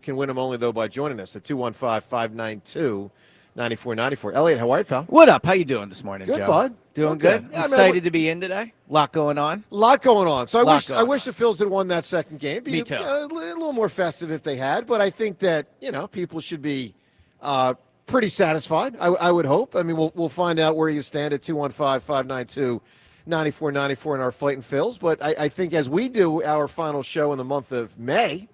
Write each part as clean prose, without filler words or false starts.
can win them only, though, by joining us at 215-592-9494. Elliot, how are you, pal? What up? How you doing this morning, Good, Joe? bud. Doing Okay. good? Yeah, Excited to be in today? A lot going on. A lot going on. So I wish the Phils had won that second game. Me too. A little more festive if they had, but I think that, people should be pretty satisfied, I would hope. I mean, we'll find out where you stand at 215-592-9494 in our Fightin' Phils. But I think as we do our final show in the month of May,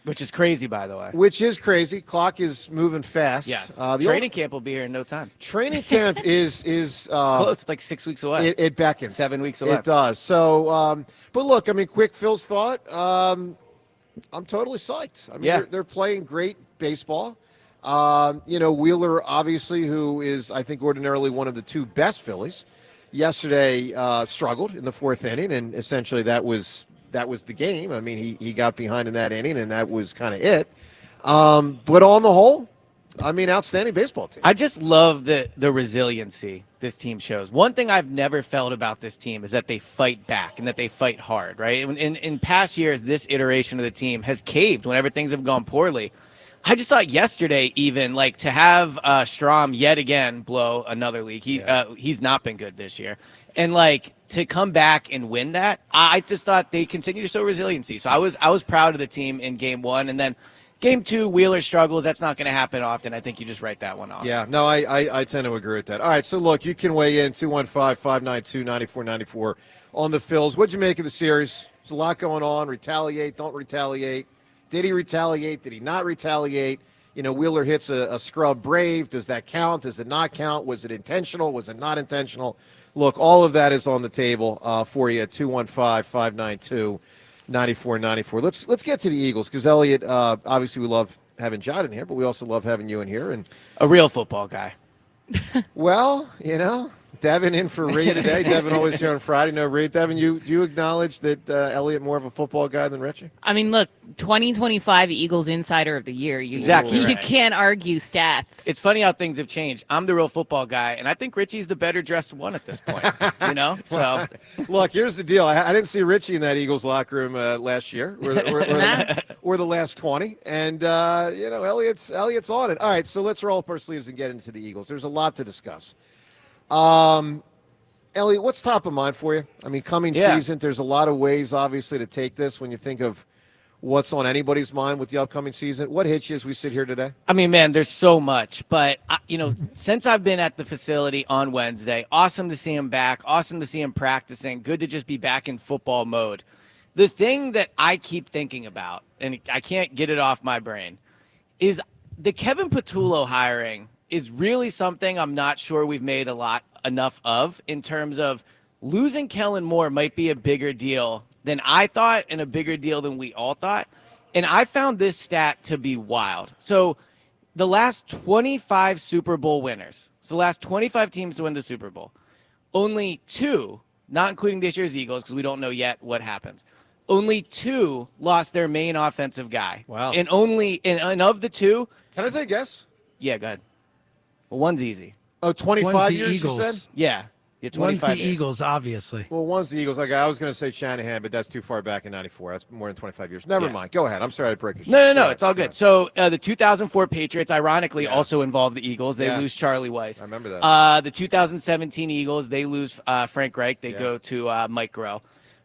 which is crazy, by the way. Which is crazy. Clock is moving fast. Yes. Training camp will be here in no time. Training camp is close. It's like 6 weeks away. It beckons. 7 weeks away. It does. So, but look, I mean, quick Phil's thought. I'm totally psyched. I mean, they're playing great baseball. Wheeler, obviously, who is, I think, ordinarily one of the two best Phillies, yesterday struggled in the fourth inning, and essentially that was the game. I mean, he got behind in that inning, and that was kind of it. But on the whole, I mean, outstanding baseball team. I just love the resiliency this team shows. One thing I've never felt about this team is that they fight back and that they fight hard, right? In past years, this iteration of the team has caved whenever things have gone poorly. I just thought yesterday, even like to have Strom yet again blow another lead. He's not been good this year, and like to come back and win that, I just thought they continue to show resiliency. So I was proud of the team in game one, and then game two, Wheeler struggles. That's not going to happen often. I think you just write that one off. Yeah, no, I tend to agree with that. All right, so look, you can weigh in 215-592-9494 on the Phils. What'd you make of the series? There's a lot going on. Retaliate, don't retaliate. Did he retaliate? Did he not retaliate? Wheeler hits a scrub Brave. Does that count? Does it not count? Was it intentional? Was it not intentional? Look, all of that is on the table for you at 215-592-9494. Let's get to the Eagles because, Elliot, obviously we love having John in here, but we also love having you in here. And a real football guy. Well, Devin in for Reed today. Devin always here on Friday. No, Reed. Devin, do you acknowledge that Elliot more of a football guy than Richie? I mean, look, 2025 Eagles Insider of the Year. You can't argue stats. It's funny how things have changed. I'm the real football guy, and I think Richie's the better dressed one at this point. So look, here's the deal. I didn't see Richie in that Eagles locker room last year or the last 20, and Elliot's on it. All right, so let's roll up our sleeves and get into the Eagles. There's a lot to discuss. Elliot, what's top of mind for you? I mean, coming season, there's a lot of ways, obviously, to take this when you think of what's on anybody's mind with the upcoming season. What hits you as we sit here today? I mean, man, there's so much. But, since I've been at the facility on Wednesday, awesome to see him back, awesome to see him practicing, good to just be back in football mode. The thing that I keep thinking about, and I can't get it off my brain, is the Kevin Patullo hiring is really something I'm not sure we've made enough of in terms of losing Kellen Moore might be a bigger deal than I thought and a bigger deal than we all thought. And I found this stat to be wild. So the last 25 Super Bowl winners, so the last 25 teams to win the Super Bowl, only two, not including this year's Eagles because we don't know yet what happens, only two lost their main offensive guy. Wow. And of the two. Can I take a guess? Yeah, go ahead. Well, one's easy. Oh, 25 years, Eagles. you said? Yeah. 25 one's the years. Eagles, obviously. Well, one's the Eagles. I was going to say Shanahan, but that's too far back in 94. That's more than 25 years. Never mind. Go ahead. I'm sorry to break your No. Go It's all good. So the 2004 Patriots, ironically, also involved the Eagles. They Yeah. lose Charlie Weiss. I remember that. The 2017 Eagles, they lose Frank Reich. They go to Mike Groh.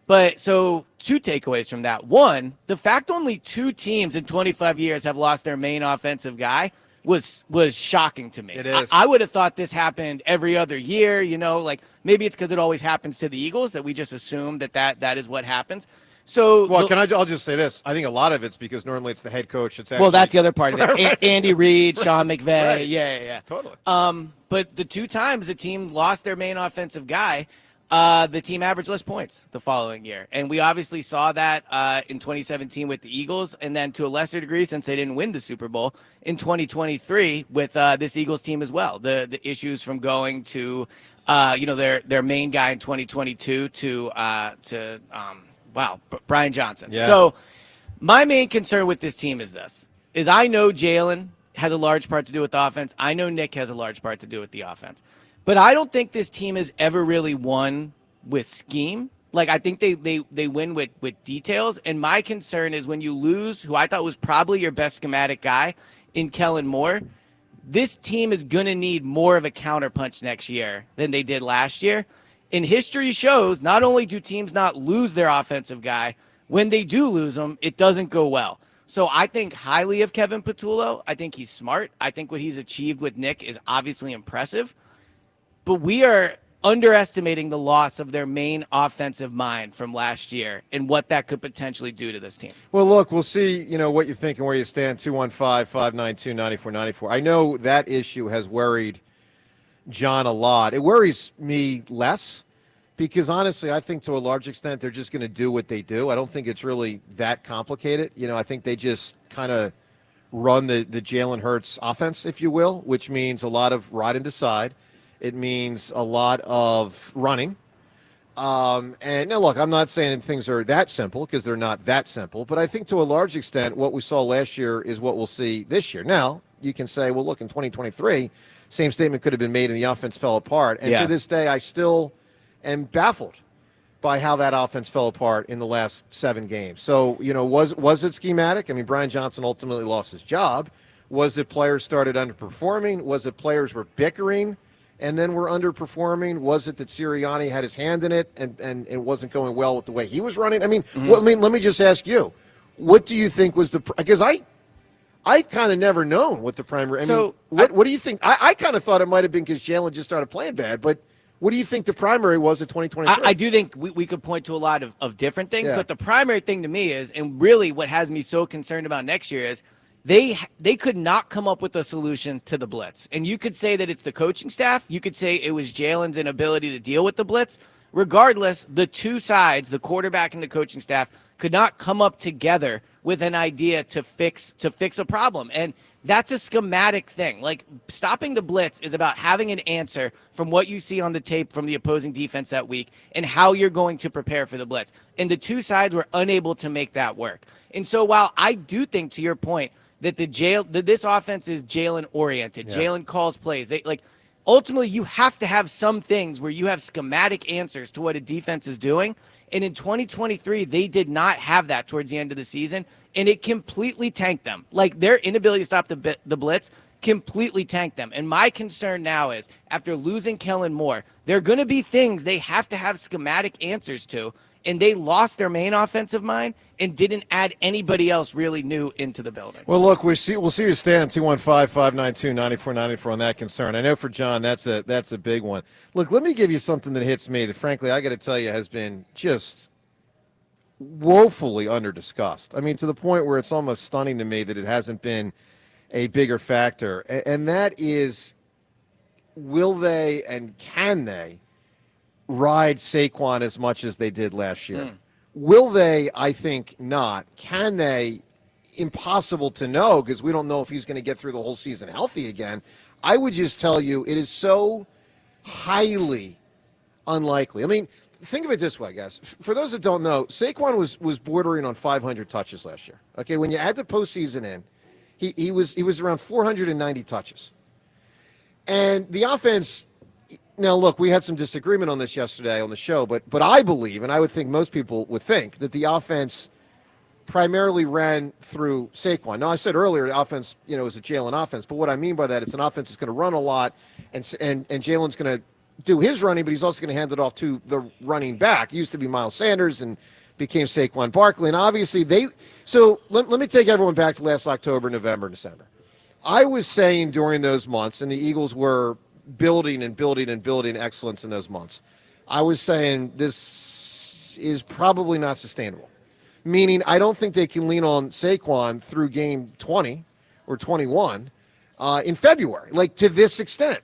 But so two takeaways from that. One, the fact only two teams in 25 years have lost their main offensive guy was shocking to me. It is. I would have thought this happened every other year, like maybe it's because it always happens to the Eagles that we just assume that is what happens. So I'll just say this. I think a lot of it's because normally it's the head coach. That's the other part of it. Andy Reid, Sean McVay. Right. Yeah. Totally. But the two times the team lost their main offensive guy, the team averaged less points the following year. And we obviously saw that in 2017 with the Eagles, and then to a lesser degree, since they didn't win the Super Bowl, in 2023 with this Eagles team as well. The issues from going to their main guy in 2022 to Brian Johnson. Yeah. So my main concern with this team is I know Jalen has a large part to do with the offense. I know Nick has a large part to do with the offense. But I don't think this team has ever really won with scheme. Like, I think they win with details. And my concern is when you lose who I thought was probably your best schematic guy in Kellen Moore, this team is going to need more of a counterpunch next year than they did last year. And history shows not only do teams not lose their offensive guy, when they do lose him, it doesn't go well. So I think highly of Kevin Patullo. I think he's smart. I think what he's achieved with Nick is obviously impressive. But we are underestimating the loss of their main offensive mind from last year and what that could potentially do to this team. Well, look, we'll see, what you think and where you stand. 215-592-9494. I know that issue has worried John a lot. It worries me less because, honestly, I think to a large extent they're just going to do what they do. I don't think it's really that complicated. I think they just kind of run the Jalen Hurts offense, if you will, which means a lot of ride and decide. It means a lot of running. And now, look, I'm not saying things are that simple because they're not that simple. But I think to a large extent what we saw last year is what we'll see this year. Now, you can say, well, look, in 2023, same statement could have been made and the offense fell apart. And to this day, I still am baffled by how that offense fell apart in the last 7 games. So, was it schematic? I mean, Brian Johnson ultimately lost his job. Was it players started underperforming? Was it players were bickering and then we're underperforming? Was it that Sirianni had his hand in it and it wasn't going well with the way he was running? I mean, let me just ask you, what do you think was because I kind of never known what the primary. What do you think? I kind of thought it might have been because Jalen just started playing bad, but what do you think the primary was in 2023? I do think we could point to a lot of different things, but the primary thing to me is, and really what has me so concerned about next year is, they could not come up with a solution to the blitz. And you could say that it's the coaching staff. You could say it was Jalen's inability to deal with the blitz. Regardless, the two sides, the quarterback and the coaching staff, could not come up together with an idea to fix a problem. And that's a schematic thing. Like, stopping the blitz is about having an answer from what you see on the tape from the opposing defense that week and how you're going to prepare for the blitz. And the two sides were unable to make that work. And so while I do think, to your point, that this offense is Jalen oriented. Jalen calls plays. Ultimately, you have to have some things where you have schematic answers to what a defense is doing. And in 2023, they did not have that towards the end of the season, and it completely tanked them. Like, their inability to stop the blitz completely tanked them. And my concern now is, after losing Kellen Moore, there are going to be things they have to have schematic answers to, and they lost their main offensive mind and didn't add anybody else really new into the building. Well, look, we'll see you stand 215-592-9494 on that concern. I know for John, that's a big one. Look, let me give you something that hits me that, frankly, I got to tell you has been just woefully under-discussed. I mean, to the point where it's almost stunning to me that it hasn't been a bigger factor. And that is, will they and can they ride Saquon as much as they did last year? Will they? I think not. Can they? Impossible to know because we don't know if he's going to get through the whole season healthy again. I would just tell you it is so highly unlikely. I mean, think of it this way, guys. For those that don't know, Saquon was bordering on 500 touches last year. Okay, when you add the postseason in, he was around 490 touches. And the offense. Now, look, we had some disagreement on this yesterday on the show, but I believe, and I would think most people would think, that the offense primarily ran through Saquon. Now, I said earlier the offense, is a Jalen offense, but what I mean by that, it's an offense that's going to run a lot, and Jalen's going to do his running, but he's also going to hand it off to the running back. It used to be Miles Sanders and became Saquon Barkley, and obviously so let me take everyone back to last October, November, December. I was saying during those months, and the Eagles were building excellence in those months, I was saying this is probably not sustainable. Meaning, I don't think they can lean on Saquon through game 20 or 21 in February, like to this extent.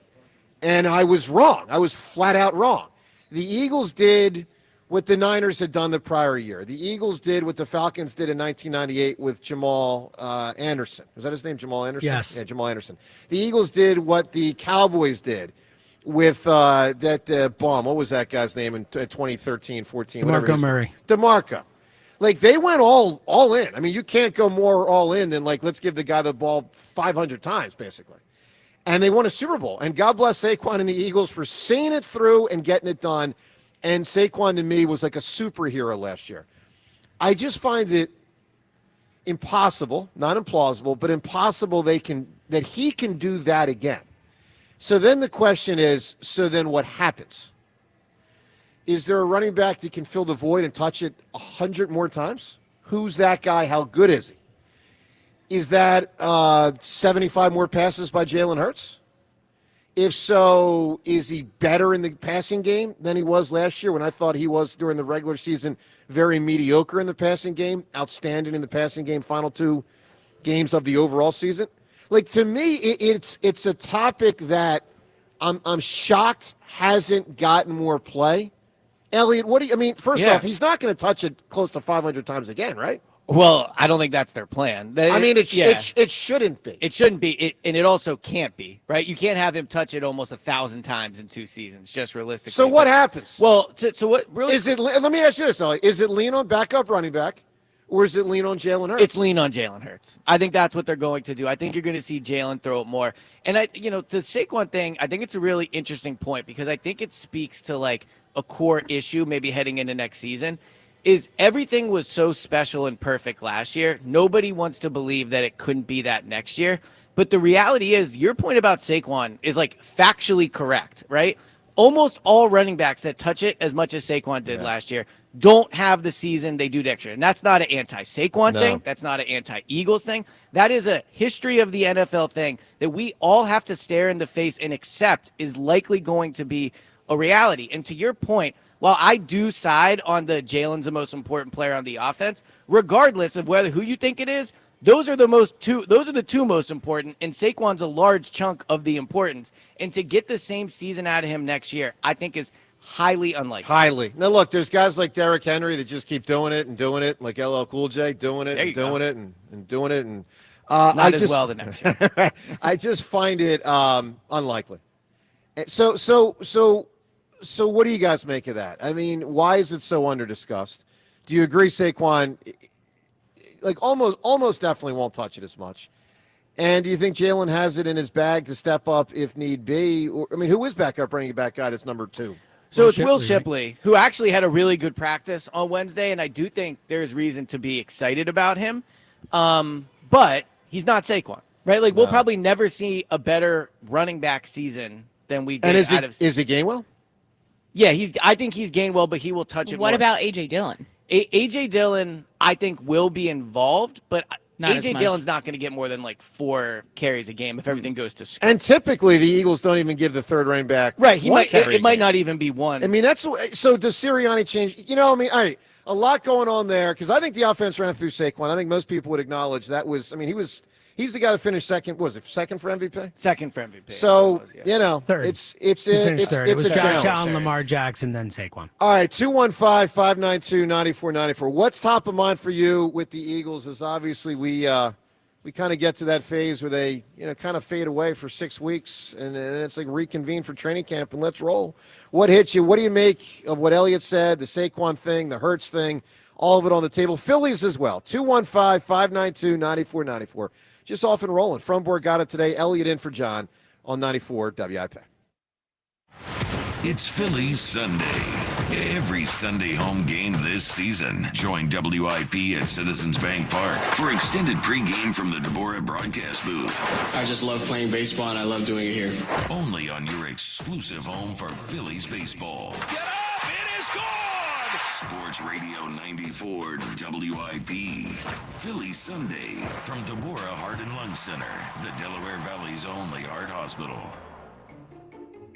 And I was wrong. I was flat out wrong. The Eagles did what the Niners had done the prior year. The Eagles did what the Falcons did in 1998 with Jamal Anderson. Was that his name, Jamal Anderson? Yes. Yeah, Jamal Anderson. The Eagles did what the Cowboys did with that bum. What was that guy's name in 2013, 14? DeMarco Murray. DeMarco. Like, they went all in. I mean, you can't go more all in than, like, let's give the guy the ball 500 times, basically. And they won a Super Bowl. And God bless Saquon and the Eagles for seeing it through and getting it done. And Saquon to me was like a superhero last year. I just find it impossible, not implausible, but impossible that he can do that again. So then the question is, so then what happens? Is there a running back that can fill the void and touch it 100 more times? Who's that guy? How good is he? Is that 75 more passes by Jalen Hurts? If so, is he better in the passing game than he was last year when I thought he was during the regular season very mediocre in the passing game, outstanding in the passing game, final 2 games of the overall season? Like, to me, it's a topic that I'm shocked hasn't gotten more play. Elliot, what do you, I mean, first off, he's not going to touch it close to 500 times again, right? Well, I don't think that's their plan. It shouldn't be. It shouldn't be, and it also can't be, right? You can't have him touch it almost 1,000 times in 2 seasons, just realistically. So what happens? Well, so what really is it? Let me ask you this, Elliot. Is it lean on backup running back, or is it lean on Jalen Hurts? It's lean on Jalen Hurts. I think that's what they're going to do. I think you're going to see Jalen throw it more. And the Saquon thing, I think it's a really interesting point because I think it speaks to like a core issue maybe heading into next season. Is everything was so special and perfect last year. Nobody wants to believe that it couldn't be that next year. But the reality is your point about Saquon is like factually correct, right? Almost all running backs that touch it as much as Saquon did last year don't have the season they do next year. And that's not an anti-Saquon thing. That's not an anti-Eagles thing. That is a history of the NFL thing that we all have to stare in the face and accept is likely going to be a reality. And to your point, while I do side on the Jalen's the most important player on the offense, regardless of who you think it is, those are the 2 most important, and Saquon's a large chunk of the importance. And to get the same season out of him next year, I think is highly unlikely. Highly. Now, look, there's guys like Derrick Henry that just keep doing it, like LL Cool J, doing it and doing it and doing it. And not as well the next year. I just find it unlikely. So what do you guys make of that? I mean, why is it so under-discussed? Do you agree Saquon, like almost definitely won't touch it as much? And do you think Jalen has it in his bag to step up if need be? I mean, who is backup running back guy that's number 2? So it's Will Shipley, who actually had a really good practice on Wednesday, and I do think there's reason to be excited about him. But he's not Saquon, right? Like, we'll probably never see a better running back season than we did. And is he Gainwell? Yeah, I think he's Gainwell, but he will touch it more. What about A.J. Dillon? A.J. Dillon, I think, will be involved, but Not A.J. Dillon's not going to get more than like 4 carries a game if everything goes to script. And typically the Eagles don't even give the third running back it might not even be 1. I mean, so does Sirianni change? All right, a lot going on there because I think the offense ran through Saquon. I think most people would acknowledge that was, I mean, he's the guy that finished second. What was it, second for MVP? Second for MVP. So, third. it's third. It was a challenge. Josh Allen, Lamar Jackson, then Saquon. All right, 215-592-9494. What's top of mind for you with the Eagles is obviously we kind of get to that phase where they, kind of fade away for 6 weeks and it's like reconvene for training camp and let's roll. What hits you? What do you make of what Elliott said, the Saquon thing, the Hurts thing, all of it on the table? Phillies as well, 215-592-9494. Just off and rolling. Fromborg got it today. Elliott in for John on 94 WIP. It's Phillies Sunday. Every Sunday home game this season. Join WIP at Citizens Bank Park for extended pregame from the Deborah broadcast booth. I just love playing baseball and I love doing it here. Only on your exclusive home for Phillies baseball. Get up! It is gone! Sports Radio 94 WIP. Phillies Sunday from Deborah Heart and Lung Center, the Delaware Valley's only heart hospital.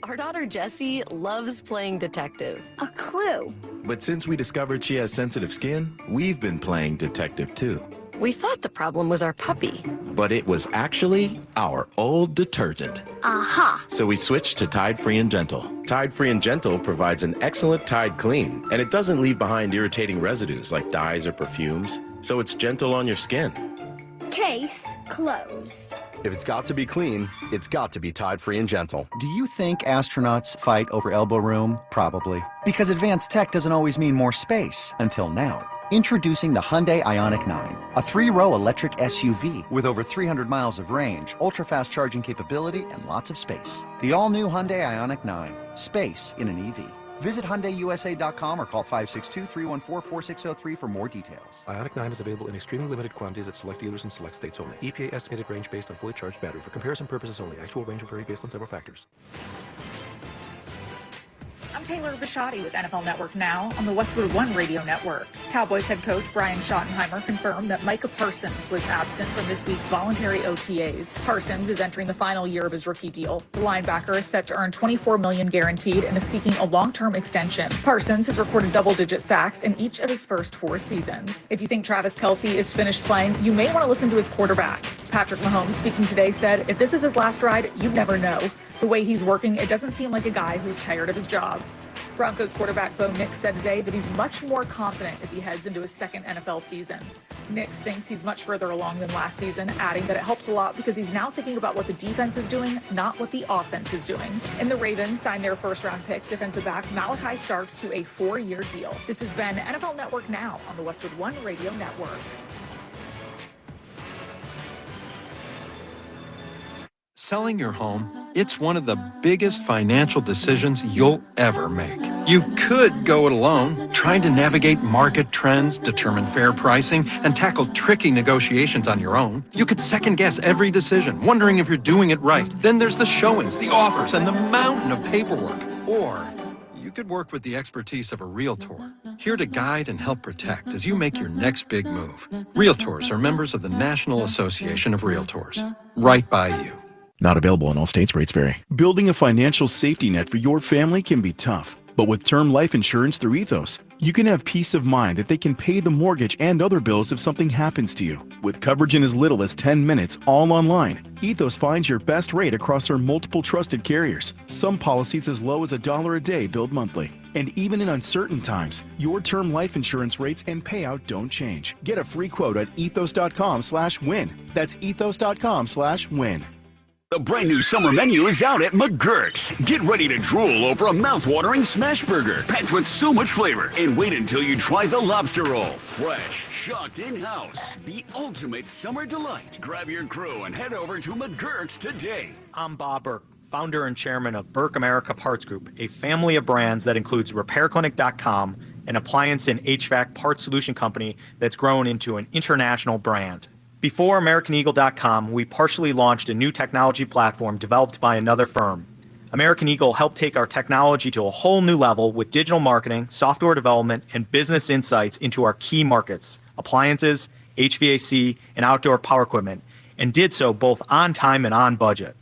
Our daughter Jessie loves playing detective. A clue. But since we discovered she has sensitive skin, we've been playing detective too. We thought the problem was our puppy. But it was actually our old detergent. Aha. So we switched to Tide Free and Gentle. Tide Free and Gentle provides an excellent Tide clean, and it doesn't leave behind irritating residues like dyes or perfumes, so it's gentle on your skin. Case closed. If it's got to be clean, it's got to be Tide Free and Gentle. Do you think astronauts fight over elbow room? Probably. Because advanced tech doesn't always mean more space, until now. Introducing the Hyundai Ioniq 9, a 3-row electric SUV with over 300 miles of range, ultra-fast charging capability, and lots of space. The all-new Hyundai Ioniq 9. Space in an EV. Visit HyundaiUSA.com or call 562-314-4603 for more details. Ioniq 9 is available in extremely limited quantities at select dealers in select states only. EPA estimated range based on fully charged battery. For comparison purposes only. Actual range will vary based on several factors. I'm Taylor Bisciotti with NFL Network Now on the Westwood One Radio Network. Cowboys head coach Brian Schottenheimer confirmed that Micah Parsons was absent from this week's voluntary OTAs. Parsons is entering the final year of his rookie deal. The linebacker is set to earn $24 million guaranteed and is seeking a long-term extension. Parsons has recorded double-digit sacks in each of his first 4 seasons. If you think Travis Kelce is finished playing, you may want to listen to his quarterback. Patrick Mahomes, speaking today, said, "If this is his last ride, you never know. The way he's working, it doesn't seem like a guy who's tired of his job." Broncos quarterback Bo Nix said today that he's much more confident as he heads into his second NFL season. Nix thinks he's much further along than last season, adding that it helps a lot because he's now thinking about what the defense is doing, not what the offense is doing. And the Ravens signed their first-round pick, defensive back Malachi Starks, to a 4-year deal. This has been NFL Network Now on the Westwood One Radio Network. Selling your home, it's one of the biggest financial decisions you'll ever make. You could go it alone, trying to navigate market trends, determine fair pricing, and tackle tricky negotiations on your own. You could second-guess every decision, wondering if you're doing it right. Then there's the showings, the offers, and the mountain of paperwork. Or you could work with the expertise of a realtor, here to guide and help protect as you make your next big move. Realtors are members of the National Association of Realtors. Right by you. Not available in all states. Rates vary. Building a financial safety net for your family can be tough, but with term life insurance through Ethos, you can have peace of mind that they can pay the mortgage and other bills if something happens to you. With coverage in as little as 10 minutes, all online, Ethos finds your best rate across our multiple trusted carriers. Some policies as low as $1 a day billed monthly. And even in uncertain times, your term life insurance rates and payout don't change. Get a free quote at ethos.com/win. That's ethos.com/win. The brand new summer menu is out at McGurk's. Get ready to drool over a mouth-watering smash burger, packed with so much flavor. And wait until you try the lobster roll. Fresh, shocked in-house. The ultimate summer delight. Grab your crew and head over to McGurk's today. I'm Bob Burke, founder and chairman of Burke America Parts Group, a family of brands that includes RepairClinic.com, an appliance and HVAC parts solution company that's grown into an international brand. Before AmericanEagle.com, we partially launched a new technology platform developed by another firm. American Eagle helped take our technology to a whole new level with digital marketing, software development, and business insights into our key markets, appliances, HVAC, and outdoor power equipment, and did so both on time and on budget.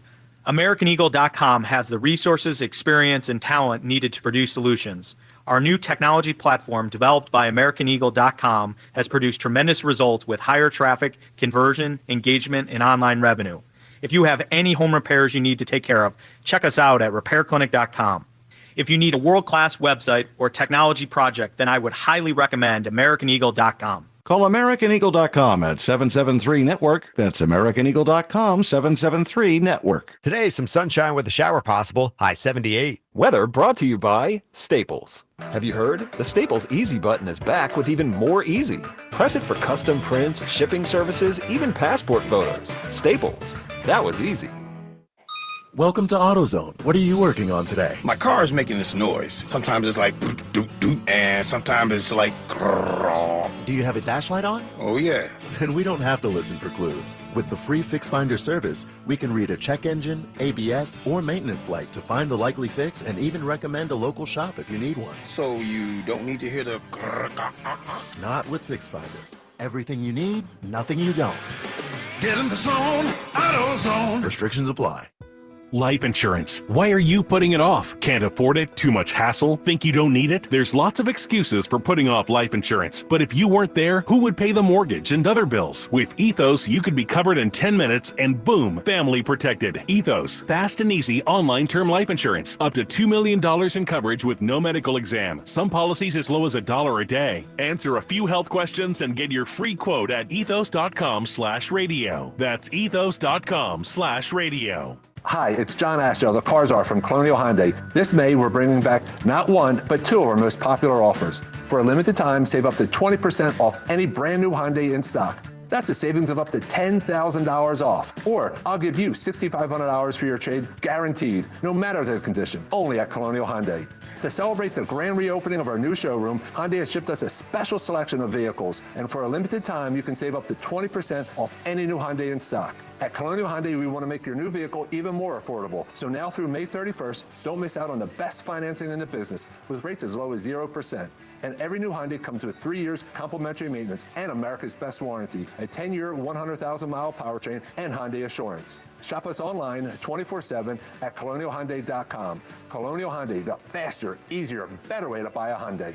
AmericanEagle.com has the resources, experience, and talent needed to produce solutions. Our new technology platform, developed by AmericanEagle.com, has produced tremendous results with higher traffic, conversion, engagement, and online revenue. If you have any home repairs you need to take care of, check us out at RepairClinic.com. If you need a world-class website or technology project, then I would highly recommend AmericanEagle.com. Call AmericanEagle.com at 773-NETWORK. That's AmericanEagle.com, 773-NETWORK. Today, some sunshine with a shower possible, high 78. Weather brought to you by Staples. Have you heard? The Staples Easy button is back with even more easy. Press it for custom prints, shipping services, even passport photos. Staples. That was easy. Welcome to AutoZone. What are you working on today? My car is making this noise. Sometimes it's like doot doot doot, and sometimes it's like grrr. Do you have a dash light on? Oh yeah. Then we don't have to listen for clues. With the free Fix Finder service, we can read a check engine, ABS, or maintenance light to find the likely fix and even recommend a local shop if you need one. So you don't need to hear the grrr. Not with Fix Finder. Everything you need, nothing you don't. Get in the zone, AutoZone. Restrictions apply. Life insurance. Why are you putting it off? Can't afford it? Too much hassle? Think you don't need it? There's lots of excuses for putting off life insurance. But if you weren't there, who would pay the mortgage and other bills? With Ethos, you could be covered in 10 minutes and boom, family protected. Ethos, fast and easy online term life insurance. Up to $2 million in coverage with no medical exam. Some policies as low as $1 a day. Answer a few health questions and get your free quote at ethos.com/radio. That's ethos.com/radio. Hi, it's John Ashdale, the Car Czar from Colonial Hyundai. This May, we're bringing back not one, but two of our most popular offers. For a limited time, save up to 20% off any brand new Hyundai in stock. That's a savings of up to $10,000 off. Or I'll give you $6,500 for your trade, guaranteed, no matter the condition, only at Colonial Hyundai. To celebrate the grand reopening of our new showroom, Hyundai has shipped us a special selection of vehicles, and for a limited time, you can save up to 20% off any new Hyundai in stock. At Colonial Hyundai, we want to make your new vehicle even more affordable. So now through May 31st, don't miss out on the best financing in the business with rates as low as 0%. And every new Hyundai comes with 3 years complimentary maintenance and America's best warranty, a 10-year, 100,000-mile powertrain, and Hyundai Assurance. Shop us online 24/7 at colonialhyundai.com. Colonial Hyundai, the faster, easier, better way to buy a Hyundai.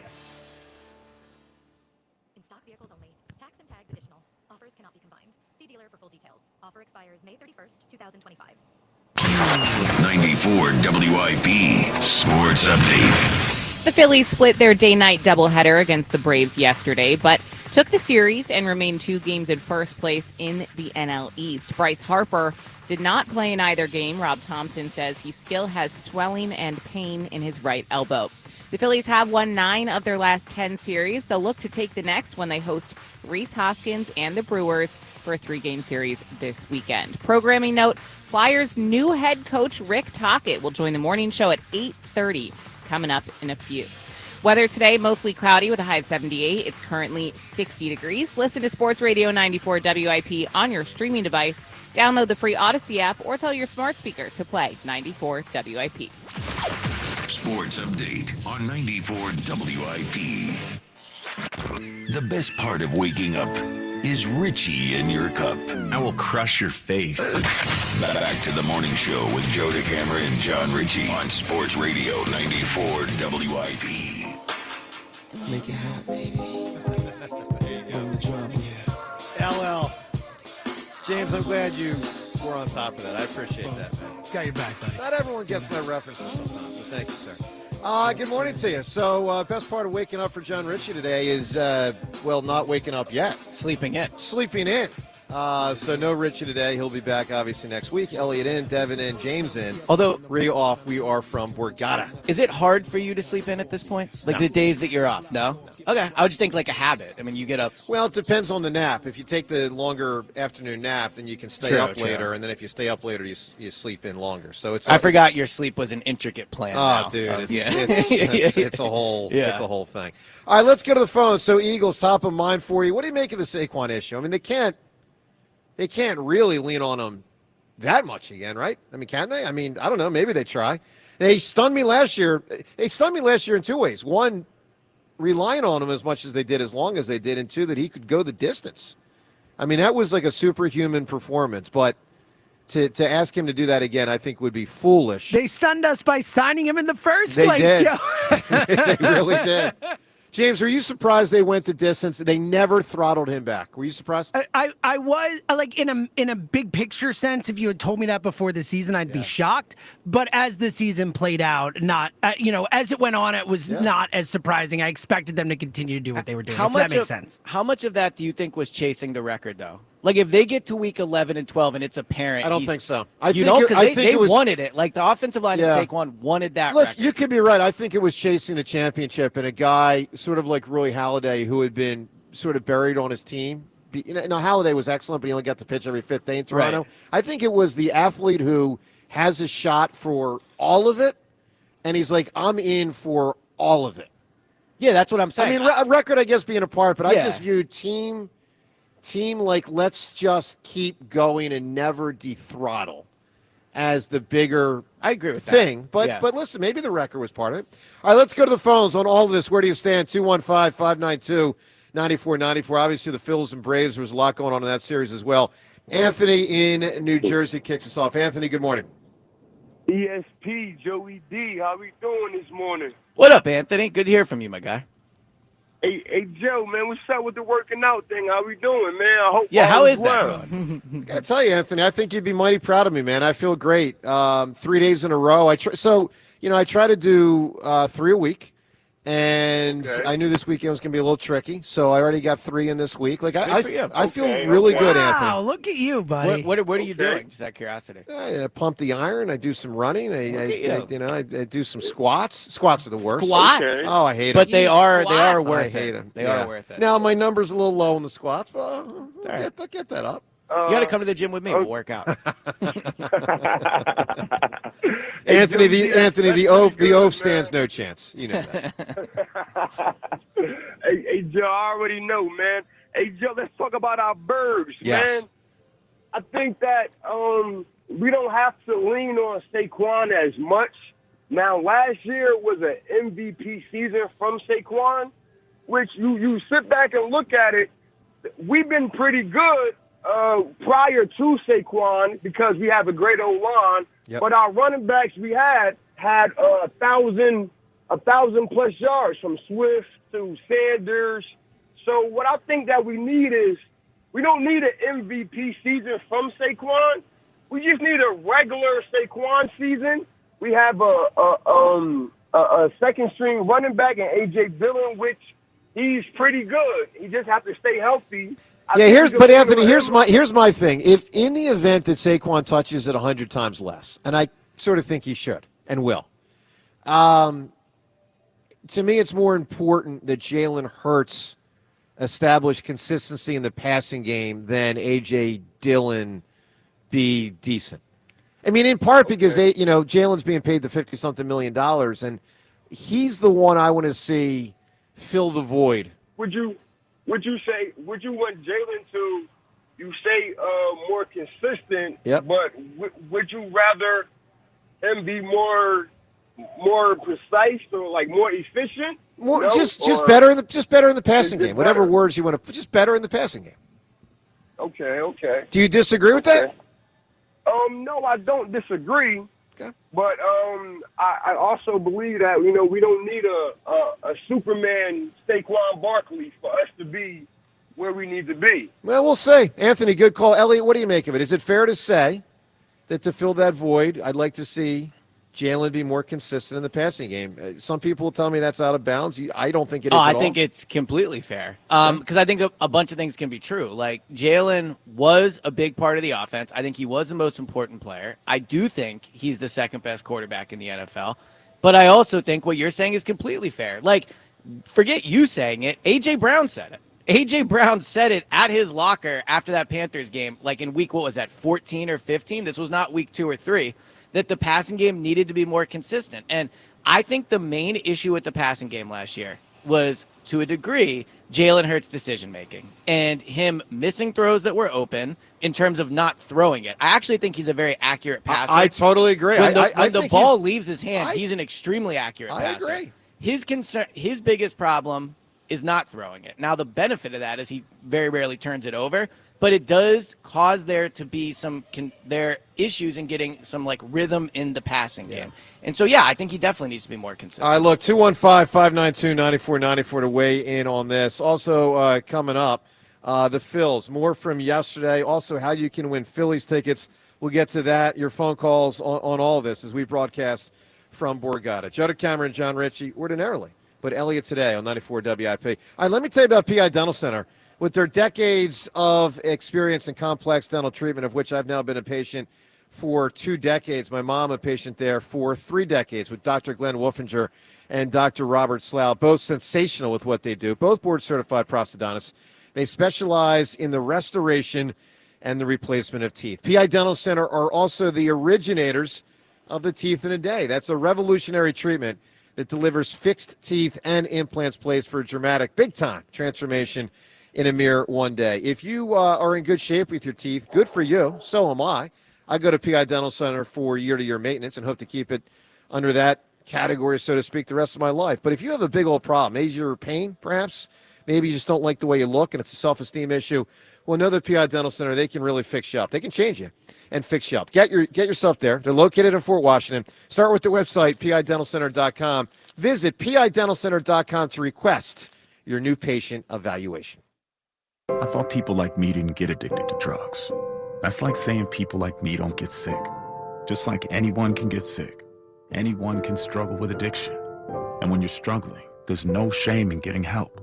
In stock vehicles only. Tax and tags additional. Offers cannot be combined. See dealer for full details. Offer expires May 31st, 2025. 94 WIP Sports Update. The Phillies split their day-night doubleheader against the Braves yesterday, but took the series and remained 2 games in first place in the NL East. Bryce Harper did not play in either game. Rob Thompson says he still has swelling and pain in his right elbow. The Phillies have won 9 of their last 10 series. They'll look to take the next when they host Rhys Hoskins and the Brewers for a 3-game series this weekend. Programming note, Flyers' new head coach Rick Tocchet will join the morning show at 8:30, coming up in a few. Weather today, mostly cloudy with a high of 78. It's currently 60 degrees. Listen to Sports Radio 94 WIP on your streaming device. Download the free Odyssey app or tell your smart speaker to play 94 WIP. Sports Update on 94 WIP. The best part of waking up is Richie in your cup. I will crush your face. Back to the morning show with Joe DeCamera and John Ritchie on Sports Radio 94 WIP. Make it hot, baby. Bring the drama. LL. James, I'm glad you were on top of that. I appreciate that, man. Got your back, buddy. Not everyone gets my references sometimes, so thank you, sir. Good morning to you. So, best part of waking up for John Ritchie today is, not waking up yet. Sleeping in. Sleeping in. So no Richie today. He'll be back obviously next week. Elliot in, Devin in, James in. Although Rhea off, we are from Borgata. Is it hard for you to sleep in at this point? Like No. the days that you're off? No? Okay. I would just think like a habit. I mean, you get up. Well, it depends on the nap. If you take the longer afternoon nap, then you can stay True, up true. later, and then if you stay up later, you sleep in longer. So it's. I forgot your sleep was an intricate plan. Oh, now. dude, Yeah. it's a whole Yeah. it's a whole thing. All right, let's go to the phone. So Eagles top of mind for you. What do you make of the Saquon issue? I mean, they can't really lean on him that much again, right? I mean, can they? I mean, I don't know. Maybe they try. They stunned me last year. They stunned me last year in 2 ways. One, relying on him as much as they did, as long as they did, and 2, that he could go the distance. I mean, that was like a superhuman performance, but to ask him to do that again, I think would be foolish. They stunned us by signing him in the first They place, did. Joe. They really did. James, are you surprised they went the distance? They never throttled him back. Were you surprised? I was like in a big picture sense. If you had told me that before the season, I'd be shocked. But as the season played out, not as it went on, it was not as surprising. I expected them to continue to do what they were doing. If that makes sense. How much of that do you think was chasing the record, though? Like, if they get to week 11 and 12 and it's apparent. I don't think so. Because they wanted it. Like, the offensive line of Saquon wanted that Look, record. you could be right. I think it was chasing the championship, and a guy sort of like Roy Halladay, who had been sort of buried on his team. Now, Halladay was excellent, but he only got to pitch every 5th day in Toronto. Right. I think it was the athlete who has a shot for all of it, and he's like, I'm in for all of it. Yeah, that's what I'm saying. I mean, a record, I guess, being a part, but I Yeah. just view team like, let's just keep going and never dethrottle as the bigger I agree with thing. that. But Yeah. but listen, maybe the record was part of it. All right, let's go to the phones on all of this. Where do you stand? 215-592-9494. Obviously, the Phillies and Braves, there was a lot going on in that series as well. Anthony in New Jersey kicks us off. Anthony, good morning. ESP, Joey D, how we doing this morning? What up, Anthony? Good to hear from you, my guy. Hey, Joe, man, what's up with the working out thing? How we doing, man? I hope Yeah, all how is is that well. going? I tell you, Anthony, I think you'd be mighty proud of me, man. I feel great. 3 days in a row. I try to do 3 a week, And I knew this weekend was going to be a little tricky, so I already got 3 in this week. Like I feel Okay, really good, Wow, Anthony. look at you, buddy. What are you doing? Just out of curiosity. I pump the iron. I do some running. I do some squats. Squats are the worst. Squats? Okay. Oh, I hate them. But they are worth I it. hate them. They are worth it. Now my number's a little low in the squats, but I'll get that up. You got to come to the gym with me. We'll work out. Anthony, the oaf stands no chance. You know that. Hey, Joe, I already know, man. Hey, Joe, let's talk about our birds, Yes. man. I think that we don't have to lean on Saquon as much. Now, last year was an MVP season from Saquon, which you sit back and look at it. We've been pretty good prior to Saquon because we have a great O-line. Yep. But our running backs we had 1,000 plus yards from Swift to Sanders. So what I think that we need is we don't need an MVP season from Saquon. We just need a regular Saquon season. We have a second string running back in A.J. Dillon, which he's pretty good. He just has to stay healthy. Anthony, here's my thing. If in the event that Saquon touches it 100 times less, and I sort of think he should and will, to me it's more important that Jalen Hurts establish consistency in the passing game than A.J. Dillon be decent. I mean, in part because Jalen's being paid the $50-something million, and he's the one I want to see fill the void. Would you want Jalen to, you say, more consistent? Yep. But would you rather him be more precise or like more efficient? Just better in the passing game. Whatever words you want to put, just better in the passing game. Okay. Do you disagree with that? No, I don't disagree. Okay. But I also believe that we don't need a Superman Saquon Barkley for us to be where we need to be. Well, we'll see. Anthony, good call. Elliot, what do you make of it? Is it fair to say that to fill that void, I'd like to see Jalen be more consistent in the passing game? Some people will tell me that's out of bounds. I don't think it is at I all. think it's completely fair. Because I think a bunch of things can be true. Like, Jalen was a big part of the offense. I think he was the most important player. I do think he's the second best quarterback in the NFL. But I also think what you're saying is completely fair. Like, forget you saying it. A.J. Brown said it. A.J. Brown said it at his locker after that Panthers game, like in week, 14 or 15? This was not week 2 or 3, that the passing game needed to be more consistent. And I think the main issue with the passing game last year was, to a degree, Jalen Hurts' decision-making and him missing throws that were open in terms of not throwing it. I actually think he's a very accurate passer. I totally agree. When I the think ball leaves his hand, he's an extremely accurate I passer. agree. His biggest problem is not throwing it. Now, the benefit of that is he very rarely turns it over, but it does cause there to be there issues in getting some rhythm in the passing game. And so, I think he definitely needs to be more consistent. All right, look, 215-592-9494 to weigh in on this. Also coming up, the Phils, more from yesterday. Also, how you can win Phillies tickets. We'll get to that, your phone calls on all of this as we broadcast from Borgata. Judd Cameron, John Ritchie, ordinarily, but Elliot today on 94 WIP. All right, let me tell you about PI Dental Center. With their decades of experience in complex dental treatment, of which I've now been a patient for 2 decades. My mom a patient there for 3 decades with Dr. Glenn Wolfinger and Dr. Robert Slough, both sensational with what they do, both board-certified prosthodontists. They specialize in the restoration and the replacement of teeth. PI Dental Center are also the originators of the Teeth in a Day. That's a revolutionary treatment that delivers fixed teeth and implants placed for a dramatic, big-time transformation in a mere one day. If you are in good shape with your teeth, good for you. So am I. I go to PI Dental Center for year-to-year maintenance and hope to keep it under that category, so to speak, the rest of my life. But if you have a big old problem, major pain, perhaps, maybe you just don't like the way you look and it's a self-esteem issue, well, know that PI Dental Center, they can really fix you up. They can change you and fix you up. Get yourself there. They're located in Fort Washington. Start with their website, pidentalcenter.com. Visit pidentalcenter.com to request your new patient evaluation. I thought people like me didn't get addicted to drugs. That's like saying people like me don't get sick. Just like anyone can get sick, anyone can struggle with addiction. And when you're struggling, There's no shame in getting help.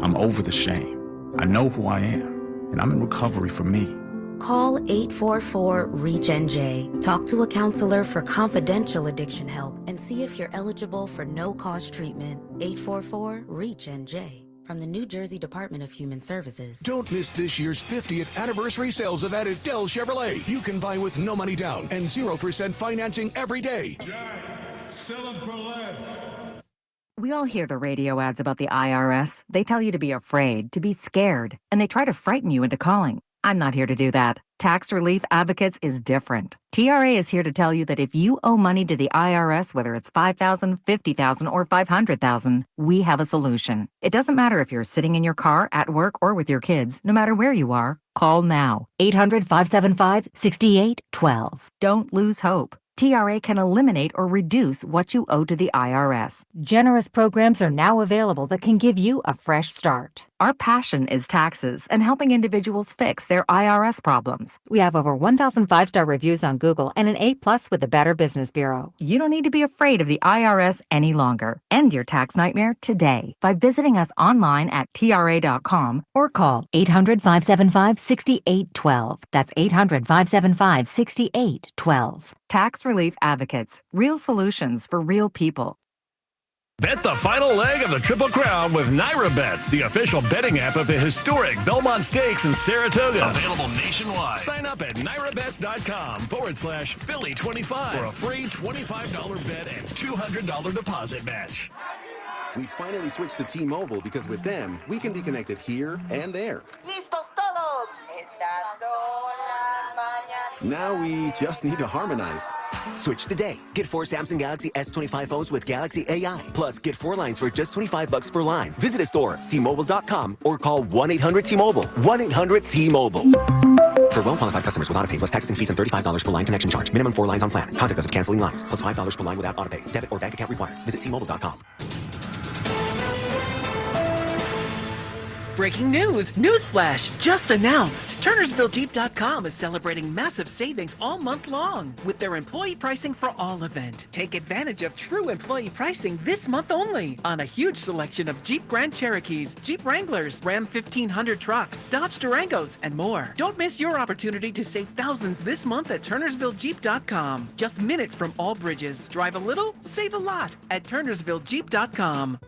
I'm over the shame. I know who I am, and I'm in recovery for me. Call 844-REACH-NJ. Talk to a counselor for confidential addiction help and see if you're eligible for no-cost treatment. 844-REACH-NJ. From the New Jersey Department of Human Services. Don't miss this year's 50th anniversary sales event at Dell Chevrolet. You can buy with no money down and 0% financing every day. Jack, sell them for less. We all hear the radio ads about the IRS. They tell you to be afraid, to be scared, and they try to frighten you into calling. I'm not here to do that. Tax Relief Advocates is different. TRA is here to tell you that if you owe money to the IRS, whether it's $5,000, $50,000, or $500,000, we have a solution. It doesn't matter if you're sitting in your car, at work, or with your kids. No matter where you are, call now. 800-575-6812. Don't lose hope. TRA can eliminate or reduce what you owe to the IRS. Generous programs are now available that can give you a fresh start. Our passion is taxes and helping individuals fix their IRS problems. We have over 1,000 5-star reviews on Google and an A+ with the Better Business Bureau. You don't need to be afraid of the IRS any longer. End your tax nightmare today by visiting us online at TRA.com or call 800-575-6812. That's 800-575-6812. Tax Relief Advocates. Real solutions for real people. Bet the final leg of the Triple Crown with Naira Bets, the official betting app of the historic Belmont Stakes in Saratoga. Available nationwide. Sign up at nairabets.com/Philly25 for a free $25 bet and $200 deposit match. We finally switched to T-Mobile because with them, we can be connected here and there. ¡Listos todos! Estas son las mañanas. Now we just need to harmonize. Switch today. Get 4 Samsung Galaxy S25 phones with Galaxy AI. Plus, get 4 lines for just $25 per line. Visit a store, T-Mobile.com, or call 1-800-T-Mobile. 1-800-T-Mobile. For well-qualified customers with autopay plus taxes and fees and $35 per line connection charge. Minimum 4 lines on plan. Contact us if canceling lines. Plus $5 per line without autopay. Debit or bank account required. Visit T-Mobile.com. Breaking news! Newsflash! Just announced! TurnersvilleJeep.com is celebrating massive savings all month long with their Employee Pricing for All event. Take advantage of true employee pricing this month only on a huge selection of Jeep Grand Cherokees, Jeep Wranglers, Ram 1500 trucks, Dodge Durangos, and more. Don't miss your opportunity to save thousands this month at TurnersvilleJeep.com. Just minutes from all bridges. Drive a little, save a lot at TurnersvilleJeep.com.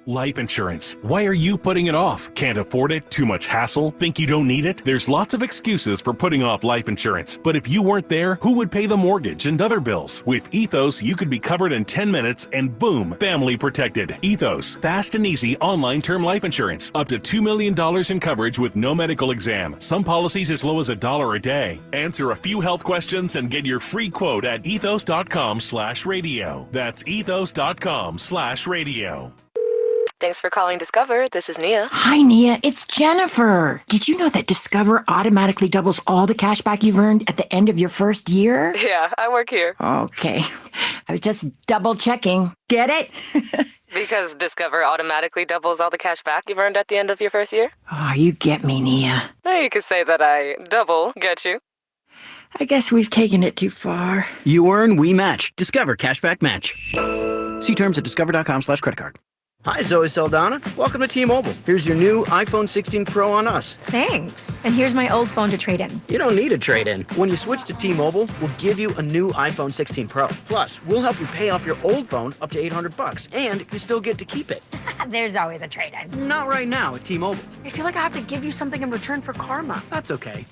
Life insurance. Why are you putting it off? Can't afford it? Too much hassle? Think you don't need it? There's lots of excuses for putting off life insurance. But if you weren't there, who would pay the mortgage and other bills? With Ethos, you could be covered in 10 minutes and boom, family protected. Ethos, fast and easy online term life insurance. Up to $2 million in coverage with no medical exam. Some policies as low as $1 a day. Answer a few health questions and get your free quote at ethos.com/radio. That's ethos.com/radio. Thanks for calling Discover. This is Nia. Hi, Nia. It's Jennifer. Did you know that Discover automatically doubles all the cash back you've earned at the end of your first year? Yeah, I work here. Okay. I was just double checking. Get it? Because Discover automatically doubles all the cash back you've earned at the end of your first year? Oh, you get me, Nia. You could say that I double get you. I guess we've taken it too far. You earn, we match. Discover Cashback Match. See terms at discover.com/creditcard. Hi, Zoe Saldana. Welcome to T-Mobile. Here's your new iPhone 16 Pro on us. Thanks. And here's my old phone to trade in. You don't need a trade-in. When you switch to T-Mobile, we'll give you a new iPhone 16 Pro. Plus, we'll help you pay off your old phone up to $800, and you still get to keep it. There's always a trade-in. Not right now at T-Mobile. I feel like I have to give you something in return for karma. That's okay.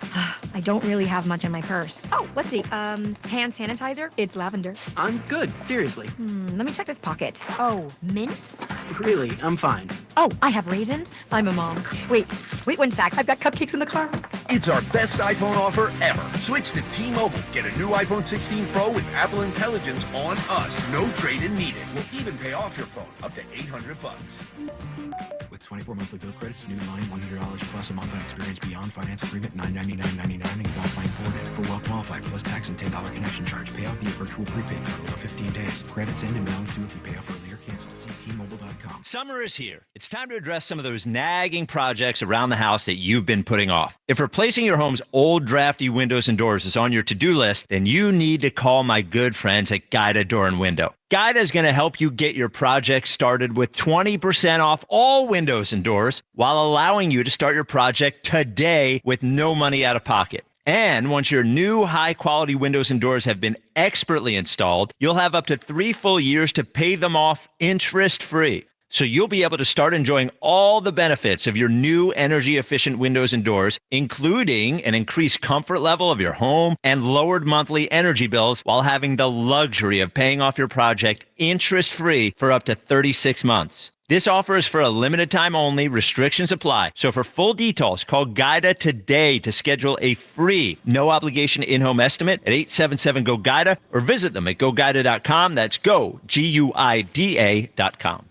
I don't really have much in my purse. Oh, let's see. Hand sanitizer. It's lavender. I'm good. Seriously. Let me check this pocket. Oh, mints? Really, I'm fine. Oh, I have raisins. I'm a mom. Wait 1 sec. I've got cupcakes in the car. It's our best iPhone offer ever. Switch to T-Mobile. Get a new iPhone 16 Pro with Apple Intelligence on us. No trade-in needed. We'll even pay off your phone up to $800. With 24 monthly bill credits, new line $100 plus a month on experience beyond finance agreement, $999.99 and qualifying forwarded. For well qualified plus tax and $10 connection charge. Pay off via virtual prepaid card over 15 days. Credits end and balance due if you pay off earlier. cancel. See T-Mobile.com. Summer is here. It's time to address some of those nagging projects around the house that you've been putting off. If replacing your home's old drafty windows and doors is on your to-do list, then you need to call my good friends at Guida Door and Window. Guida is going to help you get your project started with 20% off all windows and doors while allowing you to start your project today with no money out of pocket. And once your new high-quality windows and doors have been expertly installed, you'll have up to 3 full years to pay them off interest-free. So you'll be able to start enjoying all the benefits of your new energy-efficient windows and doors, including an increased comfort level of your home and lowered monthly energy bills while having the luxury of paying off your project interest-free for up to 36 months. This offer is for a limited time only. Restrictions apply. So for full details, call Guida today to schedule a free, no obligation in-home estimate at 877-GO-GUIDA or visit them at GoGuida.com. That's go, GUIDA.com.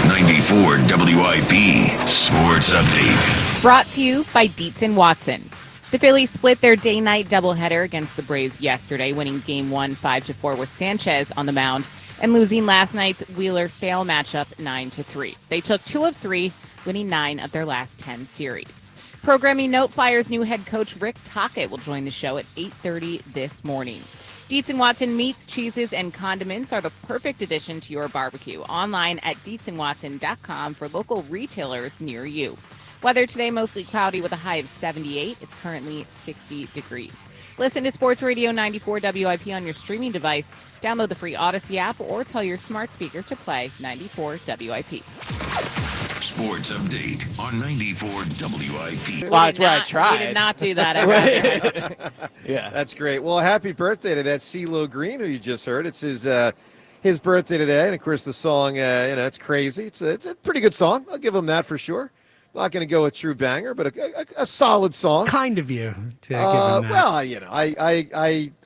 94 WIP Sports Update. Brought to you by Dietz & Watson. The Phillies split their day-night doubleheader against the Braves yesterday, winning Game 1 5-4 with Sanchez on the mound, and losing last night's Wheeler-Sale matchup 9-3. They took 2 of 3, winning 9 of their last 10 series. Programming note, Flyers' new head coach Rick Tocchet will join the show at 8:30 this morning. Dietz & Watson meats, cheeses, and condiments are the perfect addition to your barbecue. Online at DietzandWatson.com for local retailers near you. Weather today mostly cloudy with a high of 78. It's currently 60 degrees. Listen to Sports Radio 94 WIP on your streaming device. Download the free Odyssey app or tell your smart speaker to play 94 WIP. Sports Update on 94 WIP. Well, that's where I tried. We did not do that. Yeah, that's great. Well, happy birthday to that CeeLo Green who you just heard. It's his birthday today, and of course the song, it's crazy. It's a pretty good song. I'll give him that for sure. Not going to go a true banger, but a solid song. Kind of you to give him that. Well,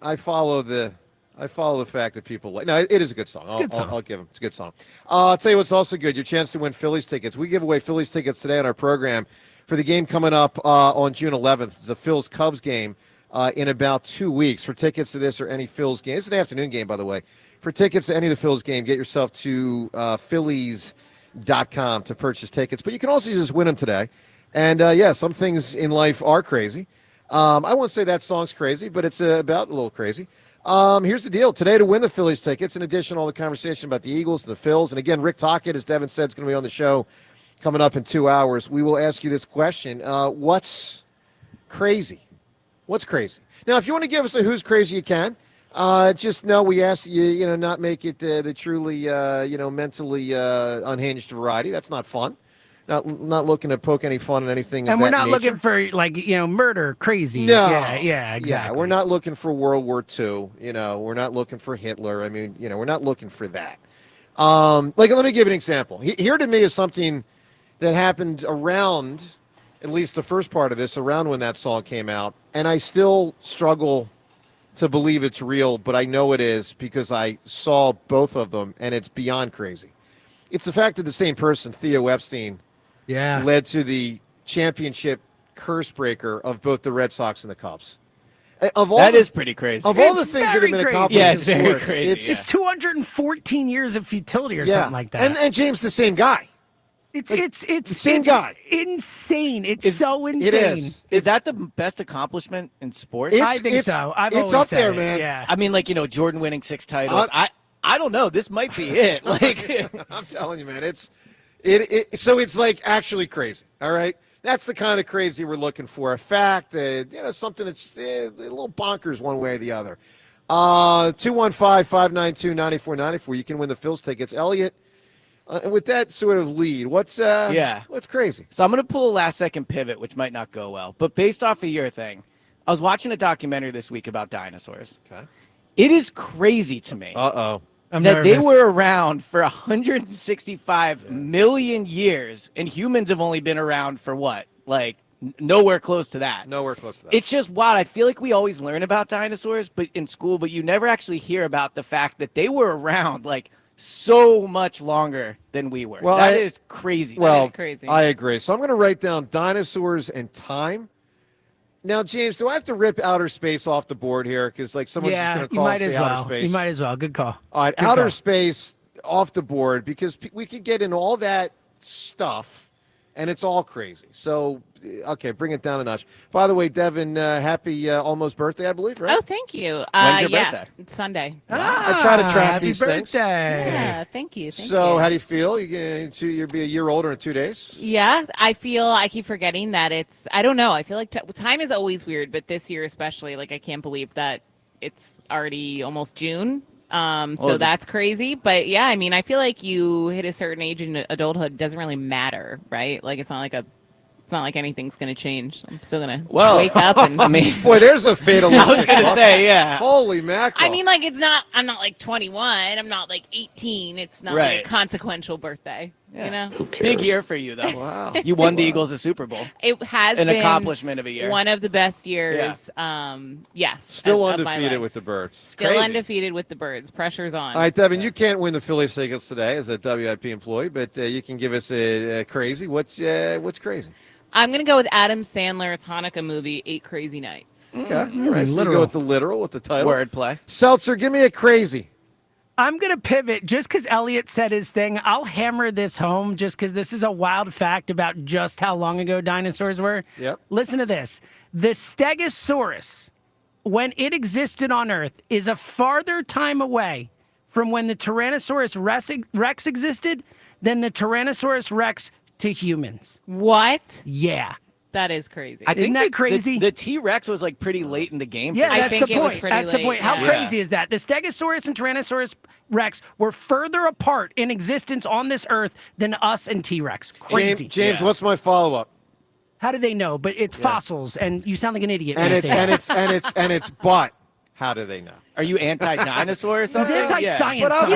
I follow the fact that people like. No, it is a good song. I'll give him. It's a good song. I'll tell you what's also good. Your chance to win Phillies tickets. We give away Phillies tickets today on our program for the game coming up on June 11th. It's a Phils-Cubs game in about 2 weeks. For tickets to this or any Phils game, it's an afternoon game, by the way. For tickets to any of the Phils game, get yourself to Phillies.com to purchase tickets. But you can also just win them today. And some things in life are crazy. I won't say that song's crazy, but it's about a little crazy. Here's the deal. Today, to win the Phillies tickets, in addition to all the conversation about the Eagles and the Phils, and again, Rick Tocchet, as Devin said, is going to be on the show coming up in 2 hours. We will ask you this question. What's crazy? What's crazy? Now, if you want to give us a who's crazy, you can. Just know we ask you, not make it the truly, mentally unhinged variety. That's not fun. Not looking to poke any fun at anything. And we're not nature. looking for murder, crazy. No. Yeah, exactly. Yeah, we're not looking for World War II. We're not looking for Hitler. I mean, we're not looking for that. Let me give you an example. Here to me is something that happened around, at least the first part of this, around when that song came out, and I still struggle to believe it's real, but I know it is because I saw both of them, and it's beyond crazy. It's the fact that the same person, Theo Epstein, led to the championship curse breaker of both the Red Sox and the Cubs. That is pretty crazy. Of all the things that have been accomplished, it's very crazy. It's 214 years of futility or something like that. And James, the same guy. It's the same guy. Insane. It's so insane. It is. Is that the best accomplishment in sports? I think so. I've always up said there, it. man. Yeah. I mean, Jordan winning 6 titles. I don't know. This might be it. I'm telling you, man. So it's actually crazy. All right. That's the kind of crazy we're looking for. A fact, something that's a little bonkers one way or the other. 215-592-9494. You can win the Phils tickets. Elliot, with that sort of lead, what's crazy? So I'm going to pull a last-second pivot, which might not go well. But based off of your thing, I was watching a documentary this week about dinosaurs. Okay. It is crazy to me that they were around for 165 million years, and humans have only been around for what? Nowhere close to that. Nowhere close to that. It's just wild. I feel like we always learn about dinosaurs in school, but you never actually hear about the fact that they were around so much longer than we were. Well, that is crazy. Well, that is crazy. I agree. So I'm going to write down dinosaurs and time. Now, James, do I have to rip outer space off the board here? Because someone's just going to call and say outer space. You might as well. Good call. All right, outer space off the board because we could get in all that stuff, and it's all crazy. So, okay, bring it down a notch. By the way, Devin, happy almost birthday, I believe, right? Oh, thank you. When's your birthday? It's Sunday. I try to track happy these birthday. things. Yeah, thank you. So, how do you feel? You'll be a year older in 2 days? Yeah, I keep forgetting that I don't know. I feel like time is always weird, but this year especially, like I can't believe that it's already almost June. So that's crazy. But yeah, I mean, I feel like you hit a certain age in adulthood, it doesn't really matter, right? Like it's not like anything's going to change. I'm still going to wake up and I mean, boy, there's a fatalistic. I was going to say, yeah. Holy mackerel. I mean, like I'm not like 21. I'm not like 18. It's not like a consequential birthday. Yeah. You know, big year for you though. Wow, you won the Eagles a Super Bowl. It has an been accomplishment of a year. One of the best years. Yes. Still of my undefeated life. with the Birds. Still Crazy. undefeated with the Birds. Pressure's on. All right, Devin, you can't win the Phillies tickets today as a WIP employee, but you can give us a crazy. What's crazy? I'm going to go with Adam Sandler's Hanukkah movie, 8 Crazy Nights. Okay, all right. So you go with the literal, with the title. Wordplay. Seltzer, give me a crazy. I'm going to pivot just because Elliot said his thing. I'll hammer this home just because this is a wild fact about just how long ago dinosaurs were. Yep. Listen to this. The Stegosaurus, when it existed on Earth, is a farther time away from when the Tyrannosaurus Rex existed than the Tyrannosaurus Rex to humans. What? Yeah. That is crazy. Isn't that crazy? The T-Rex was like pretty late in the game. Yeah, I that's think the it was point. pretty That's the late, point. How yeah. crazy is that? The Stegosaurus and Tyrannosaurus Rex were further apart in existence on this Earth than us and T-Rex. Crazy. James, what's my follow-up? How do they know? But it's fossils, and you sound like an idiot. And when you say it's but how do they know? Are you anti-dinosaur or He's something? anti-science. But I'm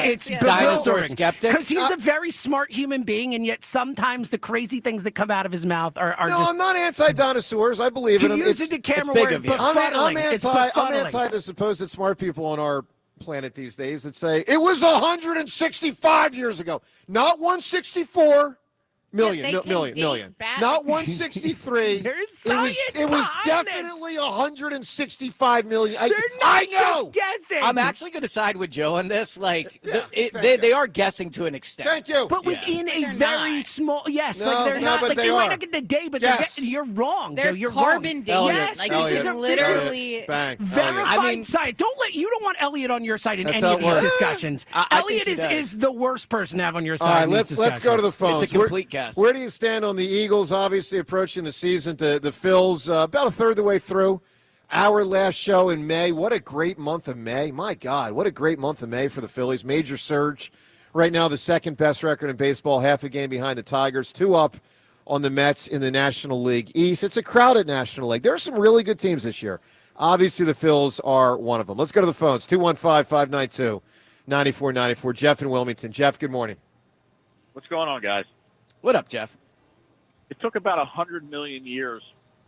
It's dinosaur bewildering. skeptic. Because he's a very smart human being, and yet sometimes the crazy things that come out of his mouth are No, just... I'm not anti-dinosaurs. I believe in To them. use the camera big word, of you. befuddling. It's I'm befuddling. anti the supposed smart people on our planet these days that say it was 165 years ago, not 164 million, Yeah, they can million, date million, back. not 163. There's it was science behind definitely 165 million. They're I not know. just guessing. I'm actually going to side with Joe on this. Like, Yeah, they are guessing to an extent. Thank you. But within a They're very not. small, yes, No, like they're no, not, but like they they might are. not get the day, but Yes. you're wrong, Joe. There's You're carbon wrong. dating. Yes, Like, this Elliot. is a literally Bang. verified I mean- science. You don't want Elliot on your side in That's any how of it these works. discussions. I think Elliot he does. is the worst person to have on your side. All right, in these let's go to the phones. It's a complete guess. Where do you stand on the Eagles? Obviously approaching the season. The Phils about a third of the way through. Our last show in May. What a great month of May. My God, what a great month of May for the Phillies. Major surge. Right now, the second best record in baseball, half a game behind the Tigers, 2 up on the Mets in the National League East. It's a crowded National League. There are some really good teams this year. Obviously, the Phils are one of them. Let's go to the phones. 215-592-9494. Jeff in Wilmington. Jeff, good morning. What's going on, guys? What up, Jeff? It took about 100 million years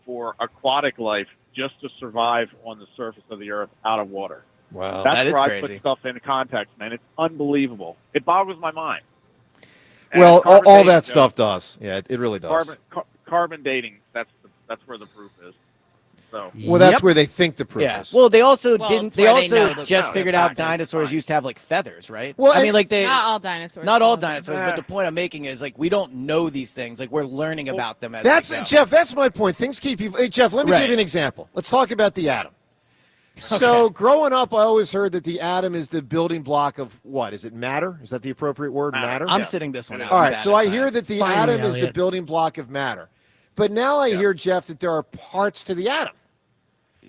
for aquatic life just to survive on the surface of the earth out of water. Wow. That's That is where I crazy. put stuff into context, man. It's unbelievable. It boggles my mind. And Well, carbon all dating, that Joe, stuff does. Yeah, it really does. Carbon dating, that's where the proof is. So Well, that's where they think the proof Yeah. is. Well, they also Well, didn't. it's They where they also know the- just no, figured they're out practicing. dinosaurs used to have like feathers, right? Well, I mean, like not all dinosaurs. not all Some of them. dinosaurs, but the point I'm making is like we don't know these things. Like we're learning about them as That's we go. Jeff. That's my point. Things keep you. Hey, Jeff, let me Right. give you an example. Let's talk about the atom. So, growing up, I always heard that the atom is the building block of what? Is it matter? Is that the appropriate word? Matter. I'm sitting this one out. All right. I'm So bad I at hear science. that the Finally, atom is the Elliot. building block of matter, but now I hear, Jeff, that there are parts to the atom.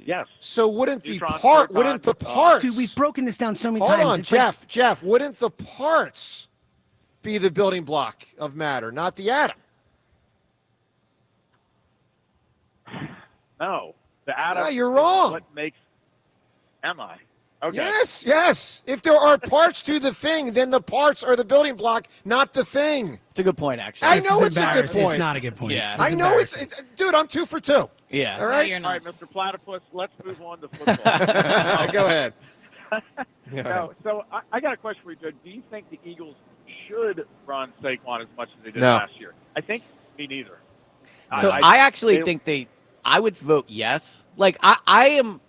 yes. So wouldn't the Neutrons, part? protons, Wouldn't the parts? Dude, we've broken this down so many Hold times. on, It's like- Jeff. Wouldn't the parts be the building block of matter, not the atom? No. The atom. No, you're is wrong. What makes? Am I? Okay. Yes. If there are parts to the thing, then the parts are the building block, not the thing. It's a good point, actually. I This know is it's a good embarrassing. point. It's not a good point. Yeah. This is I know it's, embarrassing. dude. I'm 2 for 2. Yeah. All No, right. you're All not. right, Mr. Platypus. Let's move on to football. Go ahead. No, so I got a question for you, Joe. Do you think the Eagles should run Saquon as much as they did No. last year? I think me neither. So I actually think I would vote yes. Like I am,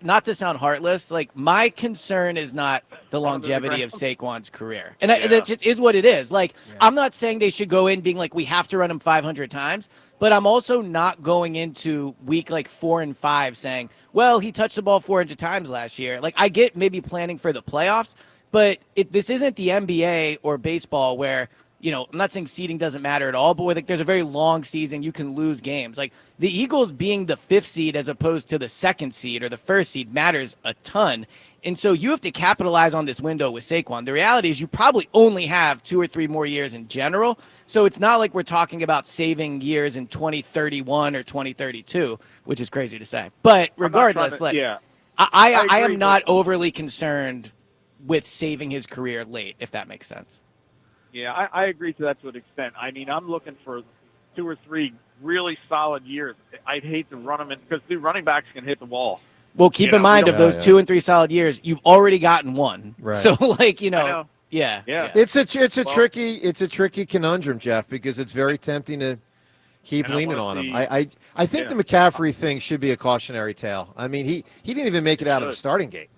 not to sound heartless, like my concern is not the longevity of Saquon's career. And it just is what it is. Like, I'm not saying they should go in being like, we have to run him 500 times, but I'm also not going into week like 4 and 5 saying, well, he touched the ball 400 times last year. Like, I get maybe planning for the playoffs, but this isn't the NBA or baseball where, I'm not saying seeding doesn't matter at all, but where there's a very long season, you can lose games. Like, the Eagles being the 5th seed as opposed to the 2nd seed or the 1st seed matters a ton. And so you have to capitalize on this window with Saquon. The reality is you probably only have 2 or 3 more years in general. So it's not like we're talking about saving years in 2031 or 2032, which is crazy to say. But regardless, I am not overly concerned with saving his career late, if that makes sense. Yeah, I agree to that to an extent. I mean, I'm looking for 2 or 3 really solid years. I'd hate to run them in because the running backs can hit the wall. Well, keep in mind of those 2 and 3 solid years, you've already gotten one. Right. So, like, Yeah. It's a tricky conundrum, Jeff, because it's very tempting to keep leaning on him. I think the McCaffrey thing should be a cautionary tale. I mean, he didn't even make it out of the starting gate.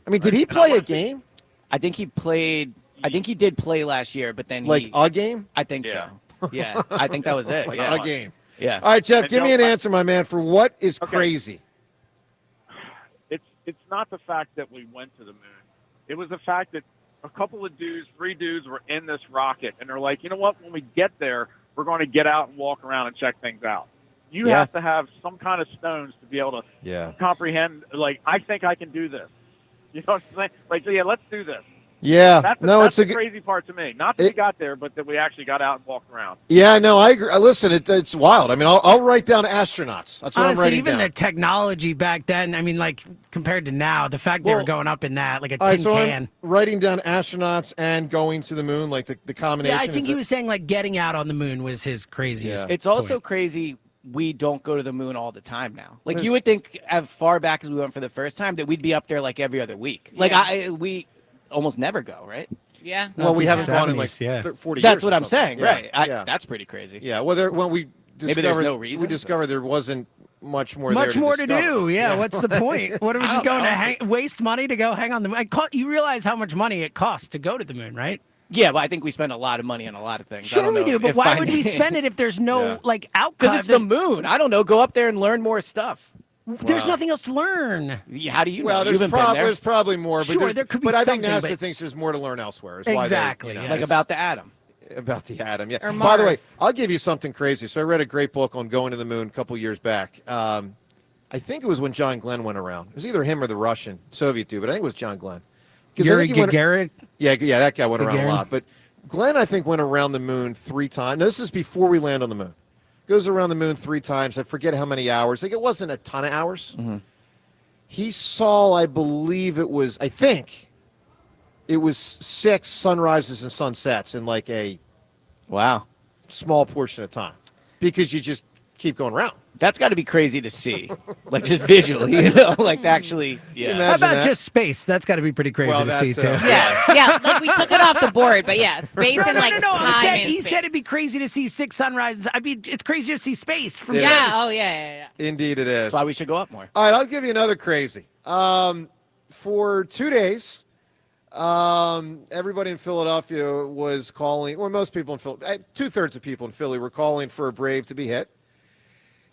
I mean, did he play a game? I think he played. I think he did play last year, but then a game? I think so. Yeah, I think that was it. A game. Yeah. All right, Jeff, give me an answer, my man, for what is crazy. It's not the fact that we went to the moon. It was the fact that a couple of dudes, 3 dudes were in this rocket, and they're like, you know what? When we get there, we're going to get out and walk around and check things out. You have to have some kind of stones to be able to comprehend, like, I think I can do this. You know what I'm saying? Like, let's do this. Yeah, that's the crazy part to me. Not that we got there, but that we actually got out and walked around. Yeah, no, I agree. Listen, it's wild. I mean, I'll write down astronauts. That's what I'm writing even down. the technology back then, I mean, like, compared to now, the fact they were going up in that, like a tin so can. I'm writing down astronauts and going to the moon, like the combination. Yeah, I think he was saying, like, getting out on the moon was his craziest It's also crazy we don't go to the moon all the time now. Like, you would think as far back as we went for the first time that we'd be up there, like, every other week. Like, we almost never go, right? Yeah. Well, we haven't gone in like 40 years. That's what I'm saying, right? Yeah. That's pretty crazy. Yeah. Well, when we discovered, maybe there's no reason. We discovered there wasn't much more. Much there more to do. Yeah. What's the point? What are we just going to waste money to go hang on the moon? You realize how much money it costs to go to the moon, right? Yeah, but I think we spend a lot of money on a lot of things. Sure we do, but why would we spend it if there's no like outcome? Because it's the moon. I don't know. Go up there and learn more stuff. There's nothing else to learn. How do you know? Well, there's probably more. But sure, there could be but something. But I think NASA thinks there's more to learn elsewhere. Is exactly. Why they, like about the atom. About the atom, yeah. Or Mars. By the way, I'll give you something crazy. So I read a great book on going to the moon a couple years back. I think it was when John Glenn went around. It was either him or the Russian Soviet dude, but I think it was John Glenn. Yuri Gagarin? Yeah, that guy went around a lot. But Glenn, I think, went around the moon 3 times. No, this is before we land on the moon. Goes around the moon 3 times. I forget how many hours. Like, it wasn't a ton of hours. Mm-hmm. He saw, I think it was 6 sunrises and sunsets in like a small portion of time because you just keep going around. That's got to be crazy to see, like just visually, like to actually. Yeah. How about just space? That's got to be pretty crazy to see too. Yeah. Like we took it off the board, but space and like time. He said it'd be crazy to see 6 sunrises. I mean, it's crazy to see space from space. Yeah. Indeed, it is. That's why we should go up more. All right, I'll give you another crazy. For 2 days, everybody in Philadelphia was calling, or most people in Philadelphia, 2/3 of people in Philly were calling for a Brave to be hit.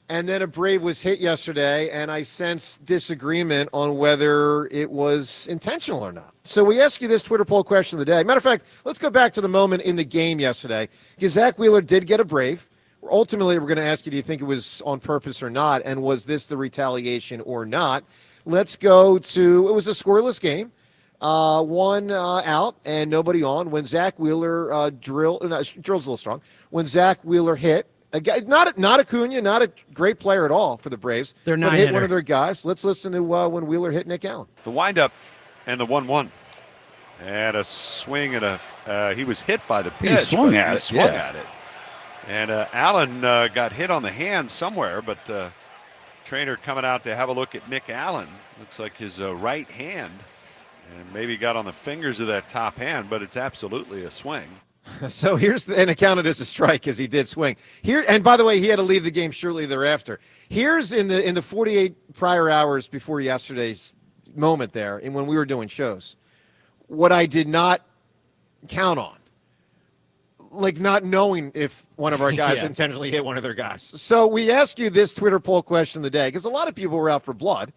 And then a Brave was hit yesterday, and I sense disagreement on whether it was intentional or not. So we ask you this Twitter poll question of the day. Matter of fact, let's go back to the moment in the game yesterday, because Zach Wheeler did get a Brave. Ultimately, we're going to ask you, do you think it was on purpose or not, and was this the retaliation or not? Let's go to, it was a scoreless game. 1 out and nobody on when Zach Wheeler drill's a little strong. When Zach Wheeler hit, a guy, not Acuna, not a great player at all for the Braves. They're not hit one of their guys. Let's listen to when Wheeler hit Nick Allen. The windup and the 1-1. And a swing and he was hit by the pitch. He swung at it. And Allen got hit on the hand somewhere, but trainer coming out to have a look at Nick Allen. Looks like his right hand, and maybe got on the fingers of that top hand, but it's absolutely a swing. So and it counted as a strike because he did swing. Here, and by the way, he had to leave the game shortly thereafter. Here's in the 48 prior hours before yesterday's moment there, and when we were doing shows, what I did not count on. Like not knowing if one of our guys intentionally hit one of their guys. So we ask you this Twitter poll question of the day because a lot of people were out for blood.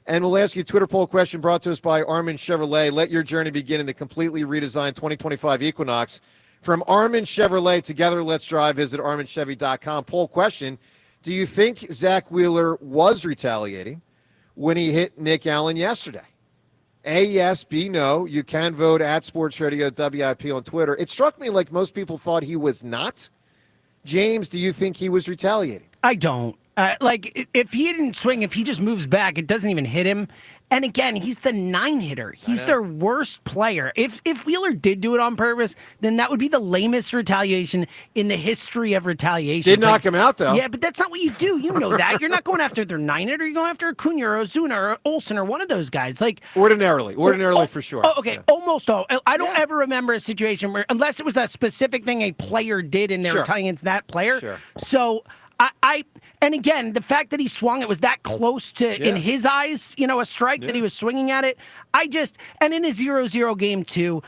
And we'll ask you a Twitter poll question brought to us by Armin Chevrolet. Let your journey begin in the completely redesigned 2025 Equinox. From Armin Chevrolet, together let's drive. Visit arminchevy.com. Poll question, do you think Zach Wheeler was retaliating when he hit Nick Allen yesterday? A, yes, B, no. You can vote at Sports Radio WIP on Twitter. It struck me like most people thought he was not. James, do you think he was retaliating? I don't. If he didn't swing, if he just moves back, it doesn't even hit him. And again, he's the 9-hitter. He's their worst player. If Wheeler did do it on purpose, then that would be the lamest retaliation in the history of retaliation. Did knock him out, though. Yeah, but that's not what you do. You know that. You're not going after their 9-hitter. You're going after Acuna or Ozuna or Olsen or one of those guys. Like Ordinarily for sure. Oh, okay, almost all. I don't ever remember a situation where, unless it was a specific thing a player did and they were tying against that player. Sure. So and again, the fact that he swung, it was that close to, in his eyes, a strike that he was swinging at it. And in a 0-0 game too,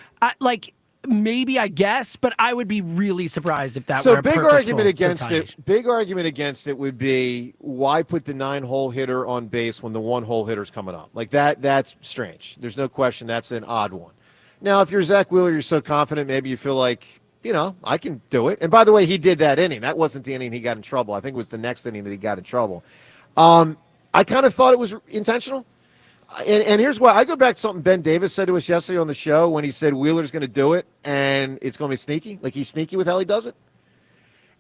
maybe I guess, but I would be really surprised if that were a big purposeful argument against retaliation. it. Big argument against it would be why put the 9-hole hitter on base when the 1-hole hitter's coming up? Like that's strange. There's no question that's an odd one. Now, if you're Zach Wheeler, you're so confident, maybe you feel like, I can do it. And by the way, he did that inning. That wasn't the inning he got in trouble. I think it was the next inning that he got in trouble. I kind of thought it was intentional. And here's why. I go back to something Ben Davis said to us yesterday on the show when he said Wheeler's going to do it and it's going to be sneaky. Like he's sneaky with how he does it.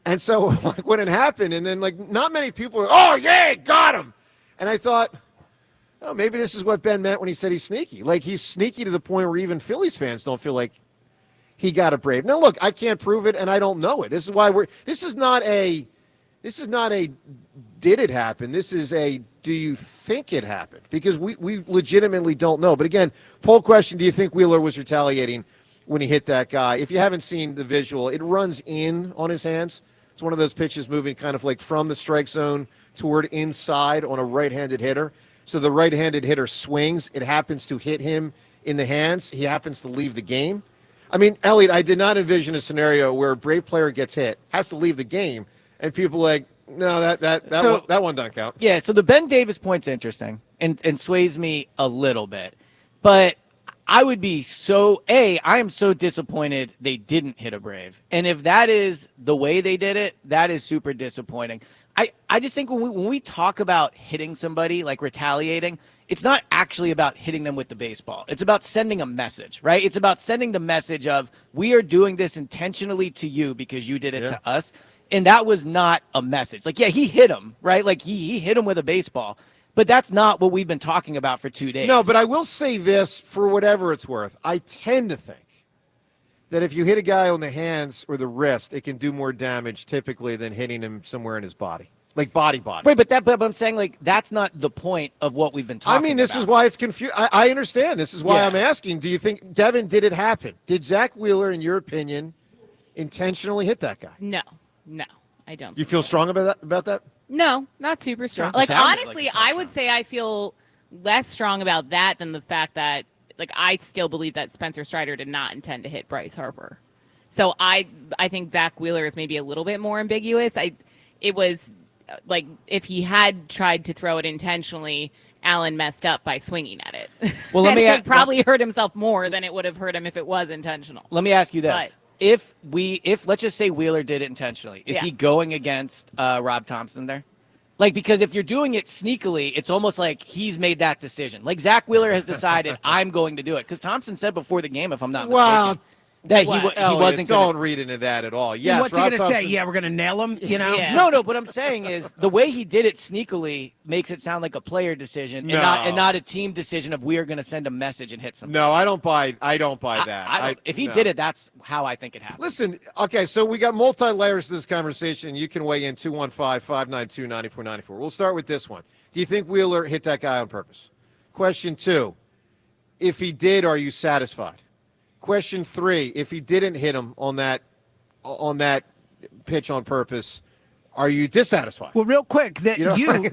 And so when it happened, and then not many people were, oh, yeah, got him. And I thought, oh, maybe this is what Ben meant when he said he's sneaky. Like he's sneaky to the point where even Phillies fans don't feel like he got a brave. Now, look, I can't prove it, and I don't know it. This is why this is not a did it happen? This is a do you think it happened? Because we legitimately don't know. But again, poll question, do you think Wheeler was retaliating when he hit that guy? If you haven't seen the visual, it runs in on his hands. It's one of those pitches moving kind of like from the strike zone toward inside on a right-handed hitter. So the right-handed hitter swings. It happens to hit him in the hands. He happens to leave the game. I mean, Elliot, I did not envision a scenario where a brave player gets hit, has to leave the game, and people are like, no, that one doesn't count. Yeah, so the Ben Davis point's interesting and sways me a little bit. But I would be I am so disappointed they didn't hit a Brave. And if that is the way they did it, that is super disappointing. I just think when we talk about hitting somebody, like retaliating, it's not actually about hitting them with the baseball. It's about sending a message, right? It's about sending the message of, we are doing this intentionally to you because you did it to us. And that was not a message. Like, yeah, he hit him, right? Like, he hit him with a baseball. But that's not what we've been talking about for 2 days. No, but I will say this, for whatever it's worth. I tend to think that if you hit a guy on the hands or the wrist, it can do more damage typically than hitting him somewhere in his body. Like body. Right, but I'm saying, like, that's not the point of what we've been talking about. I mean, this is why it's confused. I understand. This is why I'm asking. Do you think, Devin, did it happen? Did Zach Wheeler, in your opinion, intentionally hit that guy? No, I don't. You feel strong about that? No, not super strong. Like, honestly, I would say I feel less strong about that than the fact that, like, I still believe that Spencer Strider did not intend to hit Bryce Harper. So I think Zach Wheeler is maybe a little bit more ambiguous. It was like, if he had tried to throw it intentionally, Allen messed up by swinging at it. Well, let me probably hurt himself more than it would have hurt him if it was intentional. Let me ask you this. If let's just say Wheeler did it intentionally, is he going against Rob Thompson there? Like, because if you're doing it sneakily, it's almost like he's made that decision. Like, Zach Wheeler has decided, I'm going to do it. Because Thompson said before the game, if I'm not mistaken, that he wasn't. Don't read into that at all. Yes, what's he going to say? Yeah, we're going to nail him. You know? Yeah. No. What I'm saying is the way he did it sneakily makes it sound like a player decision and not a team decision of, we are going to send a message and hit something. No, I don't buy that. If he did it, that's how I think it happened. Listen, okay, so we got multi-layers to this conversation. You can weigh in 215-592-9494. We'll start with this one. Do you think Wheeler hit that guy on purpose? Question 2, if he did, are you satisfied? Question 3, if he didn't hit him on that pitch on purpose, are you dissatisfied? Well, real quick,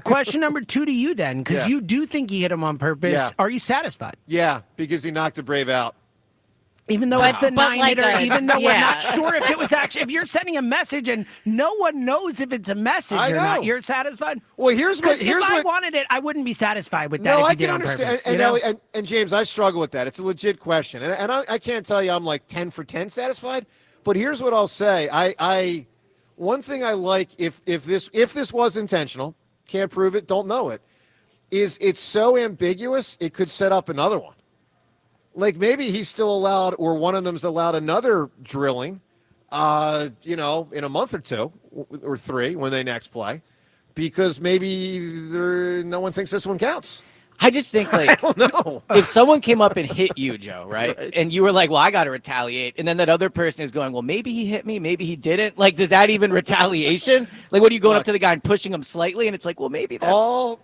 question number 2 to you then, because you do think he hit him on purpose. Yeah. Are you satisfied? Yeah, because he knocked the Brave out. Even though it's the But 9-hitter, even though we're not yeah. sure if it was actually, if you're sending a message and no one knows if it's a message I or know. not, you're satisfied? Well, here's what. If I wanted it, I wouldn't be satisfied with that. No, if I you did can it on understand. purpose, And, you know? Ellie, and James, I struggle with that. It's a legit question, and I can't tell you I'm like 10 for 10 satisfied. But here's what I'll say. I one thing I like if this was intentional, can't prove it, don't know it, is it's so ambiguous it could set up another one. Like maybe he's still allowed, or one of them's allowed another drilling, in a month or two or three when they next play, because maybe no one thinks this one counts. I just think, like, I don't know. If someone came up and hit you, Joe, right? And you were like, well, I got to retaliate. And then that other person is going, well, maybe he hit me, maybe he didn't. Like, does that even retaliation? Like, what are you going up to the guy and pushing him slightly? And it's like, well, maybe that's. All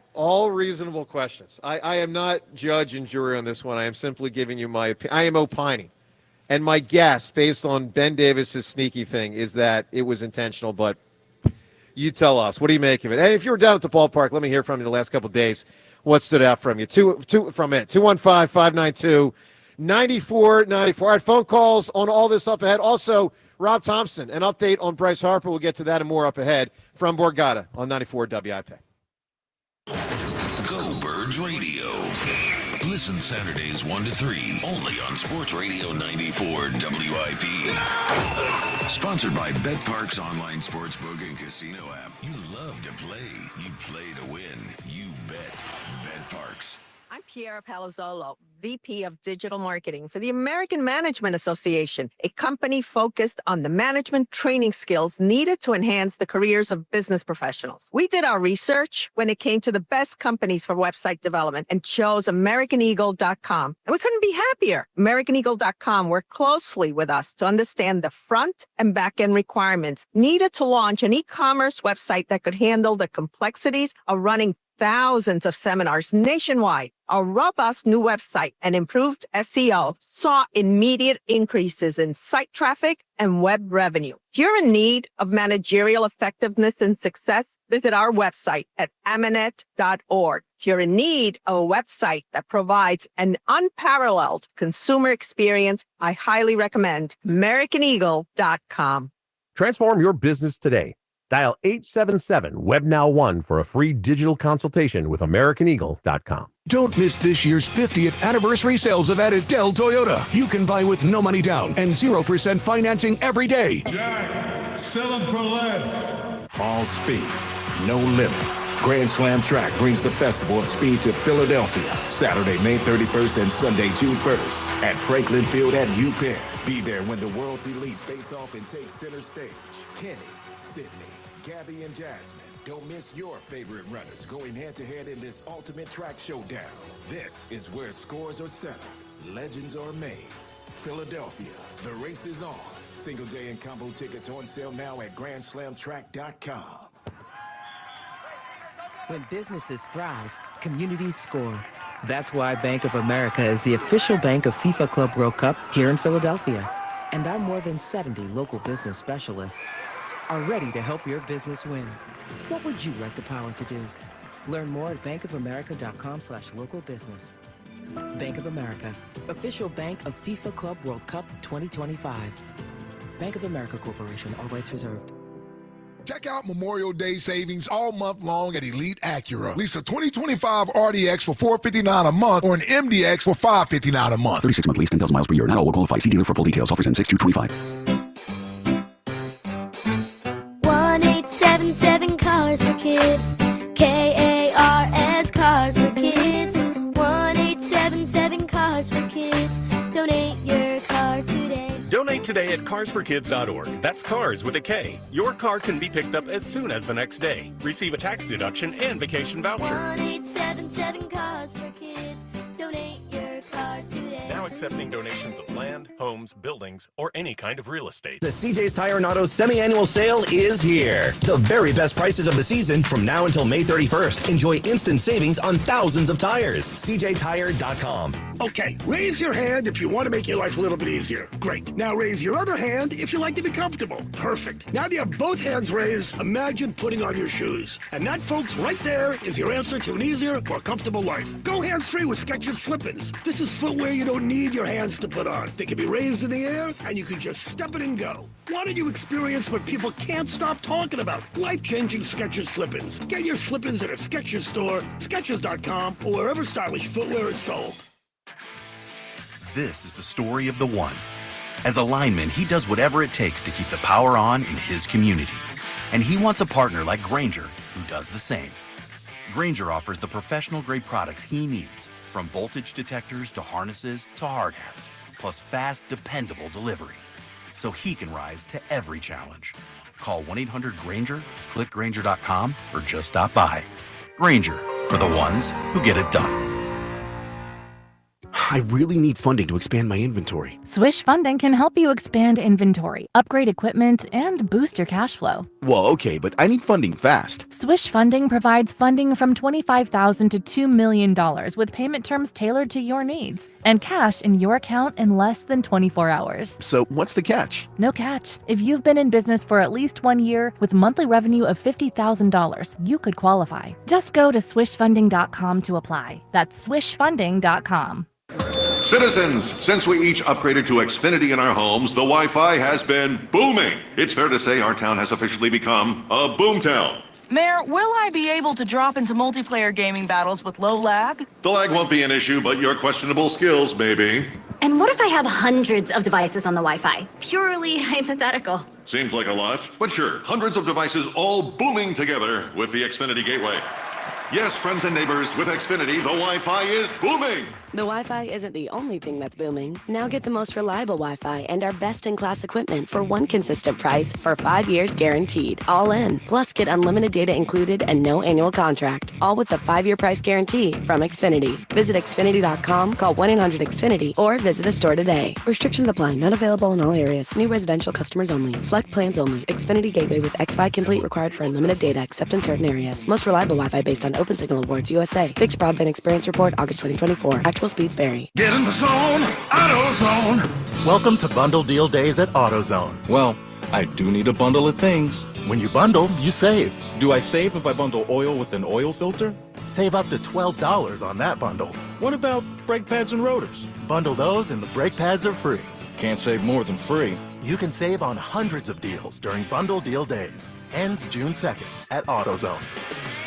reasonable questions. I am not judge and jury on this one. I am simply giving you my opinion. I am opining. And my guess, based on Ben Davis's sneaky thing, is that it was intentional, but you tell us. What do you make of it? And if you were down at the ballpark, let me hear from you the last couple of days. What stood out from you? 215-592-9494. All right, phone calls on all this up ahead. Also, Rob Thompson, an update on Bryce Harper. We'll get to that and more up ahead from Borgata on 94 WIP. Go Birds Radio. Listen Saturdays 1 to 3 only on Sports Radio 94 WIP. Sponsored by BetParks online sportsbook and casino app. You love to play. You play to win. You bet. BetParks. I'm Piera Palazzolo, VP of Digital Marketing for the American Management Association, a company focused on the management training skills needed to enhance the careers of business professionals. We did our research when it came to the best companies for website development and chose AmericanEagle.com. And we couldn't be happier. AmericanEagle.com worked closely with us to understand the front and back end requirements needed to launch an e-commerce website that could handle the complexities of running thousands of seminars nationwide. Our robust new website and improved SEO saw immediate increases in site traffic and web revenue. If you're in need of managerial effectiveness and success, visit our website at amanet.org. If you're in need of a website that provides an unparalleled consumer experience, I highly recommend AmericanEagle.com. Transform your business today. Dial 877-WebNow1 for a free digital consultation with AmericanEagle.com. Don't miss this year's 50th anniversary sales event at Dell Toyota. You can buy with no money down and 0% financing every day. Jack, sell them for less. All speed, no limits. Grand Slam Track brings the Festival of Speed to Philadelphia, Saturday, May 31st and Sunday, June 1st at Franklin Field at UPenn. Be there when the world's elite face off and take center stage. Kenny, Sydney, Gabby, and Jasmine. Don't miss your favorite runners going head-to-head in this ultimate track showdown. This is where scores are settled, legends are made. Philadelphia, the race is on. Single day and combo tickets on sale now at GrandSlamTrack.com. When businesses thrive, communities score. That's why Bank of America is the official bank of FIFA Club World Cup here in Philadelphia. And our more than 70 local business specialists are ready to help your business win. What would you like the power to do? Learn more at bankofamerica.com/local business. Bank of America, official bank of FIFA Club World Cup 2025. Bank of America Corporation, all rights reserved. Check out Memorial Day savings all month long at Elite Acura. Lease a 2025 RDX for $459 a month or an MDX for $559 a month. 36-month lease, 10,000 miles per year. Not all will qualify. See dealer for full details. Offers end 6/2/25. 1-877 Cars for Kids. KARS Cars for Kids. 1-877 Cars for Kids. Donate your car today. Donate today at carsforkids.org. That's cars with a K. Your car can be picked up as soon as the next day. Receive a tax deduction and vacation voucher. 1-877 Cars for Kids. Donate your car today. Now accepting donations of land, homes, buildings, or any kind of real estate. The CJ's Tire and Auto semi-annual sale is here. The very best prices of the season from now until May 31st. Enjoy instant savings on thousands of tires. CJTire.com. Okay, raise your hand if you want to make your life a little bit easier. Great. Now raise your other hand if you like to be comfortable. Perfect. Now that you have both hands raised, imagine putting on your shoes. And that, folks, right there is your answer to an easier, more comfortable life. Go hands-free with Skechers Slip-ins. This is footwear you don't need with your hands to put on. They can be raised in the air, and you can just step it and go. Why don't you experience what people can't stop talking about? Life-changing Skechers slip-ins. Get your slip-ins at a Skechers store, Skechers.com, or wherever stylish footwear is sold. This is the story of the one. As a lineman, he does whatever it takes to keep the power on in his community. And he wants a partner like Grainger who does the same. Grainger offers the professional-grade products he needs, from voltage detectors to harnesses to hard hats, plus fast, dependable delivery, so he can rise to every challenge. Call 1-800-GRAINGER, click Grainger.com, or just stop by. Grainger, for the ones who get it done. I really need funding to expand my inventory. Swish Funding can help you expand inventory, upgrade equipment, and boost your cash flow. Well, okay, but I need funding fast. Swish Funding provides funding from $25,000 to $2 million with payment terms tailored to your needs and cash in your account in less than 24 hours. So what's the catch? No catch. If you've been in business for at least 1 year with monthly revenue of $50,000, you could qualify. Just go to swishfunding.com to apply. That's swishfunding.com. Citizens, since we each upgraded to Xfinity in our homes, the Wi-Fi has been booming. It's fair to say our town has officially become a boomtown. Mayor, will I be able to drop into multiplayer gaming battles with low lag? The lag won't be an issue, but your questionable skills may be. And what if I have hundreds of devices on the Wi-Fi? Purely hypothetical. Seems like a lot, but sure, hundreds of devices all booming together with the Xfinity Gateway. Yes, friends and neighbors, with Xfinity, the Wi-Fi is booming. The Wi-Fi isn't the only thing that's booming. Now get the most reliable Wi-Fi and our best-in-class equipment for one consistent price for 5 years guaranteed. All in. Plus, get unlimited data included and no annual contract. All with the 5-year price guarantee from Xfinity. Visit Xfinity.com, call 1-800-XFINITY, or visit a store today. Restrictions apply. Not available in all areas. New residential customers only. Select plans only. Xfinity Gateway with XFi Complete required for unlimited data except in certain areas. Most reliable Wi-Fi based on Open Signal Awards USA. Fixed Broadband Experience Report, August 2024. Actual speeds vary. Get in the zone, AutoZone. Welcome to Bundle Deal Days at AutoZone. Well, I do need a bundle of things. When you bundle, you save. Do I save if I bundle oil with an oil filter? Save up to $12 on that bundle. What about brake pads and rotors? Bundle those and the brake pads are free. Can't save more than free. You can save on hundreds of deals during Bundle Deal Days. Ends June 2nd at AutoZone.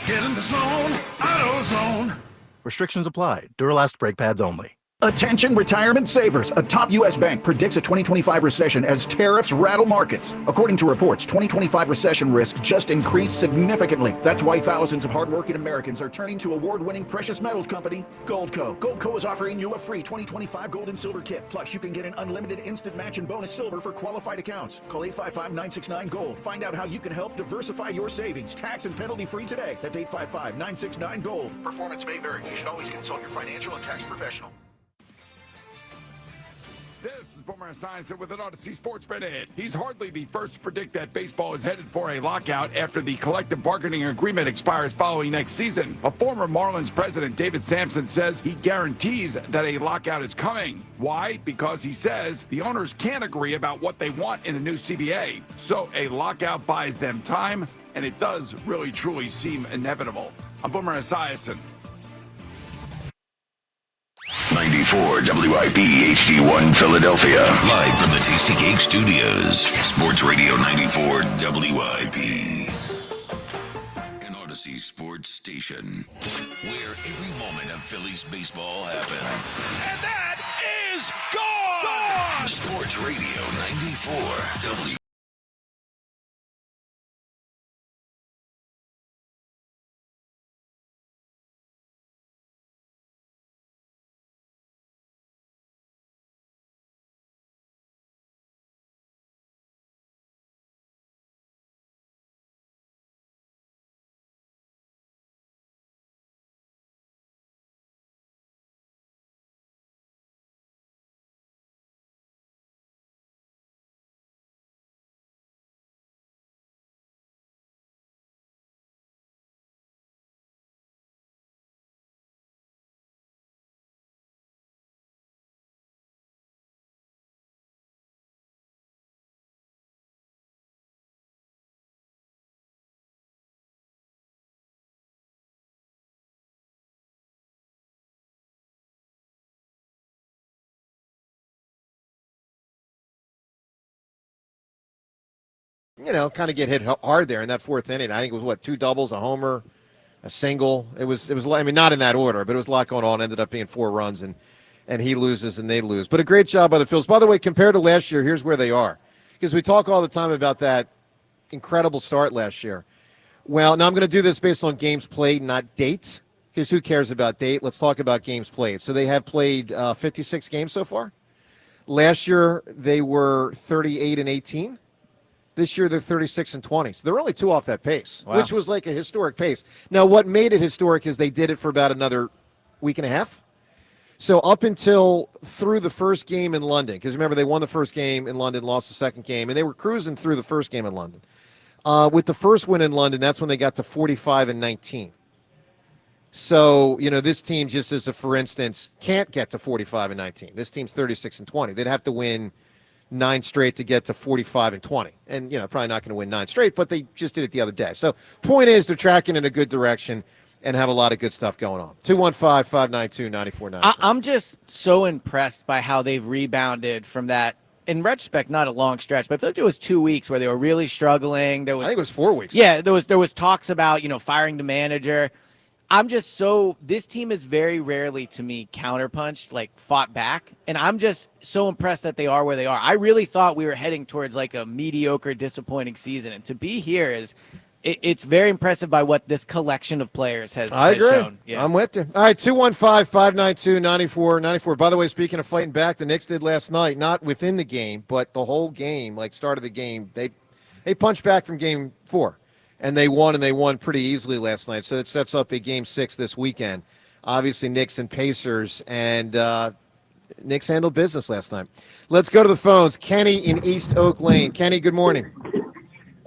Get in the zone, AutoZone. Restrictions apply. Duralast brake pads only. Attention retirement savers. A top U.S. bank predicts a 2025 recession as tariffs rattle markets. According to reports, 2025 recession risk just increased significantly. That's why thousands of hardworking Americans are turning to award-winning precious metals company, Goldco. Goldco is offering you a free 2025 gold and silver kit. Plus, you can get an unlimited instant match and bonus silver for qualified accounts. Call 855-969-GOLD. Find out how you can help diversify your savings. Tax and penalty-free today. That's 855-969-GOLD. Performance may vary. You should always consult your financial and tax professional. This is Boomer Esiason with an Odyssey Sports Minute. He's hardly the first to predict that baseball is headed for a lockout after the collective bargaining agreement expires following next season. A former Marlins president, David Sampson, says he guarantees that a lockout is coming. Why? Because he says the owners can't agree about what they want in a new CBA. So a lockout buys them time, and it does really truly seem inevitable. I'm Boomer Esiason. 94 WIP HD1 Philadelphia. Live from the Tasty Cake Studios. Sports Radio 94 WIP. An Odyssey Sports Station. Where every moment of Phillies baseball happens. And that is gone! Sports Radio 94 WIP. kind of get hit hard there in that fourth inning. I think it was 2 doubles, a homer, a single. It was. I mean, not in that order, but it was a lot going on. It ended up being 4 runs, and he loses and they lose. But a great job by the Phils. By the way, compared to last year, here's where they are, because we talk all the time about that incredible start last year. Well, now I'm going to do this based on games played, not dates, because who cares about date? Let's talk about games played. So they have played 56 games so far. Last year they were 38-18. This year they're 36-20. So they're only 2 off that pace, which was like a historic pace. Now, what made it historic is they did it for about another week and a half. So up until through the first game in London, because remember they won the first game in London, lost the second game, and they were cruising through the first game in London. With the first win in London, that's when they got to 45-19. So, this team, just as a for instance, can't get to 45-19. This team's 36-20. They'd have to win 9 straight to get to 45-20. And, probably not going to win 9 straight, but they just did it the other day. So, point is, they're tracking in a good direction and have a lot of good stuff going on. 215-592-9490. I'm just so impressed by how they've rebounded from that. In retrospect, not a long stretch, but I feel like there was 2 weeks where they were really struggling. I think it was 4 weeks. Yeah, there was talks about, firing the manager. This team is very rarely, to me, counterpunched, like fought back. And I'm just so impressed that they are where they are. I really thought we were heading towards like a mediocre, disappointing season. And to be here it's very impressive by what this collection of players has shown. Yeah. I'm with you. All right, 215-592-9494. By the way, speaking of fighting back, the Knicks did last night, not within the game, but the whole game, like start of the game, they punched back from game 4. And they won pretty easily last night. So it sets up a game 6 this weekend. Obviously, Knicks and Pacers, and Knicks handled business last night. Let's go to the phones. Kenny in East Oak Lane. Kenny, good morning.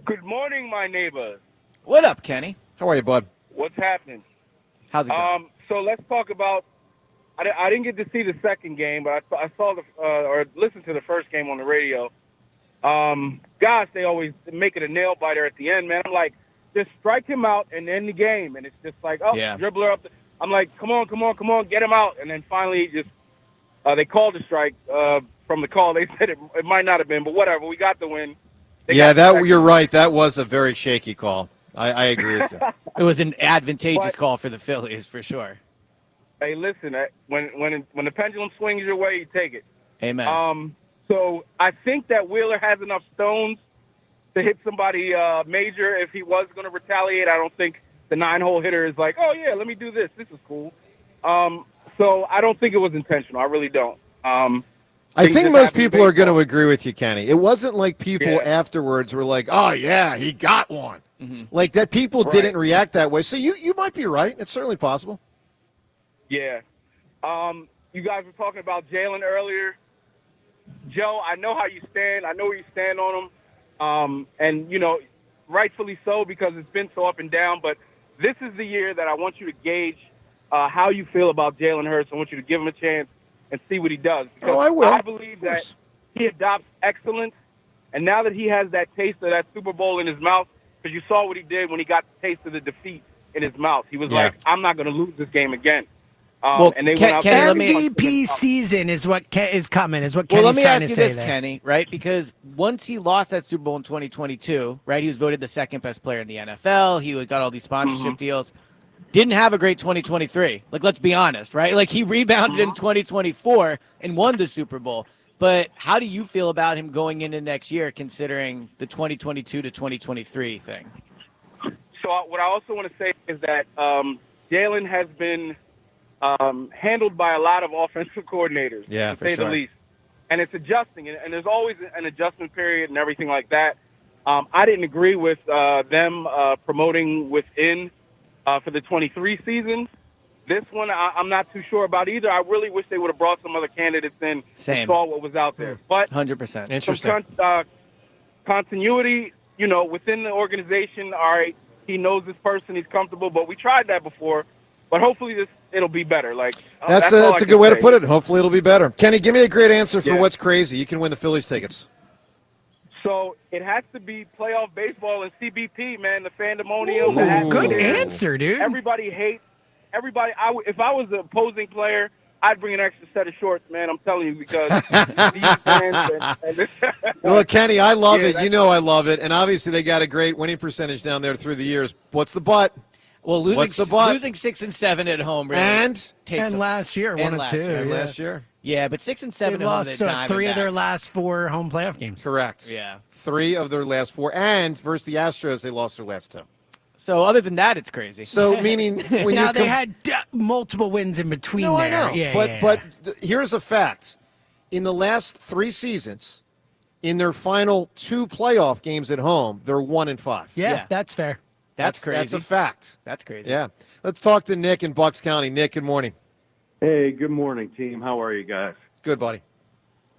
Good morning, my neighbor. What up, Kenny? How are you, bud? What's happening? How's it going? So let's talk about. I didn't get to see the second game, but I saw or listened to the first game on the radio. Gosh, they always make it a nail biter at the end, man. I'm like, just strike him out and end the game, and it's just like, dribbler up. I'm like, come on, get him out, and then finally, just they called the strike from the call. They said it might not have been, but whatever. We got the win. You're right. That was a very shaky call. I agree with you. It was an advantageous call for the Phillies, for sure. Hey, listen, when the pendulum swings your way, you take it. Amen. So I think that Wheeler has enough stones to hit somebody major if he was going to retaliate. I don't think the 9-hole hitter is like, oh, yeah, let me do this. This is cool. So I don't think it was intentional. I really don't. I think most people are going to agree with you, Kenny. It wasn't like people afterwards were like, oh, yeah, he got one. Mm-hmm. Like that people didn't react that way. So you might be right. It's certainly possible. Yeah. You guys were talking about Jalen earlier. Joe, I know how you stand. I know where you stand on him. And, rightfully so, because it's been so up and down. But this is the year that I want you to gauge how you feel about Jalen Hurts. I want you to give him a chance and see what he does. Because I will. I believe that he adopts excellence. And now that he has that taste of that Super Bowl in his mouth, because you saw what he did when he got the taste of the defeat in his mouth. He was like, I'm not going to lose this game again. And they went out there. MVP season is what is coming, is what Kenny's let me trying ask to you say this, there. Kenny, right? Because once he lost that Super Bowl in 2022, right, he was voted the second best player in the NFL. He got all these sponsorship deals. Didn't have a great 2023. Like, let's be honest, right? Like, he rebounded in 2024 and won the Super Bowl. But how do you feel about him going into next year, considering the 2022 to 2023 thing? So what I also want to say is that Jalen has been handled by a lot of offensive coordinators, to say the least. And it's adjusting, and there's always an adjustment period and everything like that. I didn't agree with them promoting within for the 23 season. This one, I'm not too sure about either. I really wish they would have brought some other candidates in and saw what was out there. But 100%. Interesting. Some continuity, within the organization, all right, he knows this person, he's comfortable, but we tried that before. But hopefully it'll be better. Like that's a good way to put it. Hopefully it'll be better. Kenny, give me a great answer for what's crazy. You can win the Phillies tickets. So it has to be playoff baseball and CBP, man. The fandemonium. Good answer, dude. Everybody hates. If I was the opposing player, I'd bring an extra set of shorts, man. I'm telling you, because these fans and Well, Kenny, I love it. Yeah, You know I love it. And obviously they got a great winning percentage down there through the years. What's the but? Well, What's the but? losing 6 and 7 at home really And takes last year, and 1 and 2. And yeah. last year. Yeah, but 6 and They 7 at home. lost to the 3 of their Diamondbacks. last 4 home playoff games. Correct. Yeah. 3 of their last 4. And versus the Astros, they lost their last 2. So other than that, it's crazy. So meaning when Now you they had multiple wins in between. No, there. I know. Yeah, but here's a fact. In the last 3 seasons, in their final 2 playoff games at home, they're 1 and 5. Yeah, that's fair. That's crazy. That's a fact. That's crazy. Yeah. Let's talk to Nick in Bucks County. Nick, good morning. Hey, good morning, team. How are you guys? Good, buddy.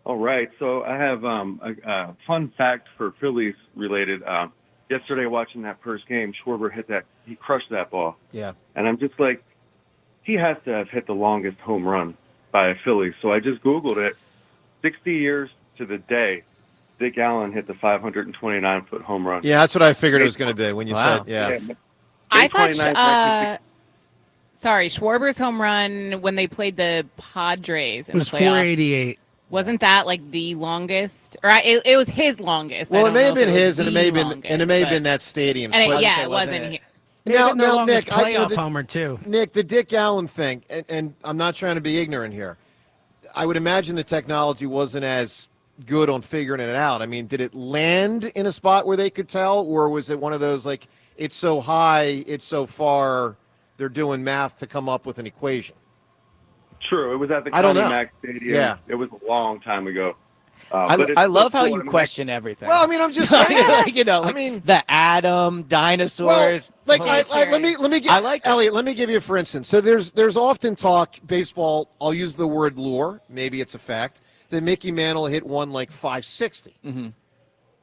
All right. So I have a fun fact for Phillies related. Yesterday, watching that first game, Schwarber he crushed that ball. Yeah. And I'm just like, he has to have hit the longest home run by a Philly. So I just Googled it. 60 years to the day, Dick Allen hit the 529-foot home run. Yeah, that's what I figured it was going to be when you said, yeah. I thought, 829, sorry, Schwarber's home run when they played the Padres in It was the playoffs. 488. Wasn't that like the longest? Or it was his longest. Well, I it don't may know have if been was his, and it may have the been, longest, and it may have but- been that stadium. And but- it wasn't here. Now, the longest Nick, playoff homer too. Nick, the Dick Allen thing, and I'm not trying to be ignorant here. I would imagine the technology wasn't as good on figuring it out. I mean, did it land in a spot where they could tell, or was it one of those like it's so high, it's so far, they're doing math to come up with an equation? True. It was at the I don't Connie know. Mack Stadium. Yeah. It was a long time ago. I love how you question everything. Well, I mean, I'm just saying. like, I mean, the atom, dinosaurs. Let me give, I like Elliot. Let me give you, for instance. So there's often talk baseball. I'll use the word lore. Maybe it's a fact that Mickey Mantle hit one like 560. Mm-hmm.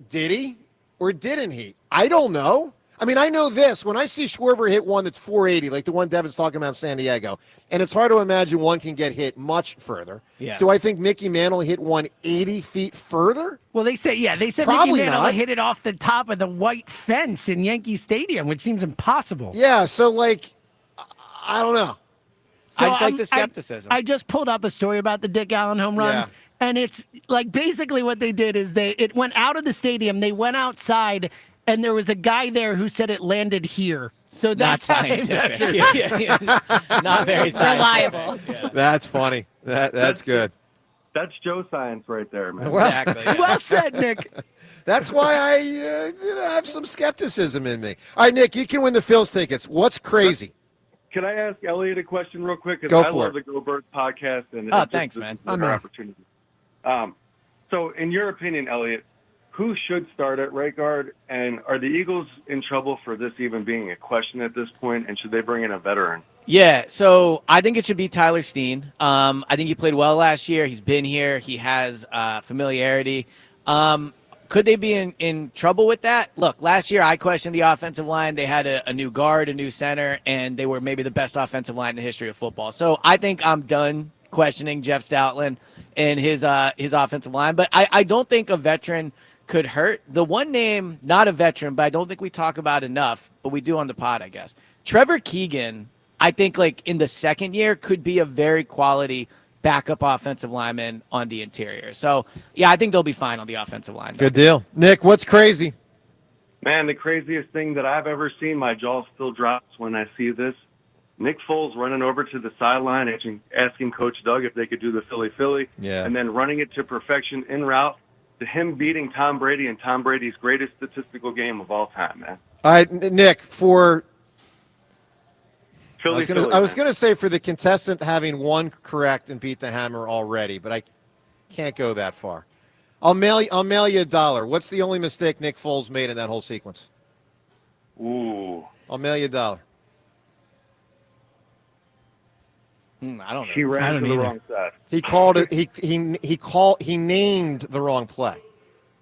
Did he or didn't he? I don't know. I mean, I know this. When I see Schwarber hit one that's 480, like the one Devin's talking about in San Diego, and it's hard to imagine one can get hit much further. Yeah. Do I think Mickey Mantle hit one 80 feet further? Well, they said Probably Mickey Mantle not. hit it off the top of the white fence in Yankee Stadium, which seems impossible. Yeah, so like, I don't know. I just like I'm- the skepticism. I just pulled up a story about the Dick Allen home run. Yeah. And it's like basically what they did is it went out of the stadium. They went outside, and there was a guy there who said it landed here. So Not that's how they scientific. measured it. Yeah. Not very scientific. Reliable. Yeah. That's funny. That's good. That's Joe science right there, man. Well, Exactly. Yeah. Well said, Nick. That's why I have some skepticism in me. All right, Nick, you can win the Phils tickets. What's crazy? Can I ask Elliot a question real quick? 'Cause Go I for love it. the Go Birds podcast. And Oh, it's thanks, just man. a rare opportunity. So, in your opinion, Elliot, who should start at right guard? And are the Eagles in trouble for this even being a question at this point? And should they bring in a veteran? Yeah, so I think it should be Tyler Steen. I think he played well last year. He's been here. He has familiarity. Could they be in trouble with that? Look, last year I questioned the offensive line. They had a new guard, a new center, and they were maybe the best offensive line in the history of football. So I think I'm done questioning Jeff Stoutland and his offensive line. But I don't think a veteran could hurt. The one name, not a veteran, but I don't think we talk about enough, but we do on the pod, I guess. Trevor Keegan, I think like in the second year could be a very quality backup offensive lineman on the interior. So, yeah, I think they'll be fine on the offensive line. Good deal. Nick, what's crazy? Man, the craziest thing that I've ever seen, my jaw still drops when I see this. Nick Foles running over to the sideline, asking Coach Doug if they could do the Philly, Yeah. and then running it to perfection en route to him beating Tom Brady in Tom Brady's greatest statistical game of all time, man. All right, Nick, for Philly, I was going to say for the contestant having one correct and beat the hammer already, but I can't go that far. I'll mail you $1. What's the only mistake Nick Foles made in that whole sequence? Ooh. I'll mail you $1. I don't know. He ran to the wrong side. He called it. He named the wrong play.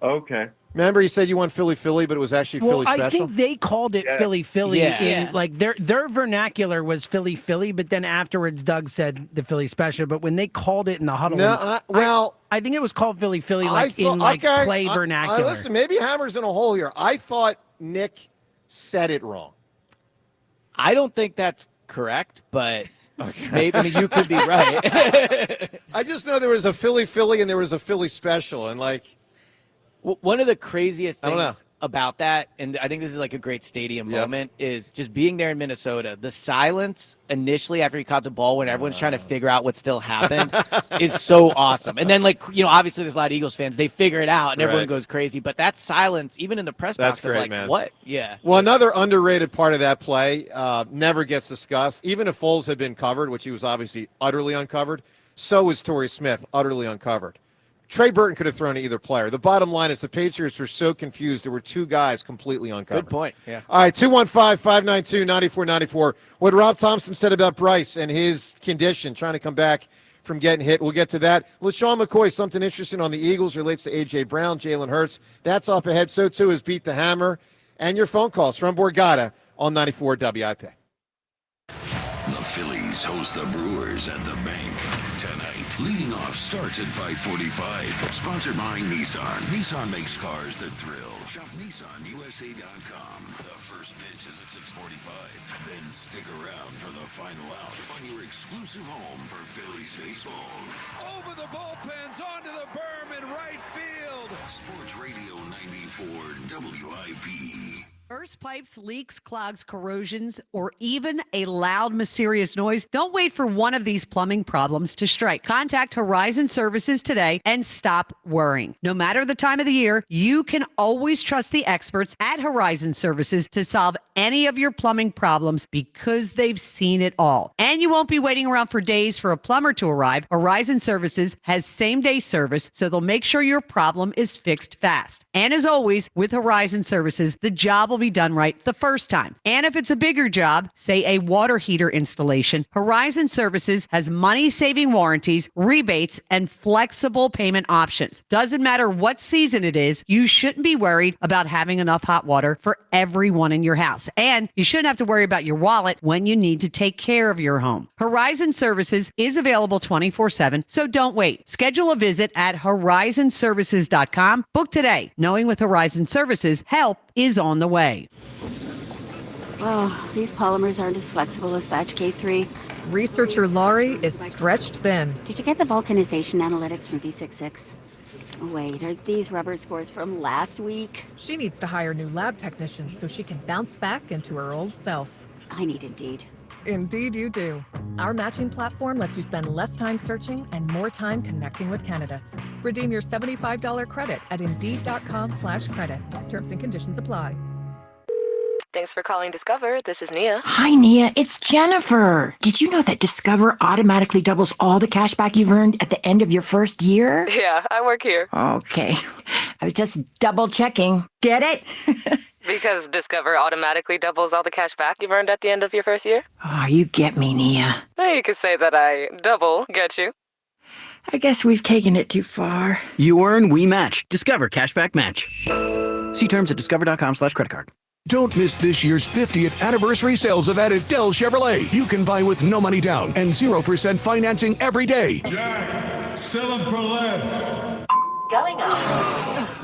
Okay. Remember, he said you want Philly, but it was actually Well, Philly I special. think they called it Yeah. Philly. Yeah. In like their vernacular was Philly, but then afterwards Doug said the Philly special. But when they called it in the huddle, No, I think it was called Philly, I like thought- in like okay, play vernacular. listen, maybe Hammer's in a hole here. I thought Nick said it wrong. I don't think that's correct, but Okay. Maybe you could be right. I just know there was a Philly and there was a Philly special, and like one of the craziest I don't know. things about that, and I think this is like a great stadium moment, is just being there in Minnesota. The silence initially after he caught the ball when everyone's trying to figure out what still happened is so awesome. And then, like, obviously there's a lot of Eagles fans. They figure it out, and everyone goes crazy. But that silence, even in the press box, great, of like, man. what? Yeah. Well, another underrated part of that play never gets discussed. Even if Foles had been covered, which he was obviously utterly uncovered, so was Torrey Smith utterly uncovered. Trey Burton could have thrown to either player. The bottom line is the Patriots were so confused. There were two guys completely uncovered. Good point. Yeah. All right, 215-592-9494. What Rob Thompson said about Bryce and his condition, trying to come back from getting hit. We'll get to that. LaShawn McCoy, something interesting on the Eagles relates to A.J. Brown, Jalen Hurts. That's up ahead. So, too, is Beat the Hammer. And your phone calls from Borgata on 94 WIP. The Phillies host the Brewers at the bank tonight. Leading off starts at 5:45. Sponsored by Nissan. Nissan makes cars that thrill. Shop NissanUSA.com. The first pitch is at 6:45. Then stick around for the final out on your exclusive home for Phillies baseball. Over the bullpens, onto the berm in right field. Sports Radio 94 WIP. Burst pipes, leaks, clogs, corrosions, or even a loud, mysterious noise. Don't wait for one of these plumbing problems to strike. Contact Horizon Services today and stop worrying. No matter the time of the year, you can always trust the experts at Horizon Services to solve any of your plumbing problems because they've seen it all. And you won't be waiting around for days for a plumber to arrive. Horizon Services has same-day service, so they'll make sure your problem is fixed fast. And as always, with Horizon Services, the job will be done right the first time. And if it's a bigger job, say a water heater installation, Horizon Services has money-saving warranties, rebates, and flexible payment options. Doesn't matter what season it is, you shouldn't be worried about having enough hot water for everyone in your house. And you shouldn't have to worry about your wallet when you need to take care of your home. Horizon Services is available 24/7, so don't wait. Schedule a visit at horizonservices.com. Book today. Knowing with Horizon Services, help is on the way. Oh, these polymers aren't as flexible as batch K3. Researcher Laurie is stretched thin. Did you get the vulcanization analytics from V66? Wait, are these rubber scores from last week? She needs to hire new lab technicians so she can bounce back into her old self. I need Indeed. Indeed you do. Our matching platform lets you spend less time searching and more time connecting with candidates. Redeem your $75 credit at Indeed.com/credit. Terms and conditions apply. Thanks for calling Discover. This is Nia. Hi, Nia. It's Jennifer. Did you know that Discover automatically doubles all the cash back you've earned at the end of your first year? Yeah, I work here. Okay. I was just double checking. Get it? Because Discover automatically doubles all the cash back you've earned at the end of your first year? Oh, you get me, Nia. You could say that I double get you. I guess we've taken it too far. You earn, we match. Discover Cashback Match. See terms at discover.com/creditcard. Don't miss this year's 50th anniversary sales event at Dell Chevrolet. You can buy with no money down and 0% financing every day. Jack, sell them for less. Going up.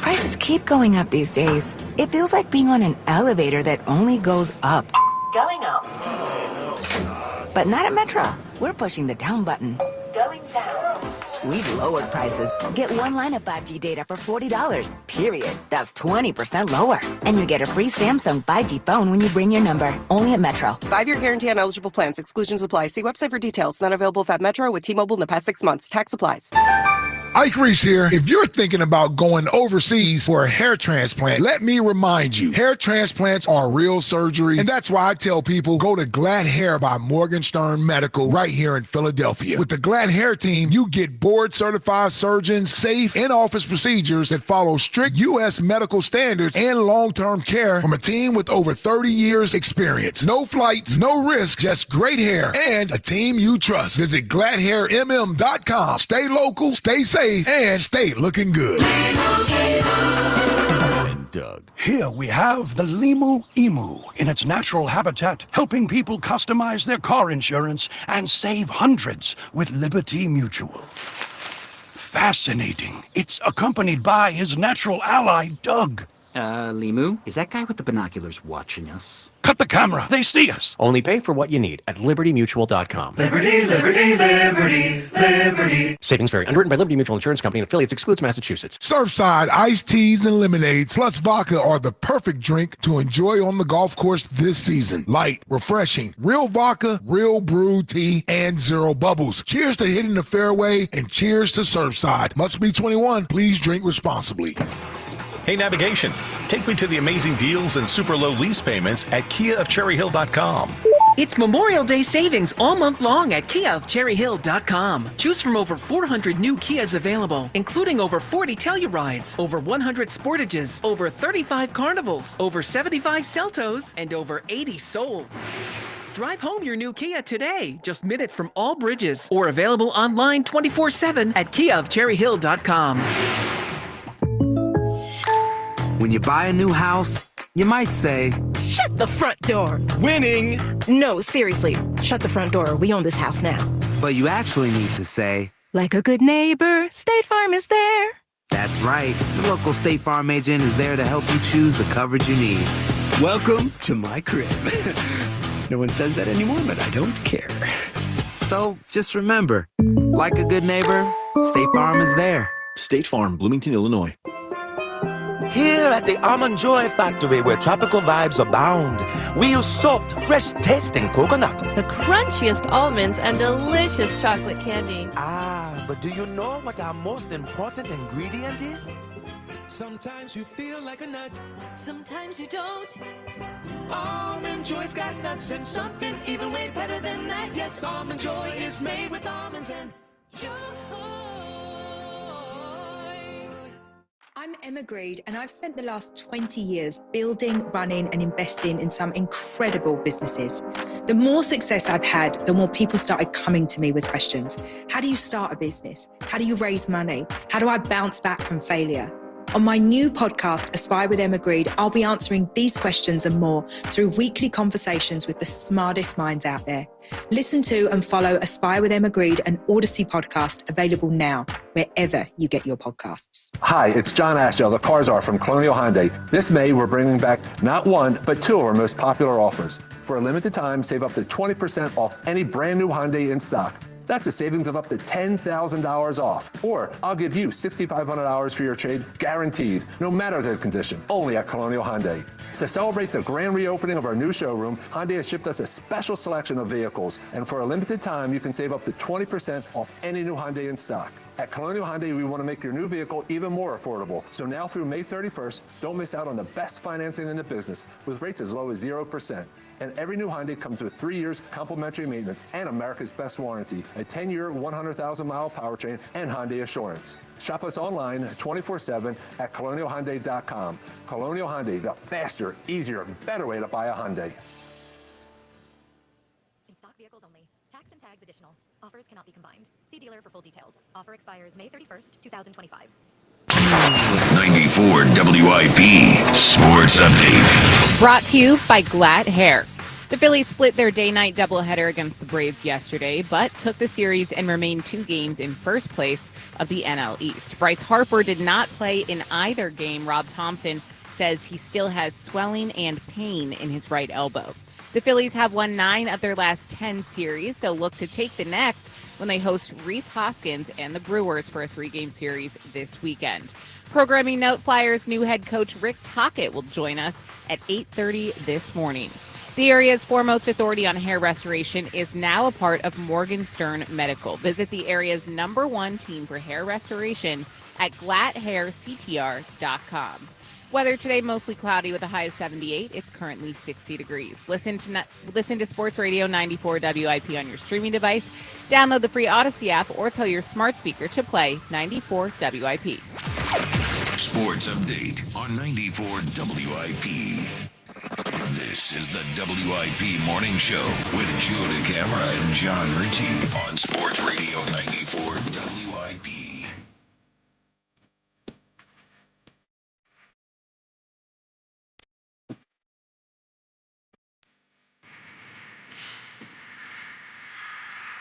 Prices keep going up these days. It feels like being on an elevator that only goes up. Going up. But not at Metro. We're pushing the down button. Going down. We've lowered prices. Get one line of 5G data for $40. Period. That's 20% lower. And you get a free Samsung 5G phone when you bring your number. Only at Metro. 5-year guarantee on eligible plans. Exclusions apply. See website for details. Not available at Metro with T-Mobile in the past 6 months. Tax applies. Ike Reese here. If you're thinking about going overseas for a hair transplant, let me remind you, hair transplants are real surgery, and that's why I tell people go to Glad Hair by Morgenstern Medical right here in Philadelphia. With the Glad Hair team, you get board-certified surgeons, safe in-office procedures that follow strict U.S. medical standards and long-term care from a team with over 30 years experience. No flights, no risk, just great hair and a team you trust. Visit GladHairMM.com. Stay local, stay safe, and stay looking good. And Doug. Here we have the Limu Emu in its natural habitat, helping people customize their car insurance and save hundreds with Liberty Mutual. Fascinating. It's accompanied by his natural ally, Doug. Limu, is that guy with the binoculars watching us? Cut the camera. They see us. Only pay for what you need at libertymutual.com. Liberty, liberty, liberty, liberty. Savings vary. Underwritten by Liberty Mutual Insurance Company and affiliates. Excludes Massachusetts. Surfside iced teas and lemonades plus vodka are the perfect drink to enjoy on the golf course this season. Light, refreshing, real vodka, real brewed tea, and zero bubbles. Cheers to hitting the fairway and cheers to Surfside. Must be 21. Please drink responsibly. Hey, Navigation, take me to the amazing deals and super low lease payments at KiaofCherryHill.com. It's Memorial Day savings all month long at KiaofCherryHill.com. Choose from over 400 new Kias available, including over 40 Tellurides, over 100 Sportages, over 35 Carnivals, over 75 Celtos, and over 80 Souls. Drive home your new Kia today, just minutes from all bridges, or available online 24/7 at KiaofCherryHill.com. When you buy a new house, you might say, "Shut the front door." "Winning." No, seriously, shut the front door. We own this house now. But you actually need to say, "Like a good neighbor, State Farm is there." That's right. The local State Farm agent is there to help you choose the coverage you need. Welcome to my crib. No one says that anymore, but I don't care. So just remember, like a good neighbor, State Farm is there. State Farm, Bloomington, Illinois. Here at the Almond Joy Factory, where tropical vibes abound, we use soft, fresh-tasting coconut. The crunchiest almonds and delicious chocolate candy. Ah, but do you know what our most important ingredient is? Sometimes you feel like a nut. Sometimes you don't. Almond Joy's got nuts and something even way better than that. Yes, Almond Joy is made with almonds and joy. I'm Emma Greed, and I've spent the last 20 years building, running, and investing in some incredible businesses. The more success I've had, the more people started coming to me with questions. How do you start a business? How do you raise money? How do I bounce back from failure? On my new podcast, Aspire with Emma Greed, I'll be answering these questions and more through weekly conversations with the smartest minds out there. Listen to and follow Aspire with Emma Greed, an Odyssey podcast, available now, wherever you get your podcasts. Hi, it's John Ashell, the Car Czar from Colonial Hyundai. This May, we're bringing back not one, but two of our most popular offers. For a limited time, save up to 20% off any brand new Hyundai in stock. That's a savings of up to $10,000 off. Or I'll give you $6,500 for your trade, guaranteed, no matter the condition, only at Colonial Hyundai. To celebrate the grand reopening of our new showroom, Hyundai has shipped us a special selection of vehicles. And for a limited time, you can save up to 20% off any new Hyundai in stock. At Colonial Hyundai, we want to make your new vehicle even more affordable. So now through May 31st, don't miss out on the best financing in the business with rates as low as 0%. And every new Hyundai comes with 3 years complimentary maintenance and America's best warranty, a 10-year, 100,000-mile powertrain, and Hyundai Assurance. Shop us online 24/7 at colonialhyundai.com. Colonial Hyundai, the faster, easier, better way to buy a Hyundai. In stock vehicles only. Tax and tags additional. Offers cannot be combined. See dealer for full details. Offer expires May 31st, 2025. 94 WIP Sports Update. Brought to you by Glad Hair. The Phillies split their day-night doubleheader against the Braves yesterday, but took the series and remained 2 games in first place of the NL East. Bryce Harper did not play in either game. Rob Thompson says he still has swelling and pain in his right elbow. The Phillies have won 9 of their last 10 series. They'll look to take the next when they host Rhys Hoskins and the Brewers for a 3-game series this weekend. Programming note, Flyers' new head coach Rick Tocchet will join us at 8:30 this morning. The area's foremost authority on hair restoration is now a part of Morgenstern Medical. Visit the area's #1 team for hair restoration at gladhairctr.com. Weather today, mostly cloudy with a high of 78. It's currently 60 degrees. Listen to Sports Radio 94 WIP on your streaming device. Download the free Odyssey app or tell your smart speaker to play 94 WIP. Sports Update on 94 WIP. This is the WIP Morning Show with Judah Camera and John Ritchie on Sports Radio 94 WIP.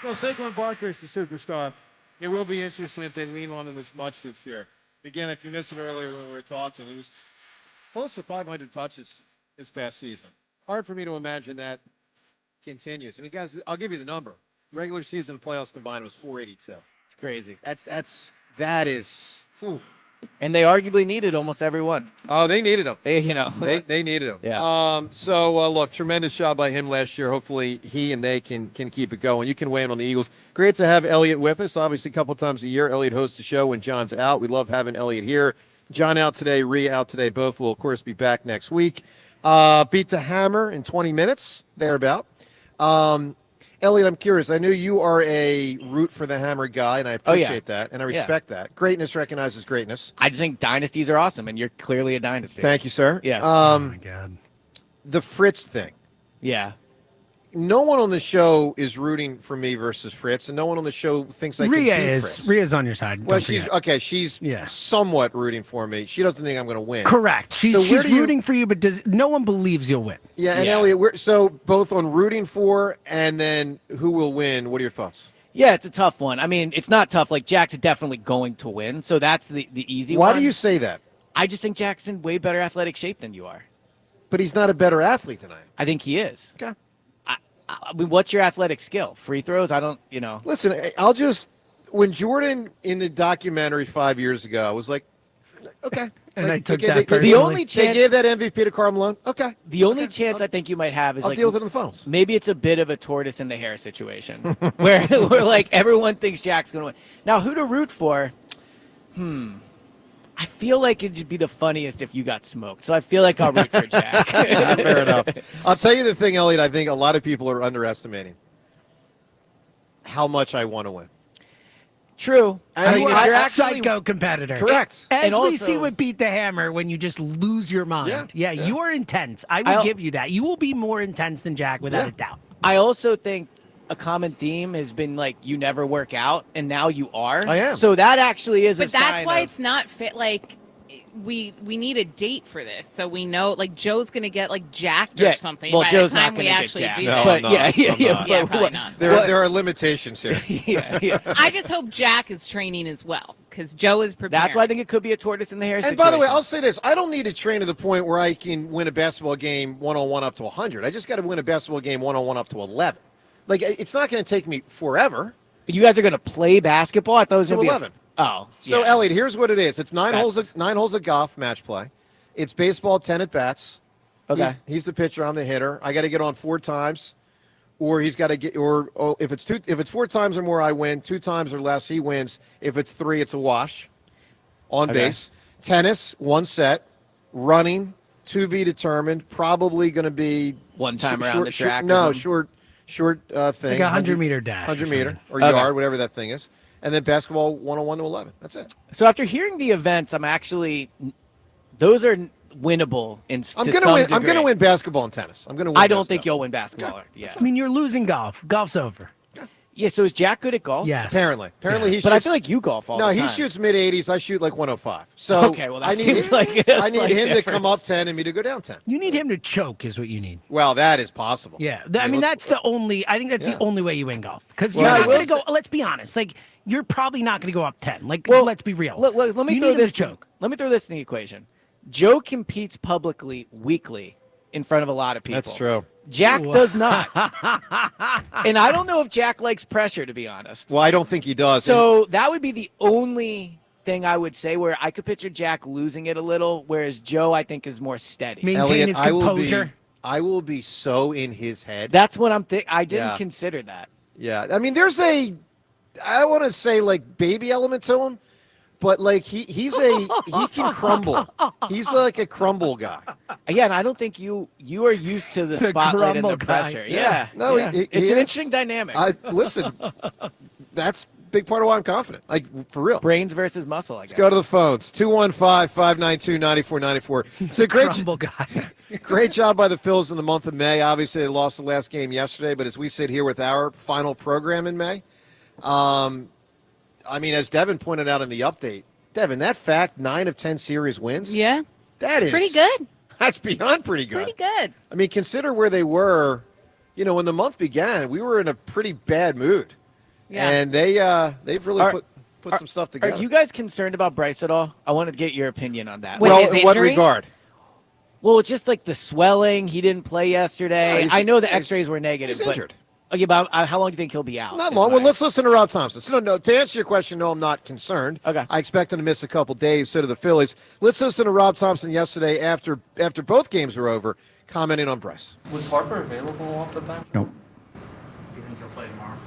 Well, Saquon Barkley is the superstar. It will be interesting if they lean on him as much this year. Again, if you missed it earlier when we were talking, he was close to 500 touches this past season. Hard for me to imagine that continues. I mean, guys, I'll give you the number. Regular season and playoffs combined was 482. It's crazy. That is. Whew. And they arguably needed almost every one. Oh, they needed him. They needed him. Yeah. Look, tremendous job by him last year. Hopefully he and they can keep it going. You can weigh in on the Eagles. Great to have Elliot with us. Obviously, a couple times a year, Elliot hosts the show when John's out. We love having Elliot here. John out today, Rhea out today. Both will, of course, be back next week. Beat the Hammer in 20 minutes, thereabout. Elliot, I'm curious. I know you are a root for the Hammer guy, and I appreciate that, and I respect that. Greatness recognizes greatness. I just think dynasties are awesome, and you're clearly a dynasty. Thank you, sir. Yeah. Oh, my God. The Fritz thing. Yeah. No one on the show is rooting for me versus Fritz, and no one on the show thinks I can beat Fritz. Rhea's on your side. Well, she's somewhat rooting for me. She doesn't think I'm going to win. Correct. She's rooting for you, but no one believes you'll win. Yeah, and Elliot, so both on rooting for and then who will win. What are your thoughts? Yeah, it's a tough one. I mean, it's not tough. Like, Jack's definitely going to win, so that's the easy one. Why do you say that? I just think Jack's in way better athletic shape than you are. But he's not a better athlete than I am. I think he is. Okay. I mean, what's your athletic skill? Free throws? I don't, Listen, when Jordan in the documentary 5 years ago, I was like, okay. And I took that the only chance they gave that MVP to Karl Malone. Okay. The only chance I think you might have is I'll deal with it in the phones. Maybe it's a bit of a tortoise in the hare situation where like everyone thinks Jack's going to win. Now, who to root for? I feel like it'd be the funniest if you got smoked. So I feel like I'll root for Jack. Fair enough. I'll tell you the thing, Elliot, I think a lot of people are underestimating how much I want to win. True. I mean, if you're you're a actually psycho competitor. Correct. As And we also- see with Beat the Hammer, when you just lose your mind. Yeah, you are intense. I will give you that. You will be more intense than Jack without a doubt. I also think a common theme has been like you never work out, and now you are. I am. So that actually is a But that's sign why of- it's not fit. Like, we need a date for this, so we know. Like, Joe's gonna get like jacked or something. Well, by Joe's the time not we going to actually get jacked. do No, this. But I'm not. yeah. Probably not. There are limitations here. yeah. I just hope Jack is training as well, because Joe is prepared. That's why I think it could be a tortoise in the hare And situation. by the way, I'll say this. I don't need to train to the point where I can win a basketball game one-on-one up to 100. I just got to win a basketball game one-on-one up to 11. Like, it's not going to take me forever. You guys are going to play basketball? I thought it was To going to be 11. Oh. So, yeah. Elliot, here's what it is. It's nine That's- holes of golf match play. It's baseball, 10 at bats. Okay. He's the pitcher. I'm the hitter. I got to get on 4 times, or he's got to get. If it's 4 times or more, I win. 2 times or less, he wins. If it's 3, it's a wash. On base. Tennis, 1 set. Running, to be determined. Probably going to be One time around the track. short thing. Like a 100-meter dash. 100 meter or Okay. yard, whatever that thing is. And then basketball, 1-on-1 to 11. That's it. So after hearing the events, those are winnable in I'm to gonna some win. I'm degree. gonna win basketball and tennis. I'm gonna win. I don't those think stuff. you'll win basketball. Yeah. I mean, you're losing golf. Golf's over. Yeah. So is Jack good at golf? Yes. Apparently, he But shoots. I feel like you golf all no, the he time. shoots mid 80s. I shoot like 105. So Okay, well, that I need, seems like a I need slight him to come up difference. 10 and me to go down 10. You need him to choke, is what you need. Well, that is possible. Yeah, I mean that's the only. I think that's the only way you win golf because Well, you're I not will going to go. Let's be honest. Like you're probably not going to go up 10. Like Well, let's be real. Let me You throw need him to this. choke. Let me throw this in the equation. Joe competes publicly weekly in front of a lot of people. That's true. Jack does not. And I don't know if Jack likes pressure, to be honest. Well, I don't think he does. So that would be the only thing I would say where I could picture Jack losing it a little, whereas Joe, I think, is more steady. Maintain Elliot, his composure. I will be so in his head. That's what I'm thinking. I didn't Yeah. consider that. Yeah, I mean, there's I want to say like baby element to him, but like he can crumble. He's like a crumble guy. Again, I don't think you are used to the The spotlight and the crumble guy. pressure. Yeah. No, yeah. he It's an is. interesting dynamic. Listen, that's a big part of why I'm confident. Like for real. Brains versus muscle, I guess. Let's go to the phones. 215-592-9494. So Crumble guy. great job by the Phils in the month of May. Obviously, they lost the last game yesterday, but as we sit here with our final program in May, I mean, as Devin pointed out in the update, Devin, that fact 9 of 10 series wins. Yeah, That is pretty good. That's beyond pretty good. Pretty good. I mean, consider where they were. You know, when the month began, we were in a pretty bad mood. Yeah. And they've really put some stuff together. Are you guys concerned about Bryce at all? I want to get your opinion on that. With his in what injury? regard? Well, it's just like the swelling. He didn't play yesterday. Yeah, I know the X-rays were negative. He's injured. Okay, but how long do you think he'll be out? Not long. Well, let's listen to Rob Thompson. So, no, to answer your question, no, I'm not concerned. Okay. I expect him to miss a couple days, so do the Phillies. Let's listen to Rob Thompson yesterday after both games were over, commenting on Bryce. Was Harper available off the bench? Nope. Do you think he'll play tomorrow?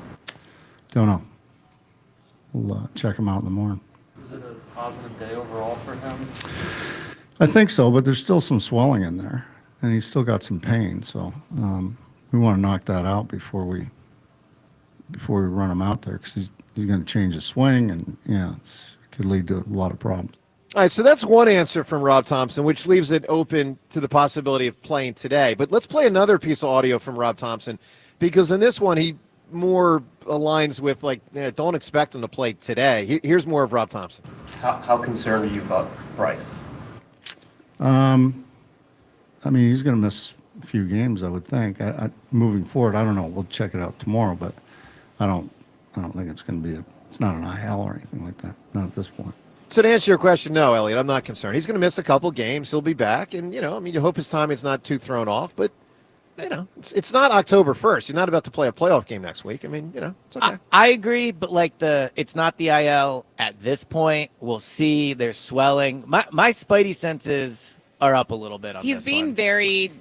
Don't know. We'll check him out in the morning. Was it a positive day overall for him? I think so, but there's still some swelling in there, and he's still got some pain. So we want to knock that out before we run him out there, because he's going to change his swing, and it could lead to a lot of problems. All right, so that's one answer from Rob Thompson, which leaves it open to the possibility of playing today. But let's play another piece of audio from Rob Thompson, because in this one he more aligns with don't expect him to play today. Here's more of Rob Thompson. How concerned are you about Bryce? I mean, he's going to miss a few games, I would think. Moving forward, I don't know. We'll check it out tomorrow, but I don't think it's going to be it's not an IL or anything like that. Not at this point. So to answer your question, no, Elliot, I'm not concerned. He's going to miss a couple games. He'll be back, and you hope his timing's not too thrown off, but it's not October 1st. He's not about to play a playoff game next week. I mean, it's okay. I agree, but it's not the IL at this point. We'll see. There's swelling. My spidey senses are up a little bit on He's this being one. very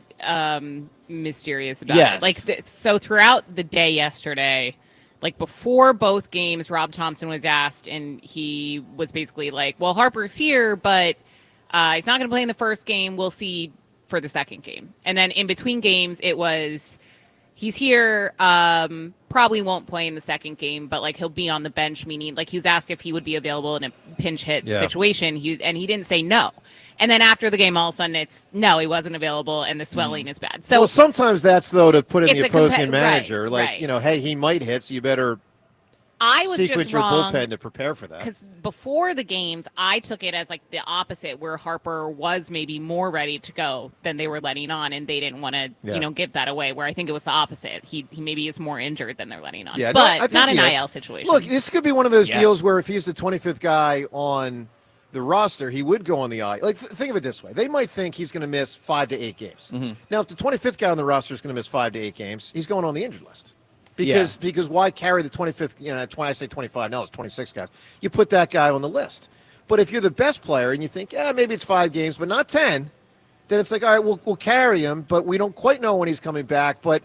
mysterious about it. So throughout the day yesterday, before both games, Rob Thompson was asked, and he was basically like, well, Harper's here, but he's not going to play in the first game. We'll see for the second game. And then in between games, it was, he's here, probably won't play in the second game, but he'll be on the bench, meaning he was asked if he would be available in a pinch hit situation. He didn't say no. And then after the game, all of a sudden it's, no, he wasn't available, and the swelling is bad. So sometimes that's, though, to put in the opposing manager. Right. Hey, he might hit, so you better sequence your bullpen to prepare for that. Because before the games, I took it as the opposite, where Harper was maybe more ready to go than they were letting on, and they didn't want to, give that away, where I think it was the opposite. He maybe is more injured than they're letting on. Yeah, but not an is. IL situation. Look, this could be one of those deals where if he's the 25th guy on the roster, he would go on the IL. Think of it this way. They might think he's going to miss 5 to 8 games. Mm-hmm. Now, if the 25th guy on the roster is going to miss 5 to 8 games, he's going on the injured list. Because why carry the 25th, I say 25, now it's 26 guys. You put that guy on the list. But if you're the best player and you think, maybe it's 5 games, but not 10, then it's all right, we'll carry him, but we don't quite know when he's coming back, but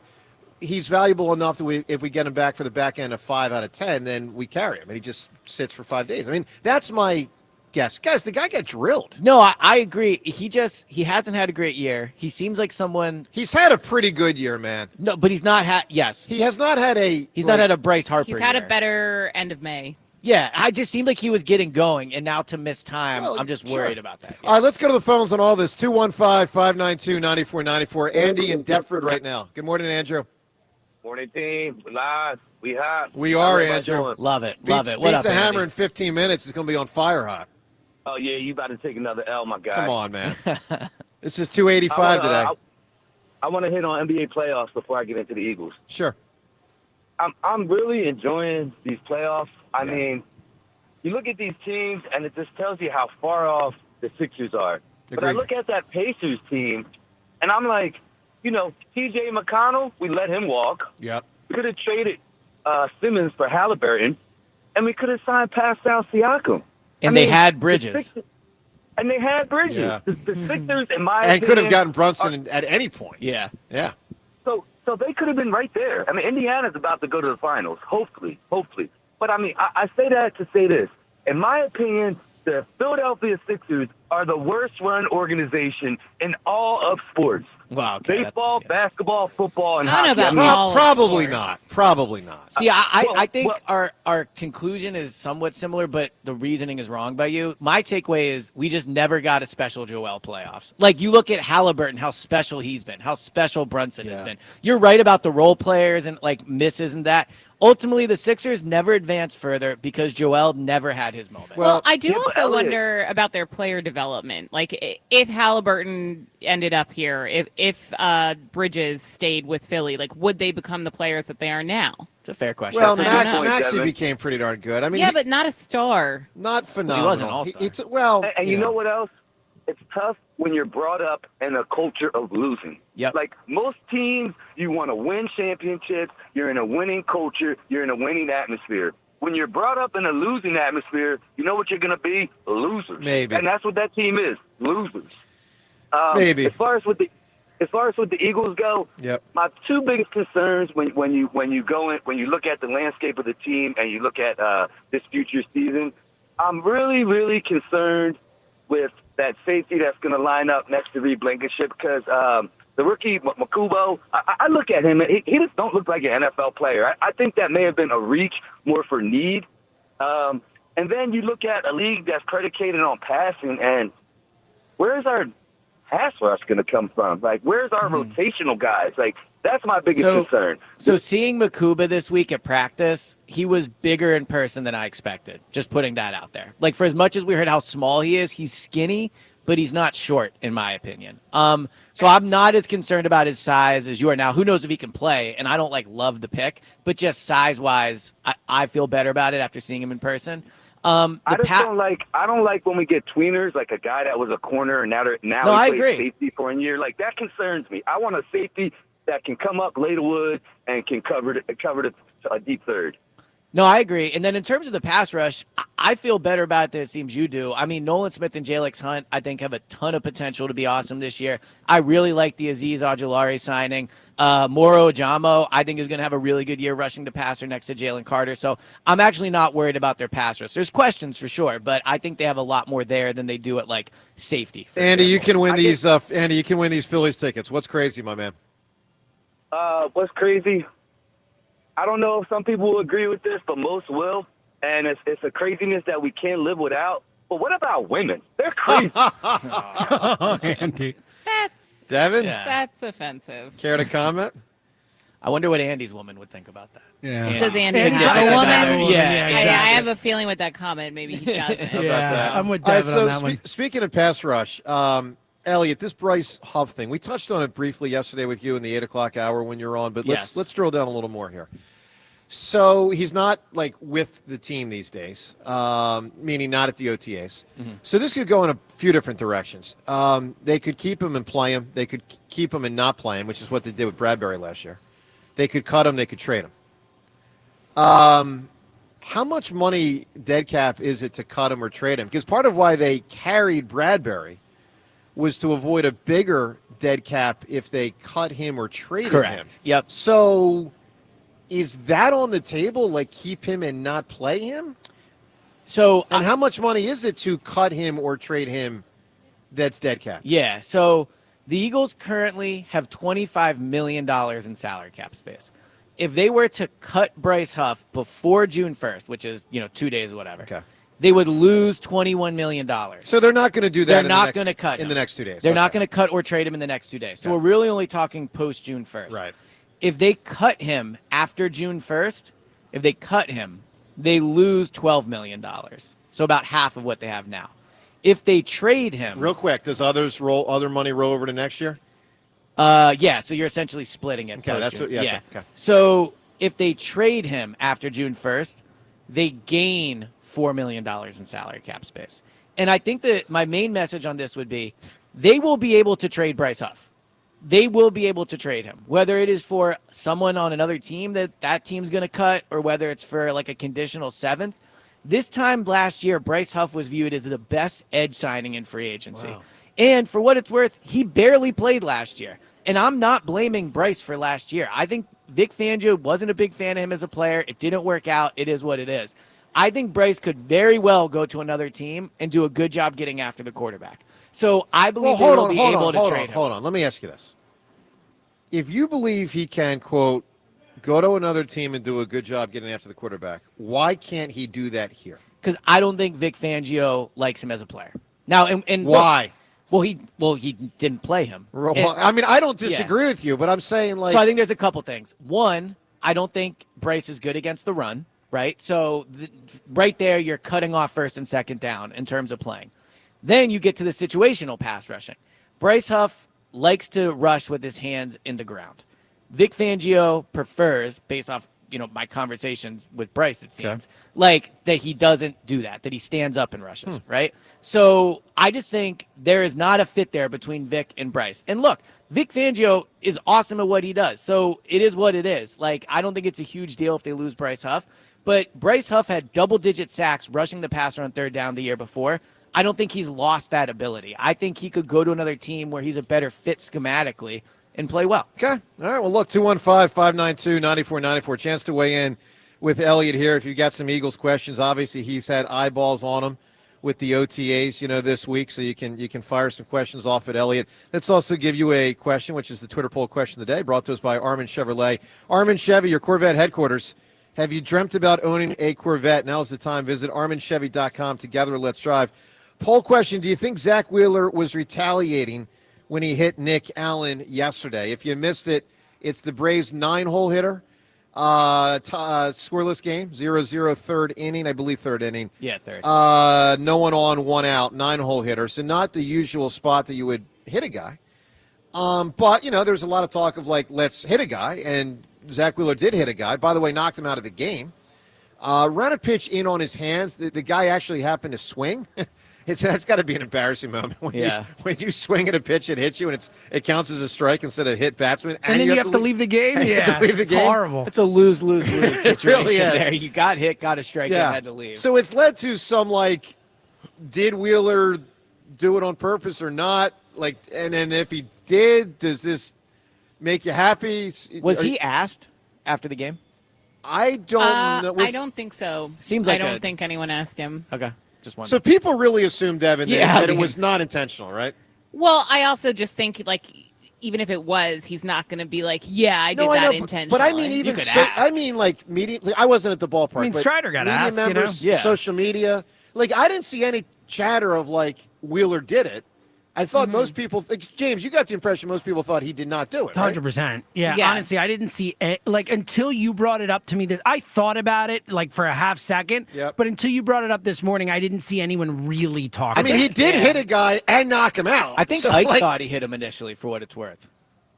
he's valuable enough that if we get him back for the back end of 5 out of 10, then we carry him, and he just sits for 5 days. I mean, that's my guess. Guys, the guy got drilled. No, I agree. He hasn't had a great year. He seems like someone. He's had a pretty good year, man. No, but he's not had. Yes, he has not had a. He's not had a Bryce Harper. He's had year. a better end of May. Yeah, I just seemed like he was getting going, and now to miss time, I'm just worried about that. All right, let's go to the phones on all this. 215-592-9494. Andy in Deptford right now. Good morning, Andrew. Morning, team. We live. We hot. We are, Andrew. Love it. Beat What the up, hammer Andy? in 15 minutes. It's going to be on fire hot. Oh, yeah, you about to take another L, my guy. Come on, man. This is 285 today. I want to hit on NBA playoffs before I get into the Eagles. Sure. I'm really enjoying these playoffs. I mean, you look at these teams, and it just tells you how far off the Sixers are. But I look at that Pacers team, and I'm like, T.J. McConnell, we let him walk. Yep. We could have traded Simmons for Halliburton, and we could have signed Pascal Siakam. And they had Bridges. And they had Bridges. Yeah. The Sixers, in my And opinion, could have gotten Brunson at any point. Yeah. Yeah. So they could have been right there. I mean, Indiana's about to go to the finals, hopefully. But, I mean, I say that to say this. In my opinion, the Philadelphia Sixers are the worst-run organization in all of sports. Wow. Okay, baseball, basketball, football, and I don't hockey. know about all of Probably sports. not. Probably not. See, I think our conclusion is somewhat similar, but the reasoning is wrong by you. My takeaway is we just never got a special Joel playoffs. You look at Halliburton, how special he's been, how special Brunson has been. You're right about the role players and misses and that. Ultimately, the Sixers never advanced further because Joel never had his moment. Well, I do also wonder about their player development. If Halliburton ended up here, if Bridges stayed with Philly, would they become the players that they are now? It's a fair question. Well, Maxey became pretty darn good. I mean, but not a star. Not phenomenal. He wasn't all-star. And you know what else? it's tough when you're brought up in a culture of losing. Yep. Like most teams, you want to win championships. You're in a winning culture. You're in a winning atmosphere. When you're brought up in a losing atmosphere, you know what you're going to be? Losers. Maybe. And that's what that team is, losers. Maybe. As far as with the Eagles go, Yep. my two biggest concerns when you look at the landscape of the team and you look at this future season, I'm really, really concerned with that safety that's going to line up next to Reed Blankenship because the rookie Makubo, I look at him, he just don't look like an NFL player. I think that may have been a reach more for need. And then you look at a league that's predicated on passing, and where's our pass rush going to come from? Like, where's our rotational guys? Like, that's my biggest concern. So seeing Makuba this week at practice, he was bigger in person than I expected. Just putting that out there. Like, for as much as we heard how small he is, he's skinny, but he's not short, in my opinion. So I'm not as concerned about his size as you are now. Who knows if he can play? And I don't love the pick, but just size-wise, I feel better about it after seeing him in person. I don't like when we get tweeners, like a guy that was a corner and now I he plays agree. safety for a year. Like, that concerns me. I want a safety that can come up, lay the wood, and can cover the deep third. No, I agree. And then in terms of the pass rush, I feel better about it than it seems you do. I mean, Nolan Smith and Jalex Hunt, I think, have a ton of potential to be awesome this year. I really like the Azeez Ojulari signing. Moro Ojamo, I think, is going to have a really good year rushing the passer next to Jalen Carter. So I'm actually not worried about their pass rush. There's questions for sure, but I think they have a lot more there than they do at safety. Andy, you can win these. Andy, you can win these Phillies tickets. What's crazy, my man? What's crazy? I don't know if some people will agree with this, but most will. And it's a craziness that we can't live without. But what about women? They're crazy. Andy. Devin? That's offensive. Care to comment? I wonder what Andy's woman would think about that. Yeah. Does Andy Andy have a has woman? Yeah, exactly. I have a feeling with that comment, maybe he doesn't. I'm with All right, Devin so on that one. speaking of pass rush, Elliot, this Bryce Huff thing, we touched on it briefly yesterday with you in the 8 o'clock hour when you're on, but let's drill down a little more here. So he's not with the team these days, meaning not at the OTAs. Mm-hmm. So this could go in a few different directions. They could keep him and play him. They could keep him and not play him, which is what they did with Bradbury last year. They could cut him. They could trade him. How much money dead cap is it to cut him or trade him? Because part of why they carried Bradbury was to avoid a bigger dead cap if they cut him or traded him. Correct. Yep. So is that on the table, keep him and not play him? So, and how much money is it to cut him or trade him that's dead cap? Yeah, so the Eagles currently have $25 million in salary cap space. If they were to cut Bryce Huff before June 1st, which is, 2 days or whatever, they would lose $21 million. So they're not going to do that. They're not going to cut in him the next 2 days. They're not going to cut or trade him in the next 2 days. So we're really only talking post June 1st. Right. If they cut him after June 1st, they lose $12 million. So about half of what they have now. If they trade him, real quick, does other money roll over to next year? Yeah. So you're essentially splitting it. Okay, that's what, yeah. Okay. So if they trade him after June 1st, they gain $4 million in salary cap space. And I think that my main message on this would be, they will be able to trade Bryce Huff. They will be able to trade him, whether it is for someone on another team that team's going to cut, or whether it's for a conditional 7th. This time last year, Bryce Huff was viewed as the best edge signing in free agency. Wow. And for what it's worth, he barely played last year. And I'm not blaming Bryce for last year. I think Vic Fangio wasn't a big fan of him as a player. It didn't work out. It is what it is. I think Bryce could very well go to another team and do a good job getting after the quarterback. So I believe they will be able to trade him. Hold on. Let me ask you this. If you believe he can, quote, go to another team and do a good job getting after the quarterback, why can't he do that here? Because I don't think Vic Fangio likes him as a player. Now, and why? He didn't play him. I mean, I don't disagree with you, but I'm saying So I think there's a couple things. One, I don't think Bryce is good against the run, right? So right there, you're cutting off first and second down in terms of playing. Then you get to the situational pass rushing. Bryce Huff likes to rush with his hands in the ground. Vic Fangio prefers, based off my conversations with Bryce, it seems like that he doesn't do that he stands up and rushes, right? So I just think there is not a fit there between Vic and Bryce. And look, Vic Fangio is awesome at what he does. So it is what it is. Like, I don't think it's a huge deal if they lose Bryce Huff, but Bryce Huff had double-digit sacks rushing the passer on third down the year before. I don't think he's lost that ability. I think he could go to another team where he's a better fit schematically and play well. Okay. All right. Well, look, 215-592-9494. Chance to weigh in with Elliot here. If you got some Eagles questions, obviously he's had eyeballs on him with the OTAs, this week, so you can fire some questions off at Elliot. Let's also give you a question, which is the Twitter poll question of the day, brought to us by Armin Chevrolet. Armin Chevy, your Corvette headquarters. Have you dreamt about owning a Corvette? Now's the time. Visit ArminChevy.com. Together, let's drive. Poll question, do you think Zach Wheeler was retaliating when he hit Nick Allen yesterday? If you missed it, it's the Braves 9-hole hitter. Scoreless game, 0-0 third inning, I believe third inning. Yeah, third. No one on, one out, 9-hole hitter. So not the usual spot that you would hit a guy. But, there's a lot of talk of, let's hit a guy. And Zach Wheeler did hit a guy. By the way, knocked him out of the game. Ran a pitch in on his hands. The guy actually happened to swing. That's got to be an embarrassing moment when you swing at a pitch, it hits you, and it counts as a strike instead of hit batsman. And then you have to leave the game? Yeah, it's horrible. It's a lose-lose situation really there. You got hit, got a strike, and had to leave. So it's led to some, did Wheeler do it on purpose or not? And then if he did, does this make you happy? Was he asked after the game? I don't know. I don't think so. Seems like I don't think anyone asked him. Okay. Just one. So people really assumed, Devin, that it was not intentional, right? Well, I also just think, even if it was, he's not going to be I did that intentionally. But I mean, media. I wasn't at the ballpark. I mean, Strider got media asked, members, social media. I didn't see any chatter of Wheeler did it. I thought most people, James, you got the impression most people thought he did not do it, right? 100%. Yeah, honestly, I didn't see it. Until you brought it up to me, that I thought about it for a half second. Yep. But until you brought it up this morning, I didn't see anyone really talk. I mean, he did hit a guy and knock him out. I think Ike thought he hit him initially, for what it's worth,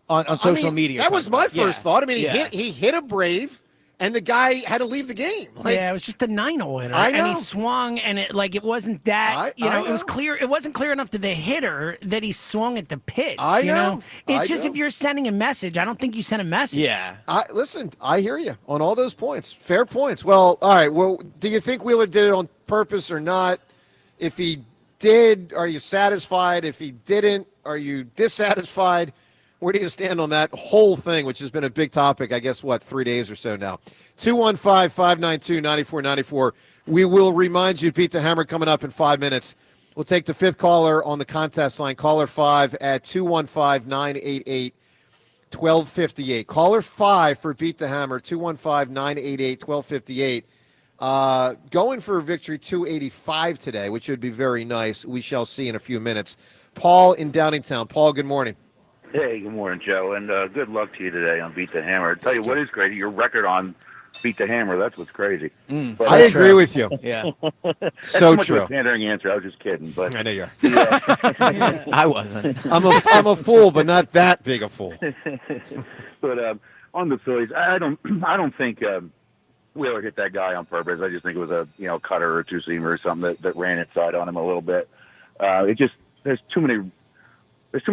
on social media. That was my first thought. I mean, he hit a Brave. And the guy had to leave the game. It was just a 9-hole hitter. I know. And he swung, and it wasn't that. It was clear. It wasn't clear enough to the hitter that he swung at the pitch. I know. It's just if you're sending a message, I don't think you send a message. Yeah. Listen, I hear you on all those points. Fair points. Well, all right. Well, do you think Wheeler did it on purpose or not? If he did, are you satisfied? If he didn't, are you dissatisfied? Where do you stand on that whole thing, which has been a big topic, I guess, 3 days or so now? 215-592-9494. We will remind you, Beat the Hammer coming up in 5 minutes. We'll take the fifth caller on the contest line, caller 5 at 215-988-1258. Caller 5 for Beat the Hammer, 215-988-1258. Going for a victory 285 today, which would be very nice. We shall see in a few minutes. Paul in Downingtown. Paul, good morning. Hey, good morning, Joe, and good luck to you today on Beat the Hammer. I'll tell you what is crazy, your record on Beat the Hammer, that's what's crazy. But I agree with you. Yeah. So true. Of a pandering answer, I was just kidding. But I know you are. I wasn't. I'm a fool, but not that big a fool. But on the Phillies, I don't think Wheeler hit that guy on purpose. I just think it was a cutter or two-seamer or something that ran inside on him a little bit. There's too many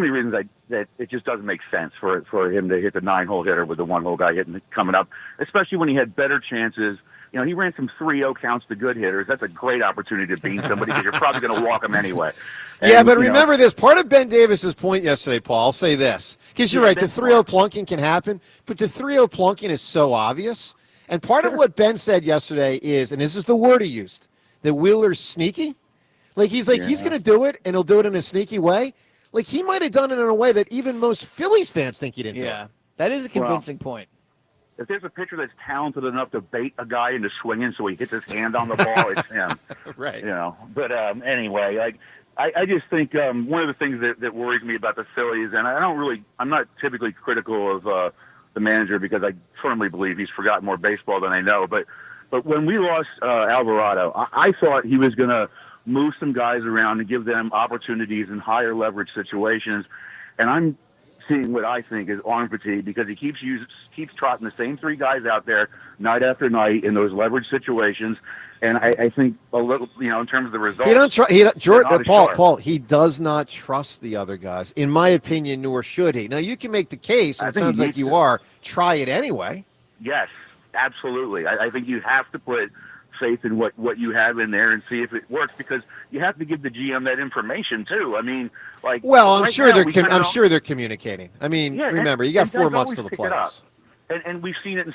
reasons that it just doesn't make sense for him to hit the 9-hole hitter with the 1-hole guy coming up, especially when he had better chances. He ran some 3-0 counts to good hitters. That's a great opportunity to beat somebody because you're probably going to walk him anyway. Yeah, but remember this. Part of Ben Davis's point yesterday, Paul, I'll say this, because you're right, the 3-0 plunking can happen, but the 3-0 plunking is so obvious. And part of what Ben said yesterday is, and this is the word he used, that Wheeler's sneaky. He's he's going to do it, and he'll do it in a sneaky way. He might have done it in a way that even most Phillies fans think he didn't do it. Yeah, that is a convincing point. If there's a pitcher that's talented enough to bait a guy into swinging so he hits his hand on the ball, it's him. Right. But anyway, I just think one of the things that worries me about the Phillies, and I'm not typically critical of the manager because I firmly believe he's forgotten more baseball than I know. But when we lost Alvarado, I thought he was going to move some guys around and give them opportunities in higher leverage situations. And I'm seeing what I think is arm fatigue because he keeps trotting the same three guys out there night after night in those leverage situations. And I think a little, in terms of the results. Paul, he does not trust the other guys, in my opinion, nor should he. Now, you can make the case, and it sounds like you are. Try it anyway. Yes, absolutely. I think you have to put faith in what you have in there and see if it works, because you have to give the GM that information too. I mean, like, well, I'm right sure now, sure they're communicating. I mean, remember, you got 4 months to the playoffs. And we've seen it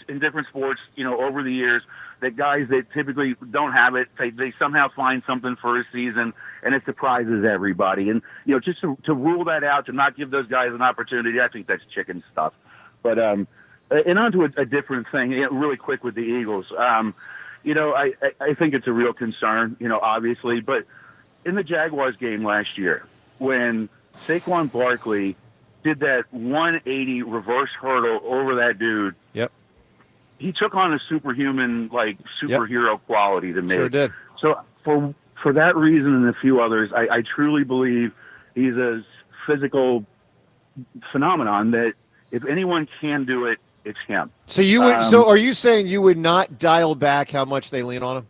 in different sports, over the years, that guys that typically don't have it, they somehow find something for a season, and it surprises everybody. And, just to rule that out, to not give those guys an opportunity, I think that's chicken stuff. But, and on to a different thing, really quick with the Eagles. I think it's a real concern, obviously. But in the Jaguars game last year, when Saquon Barkley did that 180 reverse hurdle over that dude. Yep. He took on a superhuman, superhero quality to me. Sure did. So for that reason and a few others, I truly believe he's a physical phenomenon that if anyone can do it, it's him. So you would. So are you saying you would not dial back how much they lean on him?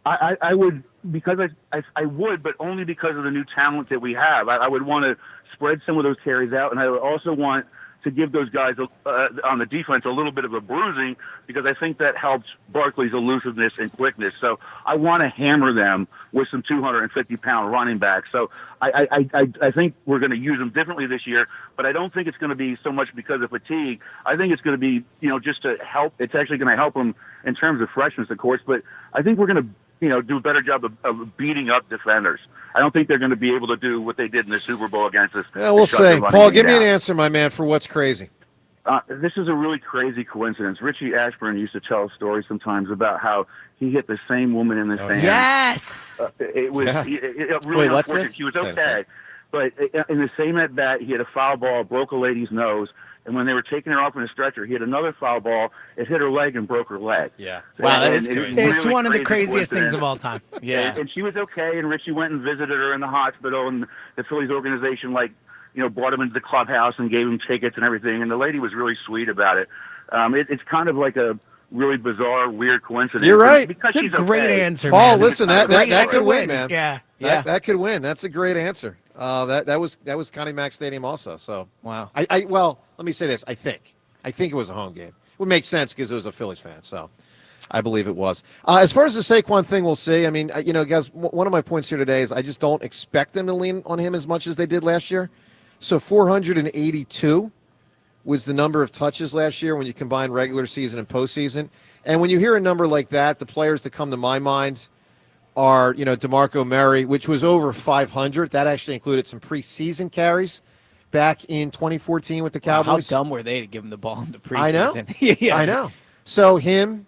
I would, because I would, but only because of the new talent that we have. I would want to spread some of those carries out, and I would also want to give those guys on the defense a little bit of a bruising, because I think that helps Barkley's elusiveness and quickness. So I want to hammer them with some 250-pound running backs. So I think we're going to use them differently this year, but I don't think it's going to be so much because of fatigue. I think it's going to be, just to help. It's actually going to help them in terms of freshness, of course, but I think we're going to do a better job of beating up defenders. I don't think they're going to be able to do what they did in the Super Bowl against us. Yeah, we'll see. Paul, give me an answer, my man, for what's crazy. This is a really crazy coincidence. Richie Ashburn used to tell a story sometimes about how he hit the same woman in the same. Yes. It was really unfortunate. She was okay. But in the same at bat, he had a foul ball, broke a lady's nose. And when they were taking her off in a stretcher, he had another foul ball. It hit her leg and broke her leg. Yeah. Wow, that is crazy. It's one of the craziest things of all time. Yeah. And she was okay, and Richie went and visited her in the hospital, and the Phillies organization, brought him into the clubhouse and gave him tickets and everything. And the lady was really sweet about it. It's kind of like a really bizarre, weird coincidence. You're right. Because it's a great answer, Paul, man. listen, that could win, man. Yeah. That could win. That's a great answer. That was Connie Mack Stadium also. So wow. Well, let me say this. I think it was a home game. It would make sense because it was a Phillies fan. So I believe it was. As far as the Saquon thing, we'll see. I mean, guys, one of my points here today is I just don't expect them to lean on him as much as they did last year. So 482 was the number of touches last year when you combine regular season and postseason. And when you hear a number like that, the players that come to my mind are, DeMarco Murray, which was over 500. That actually included some preseason carries back in 2014 with the Cowboys. How dumb were they to give him the ball in the preseason? I know. Yeah. I know. So him,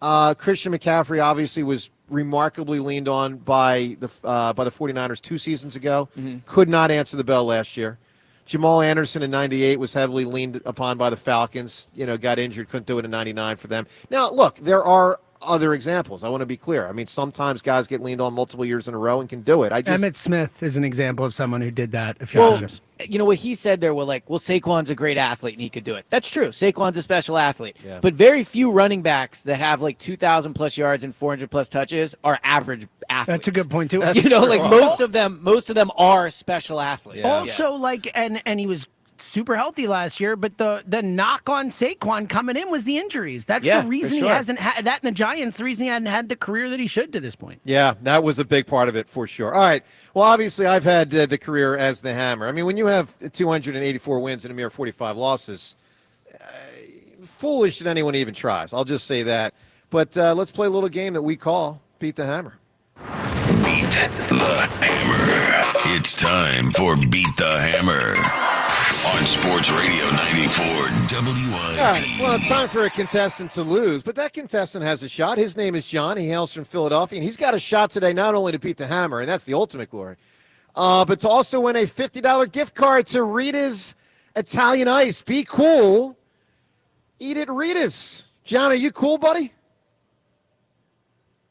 Christian McCaffrey obviously was remarkably leaned on by the 49ers 2 seasons ago. Mm-hmm. Could not answer the bell last year. Jamal Anderson in 98 was heavily leaned upon by the Falcons. Got injured, couldn't do it in 99 for them. Now, look, there are other examples. I want to be clear. I mean, sometimes guys get leaned on multiple years in a row and can do it. Emmett Smith is an example of someone who did that a few times. What he said there were Saquon's a great athlete and he could do it. That's true. Saquon's a special athlete. Yeah. But very few running backs that have 2,000 plus yards and 400 plus touches are average athletes. That's a good point too. Most of them are special athletes. Yeah. Also, and he was super healthy last year, but the knock on Saquon coming in was the injuries. That's the reason he hasn't had that in the Giants. The reason he hadn't had the career that he should to this point. Yeah, that was a big part of it for sure. All right. Well, obviously, I've had the career as the Hammer. I mean, when you have 284 wins and a mere 45 losses, foolish that anyone even tries. I'll just say that. But let's play a little game that we call Beat the Hammer. Beat the Hammer. It's time for Beat the Hammer on Sports Radio 94 WIP. All right, well, it's time for a contestant to lose, but that contestant has a shot. His name is John. He hails from Philadelphia, and he's got a shot today not only to beat the Hammer, and that's the ultimate glory, but to also win a $50 gift card to Rita's Italian Ice. Be cool. Eat at Rita's. John, are you cool, buddy?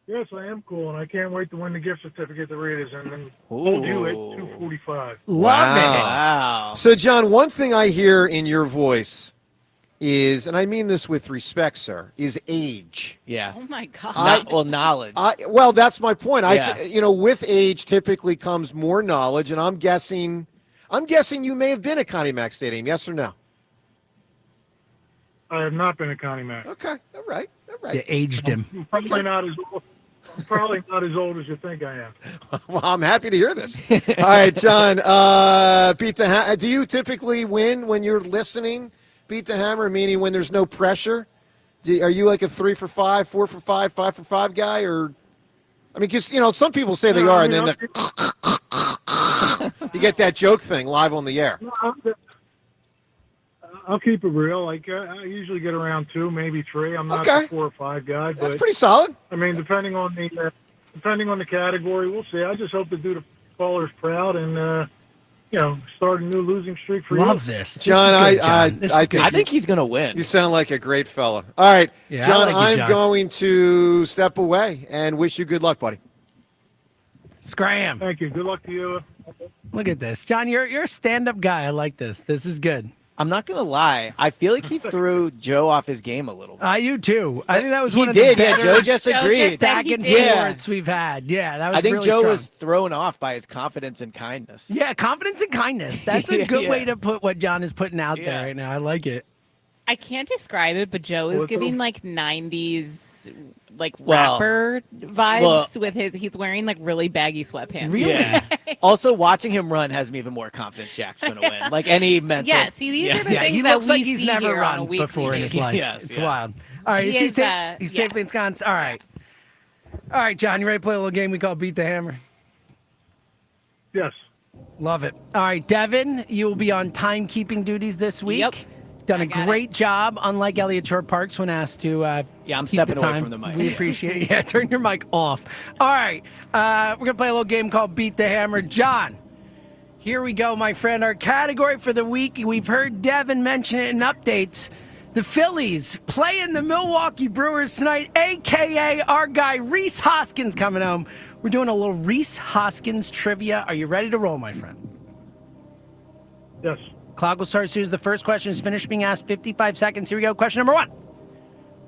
Yes, I am cool, and I can't wait to win the gift certificate to Rita's and then hold you at 245. Love it. Wow. So, John, one thing I hear in your voice is, and I mean this with respect, sir, is age. Yeah. Oh my God. Knowledge. Well, that's my point. Yeah. With age typically comes more knowledge, and I'm guessing you may have been at Connie Mack Stadium. Yes or no? I have not been at Connie Mack. Okay. All right. You aged him. I'm probably not as old. I'm probably not as old as you think I am. Well, I'm happy to hear this. All right, John. Beat the Hammer. Do you typically win when you're listening? Beat the Hammer, meaning when there's no pressure. Are you like a 3 for 5, 4 for 5, 5 for 5 guy, or? I mean, because some people say they are, and then you get that joke thing live on the air. I'll keep it real. Like I usually get around 2, maybe 3. I'm not Okay. a 4 or 5 guy, but That's pretty solid. I mean, depending on the category, we'll see. I just hope to do the callers proud and start a new losing streak for Love you. this. John, I think he's going to win. You sound like a great fella. All right, Yeah, John, I like you, I'm John. going to step away and wish you good luck, buddy. Scram. Thank you. Good luck to you. Look at this. John, you're a stand-up guy. I like this. This is good. I'm not going to lie. I feel like he threw Joe off his game a little bit. You too. I think that was He one of did, the yeah, better Joe just agreed. back He and did. forths we've had. Yeah, that was I think really Joe strong. was thrown off by his confidence and kindness. Yeah, confidence and kindness. That's a good way to put what John is putting out there right now. I like it. I can't describe it, but Joe is What's giving up? like 90s Well, rapper vibes with he's wearing like really baggy sweatpants. Really? Yeah. Also, watching him run has me even more confident Shaq's going to win. Like any mental. Yeah, see, these are the Yeah, things he that looks we like he's see never here on a run weekly before in his basis. life. Yes, It's yeah. wild. All right, He is he is, safe? He's yeah. safely ensconced. All right. All right, John, you ready to play a little game we call Beat the Hammer? Yes. Love it. All right, Devin, you will be on timekeeping duties this week. Yep. Done a I got great job, unlike Elliot Short Parks when asked to Yeah, I'm keep stepping the away time. from the mic. We appreciate it. Yeah, turn your mic off. All right, we're going to play a little game called Beat the Hammer. John, here we go, my friend. Our category for the week, we've heard Devin mention it in updates. The Phillies playing the Milwaukee Brewers tonight, a.k.a. our guy Rhys Hoskins coming home. We're doing a little Rhys Hoskins trivia. Are you ready to roll, my friend? Yes. Clock will start as soon as the first question is finished being asked. 55 seconds. Here we go. Question number 1.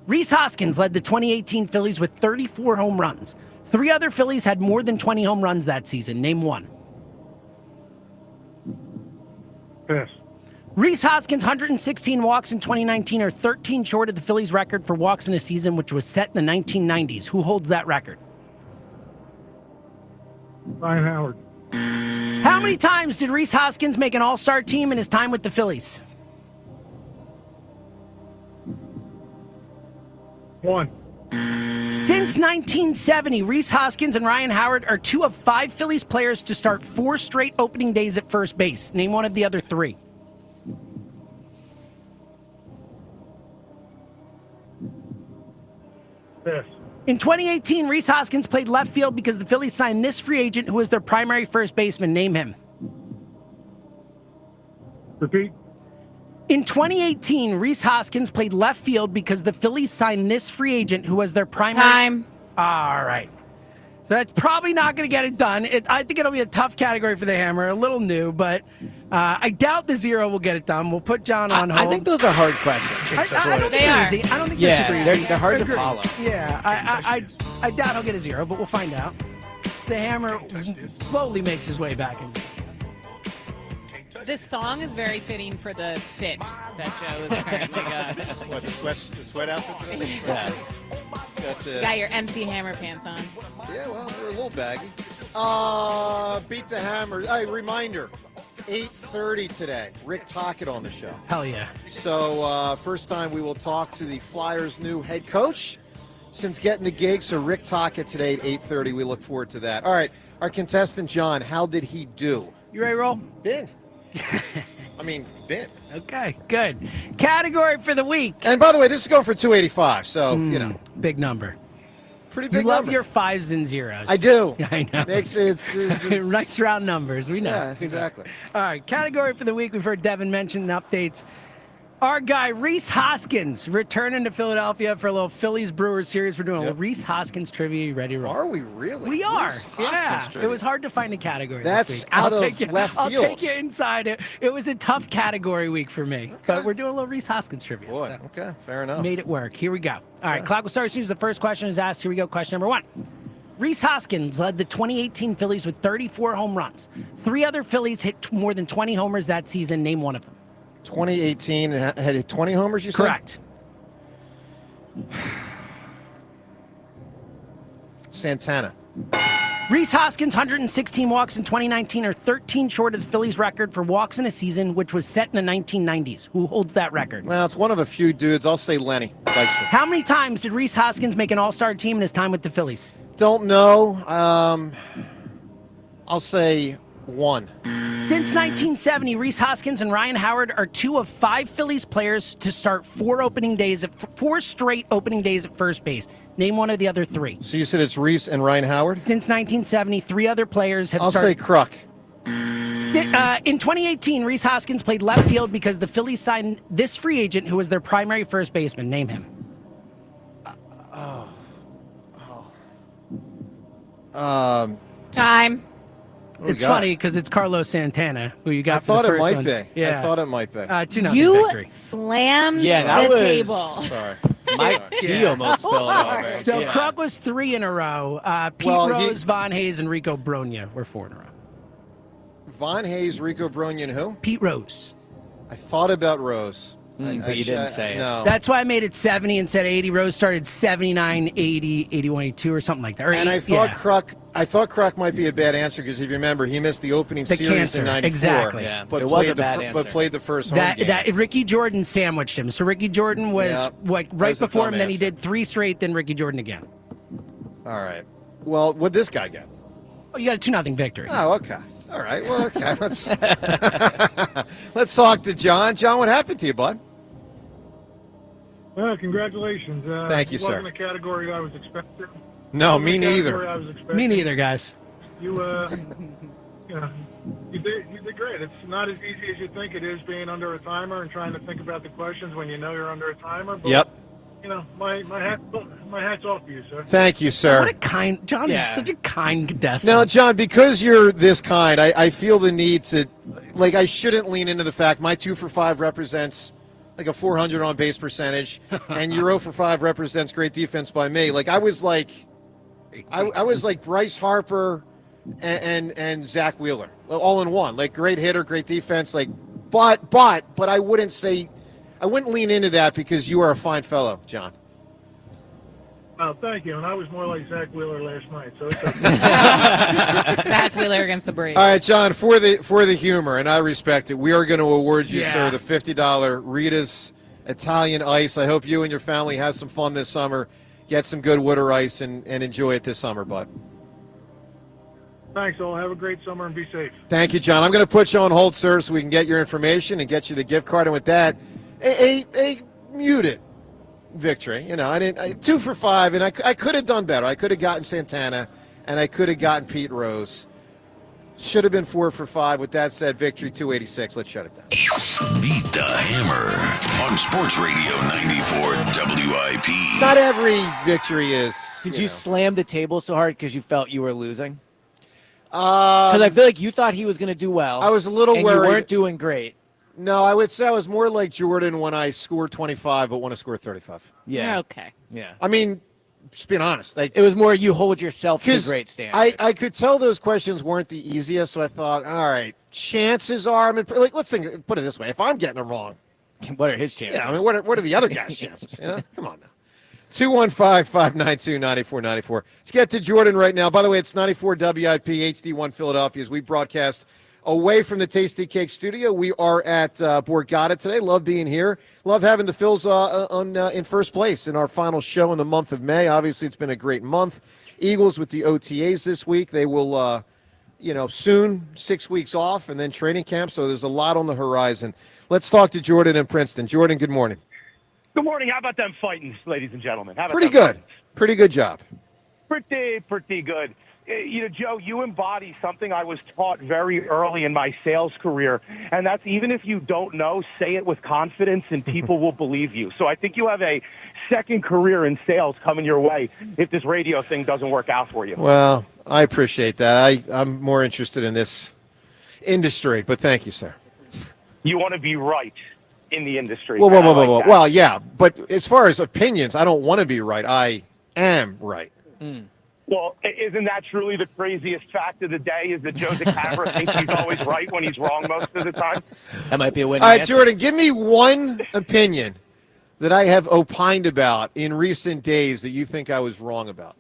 Rhys Hoskins led the 2018 Phillies with 34 home runs. 3 other Phillies had more than 20 home runs that season. Name one. Pass. Rhys Hoskins' 116 walks in 2019 are 13 short of the Phillies' record for walks in a season, which was set in the 1990s. Who holds that record? Ryan Howard. How many times did Rhys Hoskins make an all-star team in his time with the Phillies? 1. Since 1970, Rhys Hoskins and Ryan Howard are 2 of 5 Phillies players to start 4 straight opening days at first base. Name one of the other 3. Pass. In 2018, Rhys Hoskins played left field because the Phillies signed this free agent who was their primary first baseman. Name him. Repeat. In 2018, Rhys Hoskins played left field because the Phillies signed this free agent who was their primary... Time. All right. So that's probably not going to get it done. I think it'll be a tough category for the Hammer, a little new, but I doubt the 0 will get it done. We'll put John on hold. I think those are hard questions. I don't think they're easy. I don't think they're super easy. they're hard to Agreed. follow. Yeah, I doubt he'll get a 0, but we'll find out. The Hammer slowly makes his way back in. This song is very fitting for the fit that Joe is currently got. What, the sweat outfit today? Yeah. Got your MC Hammer pants on. Yeah, well, they're a little baggy. Beat the Hammer. Hey, reminder, 8:30 today. Rick Tocchet on the show. Hell yeah. So first time we will talk to the Flyers' new head coach since getting the gig. So Rick Tocchet today at 8:30. We look forward to that. All right, our contestant, John, how did he do? You ready to roll? Ben. Ben. Okay, good. Category for the week. And by the way, this is going for 285, so, you know. Big number. Pretty big You love number. your 5s and 0s. I do. I know. It's nice round numbers. We know. Yeah, exactly. All right, category for the week. We've heard Devin mention in updates. Our guy, Rhys Hoskins, returning to Philadelphia for a little Phillies Brewers series. We're doing a little Rhys Hoskins trivia. You ready to roll? Are we really? We are. Rhys Yeah. Hoskins trivia. It was hard to find a category That's this week. out I'll of take you, left I'll field. take you inside it. It was a tough category week for me. But we're doing a little Rhys Hoskins trivia. Boy, okay, fair enough. Made it work. Here we go. All right, clock will start as soon as the first question is asked. Here we go. Question number 1. Rhys Hoskins led the 2018 Phillies with 34 home runs. 3 other Phillies hit more than 20 homers that season. Name one of them. 2018 and had 20 homers, you said? Correct. Santana. Rhys Hoskins' 116 walks in 2019 are 13 short of the Phillies' record for walks in a season, which was set in the 1990s. Who holds that record? Well, it's one of a few dudes. I'll say Lenny Dykstra. How many times did Rhys Hoskins make an all-star team in his time with the Phillies? Don't know. I'll say 1. Since 1970, Rhys Hoskins and Ryan Howard are 2 of 5 Phillies players to start 4 straight opening days at first base. Name one of the other 3. So you said it's Rhys and Ryan Howard? Since 1970, 3 other players have I'll started. say Kruk. In 2018, Rhys Hoskins played left field because the Phillies signed this free agent who was their primary first baseman. Name him. Time. It's funny because it's Carlos Santana, who you got I for thought the it first might one. be. Yeah. I thought it might be. 2-0 You victory. slammed that the was table. Sorry. My tea almost spilled over. So Yeah. Kruk was 3 in a row. Pete Well, Rose, Von Hayes, and Rico Bronya were 4 in a row. Von Hayes, Rico Brunian, who? Pete Rose. I thought about Rose. But you didn't say it. No. That's why I made it 70 instead of 80. Rose started 79, 80, 81, 82, or something like that. Or And 80, I thought yeah. Kruk might be a bad answer because if you remember, he missed the opening The series cancer, in '94. exactly. Yeah, but it was played a bad answer. But played the first home game. That Ricky Jordan sandwiched him. So Ricky Jordan was Yep. right was a before dumb him. Then he answer. did 3 straight. Then Ricky Jordan again. All right. Well, what'd this guy get? Oh, you got a 2-0 victory. Oh, okay. All right. Well, okay. Let's talk to John. John, what happened to you, bud? Well, congratulations. Thank you, it sir. wasn't a category I was expecting. No, It wasn't me a category neither. I was expecting. Me neither, guys. You, you did great. It's not as easy as you think it is being under a timer and trying to think about the questions when you know you're under a timer. But, Yep. You know, my hat's off to you, sir. Thank you, sir. What a kind John is such a kind contestant. Now, John, because you're this kind, I feel the need to, like, I shouldn't lean into the fact my 2 for 5 represents like a 400 on base percentage, and your 0 for 5 represents great defense by me. Like I was like Bryce Harper and Zach Wheeler, all in one. Like great hitter, great defense. Like, but I wouldn't lean into that because you are a fine fellow, John. Oh, thank you. And I was more like Zach Wheeler last night, so it's okay. Zach Wheeler against the Braves. All right, John, for the humor, and I respect it, we are going to award you, sir, the $50 Rita's Italian Ice. I hope you and your family have some fun this summer, get some good water ice, and enjoy it this summer, bud. Thanks, all. Have a great summer and be safe. Thank you, John. I'm going to put you on hold, sir, so we can get your information and get you the gift card. And with that, a muted victory. You know, 2 for 5, and I could have done better. I could have gotten Santana, and I could have gotten Pete Rose. Should have been 4 for 5. With that said, victory 286. Let's shut it down. Beat the Hammer on Sports Radio 94 WIP. Not every victory is. Did you slam the table so hard because you felt you were losing? Because I feel like you thought he was going to do well. I was a little and worried. You weren't doing great. No, I would say I was more like Jordan when I scored 25, but want to score 35. Yeah. Okay. Yeah. I mean, just being honest, like it was more you hold yourself to great standards. I could tell those questions weren't the easiest, so I thought, all right, chances are, like, let's put it this way: if I'm getting them wrong, what are his chances? Yeah, I mean, what are the other guys' chances? You know, come on now. 215-592-9494. Let's get to Jordan right now. By the way, it's 94 WIP HD1 Philadelphia as we broadcast away from the Tasty Cake studio. We are at Borgata today. Love being here. Love having the Phils in first place in our final show in the month of May. Obviously, it's been a great month. Eagles with the OTAs this week. They will, soon 6 weeks off and then training camp. So there's a lot on the horizon. Let's talk to Jordan in Princeton. Jordan, good morning. Good morning. How about them fighting, ladies and gentlemen? How about Pretty them good. Pretty good job. Pretty good. Joe, you embody something I was taught very early in my sales career, and that's even if you don't know, say it with confidence and people will believe you. So I think you have a second career in sales coming your way if this radio thing doesn't work out for you. Well, I appreciate that. I'm more interested in this industry, but thank you, sir. You want to be right in the industry. Whoa. That. Well, yeah, but as far as opinions, I don't want to be right. I am right. Well, isn't that truly the craziest fact of the day is that Joe DeCamera thinks he's always right when he's wrong most of the time? That might be a winning All right, answer. Jordan, give me one opinion that I have opined about in recent days that you think I was wrong about.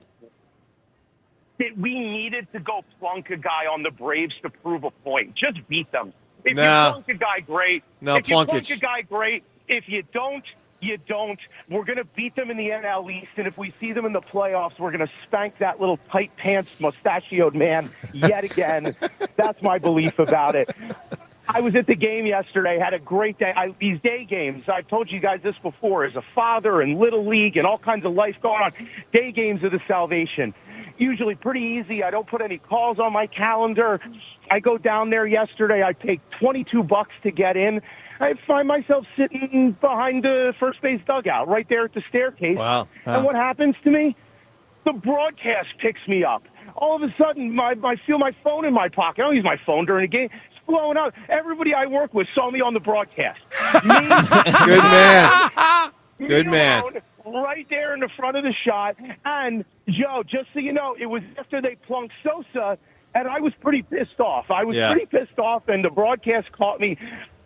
That we needed to go plunk a guy on the Braves to prove a point. Just beat them. If Nah. you plunk a guy, great. No, if you plunk plunkage. a guy, great. If you don't, you don't. We're going to beat them in the NL East, and if we see them in the playoffs, we're going to spank that little tight pants, mustachioed man yet again. That's my belief about it. I was at the game yesterday, had a great day. These day games, I've told you guys this before, as a father and Little League and all kinds of life going on, day games are the salvation. Usually pretty easy. I don't put any calls on my calendar. I go down there yesterday. I paid $22 to get in. I find myself sitting behind the first base dugout right there at the staircase. Wow. And what happens to me? The broadcast picks me up. All of a sudden, I feel my phone in my pocket. I don't use my phone during a game. It's blowing up. Everybody I work with saw me on the broadcast. Good man. Good man. Right there in the front of the shot. And, Joe, just so you know, it was after they plunked Sosa, and I was pretty pissed off. I was pretty pissed off, and the broadcast caught me,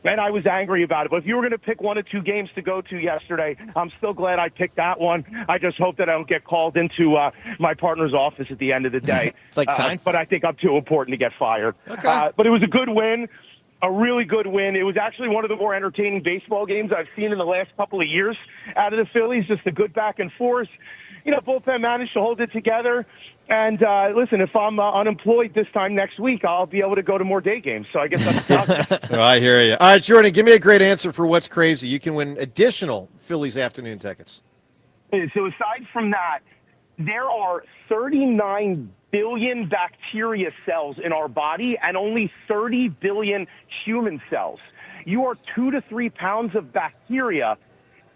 and I was angry about it. But if you were going to pick one or two games to go to yesterday, I'm still glad I picked that one. I just hope that I don't get called into my partner's office at the end of the day. It's like Seinfeld. But I think I'm too important to get fired. Okay. But it was a good win. A really good win. It was actually one of the more entertaining baseball games I've seen in the last couple of years out of the Phillies. Just a good back and forth. Bullpen managed to hold it together. And listen, if I'm unemployed this time next week, I'll be able to go to more day games. So I guess that's Oh, I hear you. All right, Jordan, give me a great answer for what's crazy. You can win additional Phillies afternoon tickets. So aside from that, there are 39 billion bacteria cells in our body and only 30 billion human cells. You are 2 to 3 pounds of bacteria,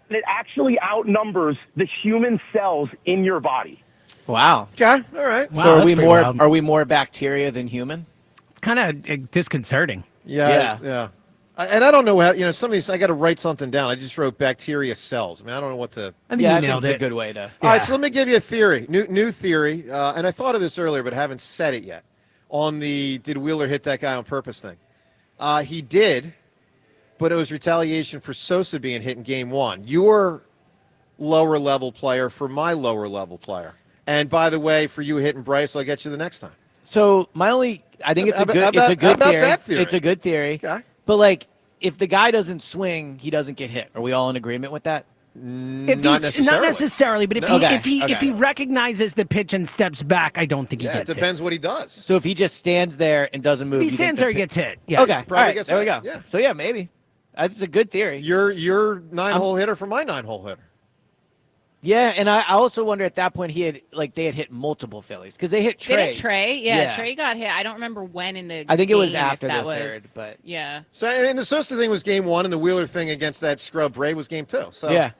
and it actually outnumbers the human cells in your body. Wow. Okay. All right. Wow, So that's pretty wild. are we more bacteria than human? It's kind of disconcerting. Yeah. And I don't know how, some of these, I got to write something down. I just wrote bacteria cells. I mean, I don't know what to. I think Yeah, you I think nailed it's it. a good way to. All right, so let me give you a theory, new theory, and I thought of this earlier, but haven't said it yet, on the did Wheeler hit that guy on purpose thing. He did, but it was retaliation for Sosa being hit in game one. Your lower level player for my lower level player. And by the way, for you hitting Bryce, I'll get you the next time. So I think it's a good How about theory. that theory? It's a good theory. Okay. But if the guy doesn't swing, he doesn't get hit. Are we all in agreement with that? If Not he's, not necessarily, but if he recognizes the pitch and steps back, I don't think he Yeah, it gets depends what he does. So if he just stands there and doesn't move, If he you think stands the there, he pi- gets hit. Yes. Okay, Probably all right, gets there we hit. go. Yeah. So yeah, maybe it's a good theory. Your 9-hole hitter for my 9-hole hitter. Yeah, and I also wonder at that point they had hit multiple Phillies because they hit Trey. Did it Trey? Yeah, Trey got hit. I don't remember when in the I think it was game, if after that the was- third, but yeah. So and the Sosa thing was game one, and the Wheeler thing against that scrub Bray was game two. So yeah,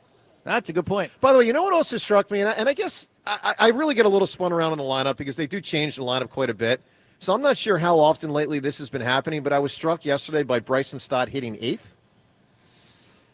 that's a good point. By the way, you know what also struck me, and I guess I really get a little spun around in the lineup because they do change the lineup quite a bit. So I'm not sure how often lately this has been happening, but I was struck yesterday by Bryson Stott hitting eighth.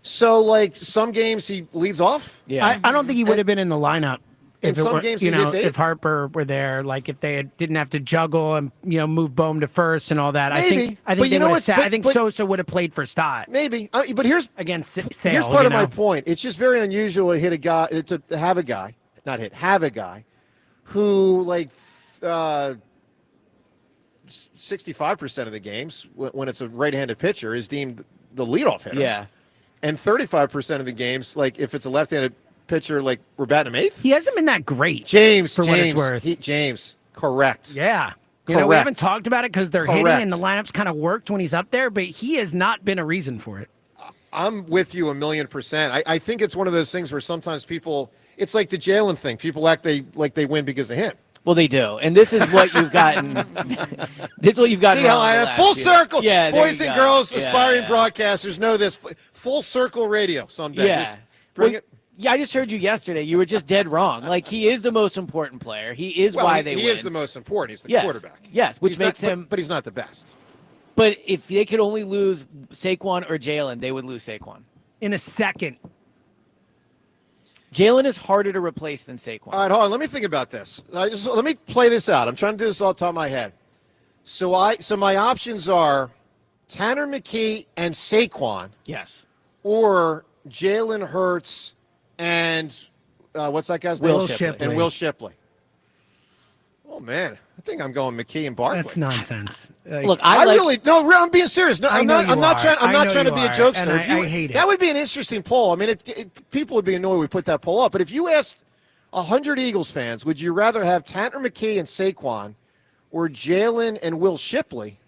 So some games he leads off. Yeah, I don't think he would have been in the lineup In some games he hits eighth. if Harper were there, if they didn't have to juggle and move Bohm to first and all that. Maybe. I But think you know what? I think But- Sosa would have played for Stott Maybe, but here's against Sale. here's part of my point. It's just very unusual to hit a guy, to have a guy, not hit, have a guy who 65% of the games when it's a right-handed pitcher is deemed the leadoff hitter. Yeah, and 35% of the games, if it's a left-handed pitcher, we're batting him eighth. He hasn't been that great. James, for what it's worth. James, correct. Yeah. We Correct. haven't talked about it because they're hitting Correct. and the lineup's kind of worked when he's up there, but he has not been a reason for it. I'm with you 1,000,000%. I think it's one of those things where sometimes people, it's like the Jalen thing. People act like they win because of him. Well, they do, and this is what you've gotten. This is what you've gotten. See how wrong I the have last full year. circle. Yeah, there boys you and go. girls, Yeah, aspiring yeah. broadcasters know this. Full circle radio someday. Yeah. Just bring Well, it. Yeah, I just heard you yesterday. You were just dead wrong. Like, he is the most important player. He is why they he win. is the most important. He's the Yes. quarterback. Yes, which He's makes not, him. But he's not the best. But if they could only lose Saquon or Jalen, they would lose Saquon. In a second. Jalen is harder to replace than Saquon. All right, hold on. Let me think about this. Let me play this out. I'm trying to do this off the top of my head. So my options are Tanner McKee and Saquon. Yes. Or Jalen Hurts and what's that guy's Will name? Shipley. And Will Shipley. Oh man, I think I'm going McKee and Barkley. That's nonsense. Look, I'm being serious. No, I'm not trying. I'm not trying to be a jokester. And I hate it. That would be an interesting poll. I mean, people would be annoyed we put that poll up. But if you asked 100 Eagles fans, would you rather have Tanner McKee and Saquon, or Jalen and Will Shipley?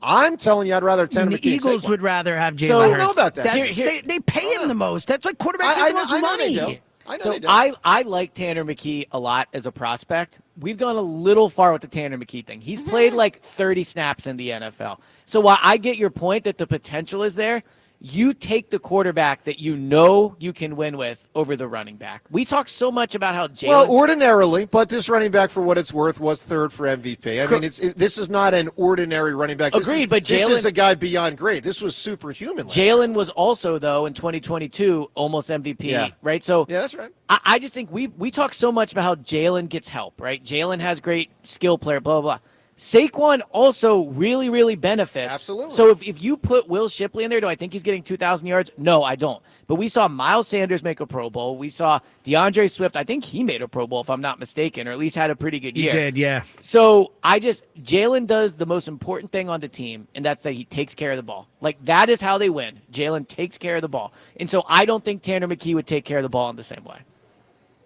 I'm telling you, I'd rather have Tanner The McKee. Eagles and Saquon. would rather have Jalen So I don't know Hurts. about that. That's- they pay him the most. That's why quarterbacks make the most money. So I like Tanner McKee a lot as a prospect. We've gone a little far with the Tanner McKee thing. He's played like 30 snaps in the NFL. So while I get your point that the potential is there, you take the quarterback that you know you can win with over the running back. We talk so much about how Jalen. Well, ordinarily, but this running back, for what it's worth, was third for MVP. I mean, this is not an ordinary running back. Agreed, but this Jalen is a guy beyond great. This was superhuman. Jalen was also, though, in 2022, almost MVP, Yeah. right? So yeah, that's right. I just think we talk so much about how Jalen gets help, right? Jalen has great skill player, blah, blah, blah. Saquon also really, really benefits. Absolutely. So if you put Will Shipley in there, do I think he's getting 2,000 yards? No, I don't. But we saw Miles Sanders make a Pro Bowl. We saw DeAndre Swift. I think he made a Pro Bowl, if I'm not mistaken, or at least had a pretty good year. He did, yeah. So Jalen does the most important thing on the team, and that's that he takes care of the ball. Like, that is how they win. Jalen takes care of the ball. And so I don't think Tanner McKee would take care of the ball in the same way.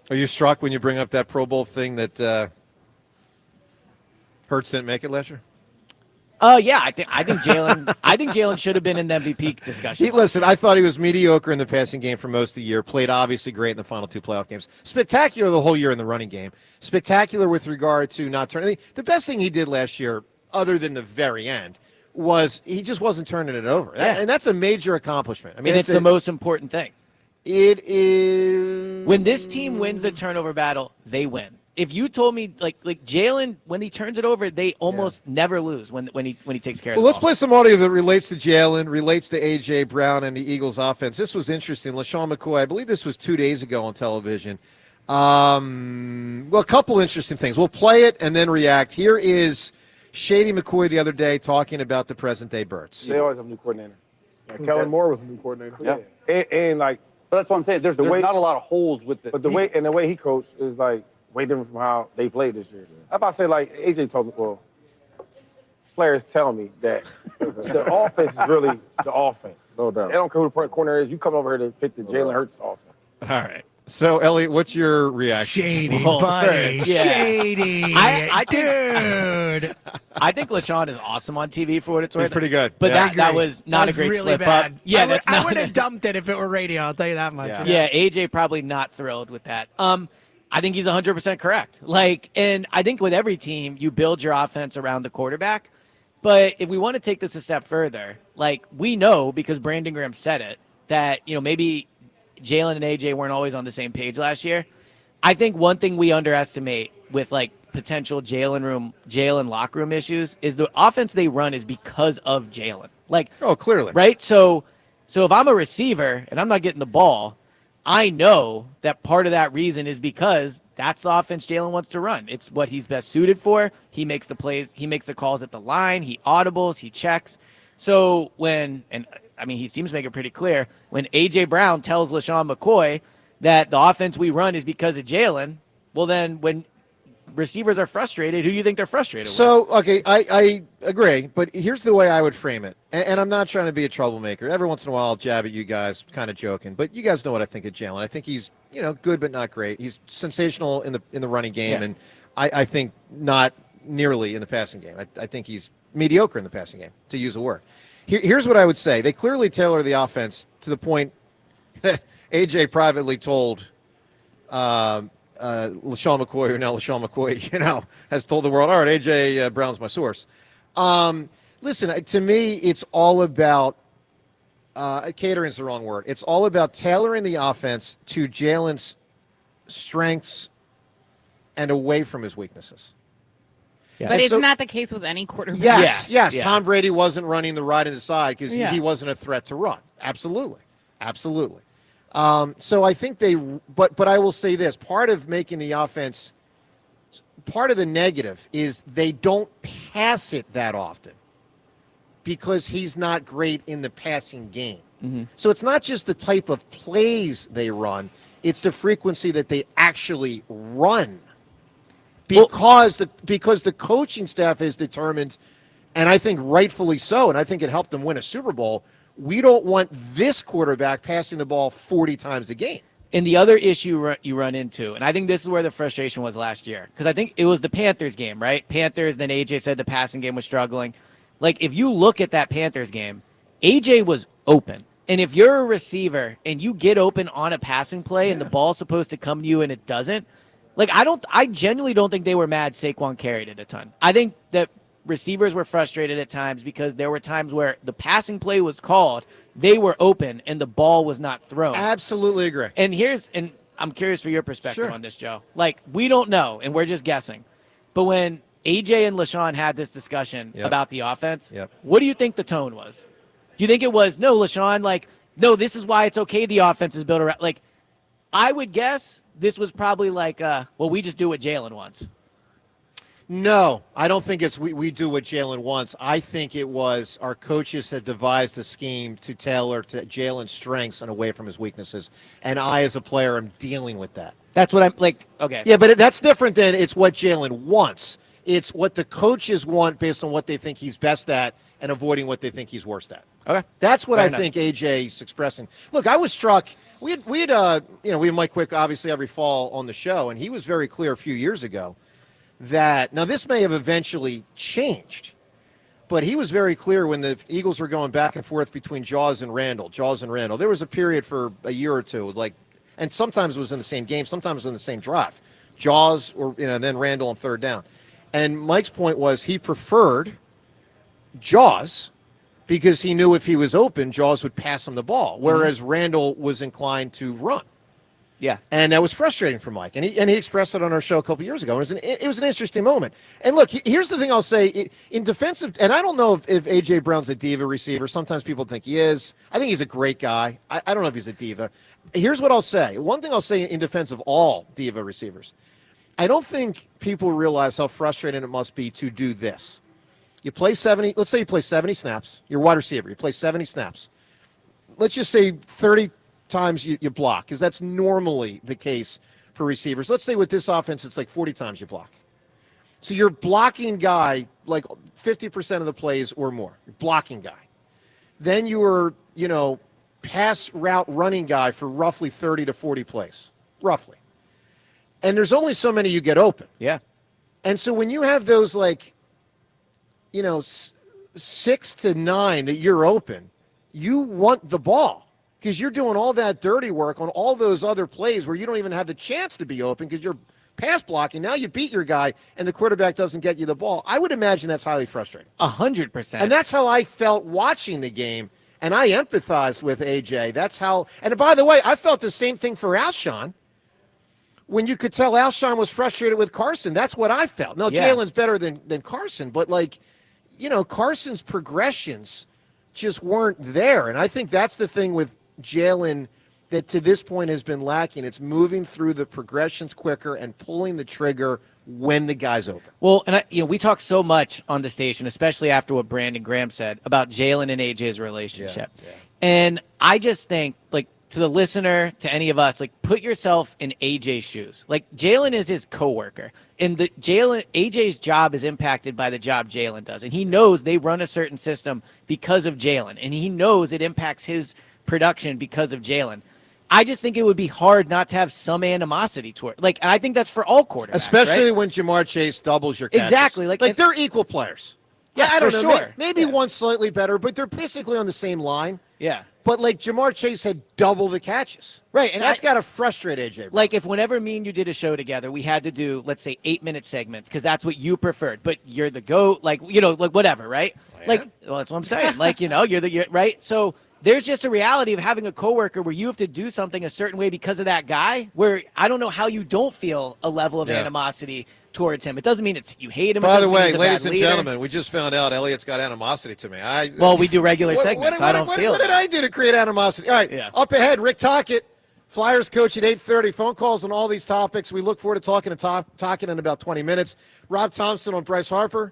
Are you struck when you bring up that Pro Bowl thing that Hurts didn't make it last year? Yeah, I think Jalen should have been in the MVP discussion. Listen, I thought he was mediocre in the passing game for most of the year. Played obviously great in the final two playoff games. Spectacular the whole year in the running game. Spectacular with regard to not turning. The best thing he did last year, other than the very end, was he just wasn't turning it over. And that's a major accomplishment. I mean, it's the most important thing. It is. When this team wins the turnover battle, they win. If you told me like Jalen, when he turns it over, they almost never lose when he takes care of the Let's ball. play some audio that relates to Jalen, relates to A.J. Brown and the Eagles offense. This was interesting. LaShawn McCoy, I believe this was 2 days ago on television. Well, a couple interesting things. We'll play it and then react. Here is Shady McCoy the other day talking about the present-day Birds. They always have a new coordinator. Kellen Moore was a new coordinator. Yeah. And like, but that's what I'm saying. There's not a lot of holes with it. But the way he coached is like way different from how they played this year. If I say like AJ told me, well, players tell me that the offense is really the offense. No doubt. They don't care who the corner is. You come over here to fit the Jalen Hurts offense. All right. So, Elliot, what's your reaction? Shady, Well, buddy. first, yeah. Shady. I Dude. I think LaShawn is awesome on TV for what it's worth. He's pretty good. But Yeah. that was not That a great was really slip bad. up. Yeah, I would have dumped it if it were radio. I'll tell you that much. Yeah, AJ probably not thrilled with that. I think he's 100% correct. And I think with every team, you build your offense around the quarterback. But if we want to take this a step further, we know because Brandon Graham said it that maybe Jalen and AJ weren't always on the same page last year. I think one thing we underestimate with potential Jalen locker room issues is the offense they run is because of Jalen. Oh, clearly. Right? So if I'm a receiver and I'm not getting the ball, I know that part of that reason is because that's the offense Jalen wants to run. It's what he's best suited for. He makes the plays. He makes the calls at the line. He audibles. He checks. So he seems to make it pretty clear, when A.J. Brown tells LaShawn McCoy that the offense we run is because of Jalen, well, then when receivers are frustrated, who do you think they're frustrated with? So, okay, I agree, but here's the way I would frame it. And I'm not trying to be a troublemaker. Every once in a while, I'll jab at you guys, kind of joking. But you guys know what I think of Jalen. I think he's, good but not great. He's sensational in the running game, and I think not nearly in the passing game. I think he's mediocre in the passing game, to use a word. Here's what I would say. They clearly tailor the offense to the point that A.J. privately told LaShawn McCoy, or now LaShawn McCoy, has told the world, all right, A.J. Brown's my source. Listen, to me, it's all about catering is the wrong word. It's all about tailoring the offense to Jalen's strengths and away from his weaknesses. Yeah. But it's not the case with any quarterback. Yes. Yeah. Tom Brady wasn't running the right inside because Yeah. he wasn't a threat to run. Absolutely. So I think but I will say this, part of making the offense, part of the negative is they don't pass it that often because he's not great in the passing game. Mm-hmm. So it's not just the type of plays they run, it's the frequency that they actually run. Because the coaching staff is determined, and I think rightfully so, and I think it helped them win a Super Bowl, we don't want this quarterback passing the ball 40 times a game. And the other issue you run into, and I think this is where the frustration was last year, because I think it was the Panthers game, right? Panthers, then AJ said the passing game was struggling. Like, if you look at that Panthers game, AJ was open. And if you're a receiver and you get open on a passing play and the ball's supposed to come to you and it doesn't, like, I genuinely don't think they were mad Saquon carried it a ton. I think that receivers were frustrated at times because there were times where the passing play was called, they were open, and the ball was not thrown. Absolutely agree. And I'm curious for your perspective on this, Joe. Like, we don't know, and we're just guessing. But when AJ and LaShawn had this discussion about the offense, what do you think the tone was? Do you think it was, no, LaShawn, like, no, this is why it's okay the offense is built around. Like, I would guess this was probably like, well, we just do what Jalen wants. No, I don't think it's we do what Jalen wants. I think it was our coaches had devised a scheme to tailor to Jalen's strengths and away from his weaknesses. And I, as a player, am dealing with that. That's what I'm like, okay. Yeah, but that's different than it's what Jalen wants. It's what the coaches want based on what they think he's best at and avoiding what they think he's worst at. Okay. That's what Fair I enough. think AJ's expressing. Look, I was struck. We had Mike Quick obviously every fall on the show, and he was very clear a few years ago that, now this may have eventually changed, but he was very clear when the Eagles were going back and forth between Jaws and Randall. There was a period for a year or two, and sometimes it was in the same game, sometimes it was in the same drive. Jaws or then Randall on third down. And Mike's point was he preferred Jaws because he knew if he was open, Jaws would pass him the ball, whereas Randall was inclined to run. Yeah. And that was frustrating for Mike. And he expressed it on our show a couple years ago. It was an interesting moment. And look, here's the thing I'll say. In defensive, and I don't know if A.J. Brown's a diva receiver. Sometimes people think he is. I think he's a great guy. I don't know if he's a diva. Here's what I'll say. One thing I'll say in defense of all diva receivers, I don't think people realize how frustrating it must be to do this. You play 70, let's say you play 70 snaps. You're a wide receiver. You play 70 snaps. Let's just say 30 times you block, because that's normally the case for receivers. Let's say with this offense, it's like 40 times you block. So you're blocking guy like 50% of the plays or more. You're blocking guy. Then you're, pass route running guy for roughly 30 to 40 plays, roughly. And there's only so many you get open. Yeah. And so when you have those 6 to 9 that you're open, you want the ball because you're doing all that dirty work on all those other plays where you don't even have the chance to be open because you're pass blocking. Now you beat your guy and the quarterback doesn't get you the ball. I would imagine that's highly frustrating. 100%. And that's how I felt watching the game, and I empathized with AJ. That's how, and by the way, I felt the same thing for Alshon. When you could tell Alshon was frustrated with Carson, that's what I felt. No, Yeah. Jalen's better than Carson, but Carson's progressions just weren't there. And I think that's the thing with Jalen that to this point has been lacking. It's moving through the progressions quicker and pulling the trigger when the guy's open. Well, and we talk so much on the station, especially after what Brandon Graham said about Jalen and AJ's relationship. Yeah. And I just think, to the listener, to any of us, put yourself in AJ's shoes. Jalen is his coworker, and AJ's job is impacted by the job Jalen does, and he knows they run a certain system because of Jalen, and he knows it impacts his production because of Jalen. I just think it would be hard not to have some animosity toward, and I think that's for all quarterbacks, especially right? when Jamar Chase doubles your catches. Exactly, they're equal players. Yeah, I don't know. Sure. Maybe one's slightly better, but they're basically on the same line. Yeah. But like Jamar Chase had double the catches. Right, and that's got to frustrate AJ Brown. Like if whenever me and you did a show together, we had to do, let's say, 8-minute segments because that's what you preferred. But you're the GOAT, like whatever, right? Like, well, that's what I'm saying. Like, you're right. So there's just a reality of having a coworker where you have to do something a certain way because of that guy. Where I don't know how you don't feel a level of animosity towards him. It doesn't mean you hate him. By the way, ladies and gentlemen, we just found out Elliot's got animosity to me. Well, we do regular segments. I don't feel. What did I do to create animosity? All right, up ahead, Rick Tocchet, Flyers coach at 8:30. Phone calls on all these topics. We look forward to talking in about 20 minutes. Rob Thompson on Bryce Harper,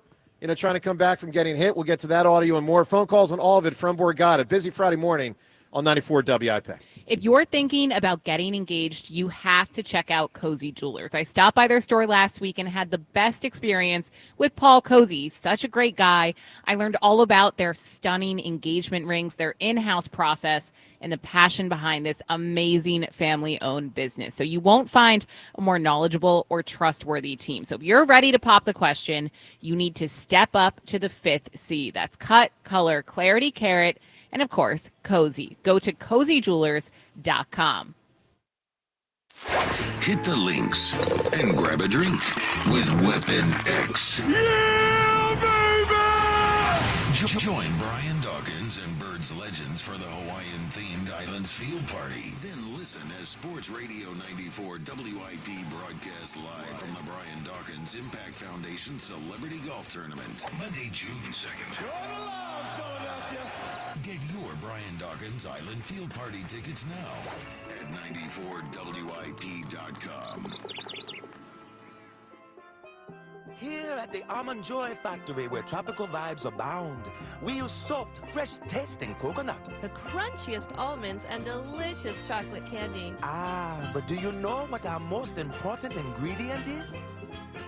trying to come back from getting hit. We'll get to that audio and more. Phone calls on all of it from Borgata. Busy Friday morning on 94 WIP. If you're thinking about getting engaged, you have to check out Cozy Jewelers. I stopped by their store last week and had the best experience with Paul Cozy. He's such a great guy. I learned all about their stunning engagement rings, their in-house process, and the passion behind this amazing family-owned business. So you won't find a more knowledgeable or trustworthy team. So if you're ready to pop the question, you need to step up to the 5th C. That's cut, color, clarity, carat, and of course, Cozy. Go to cozyjewelers.com. Hit the links and grab a drink with Weapon X. Yeah, baby! Join Brian Dawkins and Birds Legends for the Hawaiian-themed Islands Field Party. Then listen as Sports Radio 94 WIP broadcasts live from the Brian Dawkins Impact Foundation Celebrity Golf Tournament. Monday, June 2nd. Get your Brian Dawkins Island Field Party tickets now at 94WIP.com. Here at the Almond Joy Factory, where tropical vibes abound, we use soft, fresh-tasting coconut. The crunchiest almonds and delicious chocolate candy. Ah, but do you know what our most important ingredient is?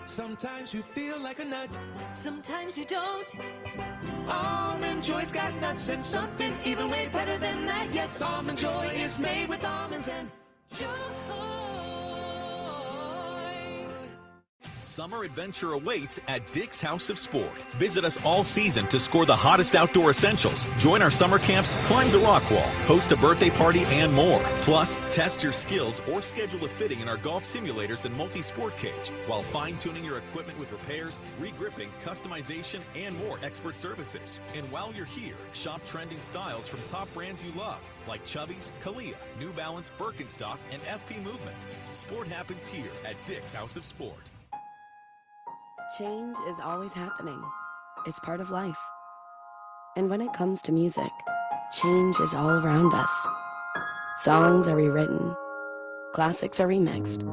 Sometimes you feel like a nut. Sometimes you don't. Almond Joy's got nuts and something even way better than that. Yes, Almond Joy is made with almonds and joy. Summer adventure awaits at Dick's House of Sport. Visit us all season to score the hottest outdoor essentials. Join our summer camps, climb the rock wall, host a birthday party, and more. Plus, test your skills or schedule a fitting in our golf simulators and multi-sport cage while fine-tuning your equipment with repairs, re-gripping, customization, and more expert services. And while you're here, shop trending styles from top brands you love, like Chubby's, Kalia, New Balance, Birkenstock, and FP Movement. Sport happens here at Dick's House of Sport. Change is always happening. It's part of life. And when it comes to music, change is all around us. Songs are rewritten. Classics are remixed.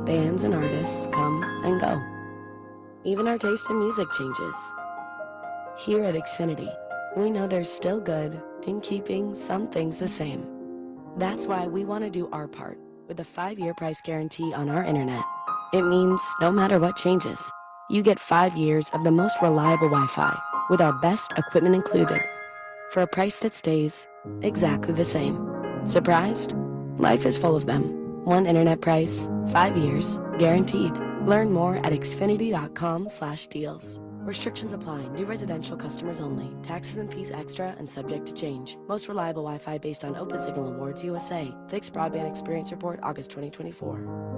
Bands and artists come and go. Even our taste in music changes. Here at Xfinity, we know there's still good in keeping some things the same. That's why we want to do our part with a 5-year price guarantee on our internet. It means no matter what changes, you get 5 years of the most reliable Wi-Fi with our best equipment included for a price that stays exactly the same. Surprised? Life is full of them. One internet price, 5 years, guaranteed. Learn more at xfinity.com/deals. Restrictions apply. New residential customers only. Taxes and fees extra and subject to change. Most reliable Wi-Fi based on Open Signal Awards USA. Fixed Broadband Experience Report, August 2024.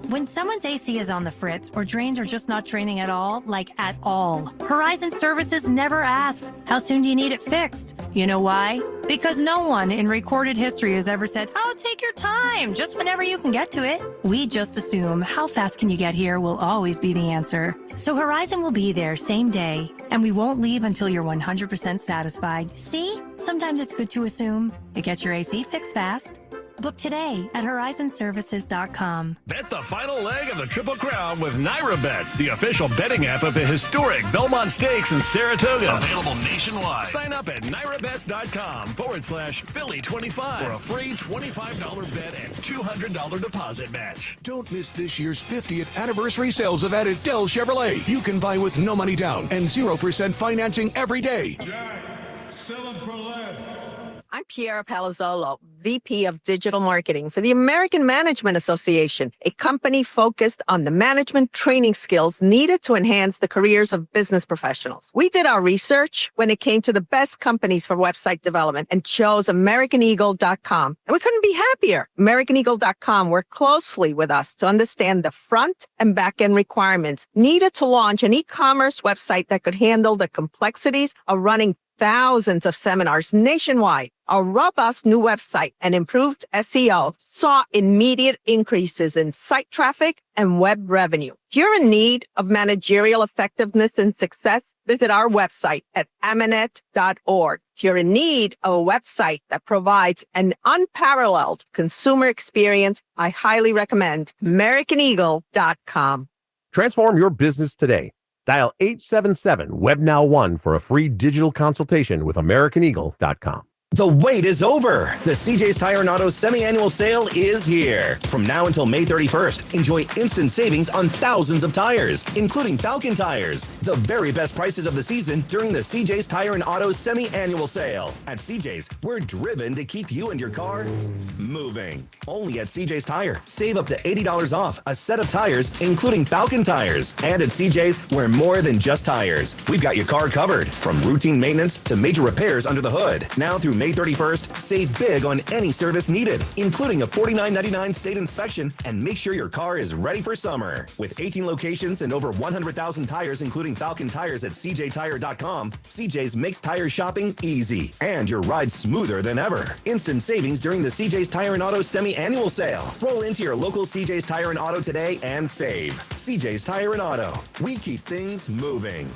When someone's AC is on the fritz or drains are just not draining at all, like at all, Horizon Services never asks, how soon do you need it fixed? You know why? Because no one in recorded history has ever said, oh, take your time, just whenever you can get to it. We just assume how fast can you get here will always be the answer. So Horizon will be there same day, and we won't leave until you're 100% satisfied. See? Sometimes it's good to assume. It gets your AC fixed fast. Book today at horizonservices.com. Bet the final leg of the Triple Crown with Naira Bets, the official betting app of the historic Belmont Stakes in Saratoga. Available nationwide. Sign up at nairabets.com/Philly25 for a free $25 bet and $200 deposit match. Don't miss this year's 50th anniversary sales event at Dell Chevrolet. You can buy with no money down and 0% financing every day. Jack, sell them for less. I'm Piera Palazzolo, VP of Digital Marketing for the American Management Association, a company focused on the management training skills needed to enhance the careers of business professionals. We did our research when it came to the best companies for website development and chose AmericanEagle.com. And we couldn't be happier. AmericanEagle.com worked closely with us to understand the front and back end requirements needed to launch an e-commerce website that could handle the complexities of running thousands of seminars nationwide. Our robust new website and improved SEO saw immediate increases in site traffic and web revenue. If you're in need of managerial effectiveness and success, visit our website at amanet.org. If you're in need of a website that provides an unparalleled consumer experience, I highly recommend AmericanEagle.com. Transform your business today. Dial 877-WEB-NOW-1 for a free digital consultation with AmericanEagle.com. The wait is over. The CJ's Tire and Auto semi-annual sale is here. From now until May 31st, enjoy instant savings on thousands of tires, including Falcon tires. The very best prices of the season during the CJ's Tire and Auto semi-annual sale. At CJ's, we're driven to keep you and your car moving. Only at CJ's Tire. Save up to $80 off a set of tires, including Falcon tires. And at CJ's, we're more than just tires. We've got your car covered, from routine maintenance to major repairs under the hood. Now through May 31st, save big on any service needed, including a $49.99 state inspection, and make sure your car is ready for summer. With 18 locations and over 100,000 tires, including Falcon tires at CJTire.com, CJ's makes tire shopping easy and your ride smoother than ever. Instant savings during the CJ's Tire and Auto semi-annual sale. Roll into your local CJ's Tire and Auto today and save. CJ's Tire and Auto. We keep things moving.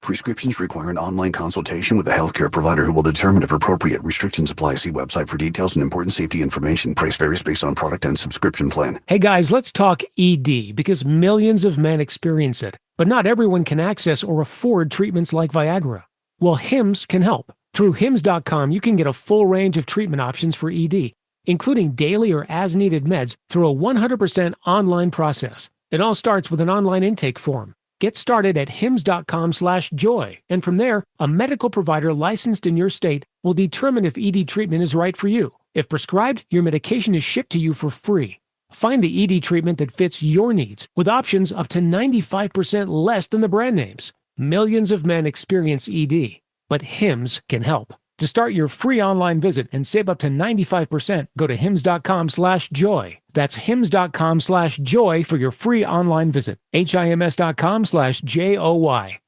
Prescriptions require an online consultation with a healthcare provider who will determine if appropriate. Restrictions apply. See website for details and important safety information. Price varies based on product and subscription plan. Hey guys, let's talk ED because millions of men experience it, but not everyone can access or afford treatments like Viagra. Well, Hims can help. Through Hims.com, you can get a full range of treatment options for ED, including daily or as-needed meds through a 100% online process. It all starts with an online intake form. Get started at hims.com/joy, and from there, a medical provider licensed in your state will determine if ED treatment is right for you. If prescribed, your medication is shipped to you for free. Find the ED treatment that fits your needs with options up to 95% less than the brand names. Millions of men experience ED, but Hims can help. To start your free online visit and save up to 95%, go to hims.com/joy. That's hims.com/joy for your free online visit. HIMS.com/JOY.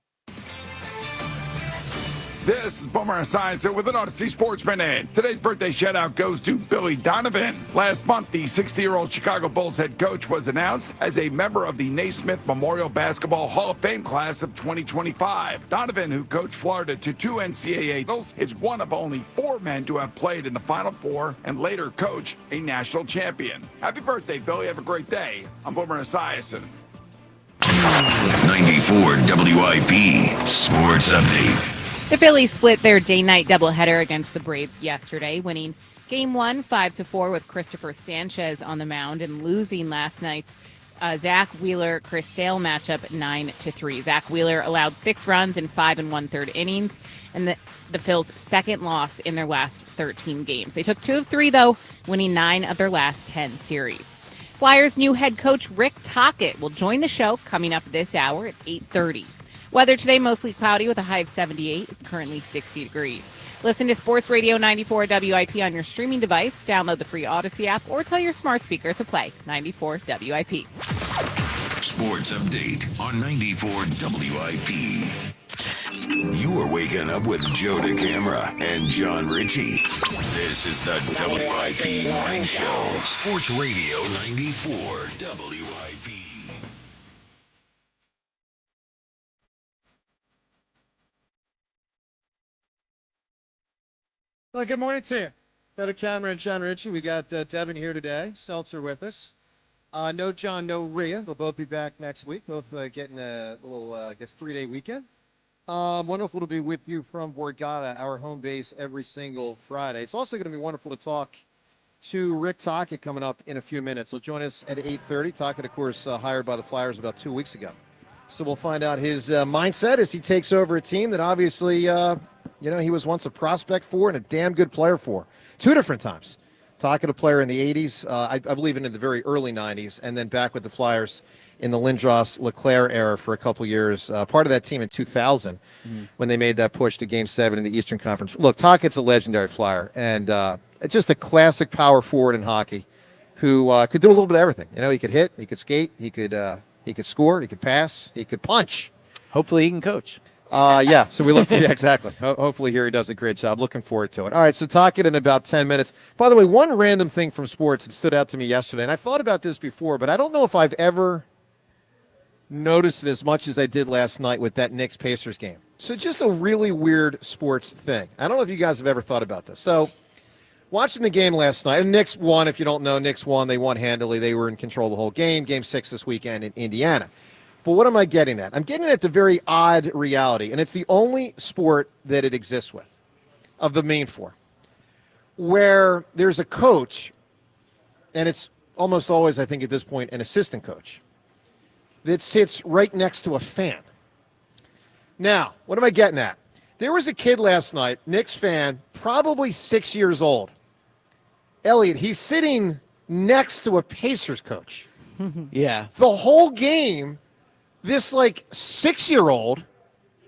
This is Boomer Esiason with an Odyssey Sports Minute. Today's birthday shout-out goes to Billy Donovan. Last month, the 60-year-old Chicago Bulls head coach was announced as a member of the Naismith Memorial Basketball Hall of Fame class of 2025. Donovan, who coached Florida to 2 NCAA titles, is one of only 4 men to have played in the Final Four and later coach a national champion. Happy birthday, Billy. Have a great day. I'm Boomer Esiason. 94 WIP Sports Update. The Phillies split their day-night doubleheader against the Braves yesterday, winning Game 1 5-4 with Christopher Sanchez on the mound and losing last night's Zach Wheeler-Chris Sale matchup 9-3. Zach Wheeler allowed 6 runs in 5 1/3 innings, and the Phils' second loss in their last 13 games. They took 2 of 3, though, winning 9 of their last 10 series. Flyers' new head coach Rick Tocchet will join the show coming up this hour at 8:30. Weather today, mostly cloudy with a high of 78. It's currently 60 degrees. Listen to Sports Radio 94 WIP on your streaming device. Download the free Odyssey app or tell your smart speaker to play 94 WIP. Sports Update on 94 WIP. You are waking up with Joe DeCamara and John Ritchie. This is the WIP Morning Show. Sports Radio 94 WIP. Well, good morning to you. Better Cameron and John Ritchie. We got Devin here today. Seltzer with us. No John, no Rhea. They'll both be back next week. Both getting a little, 3-day weekend. Wonderful to be with you from Borgata, our home base, every single Friday. It's also going to be wonderful to talk to Rick Tocchet coming up in a few minutes. He'll join us at 8:30. Tocchet, of course, hired by the Flyers about 2 weeks ago. So we'll find out his mindset as he takes over a team that obviously, he was once a prospect for and a damn good player for. 2 different times. Talking to a player in the 80s, I believe in the very early 90s, and then back with the Flyers in the Lindros LeClaire era for a couple years. Part of that team in 2000 when they made that push to Game 7 in the Eastern Conference. Look, Tochet's a legendary Flyer, and just a classic power forward in hockey who could do a little bit of everything. He could hit, he could skate, he could score, he could pass, he could punch. Hopefully he can coach. Yeah, so we look for exactly. Hopefully here he does a great job. Looking forward to it. All right, so Tocchet in about 10 minutes. By the way, one random thing from sports that stood out to me yesterday, and I thought about this before, but I don't know if I've ever noticed it as much as I did last night with that Knicks-Pacers game. So just a really weird sports thing. I don't know if you guys have ever thought about this. So watching the game last night, and Knicks won, if you don't know, Knicks won. They won handily. They were in control of the whole game. Game 6 this weekend in Indiana. But what am I getting at? I'm getting at the very odd reality, and it's the only sport that it exists with, of the main 4, where there's a coach, and it's almost always, I think at this point, an assistant coach, that sits right next to a fan. Now, what am I getting at? There was a kid last night, Knicks fan, probably 6 years old. Elliot, he's sitting next to a Pacers coach. Yeah. The whole game, this 6-year-old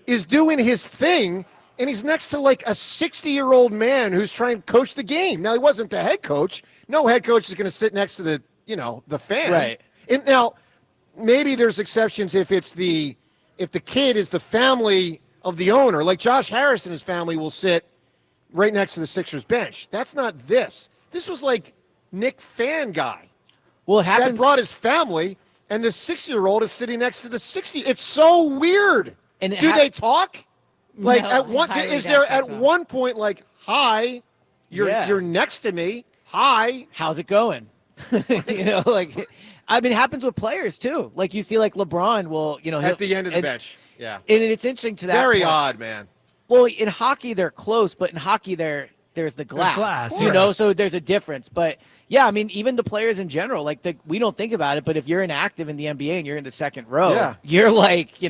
is doing his thing, and he's next to a 60-year-old man who's trying to coach the game. Now, he wasn't the head coach. No head coach is going to sit next to the fan. Right. And now, maybe there's exceptions if the kid is the family of the owner. Like Josh Harris and his family will sit right next to the Sixers bench. That's not this. This was Nick fan guy. Well, it happens. That brought his family, and the 6-year-old is sitting next to the 60. It's so weird. And do they talk? No, At one highly is there doubt at so. one point hi, you're next to me. Hi. How's it going? I mean, it happens with players too. You see, LeBron will, at the end of the bench. Yeah. And it's interesting to that. Very point. odd, man. Well, in hockey they're close, but in hockey there's the glass. So there's a difference. But yeah, I mean, even the players in general, we don't think about it, but if you're inactive in the NBA and you're in the second row, you're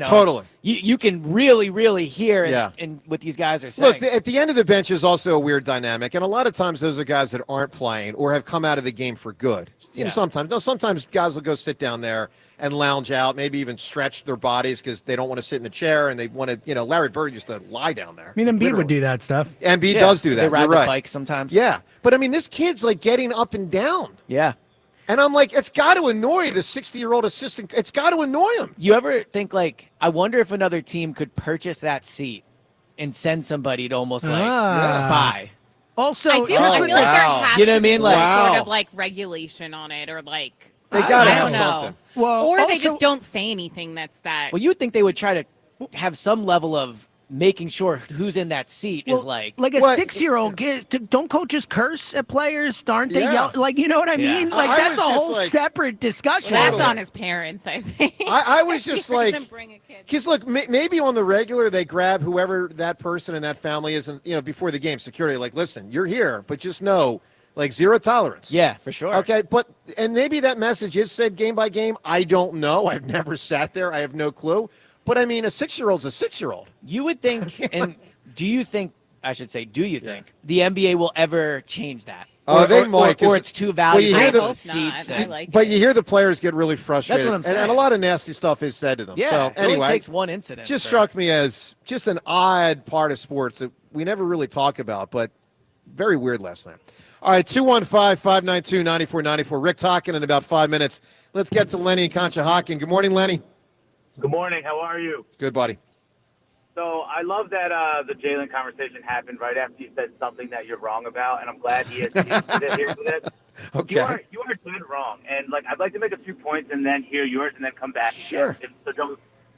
totally. You can really, really hear in what these guys are saying. Look, at the end of the bench is also a weird dynamic, and a lot of times those are guys that aren't playing or have come out of the game for good. Sometimes guys will go sit down there and lounge out, maybe even stretch their bodies because they don't want to sit in the chair and they want to, Larry Bird used to lie down there. I mean, Embiid would do that stuff. Embiid does do that. They ride You're the right. bike sometimes. Yeah. But I mean, this kid's getting up and down. Yeah. And I'm it's got to annoy the 60-year-old assistant. It's got to annoy him. You ever think I wonder if another team could purchase that seat and send somebody to almost spy? Also, I do. I feel like there has You know what I to be mean? some sort of regulation on it, or they got to have something. Well, or they also- just don't say anything that's that. Well, you would think they would try to have some level of making sure who's in that seat is a 6-year-old kid. Don't coaches curse at players? Aren't they yell? You know what I mean? That's a whole separate discussion. That's on his parents, I think. I was just He doesn't bring a kid. because look, maybe on the regular they grab whoever that person in that family is, and before the game, security listen, you're here, but just know. 0 tolerance. Yeah, for sure. Okay, and maybe that message is said game by game. I don't know. I've never sat there. I have no clue. But I mean, a 6-year-old's a 6-year-old. You would think, and do you think the NBA will ever change that? Oh, they might. Or it's too valuable. I to hope seats. not. I like But it. you hear the players get really frustrated. That's what I'm saying. And a lot of nasty stuff is said to them. Yeah, So it anyway, only takes one incident. just struck me as just an odd part of sports that we never really talk about, but very weird last night. All right, 215-592-9494. Rick Tocchet in about 5 minutes. Let's get to Lenny and Conshohocken. Good morning, Lenny. Good morning. How are you? Good, buddy. So I love that the Jalen conversation happened right after you said something that you're wrong about, and I'm glad he is here for this. Okay. You are dead wrong, and I'd like to make a few points and then hear yours and then come back. Sure.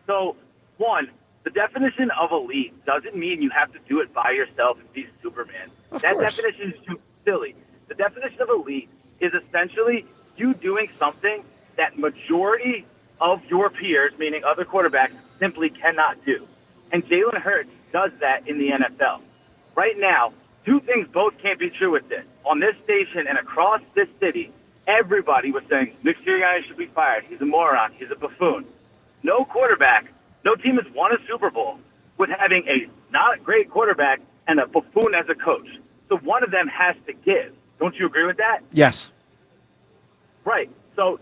So one, the definition of elite doesn't mean you have to do it by yourself and be Superman. That course. definition is too silly. The definition of elite is essentially you doing something that majority of your peers, meaning other quarterbacks, simply cannot do. And Jalen Hurts does that in the NFL. Right now, two things both can't be true with this. On this station and across this city, everybody was saying, Nick Sirianni should be fired. He's a moron. He's a buffoon. no team has won a Super Bowl with having a not great quarterback and a buffoon as a coach. So one of them has to give. Don't you agree with that? Yes. Right. So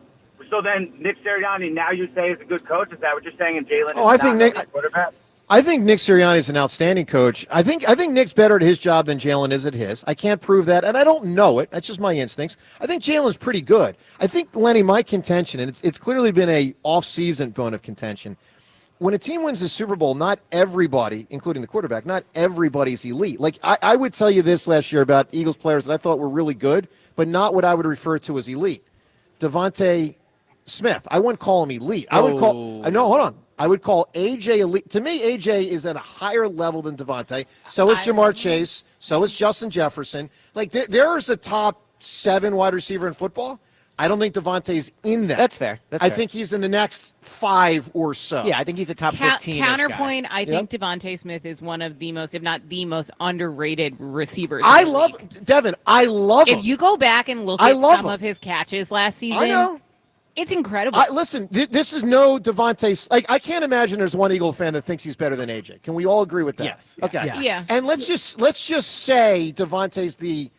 then Nick Sirianni, now you say is a good coach. Is that what you're saying? And Jalen Oh, is I not think a Nick. good quarterback? I think Nick Sirianni is an outstanding coach. I think Nick's better at his job than Jalen is at his. I can't prove that, and I don't know it. That's just my instincts. I think Jalen's pretty good. I think, Lenny, my contention, and it's clearly been a off-season bone of contention. When a team wins the Super Bowl, not everybody, including the quarterback, not everybody's elite. Like, I would tell you this last year about Eagles players that I thought were really good, but not what I would refer to as elite. Devontae Smith, I wouldn't call him elite. I would call, no, hold on. I would call AJ elite. To me, AJ is at a higher level than Devontae. So is Jamar Chase. So is Justin Jefferson. Like, there's a top 7 wide receiver in football. I don't think Devontae's in that. That's fair. I think he's in the next 5 or so. Yeah, I think he's a top 15. Counterpoint, I think Devontae Smith is one of the most, if not the most underrated receivers. I love Devin. I love him. If you go back and look at some of his catches last season, I know. It's incredible. Listen, this is no Devontae. Like, I can't imagine there's one Eagle fan that thinks he's better than AJ. Can we all agree with that? Yes. Okay. Yes. Yeah. And let's just say Devontae's the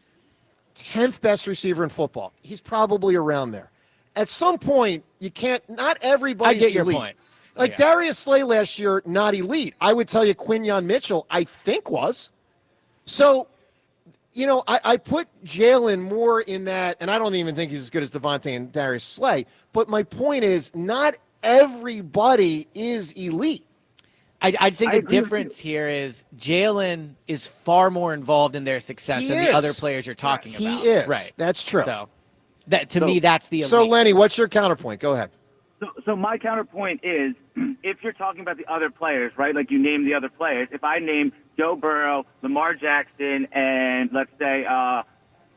10th best receiver in football. He's probably around there. At some point, you can't. Not everybody's I get your elite. point. Like Darius Slay last year, not elite. I would tell you Quinyon Mitchell, I think was. So, I put Jalen more in that, and I don't even think he's as good as Devontae and Darius Slay. But my point is, not everybody is elite. I think the difference here is Jalen is far more involved in their success than the other players you're talking about. He is. Right. That's true. So, to me, that's the elite. So, Lenny, what's your counterpoint? Go ahead. So my counterpoint is, if you're talking about the other players, right, like you name the other players, if I name Joe Burrow, Lamar Jackson, and let's say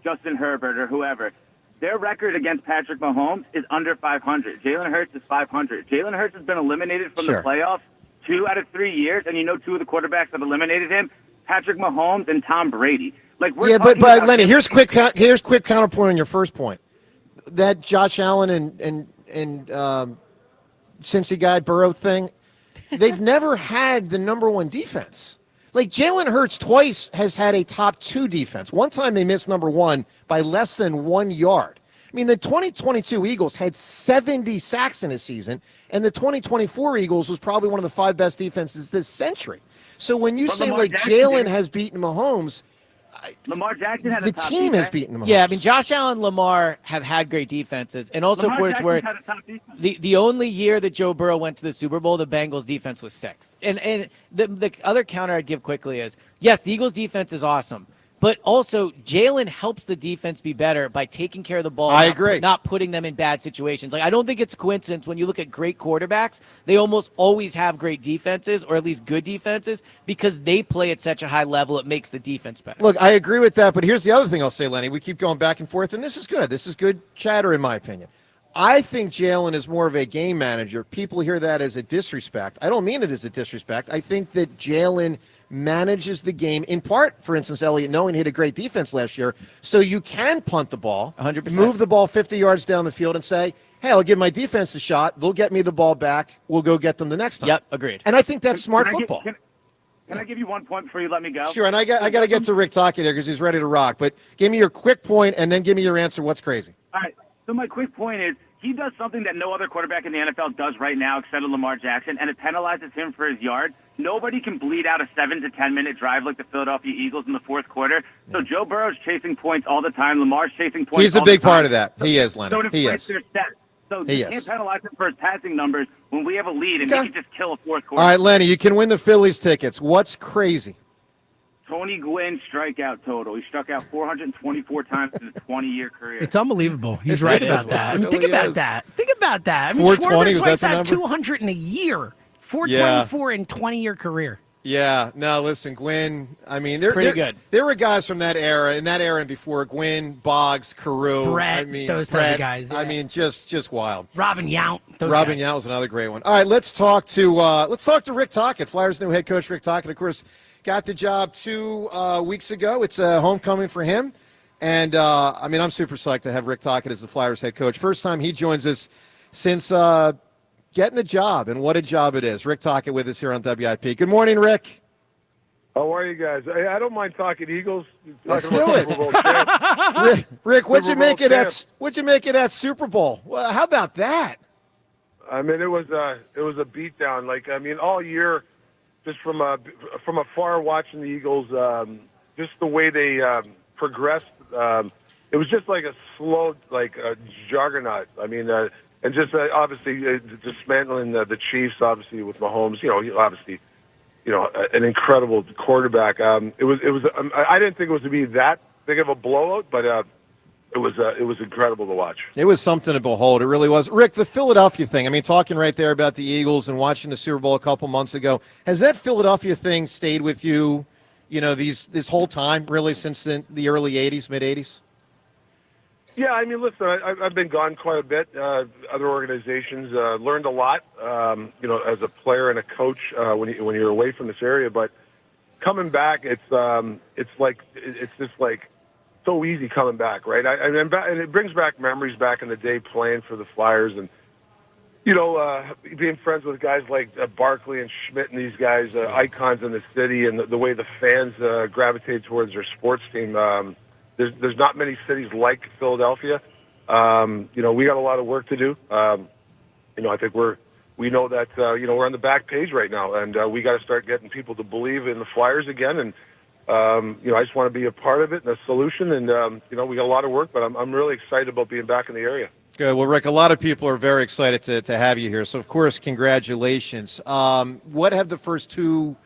Justin Herbert or whoever, their record against Patrick Mahomes is under 500. Jalen Hurts is 500. Jalen Hurts has been eliminated from the playoffs 2 out of 3 years, and 2 of the quarterbacks that eliminated him, Patrick Mahomes and Tom Brady. Like, we're but Lenny, here's quick counterpoint on your first point. That Josh Allen and Cincy guy Burrow thing, they've never had the number 1 defense. Like, Jalen Hurts twice has had a top 2 defense. One time they missed number 1 by less than 1 yard. I mean, the 2022 Eagles had 70 sacks in a season, and the 2024 Eagles was probably one of the 5 best defenses this century. So when you say, like, Jalen has beaten Mahomes, Lamar Jackson had the team has beaten Mahomes. Yeah, I mean, Josh Allen, Lamar have had great defenses, and also Lamar for its Jackson worth, had a top defense. the only year that Joe Burrow went to the Super Bowl, the Bengals defense was 6th. And the other counter I'd give quickly is, yes, the Eagles defense is awesome, but also Jalen helps the defense be better by taking care of the ball. I agree. Not putting them in bad situations. Like, I don't think it's a coincidence when you look at great quarterbacks, they almost always have great defenses, or at least good defenses, because they play at such a high level, it makes the defense better. Look, I agree with that, but here's the other thing I'll say, Lenny. We keep going back and forth, and this is good. This is good chatter, in my opinion. I think Jalen is more of a game manager. People hear that as a disrespect. I don't mean it as a disrespect. I think that Jalen manages the game, in part, for instance, Elliott, knowing he had a great defense last year, so you can punt the ball, 100%. Move the ball 50 yards down the field and say, hey, I'll give my defense a shot. They'll get me the ball back. We'll go get them the next time. Yep, agreed. And I think that's smart Can I football. Can I give you one point before you let me go? Sure, and I got to get to Rick Tocchet there because he's ready to rock. But give me your quick point, and then give me your answer. What's crazy? All right. So my quick point is, he does something that no other quarterback in the NFL does right now except Lamar Jackson, and it penalizes him for his yards. Nobody can bleed out a 7 to 10 minute drive like the Philadelphia Eagles in the fourth quarter. So Joe Burrow's chasing points all the time. Lamar's chasing points. He's a all the big time. part of that. He is, Leonard. Don't He inflate is. their stats. So He you is. can't penalize him for his passing numbers when we have a lead, and Okay. he can just kill a fourth quarter. All right, Lenny, you can win the Phillies tickets. What's crazy? Tony Gwynn strikeout total. He struck out 424 times in his 20-year career. It's unbelievable. He's right about that. I mean, think really about is. that. Think about that. I mean, 420, Schwarber was that strikes the out number? 200 in a year. 424 in 20-year career. Yeah, no, listen, Gwynn, I mean, Pretty good. There were guys from that era, and before, Gwynn, Boggs, Carew. Brett, I mean, those types of Brett, guys, I yeah. mean, just wild. Robin Yount. Robin Yount was another great one. All right, let's talk to Rick Tocchet, Flyers' new head coach, Rick Tocchet. Of course, got the job 2 weeks ago. It's a homecoming for him. And, I mean, I'm super psyched to have Rick Tocchet as the Flyers head coach. First time he joins us since getting the job, and what a job it is. Rick Tocchet with us here on WIP. Good morning, Rick. How are you guys? I don't mind talking Eagles. Let's do it. Rick, what'd you make of that Super Bowl? Well, how about that? I mean, it was a beatdown. Like, I mean, all year, just from afar watching the Eagles, just the way they progressed, it was just like a slow, like a juggernaut. I mean, and just obviously dismantling the Chiefs, obviously with Mahomes. Obviously, an incredible quarterback. It was. I didn't think it was to be that big of a blowout, but it was incredible to watch. It was something to behold. It really was. Rick, the Philadelphia thing. I mean, talking right there about the Eagles and watching the Super Bowl a couple months ago. Has that Philadelphia thing stayed with you? This whole time, really, since the early '80s, mid '80s. Yeah, I mean, listen, I've been gone quite a bit. Other organizations, learned a lot, as a player and a coach when you're away from this area. But coming back, it's just like so easy coming back, right? And it brings back memories back in the day playing for the Flyers and being friends with guys like Barkley and Schmidt and these guys, icons in the city, and the way the fans gravitate towards their sports team. There's not many cities like Philadelphia. We got a lot of work to do. I think we know that we're on the back page right now, and we got to start getting people to believe in the Flyers again. And I just want to be a part of it and a solution. And we got a lot of work, but I'm really excited about being back in the area. Good. Well, Rick, a lot of people are very excited to have you here. So, of course, congratulations. What have the first 2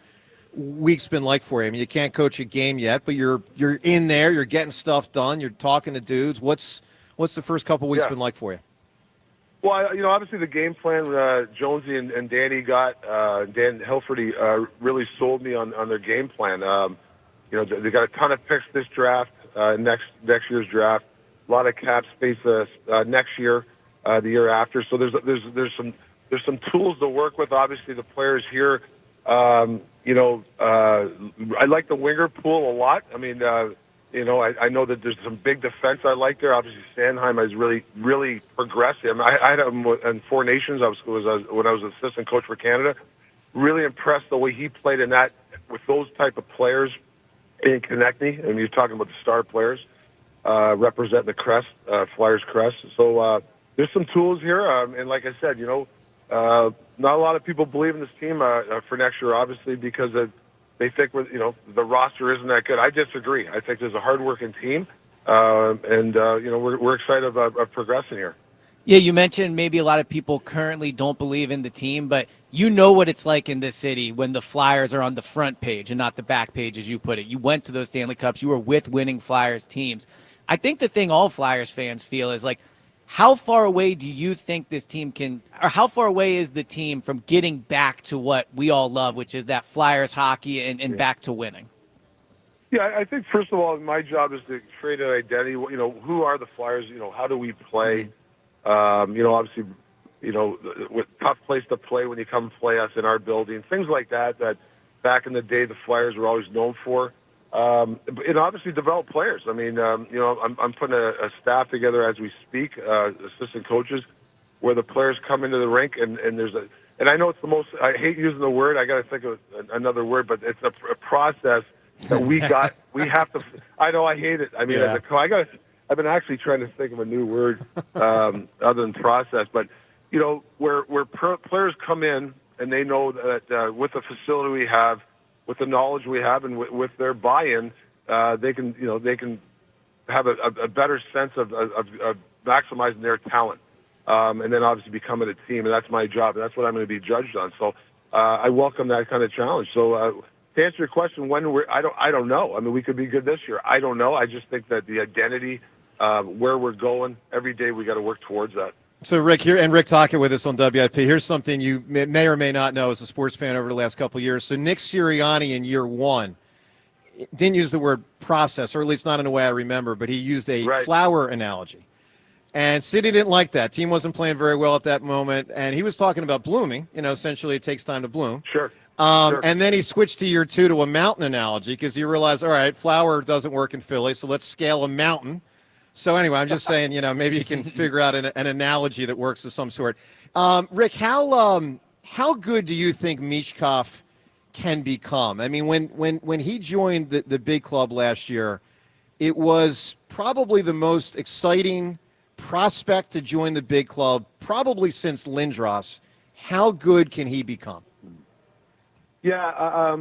weeks been like for you? I mean, you can't coach a game yet, but you're in there, you're getting stuff done, you're talking to dudes. What's the first couple weeks been like for you? Well, obviously the game plan Jonesy and Danny got, Dan Hilferty really sold me on their game plan. They got a ton of picks this draft, next year's draft, a lot of cap space next year, the year after. So there's some tools to work with. Obviously, the players here. I like the winger pool a lot. I mean, I know that there's some big defense I like there. Obviously, Sanheim has really, really progressed. I mean, I had him in Four Nations. When I was assistant coach for Canada. Really impressed the way he played in that with those type of players in Konechny. I mean, you're talking about the star players representing the crest, Flyers crest. So there's some tools here, and like I said, not a lot of people believe in this team for next year, obviously, because they think the roster isn't that good. I disagree. I think there's a hard-working team, and we're excited about progressing here. Yeah, you mentioned maybe a lot of people currently don't believe in the team, but you know what it's like in this city when the Flyers are on the front page and not the back page, as you put it. You went to those Stanley Cups. You were with winning Flyers teams. I think the thing all Flyers fans feel is like, how far away do you think this team can, or how far away is the team from getting back to what we all love, which is that Flyers hockey and back to winning? Yeah, I think, first of all, my job is to create an identity. Who are the Flyers? How do we play? Obviously, with tough place to play when you come play us in our building, things like that back in the day the Flyers were always known for. And obviously develop players. I mean, I'm putting a staff together as we speak, assistant coaches, where the players come into the rink and and I know it's the most, I hate using the word, I got to think of another word, but it's a process that we have to, I know I hate it. I mean, I've been actually trying to think of a new word other than process, but where players come in and they know that with the facility we have, with the knowledge we have, and with their buy-in, they can have a better sense of maximizing their talent, and then obviously becoming a team. And that's my job, and that's what I'm going to be judged on. So I welcome that kind of challenge. So to answer your question, I don't know. I mean, we could be good this year. I don't know. I just think that the identity, where we're going every day, we got to work towards that. So, Rick, here, and Rick Tocchet with us on WIP. Here's something you may or may not know as a sports fan over the last couple of years. So Nick Sirianni in year one didn't use the word process, or at least not in a way I remember, but he used a flower analogy. And City didn't like that. Team wasn't playing very well at that moment, and he was talking about blooming. Essentially it takes time to bloom. Sure. And then he switched to year two to a mountain analogy because he realized, all right, flower doesn't work in Philly, so let's scale a mountain. So anyway, I'm just saying, maybe you can figure out an analogy that works of some sort. Rick, how good do you think Michkov can become? I mean, when he joined the big club last year, it was probably the most exciting prospect to join the big club, probably since Lindros. How good can he become? Yeah,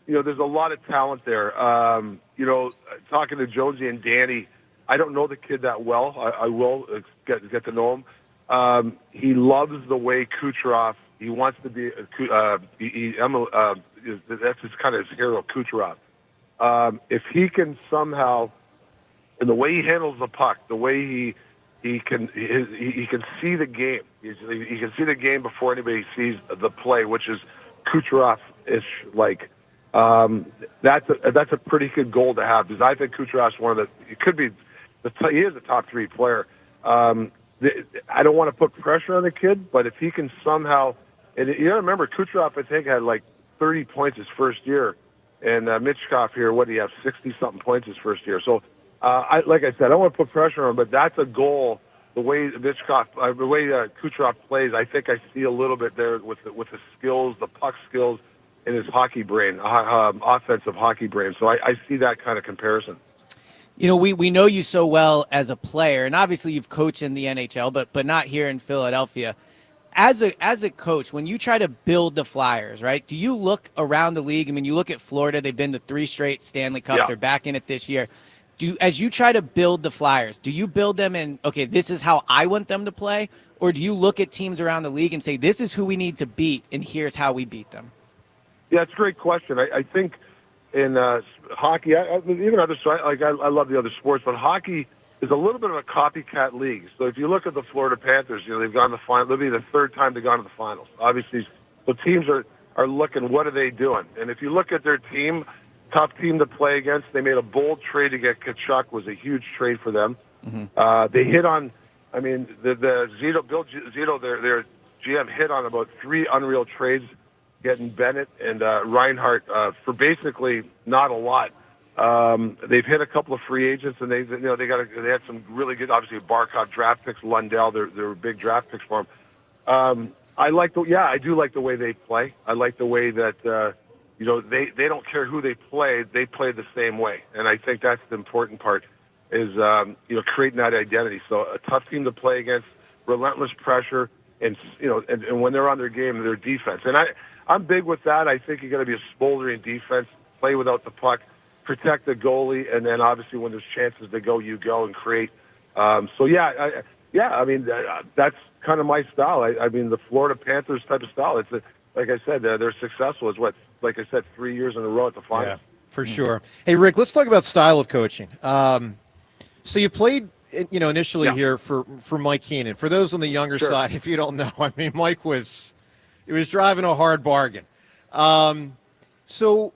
there's a lot of talent there. Talking to Jonesy and Danny, I don't know the kid that well. I will get to know him. He loves the way Kucherov. He wants to be. That's his kind of his hero, Kucherov. If he can somehow, and the way he handles the puck, the way he can see the game. He can see the game before anybody sees the play, which is Kucherov-ish. Like that's a pretty good goal to have, because I think Kucherov's one of the. It could be. He is a top 3 player. I don't want to put pressure on the kid, but if he can somehow, and you got to remember, Kucherov, I think, had like 30 points his first year, and Michkov here, what do you have, 60-something points his first year. So, like I said, I don't want to put pressure on him, but that's a goal. The way Michkov, the way Kucherov plays, I think I see a little bit there with the skills, the puck skills, and his hockey brain, offensive hockey brain. So I see that kind of comparison. We know you so well as a player, and obviously you've coached in the NHL, but not here in Philadelphia. As a coach, when you try to build the Flyers, right, do you look around the league? I mean, you look at Florida, they've been to 3 straight Stanley Cups. Yeah. They're back in it this year. As you try to build the Flyers, do you build them in, okay, this is how I want them to play? Or do you look at teams around the league and say, this is who we need to beat, and here's how we beat them? Yeah, it's a great question. I think in hockey, even other, I love the other sports, but hockey is a little bit of a copycat league. So if you look at the Florida Panthers, they've gone to the final. They'll be the 3rd time they've gone to the finals. Obviously, the teams are looking, what are they doing? And if you look at their team, tough team to play against, they made a bold trade to get Tkachuk, was a huge trade for them. Mm-hmm. They hit on, the Bill Zito, their GM hit on about 3 unreal trades, getting Bennett and Reinhart for basically not a lot. They've hit a couple of free agents, and they had some really good, obviously Barkov draft picks, Lundell, they're big draft picks for them. I do like the way they play. I like the way that they don't care who they play the same way, and I think that's the important part is creating that identity. So a tough team to play against, relentless pressure, and when they're on their game, their defense. And I'm big with that. I think you got to be a smoldering defense, play without the puck, protect the goalie, and then obviously when there's chances to go, you go and create. That's kind of my style. The Florida Panthers type of style. It's like I said, they're successful. It's 3 years in a row at the finals. Yeah, for sure. Hey, Rick, let's talk about style of coaching. So you played, initially here for Mike Keenan. For those on the younger side, if you don't know, Mike was driving a hard bargain. So,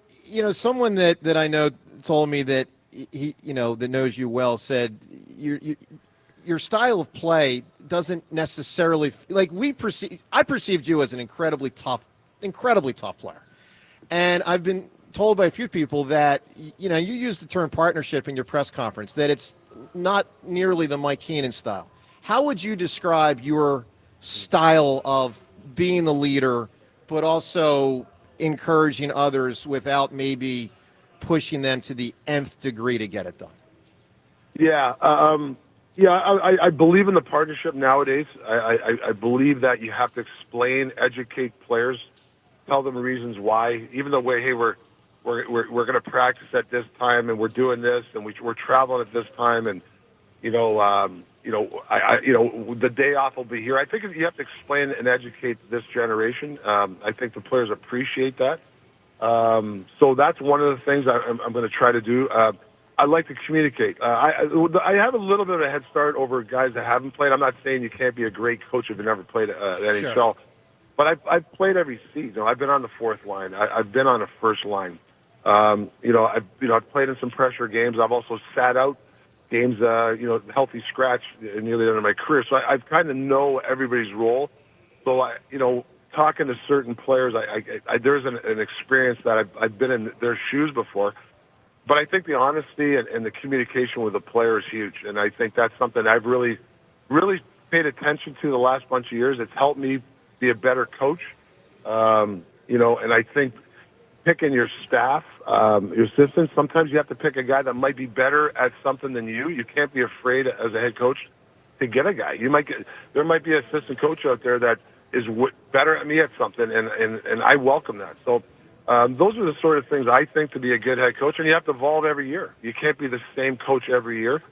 someone that I know told me that he, that knows you well, said your style of play doesn't necessarily I perceived you as an incredibly tough player. And I've been told by a few people that, you used the term partnership in your press conference, that it's not nearly the Mike Keenan style. How would you describe your style of being the leader, but also encouraging others without maybe pushing them to the nth degree to get it done? Yeah. I believe in the partnership nowadays. I believe that you have to explain, educate players, tell them reasons why, even the way, hey, we're going to practice at this time, and we're doing this, and we're traveling at this time, and the day off will be here. I think you have to explain and educate this generation. I think the players appreciate that. So that's one of the things I'm going to try to do. I like to communicate. I have a little bit of a head start over guys that haven't played. I'm not saying you can't be a great coach if you've never played NHL. Sure. But I've played every season. I've been on the fourth line. I've been on the first line. I've played in some pressure games. I've also sat out games, healthy scratch nearly under my career. So I kind of know everybody's role. So talking to certain players, there's an experience that I've been in their shoes before. but I think the honesty and the communication with the player is huge, and I think that's something I've really paid attention to the last bunch of years. It's helped me be a better coach, and I think picking your staff, your assistants, sometimes you have to pick a guy that might be better at something than you. You can't be afraid as a head coach to get a guy. There might be an assistant coach out there that is better at me at something, and I welcome that. So those are the sort of things I think to be a good head coach, and you have to evolve every year. You can't be the same coach every year.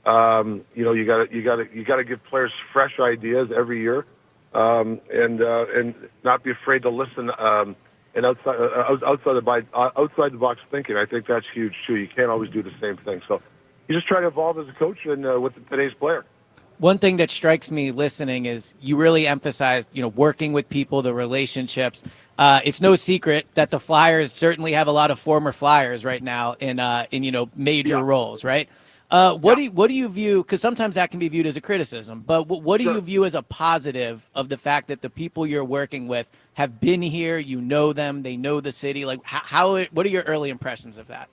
You got to give players fresh ideas every year, and not be afraid to listen. And outside the box thinking, I think that's huge too. You can't always do the same thing. So you just try to evolve as a coach and with today's player. One thing that strikes me listening is you really emphasized, working with people, the relationships. It's no secret that the Flyers certainly have a lot of former Flyers right now in major roles, right? What do you view? Because sometimes that can be viewed as a criticism, but what do you view as a positive of the fact that the people you're working with have been here? You know them, they know the city. Like, what are your early impressions of that?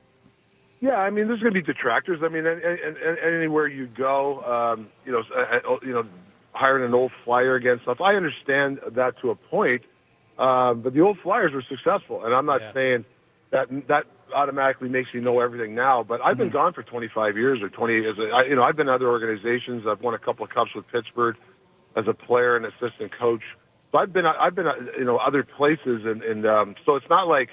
Yeah, I mean, there's going to be detractors. I mean, and anywhere you go, hiring an old Flyer against stuff. I understand that to a point, but the old Flyers were successful, and I'm not saying that automatically makes you know everything now. But I've been gone for 25 years or 20 years. I've been in other organizations. I've won a couple of cups with Pittsburgh as a player and assistant coach. So I've been other places, and so it's not like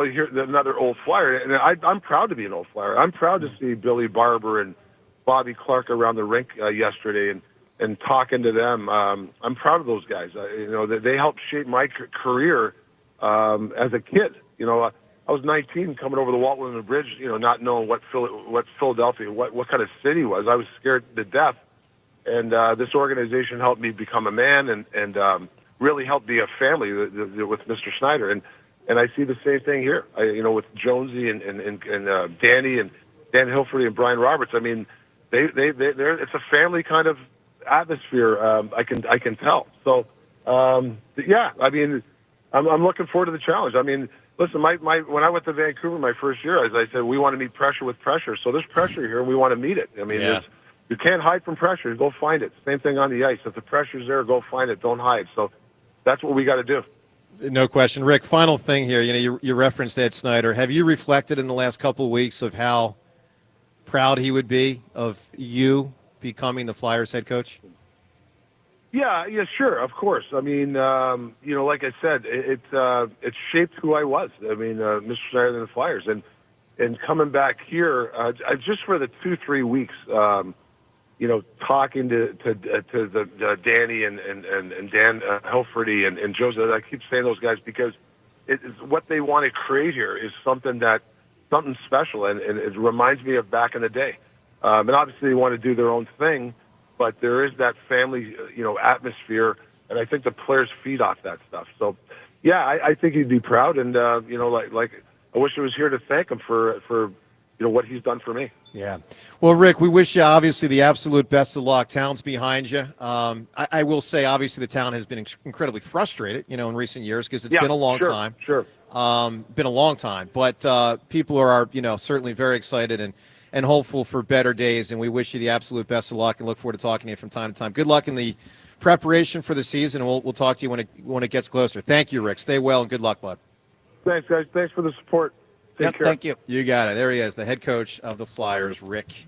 here's another old Flyer. And I'm proud to be an old Flyer. I'm proud to see Billy Barber and Bobby Clark around the rink yesterday and talking to them. I'm proud of those guys. They helped shape my career as a kid. I was 19 coming over the Walt Whitman Bridge, not knowing what Philadelphia, what kind of city was. I was scared to death. And this organization helped me become a man and really helped be a family with Mr. Snyder. And I see the same thing here, with Jonesy and Danny and Dan Hilferty and Brian Roberts. I mean, it's a family kind of atmosphere. I can tell. So, I mean, I'm looking forward to the challenge. I mean, listen, when I went to Vancouver my first year, as I said, we want to meet pressure with pressure. So there's pressure here, and we want to meet it. I mean, you can't hide from pressure. Go find it. Same thing on the ice. If the pressure's there, go find it. Don't hide. So that's what we got to do. No question. Rick, final thing here. You referenced Ed Snyder. Have you reflected in the last couple of weeks of how proud he would be of you becoming the Flyers head coach? Yeah, sure, of course. I mean, like I said, it shaped who I was. I mean, Mr. Snyder and the Flyers, and coming back here just for the 2-3 weeks, talking to the Danny and Dan Hilferty and Joseph. I keep saying those guys because what they want to create here is something special, and it reminds me of back in the day. And obviously, they want to do their own thing. But there is that family, atmosphere, and I think the players feed off that stuff. So, I think he'd be proud, and like I wish I was here to thank him for what he's done for me. Yeah. Well, Rick, we wish you obviously the absolute best of luck. Town's behind you. I will say, obviously, the town has been incredibly frustrated, in recent years because it's been a long time. Sure. Been a long time, but people are, certainly very excited and hopeful for better days, and we wish you the absolute best of luck and look forward to talking to you from time to time. Good luck in the preparation for the season, and we'll talk to you when it gets closer. Thank you, Rick. Stay well, and good luck, bud. Thanks, guys. Thanks for the support. Take care. Thank you. You got it. There he is, the head coach of the Flyers, Rick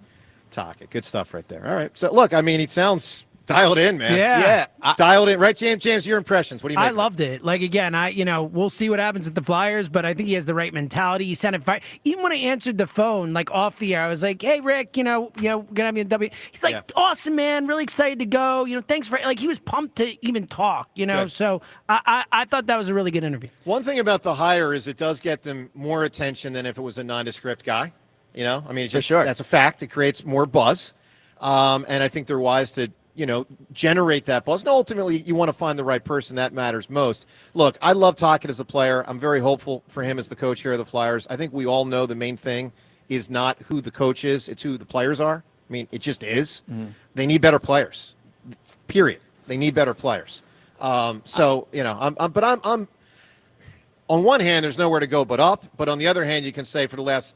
Tocchet. Good stuff right there. All right. So, look, I mean, he sounds dialed in, man. Yeah. Dialed in. Right, James? James, your impressions. What do you make? I loved it. Like, again, we'll see what happens with the Flyers, but I think he has the right mentality. He sent it. Even when I answered the phone, like, off the air, I was like, hey, Rick, gonna have me in W. He's like, awesome, man. Really excited to go. Thanks for, he was pumped to even talk, Good. So I thought that was a really good interview. One thing about the hire is it does get them more attention than if it was a nondescript guy. I mean, it's just, that's a fact. It creates more buzz. And I think they're wise to, generate that buzz. And ultimately, you want to find the right person. That matters most. Look, I love Tocchet as a player. I'm very hopeful for him as the coach here of the Flyers. I think we all know the main thing is not who the coach is. It's who the players are. I mean, it just is. Mm-hmm. They need better players, period. They need better players. I'm on one hand, there's nowhere to go but up. But on the other hand, you can say for the last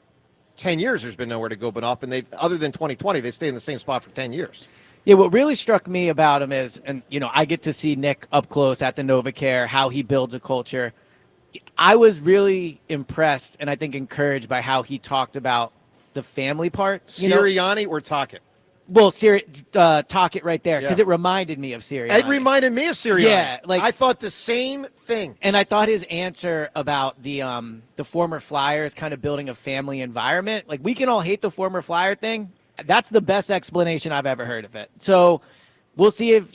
10 years, there's been nowhere to go but up. And other than 2020, they stayed in the same spot for 10 years. Yeah, what really struck me about him is, and I get to see Nick up close at the NovaCare, how he builds a culture. I was really impressed and I think encouraged by how he talked about the family part. Sirianni or Tocchet? Well, Tocchet right there, because it reminded me of Sirianni. It reminded me of Sirianni. Yeah, I thought the same thing. And I thought his answer about the former Flyers kind of building a family environment, like we can all hate the former Flyer thing. That's the best explanation I've ever heard of it. So we'll see if,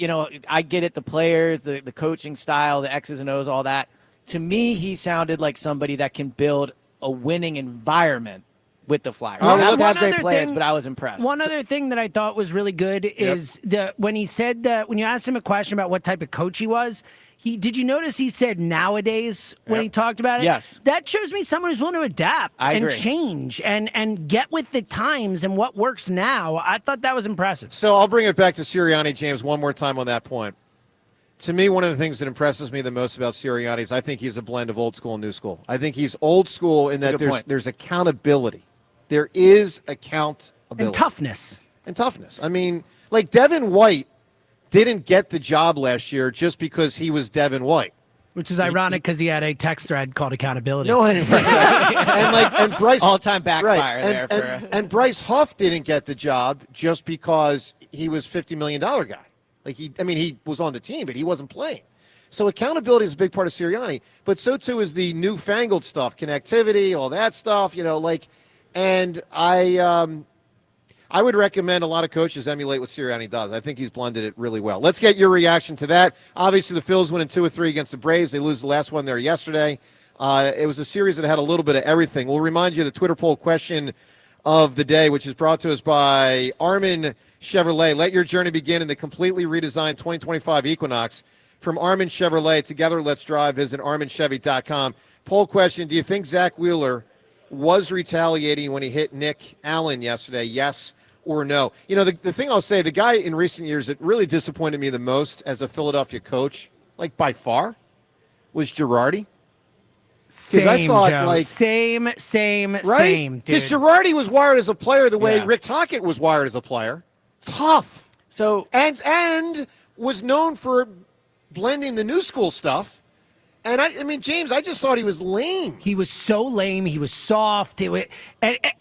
I get it, the players, the coaching style, the X's and O's, all that. To me, he sounded like somebody that can build a winning environment with the Flyers. They have great players, but I was impressed. One other thing that I thought was really good is when he said that when you asked him a question about what type of coach he was, did you notice he said nowadays when he talked about it? Yes. That shows me someone who's willing to adapt and agree. change and get with the times and what works now. I thought that was impressive. So I'll bring it back to Sirianni, James, one more time on that point. To me, one of the things that impresses me the most about Sirianni is I think he's a blend of old school and new school. I think he's old school in that there's accountability. There is accountability. And toughness. I mean, like Devin White didn't get the job last year just because he was Devin White. Which is ironic because he had a text thread called accountability. No, and Bryce all-time backfire and Bryce Huff didn't get the job just because he was $50 million guy. Like he was on the team, but he wasn't playing. So accountability is a big part of Sirianni, but so too is the newfangled stuff, connectivity, all that stuff. And I would recommend a lot of coaches emulate what Sirianni does. I think he's blended it really well. Let's get your reaction to that. Obviously, the Phils winning 2 of 3 against the Braves. They lose the last one there yesterday. It was a series that had a little bit of everything. We'll remind you of the Twitter poll question of the day, which is brought to us by Armin Chevrolet. Let your journey begin in the completely redesigned 2025 Equinox. From Armin Chevrolet, together let's drive. Visit arminchevy.com. Poll question, do you think Zach Wheeler was retaliating when he hit Nick Allen yesterday? Yes or no? The thing I'll say, the guy in recent years that really disappointed me the most as a Philadelphia coach, like by far, was Girardi. Because I thought, Joe. Same, dude. Because Girardi was wired as a player the way Rick Tocchet was wired as a player. Tough. So and was known for blending the new school stuff. And I mean, James, I just thought he was lame. He was so lame. He was soft.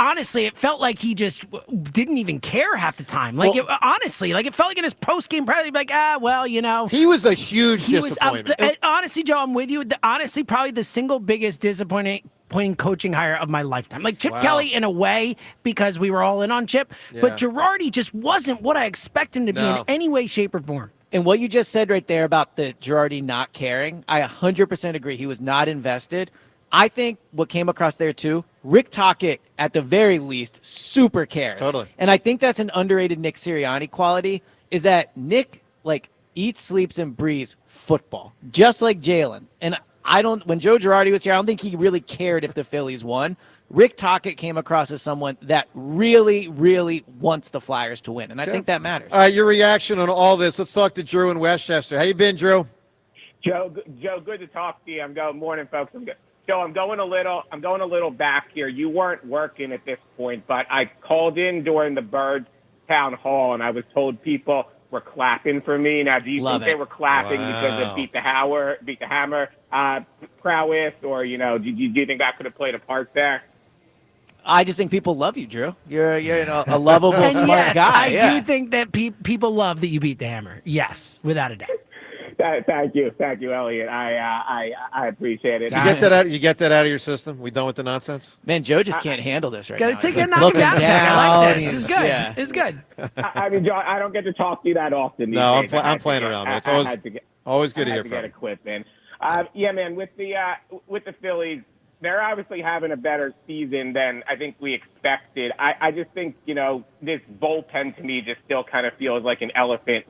Honestly, it felt like he just didn't even care half the time. It felt like in his post-game press, he'd be like, He was a huge disappointment. Honestly, Joe, I'm with you. Honestly, probably the single biggest disappointing coaching hire of my lifetime. Like Chip Kelly in a way, because we were all in on Chip. Yeah. But Girardi just wasn't what I expect him to be in any way, shape, or form. And what you just said right there about the Girardi not caring, I 100% agree. He was not invested. I think what came across there too, Rick Tocchet, at the very least, super cares. Totally. And I think that's an underrated Nick Sirianni quality, is that Nick, eats, sleeps, and breathes football, just like Jalen. And when Joe Girardi was here, I don't think he really cared if the Phillies won. Rick Tocchet came across as someone that really, really wants the Flyers to win, and I think that matters. All right, your reaction on all this. Let's talk to Drew in Westchester. How you been, Drew? Joe, good to talk to you. Morning, folks. Joe, I'm going a little back here. You weren't working at this point, but I called in during the Birds town hall, and I was told people were clapping for me. Now, do you think they were clapping because of beat the hammer prowess, or do you think that could have played a part there? I just think people love you, Drew. You're a lovable, smart guy. I do think that people love that you beat the hammer. Yes, without a doubt. Thank you, Elliot. I appreciate it. You get that out of your system? We done with the nonsense? Man, Joe just can't handle this right now. Gotta take a knockdown. I like this. This is good. Yeah. It's good. I mean, Joe, I don't get to talk to you that often. No, I'm playing around. It's always good to hear from you. Get a clip, man. Man, with the Phillies, they're obviously having a better season than I think we expected. I just think, this bullpen to me just still kind of feels like an elephant,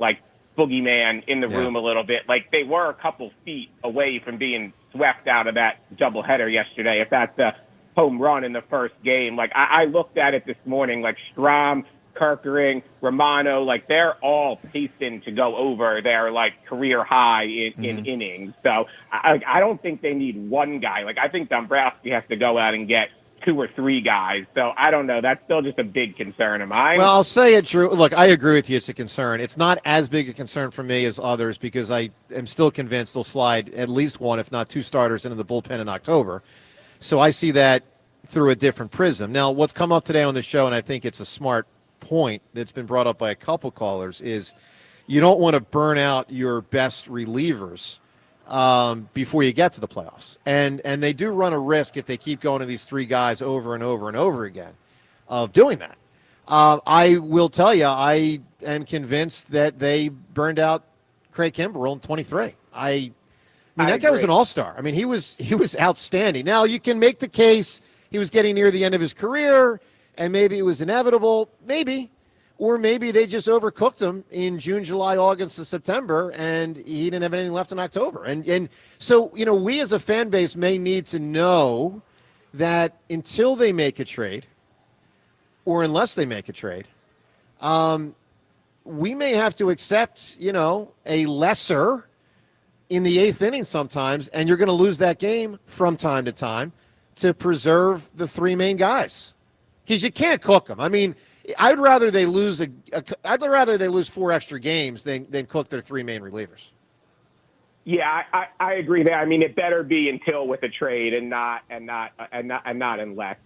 boogeyman in the room a little bit. Like they were a couple feet away from being swept out of that doubleheader yesterday. If that's a home run in the first game, I looked at it this morning, Strahm, Kerkering, Romano, like they're all pacing to go over their like career high in innings. So I don't think they need one guy. Like I think Dombrowski has to go out and get 2 or 3 guys. So I don't know. That's still just a big concern of mine. Well, I'll say it, Drew. Look, I agree with you. It's a concern. It's not as big a concern for me as others because I am still convinced they'll slide at least 1, if not 2 starters into the bullpen in October. So I see that through a different prism. Now, what's come up today on the show, and I think it's a smart point that's been brought up by a couple callers, is you don't want to burn out your best relievers before you get to the playoffs. And they do run a risk if they keep going to these 3 guys over and over and over again of doing that. I will tell you, I am convinced that they burned out Craig Kimbrell in 23. I mean, that guy was an all-star. I mean, he was outstanding. Now, you can make the case he was getting near the end of his career, and maybe it was inevitable. Maybe. Or maybe they just overcooked him in June, July, August, and September, and he didn't have anything left in October. And so, you know, we as a fan base may need to know that until they make a trade, or unless they make a trade, we may have to accept, you know, a lesser in the 8th inning sometimes, and you're going to lose that game from time to time to preserve the 3 main guys. Because you can't cook them. I mean, I'd rather they lose 4 extra games than cook their 3 main relievers. Yeah, I agree there. I mean, it better be until with a trade and not unless.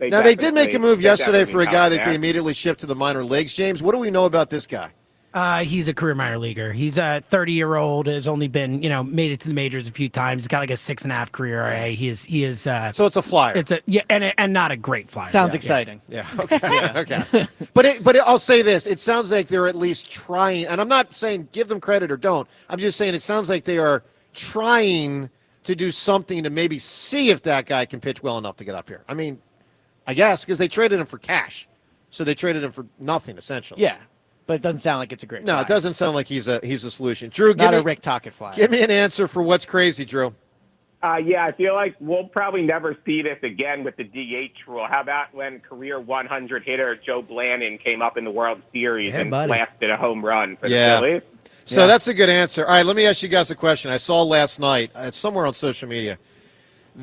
Now they did make a move yesterday for a guy that they immediately shipped to the minor leagues. James, what do we know about this guy? He's a career minor leaguer. He's a 30-year-old. Has only been, made it to the majors a few times. He's got like a 6.5 career ERA. He is. So it's a flyer. It's and not a great flyer. Sounds exciting. Yeah. Okay. Okay. But I'll say this: it sounds like they're at least trying. And I'm not saying give them credit or don't. I'm just saying it sounds like they are trying to do something to maybe see if that guy can pitch well enough to get up here. I mean, I guess because they traded him for cash, so they traded him for nothing essentially. Yeah. But it doesn't sound like it's a great No, flyer. it doesn't sound like he's a solution. Drew, Not a Rick Tocchet flyer. Give me an answer for what's crazy, Drew. Yeah, I feel like we'll probably never see this again with the DH rule. How about when career 100 hitter Joe Blanton came up in the World Series and blasted a home run for the Phillies? So that's a good answer. All right, let me ask you guys a question. I saw last night, it's somewhere on social media,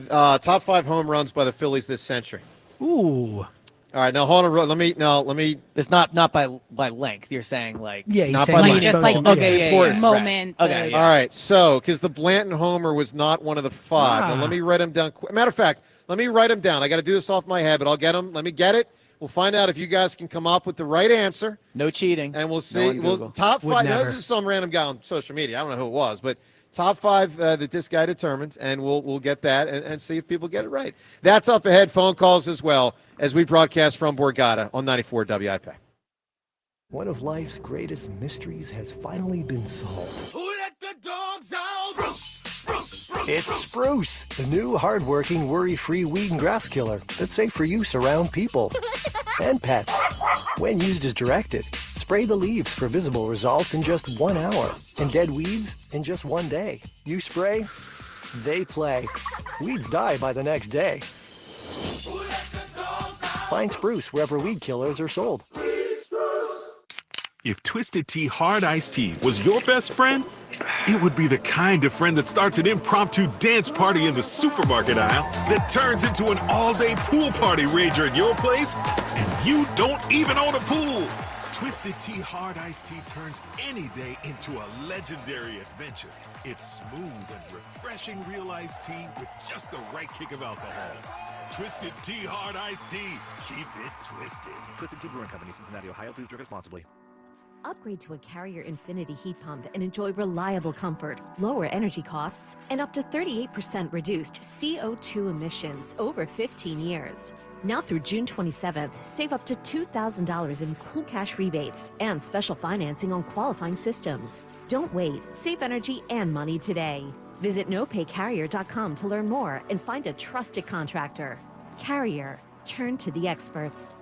top 5 home runs by the Phillies this century. Ooh. All right, now hold on. Let me. It's not by length. You're saying like not by length. Just like moment. Right. Okay. All right. So because the Blanton homer was not one of the 5. Now let me write them down. Matter of fact, let me write them down. I got to do this off my head, but I'll get them. Let me get it. We'll find out if you guys can come up with the right answer. No cheating. And we'll see. Top 5. Now, this is some random guy on social media. I don't know who it was, but top 5 that this guy determined, and we'll get that and see if people get it right. That's up ahead. Phone calls as well as we broadcast from Borgata on 94 WIP. One of life's greatest mysteries has finally been solved. Who let the dogs out? Spruce. It's Spruce, the new hard-working, worry-free weed and grass killer that's safe for use around people and pets. When used as directed, spray the leaves for visible results in just 1 hour and dead weeds in just 1 day. You spray, they play. Weeds die by the next day. Find Spruce wherever weed killers are sold. If Twisted Tea Hard Iced Tea was your best friend, it would be the kind of friend that starts an impromptu dance party in the supermarket aisle that turns into an all-day pool party rager at your place, and you don't even own a pool. Twisted Tea Hard Iced Tea turns any day into a legendary adventure. It's smooth and refreshing real iced tea with just the right kick of alcohol. Twisted Tea Hard Iced Tea. Keep it twisted. Twisted Tea Brewing Company, Cincinnati, Ohio. Please drink responsibly. Upgrade to a Carrier Infinity heat pump and enjoy reliable comfort, lower energy costs, and up to 38% reduced CO2 emissions over 15 years. Now through June 27th, save up to $2,000 in cool cash rebates and special financing on qualifying systems. Don't wait. Save energy and money today. Visit nopaycarrier.com to learn more and find a trusted contractor. Carrier. Turn to the experts.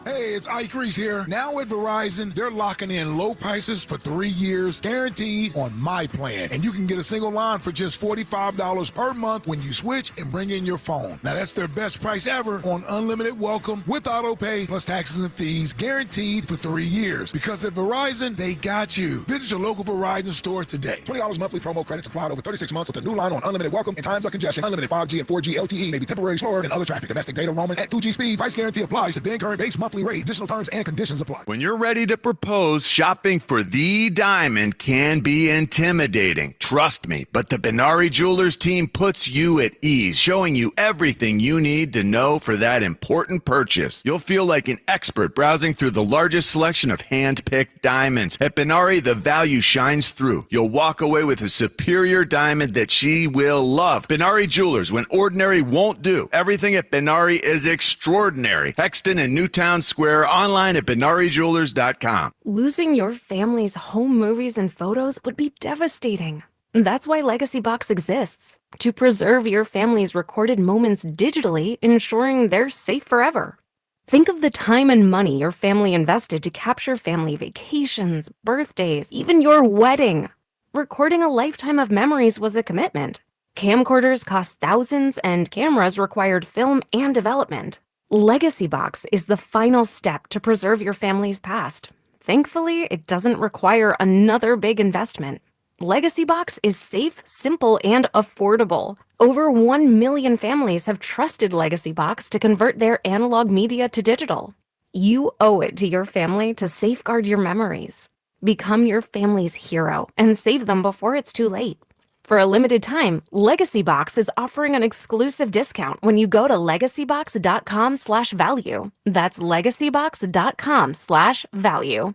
Hey, it's Ike Reese here. Now at Verizon, they're locking in low prices for 3 years, guaranteed on my plan. And you can get a single line for just $45 per month when you switch and bring in your phone. Now, that's their best price ever on unlimited welcome with auto pay plus taxes and fees, guaranteed for 3 years. Because at Verizon, they got you. Visit your local Verizon store today. $20 monthly promo credits applied over 36 months with a new line on unlimited welcome in times of congestion. Unlimited 5G and 4G LTE may be temporarily slower than other traffic. Domestic data roaming at 2G speeds. Price guarantee applies to then current base monthly rate. Additional terms and conditions apply. When you're ready to propose, shopping for the diamond can be intimidating. Trust me, but the Benari Jewelers team puts you at ease, showing you everything you need to know for that important purchase. You'll feel like an expert browsing through the largest selection of hand-picked diamonds. At Benari, the value shines through. You'll walk away with a superior diamond that she will love. Benari Jewelers, when ordinary won't do. Everything at Benari is extraordinary. Hexton and Newtown Square, online at BenariJewelers.com. Losing your family's home movies and photos would be devastating. That's why Legacy Box exists, to preserve your family's recorded moments digitally, ensuring they're safe forever. Think of the time and money your family invested to capture family vacations, birthdays, even your wedding. Recording a lifetime of memories was a commitment. Camcorders cost thousands, and cameras required film and development. Legacy Box is the final step to preserve your family's past. Thankfully, it doesn't require another big investment. Legacy Box is safe, simple, and affordable. Over 1 million families have trusted Legacy Box to convert their analog media to digital. You owe it to your family to safeguard your memories. Become your family's hero and save them before it's too late. For a limited time, Legacy Box is offering an exclusive discount when you go to legacybox.com/value. That's legacybox.com/value.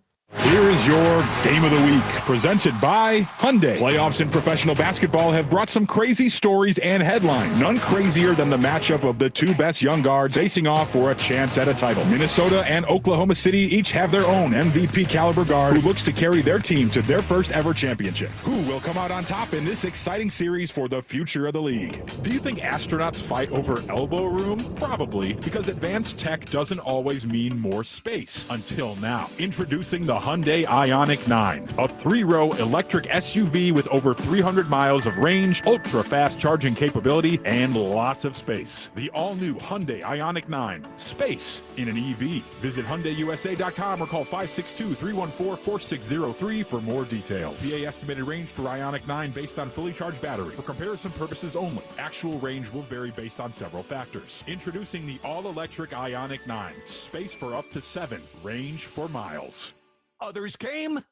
Here is your Game of the Week, presented by Hyundai. Playoffs in professional basketball have brought some crazy stories and headlines. None crazier than the matchup of the two best young guards facing off for a chance at a title. Minnesota and Oklahoma City each have their own MVP caliber guard who looks to carry their team to their first ever championship. Who will come out on top in this exciting series for the future of the league? Do you think astronauts fight over elbow room? Probably, because advanced tech doesn't always mean more space. Until now. Introducing the Hyundai Ioniq 9, a 3-row electric SUV with over 300 miles of range, ultra-fast charging capability, and lots of space. The all-new Hyundai Ioniq 9, space in an EV. Visit HyundaiUSA.com or call 562-314-4603 for more details. PA estimated range for Ioniq 9 based on fully charged battery. For comparison purposes only, actual range will vary based on several factors. Introducing the all-electric Ioniq 9, space for up to 7, range for miles. Others came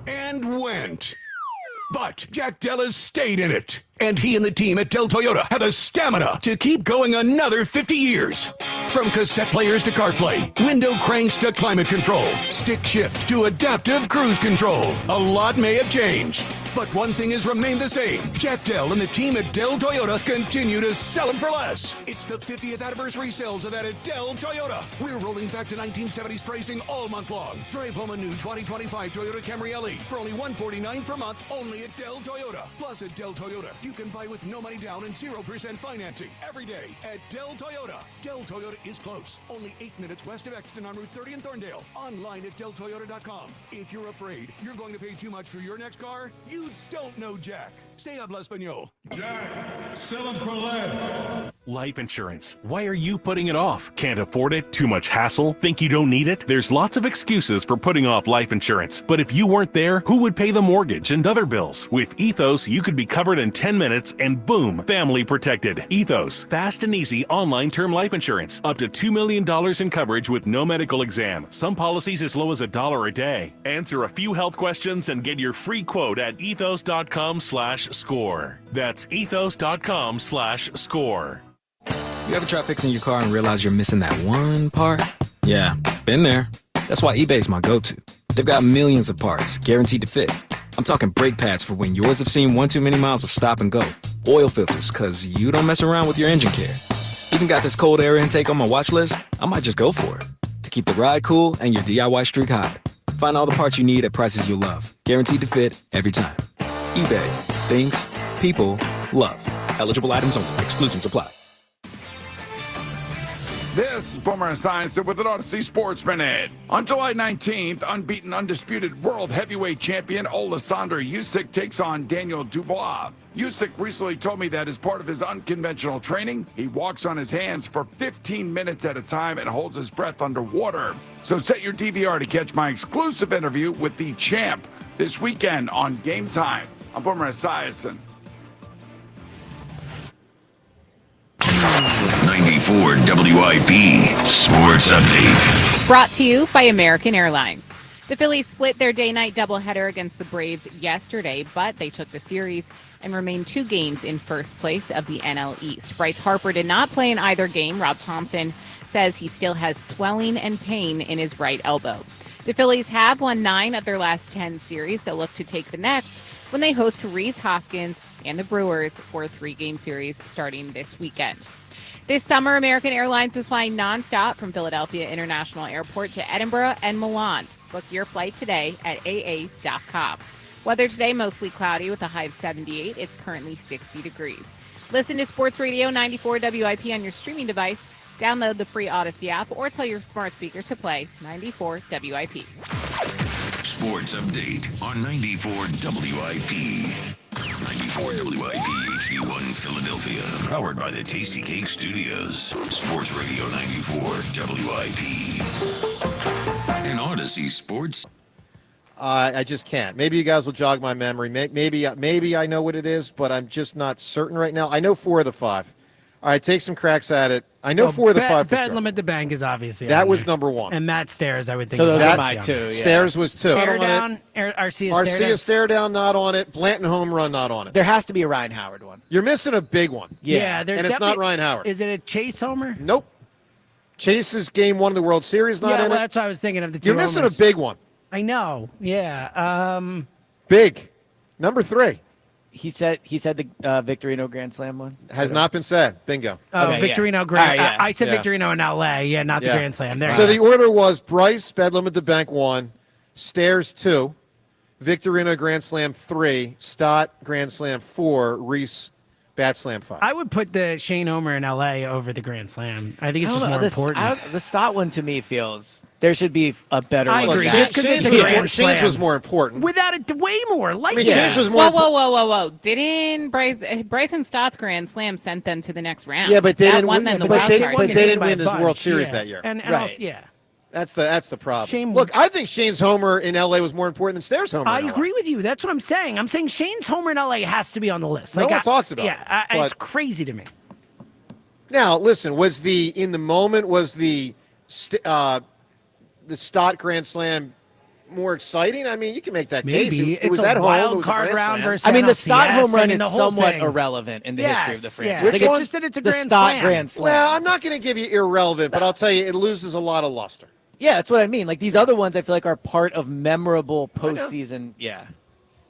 and went. But Jack Dell has stayed in it. And he and the team at Dell Toyota have the stamina to keep going another 50 years. From cassette players to CarPlay, window cranks to climate control, stick shift to adaptive cruise control. A lot may have changed, but one thing has remained the same. Jack Dell and the team at Dell Toyota continue to sell them for less. It's the 50th anniversary sales of that at Dell Toyota. We're rolling back to 1970s pricing all month long. Drive home a new 2025 Toyota Camry LE for only $149 per month, only at Dell Toyota. Plus at Dell Toyota, you can buy with no money down and 0% financing every day at Dell Toyota. Dell Toyota is close. Only 8 minutes west of Exton on Route 30 in Thorndale. Online at DellToyota.com. If you're afraid you're going to pay too much for your next car, you don't know Jack. Say habla español. Jack, sell them for less. Life insurance. Why are you putting it off? Can't afford it? Too much hassle? Think you don't need it? There's lots of excuses for putting off life insurance. But if you weren't there, who would pay the mortgage and other bills? With Ethos, you could be covered in 10 minutes and boom, family protected. Ethos, fast and easy online term life insurance. Up to $2 million in coverage with no medical exam. Some policies as low as $1 a day. Answer a few health questions and get your free quote at ethos.com/score. That's ethos.com/score. You ever try fixing your car and realize you're missing that one part? Yeah, been there. That's why eBay's my go-to. They've got millions of parts, guaranteed to fit. I'm talking brake pads for when yours have seen one too many miles of stop and go. Oil filters, cause you don't mess around with your engine care. Even got this cold air intake on my watch list. I might just go for it. To keep the ride cool and your DIY streak hot. Find all the parts you need at prices you'll love. Guaranteed to fit every time. eBay. Things people love. Eligible items only. Exclusions apply. This is Boomer Esiason with an Odyssey Sports Minute. On July 19th, unbeaten, undisputed world heavyweight champion Alessandro Usyk takes on Daniel Dubois. Usyk recently told me that as part of his unconventional training, he walks on his hands for 15 minutes at a time and holds his breath underwater. So set your DVR to catch my exclusive interview with the champ this weekend on Game Time. I'm Boomer Esiason. 94 WIP Sports Update. Brought to you by American Airlines. The Phillies split their day-night doubleheader against the Braves yesterday, but they took the series and remained 2 games in first place of the NL East. Bryce Harper did not play in either game. Rob Thompson says he still has swelling and pain in his right elbow. The Phillies have won 9 of their last 10 series. They'll look to take the next when they host Rhys Hoskins and the Brewers for a 3-game series starting this weekend. This summer, American Airlines is flying nonstop from Philadelphia International Airport to Edinburgh and Milan. Book your flight today at aa.com. Weather today, mostly cloudy with a high of 78. It's currently 60 degrees. Listen to Sports Radio 94 WIP on your streaming device. Download the free Odyssey app or tell your smart speaker to play 94 WIP. Sports Update on 94 WIP. 94 WIP HD1 Philadelphia. Powered by the Tasty Cake Studios. Sports Radio 94 WIP. And Odyssey Sports. I just can't. Maybe you guys will jog my memory. Maybe I know what it is, but I'm just not certain right now. I know 4 of the 5. All right, take some cracks at it. I know 4 of the 5 for sure. Bedlam at the Bank is obviously that was number 1. And Matt Stairs, I would think. So is those are obviously my 2. Yeah. Stairs was 2. Stare down, Arcia stare down, not on it. Blanton home run, not on it. There has to be a Ryan Howard one. You're missing a big one. Yeah, and it's not Ryan Howard. Is it a Chase homer? Nope. Chase's game 1 of the World Series, not in it. That's what I was thinking of the 2 You're missing homers. a big one. I know. Yeah. Big. Number 3. He said the Victorino Grand Slam one. Has not been said. Bingo. Oh, Okay, Victorino Grand. All right, yeah. I said Victorino in L.A. Yeah, not the Grand Slam. There. So the order was Bryce, Bedlam at the Bank 1, Stairs 2, Victorino Grand Slam 3, Stott Grand Slam 4, Rhys Bat Slam 5. I would put the Shane Homer in L.A. over the Grand Slam. I think it's just more important. The Stott one to me feels there should be a better I one. agree. Than that. Just 'cause it's a Grand Shane's Slam. was more important. Without it, way more. Like Shane's was more Whoa. Didn't Bryson Stott's Grand Slam sent them to the next round? Yeah, but they That didn't won win. them the But wild they card. didn't win this bunch, World Series yeah. that year. And Right. also, yeah. That's the problem. Shane- Look, I think Shane's homer in L.A. was more important than Stairs' homer. I in LA. agree with you. That's what I'm saying. I'm saying Shane's homer in LA has to be on the list. No one talks about it, it's but- crazy to me. Now, listen, was the Stott Grand Slam more exciting? I mean, you can make that case. Maybe. It was It's a at home. wild It was a card Grand round Slam. versus I mean, the NLCS, Stott home run is the whole somewhat thing. irrelevant in the history of the franchise. Yeah. Which Like, one? Just that it's a The Grand Stott Slam. Grand Slam. Well, I'm not going to give you irrelevant, but I'll tell you, it loses a lot of luster. Yeah, that's what I mean. Like these other ones, I feel like are part of memorable postseason. Yeah.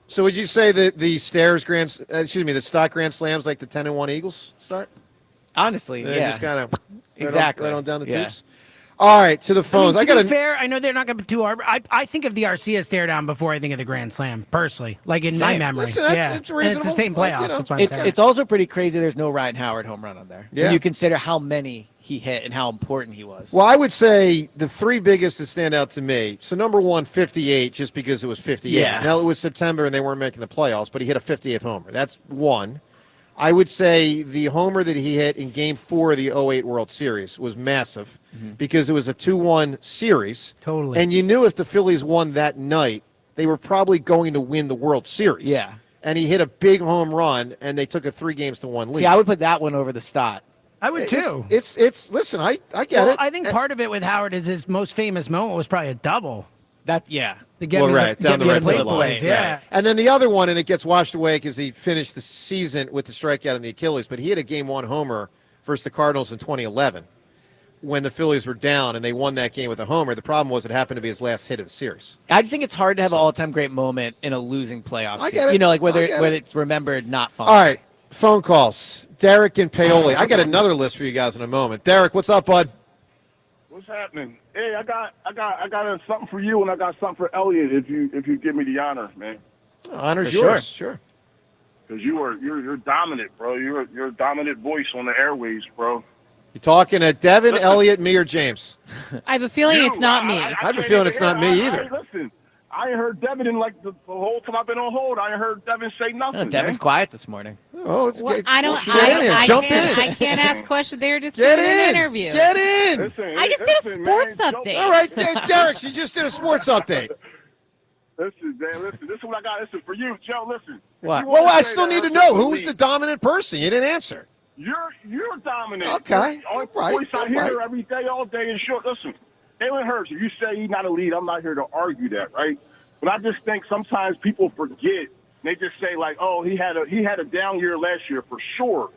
So would you say that the the Stott Grand Slams like the 10-1 Eagles start? Honestly, They're yeah. just kind of Exactly. right on down the Yeah. tubes. All right, to the phones. To be fair, I know they're not going to be too hard. I think of the Arcia stare down before I think of the Grand Slam, personally. Like in my Same. memory. Listen, yeah. it's And it's the reasonable. same Like, playoffs. you know, That's what I'm saying. It's also pretty crazy there's no Ryan Howard home run on there. Yeah. When you consider how many he hit and how important he was. Well, I would say the 3 biggest that stand out to me. So number 1, 58, just because it was 58. Yeah. Now it was September and they weren't making the playoffs, but he hit a 58th homer. That's 1. I would say the homer that he hit in Game 4 of the 08 World Series was massive because it was a 2-1 series. Totally. And you knew if the Phillies won that night, they were probably going to win the World Series. Yeah. And he hit a big home run, and they took a 3-1 lead. See, I would put that one over the Stott. I would too. It's listen, I get Well, it. I think part of it with Howard is his most famous moment was probably a double. Yeah. To get Well, me right, the, down get the me right plate field line. plays, yeah. And then the other one, and it gets washed away because he finished the season with the strikeout in the Achilles, but he had a Game 1 homer versus the Cardinals in 2011 when the Phillies were down, and they won that game with a homer. The problem was it happened to be his last hit of the series. I just think it's hard to have an all-time great moment in a losing playoff I season. get it. You know, like I whether get it. it's remembered, not fun. All right, phone calls. Derek and Paoli. I got another list for you guys in a moment. Derek, what's up, bud? What's happening? Hey, I got something for you, and I got something for Elliot. If you give me the honor, man. Honor's For yours. sure. Because you're dominant, bro. You're a dominant voice on the airways, bro. You talking to Devin, Elliot, me, or James? I have a feeling it's not me. I have a feeling it's not me either. Listen, I ain't heard Devin in like the whole time I've been on hold. I ain't heard Devin say nothing. Devin's quiet this morning. Oh, it's Well, get I don't. in here. Jump in. I can't ask questions. They're just Get doing in. an interview. Get in. I just did a sports update. All right, Derek, she just did a sports update. Listen, Dan, listen. This is what I got. Listen, for you, Joe, listen. What? Well, I still need to know who's the dominant person. You didn't answer. You're dominant. Okay. All right. voice I hear every day, all day, and short. Listen, Jalen Hurts, if you say he's not a lead, I'm not here to argue that, right? But I just think sometimes people forget. They just say like, "Oh, he had a down year last year for sure."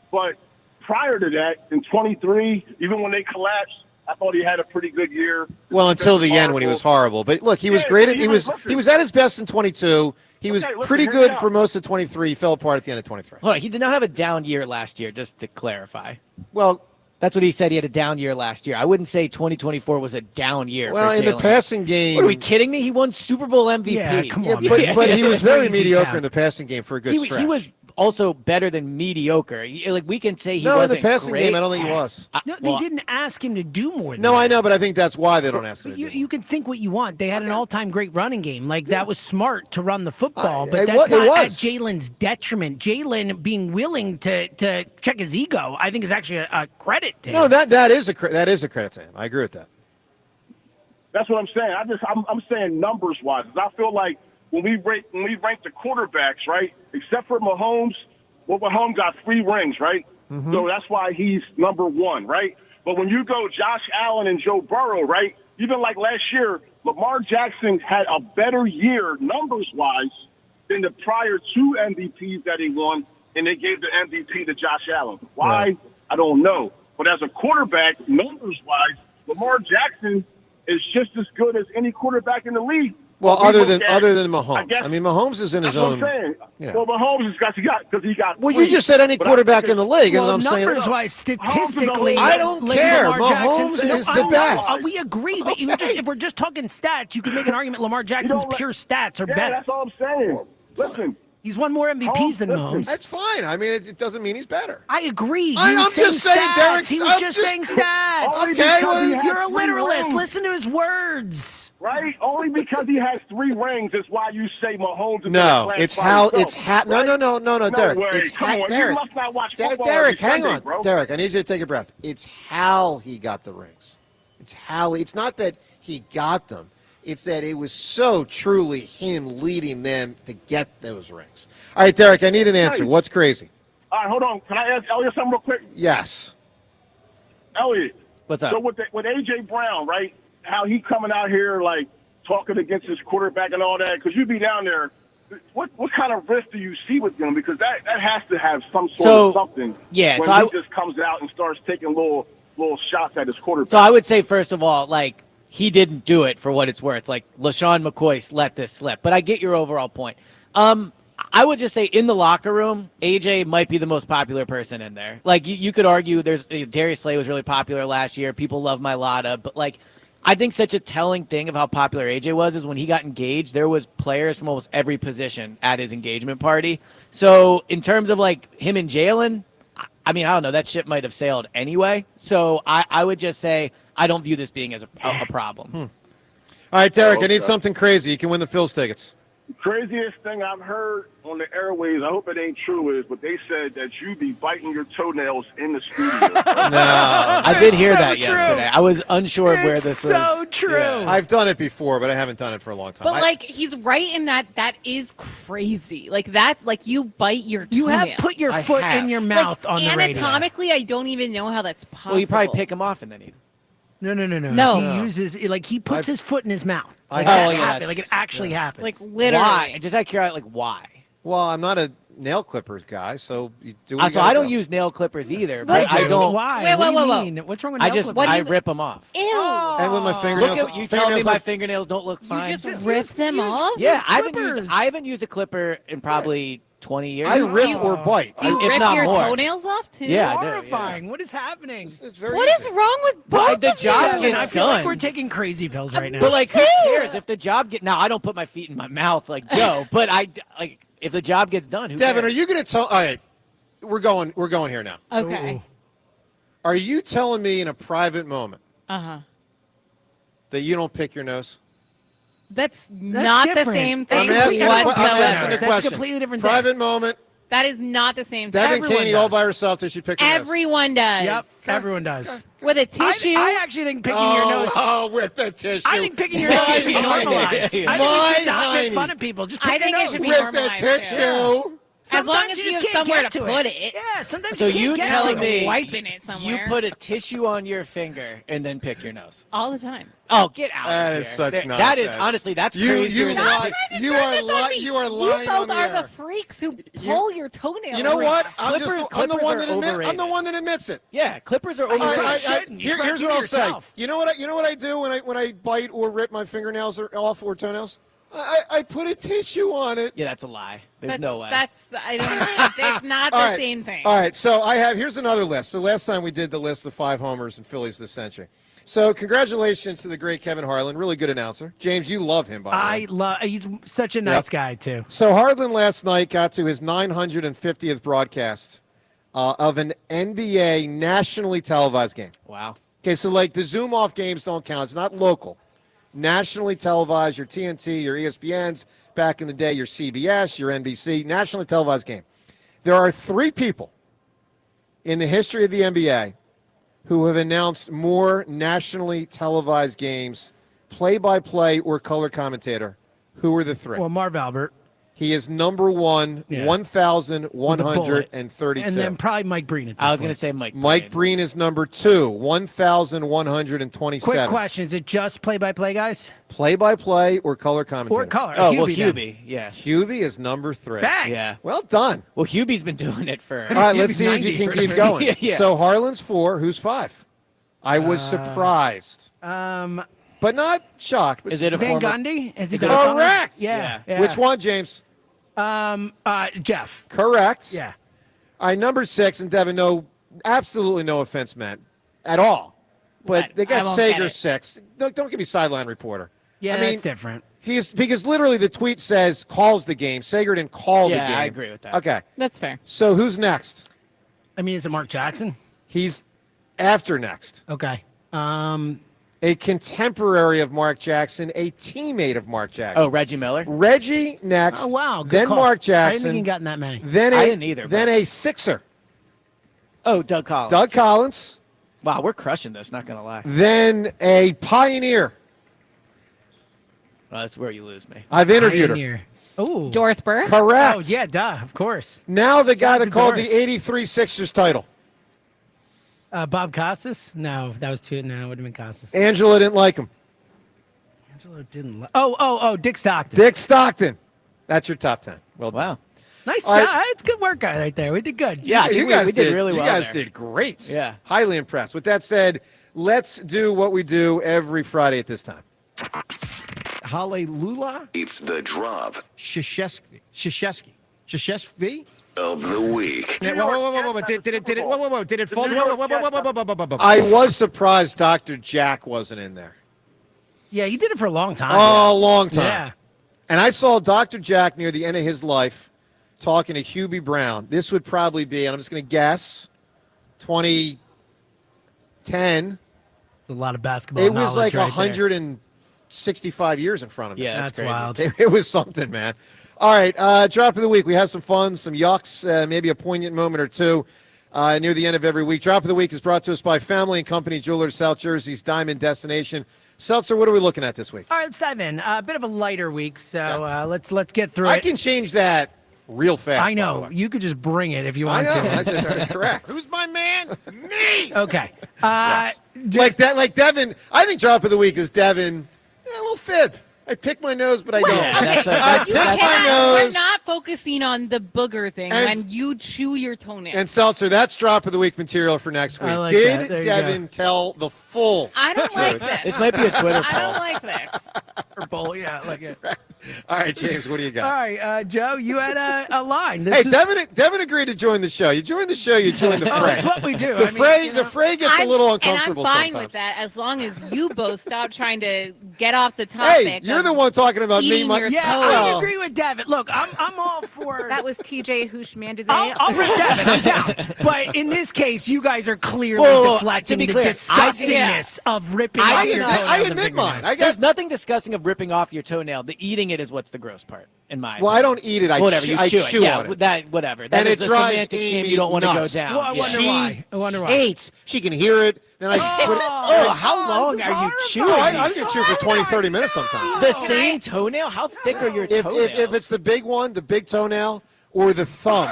But prior to that, in 23, even when they collapsed, I thought he had a pretty good year. Well, until the end when he was horrible. But look, he was great. He was at his best in 22. He was pretty good for most of 23. He fell apart at the end of 23. Hold on, he did not have a down year last year, just to clarify. Well, that's what he said. He had a down year last year. I wouldn't say 2024 was a down year. Well, for in the Jalen. passing game. What, are we kidding me? He won Super Bowl MVP. Yeah, come on, but he was very mediocre in the passing game for a good stretch. He was also better than mediocre. Like we can say he no, wasn't in the passing great. game, I don't think he was. No, they didn't ask him to do more than No, that. I know, but I think that's why they don't ask him to do You can think what you want. They had an all-time great running game. Like, that was smart to run the football, but it that's was. not at Jalen's detriment. Jalen being willing to check his ego, I think, is actually a credit to him. No, that is a credit to him. I agree with that. That's what I'm saying. I'm saying numbers wise. I feel like when we rank the quarterbacks, right, except for Mahomes. Well, Mahomes got 3 rings, right? Mm-hmm. So that's why he's number 1, right? But when you go Josh Allen and Joe Burrow, right, even like last year, Lamar Jackson had a better year numbers-wise than the prior 2 MVPs that he won, and they gave the MVP to Josh Allen. Why? Right. I don't know. But as a quarterback, numbers-wise, Lamar Jackson is just as good as any quarterback in the league. Well, When we other look than at- Mahomes. I mean, Mahomes is in his that's own. what I'm saying. You know. Well, Mahomes has because he got. Well, you just said any But I quarterback think in the league, and Well, I'm saying. numbers-wise, statistically, I don't like care. Lamar Jackson- Mahomes is I the know, best. we agree, but if we're just talking stats, you can make an argument Lamar Jackson's pure stats are Yeah, better. that's all I'm saying. Listen, He's won more MVPs than Mahomes. That's fine. I mean, it doesn't mean he's better. I agree. I'm He was just saying, stats. Derek. He was just saying stats. Only Okay, because well, he has You're a 3 literalist. rings, Listen to his words. right? Only because he has 3 rings is why you say Mahomes is No, class it's by how himself, it's how. right? No, Derek. way. It's Come on, Derek. You must not watch Derek, football Derek, every hang Sunday, on, bro. Derek. I need you to take a breath. It's how he got the rings. It's how. It's not that he got them. It's that it was so truly him leading them to get those rings. All right, Derek. I need an answer. Hey. What's crazy? All right, hold on. Can I ask Elliot something real quick? Yes. Elliot. What's up? So with A.J. Brown, right, how he coming out here, like, talking against his quarterback and all that, because you be down there, what kind of risk do you see with him? Because that has to have some sort of something yeah, when so he just comes out and starts taking little shots at his quarterback. So I would say, first of all, like, he didn't do it for what it's worth. Like, LaShawn McCoy let this slip. But I get your overall point. I would just say in the locker room, AJ might be the most popular person in there. Like, you could argue Darius Slay was really popular last year. People love Mailata. But, like, I think such a telling thing of how popular AJ was is when he got engaged, there was players from almost every position at his engagement party. So in terms of, like, him and Jalen, I mean, I don't know. That ship might have sailed anyway. So I would just say I don't view this being as a problem. All right, Derek, I need something crazy. You can win the Phils tickets. The craziest thing I've heard on the airways, I hope it ain't true, is but they said that you be biting your toenails in the studio. No. I did hear so that true. yesterday. I was unsure of where this was. So true. Yeah. I've done it before, but I haven't done it for a long time. But like he's right in that is crazy. Like that, like you bite your You have toenails. put your foot in your mouth like, on the radio. anatomically, I don't even know how that's possible. Well, you probably pick him off and then eat him. No. No. He uses he puts his foot in his mouth. Like I- that Oh, yeah, happened. that's- Like it actually happens. Like literally. Why? Just out of curiosity, like, why? Well, I'm not a nail clippers guy, so you do. what you So gotta I don't do. use nail clippers either. What But I don't. Why? Wait, What do you whoa. mean? What's wrong with I nail just clippers? I rip them off. Ew. And with my fingernails. Look at you telling me fingernails my like- fingernails don't look fine. You just rip them off? Yeah, I clippers. haven't used a clipper in probably 20 years. I rip or bite. Do you if rip not your more. toenails off too? Yeah, I do. Horrifying. What is happening? It's very What is easy. wrong with But both the of job you? I gets feel like done. we're taking crazy pills right now. But like, who cares if the job get? Now I don't put my feet in my mouth like Joe, but like if the job gets done. Who Devin, cares? are you going to tell? All right, we're going here now. Okay. Are you telling me in a private moment Uh-huh. that you don't pick your nose? That's not the different. same I'm thing asking whatsoever. the That's a question. completely different thing. Private moment. That is not the same thing. Devin Everyone Caney all does. by herself. Does she pick her nose? Everyone does. Yep, everyone does. With a tissue. I actually think picking your nose. Oh, with the tissue. I think picking your nose should be normalized. I think we should not make fun of people. Just pick I think your it nose. should be with the normalized. tissue. Too. As long Sometimes as you you just have can't somewhere get to to put it. it. Yeah, sometimes So you can't you get telling to me it. Wiping it somewhere. you put a tissue on your finger and then pick your nose? all the time. Oh, get out That of is here. such That nonsense. is honestly, that's You crazy. lie. You are lying. You are lying You on both the are air. the freaks who pull your toenails. You know what? Clippers I'm the one are that admits. I'm overrated. the one that admits it. Yeah, Clippers are All right, overrated. here's what I'll say. You know what I do when I bite or rip my fingernails off or toenails? I put a tissue on it. Yeah, that's a lie. There's no way. That's I don't. It's not All the right. same thing. All right, so here's another list. So last time we did the list of 5 homers in Phillies this century. So congratulations to the great Kevin Harlan, really good announcer. James, you love him, by the way. I love. He's such a nice guy too. So Harlan last night got to his 950th broadcast of an NBA nationally televised game. Wow. Okay, so like the Zoom off games don't count. It's not local. Nationally televised, your TNT, your ESPNs, back in the day, your CBS, your NBC, nationally televised game. There are 3 people in the history of the NBA who have announced more nationally televised games, play-by-play or color commentator. Who are the 3? Well, Marv Albert. He is number 1, Yeah. 1,132. And then probably Mike Breen. At this I was point. going to say Mike. Mike Breen is number 2, 1,127. Quick question: is it just play-by-play guys? Play-by-play or color commentator? Or color? Oh, well, Hubie then. Hubie. Yeah. Hubie is number 3. Bang! Yeah. Well done. Well, Hubie's been doing it for. All right, let's Hubie's see if you 90 can for keep sure. going. Yeah. So Harlan's 4. Who's 5? I was surprised, but not shocked. But Is it a Van former? Gundy? Is he Is it done a- it? Correct. Yeah. Which one, James? Jeff. Correct. Yeah. All right, number 6, and Devin, absolutely no offense meant at all. But they got I won't get Sager it. 6. Don't give me sideline reporter. Yeah, I mean, that's different. He's because literally the tweet says calls the game. Sager didn't call the game. Yeah, I agree with that. Okay. That's fair. So who's next? I mean, is it Mark Jackson? He's after next. Okay. A contemporary of Mark Jackson, a teammate of Mark Jackson. Oh, Reggie Miller. Reggie next. Oh wow. Good Then call. Mark I didn't Jackson. think he gotten that many. Then I didn't either, Then but- a Sixer. Oh, Doug Collins. Doug Collins. Wow, we're crushing this. Not gonna lie. Then a Pioneer. Well, that's where you lose me. I've interviewed her. Pioneer. Oh. Doris Burke. Correct. Oh yeah, duh. Of course. Now the guy that Johnson called Doris. the 83 Sixers title. Bob Costas? No, that was two. No, it would have been Costas. Angela didn't like him. Angelo didn't. Dick Stockton. Dick Stockton. That's your top 10. Well, Wow. Nice All job. right. It's good work right there. We did good. Yeah, I think we did really well You guys there. did great. Yeah. Highly impressed. With that said, let's do what we do every Friday at this time. Hallelujah. It's the drop Shashesky. of the week. Whoa. Did it fall? Whoa. I was surprised Dr. Jack wasn't in there. Yeah, you did it for a long time. Oh, a long time. Yeah. And I saw Dr. Jack near the end of his life talking to Hubie Brown. This would probably be, and I'm just going to guess, 2010. It's a lot of basketball. It was like knowledge right 165 years in front of me. Yeah, That's crazy. wild. It was something, man. All right, drop of the week. We have some fun, some yucks, maybe a poignant moment or two near the end of every week. Drop of the week is brought to us by Family and Company Jewelers, South Jersey's Diamond Destination. Seltzer, what are we looking at this week? All right, let's dive in. A bit of a lighter week, so let's get through I it. can change that real fast. I by the know. way. You could just bring it if you I want know. to. I just correct. Who's my man? Me. Okay. Yes. Just- like Devin. I think drop of the week is Devin. A little fib. I pick my nose, but I don't. Yeah, that's a- I that's- pick that's- my We're nose. not focusing on the booger thing And- when you chew your toenail. And Seltzer, that's drop of the week material for next week. I like Did that. There you Devin tell the full? I don't like this. This might be a Twitter I poll. don't like this. Super Bowl, yeah, like it. All right, James, what do you got? All right, Joe, you had a line. This Hey, is- Devin agreed to join the show. You join the show, you join the Oh, fray. that's what we do. The I mean, fray, you know. the fray gets a little And I'm uncomfortable fine sometimes. with that as long as you both stop trying to get off the topic. Hey, you're of the one talking about me. eating your Yeah, toes. I Well, agree with Devin. Look, I'm I'm all for That was TJ Houshmandzadeh. I'll rip Devin. I'm down. But in this case, you guys are clearly Whoa, deflecting to the be clear, disgustingness of ripping off your toenails. I and admit mine. fingernails. There's nothing disgusting of ripping off your toenail. The eating it is what's the gross part, in my Well, I don't eat it. I whatever, chew, you I chew chew it. Yeah, on it. that whatever. That And is it a drives semantics game Amy you don't want to go nuts. down. Well, I wonder why. I wonder why. Hates. She can hear it. Then I put it. Oh, how long this is are you chewing? No, I can chew for 20, 30 minutes sometimes. The same toenail? How thick are your toenails? If it's the big one, the big toenail, or the thumb,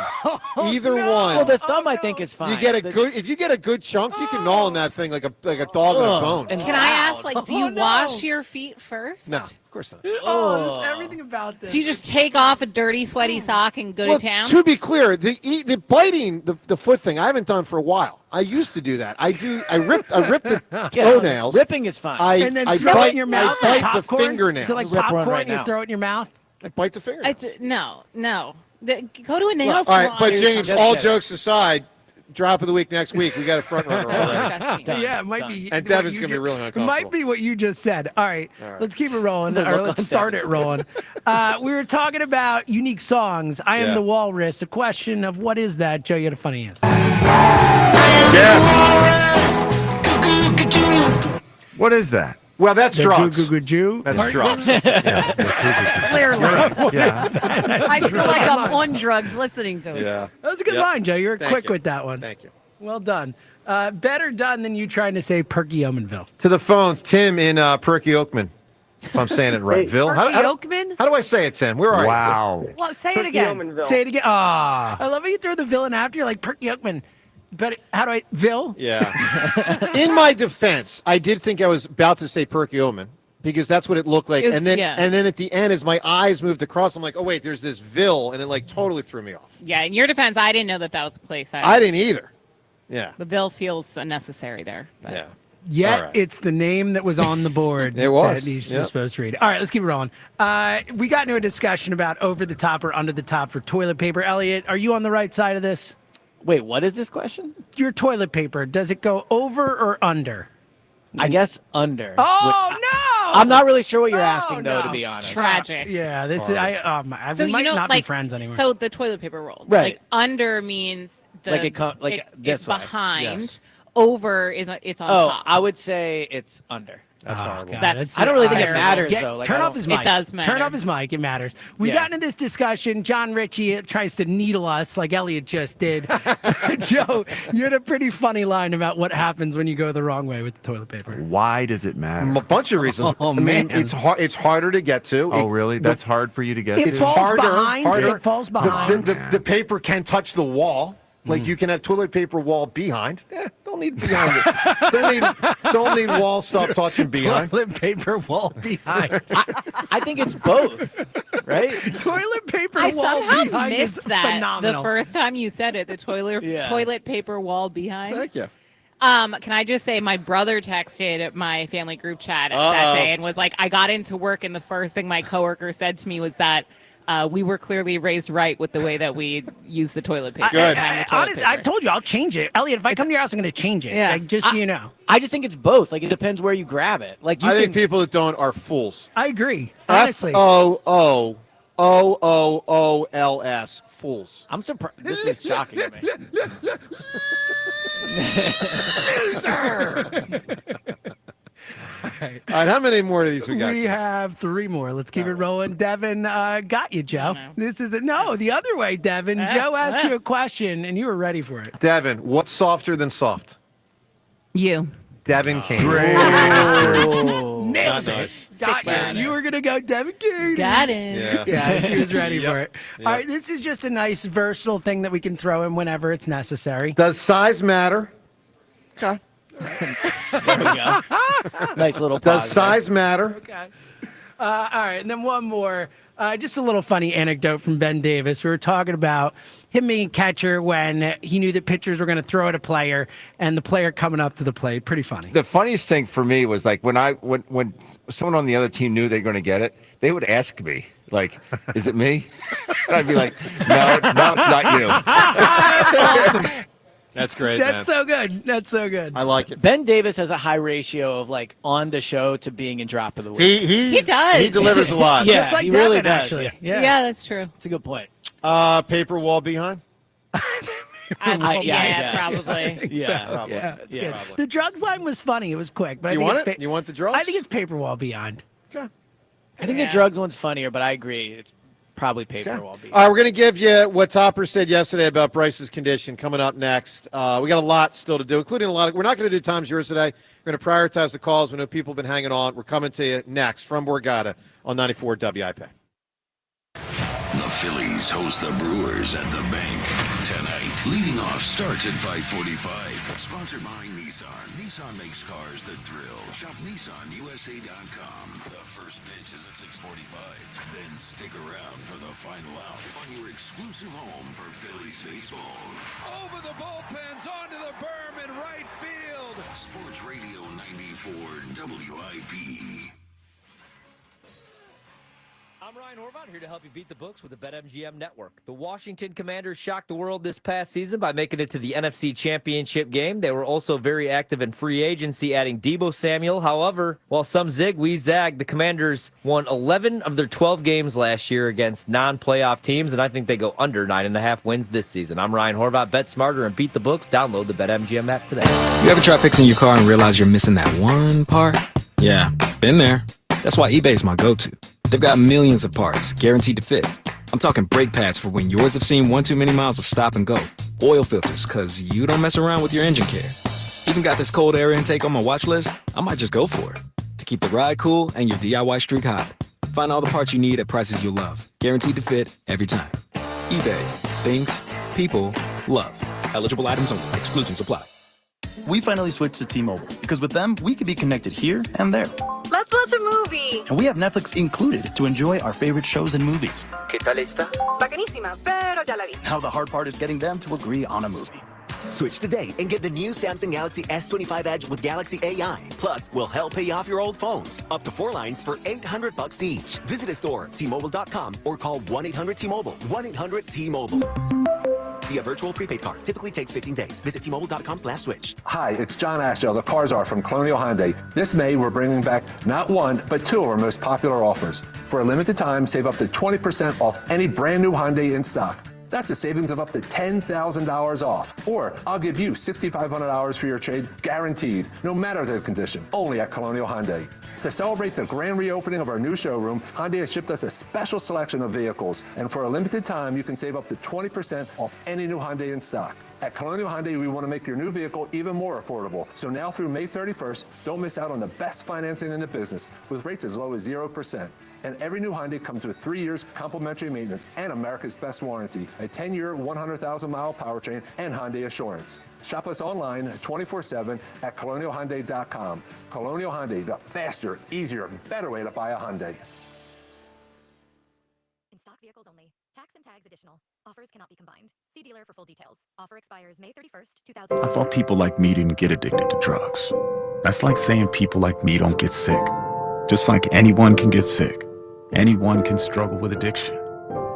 either one. Well, the thumb I think is fine. You get a good. If you get a good chunk, you can gnaw on that thing like a dog on a bone. Can I ask, like, do you wash your feet first? No, of course not. Oh, there's everything about this. So you just take off a dirty, sweaty sock and go Well, to town? to be clear, the biting the foot thing I haven't done for a while. I used to do that. I rip the toenails. Ripping is fine. And then I throw it bite, in your mouth. I bite the popcorn? fingernails. Is it like Rip one popcorn? right You now. throw it in your mouth? I bite the fingernails. No. Go to a nail All salon. right, but James, Just all kidding. jokes aside, drop of the week next week. We got a front runner already. Disgusting. Yeah, it might be. And what Devin's you going to be ju- really It uncomfortable. might be what you just said. All right, right. let's keep it rolling. The Or look let's on start it Devin's rolling. We were talking about unique songs. I am Yeah. the Walrus. A question of what is that? Joe, you had a funny answer. What is that? Well, that's The drugs. Goo Goo Goo Jew? That's drugs. Clearly. Yeah. I feel like I'm on drugs listening to it. Yeah. That was a good Yep. line, Joe. You were Thank quick you. with that one. Thank you. Well done. Better done than you trying to say Perky Omenville. To the phones, Tim in Perky Oakman. If I'm saying it right, Bill. Perky Oakman? How do I say it, Tim? Where are you? Wow. Well, say it again. Say it again. Ah, I love how you throw the villain after. You're like Perky Oakman. But how do I, Vil? Yeah. In my defense, I did think I was about to say Perky Omen because that's what it looked like. It was- and then yeah. and then at the end, as my eyes moved across, I'm like, oh wait, there's this Vil, and it like totally threw me off. Yeah, in your defense, I didn't know that was a place. I didn't either. Yeah. The bill feels unnecessary there. But. Yeah. Yet All right. it's the name that was on the board. It was, That he's yep. supposed to read. All right, let's keep it rolling. We got into a discussion about over the top or under the top for toilet paper. Elliot, are you on the right side of this? Wait, what is this question? Your toilet paper, does it go over or under? I guess under. Oh, no! I'm not really sure what you're asking, though, to no. be honest. Tragic. Yeah, this is, So we might you know, not like, be friends anymore. So the toilet paper roll. Right. Like under means the Like this it's way. behind. Yes. Over is it's on Oh, top. I would say it's under. That's horrible. God, That's- I don't really think it terrible. matters, though. Like, turn I off don't- his It mic. does matter. Turn off his mic. It matters. We Yeah. got into this discussion. John Ritchie tries to needle us like Elliot just did. Joe, you had a pretty funny line about what happens when you go the wrong way with the toilet paper. Why does it matter? A bunch of reasons. Oh, I mean, man. it's hard. It's harder to get to. Oh, really? That's hard for you to get It to? falls harder. behind. It falls behind. The paper can touch the wall. Like you can have toilet paper wall behind. Don't need behind it. Don't need wall stuff touching behind. Toilet paper wall behind. I think it's both, right? Toilet paper I wall somehow behind missed is that phenomenal. the first time you said it. The toilet Yeah. toilet paper wall behind. Thank you. Can I just say my brother texted my family group chat that day and was like, I got into work and the first thing my coworker said to me was that we were clearly raised right with the way that we use the toilet paper. behind the toilet Honestly, paper. I've told you I'll change it. Elliot, if I come to your house, I'm going to change it. Yeah. Like, just so you know. I just think it's both. Like, it depends where you grab it. Like, you I can, think people that don't are fools. I agree. Honestly. FOOLS. Fools. I'm surprised. This is shocking to me. All right, how many more of these we got? We have 3 more. Let's keep it rolling. Devin got you, Joe. This is the other way, Devin. Joe asked you a question, and you were ready for it. Devin, what's softer than soft? You. Devin King. Nailed it. Got you. You were going to go Devin King. Got him. Yeah, she was ready for it. Yep. All right, this is just a nice, versatile thing that we can throw in whenever it's necessary. Does size matter? There we go. Nice little Does pause size matter? Okay. All right, and then one more. Just a little funny anecdote from Ben Davis. We were talking about him being a catcher when he knew that pitchers were going to throw at a player and the player coming up to the plate. Pretty funny. The funniest thing for me was like when someone on the other team knew they were going to get it, they would ask me, like, is it me? And I'd be like, no, it's not you. That's awesome. That's great. That's so good. That's so good. I like it. Ben Davis has a high ratio of like on the show to being in drop of the week. He does. He delivers a lot. Yeah, Just like he really Devin, does. actually. Yeah. That's true. It's a good point. Paper wall behind. I guess. probably. Yeah, probably. Yeah, it's Yeah, good. probably. The drugs line was funny. It was quick. But I You think want it's it? You want the drugs? I think it's paper wall beyond. Okay. I think the drugs one's funnier, but I agree. It's probably paper wall beat. All right, we're going to give you what Topper said yesterday about Bryce's condition coming up next. We got a lot still to do, including a lot of. We're not going to do Tom's Yours today. We're going to prioritize the calls. We know people have been hanging on. We're coming to you next from Borgata on 94 WIP. The Phillies host the Brewers at the bank tonight. Leading off starts at 5:45. Sponsored by Nissan. Nissan makes cars that thrill. Shop NissanUSA.com. The first pitch is at 6:45. Then stick around for the final out on your exclusive home for Phillies baseball. Over the bullpens, onto the berm in right field. Sports Radio 94 WIP. I'm Ryan Horvath, here to help you beat the books with the BetMGM Network. The Washington Commanders shocked the world this past season by making it to the NFC Championship game. They were also very active in free agency, adding Deebo Samuel. However, while some zig, we zag. The Commanders won 11 of their 12 games last year against non-playoff teams, and I think they go under 9.5 wins this season. I'm Ryan Horvath. Bet smarter and beat the books. Download the BetMGM app today. You ever try fixing your car and realize you're missing that one part? Yeah, been there. That's why eBay's my go-to. They've got millions of parts, guaranteed to fit. I'm talking brake pads for when yours have seen one too many miles of stop and go. Oil filters, because you don't mess around with your engine care. Even got this cold air intake on my watch list. I might just go for it. To keep the ride cool and your DIY streak hot. Find all the parts you need at prices you'll love. Guaranteed to fit every time. eBay. Things. People. Love. Eligible items only. Exclusions apply. We finally switched to T-Mobile because with them, we could be connected here and there. Let's watch a movie. And we have Netflix included to enjoy our favorite shows and movies. ¿Qué tal está? Bacanísima, pero ya la vi. Now the hard part is getting them to agree on a movie. Switch today and get the new Samsung Galaxy S25 Edge with Galaxy AI. Plus, we'll help pay off your old phones. Up to 4 lines for $800 each. Visit a store, T-Mobile.com, or call 1-800-T-Mobile. 1-800-T-Mobile. Via virtual prepaid card. Typically takes 15 days. Visit T-Mobile.com/switch. Hi, it's John Ashell, the Car Czar from Colonial Hyundai. This May, we're bringing back not one, but 2 of our most popular offers. For a limited time, save up to 20% off any brand new Hyundai in stock. That's a savings of up to $10,000 off. Or I'll give you $6,500 for your trade, guaranteed, no matter the condition, only at Colonial Hyundai. To celebrate the grand reopening of our new showroom, Hyundai has shipped us a special selection of vehicles. And for a limited time, you can save up to 20% off any new Hyundai in stock. At Colonial Hyundai, we want to make your new vehicle even more affordable. So now through May 31st, don't miss out on the best financing in the business with rates as low as 0%. And every new Hyundai comes with 3 years complimentary maintenance and America's best warranty, a 10-year, 100,000-mile powertrain, and Hyundai Assurance. Shop us online 24/7 at colonialhyundai.com. Colonial Hyundai, the faster, easier, better way to buy a Hyundai. In stock vehicles only. Tax and tags additional. Offers cannot be combined. See dealer for full details. Offer expires May 31st, 2000. I thought people like me didn't get addicted to drugs. That's like saying people like me don't get sick. Just like anyone can get sick, anyone can struggle with addiction.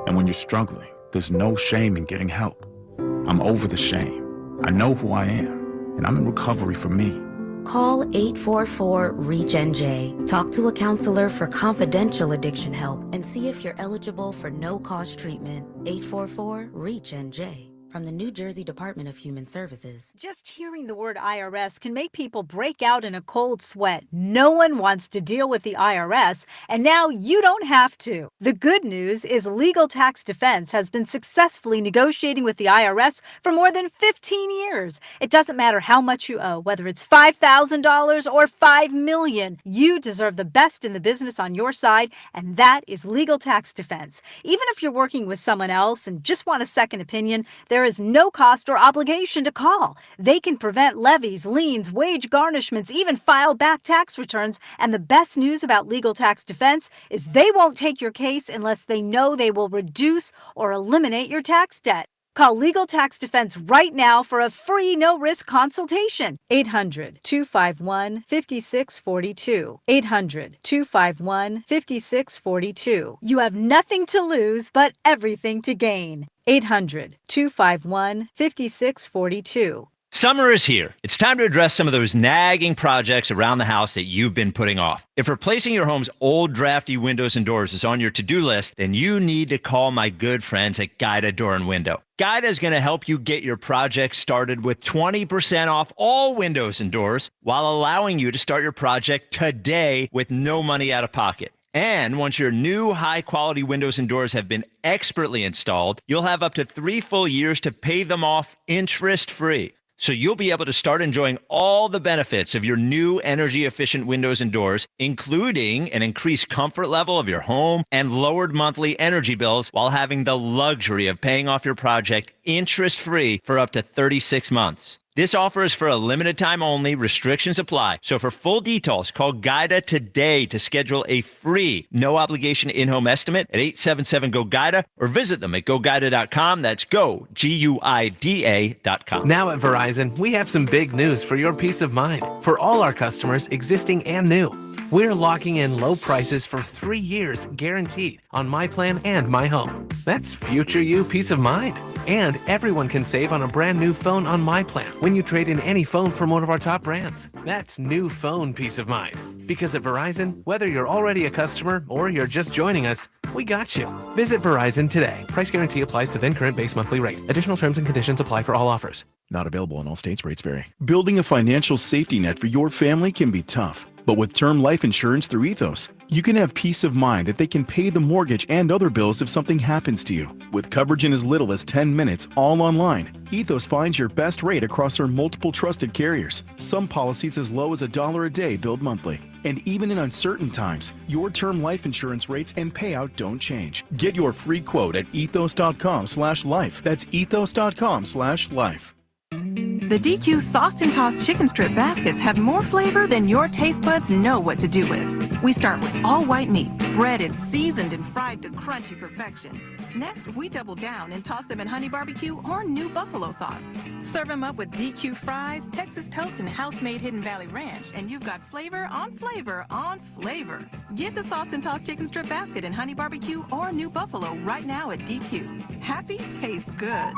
And when you're struggling, there's no shame in getting help. I'm over the shame. I know who I am, and I'm in recovery for me. Call 844-REACH-NJ. Talk to a counselor for confidential addiction help and see if you're eligible for no-cost treatment. 844-REACH-NJ. From the New Jersey Department of Human Services. Just hearing the word IRS can make people break out in a cold sweat. No one wants to deal with the IRS, and now you don't have to. The good news is Legal Tax Defense has been successfully negotiating with the IRS for more than 15 years. It doesn't matter how much you owe, whether it's $5,000 or $5 million. You deserve the best in the business on your side, and that is Legal Tax Defense. Even if you're working with someone else and just want a second opinion, there is no cost or obligation to call. They can prevent levies, liens, wage garnishments, even file back tax returns. And the best news about Legal Tax Defense is they won't take your case unless they know they will reduce or eliminate your tax debt. Call Legal Tax Defense right now for a free no-risk consultation. 800-251-5642. 800-251-5642. You have nothing to lose but everything to gain. 800-251-5642. Summer is here. It's time to address some of those nagging projects around the house that you've been putting off. If replacing your home's old drafty windows and doors is on your to-do list, then you need to call my good friends at Guida Door and Window. Guida is going to help you get your project started with 20% off all windows and doors while allowing you to start your project today with no money out of pocket. And once your new high-quality windows and doors have been expertly installed, you'll have up to 3 full years to pay them off interest-free. So you'll be able to start enjoying all the benefits of your new energy-efficient windows and doors, including an increased comfort level of your home and lowered monthly energy bills while having the luxury of paying off your project interest-free for up to 36 months. This offer is for a limited time only. Restrictions apply. So for full details, call Guida today to schedule a free, no-obligation in-home estimate at 877-GO-GUIDA or visit them at GoGuida.com. That's go, GUIDA.com. Now at Verizon, we have some big news for your peace of mind. For all our customers, existing and new, we're locking in low prices for 3 years guaranteed on My Plan and My Home. That's future you peace of mind. And everyone can save on a brand new phone on My Plan when you trade in any phone from one of our top brands. That's new phone peace of mind. Because at Verizon, whether you're already a customer or you're just joining us, we got you. Visit Verizon today. Price guarantee applies to then current base monthly rate. Additional terms and conditions apply for all offers. Not available in all states. Rates vary. Building a financial safety net for your family can be tough. But with term life insurance through Ethos, you can have peace of mind that they can pay the mortgage and other bills if something happens to you. With coverage in as little as 10 minutes, all online, Ethos finds your best rate across their multiple trusted carriers. Some policies as low as $1 a day billed monthly. And even in uncertain times, your term life insurance rates and payout don't change. Get your free quote at ethos.com/life. That's ethos.com/life. The DQ Sauced and Tossed Chicken Strip Baskets have more flavor than your taste buds know what to do with. We start with all white meat, breaded, seasoned, and fried to crunchy perfection. Next, we double down and toss them in honey barbecue or new buffalo sauce. Serve them up with DQ fries, Texas toast, and house-made Hidden Valley Ranch, and you've got flavor on flavor on flavor. Get the Sauced and Tossed Chicken Strip Basket in honey barbecue or new buffalo right now at DQ. Happy tastes good.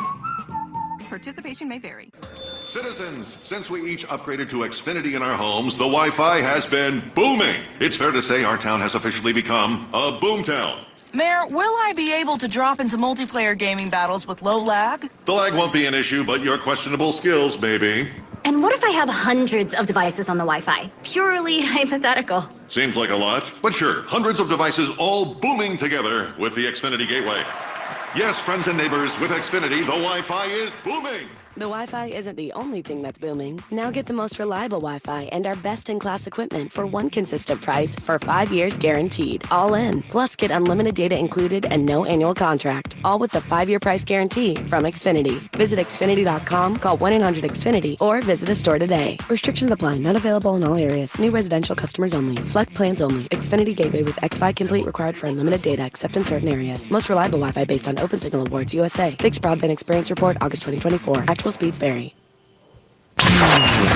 Participation may vary. Citizens, since we each upgraded to Xfinity in our homes, the Wi-Fi has been booming. It's fair to say our town has officially become a boomtown. Mayor, will I be able to drop into multiplayer gaming battles with low lag? The lag won't be an issue, but your questionable skills may be. And what if I have hundreds of devices on the Wi-Fi? Purely hypothetical. Seems like a lot, but sure, hundreds of devices all booming together with the Xfinity Gateway. Yes, friends and neighbors, with Xfinity, the Wi-Fi is booming. The Wi-Fi isn't the only thing that's booming. Now get the most reliable Wi-Fi and our best-in-class equipment for one consistent price for 5 years guaranteed. All in. Plus, get unlimited data included and no annual contract. All with the 5-year price guarantee from Xfinity. Visit Xfinity.com, call 1-800-XFINITY, or visit a store today. Restrictions apply. Not available in all areas. New residential customers only. Select plans only. Xfinity Gateway with XFi Complete required for unlimited data except in certain areas. Most reliable Wi-Fi based on Open Signal Awards USA. Fixed Broadband Experience Report, August 2024. Actual speeds vary.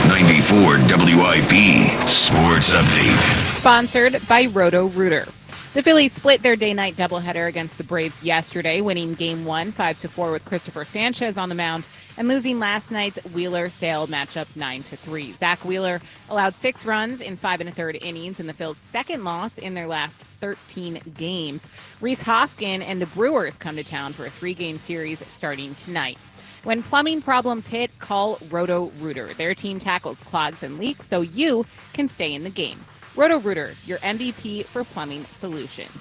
94 WIP Sports Update. Sponsored by Roto-Rooter. The Phillies split their day-night doubleheader against the Braves yesterday, winning Game 1 5-4 with Christopher Sanchez on the mound and losing last night's Wheeler-Sale matchup 9-3. Zach Wheeler allowed 6 runs in 5 1/3 innings in the Phils' second loss in their last 13 games. Rhys Hoskin and the Brewers come to town for a 3-game series starting tonight. When plumbing problems hit, call Roto-Rooter. Their team tackles clogs and leaks so you can stay in the game. Roto-Rooter, your MVP for plumbing solutions.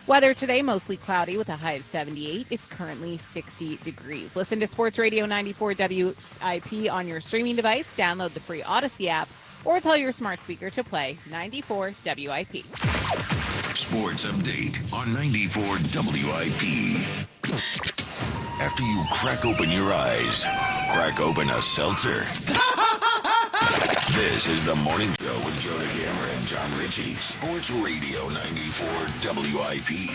Weather today, mostly cloudy with a high of 78. It's currently 60 degrees. Listen to Sports Radio 94 WIP on your streaming device. Download the free Odyssey app or tell your smart speaker to play 94 WIP. Sports Update on 94 WIP. After you crack open your eyes, crack open a seltzer. This is the Morning Show with Jonah Gammer and John Ritchie. Sports Radio 94 WIP.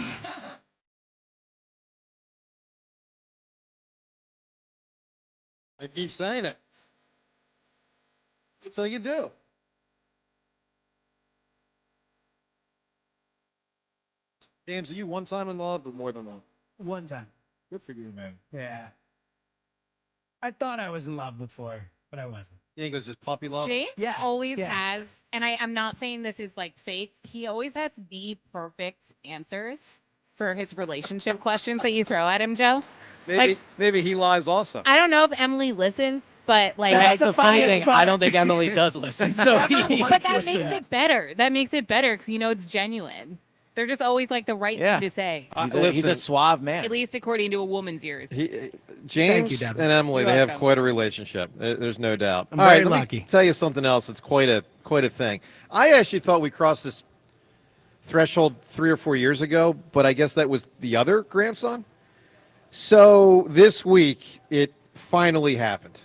I keep saying it. That's how you do. James, are you one time in love or more than one? One time. Good for you, man. Yeah. I thought I was in love before, but I wasn't. Yeah, he goes, just puppy love? James Yeah, always yeah. has, and I'm not saying this is like fake, he always has the perfect answers for his relationship questions that you throw at him, Joe. Maybe he lies also. I don't know if Emily listens, but like That's the funny funniest thing. part. I don't think Emily does listen. So but that makes it better. That makes it better because you know it's genuine. They're just always like the right Yeah. thing to say. he's a suave man. At least according to a woman's ears. James Devin. and Emily, You're they have welcome. quite a relationship. There's no doubt. I'm All very right, let lucky. me tell you something else. It's quite a thing. I actually thought we crossed this threshold 3 or 4 years ago, but I guess that was the other grandson. So this week, it finally happened.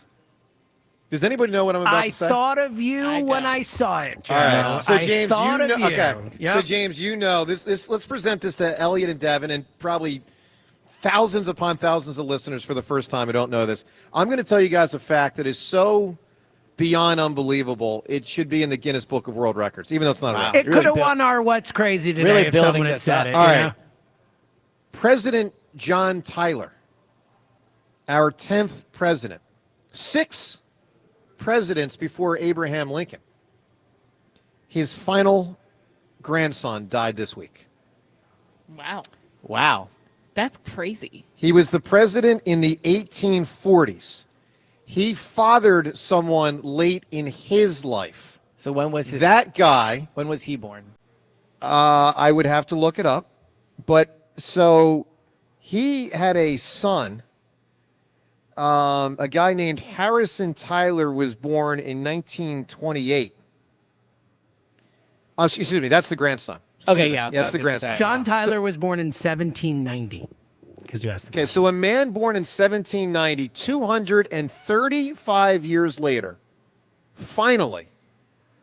Does anybody know what I'm about I to say? thought of you when I saw it, Joe. All right. So I James, thought you know. of you. Okay. Yep. So James, you know this. Let's present this to Elliot and Devin, and probably thousands upon thousands of listeners for the first time who don't know this. I'm going to tell you guys a fact that is so beyond unbelievable. It should be in the Guinness Book of World Records, even though it's not a record. It could have won our What's Crazy today Really if building someone had this said up. it. All you right. know? President John Tyler, our 10th president, 6 presidents before Abraham Lincoln. His final grandson died this week. Wow. Wow. That's crazy. He was the president in the 1840s. He fathered someone late in his life. So when was his That guy, When was he born? I would have to look it up, but so he had a son. A guy named Harrison Tyler was born in 1928. Oh, excuse me, that's the grandson. Okay, yeah. Yeah, that's the grandson. John Tyler was born in 1790. Because you asked. Okay, so a man born in 1790, 235 years later, finally,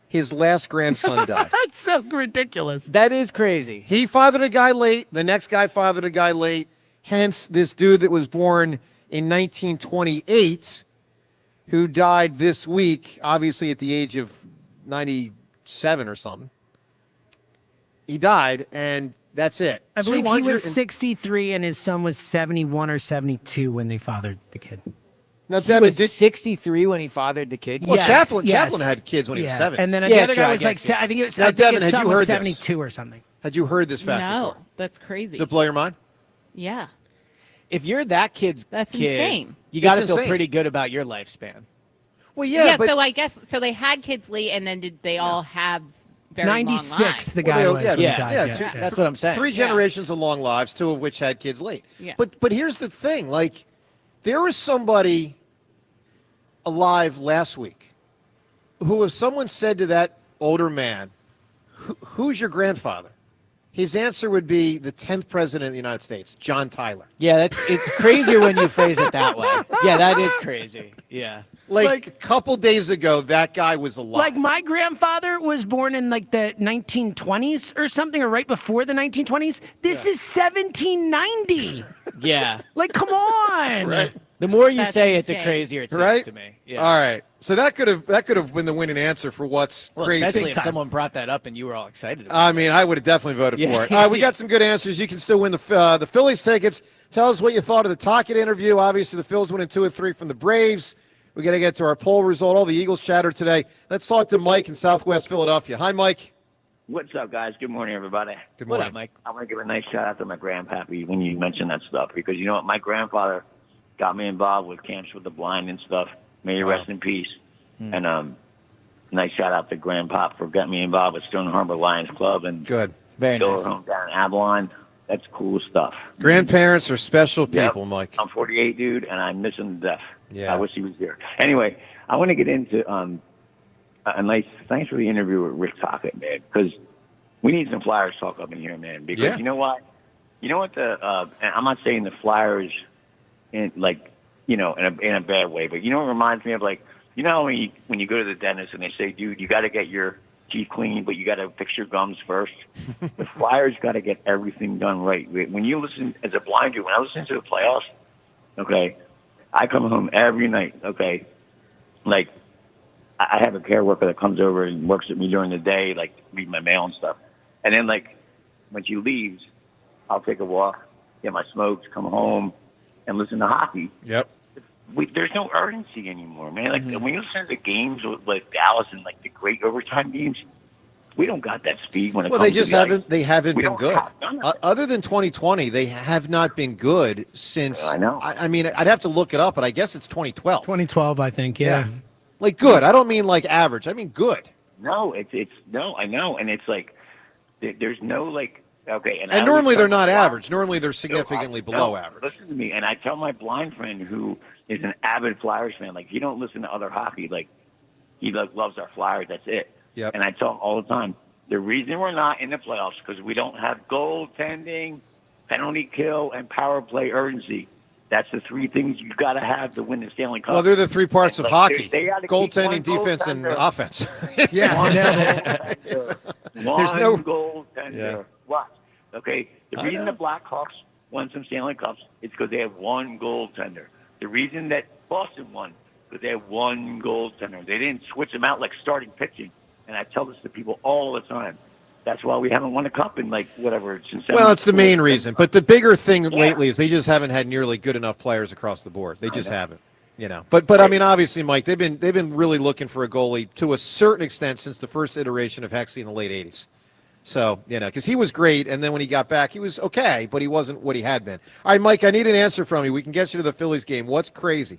his last grandson died. That's so ridiculous. That is crazy. He fathered a guy late. The next guy fathered a guy late. Hence, this dude that was born in 1928, who died this week, obviously at the age of 97 or something. He died, and that's it. I believe he was 200 63 and his son was 71 or 72 when they fathered the kid. Now, He Devin, was 63 when he fathered the kid. Well, Yes, Chaplin yes. had kids when he was Yeah. 7. And then Yeah, the other true, guy I was like, guess, yeah. I think it was, Now, I think Devin, his had son you was heard this? 72 or something. Had you heard this fact No, before? that's crazy. Does it blow your mind? Yeah. If you're that kid's That's kid, insane. you got to It's feel insane. pretty good about your lifespan. Well, Yeah, but so I guess so they had kids late and then did they all have very long 96, lives? the guy Well, was yeah, when he yeah, died. yeah, Yeah. That's what I'm saying. 3 generations of long lives, 2 of which had kids late. Yeah. But here's the thing, like, there was somebody alive last week who, if someone said to that older man, who's your grandfather? His answer would be the 10th president of the United States, John Tyler. Yeah, it's crazier when you phrase it that way. Yeah, that is crazy. Yeah. Like a couple days ago, that guy was alive. Like my grandfather was born in like the 1920s or something, or right before the 1920s. This is 1790. Yeah. Like, come on. Right? The more you That's say it, the insane. crazier it seems Right? to me. Yeah. All right. So that could have been the winning answer for what's Well, crazy. especially if someone brought that up and you were all excited about I mean, I would have definitely voted Yeah. for it. All right, we got some good answers. You can still win the Phillies tickets. Tell us what you thought of the Tocchet interview. Obviously, the Phillies winning 2 of 3 from the Braves. We got to get to our poll result. All the Eagles chatter today. Let's talk to Mike in Southwest Philadelphia. Hi, Mike. What's up, guys? Good morning, everybody. Good What morning. up, Mike? I want to give a nice shout out to my grandpappy when you mentioned that stuff, because you know what? My grandfather got me involved with Camps with the Blind and stuff. May he rest in peace. And nice shout out to Grandpop for getting me involved with Stone Harbor Lions Club and Good. Very Door nice. Home down in Avalon. That's cool stuff. Grandparents are special Yep. people, Mike. I'm 48, dude, and I miss him to death. Yeah. I wish he was here. Anyway, I want to get into a nice. Thanks for the interview with Rick Tocchet, man, because we need some Flyers talk up in here, man. Because Yeah. you know what? You know what and I'm not saying the Flyers, in a bad way, but you know what reminds me of, like, you know when you go to the dentist and they say, dude, you got to get your teeth clean, but you got to fix your gums first. The Flyers got to get everything done right. When you listen as a blind dude, when I listen to the playoffs, okay, I come home every night, okay? Like, I have a care worker that comes over and works with me during the day, like, read my mail and stuff. And then, like, when she leaves, I'll take a walk, get my smokes, come home, and listen to hockey. Yep. There's no urgency anymore, man. Like, when you listen to games with Dallas and, like, the great overtime games, we don't got that speed when it Well, comes they just to haven't. They haven't we been don't good. have none of it. Other than 2020, they have not been good since. I know. I mean, I'd have to look it up, but I guess it's 2012. 2012, I think. Yeah. Like good. I don't mean like average. I mean good. No, it's no, I know, and it's like there's no like okay, And I always normally tell they're my not blind- average. Normally they're significantly below average. Listen to me, and I tell my blind friend who is an avid Flyers fan, like, if you don't listen to other hockey, like, he loves our Flyers. That's it. Yep. And I tell him all the time, the reason we're not in the playoffs because we don't have goaltending, penalty kill, and power play urgency. That's the three things you've got to have to win the Stanley Cup. Well, they're the three parts of Like, hockey: they gotta keep one goaltending, defense, and goaltender. offense. One There's no goaltender. Yeah. Watch. Okay. The I reason know. the Blackhawks won some Stanley Cups is because they have one goaltender. The reason that Boston won because they have one goaltender. They didn't switch them out like starting pitching. And I tell this to people all the time. That's why we haven't won a cup in like whatever since. Well, it's the main 74. reason. But the bigger thing lately is they just haven't had nearly good enough players across the board. They just haven't. You know. But I mean, obviously, Mike, they've been really looking for a goalie to a certain extent since the first iteration of Hexie in the late '80s. So, you know, because he was great, and then when he got back, he was okay, but he wasn't what he had been. All right, Mike, I need an answer from you. We can get you to the Phillies game. What's crazy?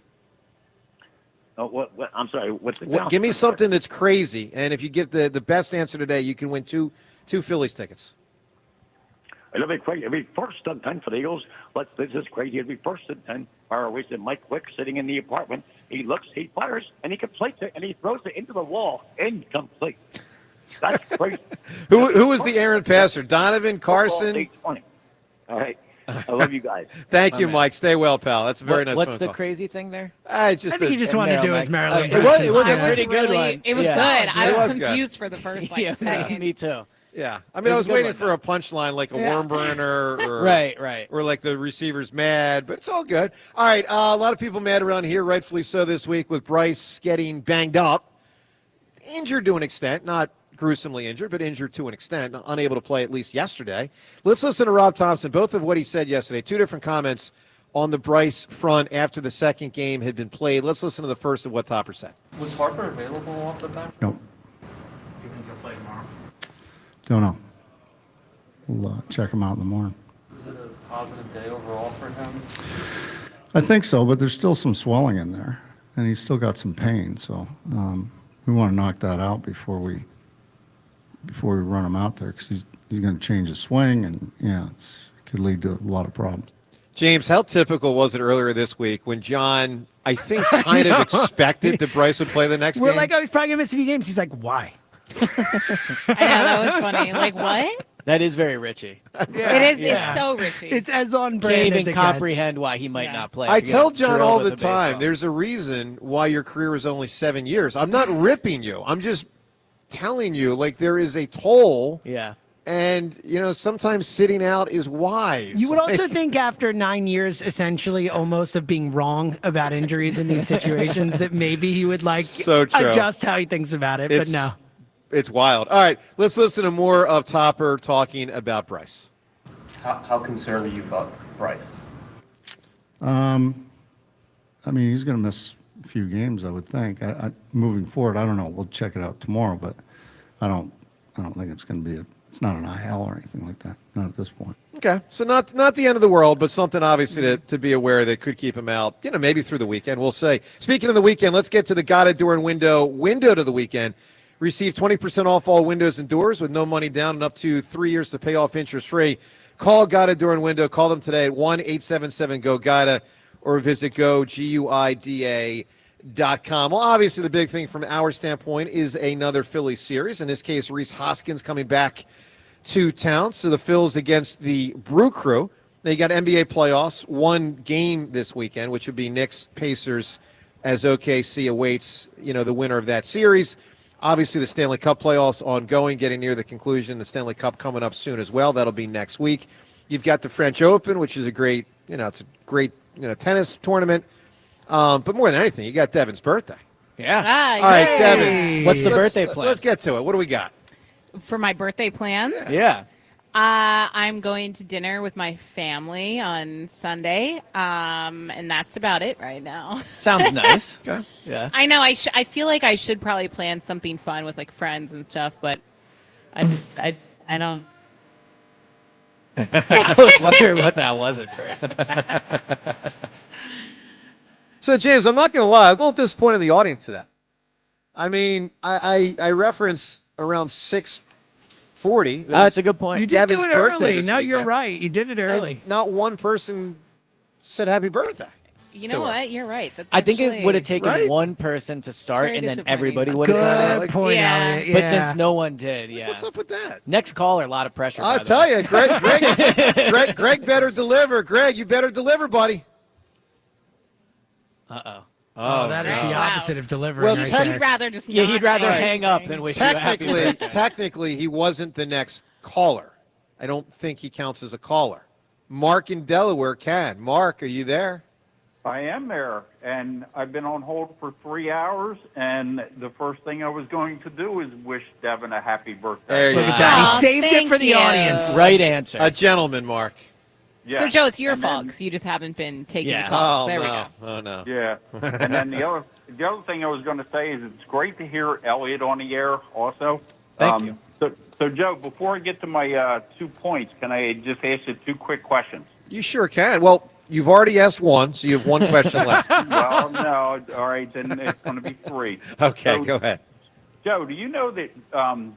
Oh, what? I'm sorry. What's the Give me something that's crazy, and if you give the best answer today, you can win two Phillies tickets. It'll be crazy. It'll be first and 10 for the Eagles. This is crazy. It'll be first and 10. Our wasted Mike Wick sitting in the apartment. He looks, he fires, and he completes it, and he throws it into the wall. Incomplete. That's crazy. Who was the errant passer? Donovan, Carson? All right. I love you guys. Thank you, Mike. Stay well, pal. That's a very nice What's phone the call. crazy thing there? It's just I think he just wanted to do his Maryland. It was a I was pretty good really- one. It was Yeah. good. I It was was good. confused for the first second. Me too. Yeah, I It mean, I was was a good waiting one, for a punchline like a worm burner, or Right. or like the receiver's mad, but it's all good. All right, a lot of people mad around here, rightfully so, this week with Bryce getting banged up, injured to an extent, not gruesomely injured, but injured to an extent, unable to play at least yesterday. Let's listen to Rob Thompson, both of what he said yesterday, two different comments on the Bryce front after the second game had been played. Let's listen to the first of what Topper said. Was Harper available off the bench? Nope. You think he'll play tomorrow? Don't know. We'll check him out in the morning. Is it a positive day overall for him? I think so, but there's still some swelling in there, and he's still got some pain. So we want to knock that out before we run him out there, because he's going to change his swing, and it could lead to a lot of problems. James, how typical was it earlier this week when John, I think, kind of expected that Bryce would play the next We're game? like, oh, he's probably going to miss a few games. He's like, why? I know, that was funny. Like, what? That is very Richie. It is. It's so Richie. It's as on Can't brand as even it comprehend why he might not play. I If you tell get John drilled all with the a time, baseball. there's a reason why your career is only 7 years. I'm not ripping you. I'm just telling you, like, there is a toll. Yeah. And, sometimes sitting out is wise. You would also think after 9 years, essentially, almost of being wrong about injuries in these situations, that maybe he would So true. adjust how he thinks about it. But no. It's wild. All right, let's listen to more of Topper talking about Bryce. How concerned are you about Bryce? I mean, he's going to miss a few games, I would think. Moving forward, I don't know. We'll check it out tomorrow, but I don't think it's going to be it's not an IL or anything like that. Not at this point. Okay, so not the end of the world, but something obviously to be aware that could keep him out, maybe through the weekend. We'll say. Speaking of the weekend, let's get to the Gotta Door and window to the weekend. Receive 20% off all windows and doors with no money down and up to 3 years to pay off interest-free. Call Gotta Door and Window. Call them today at 1-877-GO-GOTTA or visit GoGuida.com. Well, obviously the big thing from our standpoint is another Phillies series. In this case, Rhys Hoskins coming back to town. So the Phils against the Brew Crew. They got NBA playoffs, one game this weekend, which would be Knicks Pacers as OKC awaits, the winner of that series. Obviously, the Stanley Cup playoffs ongoing, getting near the conclusion. The Stanley Cup coming up soon as well. That'll be next week. You've got the French Open, which is a great, it's a great, tennis tournament. But more than anything, you got Devin's birthday. Yeah. Ah, All right, yay. Devin. What's the birthday plan? Let's get to it. What do we got? For my birthday plans? Yeah. I'm going to dinner with my family on Sunday, and that's about it right now. Sounds nice. Okay. Yeah. I know. I feel like I should probably plan something fun with like friends and stuff, but I don't. I was wondering what that was at first. So, James, I'm not going to lie. I'm a little disappointed in the audience today. I mean, I reference around 6:40. That's a good point. You did do it early. No, you're right. You did it early. Not one person said happy birthday. You know what? You're right. That's I think it actually- would have taken Right? one person to start, very and then disappointing. everybody would have done it. point, Yeah. Elliot. But Yeah. since no one did, yeah. What's up with that? Next caller, a lot of pressure. I'll tell you, Greg better deliver. Greg, you better deliver, buddy. Uh-oh. Oh, that is no. the Wow. opposite of delivering. Well, right tech- there. He'd rather just Yeah, not he'd rather say hang up anything. than wish you a happy birthday. Technically, he wasn't the next caller. I don't think he counts as a caller. Mark in Delaware can. Mark, are you there? I am there, and I've been on hold for 3 hours, and the first thing I was going to do is wish Devin a happy birthday. There you Look go. at that. Aw, He saved it thank for the you. audience. Right answer. A gentleman, Mark. Yeah. So, Joe, it's your And fault then- because you just haven't been taking Yeah. the calls. Oh, There we no. go. Oh, no. Yeah, and then the other thing I was going to say is it's great to hear Elliot on the air also. Thank you. So, Joe, before I get to my 2 points, can I just ask you 2 quick questions? You sure can. Well, you've already asked one, so you have one question left. Well, no, all right, then it's going to be 3. Okay, So, go ahead. Joe, do you know that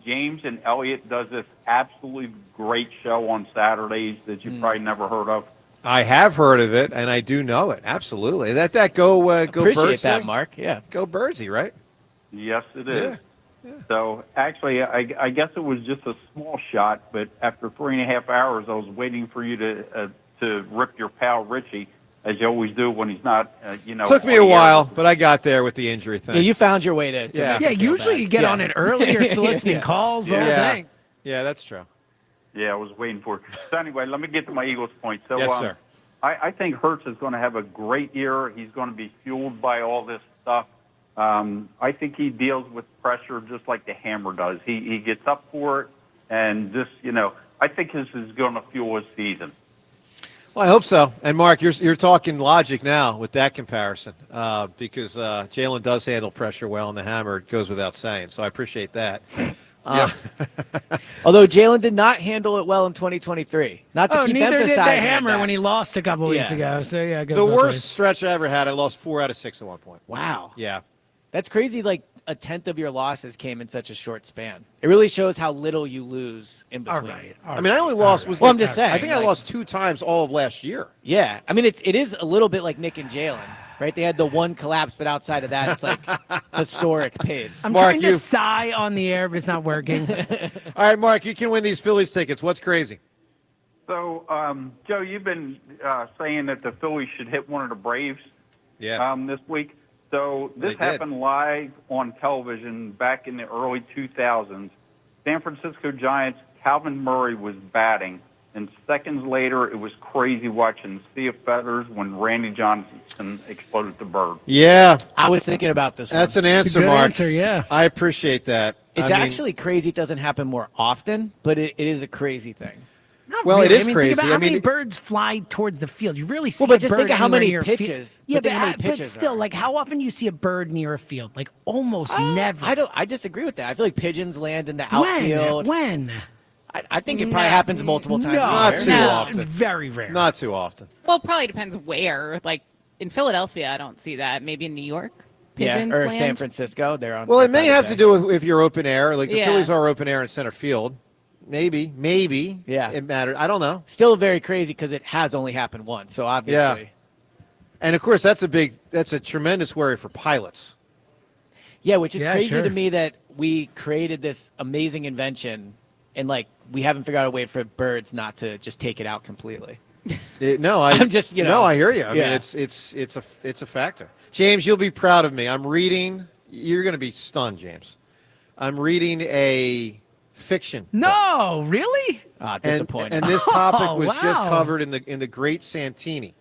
James and Elliot does this absolutely great show on Saturdays that you probably never heard of? I have heard of it, and I do know it. Absolutely. That go Appreciate Birds that, thing? Mark. Yeah. Go Birdsy, right? Yes, it is. Yeah. So actually, I guess it was just a small shot, but after 3.5 hours, I was waiting for you to rip your pal Richie, as you always do when he's not, Took me on a the air. while, but I got there with the injury thing. Yeah, you found your way to Yeah. make Yeah, it feel usually bad. you get Yeah. on it early or soliciting Yeah. calls, the whole Yeah. thing. Yeah, that's true. Yeah, I was waiting for it. So anyway, let me get to my Eagles point. So, Yes, sir. I think Hurts is going to have a great year. He's going to be fueled by all this stuff. I think he deals with pressure just like the Hammer does. He gets up for it, and just, I think this is going to fuel his season. Well, I hope so. And Mark, you're talking logic now with that comparison, because Jalen does handle pressure well, and the Hammer, it goes without saying. So I appreciate that. Although Jalen did not handle it well in 2023. Not to keep neither did the emphasizing Hammer that. when he lost a couple weeks Yeah. ago. So yeah, The worst stretch I ever had, I lost 4 out of 6 at one point. Wow. Yeah. That's crazy. Like a tenth of your losses came in such a short span. It really shows how little you lose in between. I mean, I only lost. Well, I'm just saying. I think I like- lost 2 times all of last year. Yeah, I mean, it is a little bit like Nick and Jalen, right? They had the one collapse, but outside of that, it's like historic pace. I'm Mark, trying to sigh on the air, but it's not working. All right, Mark, you can win these Phillies tickets. What's crazy? So, Joe, you've been saying that the Phillies should hit one of the Braves this week. So this did. happened live on television back in the early 2000s. San Francisco Giants, Calvin Murray was batting, and seconds later, it was crazy watching Sea of Feathers when Randy Johnson exploded the bird. Yeah. I was thinking about this one. That's an answer, good Mark. answer, yeah. I appreciate that. It's I mean, actually crazy. It doesn't happen more often, but it is a crazy thing. Not Well, it really. is I mean, crazy. Think about I how mean, many birds fly towards the field. You really see Well, but a just bird think of how anywhere many near a field. pitches. Yeah, But think how many but pitches still, are. like, how often you see a bird near a field? Like, almost never. I disagree with that. I feel like pigeons land in the outfield. When? I think it probably happens multiple times. Not a too year. often. Very rare. Not too often. Well, it probably depends where. Like in Philadelphia, I don't see that. Maybe in New York, Yeah, pigeons or land. San Francisco. They're on. Well, it like may that have to day. do with if you're open air. Like the Yeah. Phillies are open air in center field. Maybe. Yeah. It matters. I don't know. Still very crazy because it has only happened once. So obviously. And of course, that's a tremendous worry for pilots. Yeah, which is Yeah, crazy sure. to me that we created this amazing invention and like we haven't figured out a way for birds not to just take it out completely. I'm just, No, I hear you. I mean, yeah. it's a factor. James, you'll be proud of me. I'm reading. You're going to be stunned, James. I'm reading a fiction. No, really? Ah, And, disappointing. and this topic Oh, was just wow. covered in the Great Santini.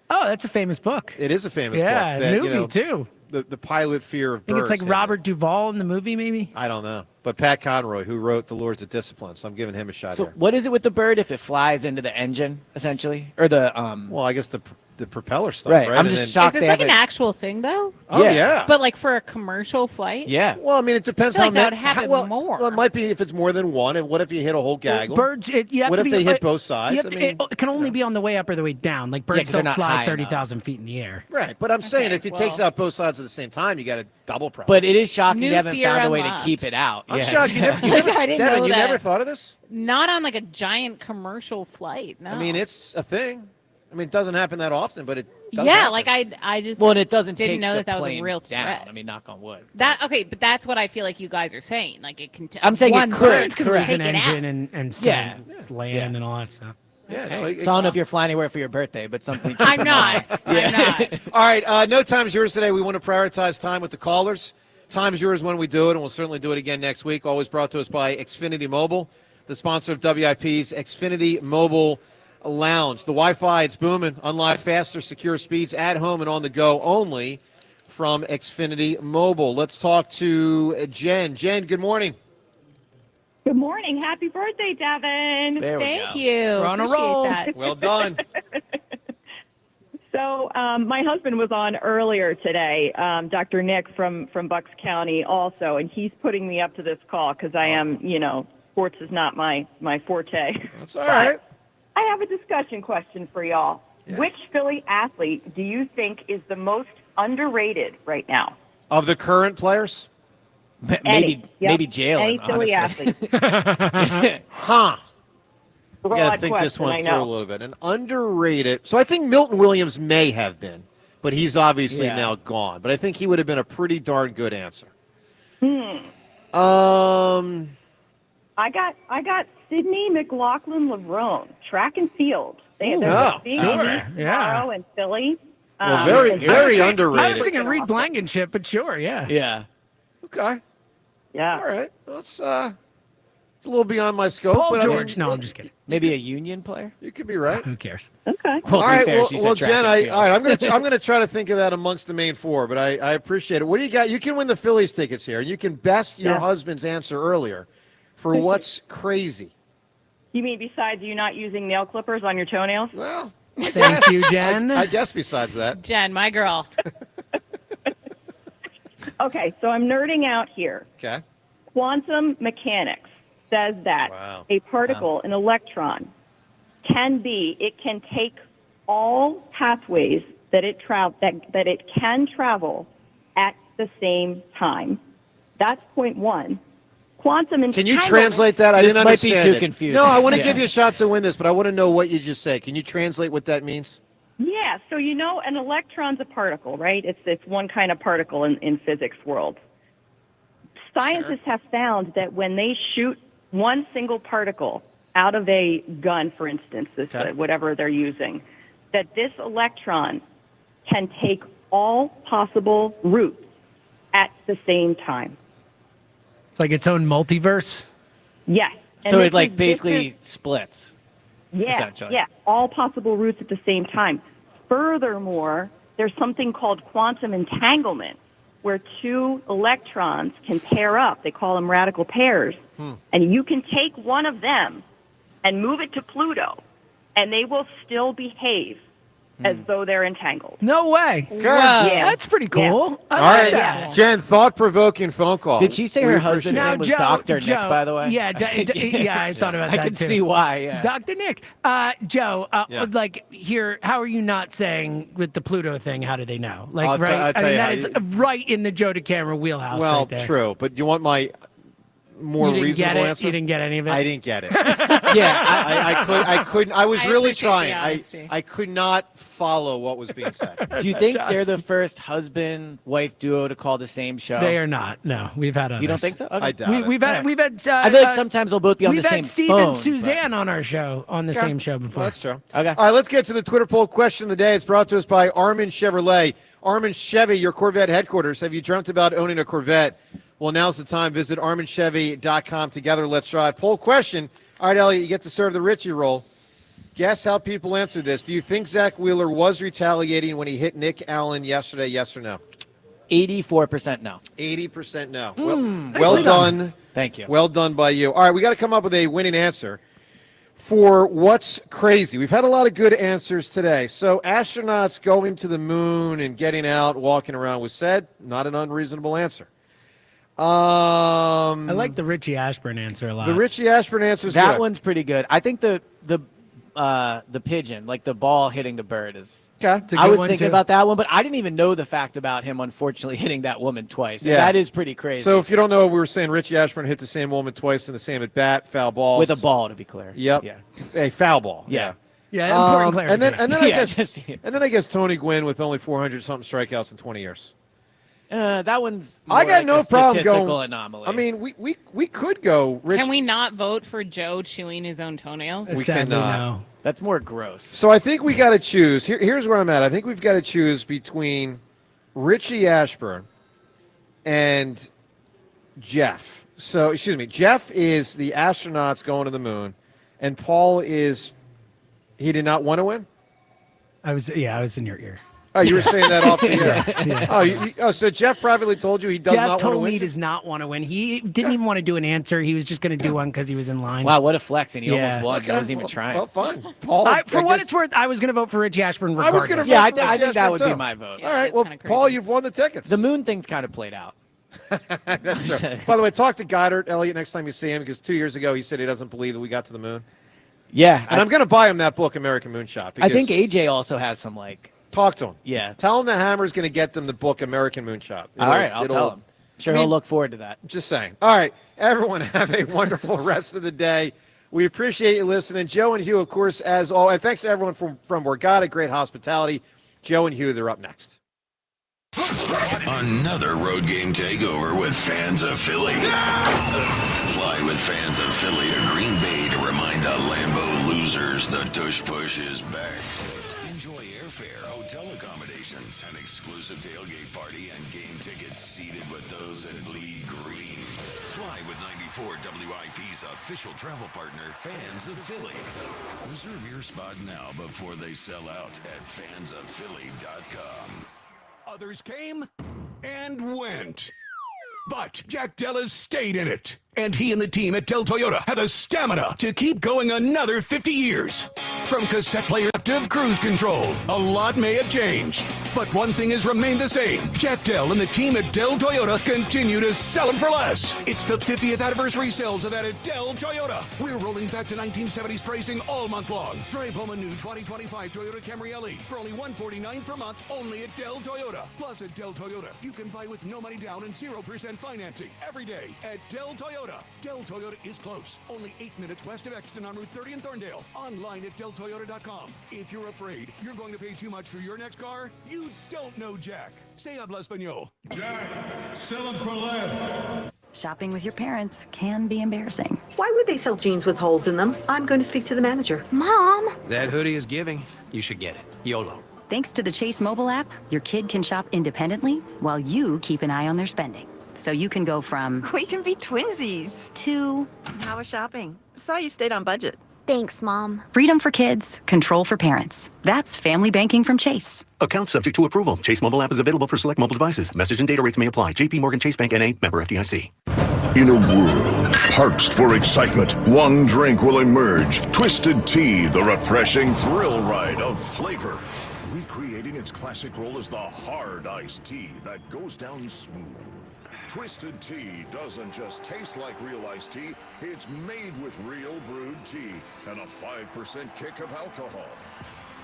Oh, that's a famous book. It is a famous Yeah, book. That, movie too. The pilot fear of I think birds. it's like Robert Duvall in the movie, maybe. I don't know. But Pat Conroy, who wrote The Lords of Discipline, so I'm giving him a shot So here. what is it with the bird if it flies into the engine, essentially? Or the Well, I guess the propeller stuff, Right, right? I'm And just then- shocked Is they this like have an it. actual thing, though? Oh, yeah. But like for a commercial flight? Yeah. Well, I mean, it depends I feel how like that many. would happen well, more. Well, it might be if it's more than one. And what if you hit a whole gaggle? Birds, you have what to if be, they hit both sides? you have to- it can only be on the way up or the way down. Like birds 'cause they're don't not fly high 30,000 feet in the air. Right, but I'm saying if it takes out both sides at the same time, you got a double problem. But it is shocking New you haven't fear found a way to unlocked. keep it out. I'm Yeah. shocked you never, I didn't Devin, know you that. never thought of this? Not on like a giant commercial flight. No. I mean, it's a thing. I mean, it doesn't happen that often, but it does yeah, happen. like I just Well, and it doesn't didn't take know the that that was a plane real down. threat. I mean, knock on wood. That okay, but that's what I feel like you guys are saying. Like it can. I'm saying it one could, bird Could correct. lose an take it out. engine and Yeah. land and all that stuff. Yeah, Okay. no, it- So I don't know if you're flying anywhere for your birthday, but something. I'm not. I'm not. All right, no time's yours today. We want to prioritize time with the callers. Time's yours when we do it, and we'll certainly do it again next week. Always brought to us by Xfinity Mobile, the sponsor of WIP's Xfinity Mobile Lounge. The Wi-Fi, it's booming. Unlock faster, secure speeds at home and on the go only from Xfinity Mobile. Let's talk to Jen. Jen, good morning. Good morning. Happy birthday, Devin. There we Thank go. you. We're on a Appreciate roll. that. Well done. So my husband was on earlier today, Dr. Nick from Bucks County also, and he's putting me up to this call because I am, sports is not my forte. That's all right. I have a discussion question for y'all. Yeah. Which Philly athlete do you think is the most underrated right now? Of the current players? Maybe Jalen. Any Philly honestly. athlete. Huh. I Broad got to think this question, one I through know. a little bit. An underrated. So I think Milton Williams may have been, but he's obviously Yeah. now gone. But I think he would have been a pretty darn good answer. I got Sydney McLaughlin-Lerone, track and field. They're Oh, being sure. released tomorrow in Philly. Well, very and very they're- I underrated. was thinking Reed Blankenship, but sure, yeah. Yeah. Okay. Yeah. All right. Well, it's a little beyond my scope. Paul but George. I mean, No, I'm just kidding. Maybe a Union player. You could be right. Who cares? Okay. Well, All to be right, fair, well, she said well track Jen, and field. all right, I'm gonna try to think of that amongst the main four, but I appreciate it. What do you got? You can win the Phillies tickets here. You can best your Yeah. husband's answer earlier for what's crazy. You mean besides you not using nail clippers on your toenails? Well, Thank you, Jen. I guess besides that. Jen, my girl. Okay, so I'm nerding out here. Okay. Quantum mechanics says that Wow. a particle, an electron, it can take all pathways that it can travel at the same time. That's point one. Quantum Can you entanglement- translate that? I This didn't might be understand too it. confusing. No, I want to Yeah. give you a shot to win this, but I want to know what you just said. Can you translate what that means? Yeah, so an electron's a particle, right? It's one kind of particle in physics world. Scientists have found that when they shoot one single particle out of a gun, for instance, whatever they're using, that this electron can take all possible routes at the same time. It's like its own multiverse. Yes. So they it like can basically different- splits. Yeah, essentially. yeah, all possible routes at the same time. Furthermore, there's something called quantum entanglement, where two electrons can pair up. They call them radical pairs. And you can take one of them and move it to Pluto, and they will still behave as though they're entangled. No way. Whoa. Yeah. That's pretty cool. I All like right, that. Jen, thought-provoking phone call. Did she say We her appreciate husband's it. name was Joe, Dr. Nick, Joe, by the way? Yeah, yeah, I thought about I that can too. see why, yeah. Dr. Nick. Joe, Yeah. like here, how are you not saying with the Pluto thing, how do they know? Like, I'll right? tell you that how is you- right in the Joe DeCamera wheelhouse Well, right there. true, but you want my more You didn't reasonable get it? answer? You didn't get any of it? I didn't get it. I couldn't. I was I really appreciate trying. the honesty. I could not follow what was being said. Do you think they're the first husband-wife duo to call the same show? They are not. No, we've had others. You don't think so? Okay. I doubt it. We've had. I feel like sometimes they'll both be on the we've same had Steve phone. and Suzanne on our show on the same show before. Well, that's true. Okay. All right, let's get to the Twitter poll question of the day. It's brought to us by Armin Chevrolet. Armin Chevy, your Corvette headquarters. Have you dreamt about owning a Corvette? Well, now's the time. Visit ArminChevy.com. Together, let's drive. Poll question. All right, Elliot, you get to serve the Richie roll. Guess how people answered this. Do you think Zach Wheeler was retaliating when he hit Nick Allen yesterday, yes or no? 84% no. 80% no. Mm, well done. Thank you. Well done by you. All right, we got to come up with a winning answer for what's crazy. We've had a lot of good answers today. So astronauts going to the moon and getting out, walking around was said. Not an unreasonable answer. I like the Richie Ashburn answer a lot. The Richie Ashburn answer is That good. one's pretty good. I think the pigeon, like the ball hitting the bird, is. Okay. I was thinking about that one, but I didn't even know the fact about him unfortunately hitting that woman twice. Yeah. That is pretty crazy. So if you don't know, we were saying Richie Ashburn hit the same woman twice in the same at bat, foul ball. With a ball, to be clear. Yep. Yeah. A foul ball. Yeah. Yeah, important and then clarification. I guess Tony Gwynn with only 400 something strikeouts in 20 years. That one's. I more got like no a problem statistical going. anomaly. I mean, we could go. Rich. Can we not vote for Joe chewing his own toenails? We cannot. No. That's more gross. So I think we got to choose. Here's where I'm at. I think we've got to choose between Richie Ashburn and Jeff. So, excuse me. Jeff is the astronauts going to the moon, and Paul is he did not want to win. I was in your ear. Oh, you were saying that off the air. Yeah. Oh, so Jeff privately told you he does Jeff not want to told me win. he does not want to win. He didn't even want to do an answer. He was just going to do one because he was in line. Wow, what a flex, and he Yeah. almost won. Okay, He wasn't even trying. Well, fine. Paul, For what it's worth, I was going to vote for Richie Ashburn I regardless. was going to. Yeah, I think that would be my vote. All right. Well, Paul, you've won the tickets. The moon thing's kind of played out. That's true. By the way, talk to Goddard, Elliot, next time you see him, because 2 years ago he said he doesn't believe that we got to the moon. Yeah, And I'm going to buy him that book, American Moonshot. I think because- AJ also has some Talk to him. Yeah. Tell him the Hammer's going to get them the book American Moonshot. All right, I'll tell him. Sure, he'll look forward to that. Just saying. All right, everyone, have a wonderful rest of the day. We appreciate you listening. Joe and Hugh, of course, as always. And thanks to everyone from Borgata. Great hospitality. Joe and Hugh, they're up next. Another road game takeover with fans of Philly. Fly with fans of Philly to Green Bay to remind the Lambeau losers the tush push is back. Enjoy airfare, hotel accommodations, an exclusive tailgate party, and game tickets seated with those that bleed green. Fly with 94 WIP's official travel partner, Fans of Philly. Reserve your spot now before they sell out at fansofphilly.com. Others came and went. But Jack Dell stayed in it. And he and the team at Dell Toyota have the stamina to keep going another 50 years. From cassette player to cruise control, a lot may have changed. But one thing has remained the same. Jack Dell and the team at Dell Toyota continue to sell them for less. It's the 50th anniversary sales of that at Dell Toyota. We're rolling back to 1970s pricing all month long. Drive home a new 2025 Toyota Camry LE for only $149 per month only at Dell Toyota. Plus at Dell Toyota, you can buy with no money down and 0% financing every day at Dell Toyota. Dell Toyota is close. Only 8 minutes west of Exton on Route 30 in Thorndale. Online at DellToyota.com. If you're afraid you're going to pay too much for your next car, you don't know Jack. Say habla español. Jack, sell them for less. Shopping with your parents can be embarrassing. Why would they sell jeans with holes in them? I'm going to speak to the manager. Mom! That hoodie is giving. You should get it. YOLO. Thanks to the Chase mobile app, your kid can shop independently while you keep an eye on their spending. So you can go from We can be twinsies. to How was shopping? Saw you stayed on budget. Thanks, Mom. Freedom for kids, control for parents. That's family banking from Chase. Account subject to approval. Chase mobile app is available for select mobile devices. Message and data rates may apply. JP Morgan Chase Bank N.A. Member FDIC. In a world parched for excitement, one drink will emerge. Twisted Tea, the refreshing thrill ride of flavor. Recreating its classic role as the hard iced tea that goes down smooth. Twisted Tea doesn't just taste like real iced tea, it's made with real brewed tea and a 5% kick of alcohol.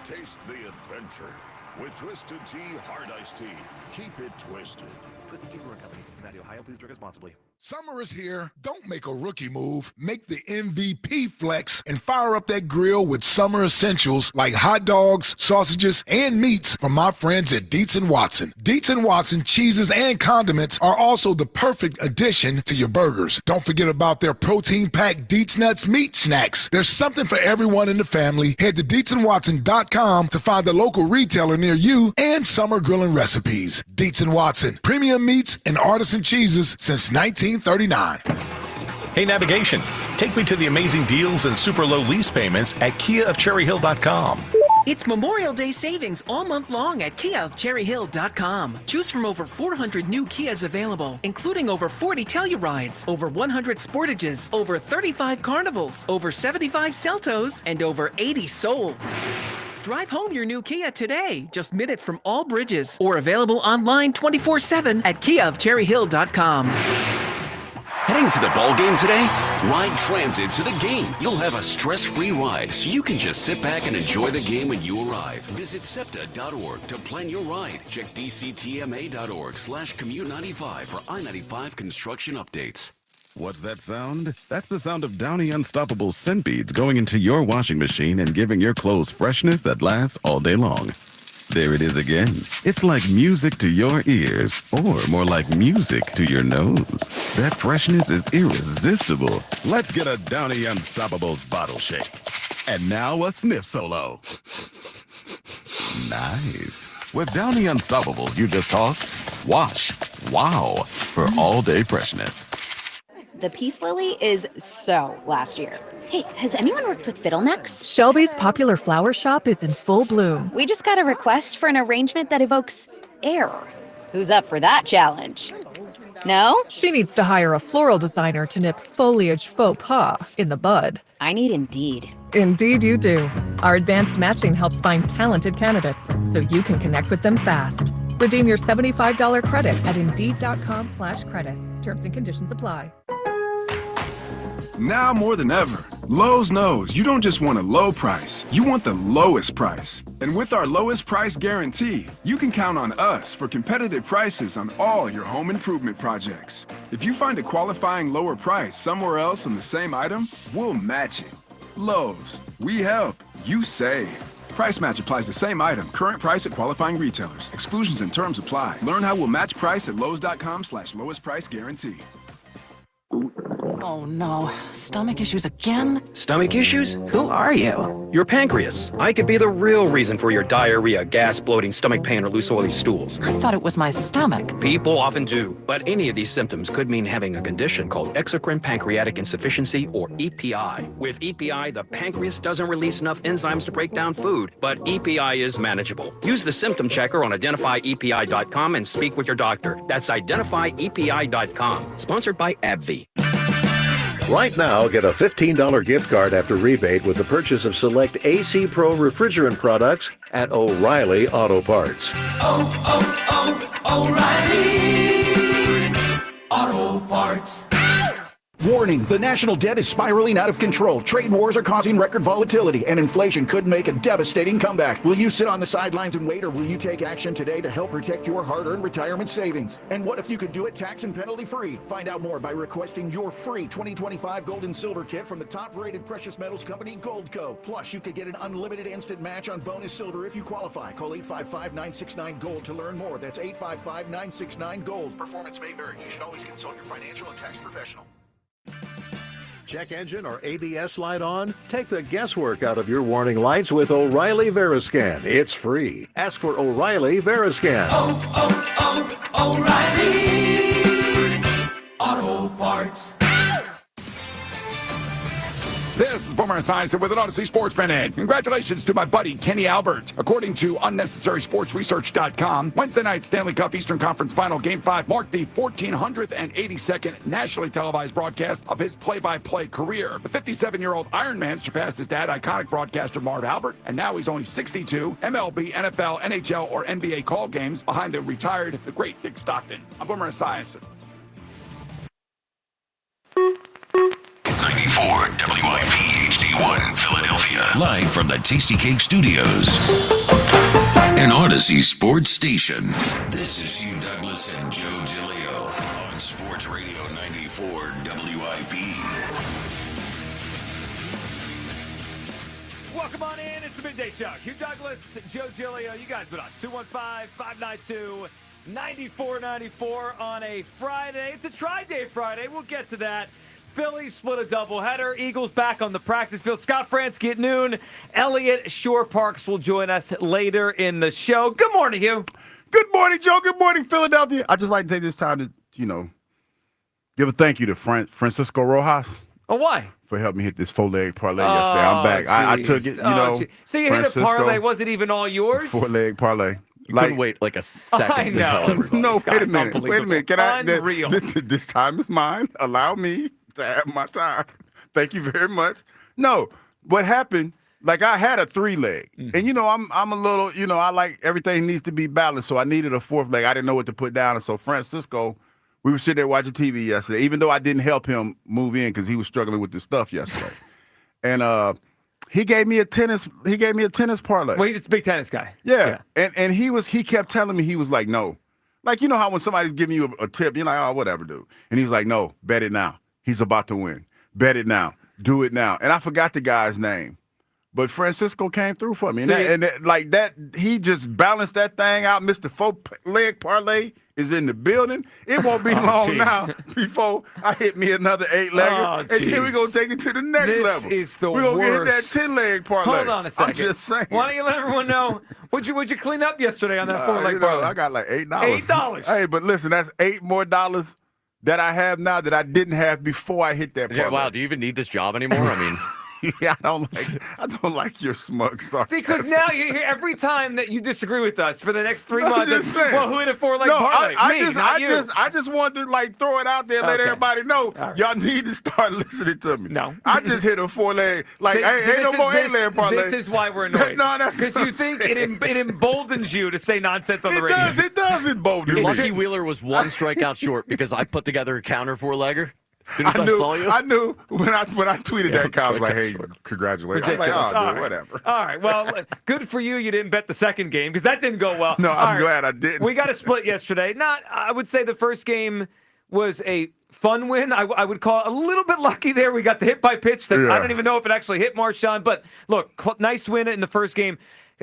Taste the adventure with Twisted Tea Hard Iced Tea. Keep it twisted. Twisted Tea Brewing Company, Cincinnati, Ohio. Please drink responsibly. Summer is here. Don't make a rookie move. Make the MVP flex and fire up that grill with summer essentials like hot dogs, sausages, and meats from my friends at Dietz & Watson. Dietz & Watson cheeses and condiments are also the perfect addition to your burgers. Don't forget about their protein-packed Dietz Nuts meat snacks. There's something for everyone in the family. Head to DietzandWatson.com to find the local retailer near you and summer grilling recipes. Dietz & Watson, premium meats and artisan cheeses since 1939. Hey, navigation, take me to the amazing deals and super low lease payments at KiaofCherryHill.com. It's Memorial Day savings all month long at KiaofCherryHill.com. Choose from over 400 new Kias available, including over 40 Tellurides, over 100 Sportages, over 35 Carnivals, over 75 Celtos, and over 80 Souls. Drive home your new Kia today, just minutes from all bridges, or available online 24/7 at KiaofCherryHill.com. Heading to the ball game today? Ride Transit to the game. You'll have a stress-free ride, so you can just sit back and enjoy the game when you arrive. Visit SEPTA.org to plan your ride. Check DCTMA.org/Commute95 for I-95 construction updates. What's that sound? That's the sound of Downy Unstoppable scent beads going into your washing machine and giving your clothes freshness that lasts all day long. There it is again. It's like music to your ears, or more like music to your nose. That freshness is irresistible. Let's get a Downy Unstoppables bottle shake. And now a sniff solo. Nice. With Downy Unstoppable, you just toss, wash, wow, for all-day freshness. The peace lily is so last year. Hey, has anyone worked with fiddlenecks? Shelby's popular flower shop is in full bloom. We just got a request for an arrangement that evokes air. Who's up for that challenge? No? She needs to hire a floral designer to nip foliage faux pas in the bud. I need Indeed. Indeed you do. Our advanced matching helps find talented candidates so you can connect with them fast. Redeem your $75 credit at Indeed.com/credit. Terms and conditions apply. Now more than ever, Lowe's knows you don't just want a low price, you want the lowest price. And with our lowest price guarantee, you can count on us for competitive prices on all your home improvement projects. If you find a qualifying lower price somewhere else on the same item, we'll match it. Lowe's, we help, you save. Price match applies to same item, current price at qualifying retailers. Exclusions and terms apply. Learn how we'll match price at Lowes.com/lowest price guarantee. Oh no, stomach issues again? Stomach issues? Who are you? Your pancreas. I could be the real reason for your diarrhea, gas, bloating, stomach pain, or loose oily stools. I thought it was my stomach. People often do, but any of these symptoms could mean having a condition called exocrine pancreatic insufficiency, or EPI. With EPI, the pancreas doesn't release enough enzymes to break down food, but EPI is manageable. Use the symptom checker on identifyepi.com and speak with your doctor. That's identifyepi.com. Sponsored by AbbVie. Right now, get a $15 gift card after rebate with the purchase of select AC Pro refrigerant products at O'Reilly Auto Parts. O'Reilly Auto Parts. Warning, the national debt is spiraling out of control. Trade wars are causing record volatility, and inflation could make a devastating comeback. Will you sit on the sidelines and wait, or will you take action today to help protect your hard-earned retirement savings? And what if you could do it tax and penalty-free? Find out more by requesting your free 2025 Gold and Silver Kit from the top-rated precious metals company, Goldco. Plus, you could get an unlimited instant match on bonus silver if you qualify. Call 855-969-GOLD to learn more. That's 855-969-GOLD. Performance may vary. You should always consult your financial and tax professional. Check engine or ABS light on? Take the guesswork out of your warning lights with O'Reilly Veriscan. It's free. Ask for O'Reilly Veriscan. O'Reilly Auto Parts. This is Boomer Esiason with an Odyssey Sports Minute. Congratulations to my buddy Kenny Albert. According to UnnecessarySportsResearch.com, Wednesday night Stanley Cup Eastern Conference Final Game 5 marked the 1,482nd nationally televised broadcast of his play-by-play career. The 57-year-old Ironman surpassed his dad, iconic broadcaster Marv Albert, and now he's only 62 MLB, NFL, NHL, or NBA call games behind the retired, the great Dick Stockton. I'm Boomer Esiason. 94 WIP HD1 Philadelphia. Live from the Tasty Cake Studios. An Odyssey sports station. This is Hugh Douglas and Joe Giglio on Sports Radio 94 WIP. Welcome on in. It's the Midday Show. Hugh Douglas, Joe Giglio. You guys with us. 215-592-9494 on a Friday. It's a Tri-Day Friday. We'll get to that. Phillies split a doubleheader. Eagles back on the practice field. Scott Franzke at noon. Elliot Shore-Parks will join us later in the show. Good morning, Hugh. Good morning, Joe. Good morning, Philadelphia. I just like to take this time to, Give a thank you to Francisco Rojas. Oh, why? For helping me hit this 4-leg parlay yesterday. I'm back. I took it, So you hit a parlay. Was it even all yours? 4-leg parlay. You couldn't wait like a second I to know. tell everybody. No, wait a guy's minute. Wait a minute. Can Unreal. This time is mine. Allow me to have my time. Thank you very much. No, what happened? Like I had a 3-leg, and I'm a little, I like everything needs to be balanced. So I needed a 4th leg. I didn't know what to put down, and so Francisco, we were sitting there watching TV yesterday. Even though I didn't help him move in because he was struggling with this stuff yesterday, and he gave me a tennis parlay. Well, he's a big tennis guy. Yeah. And he kept telling me, he was like, no. Like, you know how when somebody's giving you a tip, you're like, oh, whatever, dude. And he was like, no, bet it now. He's about to win. Bet it now. Do it now. And I forgot the guy's name. But Francisco came through for me. He just balanced that thing out. Mr. 4-leg parlay is in the building. It won't be long now before I hit me another 8-legger. And then we're going to take it to the next level. This is the We're going to hit worst. that 10-leg parlay. Hold on a second. I'm just saying. Why don't you let everyone know what'd you clean up yesterday on that 4-leg parlay? I got like $8. $8. Hey, but listen, that's $8 more that I have now that I didn't have before I hit that parlay. Yeah, wow, do you even need this job anymore? I mean... Yeah, I don't like your smug sarcasm. Because now you hear every time that you disagree with us for the next 3 I'm months. just saying. Well, who hit a 4-leg parlay? I just wanted to throw it out there, let everybody know y'all need to start listening to me. No, I just hit a 4-leg. Ain't no more 8-leg parlay. This is why we're annoyed. Because you think it emboldens you to say nonsense on the radio. It does embolden me. Lucky Wheeler was 1 strikeout short because I put together a counter 4-legger. I saw you. I knew when I tweeted that, I was like, "Hey, congratulations!" I was like, "Oh, dude, whatever." All right. Well, good for you. You didn't bet the second game because that didn't go well. No, I'm glad I didn't. We got a split yesterday. I would say the first game was a fun win. I would call it a little bit lucky there. We got the hit by pitch that I don't even know if it actually hit Marchand. But look, nice win in the first game.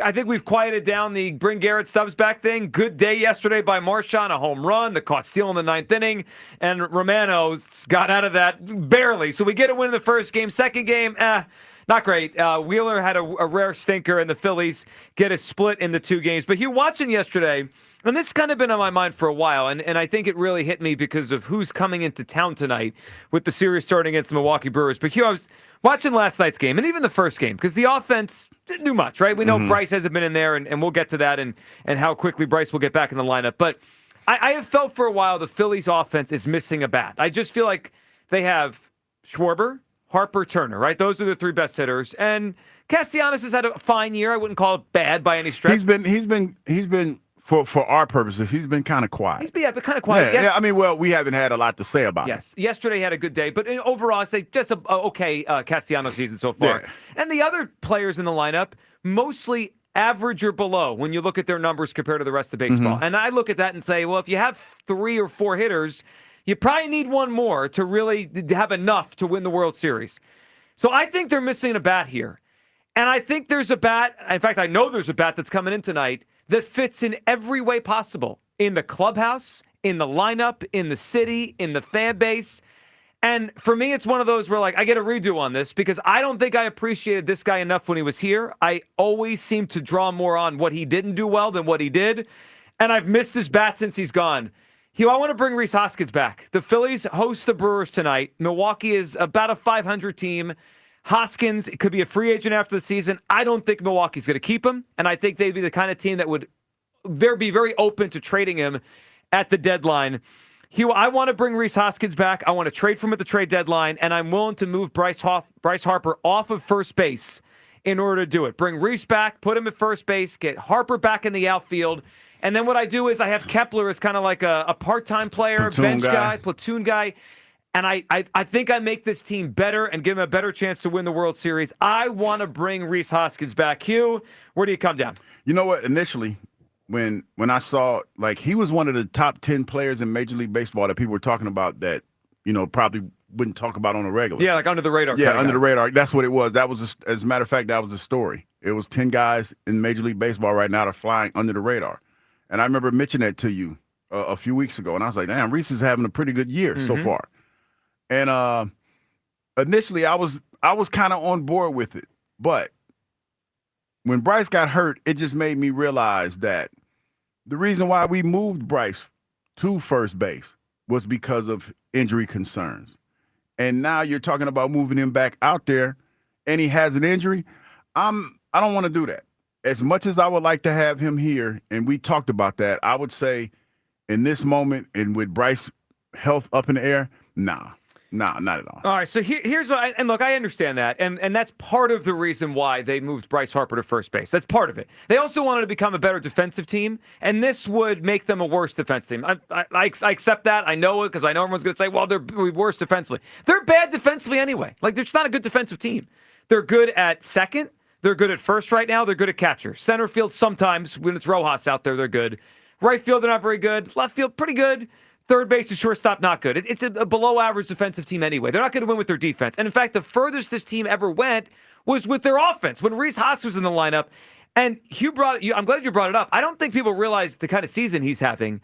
I think we've quieted down the bring Garrett Stubbs back thing. Good day yesterday by Marchand, a home run, the caught steal in the 9th inning, and Romano got out of that barely. So we get a win in the first game. Second game, not great. Wheeler had a rare stinker, and the Phillies get a split in the 2 games. But you watching yesterday, and this has kind of been on my mind for a while, and I think it really hit me because of who's coming into town tonight with the series starting against the Milwaukee Brewers. But Hugh, I was watching last night's game, and even the first game, because the offense didn't do much, right? We know Bryce hasn't been in there, and we'll get to that and how quickly Bryce will get back in the lineup. But I have felt for a while the Phillies' offense is missing a bat. I just feel like they have Schwarber, Harper, Turner, right? Those are the 3 best hitters. And Castellanos has had a fine year. I wouldn't call it bad by any stretch. He's been for our purposes, he's been kind of quiet. He's been kind of quiet. Yeah, I mean, we haven't had a lot to say about it. Yesterday he had a good day, but overall, I'd say just a okay Castellanos season so far. Yeah. And the other players in the lineup, mostly average or below when you look at their numbers compared to the rest of baseball. And I look at that and say, well, if you have 3 or 4 hitters, you probably need 1 more to really have enough to win the World Series. So I think they're missing a bat here. And I think there's a bat, in fact, I know there's a bat that's coming in tonight that fits in every way possible. In the clubhouse, in the lineup, in the city, in the fan base. And for me, it's one of those where, I get a redo on this because I don't think I appreciated this guy enough when he was here. I always seem to draw more on what he didn't do well than what he did. And I've missed his bat since he's gone. Hugh, I want to bring Rhys Hoskins back. The Phillies host the Brewers tonight. Milwaukee is about a 500 team. Hoskins could be a free agent after the season. I don't think Milwaukee's going to keep him, and I think they'd be the kind of team that would be very open to trading him at the deadline. Hugh, I want to bring Rhys Hoskins back. I want to trade for him at the trade deadline, and I'm willing to move Bryce Harper off of first base in order to do it. Bring Rhys back, put him at first base, get Harper back in the outfield, and then what I do is I have Kepler as kind of like a part-time player, bench guy, platoon guy. And I think I make this team better and give him a better chance to win the World Series. I want to bring Rhys Hoskins back. Hugh, where do you come down? You know what? Initially, when I saw, he was one of the top 10 players in Major League Baseball that people were talking about that, probably wouldn't talk about on a regular. Yeah, under the radar. Yeah, under the radar. That's what it was. That was, as a matter of fact, that was the story. It was 10 guys in Major League Baseball right now that are flying under the radar. And I remember mentioning that to you a few weeks ago, and I was like, damn, Rhys is having a pretty good year so far. And initially, I was kind of on board with it. But when Bryce got hurt, it just made me realize that the reason why we moved Bryce to first base was because of injury concerns. And now you're talking about moving him back out there and he has an injury. I don't want to do that. As much as I would like to have him here, and we talked about that, I would say in this moment and with Bryce health up in the air, nah, not at all. All right, so here's what and look, I understand that, and that's part of the reason why they moved Bryce Harper to first base. That's part of it. They also wanted to become a better defensive team, and this would make them a worse defense team. I accept that. I know it because I know everyone's going to say, well, they're worse defensively. They're bad defensively anyway. Like, they're just not a good defensive team. They're good at second. They're good at first right now. They're good at catcher. Center field, sometimes when it's Rojas out there, they're good. Right field, they're not very good. Left field, pretty good. Third base and shortstop, not good. It's a below-average defensive team anyway. They're not going to win with their defense. And, in fact, the furthest this team ever went was with their offense when Rhys Hoskins was in the lineup. And I'm glad you brought it up. I don't think people realize the kind of season he's having.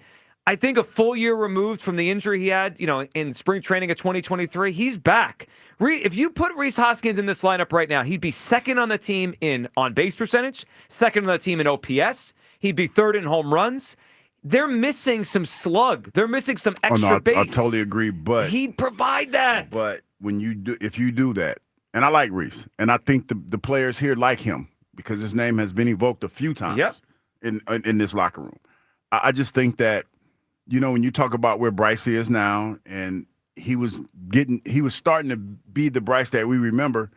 I think a full year removed from the injury he had, in spring training of 2023, he's back. If you put Rhys Hoskins in this lineup right now, he'd be second on the team in on-base percentage, second on the team in OPS. He'd be third in home runs. They're missing some slug. They're missing some extra base. I totally agree, but he'd provide that. But if you do that, and I like Rhys, and I think the players here like him because his name has been evoked a few times in this locker room. I just think that, when you talk about where Bryce is now, and he was starting to be the Bryce that we remember.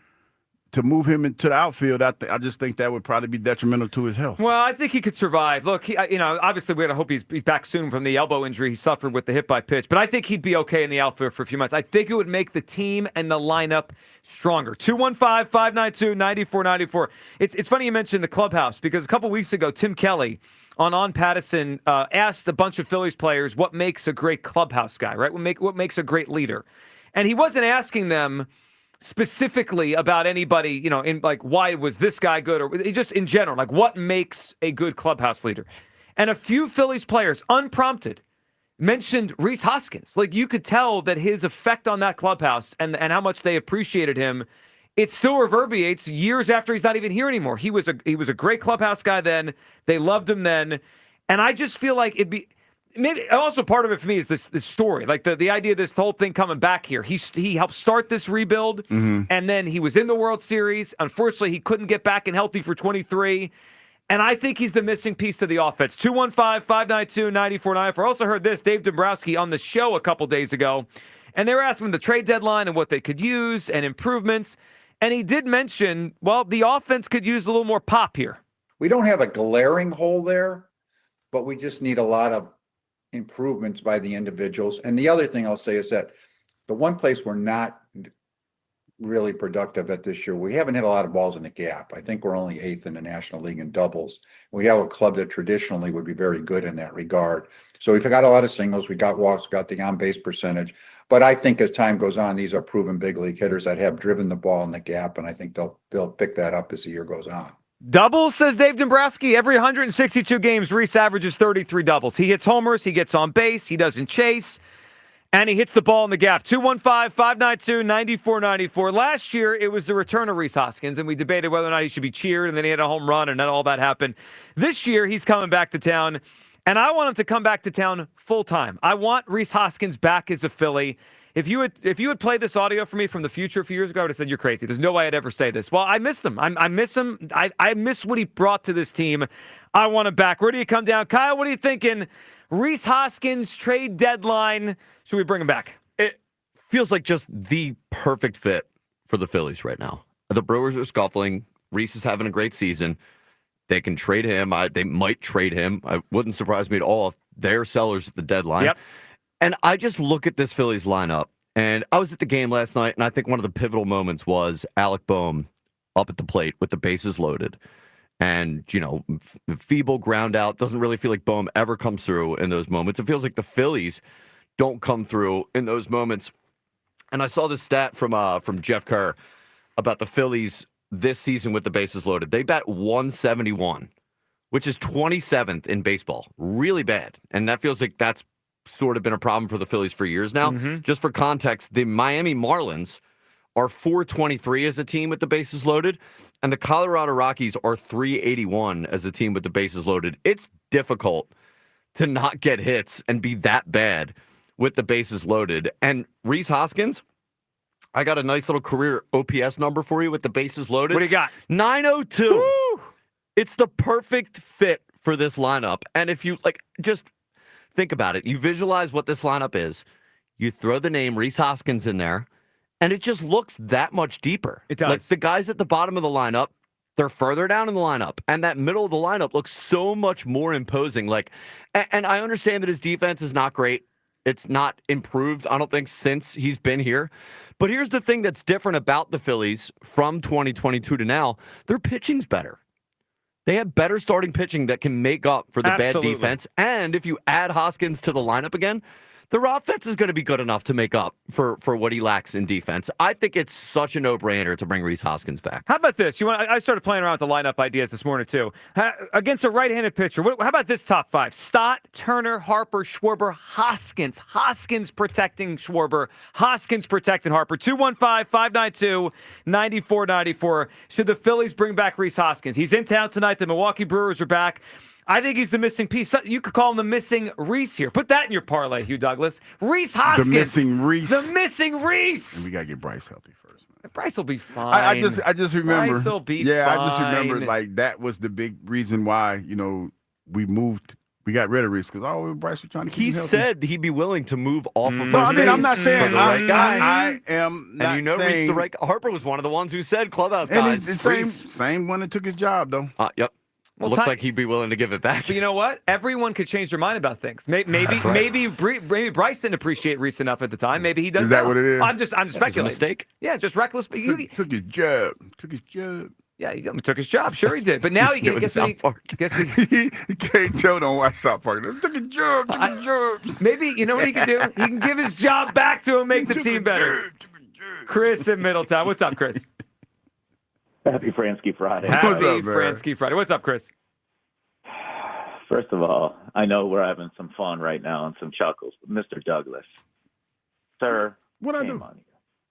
To move him into the outfield, I just think that would probably be detrimental to his health. Well, I think he could survive. Look, obviously we got to hope he's back soon from the elbow injury he suffered with the hit by pitch, but I think he'd be okay in the outfield for a few months. I think it would make the team and the lineup stronger. 215-592-9494. It's funny you mentioned the clubhouse because a couple weeks ago, Tim Kelly on Pattison asked a bunch of Phillies players what makes a great clubhouse guy, right? What makes a great leader. And he wasn't asking them specifically about anybody, in like, why was this guy good, or just in general, like what makes a good clubhouse leader. And a few Phillies players, unprompted, mentioned Rhys Hoskins. Like, you could tell that his effect on that clubhouse and how much they appreciated him, it still reverberates years after he's not even here anymore. He was a great clubhouse guy then. They loved him then. And I just feel like it'd be, maybe also part of it for me is this story, like the idea of this whole thing coming back here. He helped start this rebuild, and then he was in the World Series. Unfortunately, he couldn't get back and healthy for 23, and I think he's the missing piece of the offense. 215-592-9494. I also heard this, Dave Dombrowski on the show a couple days ago, and they were asking him the trade deadline and what they could use and improvements, and he did mention, well, the offense could use a little more pop here. We don't have a glaring hole there, but we just need a lot of improvements by the individuals. And the other thing I'll say is that the one place we're not really productive at this year, we haven't hit a lot of balls in the gap. I think we're only 8th in the National League in doubles. We have a club that traditionally would be very good in that regard. So we've got a lot of singles, we got walks, got the on-base percentage. But I think as time goes on, these are proven big league hitters that have driven the ball in the gap, and I think they'll pick that up as the year goes on. Doubles, says Dave Dombrowski. Every 162 games, Rhys averages 33 doubles. He hits homers, he gets on base, he doesn't chase, and he hits the ball in the gap. 215-592-9494. Last year, it was the return of Rhys Hoskins, and we debated whether or not he should be cheered, and then he had a home run, and then all that happened. This year, he's coming back to town, and I want him to come back to town full-time. I want Rhys Hoskins back as a Philly. If you had played this audio for me from the future a few years ago, I would have said, you're crazy. There's no way I'd ever say this. Well, I missed him. I miss him. I miss what he brought to this team. I want him back. Where do you come down? Kyle, what are you thinking? Rhys Hoskins, trade deadline. Should we bring him back? It feels like just the perfect fit for the Phillies right now. The Brewers are scuffling. Rhys is having a great season. They can trade him. They might trade him. It wouldn't surprise me at all if they're sellers at the deadline. Yep. And I just look at this Phillies lineup, and I was at the game last night, and I think one of the pivotal moments was Alec Boehm up at the plate with the bases loaded. And, feeble ground out. Doesn't really feel like Boehm ever comes through in those moments. It feels like the Phillies don't come through in those moments. And I saw this stat from Jeff Kerr about the Phillies this season with the bases loaded. They bat 171, which is 27th in baseball. Really bad. And that feels like that's sort of been a problem for the Phillies for years now. Just for context, the Miami Marlins are 423 as a team with the bases loaded, and the Colorado Rockies are 381 as a team with the bases loaded. It's difficult to not get hits and be that bad with the bases loaded. And Rhys Hoskins, I got a nice little career OPS number for you with the bases loaded. What do you got? 902. Woo! It's the perfect fit for this lineup. And if you just think about it, you visualize what this lineup is. You throw the name Rhys Hoskins in there, and it just looks that much deeper. It does. Like the guys at the bottom of the lineup, they're further down in the lineup, and that middle of the lineup looks so much more imposing. And I understand that his defense is not great. It's not improved, I don't think, since he's been here. But here's the thing that's different about the Phillies from 2022 to now. Their pitching's better. They have better starting pitching that can make up for the bad defense. And if you add Hoskins to the lineup again, the offense is going to be good enough to make up for what he lacks in defense. I think it's such a no-brainer to bring Rhys Hoskins back. How about this? I started playing around with the lineup ideas this morning, too. Against a right-handed pitcher, how about this top five? Stott, Turner, Harper, Schwarber, Hoskins. Hoskins protecting Schwarber. Hoskins protecting Harper. 215-592-9494. Should the Phillies bring back Rhys Hoskins? He's in town tonight. The Milwaukee Brewers are back. I think he's the missing piece. You could call him the missing Reese here. Put that in your parlay, Hugh Douglas. Rhys Hoskins. The missing Reese. The missing Reese. And we got to get Bryce healthy first, man. Bryce will be fine. I just remember. Bryce will be fine. fine. I just remember that was the big reason why, we got rid of Reese because Bryce was trying to keep him healthy. He said he'd be willing to move off of first base. I'm not for saying the right guy. I am not and saying Reese the right guy. Harper was one of the ones who said clubhouse guys. Same one that took his job though. Yep. Well, looks like he'd be willing to give it back. But you know what? Everyone could change their mind about things. Maybe Bryce didn't appreciate Reese enough at the time. Maybe he does. Is that now. what it is? I'm just speculating. A mistake? Yeah, just reckless. Took his job. Yeah, he took his job. Sure, he did. But now he guess South Park. He can't Joe don't watch South Park. Took his job. Maybe you know what he can do? He can give his job back to him, make the team better. Chris in Middletown. What's up, Chris? Happy Fransky Friday. Happy Fransky Friday. What's up, Chris? First of all, I know we're having some fun right now and some chuckles. But Mr. Douglas, sir, what I do?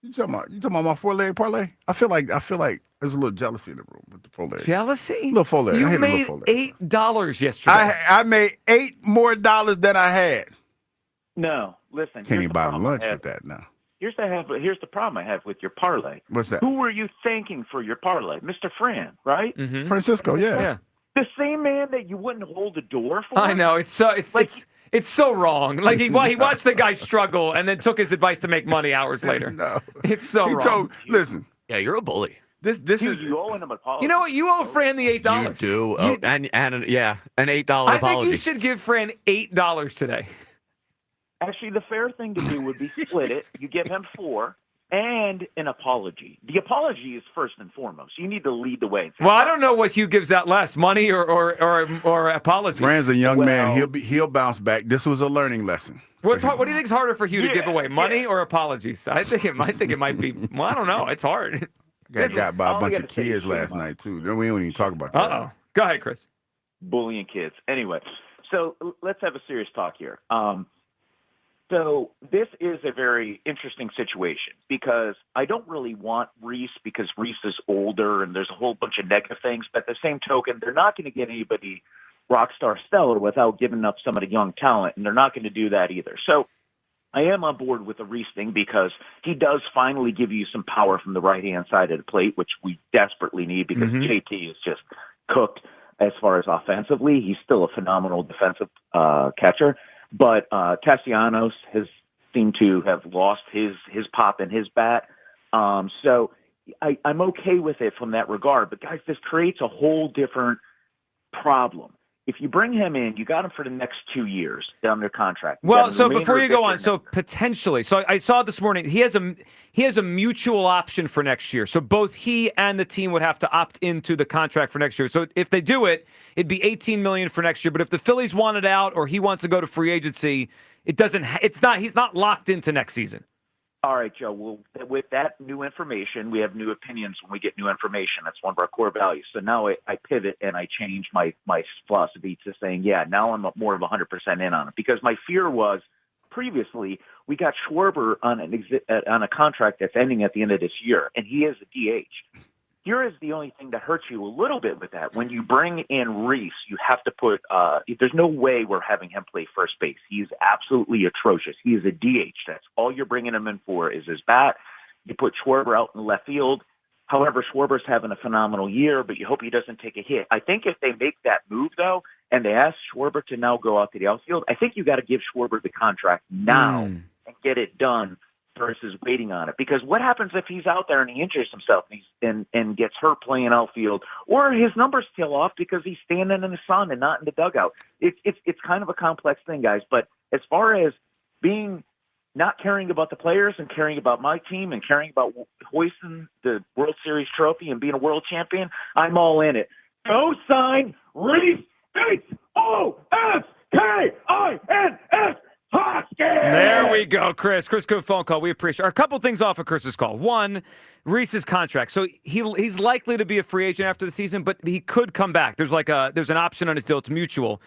You talking about my 4-leg parlay? I feel like there's a little jealousy in the room with the 4-leg. Jealousy? A little 4-leg. You made $8 yesterday. I made $8 more than I had. No, listen. Can't even buy lunch with that now. Here's the problem I have with your parlay. What's that? Who were you thanking for your parlay? Mr. Fran, right? Mm-hmm. Francisco, yeah. The same man that you wouldn't hold the door for? I know. It's so wrong. Like he watched the guy struggle and then took his advice to make money hours later. No. It's so wrong. Listen. Yeah, you're a bully. This is you owe him an apology. You know what? You owe Fran the $8. You do. And an $8 apology. I think you should give Fran $8 today. Actually, the fair thing to do would be split it. You give him 4 and an apology. The apology is first and foremost. You need to lead the way. Well, I don't know what Hugh gives out less, money or apologies. Fran's a young man. He'll bounce back. This was a learning lesson. What do you think is harder for Hugh to give away, money or apologies? I think it might be. Well, I don't know. It's hard. Got by a bunch of kids last night too. We don't even talk about that. Uh-oh. Go ahead, Chris. Bullying kids. Anyway, so let's have a serious talk here. So this is a very interesting situation because I don't really want Reese because Reese is older and there's a whole bunch of negative things. But at the same token, they're not going to get anybody rock star stellar without giving up some of the young talent, and they're not going to do that either. So I am on board with the Reese thing because he does finally give you some power from the right-hand side of the plate, which we desperately need because JT is just cooked as far as offensively. He's still a phenomenal defensive catcher. But Castellanos has seemed to have lost his pop and his bat. So I'm okay with it from that regard. But, guys, this creates a whole different problem. If you bring him in, you got him for the next 2 years under contract. Well, so before you go on, so potentially, so I saw this morning he has a mutual option for next year. So both he and the team would have to opt into the contract for next year. So if they do it, it'd be $18 million for next year. But if the Phillies want it out or he wants to go to free agency, he's not locked into next season. All right, Joe. Well, with that new information, we have new opinions when we get new information. That's one of our core values. So now I pivot and I change my philosophy to saying, now I'm more of 100% in on it. Because my fear was previously we got Schwarber on a contract that's ending at the end of this year, and he is a DH. Here is the only thing that hurts you a little bit with that. When you bring in Reese, you have to put there's no way we're having him play first base. He is absolutely atrocious. He is a DH. That's all you're bringing him in for is his bat. You put Schwarber out in left field. However, Schwarber's having a phenomenal year, but you hope he doesn't take a hit. I think if they make that move, though, and they ask Schwarber to now go out to the outfield, I think you got to give Schwarber the contract now and get it done versus waiting on it. Because what happens if he's out there and he injures himself and gets hurt playing outfield, or his numbers tail off because he's standing in the sun and not in the dugout? It's kind of a complex thing, guys. But as far as not caring about the players and caring about my team and caring about hoisting the World Series trophy and being a world champion, I'm all in it. Go sign Reese Hoskins. There we go, Chris. Chris, good phone call. We appreciate it. A couple things off of Chris's call. One, Reese's contract. So he's likely to be a free agent after the season, but he could come back. There's an option on his deal. It's mutual.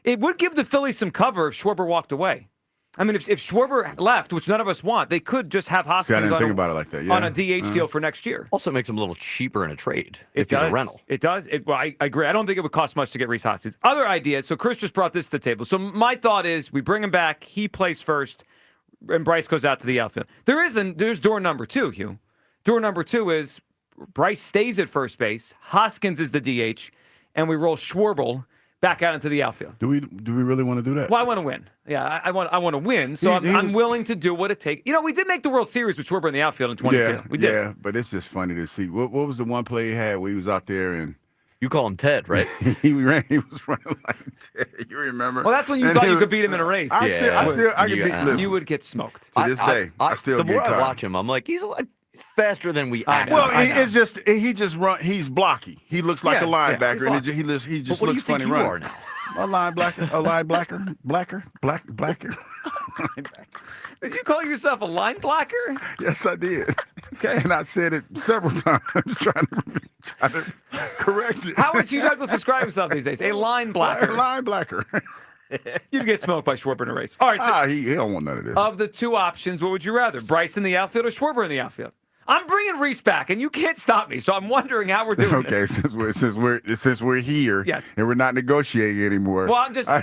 It would give the Phillies some cover if Schwarber walked away. I mean, if Schwarber left, which none of us want, they could just have Hoskins think about it like that. On a DH deal for next year. Also makes him a little cheaper in a trade if he's a rental. It does. Well, I agree. I don't think it would cost much to get Reese Hoskins. Other ideas. So Chris just brought this to the table. So my thought is we bring him back. He plays first, and Bryce goes out to the outfield. There's door number 2, Hugh. Door number 2 is Bryce stays at first base. Hoskins is the DH, and we roll Schwarber back out into the outfield. Do we really want to do that? Uh, Well, I want to win. Yeah, I want to win. So I'm willing to do what it takes. We did make the World Series with Schwarber in the outfield in 22. Yeah, We did. Yeah, but it's just funny to see. What was the one play he had where he was out there and you call him Ted, right? he was running like Ted. You remember? Well, that's when you thought you could beat him in a race. I can beat. Listen, You would get smoked. to this day. I still the get more I caught. watch him, I'm like, he's faster than we act. Well, it's just he just run. He's blocky. He looks like a linebacker, and he just what do looks you think funny you running. are now? A linebacker, blacker. Did you call yourself a line blocker? Yes, I did. Okay. And I said it several times, trying to correct it. How would Hugh Douglas describe himself these days? A line blocker. Line blacker. You'd get smoked by Schwarber in a race. All right. So he don't want none of this. of the two options, what would you rather? Bryce in the outfield or Schwarber in the outfield? I'm bringing Reese back, and you can't stop me. So I'm wondering how we're doing Okay, this. since we're here, Yes. and we're not negotiating anymore. Well, I'm just. I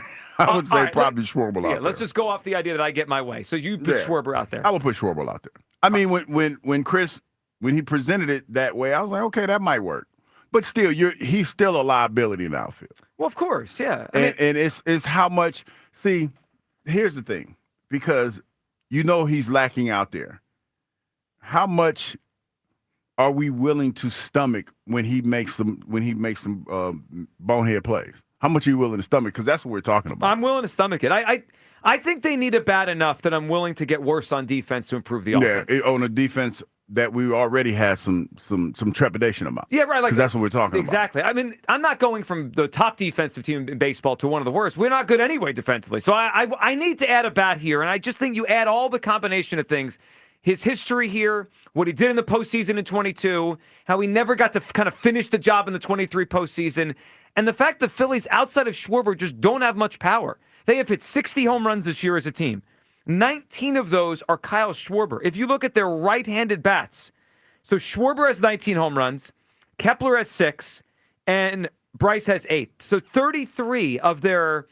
would say all right, probably Schwarber out Yeah, there. let's just go off the idea that I get my way. So you put Schwarber out there. I would put Schwarber out there. I mean, when Chris he presented it that way, I was like, okay, that might work. But still, he's still a liability in the outfield. Well, of course, yeah. And it's how much. See, here's the thing, because he's lacking out there. How much are we willing to stomach when he makes some bonehead plays? How much are you willing to stomach? Because that's what we're talking about. I'm willing to stomach it. I think they need it bad enough that I'm willing to get worse on defense to improve the offense. Yeah, on a defense that we already had some trepidation about. Yeah, right. Like that's what we're talking exactly. I mean, I'm not going from the top defensive team in baseball to one of the worst. We're not good anyway defensively. So I need to add a bat here, and I just think you add all the combination of things. His history here, what he did in the postseason in 22, how he never got to kind of finish the job in the 23 postseason, and the fact the Phillies, outside of Schwarber, just don't have much power. They have hit 60 home runs this year as a team. 19 of those are Kyle Schwarber. If you look at their right-handed bats, so Schwarber has 19 home runs, Kepler has 6, and Bryce has 8. So 33 of their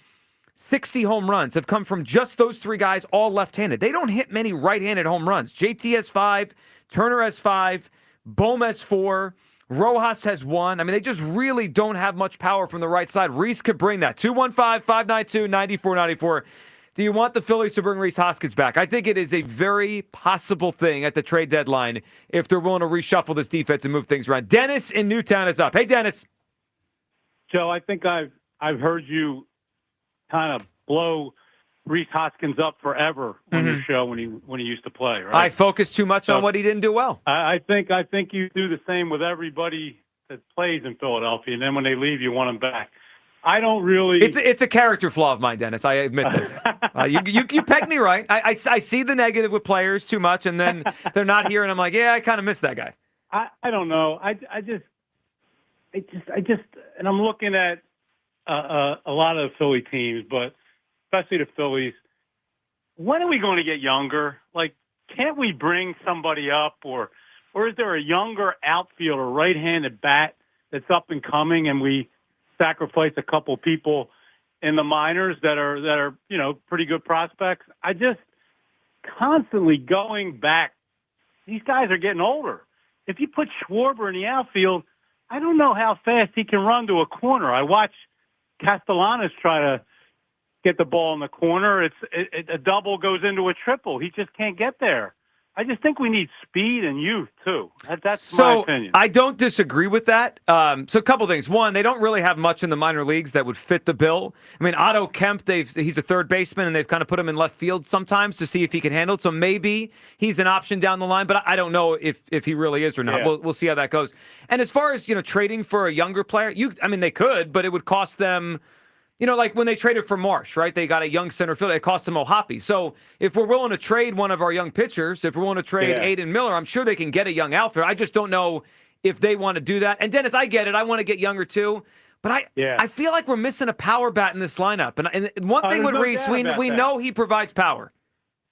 60 home runs have come from just those 3 guys, all left-handed. They don't hit many right-handed home runs. JT has 5, Turner has 5, Bohm has 4, Rojas has 1. I mean, they just really don't have much power from the right side. Reese could bring that. 215-592-9494. Do you want the Phillies to bring Reese Hoskins back? I think it is a very possible thing at the trade deadline if they're willing to reshuffle this defense and move things around. Dennis in Newtown is up. Hey, Dennis. Joe, I think I've heard you kind of blow Reese Hoskins up forever on your show when he used to play, right? I focused too much on what he didn't do well. I think you do the same with everybody that plays in Philadelphia, and then when they leave, you want them back. I don't really. It's a character flaw of mine, Dennis. I admit this. You pegged me right. I see the negative with players too much, and then they're not here, and I'm like, yeah, I kind of miss that guy. I don't know. I just, and I'm looking at a lot of the Philly teams, but especially the Phillies. When are we going to get younger? Like, can't we bring somebody up or or is there a younger outfielder, right-handed bat that's up and coming, and we sacrifice a couple people in the minors that are pretty good prospects? I just constantly going back. These guys are getting older. If you put Schwarber in the outfield, I don't know how fast he can run to a corner. I watched Castellanos try to get the ball in the corner. A double goes into a triple. He just can't get there. I just think we need speed and youth, too. That's my opinion. I don't disagree with that. So a couple things. One, they don't really have much in the minor leagues that would fit the bill. I mean, Otto Kemp, he's a third baseman, and they've kind of put him in left field sometimes to see if he can handle it. So maybe he's an option down the line, but I don't know if he really is or not. Yeah. We'll see how that goes. And as far as, trading for a younger player, they could, but it would cost them... like when they traded for Marsh, right? They got a young center fielder. It cost them Ohapi. So if we're willing to trade one of our young pitchers, if we're willing to trade Aiden Miller, I'm sure they can get a young outfielder. I just don't know if they want to do that. And Dennis, I get it. I want to get younger too. But I feel like we're missing a power bat in this lineup. And one thing with Reese, we know he provides power.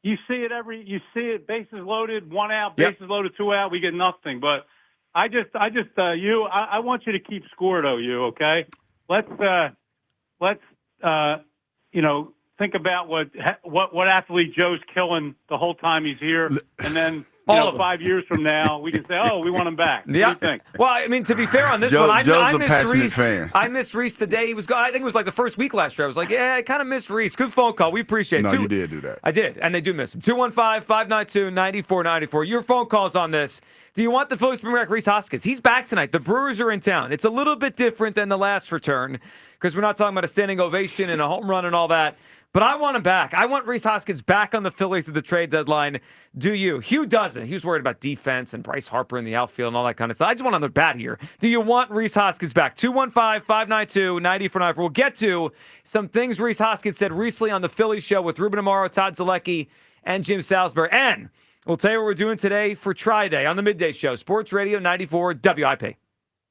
You see it bases loaded, 1 out, bases loaded, 2 out, we get nothing. But I want you to keep score though, okay? Let's think about what athlete Joe's killing the whole time he's here, and then 5 years from now we can say, oh, we want him back. Yeah. What do you think? Well, I mean, to be fair on this Joe's one, I a missed passionate Reese. fan. I missed Reese the day he was gone. I think it was like the first week last year. I was like, I kind of missed Reese. Good phone call. We appreciate it. No, you did do that. I did, and they do miss him. 215-592-9494. Your phone calls on this. Do you want the Phillies to bring back Rhys Hoskins? He's back tonight. The Brewers are in town. It's a little bit different than the last return because we're not talking about a standing ovation and a home run and all that. But I want him back. I want Rhys Hoskins back on the Phillies at the trade deadline. Do you? Hugh doesn't. He was worried about defense and Bryce Harper in the outfield and all that kind of stuff. I just want on the bat here. Do you want Rhys Hoskins back? 215-592-9494. We'll get to some things Rhys Hoskins said recently on the Phillies show with Ruben Amaro, Todd Zalecki, and Jim Salisbury. And we'll tell you what we're doing today for Tri-Day on the Midday Show. Sports Radio 94 WIP.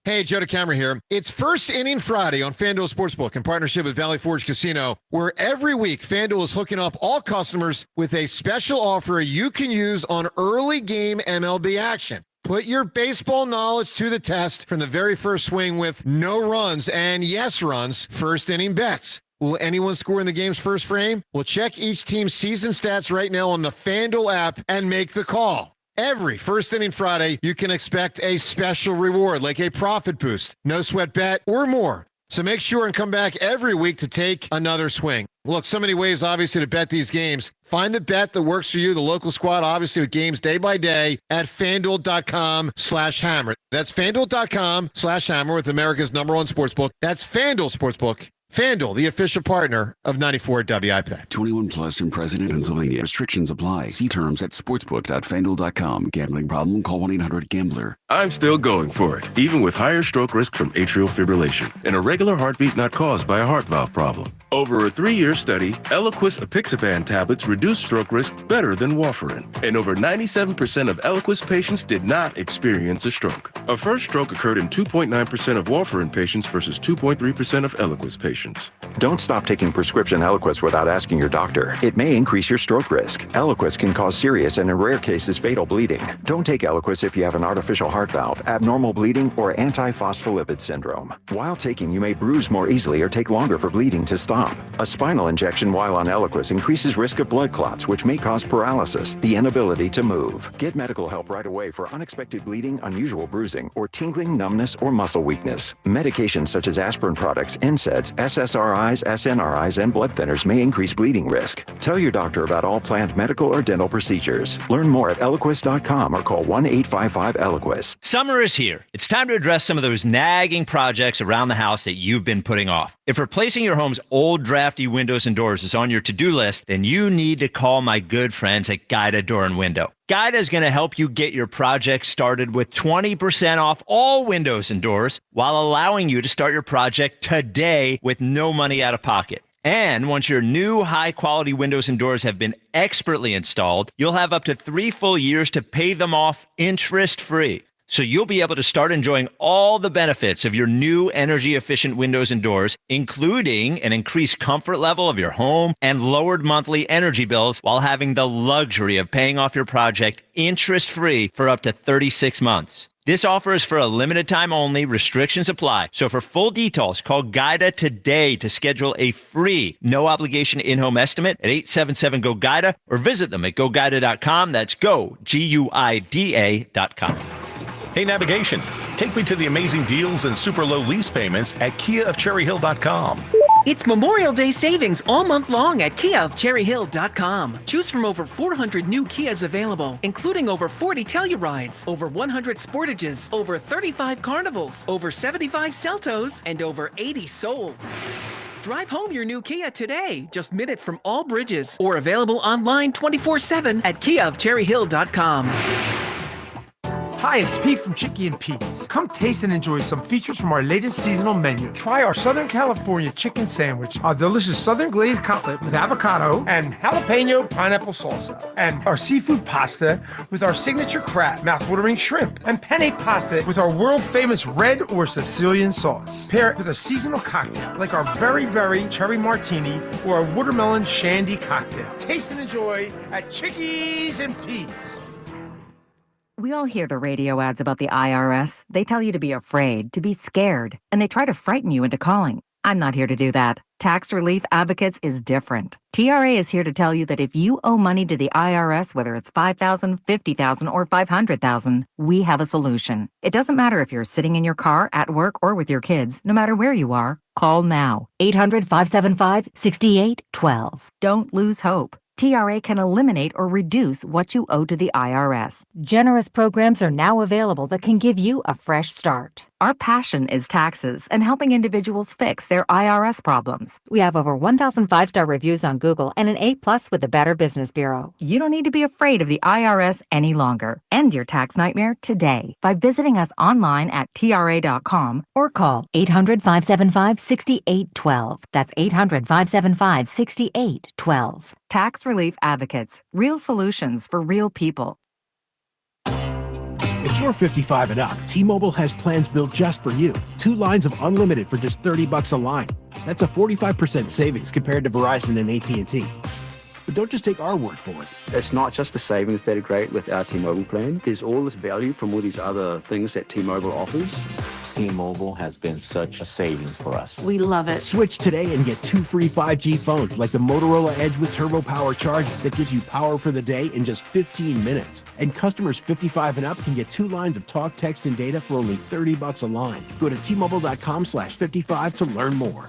Hey, Joe DeCamera here. It's First Inning Friday on FanDuel Sportsbook in partnership with Valley Forge Casino, where every week FanDuel is hooking up all customers with a special offer you can use on early game MLB action. Put your baseball knowledge to the test from the very first swing with no runs and yes runs first inning bets. Will anyone score in the game's first frame? Well, check each team's season stats right now on the FanDuel app and make the call. Every First Inning Friday, you can expect a special reward like a profit boost, no sweat bet, or more. So make sure and come back every week to take another swing. Look, so many ways, obviously, to bet these games. Find the bet that works for you, the local squad, obviously, with games day by day at FanDuel.com/hammer. That's FanDuel.com/hammer with America's #1 sportsbook. That's FanDuel Sportsbook. FanDuel, the official partner of 94 WIP. 21 plus in President, Pennsylvania. Restrictions apply. See terms at sportsbook.fanduel.com. Gambling problem? Call 1-800-GAMBLER. I'm still going for it, even with higher stroke risk from atrial fibrillation and a regular heartbeat not caused by a heart valve problem. Over a 3-year study, Eliquis apixaban tablets reduced stroke risk better than warfarin, and over 97% of Eliquis patients did not experience a stroke. A first stroke occurred in 2.9% of warfarin patients versus 2.3% of Eliquis patients. Don't stop taking prescription Eliquis without asking your doctor. It may increase your stroke risk. Eliquis can cause serious and in rare cases fatal bleeding. Don't take Eliquis if you have an artificial heart valve, abnormal bleeding, or antiphospholipid syndrome. While taking, you may bruise more easily or take longer for bleeding to stop. A spinal injection while on Eliquis increases risk of blood clots, which may cause paralysis, the inability to move. Get medical help right away for unexpected bleeding, unusual bruising, or tingling, numbness, or muscle weakness. Medications such as aspirin products, NSAIDs, SSRIs, SNRIs, and blood thinners may increase bleeding risk. Tell your doctor about all planned medical or dental procedures. Learn more at Eliquis.com or call 1-855-ELIQUIS. Summer is here. It's time to address some of those nagging projects around the house that you've been putting off. If replacing your home's old drafty windows and doors is on your to-do list, then you need to call my good friends at Guida Door and Window. Guida is going to help you get your project started with 20% off all windows and doors while allowing you to start your project today with no money out of pocket. And once your new high-quality windows and doors have been expertly installed, you'll have up to 3 full years to pay them off interest-free. So you'll be able to start enjoying all the benefits of your new energy-efficient windows and doors, including an increased comfort level of your home and lowered monthly energy bills while having the luxury of paying off your project interest-free for up to 36 months. This offer is for a limited time only. Restrictions apply. So for full details, call GUIDA today to schedule a free, no-obligation in-home estimate at 877-GO-GUIDA or visit them at GoGuida.com. That's go, GUIDA.com. Hey, navigation, take me to the amazing deals and super low lease payments at KiaofCherryHill.com. It's Memorial Day savings all month long at KiaofCherryHill.com. Choose from over 400 new Kias available, including over 40 Tellurides, over 100 Sportages, over 35 Carnivals, over 75 Celtos, and over 80 Souls. Drive home your new Kia today, just minutes from all bridges, or available online 24/7 at KiaofCherryHill.com. Hi, it's Pete from Chicky and Pete's. Come taste and enjoy some features from our latest seasonal menu. Try our Southern California chicken sandwich, our delicious Southern glazed cutlet with avocado and jalapeno pineapple salsa, and our seafood pasta with our signature crab, mouthwatering shrimp, and penne pasta with our world-famous red or Sicilian sauce. Pair it with a seasonal cocktail like our very berry cherry martini or our watermelon shandy cocktail. Taste and enjoy at Chickies and Pete's. We all hear the radio ads about the IRS. They tell you to be afraid, to be scared, and they try to frighten you into calling. I'm not here to do that. Tax Relief Advocates is different. TRA is here to tell you that if you owe money to the IRS, whether it's $5,000, $50,000, or $500,000, we have a solution. It doesn't matter if you're sitting in your car, at work, or with your kids. No matter where you are, call now. 800-575-6812. Don't lose hope. TRA can eliminate or reduce what you owe to the IRS. Generous programs are now available that can give you a fresh start. Our passion is taxes and helping individuals fix their IRS problems. We have over 1,000 5-star reviews on Google and an A+ with the Better Business Bureau. You don't need to be afraid of the IRS any longer. End your tax nightmare today by visiting us online at TRA.com or call 800-575-6812. That's 800-575-6812. Tax Relief Advocates. Real solutions for real people. If you're 55 and up, T-Mobile has plans built just for you. 2 lines of unlimited for just $30 a line. That's a 45% savings compared to Verizon and AT&T. But don't just take our word for it. It's not just the savings that are great with our T-Mobile plan. There's all this value from all these other things that T-Mobile offers. T-Mobile has been such a savings for us. We love it. Switch today and get 2 free 5G phones like the Motorola Edge with Turbo Power Charge that gives you power for the day in just 15 minutes. And customers 55 and up can get 2 lines of talk, text, and data for only $30 a line. Go to T-Mobile.com/55 to learn more.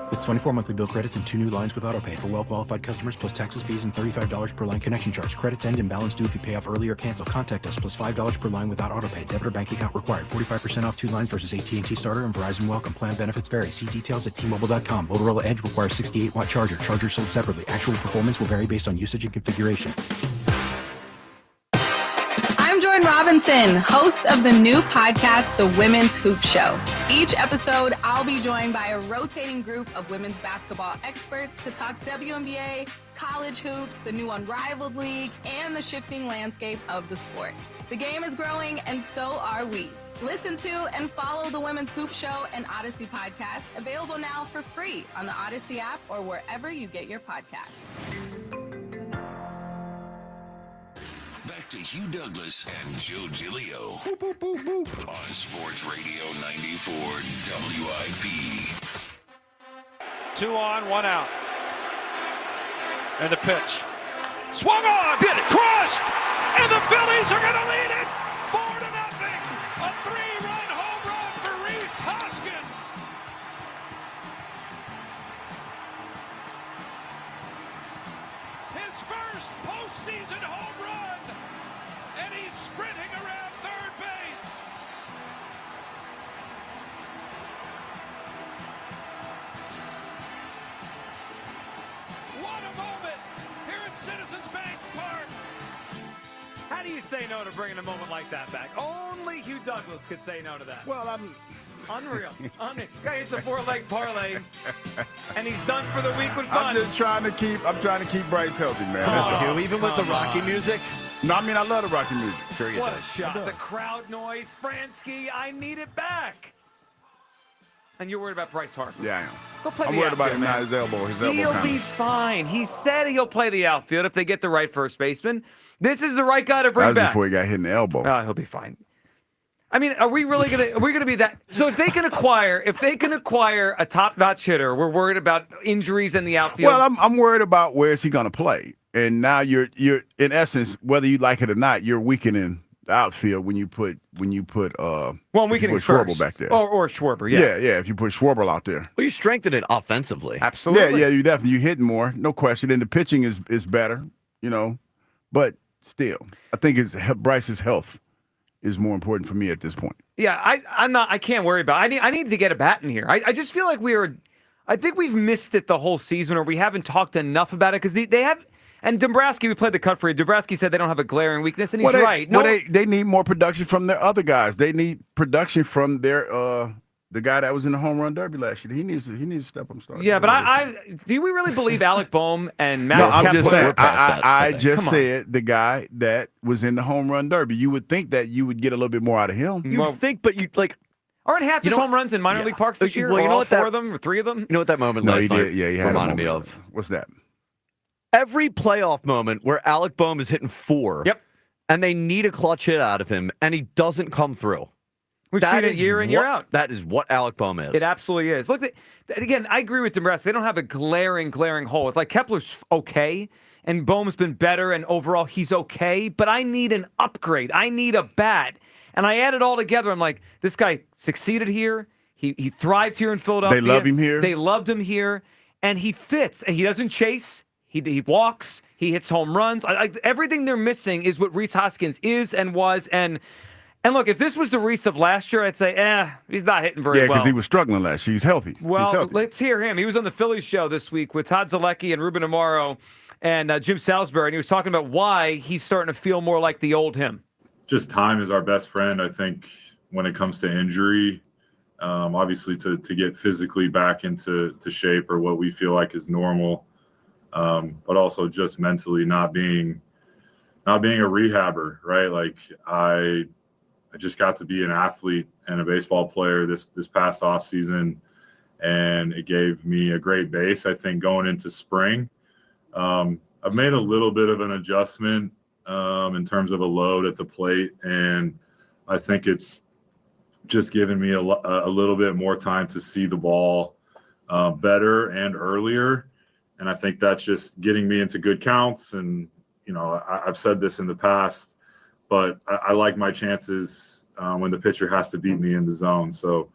With 24 monthly bill credits and 2 new lines with autopay for well-qualified customers plus taxes, fees, and $35 per line connection charge. Credits end and balance due if you pay off early or cancel. Contact us plus $5 per line without autopay. Debit or bank account required. 45% off 2 lines versus AT&T Starter and Verizon Welcome. Plan benefits vary. See details at T-Mobile.com. Motorola Edge requires 68-watt charger. Charger sold separately. Actual performance will vary based on usage and configuration. I'm Jordan Robinson, host of the new podcast, The Women's Hoop Show. Each episode, I'll be joined by a rotating group of women's basketball experts to talk WNBA, college hoops, the new Unrivaled League, and the shifting landscape of the sport. The game is growing, and so are we. Listen to and follow The Women's Hoop Show and Odyssey podcast, available now for free on the Odyssey app or wherever you get your podcasts. Back to Hugh Douglas and Joe Giglio on Sports Radio 94 WIP. 2 on, 1 out. And the pitch. Swung on! Hit it! Crushed! And the Phillies are going to lead it! 4-0! A 3-run home run for Rhys Hoskins! His first postseason home run! And he's sprinting around third base! What a moment here at Citizens Bank Park! How do you say no to bringing a moment like that back? Only Hugh Douglas could say no to that. Well, I'm unreal. Guy hits a 4-leg parlay, and he's done for the week with fun. I'm trying to keep Bryce healthy, man. Hugh, even with the Rocky music, No, I mean, I love the Rocky music. Sure you What do. a shot. The crowd noise. Fransky, I need it back. And you're worried about Bryce Harper. Yeah, I am. Go play I'm the worried about outfield, him man. now, his elbow. His elbow He'll kinda. be fine. He said he'll play the outfield if they get the right first baseman. This is the right guy to That bring was back. before he got hit in the elbow. Oh, he'll be fine. I mean, are we gonna be that? So if they can acquire a top-notch hitter, we're worried about injuries in the outfield. Well, I'm worried about where is he going to play, and now you're in essence, whether you like it or not, you're weakening the outfield when you put well, we if you can put Schwarber back there. or Schwarber, yeah. Yeah. If you put Schwarber out there, Well, you strengthen it offensively. Absolutely. Yeah. You hitting more, no question, and the pitching is better, but still, I think Bryce's health is more important for me at this point. Yeah, I can't worry about it. I need to get a bat in here. I just feel like I think we've missed it the whole season, or we haven't talked enough about it, because they have. And Dombrowski, we played the cut for you. Dombrowski said they don't have a glaring weakness, and he's right. No, they need more production from their other guys. They need production from their the guy that was in the home run derby last year. He needs to step up and start. yeah, but do we really believe Alec Boehm and Max No, I'm Kepler? just saying. I Come just on. said the guy that was in the home run derby. You would think that you would get a little bit more out of him. You think, but you like. Aren't half his home runs in minor league parks this year? Well, you Or know all what four of them, or three of them? You know what that moment No, last he night did. Yeah, he had a reminded me moment. of? What's that? Every playoff moment where Alec Boehm is hitting 4. Yep. And they need a clutch hit out of him, and he doesn't come through. We've seen it year in, year out. That is what Alec Boehm is. It absolutely is. Look, again, I agree with Dombrowski. They don't have a glaring hole. It's like Kepler's okay, and Boehm's been better, and overall he's okay, but I need an upgrade. I need a bat. And I add it all together. I'm like, this guy succeeded here. He thrived here in Philadelphia. They love him here. They loved him here, and he fits. And he doesn't chase. He walks. He hits home runs. Everything they're missing is what Rhys Hoskins is and was. And look, if this was the Rhys of last year, I'd say, he's not hitting very Yeah, well. because he was struggling last year. He's healthy. Well, He's healthy. let's hear him. He was on the Phillies show this week with Todd Zalecki and Ruben Amaro and Jim Salisbury, and he was talking about why he's starting to feel more like the old him. Just time is our best friend, I think, when it comes to injury. Obviously, to get physically back into shape, or what we feel like is normal, but also just mentally not being a rehabber, right? Like I just got to be an athlete and a baseball player this past off season, and it gave me a great base, I think, going into spring. I've made a little bit of an adjustment in terms of a load at the plate, and I think it's just given me a little bit more time to see the ball better and earlier. And I think that's just getting me into good counts. And, I've said this in the past, but I like my chances when the pitcher has to beat me in the zone. So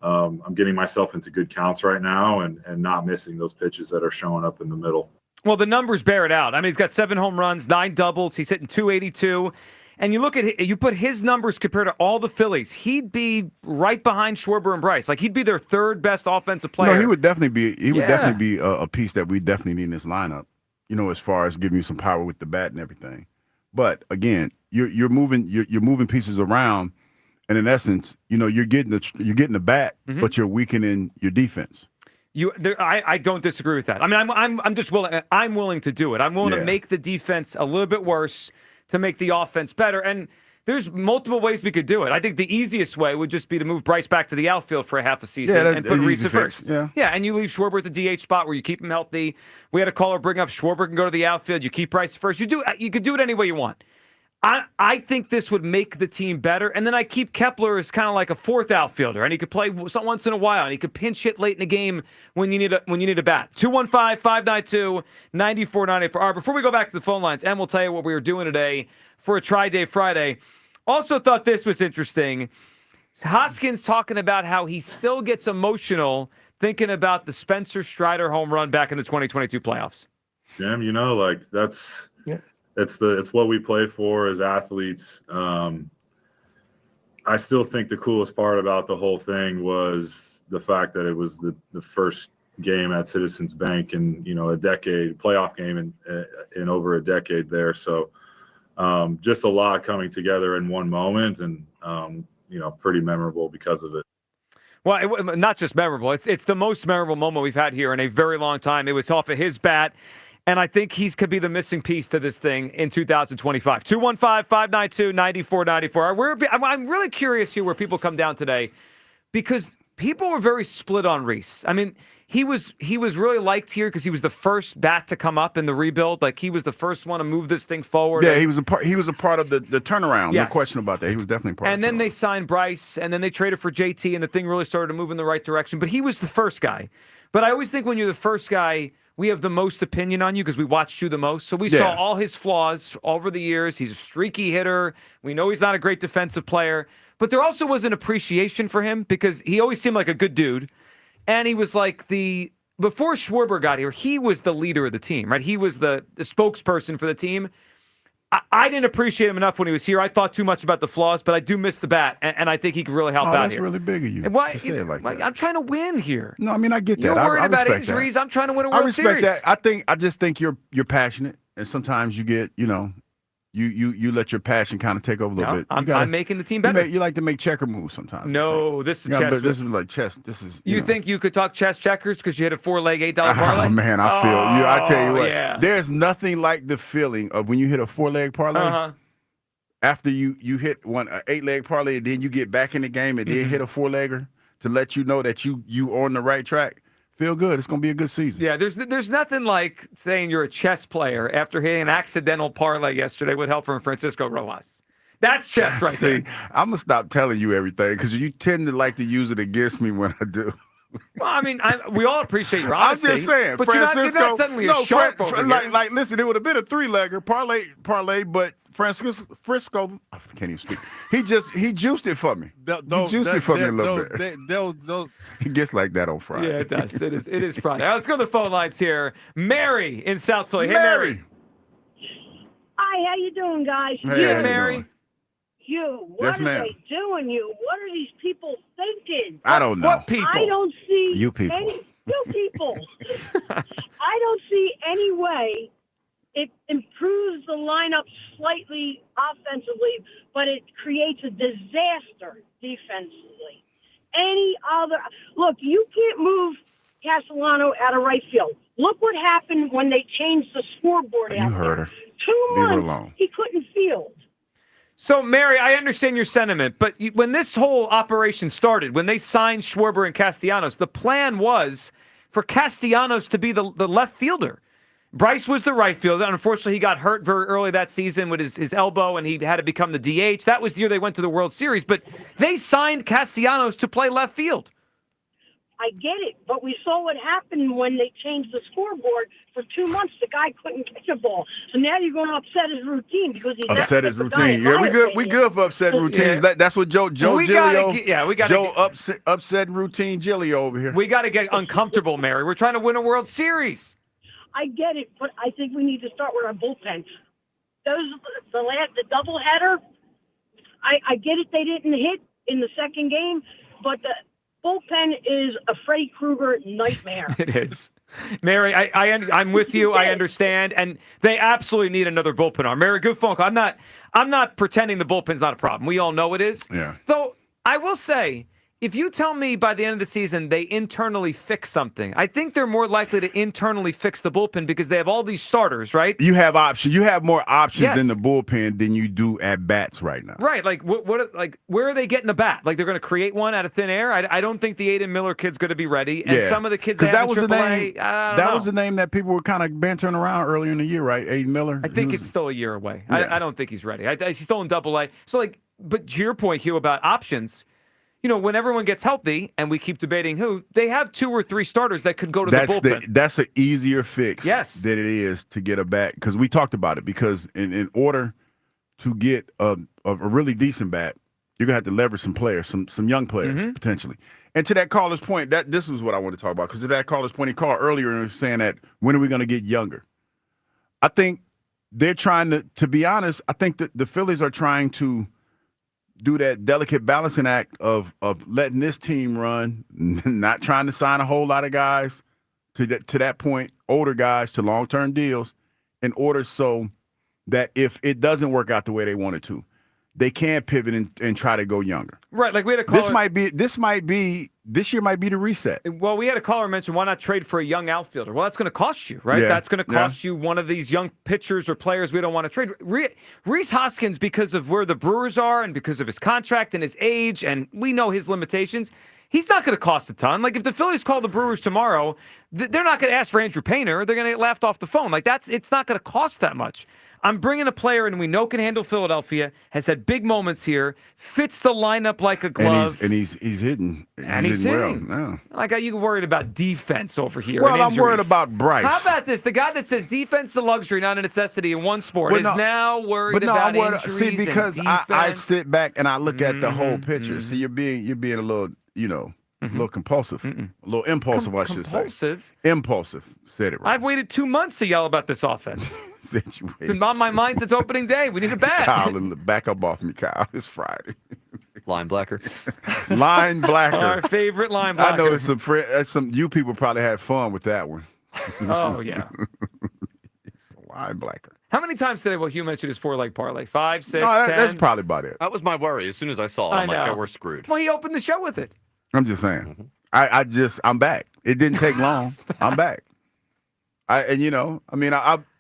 I'm getting myself into good counts right now and not missing those pitches that are showing up in the middle. Well, the numbers bear it out. I mean, he's got 7 home runs, 9 doubles. He's hitting .282. And you put his numbers compared to all the Phillies, he'd be right behind Schwarber and Bryce. Like, he'd be their third best offensive player. No, he would definitely be. He would definitely be a piece that we definitely need in this lineup. As far as giving you some power with the bat and everything. But again, you're moving pieces around, and in essence, you're getting the bat, but you're weakening your defense. I don't disagree with that. I mean, I'm just willing. I'm willing to do it. I'm willing to make the defense a little bit worse to make the offense better. And there's multiple ways we could do it. I think the easiest way would just be to move Bryce back to the outfield for a half a season and put Rhys at first. Yeah, and you leave Schwarber at the DH spot where you keep him healthy. We had a caller bring up Schwarber can go to the outfield. You keep Bryce first. You could do it any way you want. I think this would make the team better. And then I keep Kepler as kind of like a fourth outfielder, and he could play once in a while, and he could pinch hit late in the game when you need a bat. 215-592-9498. Before we go back to the phone lines, and we'll tell you what we were doing today for a Tri-Day Friday. Also thought this was interesting. Hoskins talking about how he still gets emotional thinking about the Spencer Strider home run back in the 2022 playoffs. Jim, it's what we play for as athletes. I still think the coolest part about the whole thing was the fact that it was the first game at Citizens Bank in a decade, playoff game in over a decade there. So just a lot coming together in one moment, and pretty memorable because of it. Well, not just memorable. It's the most memorable moment we've had here in a very long time. It was off of his bat. And I think he could be the missing piece to this thing in 2025. 215-592-9494. I'm really curious here where people come down today because people were very split on Rhys. I mean, he was really liked here because he was the first bat to come up in the rebuild. Like, he was the first one to move this thing forward. Yeah, he was a part of the turnaround. Yes. No question about that. He was definitely part of And the then they signed Bryce, and then they traded for JT, and the thing really started to move in the right direction. But he was the first guy. But I always think when you're the first guy, we have the most opinion on you because we watched you the most. So we saw all his flaws over the years. He's a streaky hitter. We know he's not a great defensive player. But there also was an appreciation for him because he always seemed like a good dude. And he was like before Schwarber got here, he was the leader of the team, right? He was the spokesperson for the team. I didn't appreciate him enough when he was here. I thought too much about the flaws, but I do miss the bat, and I think he could really help out that's here. That's really big of you. And why, to say it like that. I'm trying to win here. No, I mean, I get that. You're worried I about respect injuries. That. I'm trying to win a World Series. I respect that. I just think you're passionate, and sometimes you get, you let your passion kind of take over a little bit. I'm making the team better. You like to make checker moves sometimes. No, this is chess. This is like chess. This is. You think you could talk chess checkers because you had a 4-leg $8 parlay? Oh man, I feel you. I tell you what. Yeah. There's nothing like the feeling of when you hit a 4-leg parlay. Uh-huh. After you hit an 8-leg parlay, and then you get back in the game and then hit a 4-legger to let you know that you on the right track. Feel good. It's going to be a good season. Yeah, there's nothing like saying you're a chess player after hitting an accidental parlay yesterday with help from Francisco Rojas. That's chess right there. I'm going to stop telling you everything because you tend to like to use it against me when I do. Well, I mean, we all appreciate your honesty. I'm just saying, but Francisco. you're not suddenly a sharp over here. Like, listen, it would have been a 3-legger parlay, but Francisco, I can't even speak. He juiced it for me. He juiced it for me a little bit. He gets like that on Friday. Yeah, it does. It is Friday. All right, let's go to the phone lines here. Mary in South Philly. Hey, Mary. Hi, how you doing, guys? Hey, Mary. What are they doing? What are these people thinking? I don't know. What people? I don't see you people. You people. I don't see any way it improves the lineup slightly offensively, but it creates a disaster defensively. Look, you can't move Castellano out of right field. Look what happened when they changed the scoreboard out You heard her. 2 Leave her months, alone. he couldn't field. So, Mary, I understand your sentiment, but when this whole operation started, when they signed Schwarber and Castellanos, the plan was for Castellanos to be the left fielder. Bryce was the right fielder. Unfortunately, he got hurt very early that season with his elbow, and he had to become the DH. That was the year they went to the World Series, but they signed Castellanos to play left field. I get it, but we saw what happened when they changed the scoreboard. For 2 months, the guy couldn't catch a ball. So now you're going to upset his routine because he's upset his routine. Yeah, we good for upsetting routines. Yeah. That's what Joe Giglio. We got Joe upsetting routine Giglio over here. We got to get uncomfortable, Mary. We're trying to win a World Series. I get it, but I think we need to start with our bullpen. The doubleheader. I get it. They didn't hit in the second game, but the bullpen is a Freddy Krueger nightmare. It is. Mary, I'm with you. I understand, and they absolutely need another bullpen arm. Mary, good phone call. I'm not pretending the bullpen's not a problem. We all know it is. Yeah. Though I will say, if you tell me by the end of the season they internally fix something, I think they're more likely to internally fix the bullpen because they have all these starters, right? You have options. You have more options Yes. in the bullpen than you do at bats right now. Right. Like where are they getting the bat? Like they're going to create one out of thin air? I don't think the Aiden Miller kid's going to be ready. And some of the kids that was in the AAA, name. I don't That know. was the name that people were kind of bantering around earlier in the year, right? Aiden Miller. I think it's still a year away. Yeah. I don't think he's ready. He's still in AA. So but to your point, Hugh, about options, when everyone gets healthy and we keep debating who, they have 2 or 3 starters that could go to the bullpen. That's an easier fix than it is to get a bat. Because we talked about it. Because in order to get a really decent bat, you're going to have to leverage some players, some young players, potentially. And to that caller's point, this was what I want to talk about. Because to that caller's point, he called earlier and was saying that when are we going to get younger? I think they're trying to be honest, I think that the Phillies are trying to do that delicate balancing act of letting this team run, not trying to sign a whole lot of guys to that point, older guys to long-term deals, in order so that if it doesn't work out the way they wanted to, they can pivot and try to go younger. Right, like we had a caller. This year might be the reset. Well, we had a caller mention, why not trade for a young outfielder? Well, that's going to cost you, right? Yeah, That's going to cost you one of these young pitchers or players we don't want to trade. Rhys Hoskins, because of where the Brewers are and because of his contract and his age, and we know his limitations, he's not going to cost a ton. Like, if the Phillies call the Brewers tomorrow, they're not going to ask for Andrew Painter. They're going to get laughed off the phone. Like, it's not going to cost that much. I'm bringing a player in we know can handle Philadelphia, has had big moments here, fits the lineup like a glove. And he's hitting. He's hitting. Well. Yeah. Like, are you worried about defense over here? Well, I'm worried about Bryce. How about this? The guy that says defense is a luxury, not a necessity in one sport, is now worried about injuries. See, because I sit back and I look at the whole picture. See, you're being a little, a little compulsive, a little impulsive, I should say. Impulsive. Said it right. I've waited 2 months to yell about this offense. It's been on my mind since opening day. We need a bat. Kyle, back up off me, Kyle. It's Friday. Line Blacker. Line Blacker. Our favorite line blacker. I know it's some you people probably had fun with that one. Oh, yeah. It's a Line Blacker. How many times today will Hugh mention his 4-leg parlay? 5, 6, 10? That's probably about it. That was my worry. As soon as I saw it, I'm like, oh, we're screwed. Well, he opened the show with it. I'm just saying. I'm back. It didn't take long. I'm back.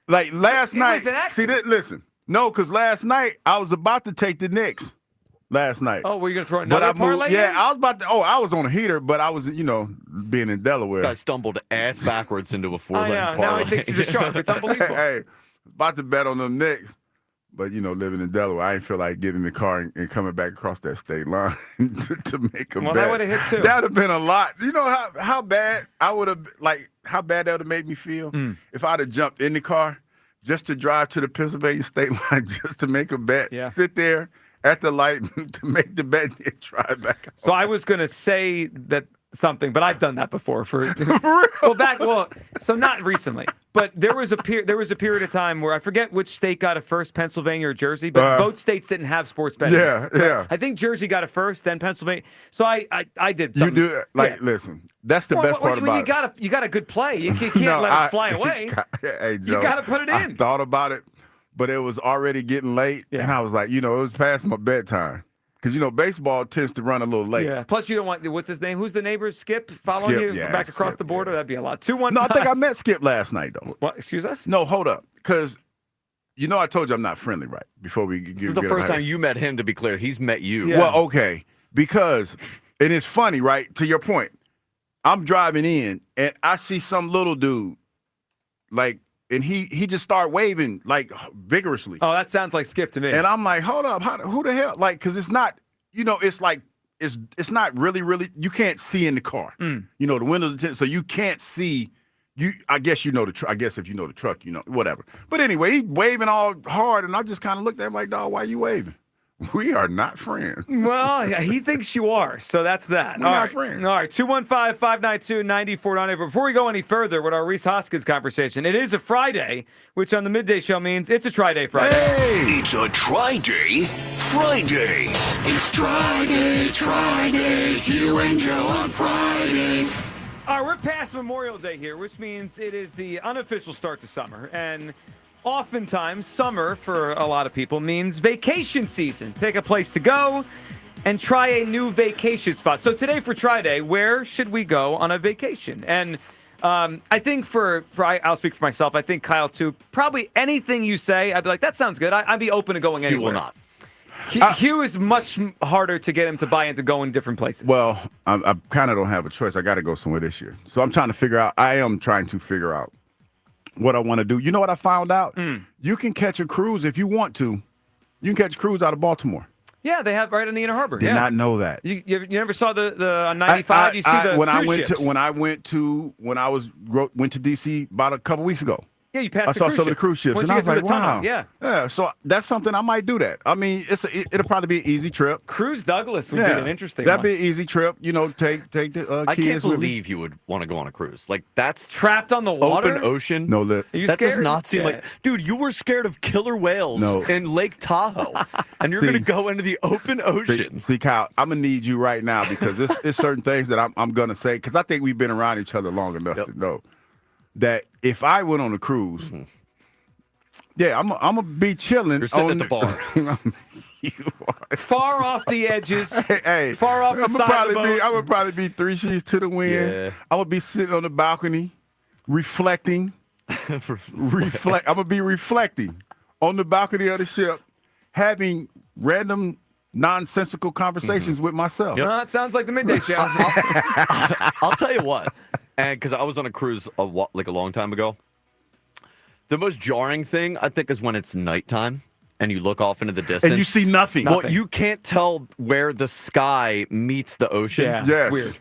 Like last night. See, listen. No, because last night I was about to take the Knicks. Last night. Oh, were you going to throw another parlay? Yeah, I was about to. Oh, I was on a heater, but I was, being in Delaware. This guy stumbled ass backwards into a 4-leg parlay. Now he thinks he's a shark. It's unbelievable. Hey, about to bet on them Knicks. But, living in Delaware, I didn't feel like getting in the car and coming back across that state line to make a bet. Well, that would have hit too. That would have been a lot. You know how bad I would have, how bad that would have made me feel if I'd have jumped in the car just to drive to the Pennsylvania state line just to make a bet. Yeah. Sit there at the light to make the bet and drive back. So I was going to say that something, but I've done that before so not recently, but there was a period of time where I forget which state got it first, Pennsylvania or Jersey, but both states didn't have sports betting. Yeah. I think Jersey got it first, then Pennsylvania. So I did something. You do listen. That's the best part about it. You got a good play. You can't let it fly away. Hey, Joe, you got to put it in. I thought about it, but it was already getting late, and I was like, it was past my bedtime. Because, baseball tends to run a little late. Yeah. Plus, you don't want, what's his name? Who's the neighbor? Skip following you back across the border? That'd be a lot. 2-1. No, I think I met Skip last night, though. What? Excuse us? No, hold up. Because, I told you I'm not friendly, right? Before we get This is the first time you met him, to be clear. He's met you. Yeah. Well, okay. Because, and it's funny, right? To your point, I'm driving in, and I see some little dude, and he just started waving vigorously. Oh, that sounds like Skip to me. And I'm like, hold up, who the hell? Because it's not, it's like it's not really. You can't see in the car. The windows are tinted, so you can't see. I guess I guess if you know the truck, whatever. But anyway, he waving all hard, and I just kind of looked at him like, dog, why you waving? We are not friends. Well, he thinks you are, so that's that. We're not friends. All right, 215-592-9498. But before we go any further with our Rhys Hoskins conversation, it is a Friday, which on the midday show means it's a Tri-Day Friday. Hey! It's a Tri-Day Friday. It's Tri-Day, Hugh and Joe on Fridays. All right, we're past Memorial Day here, which means it is the unofficial start to summer, and oftentimes, summer, for a lot of people, means vacation season. Pick a place to go and try a new vacation spot. So today for Tri-Day, where should we go on a vacation? And I think I'll speak for myself. I think Kyle, too. Probably anything you say, I'd be like, that sounds good. I'd be open to going anywhere. You will not. Hugh is much harder to get him to buy into going different places. Well, I kind of don't have a choice. I got to go somewhere this year. So I am trying to figure out what I want to do. You know what I found out? You can catch a cruise if you want to. You can catch a cruise out of Baltimore. Yeah, they have right in the Inner Harbor. Did not know that. You never saw the on 95? You see the when cruise ships. When I went to DC about a couple weeks ago. Yeah, you passed. I saw some of the cruise ships, and I was like, wow. Yeah. So that's something I might do that. I mean, it'll probably be an easy trip. Cruise Douglas would be an interesting That'd one. be an easy trip. Take the I kids can't believe you would want to go on a cruise. That's trapped on the water, open ocean. No lip. Are you that scared? Does not seem like, dude. You were scared of killer whales in Lake Tahoe, and you're going to go into the open ocean. See, Kyle, I'm gonna need you right now because it's certain things that I'm gonna say because I think we've been around each other long enough to know that if I went on a cruise. Yeah, I'm gonna be chilling. You're sitting at the bar. Far off the edges. Hey, far off the side of the boat. I would probably be 3 sheets to the wind. Yeah. I would be sitting on the balcony, reflecting. I'm gonna be reflecting on the balcony of the ship, having random nonsensical conversations with myself. Well, it sounds like the midday show. I'll tell you what, and because I was on a cruise a long time ago, the most jarring thing I think is when it's nighttime and you look off into the distance and you see nothing. Well, you can't tell where the sky meets the ocean. Yeah, yes. it's weird.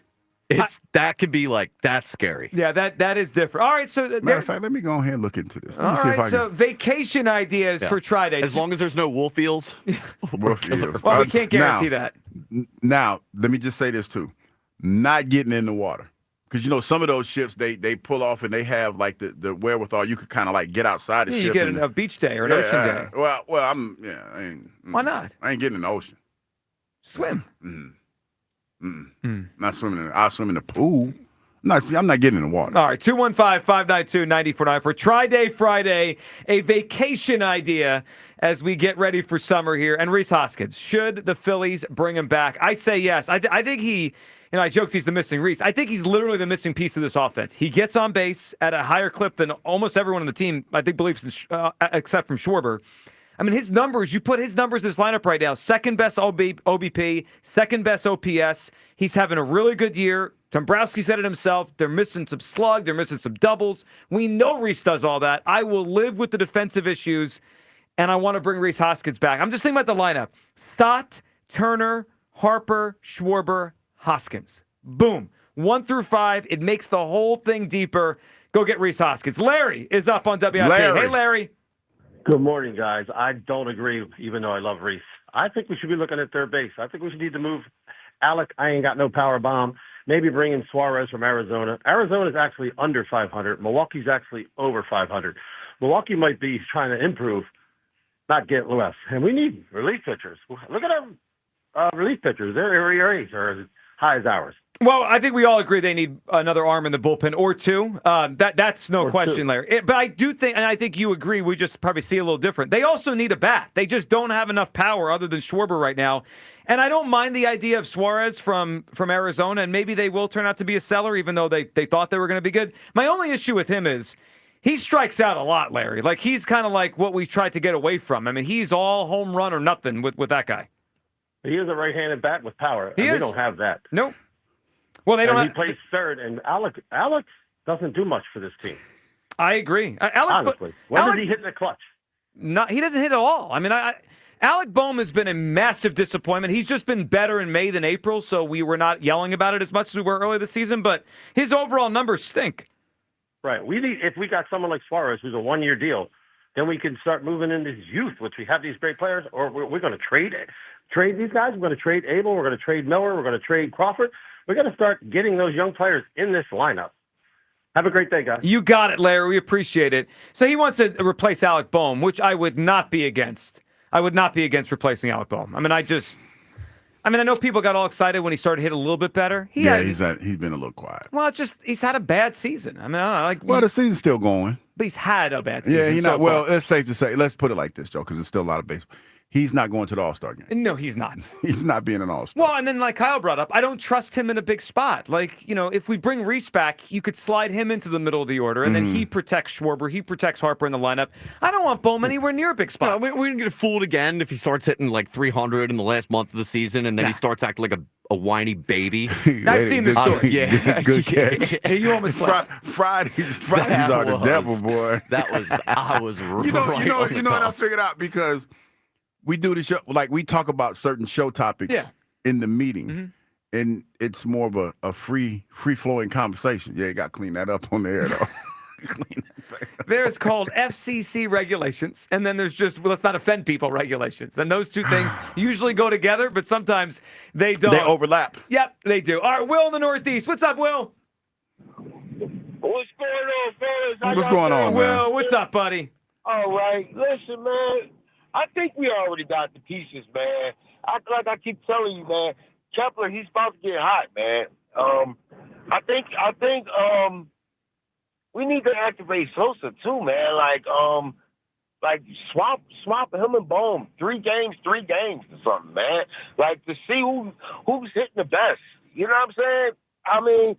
That could be that's scary. Yeah, that is different. All right, so matter of fact, let me go ahead and look into this. Let all me see right, if I so can. vacation ideas for Tri-Day. As long as there's no wolf eels. Wolf eels. Well, we can't guarantee that. Now, let me just say this too: not getting in the water, because some of those ships they pull off and they have like the wherewithal. You could kind of like get outside the Yeah, ship. you get and, a beach day or an ocean day. Well, Why not? I ain't getting in the ocean. Swim. Not swimming. I'll swim in the pool. I'm not getting in the water. All right, 215-592-9494 for Tri-Day Friday, a vacation idea as we get ready for summer here. And Rhys Hoskins, should the Phillies bring him back? I say yes. I think he, I joked he's the missing Rhys. I think he's literally the missing piece of this offense. He gets on base at a higher clip than almost everyone on the team, I think, believes, except from Schwarber. I mean, his numbers, you put his numbers in this lineup right now, second best OBP, second best OPS. He's having a really good year. Dombrowski said it himself. They're missing some slug. They're missing some doubles. We know Rhys does all that. I will live with the defensive issues, and I want to bring Rhys Hoskins back. I'm just thinking about the lineup. Stott, Turner, Harper, Schwarber, Hoskins. Boom. 1 through 5. It makes the whole thing deeper. Go get Rhys Hoskins. Larry is up on WIP. Hey, Larry. Good morning, guys. I don't agree, even though I love Rhys. I think we should be looking at third base. I think we should need to move Alec. I ain't got no power bomb. Maybe bring in Suarez from Arizona. Arizona's actually under 500. Milwaukee's actually over 500. Milwaukee might be trying to improve, not get less. And we need relief pitchers. Look at our relief pitchers. Their ERAs are as high as ours. Well, I think we all agree they need another arm in the bullpen or two. That's no question, Larry. But I do think, and I think you agree, we just probably see a little different. They also need a bat. They just don't have enough power other than Schwarber right now. And I don't mind the idea of Suarez from Arizona, and maybe they will turn out to be a seller, even though they thought they were going to be good. My only issue with him is he strikes out a lot, Larry. Like, he's kind of like what we tried to get away from. I mean, he's all home run or nothing with that guy. He is a right-handed bat with power. He is. We don't have that. Nope. Well, they don't. He plays third, and Alex doesn't do much for this team. I agree. Honestly, when does he hit in the clutch? He doesn't hit at all. I mean, Alec Bohm has been a massive disappointment. He's just been better in May than April, so we were not yelling about it as much as we were earlier this season. But his overall numbers stink. Right. If we got someone like Suarez, who's a one-year deal, then we can start moving into youth, which we have these great players, or we're going to trade these guys. We're going to trade Abel. We're going to trade Miller. We're going to trade Crawford. We're going to start getting those young players in this lineup. Have a great day, guys. You got it, Larry. We appreciate it. So he wants to replace Alec Bohm, which I would not be against. I would not be against replacing Alec Bohm. I mean, I know people got all excited when he started hitting a little bit better. He's been a little quiet. Well, he's had a bad season. I mean, I don't know. Well, the season's still going. But he's had a bad season. Yeah, well, it's safe to say. Let's put it like this, Joe, because there's still a lot of baseball. He's not going to the All-Star game. No, he's not. He's not being an All-Star. Well, and then like Kyle brought up, I don't trust him in a big spot. Like, if we bring Rhys back, you could slide him into the middle of the order, and then he protects Schwarber, he protects Harper in the lineup. I don't want Bohm anywhere near a big spot. We're going to get fooled again if he starts hitting like 300 in the last month of the season, and then he starts acting like a whiny baby. I've seen this story. Yeah. Good catch. You almost slept. Fridays are the devil, boy. I was you know what I figured out? Because we do the show, like we talk about certain show topics in the meeting, and it's more of a free-flowing conversation. Yeah, you got to clean that up on the air, though. There's called FCC regulations, and then there's just, let's not offend people regulations. And those two things usually go together, but sometimes they don't. They overlap. Yep, they do. All right, Will in the Northeast. What's up, Will? What's going on, fellas? What's going on, man? Will, what's up, buddy? All right. Listen, man, I think we already got the pieces, man. Like I keep telling you, man, Kepler, he's about to get hot, man. I think we need to activate Sosa too, man. Like Like swap him and Bohm 3 games or something, man. Like to see who's hitting the best. You know what I'm saying? I mean,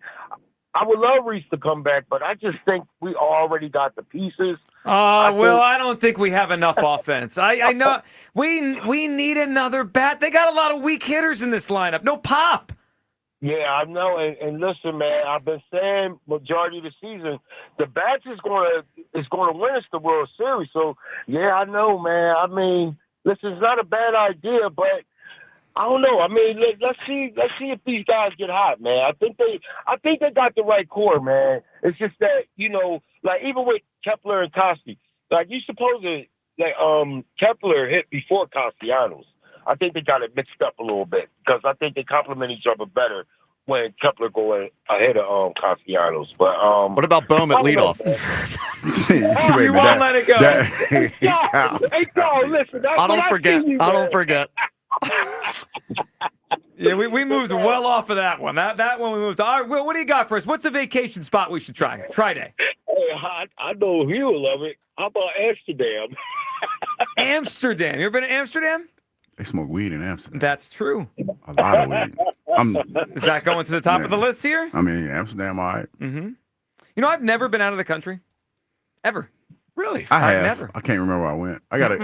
I would love Reese to come back, but I just think we already got the pieces. I don't think we have enough offense. I know we need another bat. They got a lot of weak hitters in this lineup. No pop. Yeah, I know. And listen, man, I've been saying majority of the season, the bats is gonna win us the World Series. So yeah, I know, man. I mean, listen, it's not a bad idea, but I don't know. I mean, let's see if these guys get hot, man. I think they got the right core, man. It's just that, you know, like even with Kepler and Costi, like you supposed to Kepler hit before Castellanos. I think they got it mixed up a little bit because I think they complement each other better when Kepler go ahead of Castellanos. But what about Bohm at leadoff? You won't let it go. Hey, listen. I don't forget. Yeah, we moved well off of that one. That one we moved. All right, Will, what do you got for us? What's a vacation spot we should try? Day. Hey, I know he will love it. How about Amsterdam? Amsterdam. You ever been to Amsterdam? They smoke weed in Amsterdam. That's true. A lot of weed. Is that going to the top of the list here? I mean, Amsterdam, all right. Mm-hmm. You know, I've never been out of the country. Ever. Really? I have. Never. I can't remember where I went. I gotta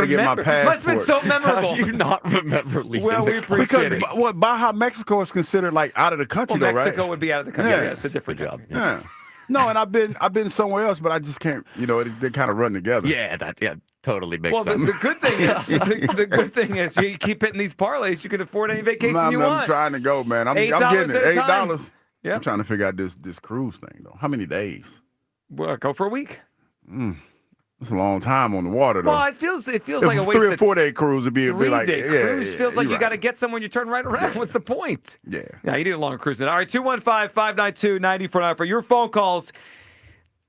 get my passport. Must have been so memorable. How do you not remember leaving? Well, we appreciate it. Well, Baja, Mexico is considered like out of the country, though, right? Mexico would be out of the country. Yes. Yeah, it's a different job. Yeah. No, and I've been somewhere else, but I just can't. You know, they kind of run together. Yeah, totally makes well, sense. The good thing is, the good thing is, you keep hitting these parlays, you can afford any vacation you want. I'm trying to go, man. I'm getting it. $8. Yeah. I'm trying to figure out this cruise thing, though. How many days? Well, go for a week. It's a long time on the water, though. Well, it feels like a waste. 3 or 4 day cruise would be like 3-day cruise feels like you got to get somewhere. You turn right around. What's the point? Yeah. Yeah, you need a longer cruise than. All right, 215-592-9494 for your phone calls.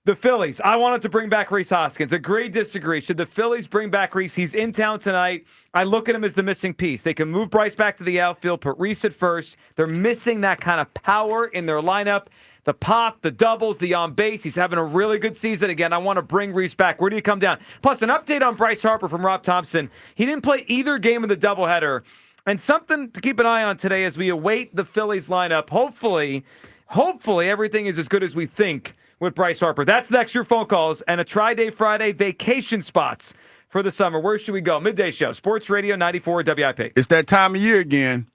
The Phillies. I wanted to bring back Rhys Hoskins. Agree, disagree. Should the Phillies bring back Rhys? He's in town tonight. I look at him as the missing piece. They can move Bryce back to the outfield, put Rhys at first. They're missing that kind of power in their lineup. The pop, the doubles, the on base. He's having a really good season again. I want to bring Rhys back. Where do you come down? Plus, an update on Bryce Harper from Rob Thompson. He didn't play either game of the doubleheader. And something to keep an eye on today as we await the Phillies lineup. Hopefully everything is as good as we think with Bryce Harper. That's next. Your phone calls and a Tri-Day Friday vacation spots for the summer. Where should we go? Midday Show, Sports Radio 94 WIP. It's that time of year again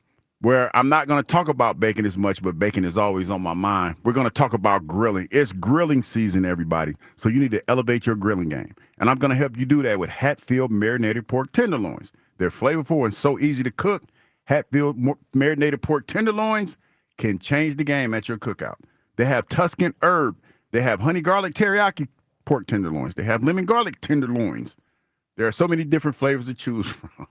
where I'm not going to talk about bacon as much, but bacon is always on my mind. We're going to talk about grilling. It's grilling season, everybody. So you need to elevate your grilling game. And I'm going to help you do that with Hatfield marinated pork tenderloins. They're flavorful and so easy to cook. Hatfield marinated pork tenderloins can change the game at your cookout. They have Tuscan herb. They have honey garlic teriyaki pork tenderloins. They have lemon garlic tenderloins. There are so many different flavors to choose from.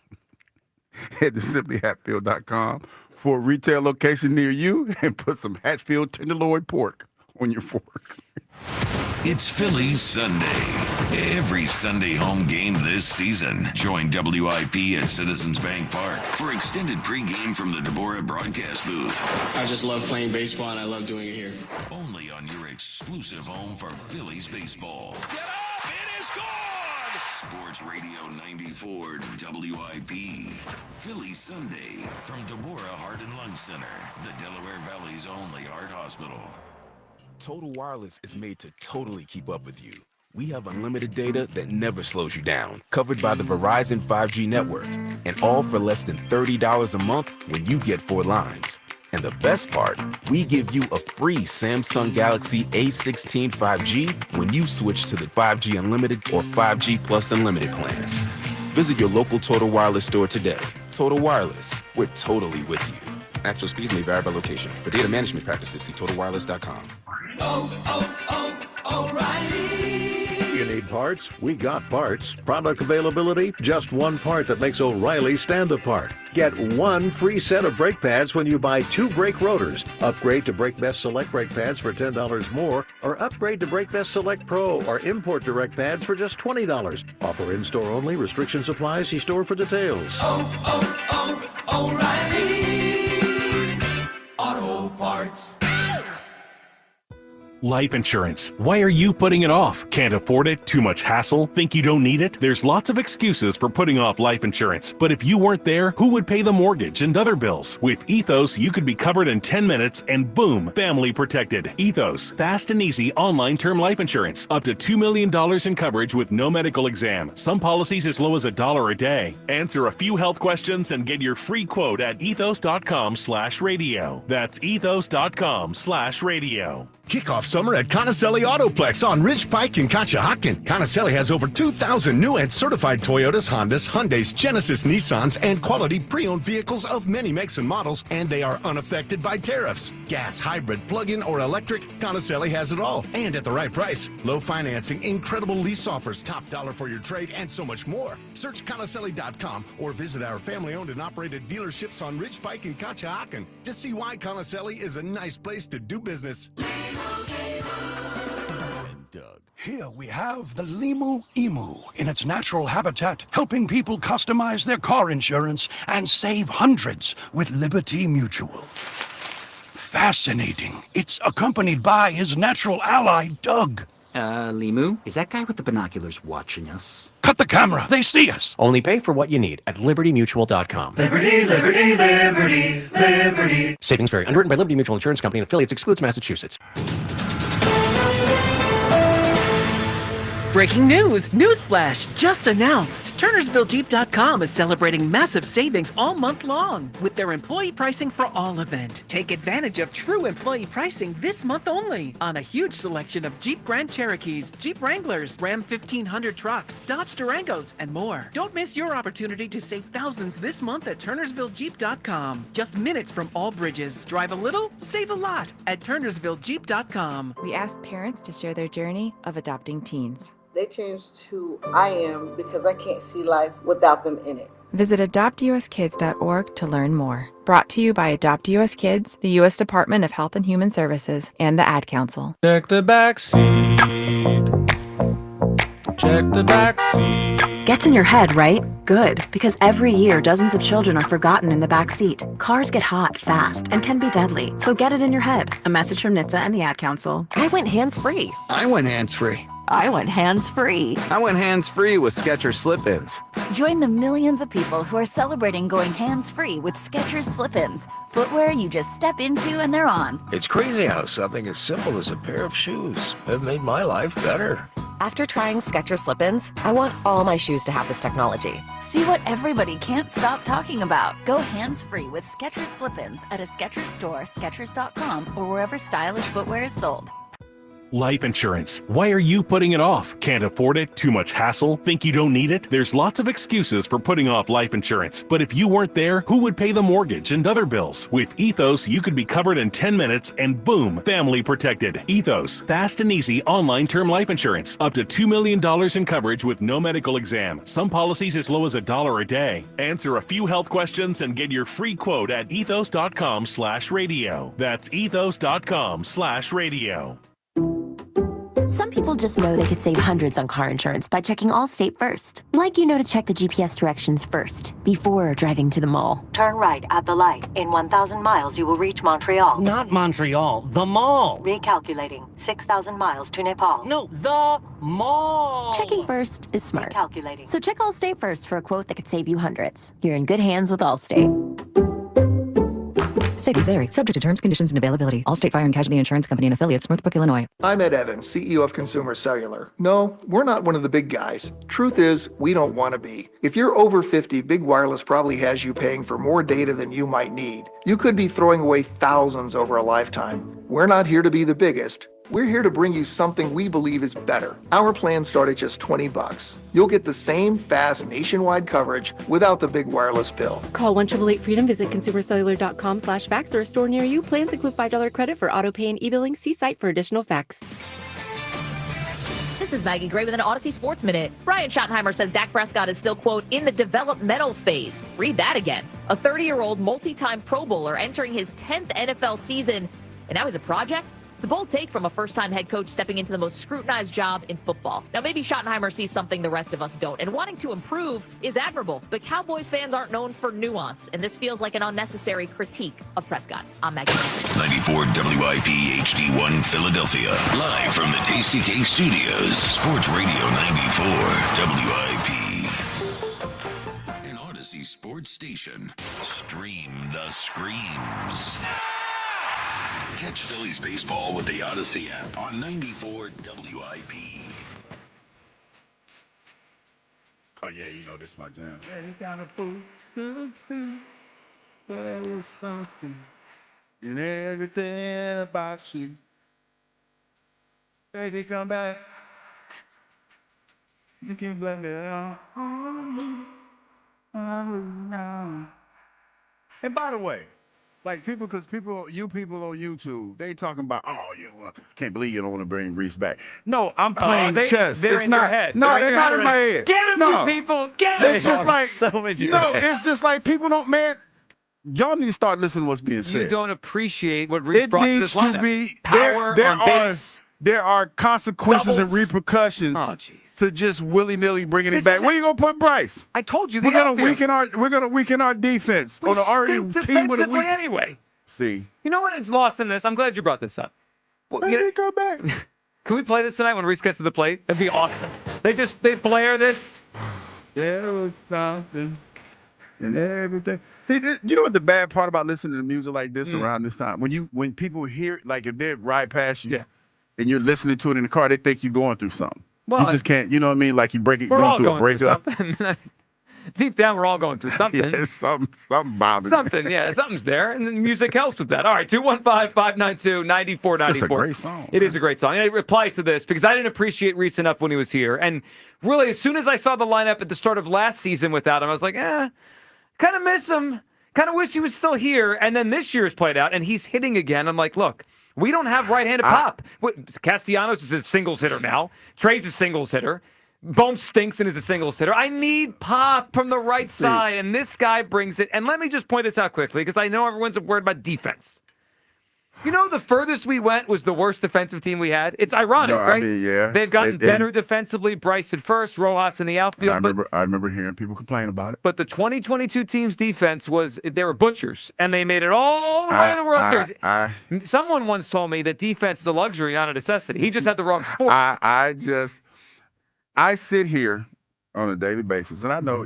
Head to simplyhatfield.com for a retail location near you and put some Hatfield tenderloin pork on your fork. It's Phillies Sunday. Every Sunday home game this season. Join WIP at Citizens Bank Park for extended pregame from the Deborah broadcast booth. I just love playing baseball and I love doing it here. Only on your exclusive home for Phillies baseball. Get up! It is gone! Sports Radio 94 WIP. Phillies Sunday from Deborah Heart and Lung Center, the Delaware Valley's only heart hospital. Total Wireless is made to totally keep up with you. We have unlimited data that never slows you down, covered by the Verizon 5G network, and all for less than $30 a month when you get 4 lines. And the best part, we give you a free Samsung Galaxy A16 5G when you switch to the 5G Unlimited or 5G Plus Unlimited plan. Visit your local Total Wireless store today. Total Wireless, we're totally with you. Actual speeds may vary by location. For data management practices, see TotalWireless.com. You need parts? We got parts. Product availability? Just one part that makes O'Reilly stand apart. Get 1 free set of brake pads when you buy 2 brake rotors. Upgrade to Brake Best Select brake pads for $10 more, or upgrade to Brake Best Select Pro or Import Direct pads for just $20. Offer in-store only. Restrictions apply. See store for details. O'Reilly Auto Parts. Life insurance. Why are you putting it off? Can't afford it? Too much hassle? Think you don't need it? There's lots of excuses for putting off life insurance. But if you weren't there, who would pay the mortgage and other bills? With Ethos, you could be covered in 10 minutes and boom, family protected. Ethos, fast and easy online term life insurance. Up to $2 million in coverage with no medical exam. Some policies as low as $1 a day. Answer a few health questions and get your free quote at ethos.com/radio. That's ethos.com/radio. Kick off summer at Conacelli Autoplex on Ridge Pike in Conshohocken. Conacelli has over 2,000 new and certified Toyotas, Hondas, Hyundais, Genesis, Nissans, and quality pre-owned vehicles of many makes and models, and they are unaffected by tariffs. Gas, hybrid, plug-in, or electric, Conacelli has it all, and at the right price. Low financing, incredible lease offers, top dollar for your trade, and so much more. Search Conacelli.com or visit our family-owned and operated dealerships on Ridge Pike in Conshohocken to see why Conacelli is a nice place to do business. Here we have the Limu Emu in its natural habitat, helping people customize their car insurance and save hundreds with Liberty Mutual. Fascinating. It's accompanied by his natural ally, Doug. Limu, is that guy with the binoculars watching us? Cut the camera. They see us. Only pay for what you need at libertymutual.com. Liberty, liberty, liberty, liberty. Savings vary. Underwritten by Liberty Mutual Insurance Company and affiliates. Excludes Massachusetts. Breaking news! Newsflash! Just announced! TurnersvilleJeep.com is celebrating massive savings all month long with their Employee Pricing for All event. Take advantage of true employee pricing this month only on a huge selection of Jeep Grand Cherokees, Jeep Wranglers, Ram 1500 trucks, Dodge Durangos, and more. Don't miss your opportunity to save thousands this month at TurnersvilleJeep.com. Just minutes from all bridges. Drive a little, save a lot at TurnersvilleJeep.com. We asked parents to share their journey of adopting teens. They changed who I am because I can't see life without them in it. Visit adoptuskids.org to learn more. Brought to you by Adopt US Kids, the U.S. Department of Health and Human Services, and the Ad Council. Check the back seat. Check the back seat. Gets in your head, right? Good, because every year dozens of children are forgotten in the back seat. Cars get hot fast and can be deadly, so get it in your head. A message from NHTSA and the Ad Council. I went hands-free. I went hands-free. I went hands-free. I went hands-free with Skechers Slip-ins. Join the millions of people who are celebrating going hands-free with Skechers Slip-ins. Footwear you just step into and they're on. It's crazy how something as simple as a pair of shoes have made my life better. After trying Skechers Slip-ins, I want all my shoes to have this technology. See what everybody can't stop talking about. Go hands-free with Skechers Slip-ins at a Skechers store, Skechers.com, or wherever stylish footwear is sold. Life insurance. Why are you putting it off? Can't afford it? Too much hassle? Think you don't need it? There's lots of excuses for putting off life insurance. But if you weren't there, who would pay the mortgage and other bills? With Ethos, you could be covered in 10 minutes and boom, family protected. Ethos, fast and easy online term life insurance. Up to $2 million in coverage with no medical exam. Some policies as low as $1 a day. Answer a few health questions and get your free quote at ethos.com/radio. That's ethos.com/radio. Some people just know they could save hundreds on car insurance by checking Allstate first. Like you know to check the GPS directions first, before driving to the mall. Turn right at the light. In 1,000 miles, you will reach Montreal. Not Montreal, the mall. Recalculating. 6,000 miles to Nepal. No, the mall. Checking first is smart. Recalculating. So check Allstate first for a quote that could save you hundreds. You're in good hands with Allstate. Savings vary. Subject to terms, conditions, and availability. Allstate Fire and Casualty Insurance Company and affiliates, Northbrook, Illinois. I'm Ed Evans, CEO of Consumer Cellular. No, we're not one of the big guys. Truth is, we don't want to be. If you're over 50, Big Wireless probably has you paying for more data than you might need. You could be throwing away thousands over a lifetime. We're not here to be the biggest. We're here to bring you something we believe is better. Our plans start at just $20. You'll get the same fast nationwide coverage without the big wireless bill. Call 1-888-FREEDOM, visit consumercellular.com/facts or a store near you. Plans include $5 credit for auto pay and e-billing. See site for additional facts. This is Maggie Gray with an Odyssey Sports Minute. Brian Schottenheimer says Dak Prescott is still, quote, in the developmental phase. Read that again. A 30-year-old multi-time Pro Bowler entering his 10th NFL season, and now he's a project? It's a bold take from a first-time head coach stepping into the most scrutinized job in football. Now, maybe Schottenheimer sees something the rest of us don't, and wanting to improve is admirable, but Cowboys fans aren't known for nuance, and this feels like an unnecessary critique of Prescott. I'm Megan. 94 WIP HD1 Philadelphia, live from the Tasty Cake Studios. Sports Radio 94 WIP. An Odyssey Sports Station. Stream the screams. Catch Phillies baseball with the Odyssey app on 94 WIP. Oh, yeah, you know this is my jam. Yeah, you got a fool. There is something in everything about you. Baby, come back. You can blame it on me. And by the way, like you people on YouTube, they talking about, can't believe you don't want to bring Reese back. No, I'm playing chess. They're it's in not. your head. No, they're not in my head. Get him, no. you people. Get him. It's just like it's just like people don't, man. Y'all need to start listening to what's being said. You don't appreciate what Reese brought to this lineup. It needs to be power on base. There are consequences and repercussions. Oh, jeez. To just willy-nilly bringing it back. Where you gonna put Bryce? I told you we're gonna weaken our defense on the already team with a week. Anyway. See. You know what? It's lost in this. I'm glad you brought this up. Well, go back. Can we play this tonight when Reese gets to the plate? That'd be awesome. They blare this. There was something and everything. See, you know what the bad part about listening to music like this around this time? When people hear, like, if they ride past you and you're listening to it in the car, they think you're going through something. Well, you just can't, you know what I mean? Like you break it, going through a breakup. Deep down, we're all going through something. Yeah, something bothers something, yeah, something's there, and the music helps with that. All right, 215-592-9494. It's a great song. It is a great song. And it replies to this because I didn't appreciate Reese enough when he was here. And really, as soon as I saw the lineup at the start of last season without him, I was like, kind of miss him. Kind of wish he was still here. And then this year's played out, and he's hitting again. I'm like, look. We don't have right-handed pop. Castellanos is a singles hitter now. Trey's a singles hitter. Bohm stinks and is a singles hitter. I need pop from the right side, and this guy brings it. And let me just point this out quickly, because I know everyone's worried about defense. You know, the furthest we went was the worst defensive team we had. It's ironic, right? I mean, yeah. They've gotten better defensively. Bryce at first, Rojas in the outfield. I remember hearing people complain about it. But the 2022 team's defense they were butchers, and they made it all the way to the World Series. Someone once told me that defense is a luxury, not a necessity. He just had the wrong sport. I sit here on a daily basis, and I know,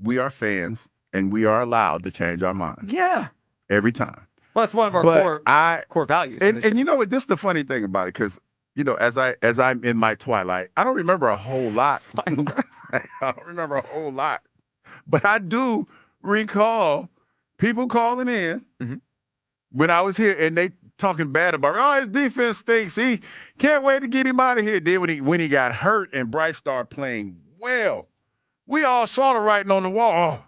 we are fans, and we are allowed to change our minds. Yeah. Every time. Well, that's one of our core values. And you know what? This is the funny thing about it, because, as I'm in my twilight, I don't remember a whole lot. I don't remember a whole lot. But I do recall people calling in when I was here, and they talking bad about, his defense stinks. He can't wait to get him out of here. Then when he got hurt and Bryce started playing well, we all saw the writing on the wall.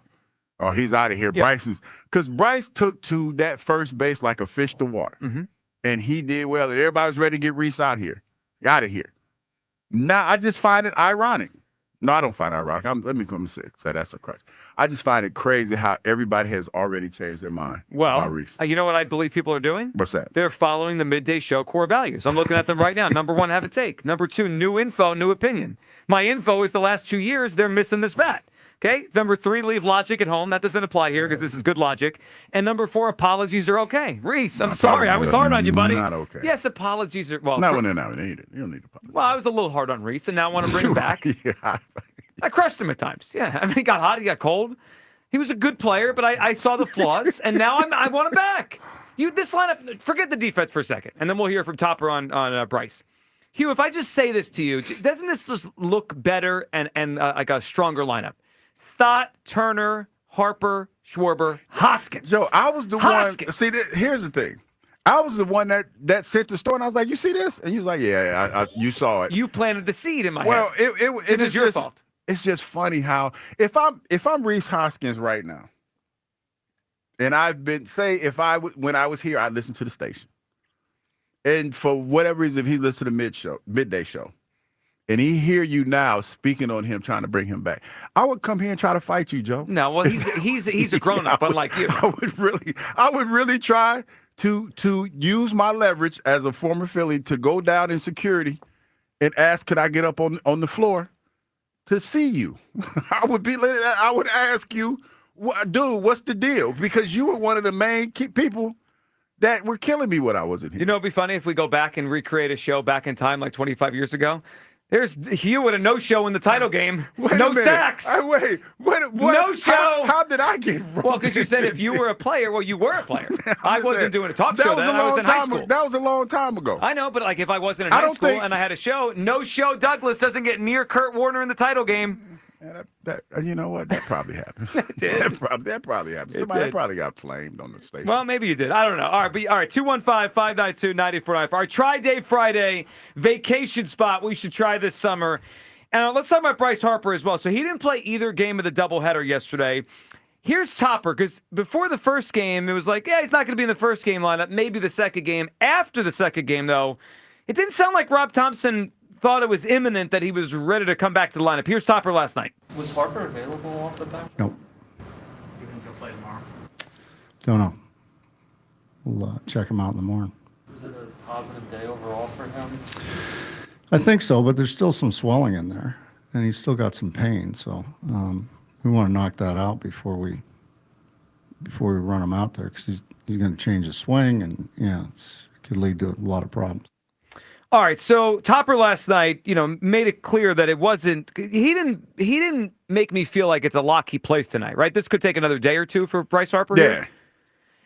Oh, he's out of here. Yeah. Because Bryce took to that first base like a fish to water. And he did well. And everybody was ready to get Reese out of here. Now, I just find it ironic. No, I don't find it ironic. Let me come say that's a crutch. I just find it crazy how everybody has already changed their mind about Reese. You know what I believe people are doing? What's that? They're following the midday show core values. I'm looking at them right now. Number 1, have a take. Number 2, new info, new opinion. My info is the last 2 years, they're missing this bat. Okay. Number 3, leave logic at home. That doesn't apply here because this is good logic. And number 4, apologies are okay. Reese, I'm sorry. I was hard on you, buddy. Not okay. Yes, apologies are, not when they're not needed. You don't need apologies. Well, I was a little hard on Reese, and now I want to bring him back. I crushed him at times. Yeah. I mean, he got hot. He got cold. He was a good player, but I saw the flaws, and now I want him back. This lineup, forget the defense for a second, and then we'll hear from Topper on Bryce. Hugh, if I just say this to you, doesn't this just look better and like a stronger lineup? Stott, Turner, Harper, Schwarber, Hoskins. Yo, I was the one. See, here's the thing. I was the one that sent the story, and I was like, "You see this?" And he was like, "Yeah, you saw it." You planted the seed in my head. Well, it's your fault. It's just funny how if I'm Reese Hoskins right now, and I've been when I was here, I listened to the station, and for whatever reason, if he listened to midday show, and he hear you now speaking on him, trying to bring him back, I would come here and try to fight you, Joe. No, well, he's a grown up, unlike you. I would really try to use my leverage as a former Philly to go down in security and ask, could I get up on the floor to see you? I would ask you, dude, what's the deal? Because you were one of the main people that were killing me when I wasn't here. You know, it'd be funny if we go back and recreate a show back in time like 25 years ago. There's Hugh with a no-show in the title game. No sacks. Wait. No show. How did I get wrong? Well, because you said if you were a player, well, you were a player. I wasn't doing a talk show then. I was in high school. That was a long time ago. I know, but like if I wasn't in high school and I had a show, no show Douglas doesn't get near Kurt Warner in the title game. That you know what? That probably happened. It did. That probably happened. Somebody probably got flamed on the station. Well, maybe you did. I don't know. All right, 215-592-9494. Our Tri-Day Friday vacation spot we should try this summer. And let's talk about Bryce Harper as well. So he didn't play either game of the doubleheader yesterday. Here's Topper, because before the first game, it was like, yeah, he's not going to be in the first game lineup, maybe the second game. After the second game, though, it didn't sound like Rob Thompson thought it was imminent that he was ready to come back to the lineup. Here's Topper last night. Was Harper available off the bench? Nope. You think he'll play tomorrow? Don't know. We'll check him out in the morning. Was it a positive day overall for him? I think so, but there's still some swelling in there, and he's still got some pain. So we want to knock that out before we run him out there, because he's going to change his swing, and it could lead to a lot of problems. All right, so Topper last night, made it clear that it wasn't. He didn't make me feel like it's a lock he plays tonight, right? This could take another day or two for Bryce Harper. Yeah. Here.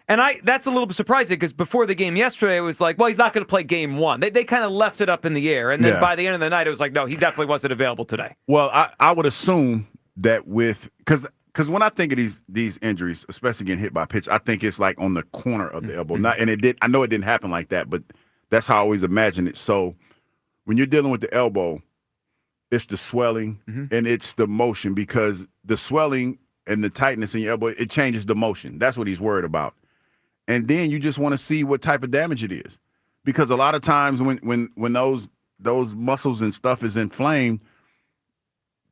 And that's a little bit surprising, because before the game yesterday, it was like, well, he's not going to play game one. They kind of left it up in the air, and then by the end of the night, it was like, no, he definitely wasn't available today. Well, I would assume that because when I think of these injuries, especially getting hit by a pitch, I think it's like on the corner of the elbow. I know it didn't happen like that, but that's how I always imagine it. So when you're dealing with the elbow, it's the swelling and it's the motion, because the swelling and the tightness in your elbow, it changes the motion. That's what he's worried about. And then you just want to see what type of damage it is, because a lot of times when those muscles and stuff is inflamed,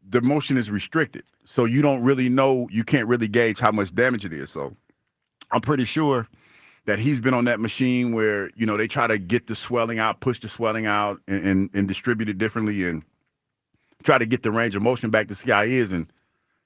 the motion is restricted. So you don't really know, you can't really gauge how much damage it is. So I'm pretty sure that he's been on that machine where, they try to get the swelling out, push the swelling out, and distribute it differently, and try to get the range of motion back to see how he is, and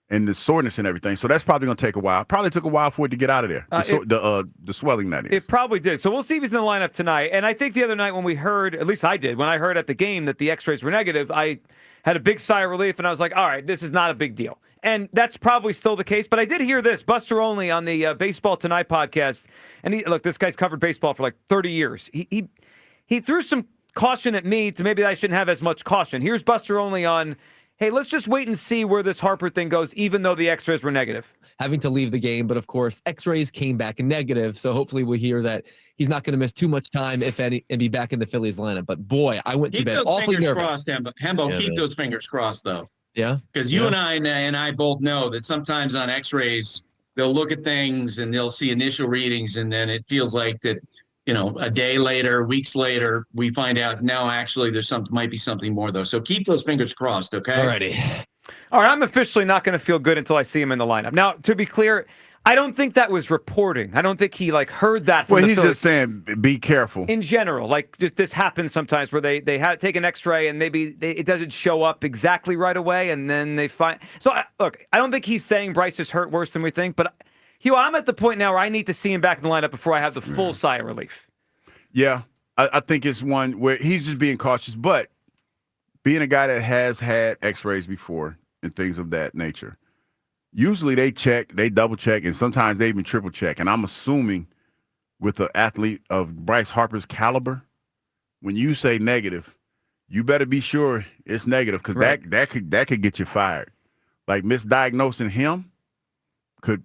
the soreness and everything. So that's probably going to take a while. Probably took a while for it to get out of there, the swelling, that is. It probably did. So we'll see if he's in the lineup tonight. And I think the other night when we heard, at least I did, when I heard at the game that the x-rays were negative, I had a big sigh of relief, and I was like, all right, this is not a big deal. And that's probably still the case. But I did hear this, Buster Olney on the Baseball Tonight podcast. And look, this guy's covered baseball for like 30 years. He threw some caution at me to maybe I shouldn't have as much caution. Here's Buster Olney on, hey, let's just wait and see where this Harper thing goes, even though the x-rays were negative. Having to leave the game, but of course, x-rays came back negative. So hopefully we'll hear that he's not going to miss too much time, if any, and be back in the Phillies lineup. But boy, I went to bed awfully nervous. Crossed, Hembo, keep those fingers crossed, though. Yeah. Because you and I both know that sometimes on x-rays, they'll look at things and they'll see initial readings, and then it feels like that, a day later, weeks later, we find out, no, actually, might be something more, though. So keep those fingers crossed, okay? Alrighty. All right, I'm officially not going to feel good until I see him in the lineup. Now, to be clear, I don't think that was reporting. I don't think he heard that from the he's Phillies. Just saying, be careful. In general, this happens sometimes where they take an X-ray and maybe it doesn't show up exactly right away, and then they find. So look, I don't think he's saying Bryce is hurt worse than we think, but Hugh, I'm at the point now where I need to see him back in the lineup before I have the full sigh of relief. Yeah, I think it's one where he's just being cautious, but being a guy that has had X-rays before and things of that nature. Usually they double check, and sometimes they even triple check. And I'm assuming with an athlete of Bryce Harper's caliber, when you say negative, you better be sure it's negative, because that could get you fired. Like misdiagnosing him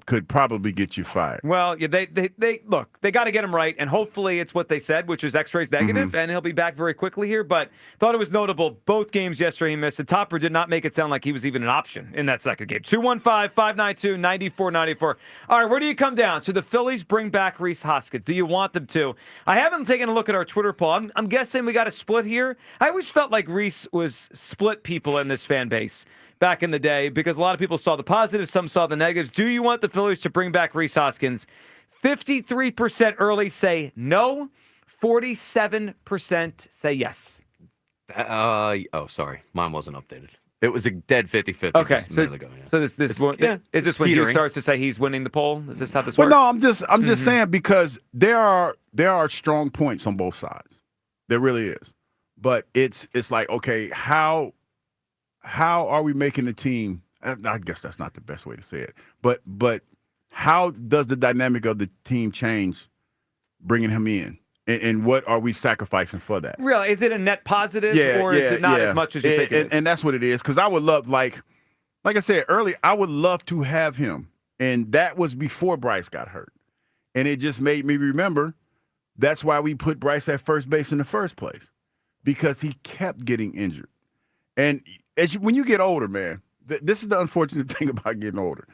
could probably get you fired. Well, yeah, they look, they got to get him right, and hopefully it's what they said, which is X-rays negative, and he'll be back very quickly here. But thought it was notable, both games yesterday he missed. The Topper did not make it sound like he was even an option in that second game. 215-592-9494. All right, where do you come down? So the Phillies bring back Rhys Hoskins. Do you want them to? I haven't taken a look at our Twitter poll. I'm guessing we got a split here. I always felt like Rhys was split people in this fan base back in the day, because a lot of people saw the positives, some saw the negatives. Do you want the Phillies to bring back Rhys Hoskins? 53% early say no. 47% say yes. Sorry. Mine wasn't updated. It was a dead 50-50 Okay, just a minute ago. Yeah. so is this when Hugh teetering. starts to say he's winning the poll? Is this how this Well, works? no, I'm just saying because there are strong points on both sides. There really is. But it's like, okay, how are we making the team? I guess that's not the best way to say it. But how does the dynamic of the team change bringing him in? And what are we sacrificing for that? Really, is it a net positive, or is it not as much as you think it is? And that's what it is. Because I would love, like I said earlier, I would love to have him. And that was before Bryce got hurt. And it just made me remember that's why we put Bryce at first base in the first place, because he kept getting injured. And when you get older, man, this is the unfortunate thing about getting older.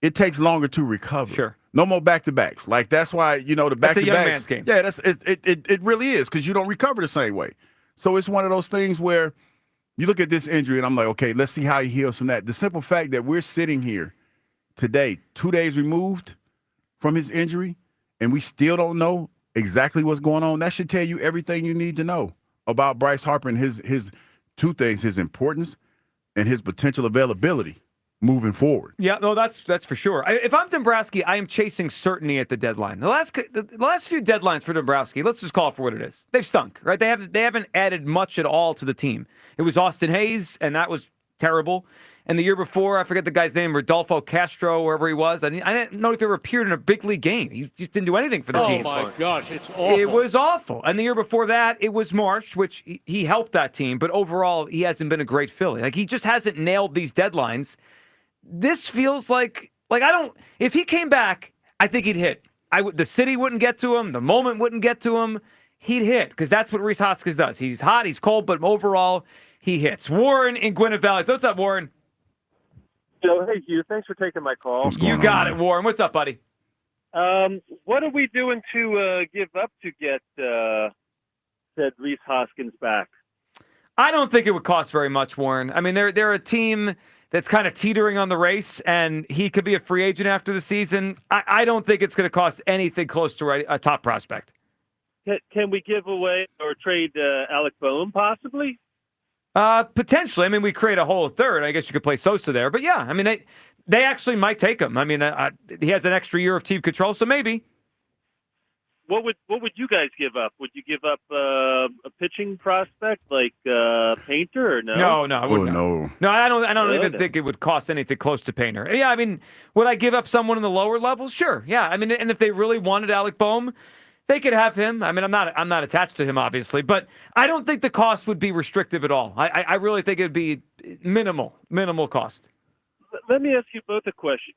It takes longer to recover. Sure. No more back-to-backs. Like, that's why, the back-to-backs. That's a young man's game. Yeah, it really is, because you don't recover the same way. So it's one of those things where you look at this injury, and I'm like, okay, let's see how he heals from that. The simple fact that we're sitting here today, 2 days removed from his injury, and we still don't know exactly what's going on, that should tell you everything you need to know about Bryce Harper and his two things, his importance and his potential availability moving forward. Yeah, no, that's for sure. If I'm Dombrowski, I am chasing certainty at the deadline. The last few deadlines for Dombrowski, let's just call it for what it is. They've stunk, right? They haven't added much at all to the team. It was Austin Hayes, and that was terrible. And the year before, I forget the guy's name, Rodolfo Castro, wherever he was. I didn't know if he ever appeared in a big league game. He just didn't do anything for the team. Oh, my gosh, it's awful. It was awful. And the year before that, it was Marsh, which he helped that team. But overall, he hasn't been a great Philly. Like, he just hasn't nailed these deadlines. This feels like if he came back, I think he'd hit. The city wouldn't get to him. The moment wouldn't get to him. He'd hit, because that's what Rhys Hoskins does. He's hot, he's cold, but overall, he hits. Warren in Gwinnett Valley. So what's up, Warren? Hey, Hugh. Thanks for taking my call. You got it, Warren. What's up, buddy? What are we doing to give up to get said Rhys Hoskins back? I don't think it would cost very much, Warren. I mean, they're a team that's kind of teetering on the race, and he could be a free agent after the season. I don't think it's going to cost anything close to a top prospect. Can we give away or trade Alec Boehm possibly? Potentially. I mean, we create a whole third. I guess you could play Sosa there. But yeah, I mean, they actually might take him. I mean, he has an extra year of team control, so maybe. What would you guys give up? Would you give up a pitching prospect like Painter or no? No, I wouldn't. No, I don't even think it would cost anything close to Painter. Yeah, I mean, would I give up someone in the lower levels? Sure. Yeah, I mean, and if they really wanted Alec Boehm, they could have him. I mean, I'm not attached to him, obviously, but I don't think the cost would be restrictive at all. I really think it'd be minimal cost. Let me ask you both a question.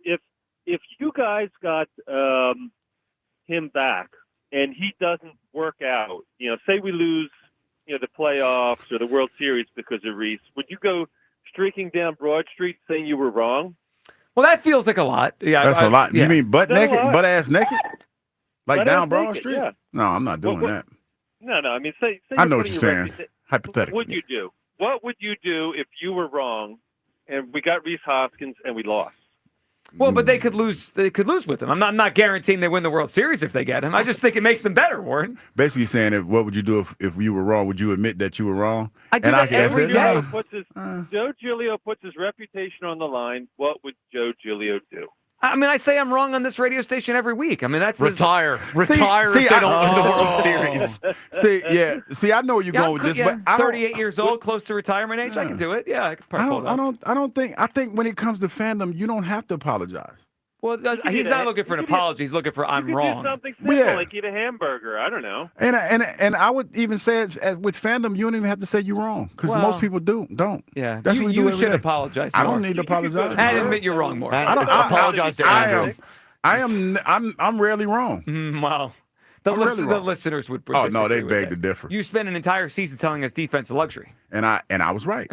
If you guys got him back and he doesn't work out, say we lose, the playoffs or the World Series because of Rhys, would you go streaking down Broad Street saying you were wrong? Well, that feels like a lot. Yeah, that's a lot. Yeah. You mean butt ass naked? Like down Broad naked, Street? Yeah. No, I'm not doing that. No. I mean, say I know what you're saying. Hypothetically. What would you do? What would you do if you were wrong and we got Rhys Hoskins and we lost? Well, but they could lose. They could lose with him. I'm not guaranteeing they win the World Series if they get him. I just think it makes them better, Warren. Basically saying, what would you do if you were wrong? Would you admit that you were wrong? I do that every day. Joe Giglio puts his reputation on the line. What would Joe Giglio do? I mean, I say I'm wrong on this radio station every week. I mean, that's retire if they don't win the World Series. See, I know where you're going with this, but I'm 38 years old, close to retirement age. I can do it. Yeah, I can probably pull it off. I don't think. I think when it comes to fandom, you don't have to apologize. Well, he's not looking for an apology. He's looking for I'm wrong. Do something simple like eat a hamburger. I don't know. And I would even say with fandom, you don't even have to say you're wrong because most people don't. Yeah, that's what you should apologize. I don't need to apologize. And admit you're wrong more. I don't apologize to Andrew. I'm rarely wrong. Wow. The listeners would. Oh no, they beg to differ. You spent an entire season telling us defense is luxury, and I was right.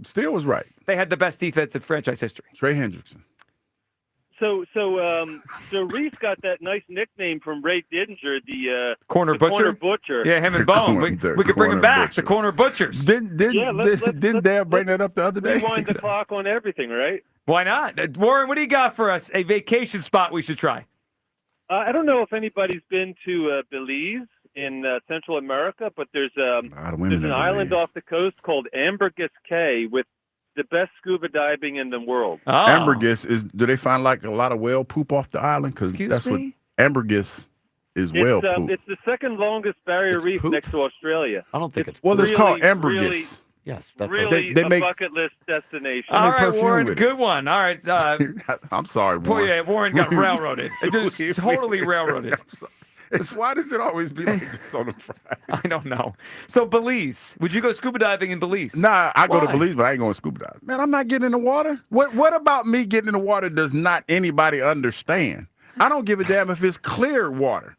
Still was right. They had the best defense in franchise history. Trey Hendrickson. So Rhys got that nice nickname from Ray Didinger, the corner butcher. Yeah, him and Bone. We could bring him back. The corner butchers. Didn't Dad bring that up the other day? Rewind the clock on everything, right? Why not? Warren, what do you got for us? A vacation spot we should try. I don't know if anybody's been to Belize in Central America, but there's an island off the coast called Ambergris Cay with the best scuba diving in the world. Ambergris do they find like a lot of whale poop off the island? Because that's what ambergris is, whale poop. It's the second longest barrier reef next to Australia. I don't think it's well, it's called ambergris. Really, yes, really they a make bucket list destination. All right, Warren, good one. All right. I'm sorry, Warren. Yeah, Warren got railroaded. Just totally railroaded. Why does it always be like this on a Friday? I don't know. So Belize, would you go scuba diving in Belize? Nah, I go to Why? Belize, but I ain't going scuba diving. Man, I'm not getting in the water. What about me getting in the water does not anybody understand? I don't give a damn if it's clear water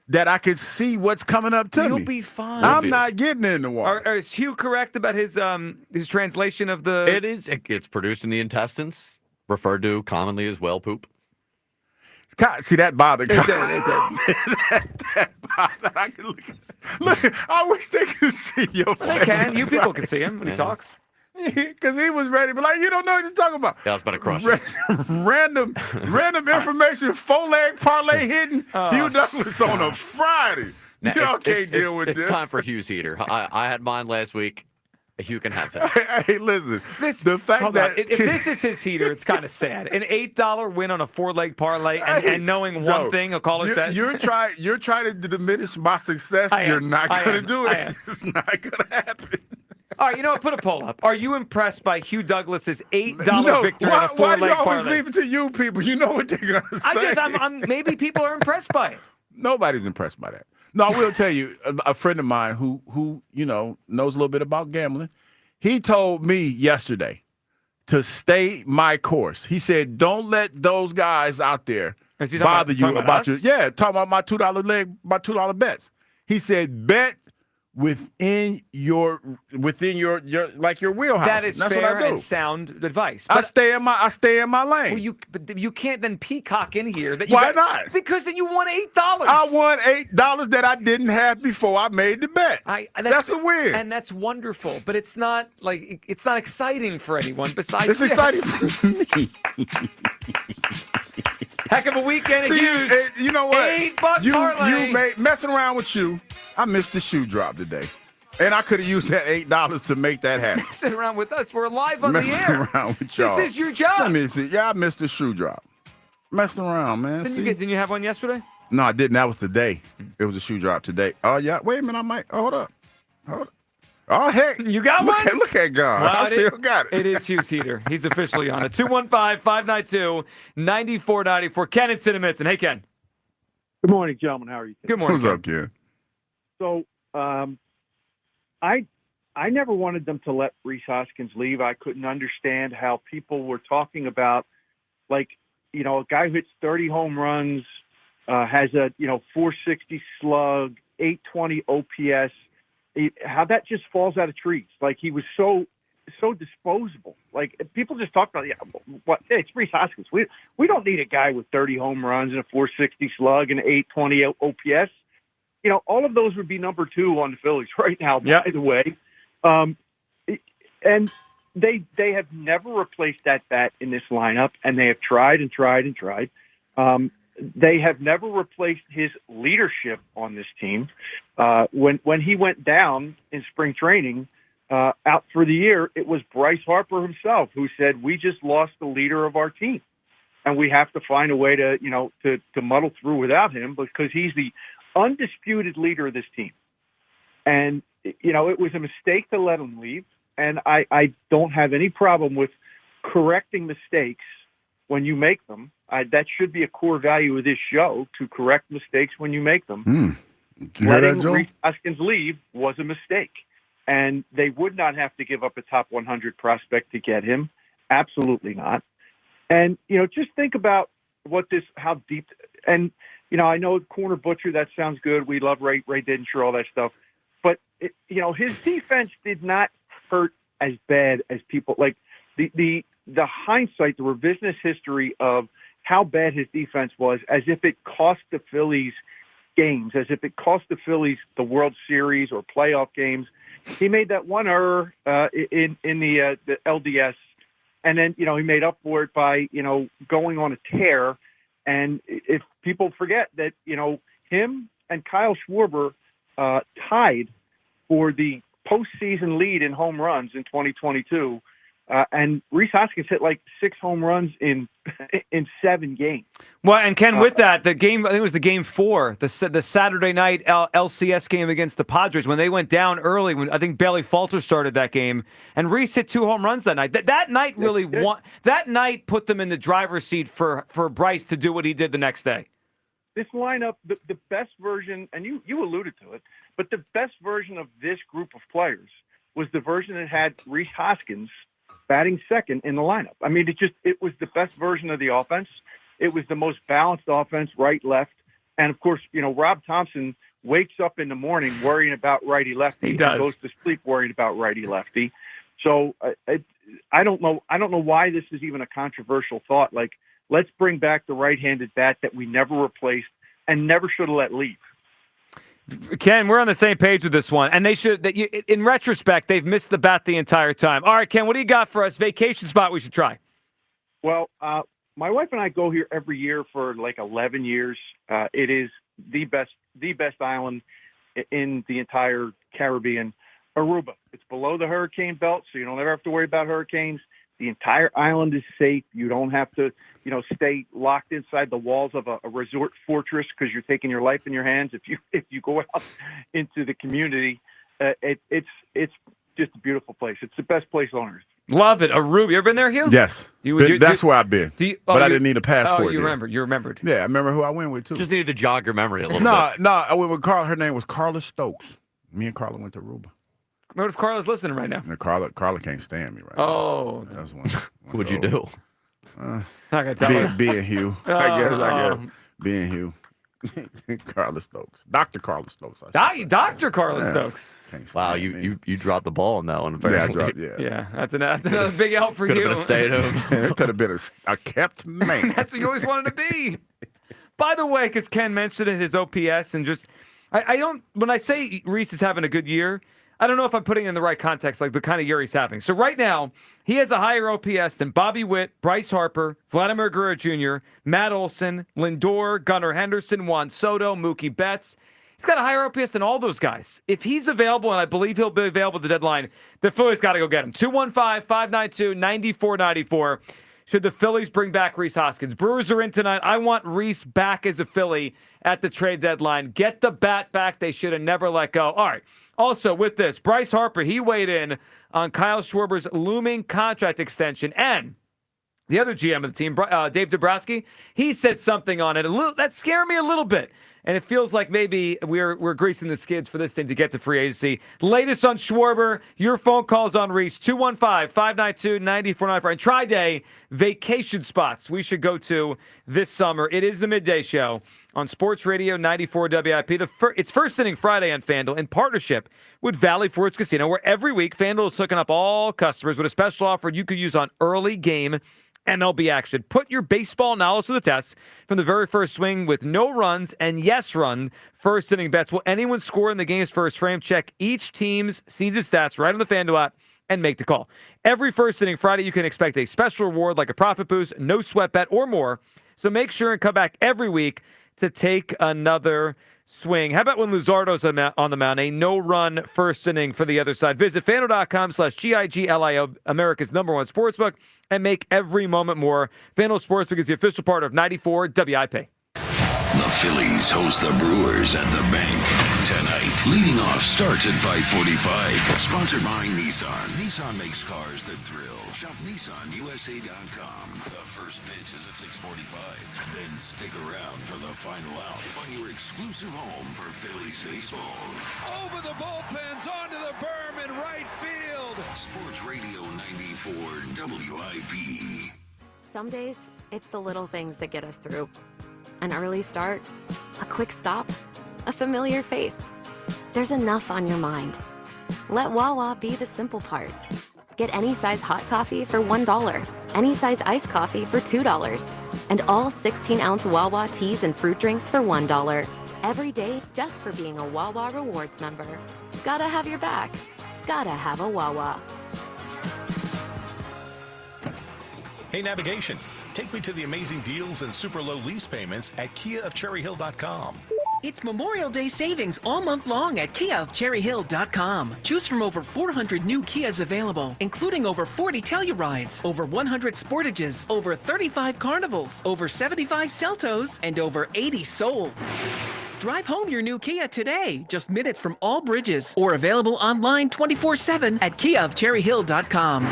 that I could see what's coming up to me. You'll be fine. I'm not getting in the water. Is Hugh correct about his translation of the? It is. It's produced in the intestines, referred to commonly as whale poop. See, that bothered me. That bothered. I can look, I wish they could see your face. They can. You people can see him when he talks. Because he was ready, but like, you don't know what you're talking about. Yeah, I was about to crush random information, 4-leg parlay hidden. Hugh Douglas on a Friday. Now, Y'all can't deal with this. It's time for Hugh's heater. I had mine last week. Hugh can have that. Hey, listen. The fact that if this is his heater, it's kind of sad. An $8 win on a 4-leg parlay, and knowing one thing, I'll call it that. You're trying to diminish my success. You're not going to do it. It's not going to happen. All right, you know what? Put a poll up. Are you impressed by Hugh Douglas's $8 victory on a 4-leg parlay? Why do you always leave it to you people? You know what they're going to say. Maybe people are impressed by it. Nobody's impressed by that. No, I will tell you, a friend of mine who knows a little bit about gambling, he told me yesterday to stay my course. He said, don't let those guys out there bother you about your talking about my $2 bets. He said, bet within your like your wheelhouse. That is That's fair what I do. and sound advice. I stay in my lane. Well, you can't then peacock in here. Why not? Because then you won $8. I won $8 that I didn't have before I made the bet. That's a win, and that's wonderful. But it's not exciting for anyone besides. It's exciting for me. Heck of a weekend. See, you know what? $8 parlay. Messing around with you. I missed the shoe drop today. And I could have used that $8 to make that happen. Messing around with us. We're live on the air. Messing around with y'all. This is your job. Let me see. Yeah, I missed the shoe drop. Messing around, man. Didn't you have one yesterday? No, I didn't. That was today. It was a shoe drop today. Oh, yeah. Wait a minute. Hold up. Oh, heck. You got one? Look at God. Well, I still got it. It is Hugh's heater. He's officially on it. 215-592-9494. Ken and Cinnaminson. Hey, Ken. Good morning, gentlemen. How are you? Good morning. What's up, Ken? So, I never wanted them to let Rhys Hoskins leave. I couldn't understand how people were talking about, a guy who hits 30 home runs, has a 460 slug, 820 OPS. How that just falls out of trees. Like, he was so disposable. Like, people just talk about, it's Rhys Hoskins. We don't need a guy with 30 home runs and a 460 slug and 820 OPS. All of those would be number 2 on the Phillies right now, by the way. And they have never replaced that bat in this lineup, and they have tried and tried and tried. They have never replaced his leadership on this team. When he went down in spring training, out for the year, it was Bryce Harper himself who said, "We just lost the leader of our team, and we have to find a way to muddle through without him because he's the undisputed leader of this team." And it was a mistake to let him leave, and I don't have any problem with correcting mistakes when you make them. That should be a core value of this show, to correct mistakes when you make them. Letting Rhys Hoskins leave was a mistake, and they would not have to give up a top 100 prospect to get him. Absolutely not. And, just think about how deep, and, I know Corner Butcher, that sounds good. We love Ray Dinshaw, all that stuff. But, his defense did not hurt as bad as people, like the hindsight, the revisionist history of how bad his defense was, as if it cost the Phillies games, as if it cost the Phillies the World Series or playoff games. He made that one error in the LDS, and then he made up for it by going on a tear And if people forget that, him and Kyle Schwarber tied for the postseason lead in home runs in 2022. And Rhys Hoskins hit like 6 home runs in 7 games. Well, and Ken, with that, the game, I think it was the game 4, the Saturday night LCS game against the Padres, when they went down early, when I think Bailey Falter started that game, and Rhys hit 2 home runs that night. That night really that night put them in the driver's seat for Bryce to do what he did the next day. This lineup, the best version, and you alluded to it, but the best version of this group of players was the version that had Rhys Hoskins batting second in the lineup. I mean, it was the best version of the offense. It was the most balanced offense, right, left. And of course, Rob Thompson wakes up in the morning worrying about righty lefty. He does. And goes to sleep worried about righty lefty. So I don't know why this is even a controversial thought. Like, let's bring back the right-handed bat that we never replaced and never should have let leave. Ken, we're on the same page with this one, and they should. In retrospect, they've missed the bat the entire time. All right, Ken, what do you got for us? Vacation spot we should try. Well, my wife and I go here every year for like 11 years. It is the best island in the entire Caribbean. Aruba. It's below the hurricane belt, so you don't ever have to worry about hurricanes. The entire island is safe. You don't have to, stay locked inside the walls of a resort fortress because you're taking your life in your hands. If you go out into the community, it's just a beautiful place. It's the best place on earth. Love it. Aruba. You ever been there, Hugh? Yes. That's where I've been. But I didn't need a passport. Oh, you remembered. Yeah, I remember who I went with, too. Just needed to jog your memory a little bit. No, I went with Carla. Her name was Carla Stokes. Me and Carla went to Aruba. What if Carla's listening right now? Carla can't stand me right now. That's one. What'd you do? Not gonna tell us. Being Hugh. I guess. Being Hugh. Carla Stokes. Dr. Carla Stokes. Dr. Carla Stokes. Wow, you dropped the ball on that one. Yeah, I dropped, yeah. Yeah, that's another big help for you. Could have been a stay-at-home. It could have been a kept man. That's what you always wanted to be. By the way, because Ken mentioned it, his OPS, and just, I don't, when I say Rhys is having a good year, I don't know if I'm putting it in the right context, like the kind of year he's having. So right now, he has a higher OPS than Bobby Witt, Bryce Harper, Vladimir Guerrero Jr., Matt Olson, Lindor, Gunnar Henderson, Juan Soto, Mookie Betts. He's got a higher OPS than all those guys. If he's available, and I believe he'll be available at the deadline, the Phillies got to go get him. 215-592-9494. Should the Phillies bring back Rhys Hoskins? Brewers are in tonight. I want Rhys back as a Philly at the trade deadline. Get the bat back. They should have never let go. All right. Also, with this, Bryce Harper, he weighed in on Kyle Schwarber's looming contract extension. And the other GM of the team, Dave Dombrowski, he said something on it. That scared me a little bit. And it feels like maybe we're greasing the skids for this thing to get to free agency. Latest on Schwarber, your phone calls on Rhys, 215-592-9494. And Tri-Day vacation spots we should go to this summer. It is the Midday Show on Sports Radio 94 WIP. It's First Inning Friday on FanDuel in partnership with Valley Forge Casino, where every week FanDuel is hooking up all customers with a special offer you could use on early game MLB action. Put your baseball knowledge to the test from the very first swing with no runs and yes run first inning bets. Will anyone score in the game's first frame? Check each team's season stats right on the FanDuel app and make the call. Every First Inning Friday, you can expect a special reward like a profit boost, no sweat bet, or more. So make sure and come back every week to take another swing. How about when Luzardo's on the mound? A no-run first inning for the other side. Visit FanDuel.com/GIGLIO, America's #1 sportsbook, and make every moment more. FanDuel Sportsbook is the official part of 94 WIP. The Phillies host the Brewers at the bank tonight. Leading off starts at 5:45. Sponsored by Nissan. Nissan makes cars that thrill. Shop NissanUSA.com. The first pitch is at 6:45. Then stick around for the final out on your exclusive home for Phillies baseball. Over the bullpens, onto the berm in right field. Sports Radio 94 WIP. Some days, it's the little things that get us through. An early start, a quick stop, a familiar face. There's enough on your mind. Let Wawa be the simple part. Get any size hot coffee for $1, any size iced coffee for $2, and all 16-ounce Wawa teas and fruit drinks for $1. Every day, just for being a Wawa Rewards member. Gotta have your back. Gotta have a Wawa. Hey, navigation. Take me to the amazing deals and super low lease payments at KiaofCherryHill.com. It's Memorial Day savings all month long at KiaofCherryHill.com. Choose from over 400 new Kias available, including over 40 Tellurides, over 100 Sportages, over 35 Carnivals, over 75 Celtos, and over 80 Souls. Drive home your new Kia today, just minutes from all bridges, or available online 24/7 at KiaofCherryHill.com.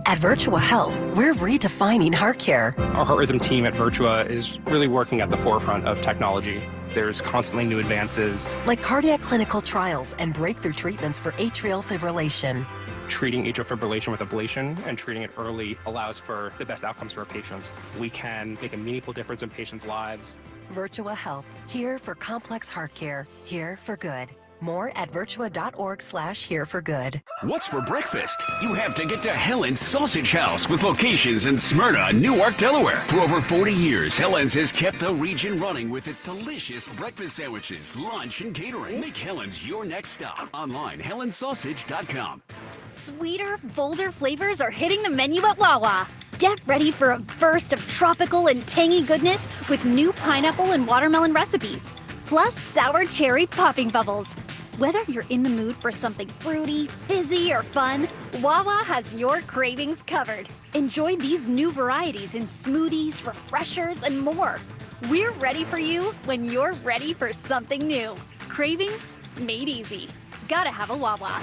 At Virtua Health, we're redefining heart care. Our Heart Rhythm team at Virtua is really working at the forefront of technology. There's constantly new advances. Like cardiac clinical trials and breakthrough treatments for atrial fibrillation. Treating atrial fibrillation with ablation and treating it early allows for the best outcomes for our patients. We can make a meaningful difference in patients' lives. Virtua Health, here for complex heart care, here for good. More at virtua.org/hereforgood. What's for breakfast? You have to get to Helen's Sausage House with locations in Smyrna, Newark, Delaware. For over 40 years, Helen's has kept the region running with its delicious breakfast sandwiches, lunch, and catering. Make Helen's your next stop. Online, helensausage.com. Sweeter, bolder flavors are hitting the menu at Wawa. Get ready for a burst of tropical and tangy goodness with new pineapple and watermelon recipes, plus sour cherry popping bubbles. Whether you're in the mood for something fruity, fizzy, or fun, Wawa has your cravings covered. Enjoy these new varieties in smoothies, refreshers, and more. We're ready for you when you're ready for something new. Cravings made easy. Gotta have a Wawa.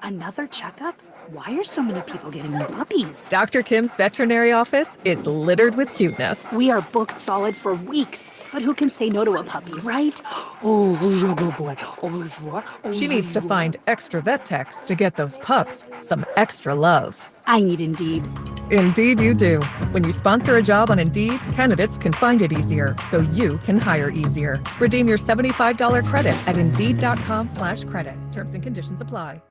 Another checkup? Why are so many people getting new puppies? Dr. Kim's veterinary office is littered with cuteness. We are booked solid for weeks, but who can say no to a puppy, right? Oh, good boy. She needs to find extra vet techs to get those pups some extra love. I need Indeed. Indeed you do. When you sponsor a job on Indeed, candidates can find it easier, so you can hire easier. Redeem your $75 credit at Indeed.com/credit. Terms and conditions apply.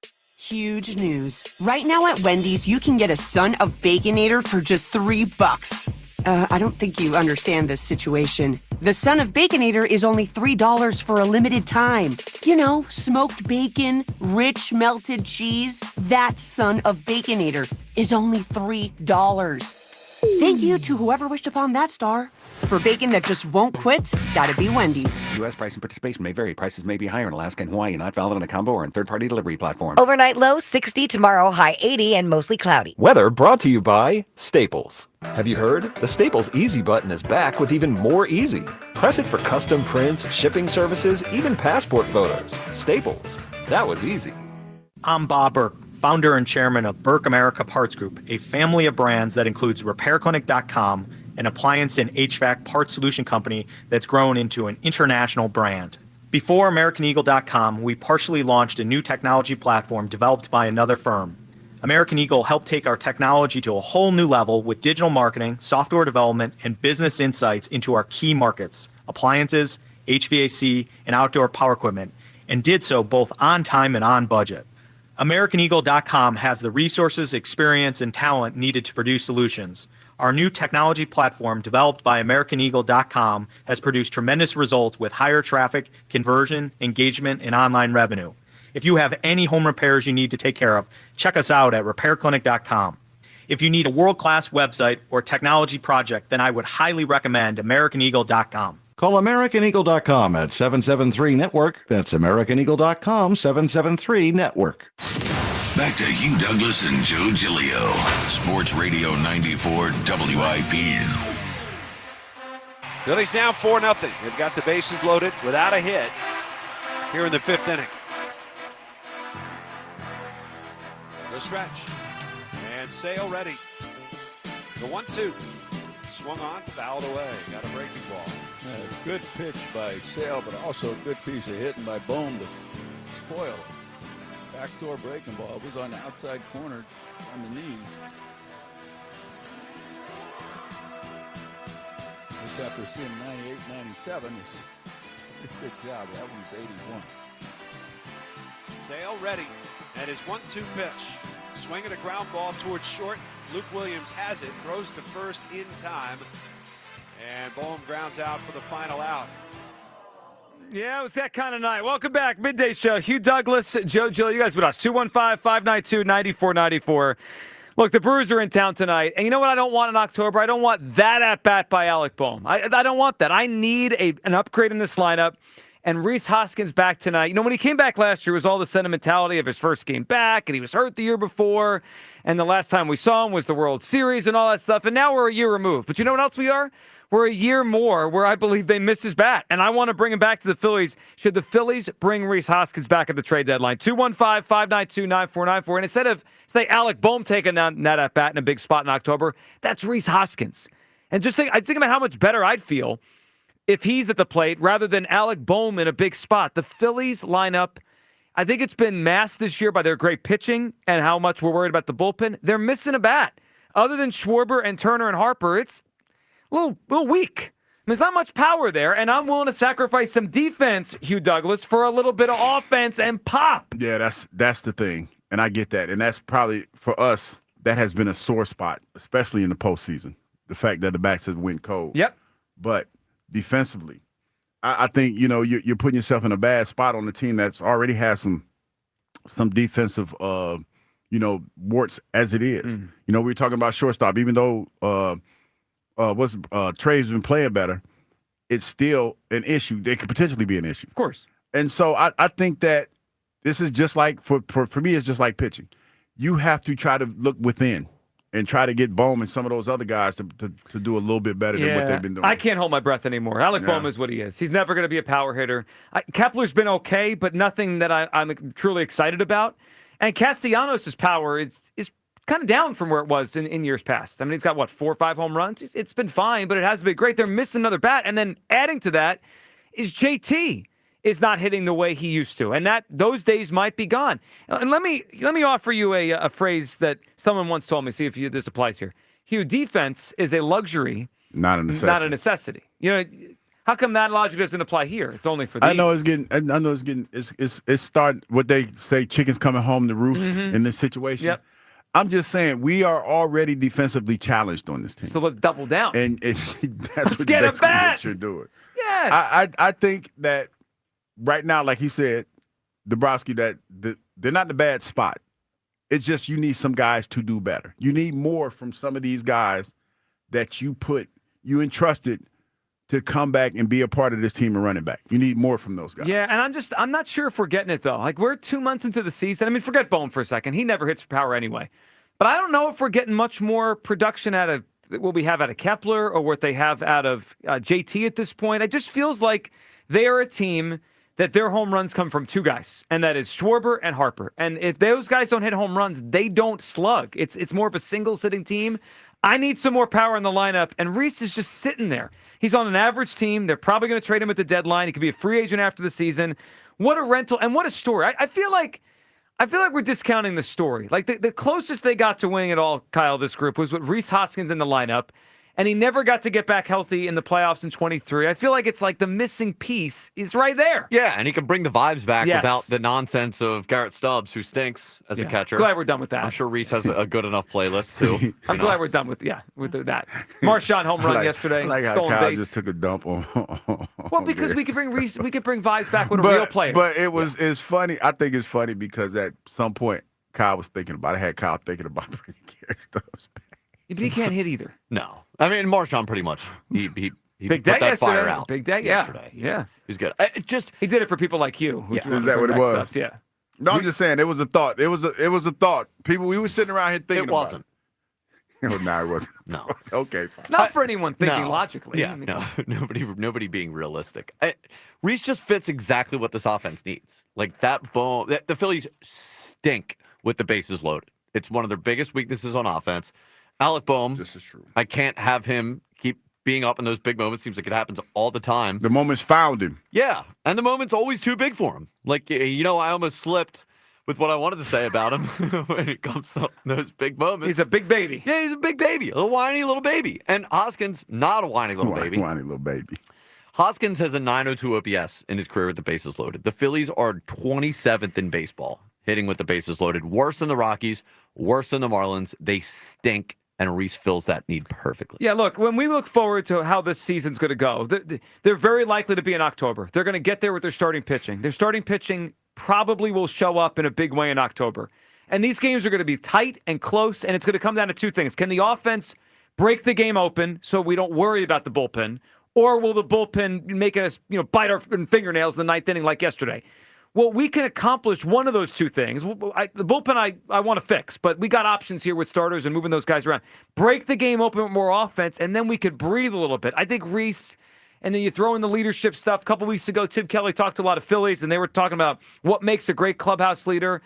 Huge news. Right now at Wendy's, you can get a Son of Baconator for just $3. I don't think you understand this situation. The Son of Baconator is only $3 for a limited time. You know, smoked bacon, rich melted cheese. That Son of Baconator is only $3. Thank you to whoever wished upon that star. For bacon that just won't quit, gotta be Wendy's. U.S. price and participation may vary. Prices may be higher in Alaska and Hawaii, not valid on a combo or on third-party delivery platform. Overnight low 60, tomorrow high 80 and mostly cloudy. Weather brought to you by Staples. Have you heard? The Staples Easy button is back with even more easy. Press it for custom prints, shipping services, even passport photos. Staples. That was easy. I'm Bob Burke, founder and chairman of Burke America Parts Group, a family of brands that includes RepairClinic.com, an appliance and HVAC parts solution company that's grown into an international brand. Before AmericanEagle.com, we partially launched a new technology platform developed by another firm. American Eagle helped take our technology to a whole new level with digital marketing, software development, and business insights into our key markets, appliances, HVAC, and outdoor power equipment, and did so both on time and on budget. AmericanEagle.com has the resources, experience, and talent needed to produce solutions. Our new technology platform, developed by AmericanEagle.com, has produced tremendous results with higher traffic, conversion, engagement, and online revenue. If you have any home repairs you need to take care of, check us out at RepairClinic.com. If you need a world-class website or technology project, then I would highly recommend AmericanEagle.com. Call AmericanEagle.com at 773-NETWORK. That's AmericanEagle.com, 773-NETWORK. Back to Hugh Douglas and Joe Giglio. Sports Radio 94 WIP. Phillies down 4-0. They've got the bases loaded without a hit here in the fifth inning. The stretch. And Sale ready. The 1-2. Swung on, fouled away. Got a breaking ball. Good pitch by Sale, but also a good piece of hitting by Bohm to spoil it. Backdoor breaking ball. It was on the outside corner on the knees. Just after seeing 98, 97, it's a good job. That one's 81. Sale ready. And his 1-2 pitch. Swinging a ground ball towards short. Luke Williams has it. Throws to first in time. And Bohm grounds out for the final out. Yeah, it was that kind of night. Welcome back. Midday Show. Hugh Douglas, Joe Gill. You guys with us. 215-592-9494. Look, the Brewers are in town tonight, and you know what I don't want in October? I don't want that at-bat by Alec Bohm. I don't want that. I need an upgrade in this lineup, and Rhys Hoskins back tonight. You know, when he came back last year, it was all the sentimentality of his first game back, and he was hurt the year before, and the last time we saw him was the World Series and all that stuff, and now we're a year removed. But you know what else we are? We're a year more where I believe they missed his bat, and I want to bring him back to the Phillies. Should the Phillies bring Rhys Hoskins back at the trade deadline? 215-592-9494. And instead of, say, Alec Bohm taking that at-bat in a big spot in October, that's Rhys Hoskins. And just think about how much better I'd feel if he's at the plate rather than Alec Bohm in a big spot. The Phillies lineup, I think it's been masked this year by their great pitching and how much we're worried about the bullpen. They're missing a bat. Other than Schwarber and Turner and Harper, it's a little weak. There's not much power there, and I'm willing to sacrifice some defense, Hugh Douglas, for a little bit of offense and pop. Yeah, that's the thing, and I get that. And that's probably, for us, that has been a sore spot, especially in the postseason, the fact that the backs have went cold. Yep. But defensively, I think, you're putting yourself in a bad spot on the team that's already has some defensive, warts as it is. We were talking about shortstop, even though Trey's been playing better, it's still an issue. It could potentially be an issue. Of course. And so I think that this is just like, for me, it's just like pitching. You have to try to look within and try to get Bohm and some of those other guys to do a little bit better than what they've been doing. I can't hold my breath anymore. Alec Bohm is what he is. He's never going to be a power hitter. Kepler's been okay, but nothing that I'm truly excited about. And Castellanos' power is kind of down from where it was in years past. I mean, he's got, 4 or 5 home runs? It's been fine, but it hasn't been great. They're missing another bat. And then adding to that is JT is not hitting the way he used to. And those days might be gone. And let me offer you a phrase that someone once told me, see if this applies here. Hugh, defense is a luxury, not a necessity. Not a necessity. How come that logic doesn't apply here? It's only for the it's starting what they say, chickens coming home to roost in this situation. Yep. I'm just saying we are already defensively challenged on this team. So let's double down. And that's let's get a bat. What you're doing. Yes. I think that right now, like he said, Dabrowski, that they're not in a bad spot. It's just you need some guys to do better. You need more from some of these guys that you entrusted to come back and be a part of this team and running back. You need more from those guys. Yeah, and I'm not sure if we're getting it, though. Like, we're 2 months into the season. I mean, forget Bohm for a second. He never hits for power anyway. But I don't know if we're getting much more production out of what we have out of Kepler or what they have out of JT at this point. It just feels like they are a team that their home runs come from 2 guys, and that is Schwarber and Harper. And if those guys don't hit home runs, they don't slug. It's more of a single-sitting team. I need some more power in the lineup, and Rhys is just sitting there. He's on an average team. They're probably going to trade him at the deadline. He could be a free agent after the season. What a rental, and what a story. I feel like we're discounting the story. Like, the closest they got to winning it all, Kyle, this group, was with Rhys Hoskins in the lineup. And he never got to get back healthy in the playoffs in 23. I feel like it's like the missing piece is right there. Yeah, and he can bring the vibes back without the nonsense of Garrett Stubbs, who stinks as a catcher. Glad we're done with that. I'm sure Rhys has a good enough playlist, too. I'm glad we're done with that. Marshawn home run yesterday. I like how stolen Kyle base. just took a dump on Well, because we could bring Rhys, we could bring vibes back with a real player. But it's funny. I think it's funny because at some point, Kyle was thinking about it. I had Kyle thinking about bringing Garrett Stubbs back. But he can't hit either. No. I mean, Marshawn pretty much, he Big put day that fire yesterday. out. Big day, yesterday. Yeah. He's good. He did it for people like you. Is that what it was? Stuff. Yeah. No, I'm just saying, it was a thought. It was a thought. People, we were sitting around here thinking It wasn't. about it. No, it wasn't. No. Okay, fine. Not for anyone thinking logically. Yeah, no. Nobody being realistic. Rhys just fits exactly what this offense needs. Like that bone. The Phillies stink with the bases loaded. It's one of their biggest weaknesses on offense. Alec Bohm, this is true. I can't have him keep being up in those big moments. Seems like it happens all the time. The moment's found him. Yeah, and the moment's always too big for him. Like, I almost slipped with what I wanted to say about him when it comes to those big moments. He's a big baby. Yeah, he's a big baby. A whiny little baby. And Hoskins, not a whiny little baby. Whiny little baby. Hoskins has a 902 OPS in his career with the bases loaded. The Phillies are 27th in baseball hitting with the bases loaded. Worse than the Rockies, worse than the Marlins. They stink. And Rhys fills that need perfectly. Yeah, look, when we look forward to how this season's going to go, they're very likely to be in October. They're going to get there with their starting pitching. Their starting pitching probably will show up in a big way in October. And these games are going to be tight and close, and it's going to come down to two things. Can the offense break the game open so we don't worry about the bullpen, or will the bullpen make us, bite our fingernails in the ninth inning like yesterday? Well, we can accomplish one of those two things. The bullpen I want to fix, but we got options here with starters and moving those guys around. Break the game open with more offense, and then we could breathe a little bit. I think Reese, and then you throw in the leadership stuff. A couple weeks ago, Tim Kelly talked to a lot of Phillies, and they were talking about what makes a great clubhouse leader.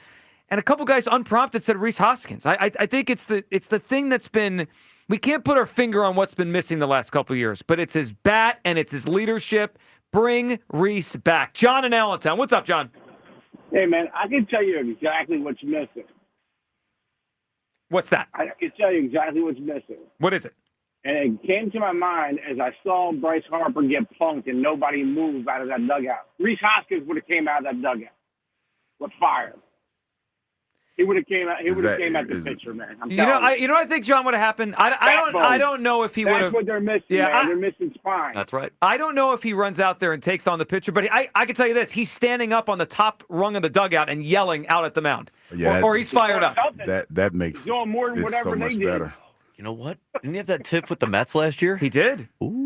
And a couple guys unprompted said Reese Hoskins. I think it's the thing that's been – we can't put our finger on what's been missing the last couple of years, but it's his bat and it's his leadership. Bring Reese back. John in Allentown. What's up, John? Hey, man, I can tell you exactly what's missing. What's that? I can tell you exactly what's missing. What is it? And it came to my mind as I saw Bryce Harper get punked and nobody moved out of that dugout. Reese Hoskins would have came out of that dugout with fire. He would have came out. He would have came at the pitcher, man. I'm telling you. What I think, John, would have happened. I don't know if he would have. That's what they're missing. Yeah, man. They're missing spine. That's right. I don't know if he runs out there and takes on the pitcher, but I can tell you this: he's standing up on the top rung of the dugout and yelling out at the mound, or he's fired up. That makes He's doing more than it whatever so they much did. better. You know what? Didn't he have that tip with the Mets last year? He did. Ooh.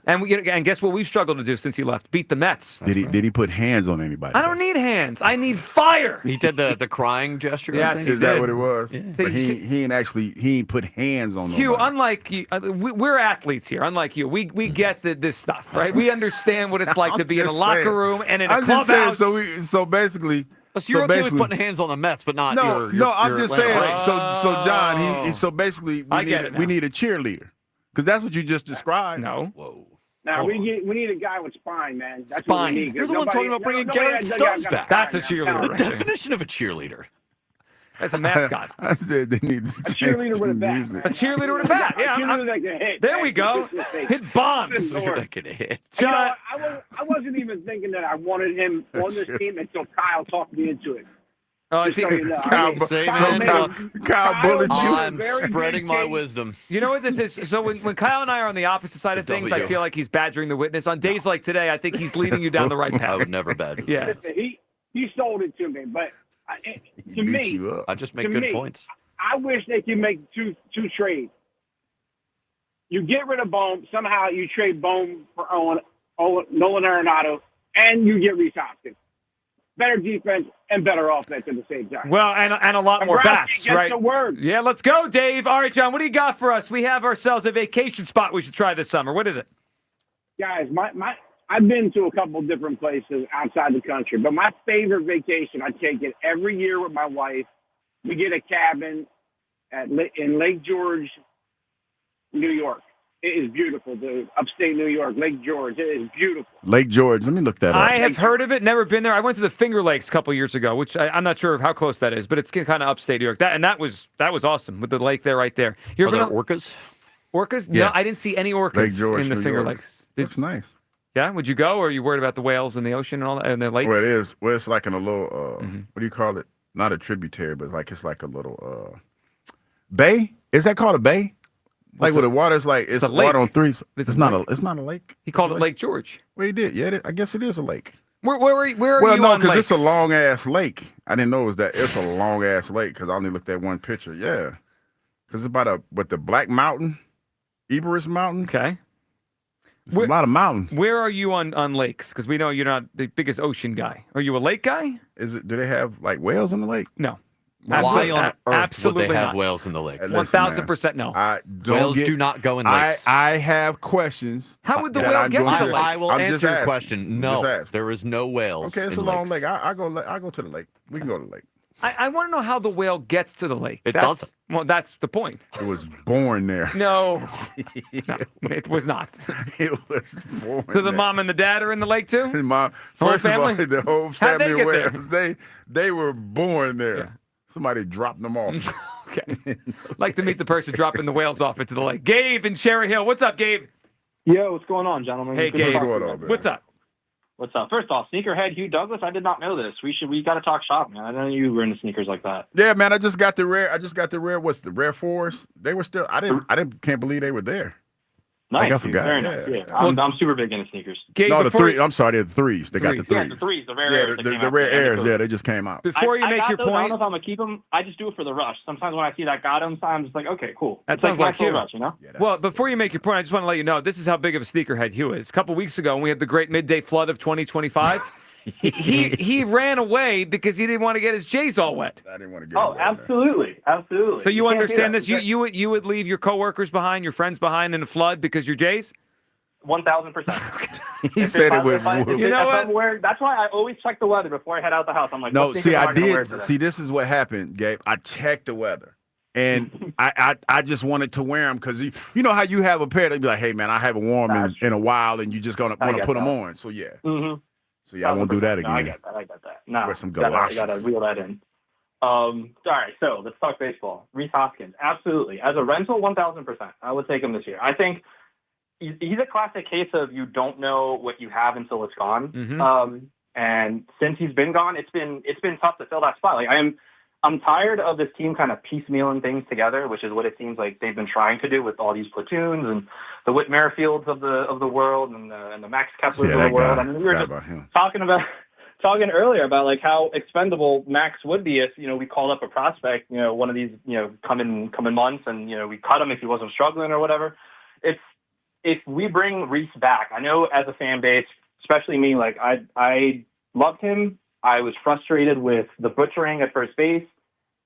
And guess what we've struggled to do since he left? Beat the Mets. Did he put hands on anybody? I don't need hands. I need fire. He did the crying gesture. Yes, Is that what it was? Yeah. But he ain't put hands on nobody. Hugh, unlike you, we're athletes here. Unlike you, we get this stuff, right? We understand what it's like to be in a locker room and in a clubhouse. So basically. So you're okay with putting hands on the Mets, but not your I'm just saying. Atlanta So John, so basically we need a cheerleader because that's what you just described. No. Whoa. Now we need a guy with spine, man. That's Spine. what we need. You're the one talking about bringing Garrett Stubbs back. That's a cheerleader. The definition of a cheerleader. As a mascot. They need a cheerleader with a bat. A cheerleader with a bat. Yeah. A cheerleader that can hit. There we go. Hit bombs. That can hit. John, I wasn't even thinking that I wanted him on this team until Kyle talked me into it. Oh, I see. Kyle bullied you. I'm spreading my wisdom. You know what this is? So when Kyle and I are on the opposite side of things, I feel like he's badgering the witness. On days like today, I think he's leading you down the right path. I would never badger. Yeah. Listen, he sold it to me, but to me, I just make good points. I wish they could make two trades. You get rid of Bohm. Somehow you trade Bohm for Nolan Arenado, and you get Reese Hoskins. Better defense and better offense at the same time. Well, and a lot more bats, right? The word. Yeah, let's go, Dave. All right, John, what do you got for us? We have ourselves a vacation spot we should try this summer. What is it? Guys, I've been to a couple different places outside the country, but my favorite vacation, I take it every year with my wife. We get a cabin in Lake George, New York. It is beautiful, dude. Upstate New York, Lake George. It is beautiful. Lake George. Let me look that up. I have heard of it, never been there. I went to the Finger Lakes a couple years ago, which I'm not sure of how close that is, but it's kind of upstate New York. That was awesome with the lake there, right there. Are there orcas? Orcas? Yeah. No, I didn't see any orcas Lake George, in the New Finger York. Lakes. Looks nice. Yeah, would you go, or are you worried about the whales in the ocean and all that, and the lakes? Well, it is. Well, it's like in a little. What do you call it? Not a tributary, but it's like a little bay. Is that called a bay? Like where the water's like it's water on three. It's not a lake. He called it Lake George. Well, he did. Yeah, I guess it is a lake. Where are you Well, no, on because lakes? it's a long ass lake. I didn't know it was that. It's a long ass lake because I only looked at one picture. Yeah, because it's about the Black Mountain, Eberus Mountain. Okay. It's a lot of mountains. Where are you on lakes? Because we know you're not the biggest ocean guy. Are you a lake guy? Do they have like whales in the lake? No. Why on earth absolutely would they have not. whales in the lake? 1,000% no. Whales do not go in lakes. I have questions. How would the whale get to the lake? I will I'm answer just your asking. question. Just No, ask. there is no whales. Okay, it's in a long lakes. lake. I go to the lake. We can go to the lake. I want to know how the whale gets to the lake. It doesn't. Well, that's the point. It was born there. No, it was not. It was born So the there. mom and the dad are in the lake too? Mom, Whole first of all, family? the whole How'd they family get of there? whales, they were born there. Yeah. Somebody dropped them off. Okay. Like to meet the person dropping the whales off into the lake. Gabe in Cherry Hill. What's up, Gabe? Yo, what's going on, gentlemen? Hey, Good to Gabe. talk to you. What's going on, man? What's up? What's up? First off, sneakerhead Hugh Douglas. I did not know this. We got to talk shop, man. I didn't know you were into sneakers like that. Yeah, man. I just got the rare. What's the rare fours? They were still. Can't believe they were there. Nice, I dude. forgot. Very nice. Yeah. I'm super big into sneakers. No, the three. I'm sorry, they're the threes. They got the threes. Yeah, the threes, the rare airs. The rare airs. Yeah, they just came out. Before you I make got your those. I don't point, know if I'm gonna keep them. I just do it for the rush. Sometimes when I see that got them, I'm just like, okay, cool. that It's sounds like nice little you. rush, you know? Well, before you make your point, I just want to let you know this is how big of a sneakerhead Hugh is. A couple weeks ago, when we had the great midday flood of 2025, he ran away because he didn't want to get his J's all wet. I didn't want to get. Oh, absolutely. So you can't do understand that. this? You would leave your coworkers behind, your friends behind in a flood because you're J's? 1,000%. He said it with. You know what? That's why I always check the weather before I head out the house. I'm like, No, what see, sneakers am I gonna wear did. today? See, this is what happened, Gabe. I checked the weather, and I just wanted to wear them because you know how you have a pair. They'd be like, hey man, I haven't worn them in a while, and you just gonna want to put them on. So yeah. Mm-hmm. So yeah, I won't do that again. No, I get that. No, Wear some gotta galoshes. reel that in. All right, so let's talk baseball. Reese Hoskins, absolutely. As a rental, 1,000%. I would take him this year. I think he's a classic case of you don't know what you have until it's gone. Mm-hmm. And since he's been gone, it's been tough to fill that spot. Like I'm tired of this team kind of piecemealing things together, which is what it seems like they've been trying to do with all these platoons and the Whit Merrifields of the world and the Max Keplers of the world. I mean, we were just talking earlier about like how expendable Max would be if we called up a prospect, one of these coming months, and we cut him if he wasn't struggling or whatever. If we bring Reese back, I know as a fan base, especially me, like I loved him. I was frustrated with the butchering at first base.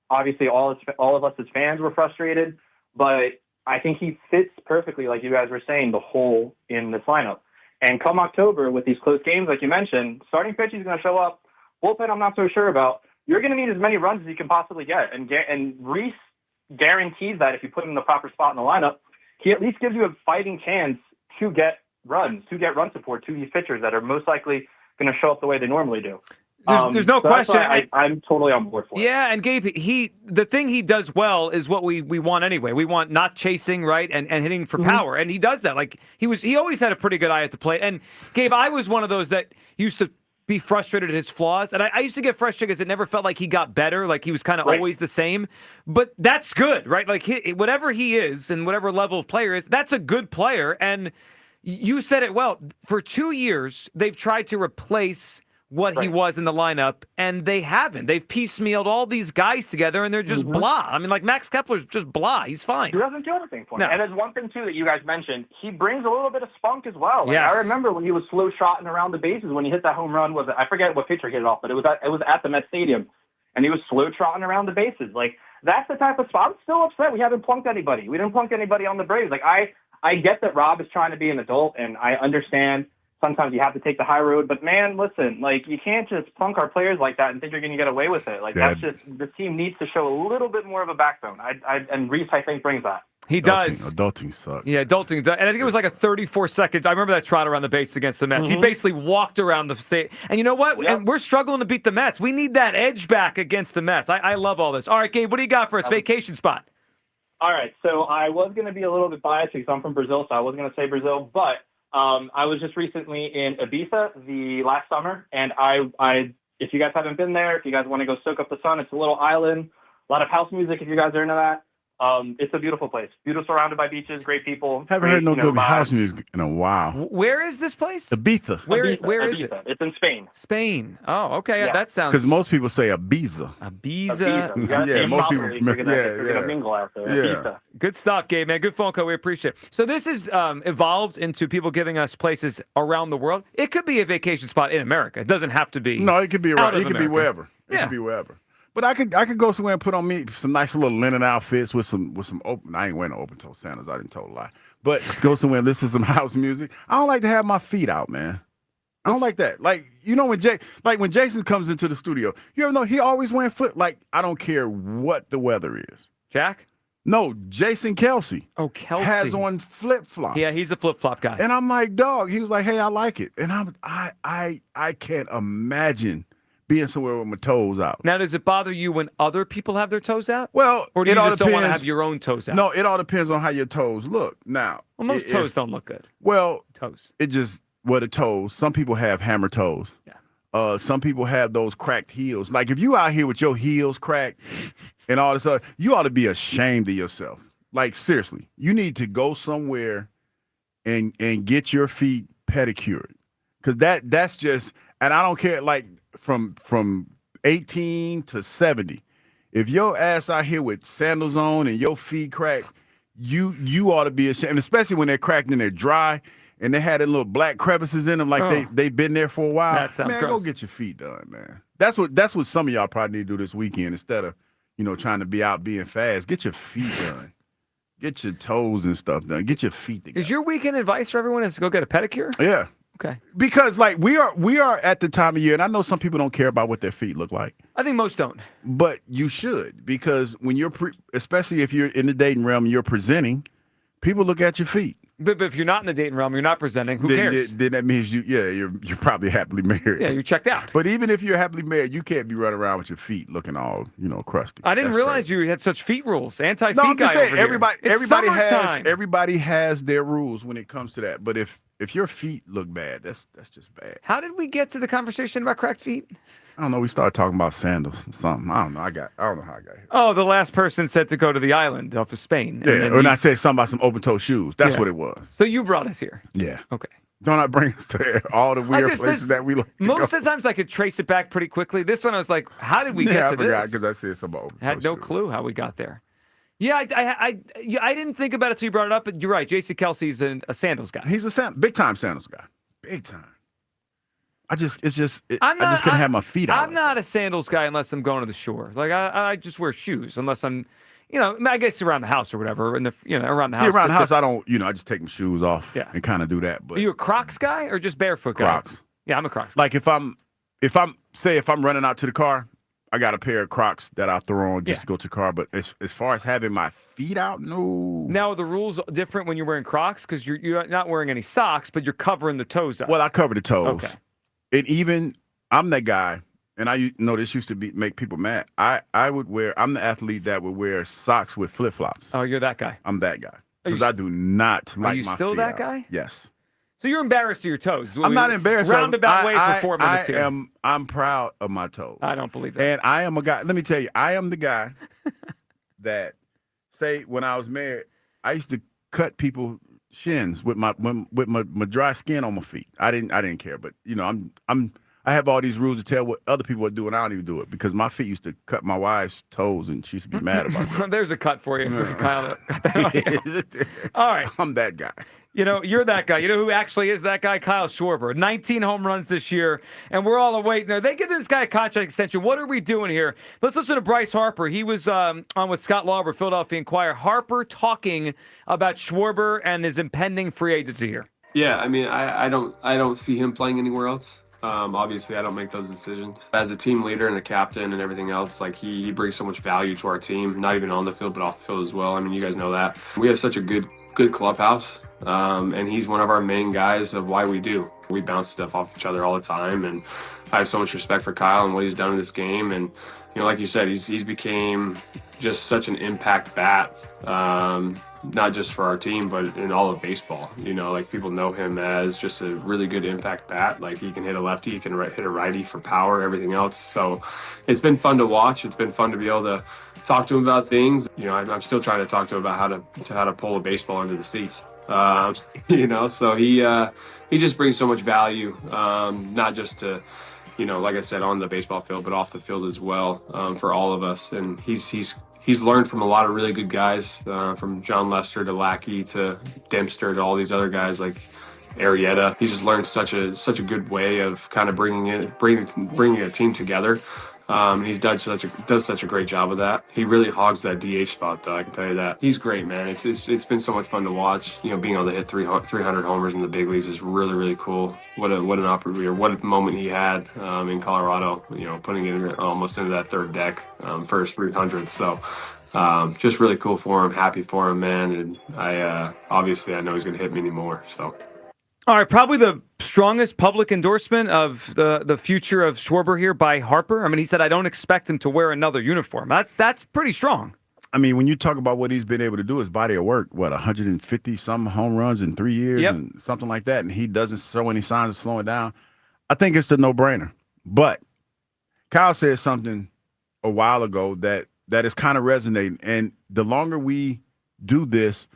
Obviously, all of us as fans were frustrated, but I think he fits perfectly, like you guys were saying, the hole in this lineup. And come October, with these close games, like you mentioned, starting pitching is going to show up. Bullpen, I'm not so sure about. You're going to need as many runs as you can possibly get. And Reese guarantees that if you put him in the proper spot in the lineup, he at least gives you a fighting chance to get runs, to get run support to these pitchers that are most likely going to show up the way they normally do. There's no question. I'm totally on board for it. Yeah, and Gabe, the thing he does well is what we want anyway. We want not chasing, right, and hitting for power, and he does that. Like he always had a pretty good eye at the plate. And Gabe, I was one of those that used to be frustrated at his flaws, and I used to get frustrated because it never felt like he got better, like he was kind of always the same. But that's good, right? Like whatever he is and whatever level of player is, that's a good player. And you said it well. For 2 years, they've tried to replace what he was in the lineup, and they haven't. They've piecemealed all these guys together, and they're just blah. I mean, like Max Kepler's just blah. He's fine. He doesn't do anything for me. And there's one thing, too, that you guys mentioned. He brings a little bit of spunk as well. Like, I remember when he was slow trotting around the bases when he hit that home run. I forget what pitcher hit it off, but it was at the Met Stadium, and he was slow trotting around the bases. Like, that's the type of spot. I'm still upset we haven't plunked anybody. We didn't plunk anybody on the Braves. Like, I get that Rob is trying to be an adult, and I understand sometimes you have to take the high road, but man, listen, like you can't just plunk our players like that and think you're going to get away with it. Like that's just, the team needs to show a little bit more of a backbone. And Reese, I think, brings that. He does. Adulting sucks. Yeah, adulting does. And I think it was like a 34-second. I remember that trot around the base against the Mets. He basically walked around the state. And you know what? And we're struggling to beat the Mets. We need that edge back against the Mets. I love all this. All right, Gabe, what do you got for us? Vacation spot. All right, so I was going to be a little bit biased because I'm from Brazil, so I wasn't going to say Brazil, but I was just recently in Ibiza the last summer, and I if you guys haven't been there, if you guys want to go soak up the sun, it's a little island, a lot of house music if you guys are into that. It's a beautiful place. Beautiful, surrounded by beaches, great people. Haven't heard no good house music in a while. Where is this place? Ibiza. Where Ibiza. is it? It's in Spain. Spain. Oh, okay. Yeah. That sounds. Because most people say Ibiza. Ibiza. Yeah, most people. You're gonna mingle out there. Yeah. Ibiza. Good stuff, Gabe, man. Good phone call. We appreciate it. So this is evolved into people giving us places around the world. It could be a vacation spot in America. It doesn't have to be. No, it could be around. It could be wherever. It Yeah. could be wherever. But I could go somewhere and put on me some nice little linen outfits with some open. I ain't wearing no open toe sandals. I didn't tell a lie. But go somewhere and listen to some house music. I don't like to have my feet out, man. I don't like that. Like when Jason comes into the studio, you ever know he always wearing like I don't care what the weather is. Jack? No, Jason Kelsey. Oh, Kelsey has on flip flops. Yeah, he's a flip flop guy. And I'm like, dog. He was like, hey, I like it. And I can't imagine being somewhere with my toes out. Now, does it bother you when other people have their toes out? Well, or do you it all just don't want to depends. have your own toes out? No, it all depends on how your toes look. Now, well, most toes don't look good. Well, toes. It just the toes. Some people have hammer toes. Yeah. Some people have those cracked heels. Like if you out here with your heels cracked and all this other, you ought to be ashamed of yourself. Like seriously, you need to go somewhere and get your feet pedicured. Because that's just, and I don't care, like from 18 to 70, if your ass out here with sandals on and your feet cracked, you ought to be ashamed, especially when they're cracked and they're dry and they had little black crevices in them, like they've been there for a while. That sounds man, gross. go get your feet done, man. That's what some of y'all probably need to do this weekend instead of, trying to be out being fast. Get your feet done. Get your toes and stuff done. Get your feet together. Is your weekend advice for everyone is to go get a pedicure? Yeah. Okay. Because like we are at the time of year, and I know some people don't care about what their feet look like. I think most don't. But you should, because when you're especially if you're in the dating realm and you're presenting, people look at your feet. But if you're not in the dating realm, you're not presenting, who then, cares? Then that means you're probably happily married. Yeah, you're checked out. But even if you're happily married, you can't be running around with your feet looking all, crusty. I didn't That's realize crazy. you had such feet rules. Anti-feet No, I'm guy just saying over here. everybody has their rules when it comes to that. But if your feet look bad, that's just bad. How did we get to the conversation about cracked feet? I don't know. We started talking about sandals or something. I don't know. I don't know how I got here. Oh, the last person said to go to the island off of Spain. Yeah, and I said something about some open-toe shoes. That's what it was. So you brought us here. Yeah. Okay. Don't I bring us to all the weird places that we like to go? Most of the times I could trace it back pretty quickly. This one I was like, how did we get to this? I forgot because I said something about Had no clue how we got there. Yeah, I didn't think about it until you brought it up, but you're right. J.C. Kelsey's a sandals guy. He's a big-time sandals guy. Big time. I just couldn't have my feet out. I'm not a sandals guy unless I'm going to the shore. Like I just wear shoes unless I'm, I guess around the house or whatever. And around the house. Around the house, I don't. I just take my shoes off and kind of do that. But are you a Crocs guy or just barefoot guy? Crocs. Yeah, I'm a Crocs guy. Like if I'm running out to the car, I got a pair of Crocs that I throw on just to go to the car. But as far as having my feet out, no. Now, are the rules different when you're wearing Crocs? Because you're not wearing any socks, but you're covering the toes up. Well, I cover the toes. Okay. And even, I'm that guy, and I know this used to make people mad. I'm the athlete that would wear socks with flip-flops. Oh, you're that guy. I'm that guy. Because I do not like my feet. Are you still that guy? Yes. So you're embarrassed of your toes. I'm not embarrassed. Roundabout way for 4 minutes here. I'm proud of my toes. I don't believe that. And I am a guy. Let me tell you, I am the guy that, say, when I was married, I used to cut people shins with my dry skin on my feet. I didn't care, but I have all these rules to tell what other people are doing. I don't even do it because my feet used to cut my wife's toes, and she used to be mad about it. There's a cut for you, Kyle. All right, I'm that guy. You're that guy. You know who actually is that guy? Kyle Schwarber. 19 home runs this year, and we're all awaiting. Are they giving this guy a contract extension? What are we doing here? Let's listen to Bryce Harper. He was on with Scott Lauber, Philadelphia Inquirer. Harper talking about Schwarber and his impending free agency here. Yeah, I mean, I don't see him playing anywhere else. Obviously, I don't make those decisions. As a team leader and a captain and everything else, like he brings so much value to our team, not even on the field, but off the field as well. I mean, you guys know that. We have such a good clubhouse, and he's one of our main guys of why we do. We bounce stuff off each other all the time, and I have so much respect for Kyle and what he's done in this game. And like you said, he's became just such an impact bat, not just for our team, but in all of baseball. Like people know him as just a really good impact bat. Like he can hit a lefty, he can hit a righty for power, everything else. So it's been fun to watch. It's been fun to be able to talk to him about things. I'm still trying to talk to him about how to pull a baseball into the seats. So he just brings so much value, not just to, like I said, on the baseball field, but off the field as well, for all of us. And he's learned from a lot of really good guys, from John Lester to Lackey to Dempster to all these other guys like Arrieta. He just learned such a good way of kind of bringing a team together. He does such a great job of that. He really hogs that DH spot, though. I can tell you that. He's great, man. It's been so much fun to watch. Being able to hit 300 homers in the big leagues is really, really cool. What an opportunity, or what a moment he had in Colorado. Putting it almost into that third deck, first 300. So just really cool for him. Happy for him, man. And I obviously I know he's going to hit many more. So. All right, probably the strongest public endorsement of the future of Schwarber here by Harper. I mean, he said, I don't expect him to wear another uniform. That's pretty strong. I mean, when you talk about what he's been able to do, his body of work, 150-some home runs in 3 years and something like that, and he doesn't show any signs of slowing down, I think it's the no-brainer. But Kyle said something a while ago that is kind of resonating, and the longer we do this,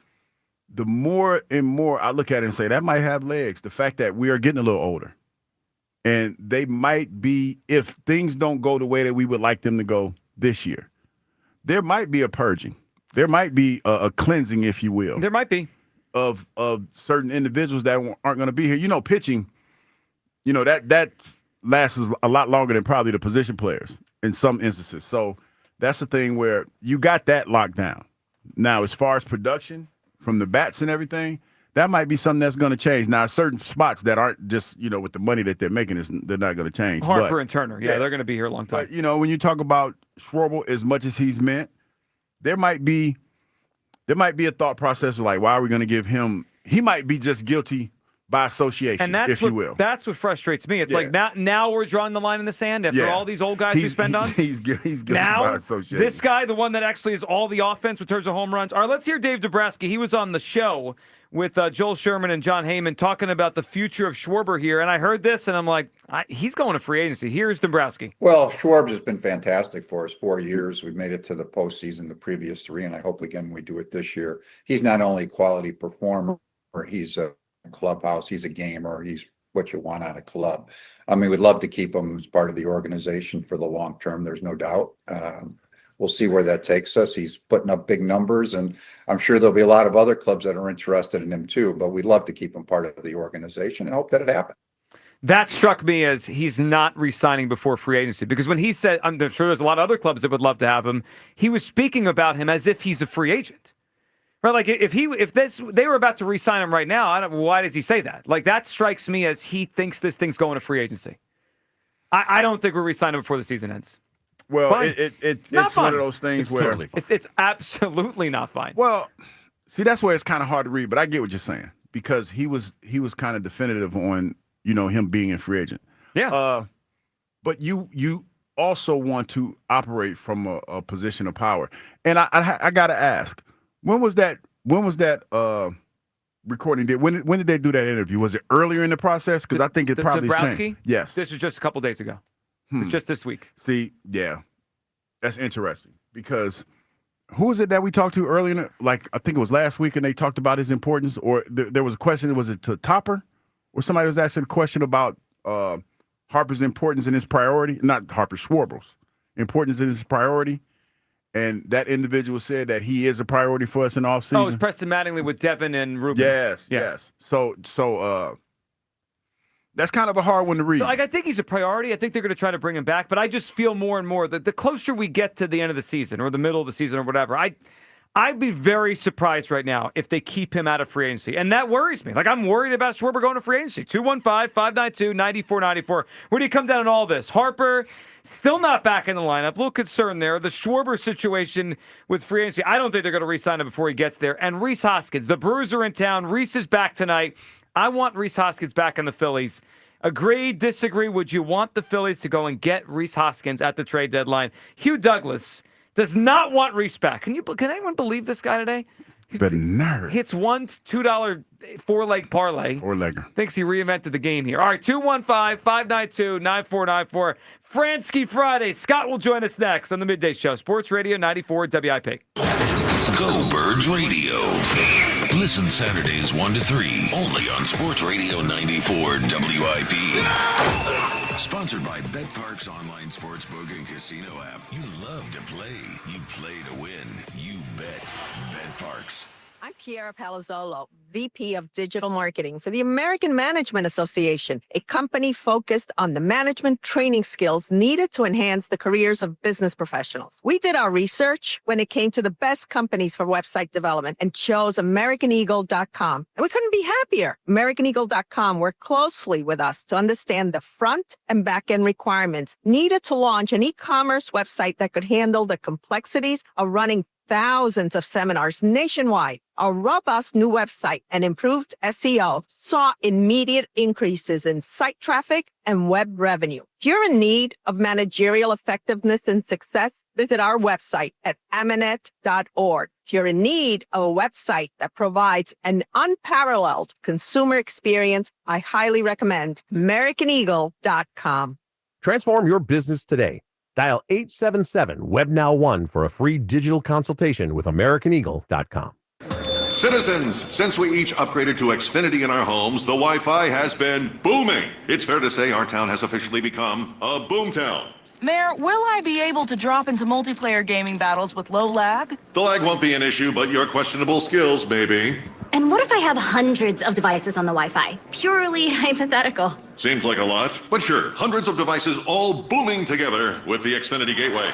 the more and more I look at it and say that might have legs. The fact that we are getting a little older, and they might be, if things don't go the way that we would like them to go this year, there might be a purging. There might be a cleansing, if you will. There might be of certain individuals that aren't going to be here. You know, pitching. You know that lasts a lot longer than probably the position players in some instances. So that's the thing where you got that locked down. Now, as far as production from the bats and everything, that might be something that's going to change. Now, certain spots that aren't just, you know, with the money that they're making, they're not going to change. Harper and Turner, yeah, they're going to be here a long time. But, you know, when you talk about Schwarber, as much as he's meant, there might be a thought process of like, why are we going to give him? He might be just guilty by association, and that's if you will. That's what frustrates me. It's like now we're drawing the line in the sand after all these old guys we spend on. He's guilty now, by association. This guy, the one that actually is all the offense in terms of home runs. All right, let's hear Dave Dabrowski. He was on the show with Joel Sherman and John Heyman talking about the future of Schwarber here. And I heard this, and I'm like, he's going to free agency. Here's Dabrowski. Well, Schwarber has been fantastic for us 4 years. We've made it to the postseason the previous 3, and I hope, again, we do it this year. He's not only a quality performer, he's a clubhouse, he's a gamer, he's what you want out of club. I mean, we'd love to keep him as part of the organization for the long term. There's no doubt. We'll see where that takes us. He's putting up big numbers, and I'm sure there'll be a lot of other clubs that are interested in him too, but we'd love to keep him part of the organization and hope that it happens. That struck me as he's not re-signing before free agency, because when he said, I'm sure there's a lot of other clubs that would love to have him, he was speaking about him as if he's a free agent. Right, like if they were about to re-sign him right now, why does he say that? Like that strikes me as he thinks this thing's going to free agency. I don't think we're re-signing him before the season ends. Well, it's one of those things where it's absolutely not fine. Well, see, that's where it's kind of hard to read, but I get what you're saying, because he was kind of definitive on, you know, him being a free agent. Yeah. But you also want to operate from a position of power, and I got to ask. When was that recording? When did they do that interview? Was it earlier in the process? Because I think it probably changed. Yes. This was just a couple days ago. It's just this week. See, yeah, that's interesting, because who was it that we talked to earlier? Like I think it was last week, and they talked about his importance. Or there was a question. Was it to Topper, or somebody was asking a question about Harper's importance and his priority? Not Harper, Schwarber's importance and his priority. And that individual said that he is a priority for us in off season. Oh, it's Preston Mattingly with Devin and Ruben. Yes. So that's kind of a hard one to read. So, I think he's a priority. I think they're going to try to bring him back, but I just feel more and more that the closer we get to the end of the season or the middle of the season or whatever, I'd be very surprised right now if they keep him out of free agency. And that worries me. Like, I'm worried about Schwarber going to free agency. 215-592-9494. Where do you come down on all this? Harper, still not back in the lineup. A little concern there. The Schwarber situation with free agency, I don't think they're going to re-sign him before he gets there. And Rhys Hoskins, the Brewers are in town. Rhys is back tonight. I want Rhys Hoskins back in the Phillies. Agree, disagree? Would you want the Phillies to go and get Rhys Hoskins at the trade deadline? Hugh Douglas does not want Rhys back. Can anyone believe this guy today? The nerve. Hits one $2 four-leg parlay. Four-legger. Thinks he reinvented the game here. All right, 215-592-9494. Fransky Friday. Scott will join us next on the Midday Show. Sports Radio 94 WIP. Go Birds Radio. Listen Saturdays 1 to 3 only on Sports Radio 94 WIP. Sponsored by BetParks online sportsbook and casino app. You love to play. You play to win. You bet. BetParks. I'm Kiara Palazzolo, VP of Digital Marketing for the American Management Association, a company focused on the management training skills needed to enhance the careers of business professionals. We did our research when it came to the best companies for website development and chose AmericanEagle.com. And we couldn't be happier. AmericanEagle.com worked closely with us to understand the front and back end requirements needed to launch an e-commerce website that could handle the complexities of running thousands of seminars nationwide. Our robust new website and improved SEO saw immediate increases in site traffic and web revenue. If you're in need of managerial effectiveness and success, visit our website at amanet.org. If you're in need of a website that provides an unparalleled consumer experience, I highly recommend AmericanEagle.com. Transform your business today. Dial 877-WEB-NOW-1 for a free digital consultation with AmericanEagle.com. Citizens, since we each upgraded to Xfinity in our homes, the Wi-Fi has been booming. It's fair to say our town has officially become a boomtown. Mayor, will I be able to drop into multiplayer gaming battles with low lag? The lag won't be an issue, but your questionable skills may be. And what if I have hundreds of devices on the Wi-Fi? Purely hypothetical. Seems like a lot, but sure, hundreds of devices all booming together with the Xfinity Gateway.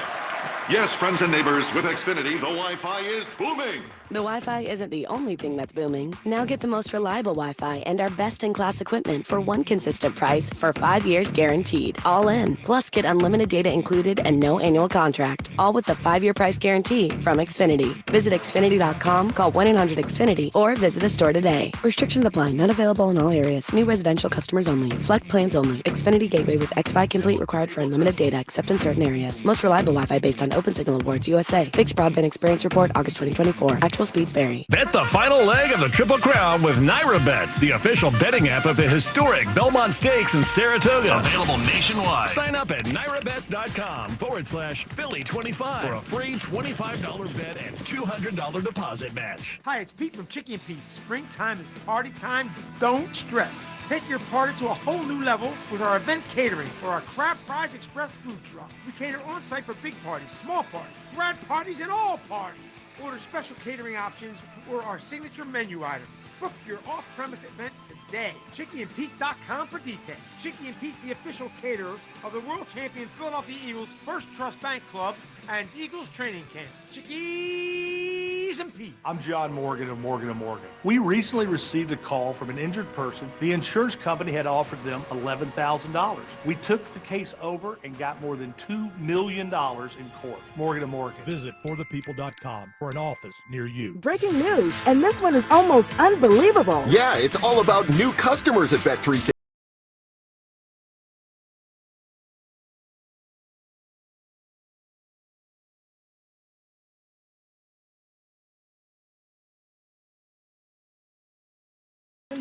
Yes, friends and neighbors, with Xfinity, the Wi-Fi is booming. The Wi-Fi isn't the only thing that's booming. Now get the most reliable Wi-Fi and our best-in-class equipment for one consistent price for 5 years guaranteed. All in. Plus, get unlimited data included and no annual contract. All with the 5-year price guarantee from Xfinity. Visit Xfinity.com, call 1-800-XFINITY, or visit a store today. Restrictions apply. Not available in all areas. New residential customers only. Select plans only. Xfinity Gateway with Xfi Complete required for unlimited data except in certain areas. Most reliable Wi-Fi based on OpenSignal Awards USA. Fixed Broadband Experience Report, August 2024. Actual speeds vary. Bet the final leg of the Triple Crown with Naira Bets, the official betting app of the historic Belmont Stakes in Saratoga. Available nationwide. Sign up at NairaBets.com/Philly25 for a free $25 bet and $200 deposit match. Hi, it's Pete from Chicky and Pete. Springtime is party time. Don't stress. Take your party to a whole new level with our event catering or our Crab Fries Express food truck. We cater on-site for big parties, small parties, grad parties, and all parties. Order special catering options or our signature menu items. Book your off-premise event today. ChickyandPete's.com for details. Chicky and Pete's, the official caterer of the world champion Philadelphia Eagles First Trust Bank Club and Eagles Training Camp. Chickies and Pete. I'm John Morgan of Morgan & Morgan. We recently received a call from an injured person. The insurance company had offered them $11,000. We took the case over and got more than $2 million in court. Morgan & Morgan. Visit forthepeople.com for an office near you. Breaking news, and this one is almost unbelievable. Yeah, it's all about new customers at Bet365.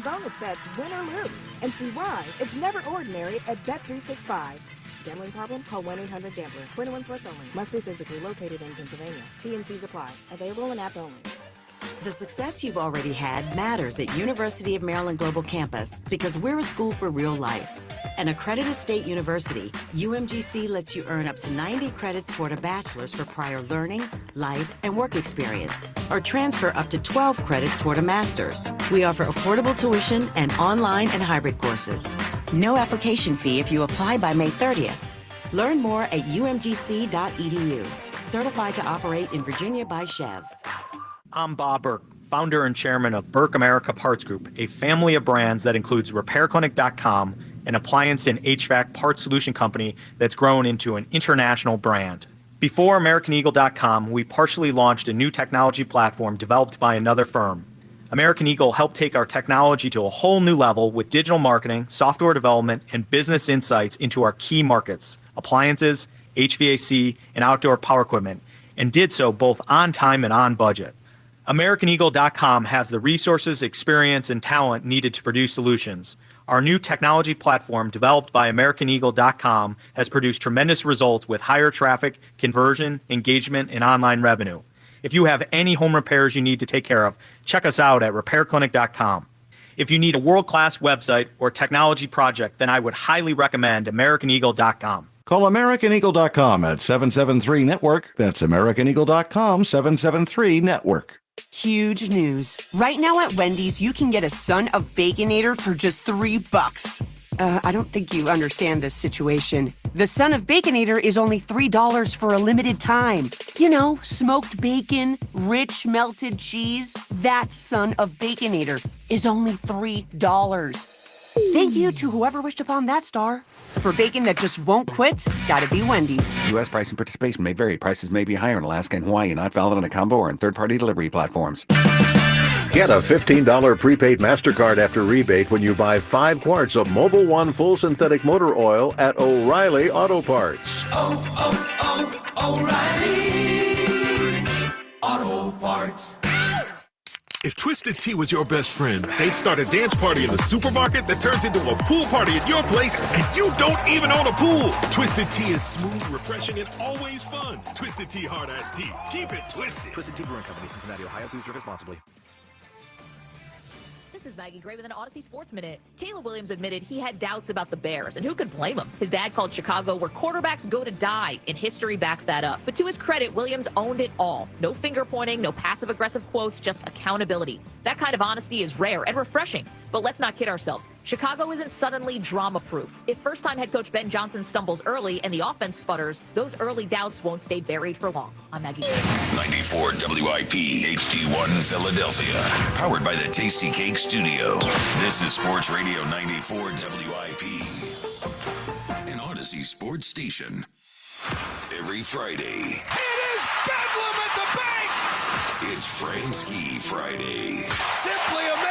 Bonus bets, win or lose, and see why it's never ordinary at Bet365. Gambling problem? Call 1-800-GAMBLER. 21 plus only. Must be physically located in Pennsylvania. T&Cs apply. Available in app only. The success you've already had matters at University of Maryland Global Campus because we're a school for real life. An accredited state university, UMGC lets you earn up to 90 credits toward a bachelor's for prior learning, life, and work experience, or transfer up to 12 credits toward a master's. We offer affordable tuition and online and hybrid courses. No application fee if you apply by May 30th. Learn more at umgc.edu. Certified to operate in Virginia by Chev. I'm Bob Burke, founder and chairman of Burke America Parts Group, a family of brands that includes RepairClinic.com, an appliance and HVAC parts solution company that's grown into an international brand. Before AmericanEagle.com, we partially launched a new technology platform developed by another firm. American Eagle helped take our technology to a whole new level with digital marketing, software development, and business insights into our key markets, appliances, HVAC, and outdoor power equipment, and did so both on time and on budget. AmericanEagle.com has the resources, experience, and talent needed to produce solutions. Our new technology platform, developed by AmericanEagle.com, has produced tremendous results with higher traffic, conversion, engagement, and online revenue. If you have any home repairs you need to take care of, check us out at RepairClinic.com. If you need a world-class website or technology project, then I would highly recommend AmericanEagle.com. Call AmericanEagle.com at 773-NETWORK. That's AmericanEagle.com, 773-NETWORK. Huge news. Right now at Wendy's, you can get a Son of Baconator for just $3. I don't think you understand this situation. The Son of Baconator is only $3 for a limited time. You know, smoked bacon, rich melted cheese. That Son of Baconator is only $3. Thank you to whoever wished upon that star. For bacon that just won't quit, gotta be Wendy's. U.S. price and participation may vary. Prices may be higher in Alaska and Hawaii, not valid on a combo or on third-party delivery platforms. Get a $15 prepaid MasterCard after rebate when you buy 5 quarts of Mobil 1 full synthetic motor oil at O'Reilly Auto Parts. O'Reilly Auto Parts. If Twisted Tea was your best friend, they'd start a dance party in the supermarket that turns into a pool party at your place, and you don't even own a pool. Twisted Tea is smooth, refreshing, and always fun. Twisted Tea Hard Ass Tea. Keep it twisted. Twisted Tea Brewing Company, Cincinnati, Ohio. Please drink responsibly. This is Maggie Gray with an Odyssey Sports Minute. Caleb Williams admitted he had doubts about the Bears, and who could blame him? His dad called Chicago where quarterbacks go to die, and history backs that up. But to his credit, Williams owned it all. No finger pointing, no passive-aggressive quotes, just accountability. That kind of honesty is rare and refreshing. But let's not kid ourselves. Chicago isn't suddenly drama-proof. If first-time head coach Ben Johnson stumbles early and the offense sputters, those early doubts won't stay buried for long. I'm Maggie Gray. 94 WIP HD1 Philadelphia. Powered by the Tasty Cake Studio. This is Sports Radio 94 WIP. An Odyssey sports station. Every Friday. It is Bedlam at the bank! It's Fransky Friday. Simply amazing!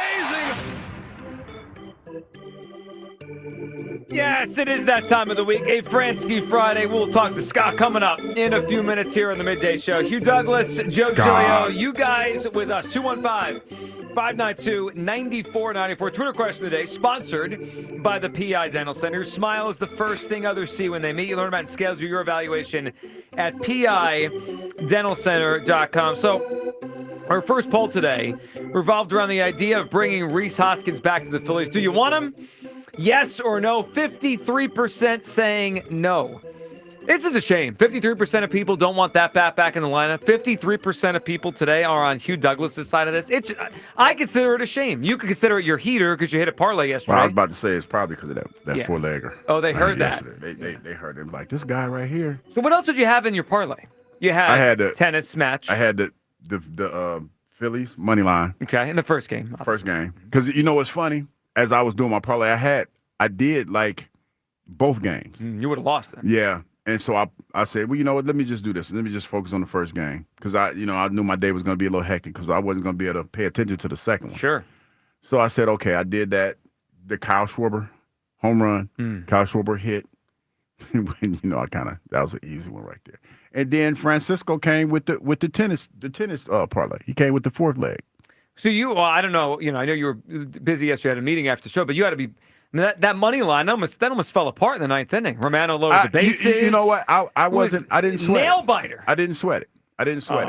Yes, it is that time of the week, a Fransky Friday. We'll talk to Scott coming up in a few minutes here on the Midday Show. Hugh Douglas, Joe Giglio, you guys with us, 215-592-9494. Twitter question of the day, sponsored by the PI Dental Center. Smile is the first thing others see when they meet. You learn about scales of your evaluation at PIDentalCenter.com. So our first poll today revolved around the idea of bringing Rhys Hoskins back to the Phillies. Do you want him? Yes or no? 53% saying no. This is a shame. 53% of people don't want that bat back in the lineup. 53% of people today are on Hugh Douglas' side of this. I consider it a shame. You could consider it your heater because you hit a parlay yesterday. Well, I was about to say it's probably because of that four-legger. Oh, they heard that. They heard him like, this guy right here. So what else did you have in your parlay? I had the tennis match. I had the Phillies money line. Okay, in the first game. Obviously. First game. Because you know what's funny? As I was doing my parlay, I did like both games. You would have lost them. Yeah. And so I said, well, you know what? Let me just do this. Let me just focus on the first game. Because I knew my day was going to be a little hectic because I wasn't going to be able to pay attention to the second one. Sure. So I said, okay, I did that. The Kyle Schwarber home run. Kyle Schwarber hit. That was an easy one right there. And then Francisco came with the tennis parlay. He came with the fourth leg. So I don't know. I know you were busy yesterday. You had a meeting after the show, but you had to be that money line. That almost fell apart in the ninth inning. Romano loaded the bases. You know what? I didn't sweat nail biter. I didn't sweat it.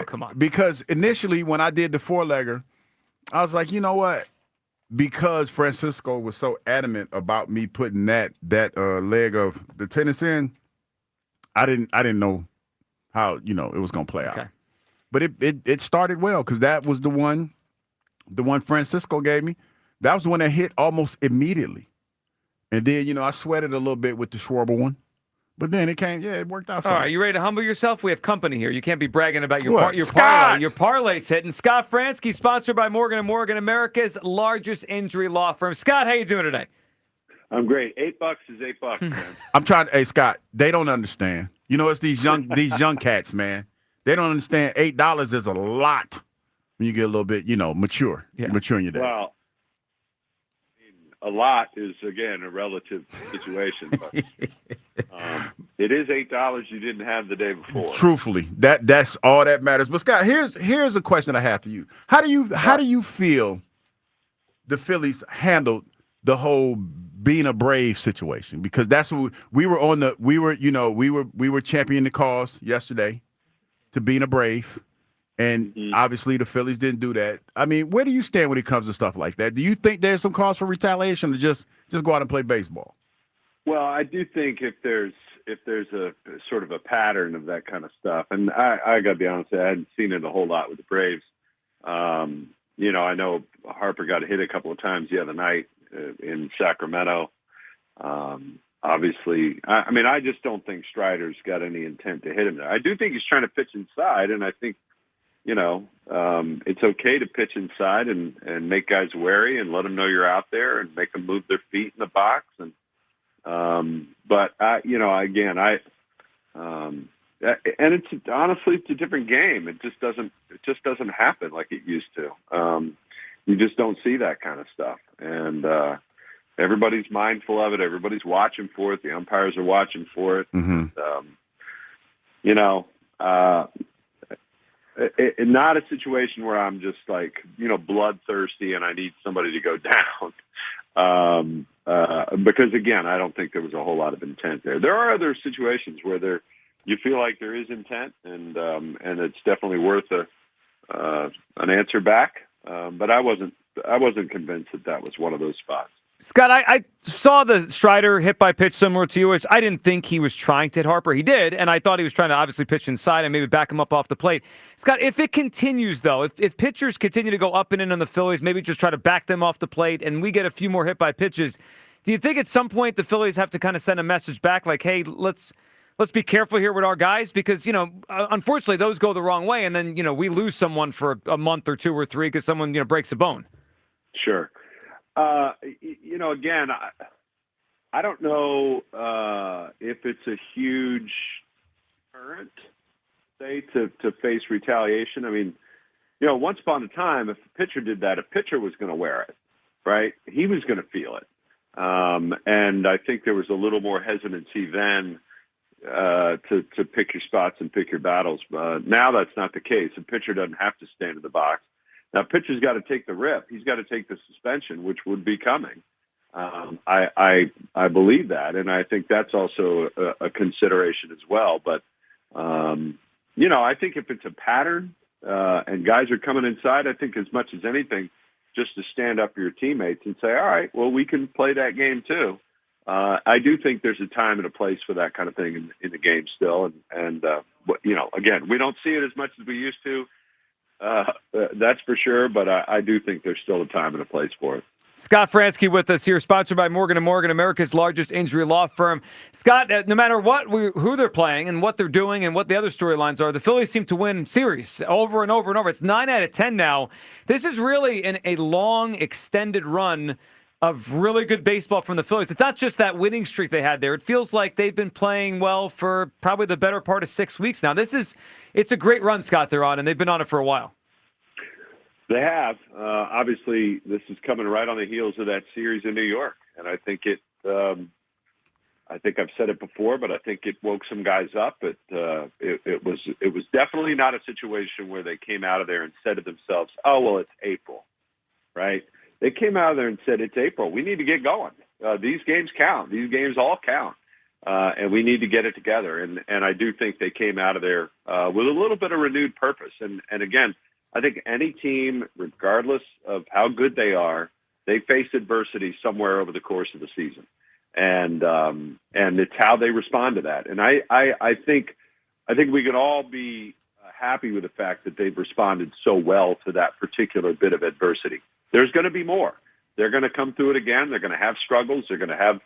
Come on. Because initially when I did the four-legger, I was like, you know what? Because Francisco was so adamant about me putting that leg of the tennis in, I didn't know how it was gonna play out. But it started well because that was the one Francisco gave me. That was the one that hit almost immediately. And then, I sweated a little bit with the Schwarber one. But then it worked out fine. All right, you ready to humble yourself? We have company here. You can't be bragging about your parlay. Your parlay's hitting. Scott Fransky, sponsored by Morgan & Morgan, America's largest injury law firm. Scott, how you doing today? I'm great. $8 is $8, man. I'm trying to, hey, Scott, they don't understand. It's these young cats, man. They don't understand $8 is a lot when you get a little bit, mature. Yeah. Mature in your day. Well, a lot is, again, a relative situation. But it is $8 you didn't have the day before. Truthfully, that's all that matters. But, Scott, here's a question I have for you. How do you feel the Phillies handled the whole being a Brave situation? Because that's what we were championing the cause yesterday to being a Brave. And obviously the Phillies didn't do that. I mean, where do you stand when it comes to stuff like that? Do you think there's some cause for retaliation or just go out and play baseball? Well, I do think if there's a sort of a pattern of that kind of stuff, and I got to be honest, I hadn't seen it a whole lot with the Braves. I know Harper got hit a couple of times the other night in Sacramento. Obviously, I just don't think Strider's got any intent to hit him there. I do think he's trying to pitch inside, and I think, it's okay to pitch inside and make guys wary and let them know you're out there and make them move their feet in the box. And, but it's honestly, it's a different game. It just doesn't happen like it used to. You just don't see that kind of stuff. And, everybody's mindful of it. Everybody's watching for it. The umpires are watching for it. Mm-hmm. Not a situation where I'm just like, bloodthirsty and I need somebody to go down. Because again, I don't think there was a whole lot of intent there. There are other situations where you feel like there is intent and it's definitely worth an answer back. But I wasn't convinced that was one of those spots. Scott, I saw the Strider hit by pitch similar to yours. I didn't think he was trying to hit Harper. He did, and I thought he was trying to obviously pitch inside and maybe back him up off the plate. Scott, if it continues, though, if pitchers continue to go up and in on the Phillies, maybe just try to back them off the plate, and we get a few more hit by pitches, do you think at some point the Phillies have to kind of send a message back like, hey, let's be careful here with our guys? Because, unfortunately, those go the wrong way, and then, we lose someone for a month or 2 or 3 because someone, breaks a bone. Sure. Again, I don't know if it's a huge current, say, to face retaliation. I mean, once upon a time, if a pitcher did that, a pitcher was going to wear it, right? He was going to feel it. And I think there was a little more hesitancy then to pick your spots and pick your battles. Now that's not the case. A pitcher doesn't have to stand in the box. Now, pitcher's got to take the rip. He's got to take the suspension, which would be coming. I believe that, and I think that's also a consideration as well. But, I think if it's a pattern and guys are coming inside, I think as much as anything, just to stand up for your teammates and say, all right, well, we can play that game too. I do think there's a time and a place for that kind of thing in the game still. And again, we don't see it as much as we used to. That's for sure, but I do think there's still a time and a place for it. Scott Fransky with us here, sponsored by Morgan & Morgan, America's largest injury law firm. Scott, no matter who they're playing and what they're doing and what the other storylines are, the Phillies seem to win series over and over and over. It's 9 out of 10 now. This is really a long, extended run of really good baseball from the Phillies. It's not just that winning streak they had there. It feels like they've been playing well for probably the better part of 6 weeks now. It's a great run, Scott, they're on, and they've been on it for a while. They have. Obviously, this is coming right on the heels of that series in New York, and I think I think I've said it before, but I think it woke some guys up. It was definitely not a situation where they came out of there and said to themselves, "Oh, well, it's April," right? They came out of there and said, "It's April. We need to get going. These games count. These games all count, and we need to get it together." And I do think they came out of there with a little bit of renewed purpose. And again, I think any team, regardless of how good they are, they face adversity somewhere over the course of the season, and it's how they respond to that. And I think we can all be happy with the fact that they've responded so well to that particular bit of adversity. There's going to be more. They're going to come through it again. They're going to have struggles. They're going to have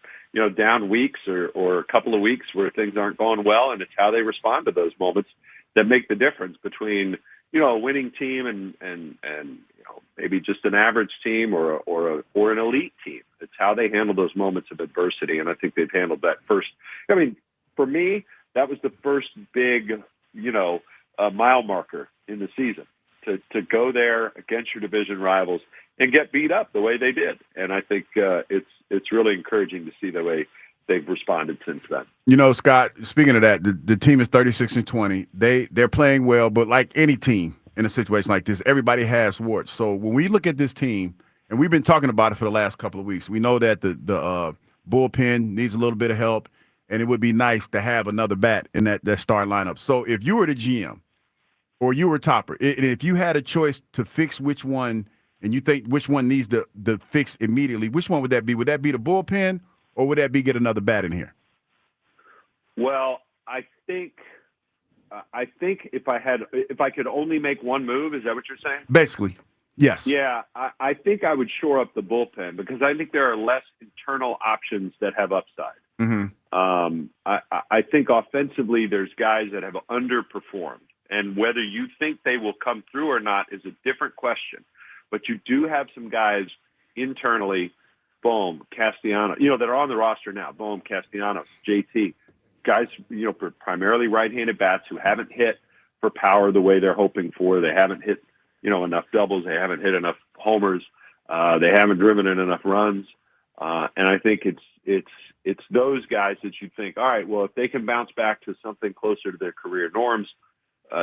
down weeks or a couple of weeks where things aren't going well, and it's how they respond to those moments that make the difference between a winning team and maybe just an average team or an elite team. It's how they handle those moments of adversity, and I think they've handled that first. I mean, for me, that was the first big, mile marker in the season to go there against your division rivals and get beat up the way they did. And I think it's really encouraging to see the way they've responded since then. Scott, speaking of that, the team is 36-20. They're playing well, but like any team in a situation like this, everybody has warts. So when we look at this team, and we've been talking about it for the last couple of weeks, we know that the bullpen needs a little bit of help, and it would be nice to have another bat in that start lineup. So if you were the GM or you were Topper, if you had a choice to fix which one, and you think which one needs the fix immediately, which one would that be? Would that be the bullpen, or would that be get another bat in here? Well, I think if I could only make one move, is that what you're saying? Basically, yes. Yeah, I think I would shore up the bullpen because I think there are less internal options that have upside. Mm-hmm. I think offensively there's guys that have underperformed, and whether you think they will come through or not is a different question. But you do have some guys internally, Bohm, Castellanos, that are on the roster now. Bohm, Castellanos, JT, guys, primarily right-handed bats who haven't hit for power the way they're hoping for. They haven't hit, enough doubles. They haven't hit enough homers. They haven't driven in enough runs. And I think it's those guys that you think, all right, well, if they can bounce back to something closer to their career norms,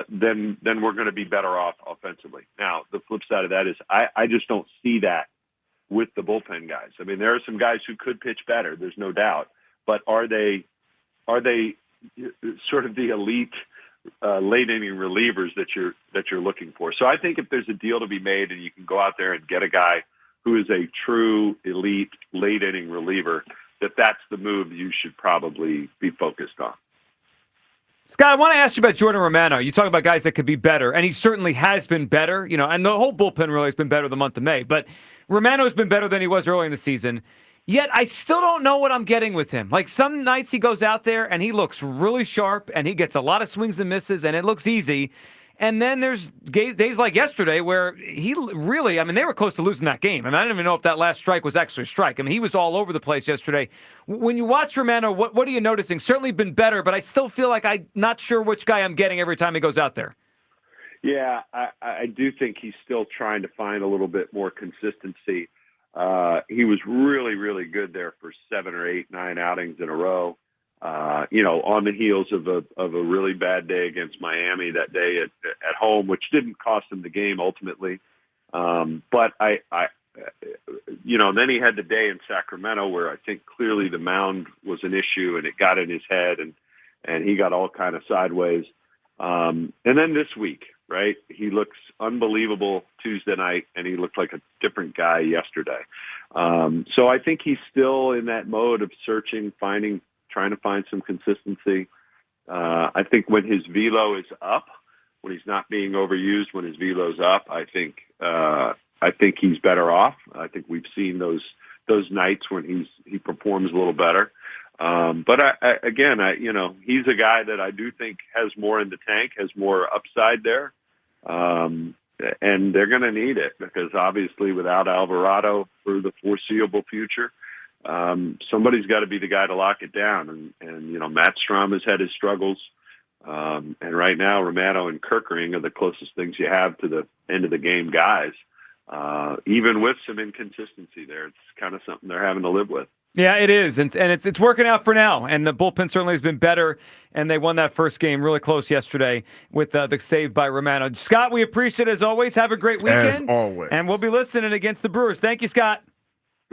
then we're going to be better off offensively. Now, the flip side of that is I just don't see that with the bullpen guys. I mean, there are some guys who could pitch better, there's no doubt, but are they sort of the elite late inning relievers that you're looking for? So I think if there's a deal to be made and you can go out there and get a guy who is a true elite late inning reliever, that's the move you should probably be focused on. Scott, I want to ask you about Jordan Romano. You talk about guys that could be better, and he certainly has been better, and the whole bullpen really has been better the month of May. But Romano has been better than he was early in the season. Yet I still don't know what I'm getting with him. Like some nights he goes out there and he looks really sharp and he gets a lot of swings and misses and it looks easy. And then there's days like yesterday where he really, they were close to losing that game. I don't even know if that last strike was actually a strike. He was all over the place yesterday. When you watch Romano, what are you noticing? Certainly been better, but I still feel like I'm not sure which guy I'm getting every time he goes out there. Yeah, I do think he's still trying to find a little bit more consistency. He was really, really good there for 7 or 8, 9 outings in a row. On the heels of a really bad day against Miami that day at home, which didn't cost him the game ultimately. But then he had the day in Sacramento where I think clearly the mound was an issue and it got in his head and he got all kind of sideways. And then this week, right? He looks unbelievable Tuesday night, and he looked like a different guy yesterday. So I think he's still in that mode of searching, trying to find some consistency. I think when his velo is up, when he's not being overused, when his velo's up, I think he's better off. I think we've seen those nights when he performs a little better. But he's a guy that I do think has more in the tank, has more upside there. And they're going to need it because obviously without Alvarado for the foreseeable future, somebody's got to be the guy to lock it down. And Matt Strom has had his struggles. And right now, Romano and Kerkering are the closest things you have to the end of the game guys. Even with some inconsistency there, it's kind of something they're having to live with. Yeah, it is, and it's working out for now. And the bullpen certainly has been better, and they won that first game really close yesterday with the save by Romano. Scott, we appreciate it as always. Have a great weekend. As always. And we'll be listening against the Brewers. Thank you, Scott.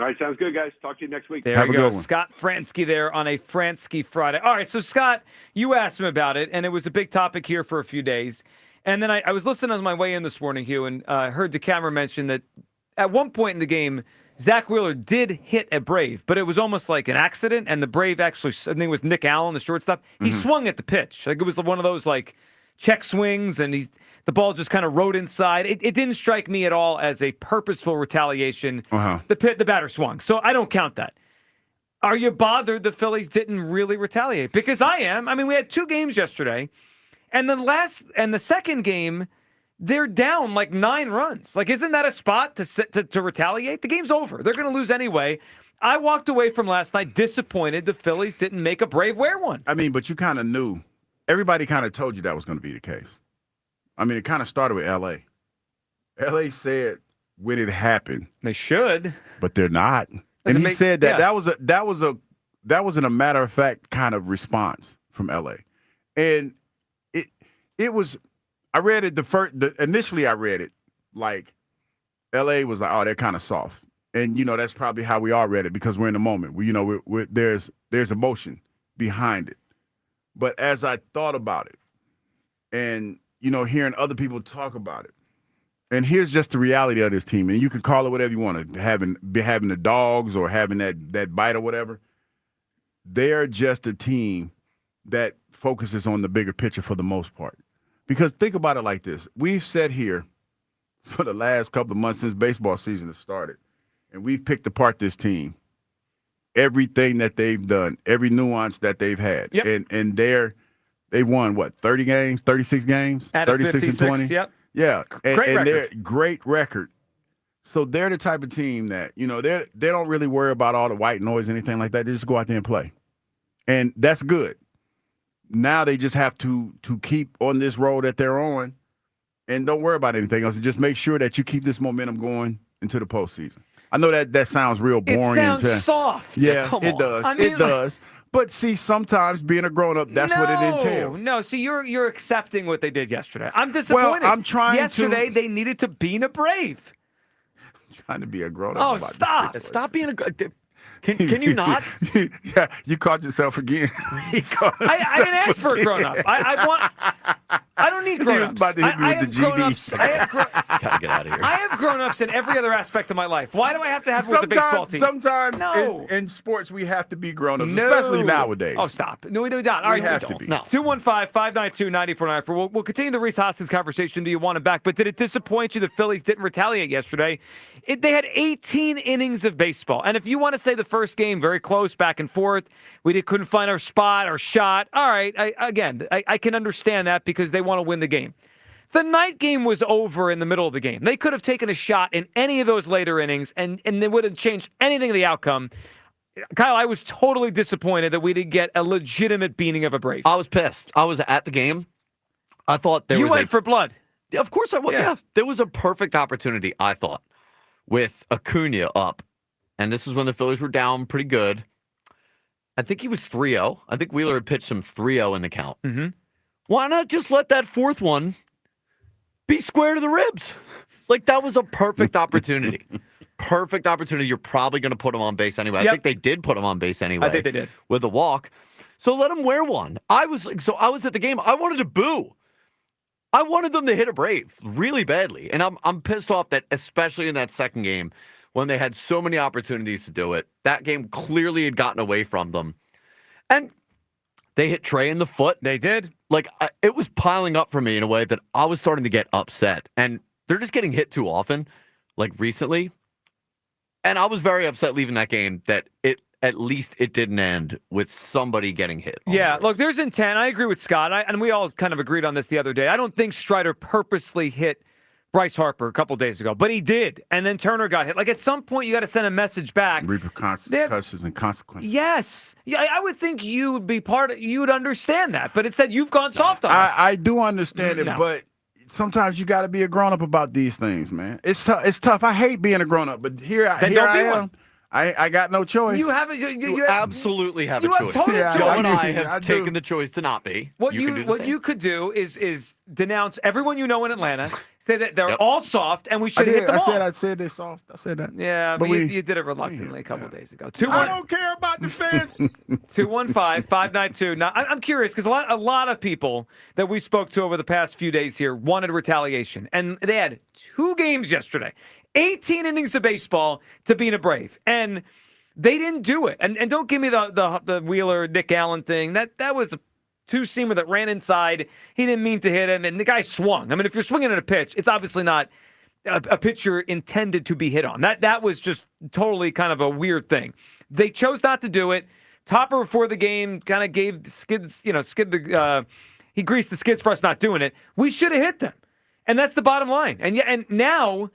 All right, sounds good, guys. Talk to you next week. There we go. Scott Fransky there on a Fransky Friday. All right, so Scott, you asked him about it, and it was a big topic here for a few days. And then I was listening on my way in this morning, Hugh, and heard DeCamera mention that at one point in the game, Zach Wheeler did hit a Brave, but it was almost like an accident, and the Brave actually, I think it was Nick Allen, the shortstop, he swung at the pitch. Like it was one of those like check swings, and the ball just kind of rode inside. It didn't strike me at all as a purposeful retaliation. The batter swung, so I don't count that. Are you bothered the Phillies didn't really retaliate? Because I am. We had 2 games yesterday, and the second game, they're down like 9 runs. Like, isn't that a spot to retaliate? The game's over. They're going to lose anyway. I walked away from last night disappointed the Phillies didn't make a Brave wear one. But you kind of knew. Everybody kind of told you that was going to be the case. It kind of started with L.A. L.A. said when it happened. They should. But they're not. And he said that that wasn't a matter of fact kind of response from L.A. And it was. I read it initially I read it like LA was like, oh, they're kind of soft. And, that's probably how we all read it because we're in the moment. There's emotion behind it. But as I thought about it and, hearing other people talk about it, and here's just the reality of this team, and you can call it whatever you want to, having the dogs or having that bite or whatever, they're just a team that focuses on the bigger picture for the most part. Because think about it like this. We've sat here for the last couple of months since baseball season has started, and we've picked apart this team, everything that they've done, every nuance that they've had. Yep. And they've won, 30 games, 36 games? Out 36 56, and 20? Yep. Yeah. Great record. They're great record. So they're the type of team that, they don't really worry about all the white noise or anything like that. They just go out there and play. And that's good. Now they just have to keep on this road that they're on and don't worry about anything else. Just make sure that you keep this momentum going into the postseason. I know that sounds real boring. It sounds soft. Yeah, Come it on. does. It does. But see, sometimes being a grown-up, that's what it entails. No, see, you're accepting what they did yesterday. I'm disappointed. Well, I'm trying yesterday, they needed to be a Brave. I'm trying to be a grown-up. Oh, stop. Stop being a good... Can you not? Yeah, you caught yourself again. I didn't ask for a grown-up. I don't need He was grown-ups. about to hit me with the GD. Grown-ups. Gotta get out of here. I have grown-ups in every other aspect of my life. Why do I have to have it with the baseball team? Sometimes No. in sports we have to be grown-ups, No. especially nowadays. Oh, stop. No, we don't. All right, have to be. No. 215-592-9494. We'll continue the Rhys Hoskins conversation. Do you want him back? But did it disappoint you the Phillies didn't retaliate yesterday? They had 18 innings of baseball. And if you want to say the first game, very close, back and forth, we couldn't find our spot, our shot. All right, I can understand that because they want to win the game. The night game was over in the middle of the game. They could have taken a shot in any of those later innings, and they wouldn't change anything to the outcome. Kyle, I was totally disappointed that we didn't get a legitimate beating of a Brave. I was pissed. I was at the game. I thought You went for blood. Yeah, of course I would. Yeah. There was a perfect opportunity, I thought, with Acuna up. And this is when the Phillies were down pretty good. I think he was 3-0. I think Wheeler had pitched him 3-0 in the count. Mm-hmm. Why not just let that fourth one be square to the ribs? Like, that was a perfect opportunity. Perfect opportunity. You're probably going to put him on base anyway. Yep. I think they did put him on base anyway. I think they did. With a walk. So let him wear one. I was at the game. I wanted to boo. I wanted them to hit a Brave really badly. And I'm pissed off that, especially in that second game, when they had so many opportunities to do it, that game clearly had gotten away from them. And they hit Trey in the foot. They did. Like, it was piling up for me in a way that I was starting to get upset. And they're just getting hit too often, like recently. And I was very upset leaving that game that at least it didn't end with somebody getting hit. Yeah, look, there's intent. I agree with Scott, and we all kind of agreed on this the other day. I don't think Strider purposely hit Bryce Harper a couple days ago, but he did. And then Turner got hit. Like, at some point, you got to send a message back. Repercussions and consequences. Yes. Yeah, I would think you would be you would understand that, but instead you've gone soft on us. I do understand it, No. but sometimes you got to be a grown-up about these things, man. It's tough. I hate being a grown-up, but here I am. I got no choice. You have You absolutely have a you have choice. total choice. Joe and I I have do. taken the choice to not be. What you can do the same. you could do is denounce everyone you know in Atlanta, say that they're all soft, and we should hit them all. I said they're soft. I said that. Yeah, but you did it reluctantly a couple days ago. I don't care about the fans. 215-592. Now, I'm curious because a lot of people that we spoke to over the past few days here wanted retaliation, and they had 2 games yesterday, 18 innings of baseball to beat a Brave, and they didn't do it. And don't give me the Wheeler Nick Allen thing. That was a two-seamer that ran inside. He didn't mean to hit him, and the guy swung. I mean, if you're swinging at a pitch, it's obviously not a pitcher intended to be hit on. That was just totally kind of a weird thing. They chose not to do it. Topper before the game kind of gave the skids, he greased the skids for us not doing it. We should have hit them, and that's the bottom line. And now,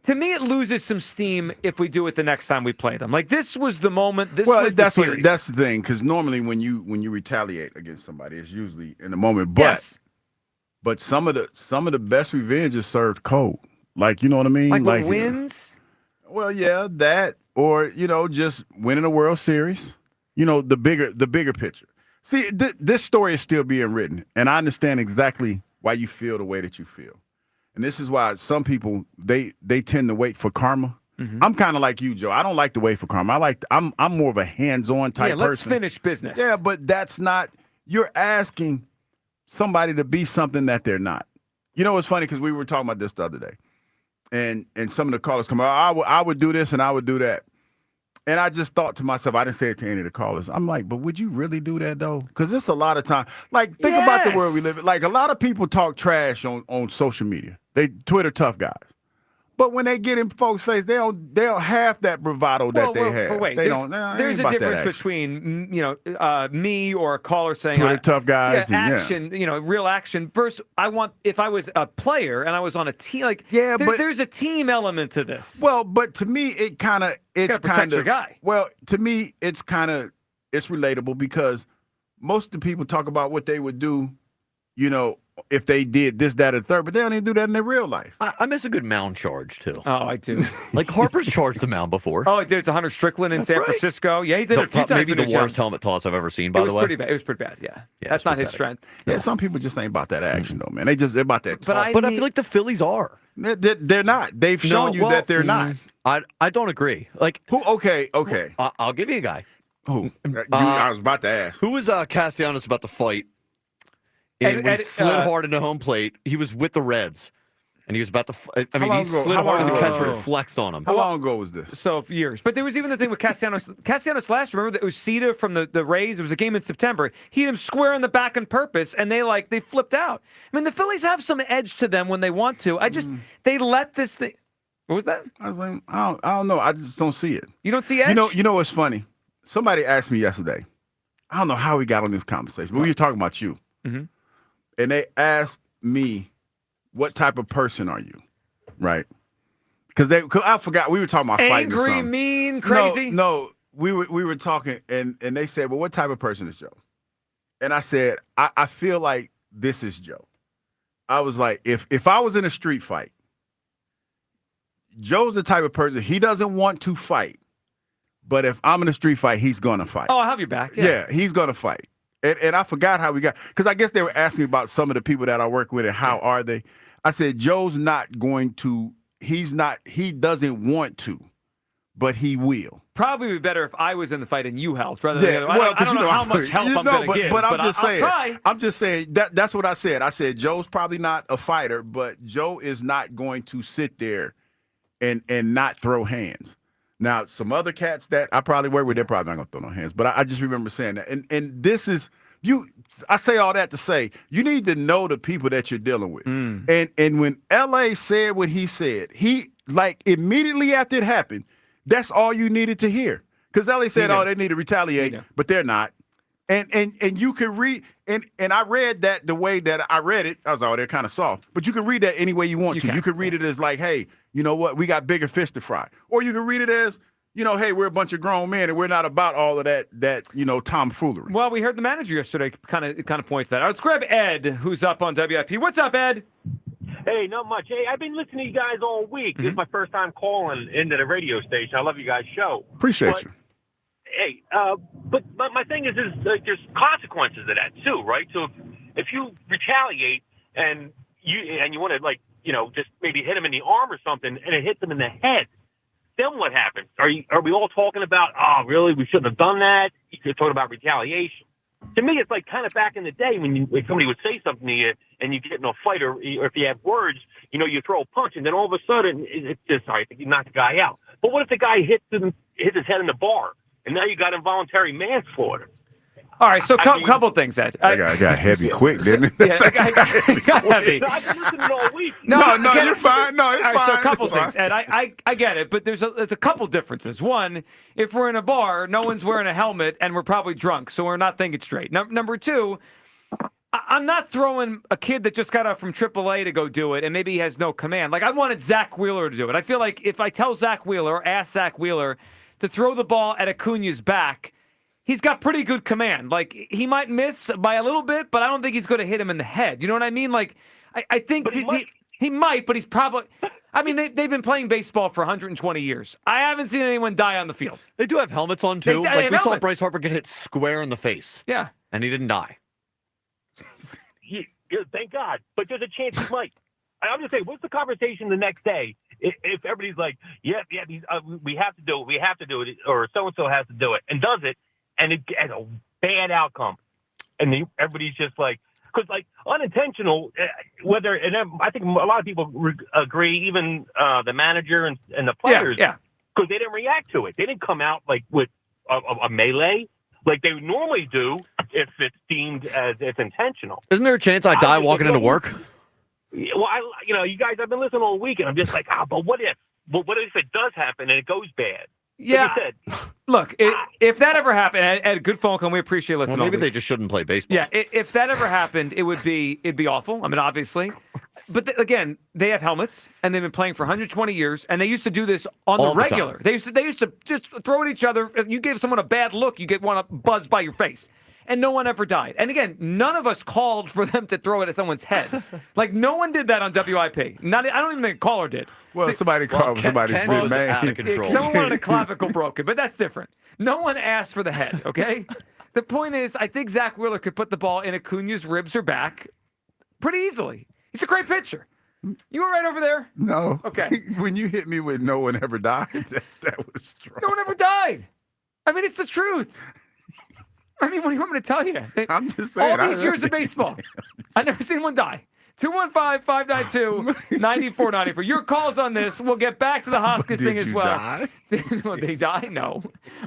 to me, it loses some steam if we do it the next time we play them. Like, this was the moment. That's the thing, because normally when you retaliate against somebody, it's usually in the moment. But some of the best revenge is served cold. Like, you know what I mean? Like wins. Well, yeah, that, or just winning a World Series. The bigger picture. See, this story is still being written, and I understand exactly why you feel the way that you feel. And this is why some people they tend to wait for karma. Mm-hmm. I'm kind of like you, Joe. I don't like to wait for karma. I'm more of a hands-on type person. Let's finish business. Yeah, but that's not. You're asking somebody to be something that they're not. It's funny because we were talking about this the other day, and some of the callers come out. I would do this and I would do that, and I just thought to myself, I didn't say it to any of the callers. I'm like, but would you really do that though? Because it's a lot of time. Like, think about the world we live in. Like, a lot of people talk trash on social media. They Twitter tough guys. But when they get in folks' face, they don't have that bravado that they have. But wait, there's a difference between me or a caller saying Twitter tough guys, action, real action. Versus, if I was a player and I was on a team, there's a team element to this. Well, but to me, it's kind of your guy. Well, to me, it's relatable because most of the people talk about what they would do, if they did this, that, or third, but they don't even do that in their real life. I miss a good mound charge, too. Oh, I do. Like, Harper's charged the mound before. Oh, I did. It's 100 Strickland in San Francisco. Yeah, he did it a few times. Maybe the worst helmet toss I've ever seen, by the way. It was pretty bad, yeah. That's not his strength. Yeah, some people just ain't about that action, though, man. They're about that talk. But I feel like the Phillies are. They're not. They've shown you that they're not. I don't agree. Like, who? Okay. I'll give you a guy. Who? I was about to ask. Who was Castellanos about to fight And when he slid hard into home plate, he was with the Reds. And he was about to, he slid hard in the catcher and flexed on him. How long ago was this? So, years. But there was even the thing with Castellanos. Castellanos last, remember the Uceda from the Rays? It was a game in September. He hit him square in the back on purpose, and they flipped out. I mean, the Phillies have some edge to them when they want to. They let this thing. What was that? I was like, I don't know. I just don't see it. You don't see edge? You know what's funny? Somebody asked me yesterday. I don't know how we got on this conversation, but we were talking about you. Mm-hmm. And they asked me, what type of person are you? Right? Because I forgot we were talking about fighting or angry, something. mean, crazy. No, we were talking, and they said, "Well, what type of person is Joe?" And I said, "I feel like this is Joe." I was like, if I was in a street fight, Joe's the type of person he doesn't want to fight, but if I'm in a street fight, he's gonna fight. Oh, I'll have your back. Yeah, he's gonna fight. And I forgot how we got, because I guess they were asking me about some of the people that I work with and how are they. I said, Joe's not going to, he doesn't want to, but he will. Probably be better if I was in the fight and you helped rather than Yeah, the other. well, I don't know how much help I'm going to give. But I'm just saying, I'll try. I'm just saying that's what I said. I said, Joe's probably not a fighter, but Joe is not going to sit there and not throw hands. Now, some other cats that I probably work with, they're probably not going to throw no hands. But I just remember saying that. And this is, I say all that to say, you need to know the people that you're dealing with. And when L.A. said what he said, he, immediately after it happened, that's all you needed to hear. Because L.A. said, they need to retaliate, but they're not. And you can read, and I read that the way that I read it, I was they're kind of soft. But you can read that any way you want to. You can read it as hey, you know what, we got bigger fish to fry. Or you can read it as, hey, we're a bunch of grown men and we're not about all of that tomfoolery. Well, we heard the manager yesterday kind of points that out. Let's grab Ed, who's up on WIP. What's up, Ed? Hey, not much. Hey, I've been listening to you guys all week. This is my first time calling into the radio station. I love you guys' show. Appreciate you. Hey, but my thing is there's consequences to that too, right? So if you retaliate and you want to just maybe hit him in the arm or something, and it hits him in the head, then what happens? Are we all talking about, really, we shouldn't have done that? You're talking about retaliation. To me, it's kind of back in the day when somebody would say something to you and you get in a fight, or if you have words, you throw a punch, and then all of a sudden it's just, you knock the guy out. But what if the guy hits his head in the bar, and now you got involuntary manslaughter? All right, so couple things, Ed. I got heavy quick, didn't it? Yeah, I got heavy. I've been listening all week. No, you're fine. No, it's all right, fine. So a couple it's things, fine. Ed. I get it, but there's a couple differences. One, if we're in a bar, no one's wearing a helmet, and we're probably drunk, so we're not thinking straight. Number two, I'm not throwing a kid that just got out from AAA to go do it, and maybe he has no command. I wanted Zach Wheeler to do it. I feel like if I tell Zach Wheeler, or ask Zach Wheeler to throw the ball at Acuna's back, he's got pretty good command. He might miss by a little bit, but I don't think he's going to hit him in the head. You know what I mean? I think he might, but he's probably. I mean, they've been playing baseball for 120 years. I haven't seen anyone die on the field. They do have helmets on, too. They have we saw helmets. Bryce Harper get hit square in the face. Yeah. And he didn't die. Thank God. But there's a chance he might. I'm just saying, what's the conversation the next day if everybody's like, we have to do it, or so-and-so has to do it, and does it, and it has a bad outcome. And then everybody's just because unintentional, I think a lot of people agree, even the manager and the players, because they didn't react to it. They didn't come out with a melee like they normally do if it's deemed as it's intentional. Isn't there a chance I die walking into work? Well, you guys, I've been listening all week, and I'm just but what if? Well, what if it does happen and it goes bad? Yeah. Like you said, Look, if that ever happened, Ed, good phone call. We appreciate listening. Well, maybe they just shouldn't play baseball. Yeah, if that ever happened, it'd be awful. I mean, obviously, but again, they have helmets, and they've been playing for 120 years, and they used to do this on the regular. They used to just throw at each other. If you gave someone a bad look, you get one buzzed by your face. And no one ever died. And again, none of us called for them to throw it at someone's head. No one did that on WIP. I don't even think a caller did. Well, somebody called somebody's been mad. Out of control. Someone wanted a clavicle broken, but that's different. No one asked for the head, okay? The point is, I think Zach Wheeler could put the ball in Acuna's ribs or back pretty easily. He's a great pitcher. You were right over there? No. Okay. When you hit me with no one ever died, that was strong. No one ever died. I mean, it's the truth. I mean, what do you want me to tell you? I'm just saying. All these years of baseball. I've never seen one die. 215-592-9494. Your calls on this. We'll get back to the Hoskins thing as well. Die? Well, they die? No.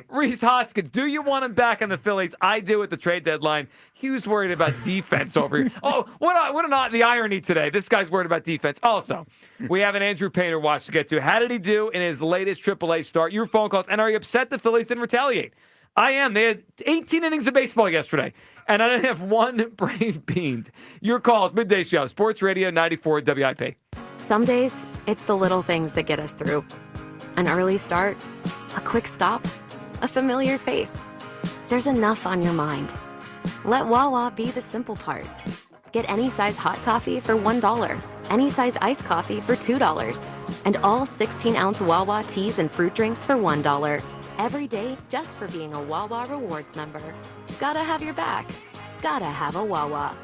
Rhys Hoskins, do you want him back on the Phillies? I do at the trade deadline. He was worried about defense over here. Oh, the irony today. This guy's worried about defense. Also, we have an Andrew Painter watch to get to. How did he do in his latest AAA start? Your phone calls. And are you upset the Phillies didn't retaliate? I am. They had 18 innings of baseball yesterday, and I didn't have one brave beaned. Your calls, Midday Show, Sports Radio 94 WIP. Some days, it's the little things that get us through. An early start, a quick stop, a familiar face. There's enough on your mind. Let Wawa be the simple part. Get any size hot coffee for $1, any size iced coffee for $2, and all 16-ounce Wawa teas and fruit drinks for $1. Every day, just for being a Wawa Rewards member. Gotta have your back. Gotta have a Wawa.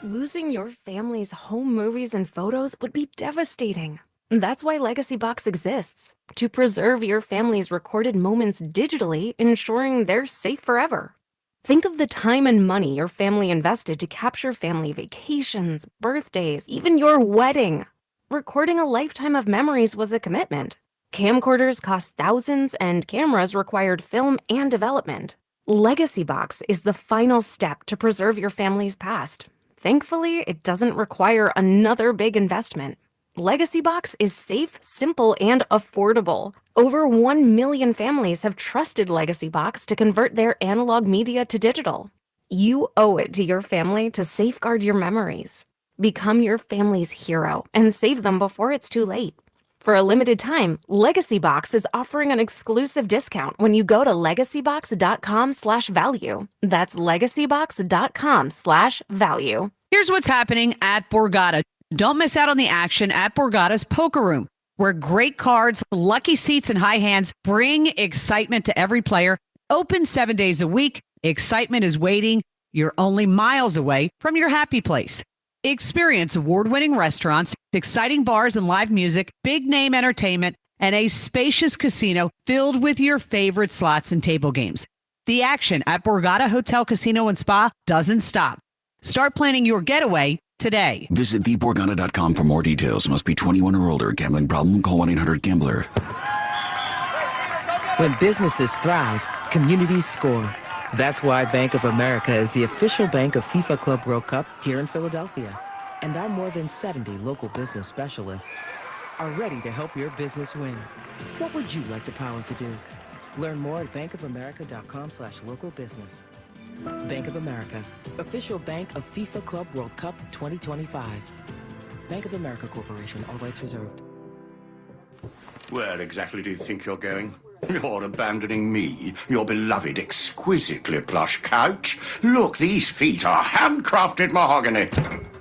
Losing your family's home movies and photos would be devastating. That's why Legacy Box exists, to preserve your family's recorded moments digitally, ensuring they're safe forever. Think of the time and money your family invested to capture family vacations, birthdays, even your wedding. Recording a lifetime of memories was a commitment. Camcorders cost thousands, and cameras required film and development. Legacy Box is the final step to preserve your family's past. Thankfully, it doesn't require another big investment. Legacy Box is safe, simple, and affordable. Over 1 million families have trusted Legacy Box to convert their analog media to digital. You owe it to your family to safeguard your memories. Become your family's hero and save them before it's too late. For a limited time, Legacy Box is offering an exclusive discount when you go to legacybox.com/value. That's legacybox.com/value. Here's what's happening at Borgata. Don't miss out on the action at Borgata's Poker Room, where great cards, lucky seats, and high hands bring excitement to every player. Open 7 days a week. Excitement is waiting. You're only miles away from your happy place. Experience award-winning restaurants, exciting bars and live music, big-name entertainment, and a spacious casino filled with your favorite slots and table games. The action at Borgata Hotel, Casino, and Spa doesn't stop. Start planning your getaway today. Visit theborgata.com for more details. Must be 21 or older. Gambling problem? Call 1-800-GAMBLER. When businesses thrive, communities score. That's why Bank of America is the official bank of FIFA Club World Cup here in Philadelphia. And our more than 70 local business specialists are ready to help your business win. What would you like the power to do? Learn more at bankofamerica.com/local business. Bank of America, official bank of FIFA Club World Cup 2025. Bank of America Corporation, all rights reserved. Where exactly do you think you're going? You're abandoning me, your beloved, exquisitely plush couch. Look, these feet are handcrafted mahogany.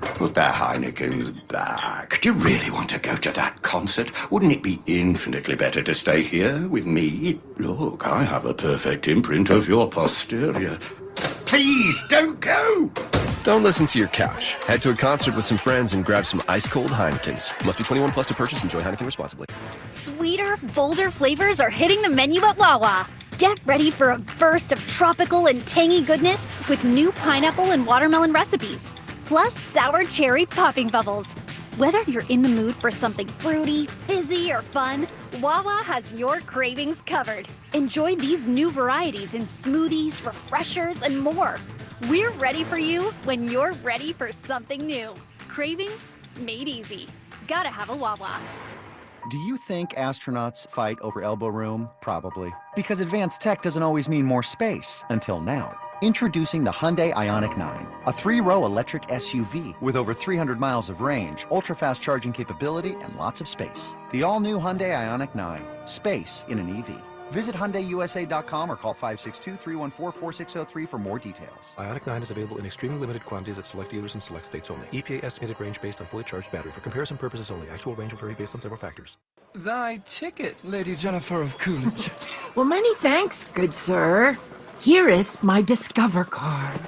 Put that Heineken's back. Do you really want to go to that concert? Wouldn't it be infinitely better to stay here with me? Look, I have a perfect imprint of your posterior. Please, don't go! Don't listen to your couch. Head to a concert with some friends and grab some ice-cold Heinekens. Must be 21 plus to purchase. Enjoy Heineken responsibly. Sweeter, bolder flavors are hitting the menu at Wawa. Get ready for a burst of tropical and tangy goodness with new pineapple and watermelon recipes, plus sour cherry popping bubbles. Whether you're in the mood for something fruity, fizzy, or fun, Wawa has your cravings covered. Enjoy these new varieties in smoothies, refreshers, and more. We're ready for you when you're ready for something new. Cravings made easy. Gotta have a Wawa. Do you think astronauts fight over elbow room? Probably. Because advanced tech doesn't always mean more space, until now. Introducing the Hyundai Ioniq 9, a 3-row electric SUV with over 300 miles of range, ultra-fast charging capability, and lots of space. The all-new Hyundai Ioniq 9, space in an EV. Visit HyundaiUSA.com or call 562-314-4603 for more details. Ioniq 9 is available in extremely limited quantities at select dealers in select states only. EPA estimated range based on fully charged battery. For comparison purposes only. Actual range will vary based on several factors. Thy ticket, Lady Jennifer of Coolidge. Well, many thanks, good sir. Hereeth my Discover card.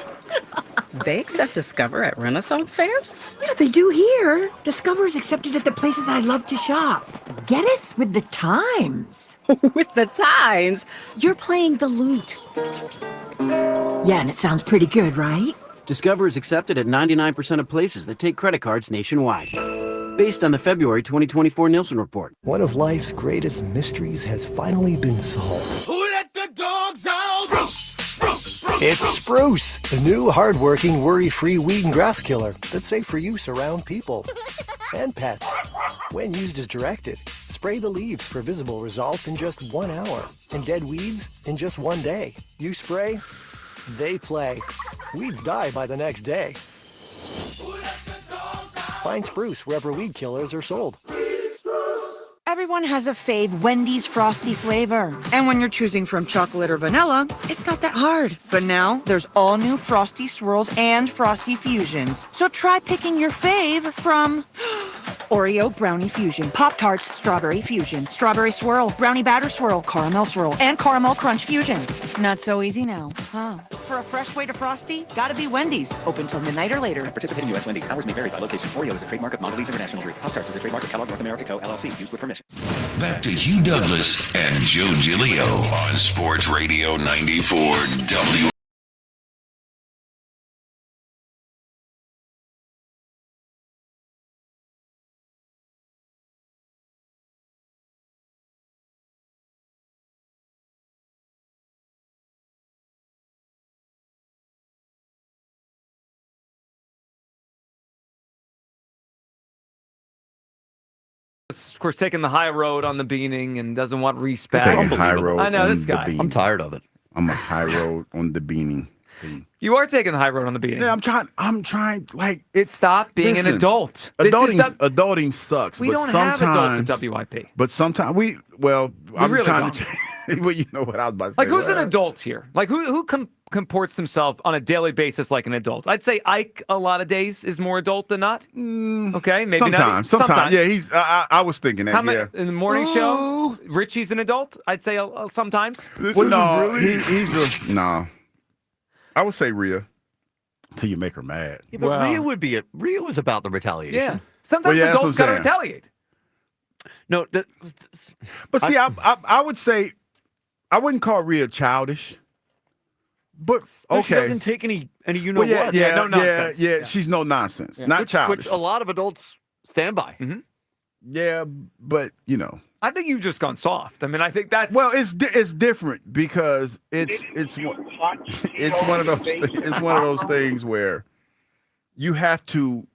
They accept Discover at Renaissance fairs? Yeah, they do here. Discover is accepted at the places I love to shop. Getteth with the times. With the times? You're playing the lute. Yeah, and it sounds pretty good, right? Discover is accepted at 99% of places that take credit cards nationwide. Based on the February 2024 Nielsen report. One of life's greatest mysteries has finally been solved. Who let the dogs out? Spruce! It's Spruce, the new hard-working, worry-free weed and grass killer that's safe for use around people and pets. When used as directed, spray the leaves for visible results in just 1 hour and dead weeds in just 1 day. You spray, they play. Weeds die by the next day. Find Spruce wherever weed killers are sold. Everyone has a fave Wendy's Frosty flavor. And when you're choosing from chocolate or vanilla, it's not that hard. But now, there's all new Frosty Swirls and Frosty Fusions. So try picking your fave from Oreo Brownie Fusion, Pop-Tarts Strawberry Fusion, Strawberry Swirl, Brownie Batter Swirl, Caramel Swirl, and Caramel Crunch Fusion. Not so easy now, huh? For a fresh way to Frosty, gotta be Wendy's. Open till midnight or later. Participating U.S. Wendy's. Hours may vary by location. Oreo is a trademark of Mondelez International Group. Pop-Tarts is a trademark of Kellogg North America Co., LLC. Used with permission. Back to Hugh Douglas and Joe Giglio on Sports Radio 94 WIP. Of course, taking the high road on the beaning and doesn't want Reese back. Taking high road. I know on this guy. the I'm tired of it. I'm a high road on the beaning. You are taking the high road on the beating. Yeah, I'm trying. Like, it. Stop being an adult. Adulting sucks. We but don't have adults at sometimes- WIP. But sometimes I'm really trying don't. to. Well, you know what I was about to say. Like, who's an adult here? Like, who comports themselves on a daily basis like an adult? I'd say Ike a lot of days is more adult than not. Okay, maybe sometimes. not. Sometimes. Yeah, he's. I was thinking that. Yeah. In the morning show, Richie's an adult. I'd say sometimes. He's no. I would say Rhea. Till you make her mad. Yeah, but Rhea was about the retaliation. Yeah. Sometimes adults got to retaliate. No, but see, I would say I wouldn't call Rhea childish. But okay, she doesn't take any you know what. Yeah, no nonsense. Yeah, she's no nonsense. Yeah. Not childish. Which a lot of adults stand by. Mm-hmm. Yeah, but you know. I think you've just gone soft. I mean, I think that's it's different because it's one of those things where you have to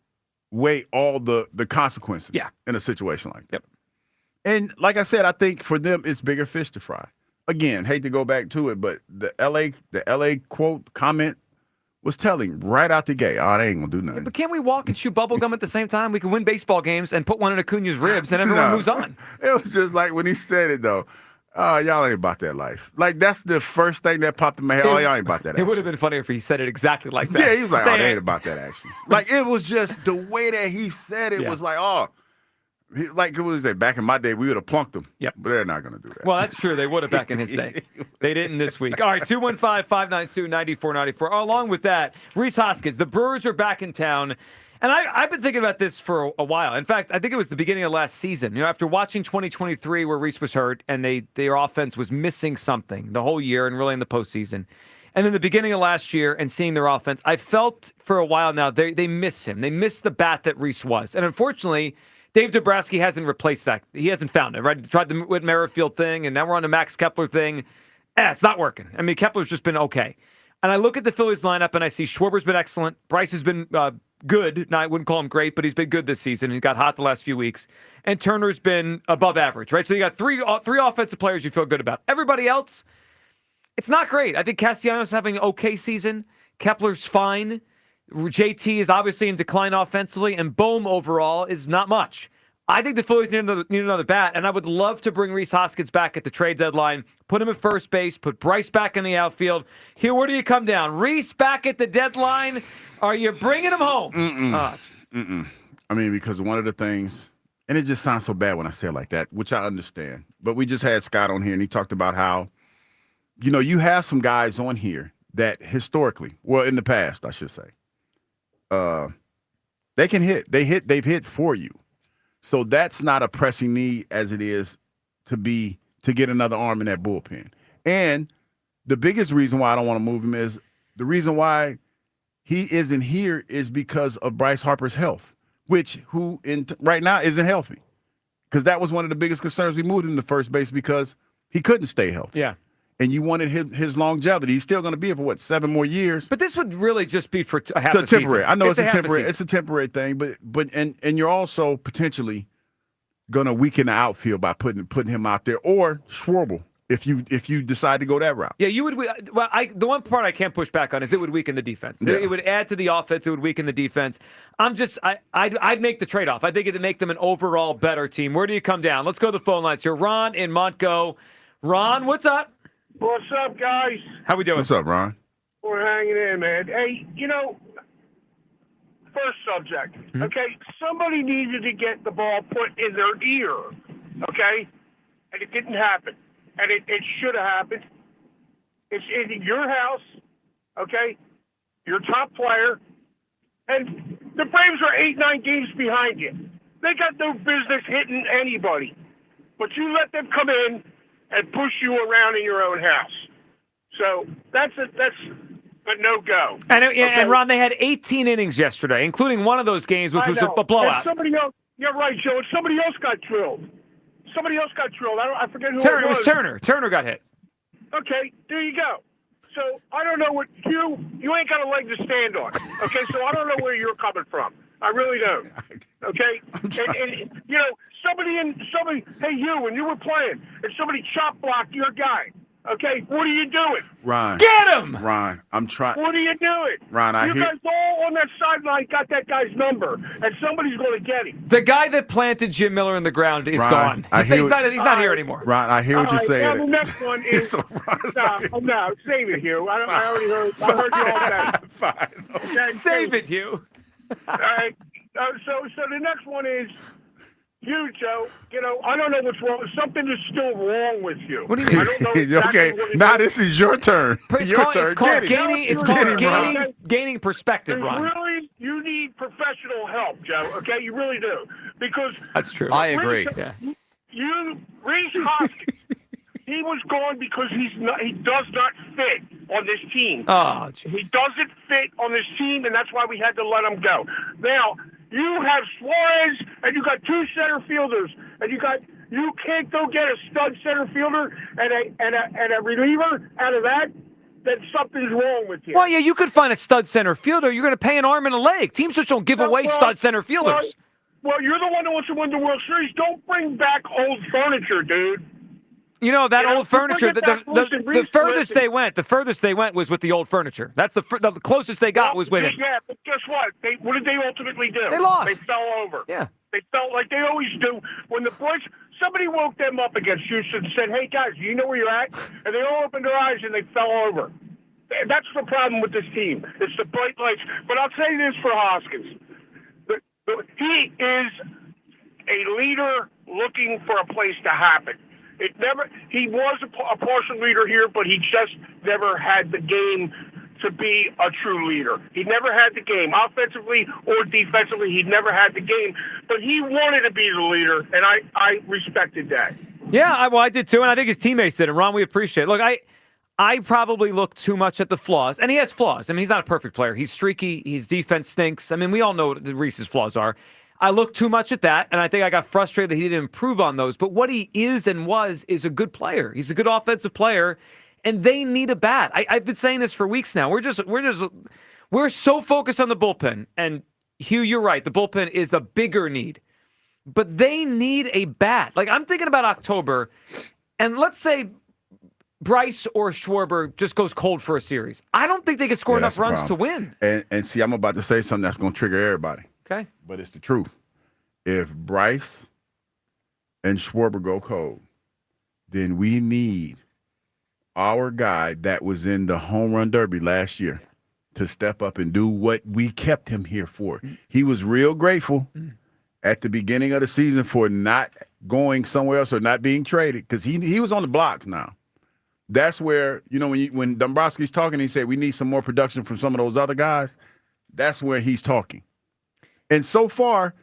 weigh all the consequences in a situation like that. Yep. And like I said, I think for them it's bigger fish to fry. Again, hate to go back to it, but the LA quote comment was telling right out the gate, oh, they ain't gonna do nothing. But can't we walk and chew bubble gum at the same time? We can win baseball games and put one in Acuna's ribs, and everyone moves on. It was just like when he said it, though. Oh, y'all ain't about that life. Like, that's the first thing that popped in my head. Oh, y'all ain't about that action. It would have been funnier if he said it exactly like that. Yeah, he was like, oh, they ain't about that action. Like, it was just the way that he said it was like, oh. Like, what was it? Back in my day, we would have plunked them. Yep. But they're not going to do that. Well, that's true. They would have back in his day. They didn't this week. All right, 215-592-9494. Along with that, Rhys Hoskins, the Brewers are back in town. And I've been thinking about this for a while. In fact, I think it was the beginning of last season. You know, after watching 2023 where Rhys was hurt and their offense was missing something the whole year and really in the postseason. And then the beginning of last year and seeing their offense, I felt for a while now they miss him. They miss the bat that Rhys was. And unfortunately, Dave Dombrowski hasn't replaced that. He hasn't found it, right? Tried the Whit Merrifield thing, and now we're on the Max Kepler thing. It's not working. I mean, Kepler's just been okay. And I look at the Phillies lineup, and I see Schwarber's been excellent. Bryce has been good. Now, I wouldn't call him great, but he's been good this season. He got hot the last few weeks. And Turner's been above average, right? So you got three offensive players you feel good about. Everybody else, it's not great. I think Castellanos having an okay season. Kepler's fine. JT is obviously in decline offensively, and Bohm overall is not much. I think the Phillies need another bat, and I would love to bring Rhys Hoskins back at the trade deadline, put him at first base, put Bryce back in the outfield. Here, where do you come down? Rhys back at the deadline? Are you bringing him home? I mean, because one of the things, and it just sounds so bad when I say it like that, which I understand, but we just had Scott on here, and he talked about how, you know, you have some guys on here that historically, well, in the past, I should say, they can hit. They've hit for you. So that's not a pressing need as it is to get another arm in that bullpen. And the biggest reason why I don't want to move him is the reason why he isn't here is because of Bryce Harper's health, right now isn't healthy. Because that was one of the biggest concerns we moved him to first base because he couldn't stay healthy. Yeah. And you wanted his longevity. He's still going to be here for 7 more years. But this would really just be for a half So a season. temporary. I know it's a half temporary. season. It's a temporary thing, but you're also potentially going to weaken the outfield by putting him out there, or Schwarber if you decide to go that route. Yeah, you would. Well, the one part I can't push back on is it would weaken the defense. Yeah. It would add to the offense. It would weaken the defense. I'd make the trade-off. I think it'd make them an overall better team. Where do you come down? Let's go to the phone lines here. Ron in Montgo. Ron, what's up? What's up, guys? How we doing? What's up, Ron? We're hanging in, man. Hey, first subject, okay? Somebody needed to get the ball put in their ear, okay? And it didn't happen. And it should have happened. It's in your house, okay? Your top player. And the Braves are 8-9 games behind you. They got no business hitting anybody. But you let them come in and push you around in your own house. So that's a no-go. And Ron, they had 18 innings yesterday, including one of those games, which was a blowout. And somebody else, yeah, right, Joe. And somebody else got drilled. I forget who Turner, it was. It was Turner. Turner got hit. Okay, there you go. So I don't know what you ain't got a leg to stand on. Okay, so I don't know where you're coming from. I really don't. Okay, and somebody, hey, you, when you were playing, and somebody chop blocked your guy. Okay, what are you doing? Ron. Get him! Ron, I'm trying. What are you doing? Ron, you guys all on that sideline got that guy's number, and somebody's going to get him. The guy that planted Jim Miller in the ground is Ron, gone. He's not here anymore. Ron, I hear what you're saying. Now the next one is no, save it, Hugh. I already heard. I heard you all day. Fine. Okay, save it, Hugh. All right. So the next one is. You, Joe, I don't know what's wrong. Something is still wrong with you. What do you mean? I don't know exactly Okay, what it now is. this is your turn. It's called gaining perspective, Ron. You need professional help, Joe. Okay, you really do, because that's true. I agree. Reese Hoskins, he was gone because he does not fit on this team. Oh, geez. He doesn't fit on this team, and that's why we had to let him go. Now. You have Suarez, and you got 2 center fielders, and you can't go get a stud center fielder and a reliever out of that. Then something's wrong with you. Well, yeah, you could find a stud center fielder. You're going to pay an arm and a leg. Teams just don't give away stud center fielders. Well, you're the one that wants to win the World Series. Don't bring back old furniture, dude. You know that old furniture. The furthest they went was with the old furniture. That's the closest they got was with it. Yeah, but guess what? What did they ultimately do? They lost. They fell over. Yeah. They felt like they always do. When the boys, somebody woke them up against Houston and said, "Hey guys, do you know where you're at?" And they all opened their eyes and they fell over. That's the problem with this team. It's the bright lights. But I'll say this for Hoskins: he is a leader looking for a place to happen. He was a partial leader here, but he just never had the game to be a true leader. He never had the game. Offensively or defensively, he never had the game. But he wanted to be the leader, and I respected that. Yeah, I did too, and I think his teammates did. And Ron, we appreciate it. Look, I probably look too much at the flaws, and he has flaws. I mean, he's not a perfect player. He's streaky. His defense stinks. I mean, we all know what Reese's flaws are. I look too much at that, and I think I got frustrated that he didn't improve on those. But what he is and was is a good player. He's a good offensive player, and they need a bat. I've been saying this for weeks now. We're so focused on the bullpen, and Hugh, you're right. The bullpen is the bigger need, but they need a bat. Like I'm thinking about October, and let's say Bryce or Schwarber just goes cold for a series. I don't think they can score enough runs to win. And see, I'm about to say something that's going to trigger everybody. Okay. But it's the truth. If Bryce and Schwarber go cold, then we need our guy that was in the home run derby last year to step up and do what we kept him here for. He was real grateful at the beginning of the season for not going somewhere else or not being traded because he was on the blocks now. That's where, when Dombrowski's talking, he said we need some more production from some of those other guys. That's where he's talking. And so far,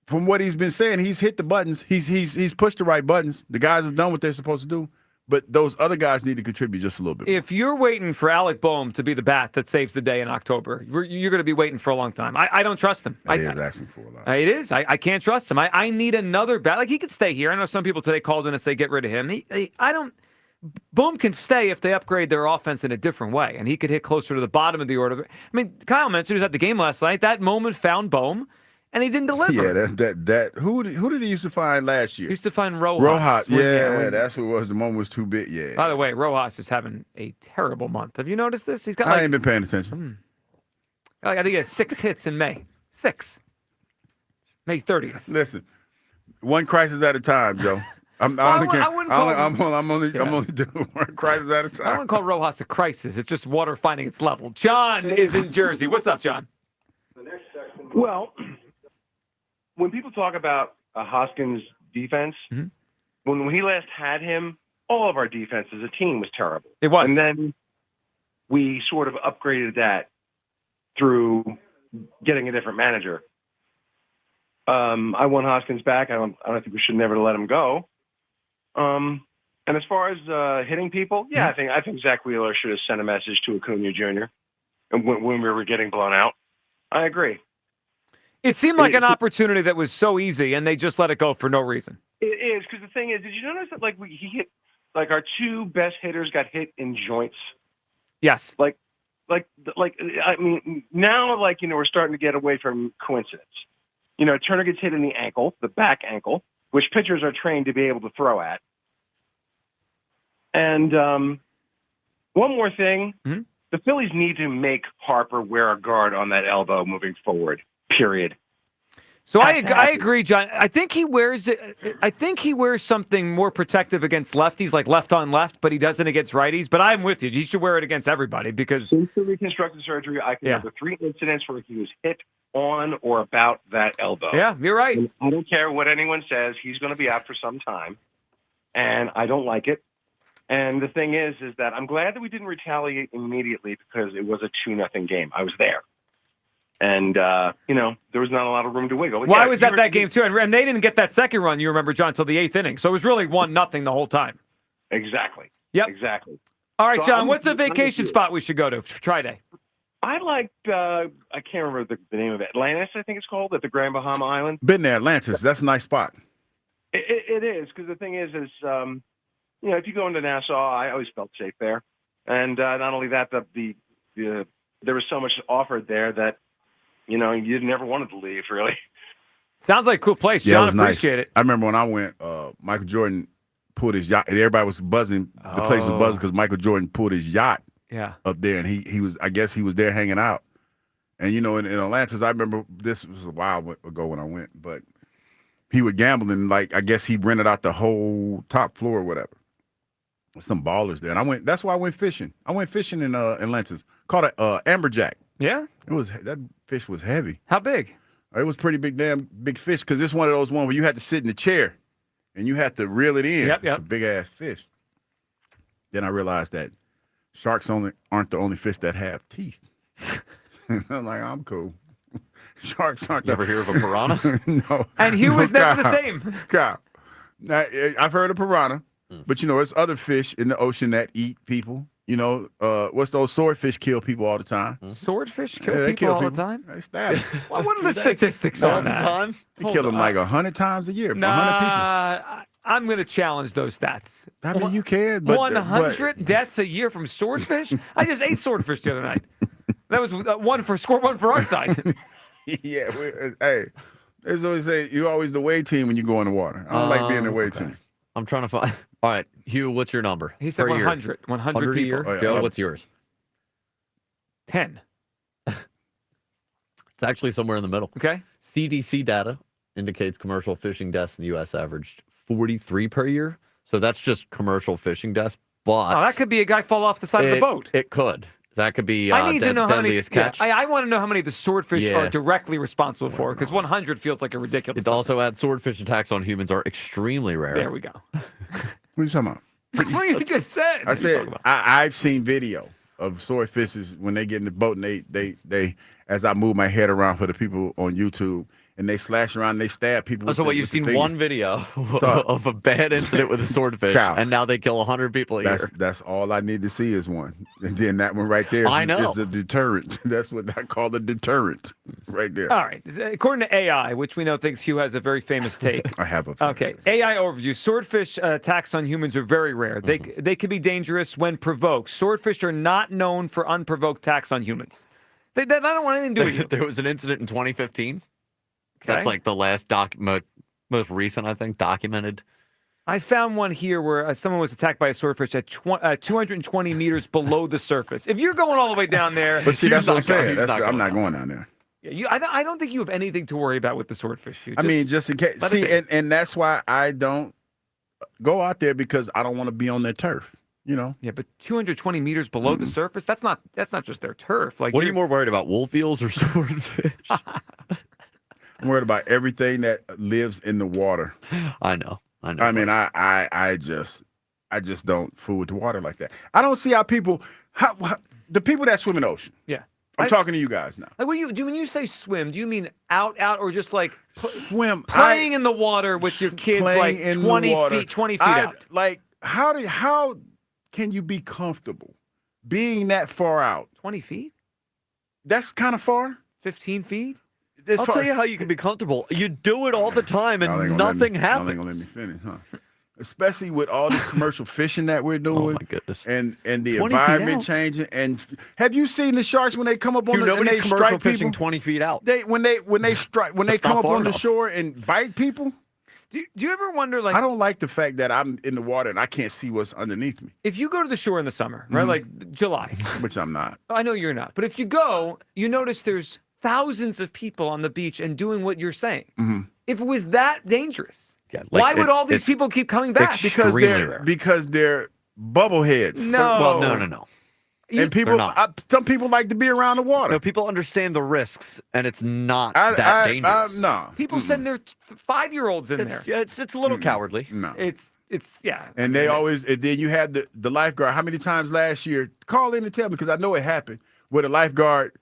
from what he's been saying, he's hit the buttons. He's pushed the right buttons. The guys have done what they're supposed to do. But those other guys need to contribute just a little bit. If you're waiting for Alec Boehm to be the bat that saves the day in October, you're going to be waiting for a long time. I don't trust him. That is asking for a lot. It is. I can't trust him. I need another bat. Like, he could stay here. I know some people today called in and say get rid of him. I don't. Boehm can stay if they upgrade their offense in a different way, and he could hit closer to the bottom of the order. I mean, Kyle mentioned he was at the game last night. That moment found Boehm, and he didn't deliver. Yeah, that who did he used to find last year? He used to find Rojas. Rojas, that's what it was. The moment was too big. Yeah. By the way, Rojas is having a terrible month. Have you noticed this? He's got. I ain't been paying attention. I think he has 6 hits in May. 6. May 30th. Listen, one crisis at a time, Joe. I'm only doing one crisis at a time. I wouldn't call Rojas a crisis. It's just water finding its level. John is in Jersey. What's up, John? Well, when people talk about Hoskins' defense, when he last had him, all of our defense as a team was terrible. It was. And then we sort of upgraded that through getting a different manager. I want Hoskins back. I don't think we should never let him go. And as far as hitting people, I think Zach Wheeler should have sent a message to Acuna Jr. And when we were getting blown out. I agree. It seemed like an opportunity that was so easy, and they just let it go for no reason. It is, because the thing is, did you notice that he hit, our 2 best hitters got hit in joints? Yes. I mean, now, we're starting to get away from coincidence. Turner gets hit in the ankle, the back ankle, which pitchers are trained to be able to throw at. And one more thing, the Phillies need to make Harper wear a guard on that elbow moving forward, period. So I agree, John. I think he wears something more protective against lefties, like left on left, but he doesn't against righties. But I'm with you. He should wear it against everybody because since the reconstructive surgery, I can remember 3 incidents where he was hit on or about that elbow. Yeah, you're right. And I don't care what anyone says. He's going to be out for some time, and I don't like it. And the thing is that I'm glad that we didn't retaliate immediately because it was a 2-0 game. I was there. And, there was not a lot of room to wiggle. Well, I was at that game, too. And they didn't get that second run, you remember, John, until the 8th inning. So it was really 1-0 the whole time. Exactly. Yep. Exactly. All right, So John, what's a vacation spot we should go to? Tri-Day. I liked, I can't remember the name of it. Atlantis, I think it's called, at the Grand Bahama Island. Been there, Atlantis. That's a nice spot. It is, because the thing is if you go into Nassau, I always felt safe there. And not only that, there was so much offered there that, you never wanted to leave, really. Sounds like a cool place. Yeah, John, it was appreciate nice. it. I remember when I went, Michael Jordan pulled his yacht. Everybody was buzzing. The place was buzzing because Michael Jordan pulled his yacht up there, and he was, I guess he was there hanging out. And, in Atlantis, I remember this was a while ago when I went, but he would gamble, and, I guess he rented out the whole top floor or whatever. Some ballers there. And that's why I went fishing. I went fishing in Atlantis. Caught a amberjack. Yeah? That fish was heavy. How big? It was pretty big fish, because it's one of those ones where you had to sit in the chair and you had to reel it in. Yep. It's a big ass fish. Then I realized that sharks aren't the only fish that have teeth. I'm like, I'm cool. Sharks aren't. You ever hear of a piranha? No. And Hugh was never the same. God. Now, I've heard of piranha, but there's other fish in the ocean that eat people. What's those swordfish kill people all the time? Swordfish kill people all the time? They stab them. Well, what are the statistics on that? They kill them 100 times a year. 100 people. I'm going to challenge those stats. I mean, you can, but 100 deaths a year from swordfish? I just ate swordfish the other night. That was one for our side. Yeah. Hey, there's always you're always the away team when you go in the water. I don't like being the away team. I'm trying to find. All right, Hugh, what's your number? He said 100. 100 people. A year? Oh, yeah. Joe, what's yours? 10. It's actually somewhere in the middle. Okay. CDC data indicates commercial fishing deaths in the U.S. averaged 43 per year. So that's just commercial fishing deaths. But that could be a guy fall off the side of the boat. It could. That could be I need to know deadliest catch. Yeah, I want to know how many the swordfish are directly responsible for, because 100 feels like a ridiculous It also adds swordfish attacks on humans are extremely rare. There we go. What are you talking about? What you just said? I said I've seen video of swordfishes when they get in the boat and they as I move my head around for the people on YouTube, and they slash around and they stab people. So what, you've seen one video of a bad incident with a swordfish, and now they kill 100 people a year. That's all I need to see is one. And then that one right there is a deterrent. That's what I call a deterrent right there. All right. According to AI, which we know thinks Hugh has a very famous take. I have a Okay. AI overview. Swordfish attacks on humans are very rare. They can be dangerous when provoked. Swordfish are not known for unprovoked attacks on humans. They don't want anything to do with you. There was an incident in 2015. That's like the last most recent, I think, documented. I found one here where someone was attacked by a swordfish at 220 meters below the surface. If you're going all the way down there, but see, that's what I'm saying. I'm not going down there. Yeah, I don't think you have anything to worry about with the swordfish. I mean, just in case. See, and that's why I don't go out there, because I don't want to be on their turf. You know. Yeah, but 220 meters below the surface, that's not just their turf. Like, what are you more worried about, wolf eels or swordfish? I'm worried about everything that lives in the water. I know. I mean, I just don't fool with the water like that. I don't see how the people that swim in the ocean. Yeah. I'm talking to you guys now. Like, when you say swim, do you mean out, or just like swim, playing in the water with your kids, like 20 feet out? Like, how can you be comfortable being that far out? 20 feet? That's kind of far. 15 feet? I'll tell you how you can be comfortable. You do it all the time, and nothing happens. Y'all ain't gonna let me finish, huh? Especially with all this commercial fishing that we're doing. Oh my goodness! And the environment changing. And have you seen the sharks when they come up on nobody's and they commercial strike fishing people? 20 feet out. When they come up on the shore and bite people. Do you ever wonder, like, I don't like the fact that I'm in the water and I can't see what's underneath me. If you go to the shore in the summer, right, like July, which I'm not. I know you're not, but if you go, you notice there's thousands of people on the beach and doing what you're saying. Mm-hmm. If it was that dangerous, like why would all these people keep coming back? Because they're bubbleheads. No. Well, no. And some people like to be around the water. No, people understand the risks, and it's not that dangerous. No. People send their 5-year-olds in there. Yeah, it's a little cowardly. No. It's And they always, and then you had the lifeguard. How many times last year? Call in and tell me, because I know it happened, where the lifeguard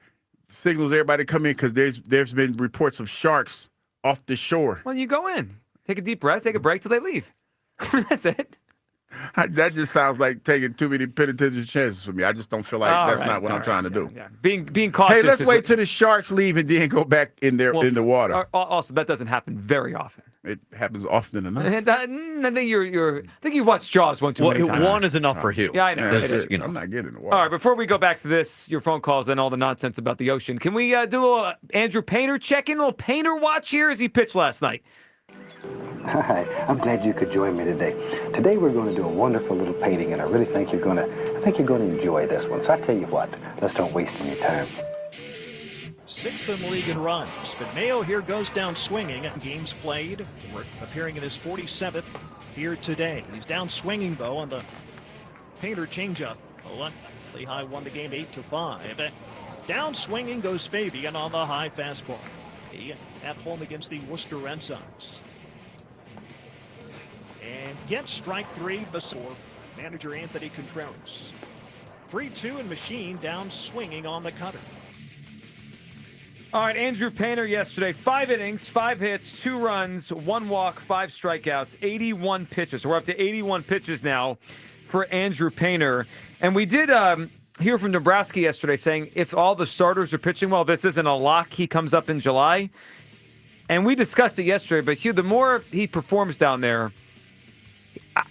signals everybody to come in because there's been reports of sharks off the shore. Well, you go in, take a deep breath, take a break till they leave. That's it. That just sounds like taking too many penitentiary chances for me. I just don't feel like that's not what I'm trying to do. Yeah. Being cautious. Hey, let's wait till the sharks leave and then go back in the water. Also, that doesn't happen very often. It happens often enough. I think you watched Jaws one too many times. One is enough for Hugh. Yeah, I know. I'm not getting in the water. All right, before we go back to this, your phone calls and all the nonsense about the ocean, can we do a little Andrew Painter check-in, a little Painter watch here as he pitched last night? Hi, I'm glad you could join me today. Today we're going to do a wonderful little painting, and I really think you're going to enjoy this one. So I tell you what, let's don't waste any time. 6th in the league in runs, but Mayo here goes down swinging. Games played, appearing in his 47th here today. He's down swinging though on the Painter changeup. Lehigh won the game 8-5. Down swinging goes Fabian on the high fastball. He at home against the Worcester Red Sox. And gets strike 3 before manager Anthony Contreras. 3-2 and Machine down swinging on the cutter. All right, Andrew Painter yesterday, 5 innings, 5 hits, 2 runs, 1 walk, 5 strikeouts, 81 pitches. So we're up to 81 pitches now for Andrew Painter. And we did hear from Nebraska yesterday saying if all the starters are pitching well, this isn't a lock. He comes up in July. And we discussed it yesterday, but Hugh, the more he performs down there,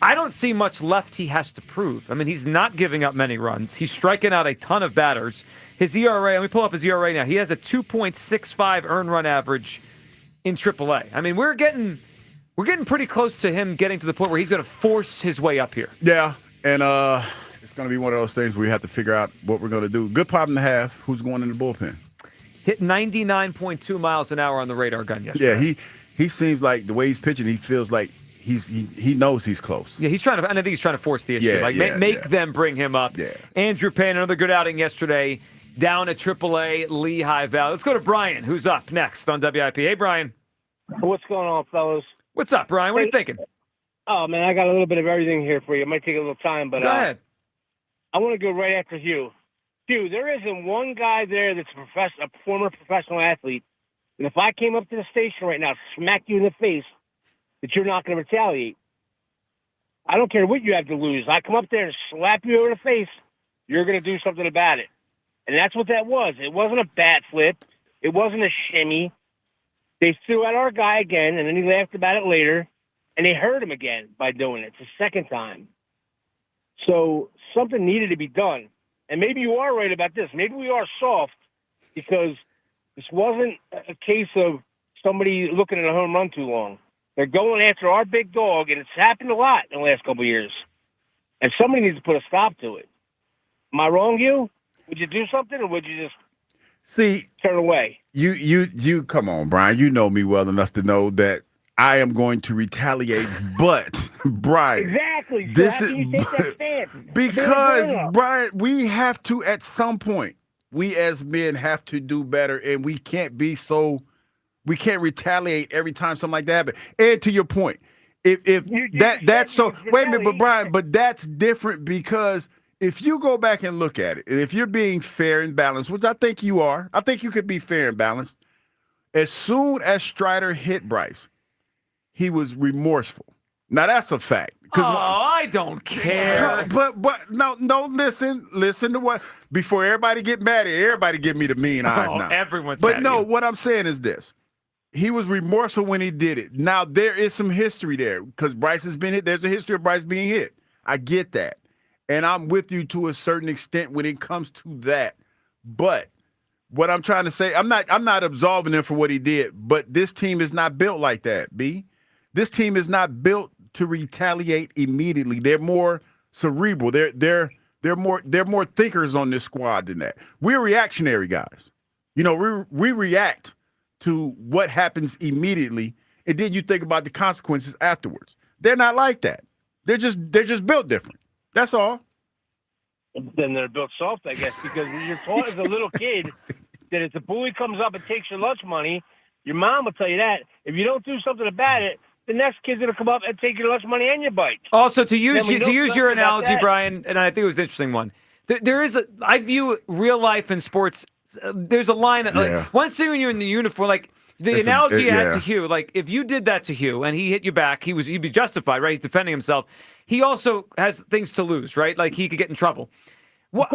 I don't see much left he has to prove. I mean, he's not giving up many runs. He's striking out a ton of batters. His ERA, let me pull up his ERA now. He has a 2.65 earned run average in AAA. I mean, we're getting pretty close to him getting to the point where he's going to force his way up here. Yeah, and it's going to be one of those things where we have to figure out what we're going to do. Good problem to have. Who's going in the bullpen? Hit 99.2 miles an hour on the radar gun yesterday. Yeah, he seems like the way he's pitching, he feels like he knows he's close. Yeah, I think he's trying to force the issue. Make them bring him up. Yeah. Andrew Payne, another good outing yesterday down at AAA Lehigh Valley. Let's go to Brian, who's up next on WIP. Hey, Brian. What's going on, fellas? What's up, Brian? What are you thinking? Oh, man, I got a little bit of everything here for you. It might take a little time, but go ahead. I want to go right after Hugh. Hugh, there isn't one guy there that's a former professional athlete And if I came up to the station right now, smack you in the face, that you're not going to retaliate. I don't care what you have to lose. I come up there and slap you over the face, you're going to do something about it. And that's what that was. It wasn't a bat flip. It wasn't a shimmy. They threw at our guy again, and then he laughed about it later, and they hurt him again by doing it. It's the second time. So something needed to be done. And maybe you are right about this. Maybe we are soft because this wasn't a case of somebody looking at a home run too long. They're going after our big dog, and it's happened a lot in the last couple of years. And somebody needs to put a stop to it. Am I wrong, you? Would you do something, or would you just turn away? You come on, Brian. You know me well enough to know that I am going to retaliate. But Brian, exactly. So this how can you take that stance? because Brian, we have to at some point. We as men have to do better, and we can't be so. We can't retaliate every time something like that happens. And to your point, if that's so. Wait a minute, but Brian, but that's different because if you go back and look at it, and if you're being fair and balanced, which I think you are, I think you could be fair and balanced. As soon as Strider hit Bryce, he was remorseful. Now that's a fact. I don't care. But no, listen to what before everybody get mad at everybody give me the mean eyes now. Everyone's but mad no, at you. what I'm saying is this. He was remorseful when he did it. Now there is some history there because Bryce has been hit. There's a history of Bryce being hit. I get that. And I'm with you to a certain extent when it comes to that. But what I'm trying to say, I'm not absolving him for what he did, but this team is not built like that, B. This team is not built to retaliate immediately. They're more cerebral. They're more thinkers on this squad than that. We're reactionary guys. You know, we react to what happens immediately, and then you think about the consequences afterwards. They're not like that. They're just built different. That's all. Then they're built soft, I guess, because you're taught as a little kid that if the bully comes up and takes your lunch money, your mom will tell you that. If you don't do something about it, the next kid's going to come up and take your lunch money and your bike. Also, to use your analogy, that, Brian, and I think it was an interesting one. I view real life and sports. There's a line. Like, once you're in the uniform, like the analogy I had to Hugh, like if you did that to Hugh and he hit you back, he'd be justified, right? He's defending himself. He also has things to lose, right? Like he could get in trouble. Well,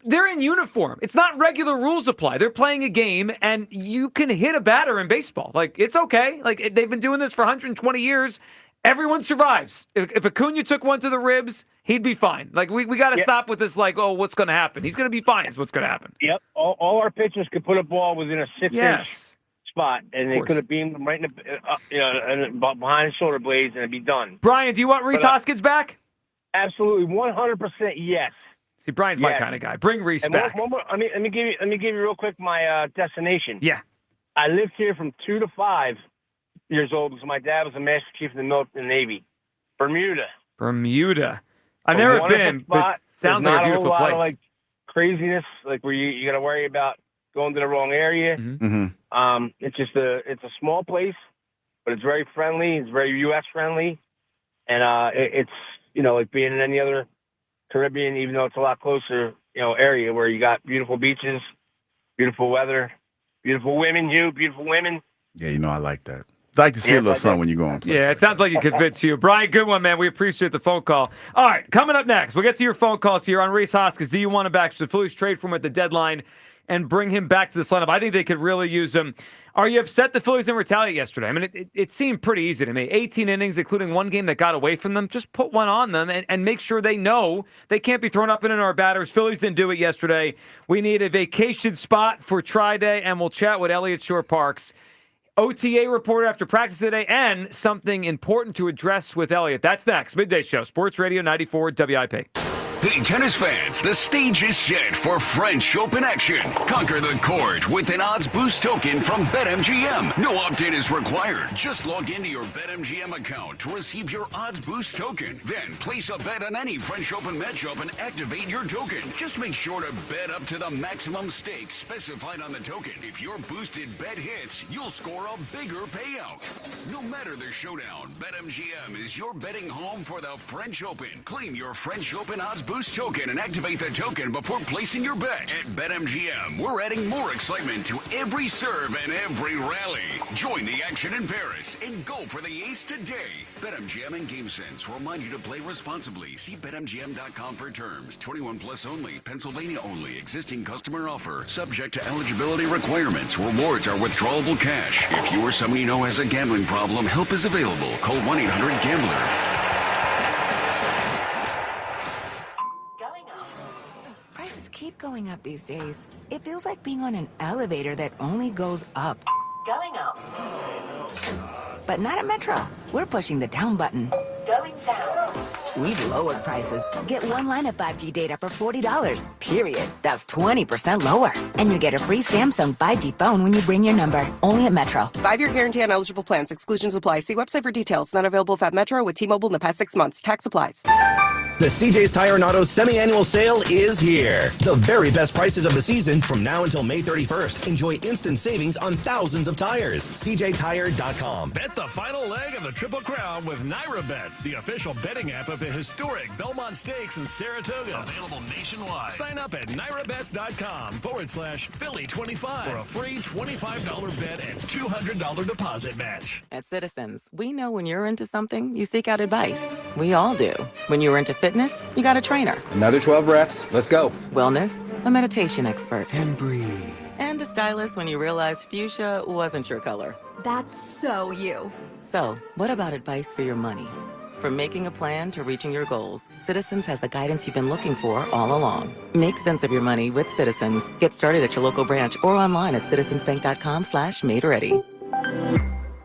they're in uniform. It's not regular rules apply. They're playing a game, and you can hit a batter in baseball. Like, it's okay. Like, they've been doing this for 120 years. Everyone survives. If Acuna took one to the ribs, he'd be fine. Like, we got to stop with this, like, oh, what's going to happen? He's going to be fine is what's going to happen. Yep. All our pitchers could put a ball within a 6-inch spot, and they could have beamed them right in the, behind the shoulder blades, and it'd be done. Brian, do you want Rhys Hoskins back? Absolutely, 100% yes. See, Brian's my kind of guy. Bring Rhys back. One more, let me give you real quick my destination. Yeah. I lived here from 2 to 5 years old because my dad was a master chief in the Navy. Bermuda. I've never been, but sounds like a beautiful place. Not a lot of, like, craziness, like where you got to worry about going to the wrong area. Mm-hmm. It's just it's a small place, but it's very friendly. It's very U.S. friendly, and it's like being in any other Caribbean, even though it's a lot closer, area where you got beautiful beaches, beautiful weather, beautiful women. Yeah, I like that. I like to see a little sun when you go on. Yeah, it sounds like it convinced you. Brian, good one, man. We appreciate the phone call. All right, coming up next, we'll get to your phone calls here on Rhys Hoskins. Do you want him back? Should the Phillies trade for him at the deadline and bring him back to this lineup? I think they could really use him. Are you upset the Phillies didn't retaliate yesterday? I mean, it seemed pretty easy to me. 18 innings, including one game that got away from them. Just put one on them and make sure they know they can't be thrown up in our batters. Phillies didn't do it yesterday. We need a vacation spot for Tri-Day, and we'll chat with Elliott Shore-Parks, OTA reporter after practice today, and something important to address with Elliott. That's next. Midday Show, Sports Radio 94 WIP. Hey, tennis fans, the stage is set for French Open action. Conquer the court with an odds boost token from BetMGM. No opt-in is required. Just log into your BetMGM account to receive your odds boost token. Then place a bet on any French Open matchup and activate your token. Just make sure to bet up to the maximum stakes specified on the token. If your boosted bet hits, you'll score a bigger payout. No matter the showdown, BetMGM is your betting home for the French Open. Claim your French Open odds Boost token and activate the token before placing your bet. At BetMGM, we're adding more excitement to every serve and every rally. Join the action in Paris and go for the ace today. BetMGM and GameSense remind you to play responsibly. See BetMGM.com for terms. 21 plus only. Pennsylvania only. Existing customer offer. Subject to eligibility requirements. Rewards are withdrawable cash. If you or someone you know has a gambling problem, help is available. Call 1-800-GAMBLER. Prices keep going up these days. It feels like being on an elevator that only goes up. Going up. But not at Metro. We're pushing the down button. Going down. We've lowered prices. Get one line of 5G data for $40. Period. That's 20% lower. And you get a free Samsung 5G phone when you bring your number. Only at Metro. 5-year guarantee on eligible plans. Exclusions apply. See website for details. Not available at Metro with T-Mobile in the past 6 months. Tax applies. The CJ's Tire and Auto semi-annual sale is here. The very best prices of the season from now until May 31st. Enjoy instant savings on thousands of tires. CJTire.com. Bet the final leg of the Triple Crown with Naira Bets, the official betting app of the historic Belmont Stakes in Saratoga. Available nationwide. Sign up at NairaBets.com/Philly25 for a free $25 bet and $200 deposit match. At Citizens, we know when you're into something, you seek out advice. We all do. When you're into fitness, you got a trainer. Another 12 reps. Let's go. Wellness, a meditation expert. And breathe. And a stylist when you realized fuchsia wasn't your color. That's so you. So, what about advice for your money? From making a plan to reaching your goals, Citizens has the guidance you've been looking for all along. Make sense of your money with Citizens. Get started at your local branch or online at citizensbank.com/made-ready.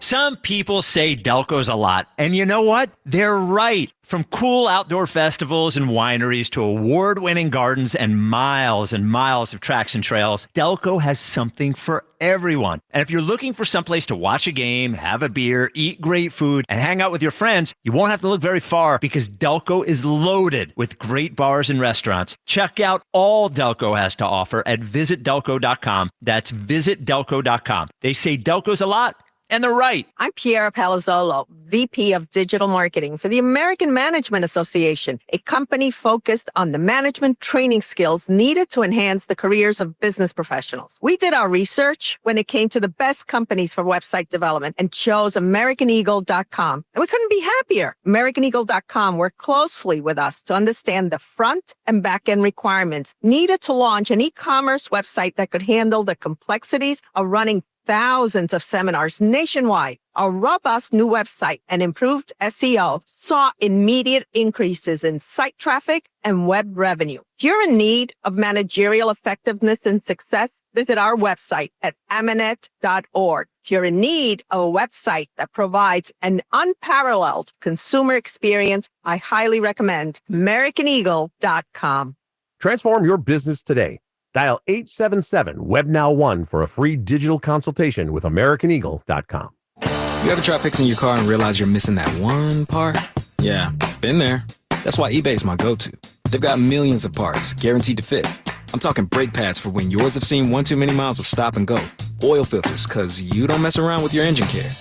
Some people say Delco's a lot, and you know what? They're right. From cool outdoor festivals and wineries to award-winning gardens and miles of tracks and trails, Delco has something for everyone. And if you're looking for someplace to watch a game, have a beer, eat great food, and hang out with your friends, you won't have to look very far because Delco is loaded with great bars and restaurants. Check out all Delco has to offer at visitdelco.com. That's visitdelco.com. They say Delco's a lot. And they're right. I'm Piera Palazzolo, VP of Digital Marketing for the American Management Association, a company focused on the management training skills needed to enhance the careers of business professionals. We did our research when it came to the best companies for website development and chose AmericanEagle.com. And we couldn't be happier. AmericanEagle.com worked closely with us to understand the front and back end requirements needed to launch an e-commerce website that could handle the complexities of running thousands of seminars nationwide. Our robust new website and improved SEO saw immediate increases in site traffic and web revenue. If you're in need of managerial effectiveness and success, visit our website at amanet.org. If you're in need of a website that provides an unparalleled consumer experience, I highly recommend AmericanEagle.com. Transform your business today. Dial 877-WebNow1 for a free digital consultation with AmericanEagle.com. You ever try fixing your car and realize you're missing that one part? Yeah, been there. That's why eBay's my go-to. They've got millions of parts, guaranteed to fit. I'm talking brake pads for when yours have seen one too many miles of stop and go. Oil filters, because you don't mess around with your engine care.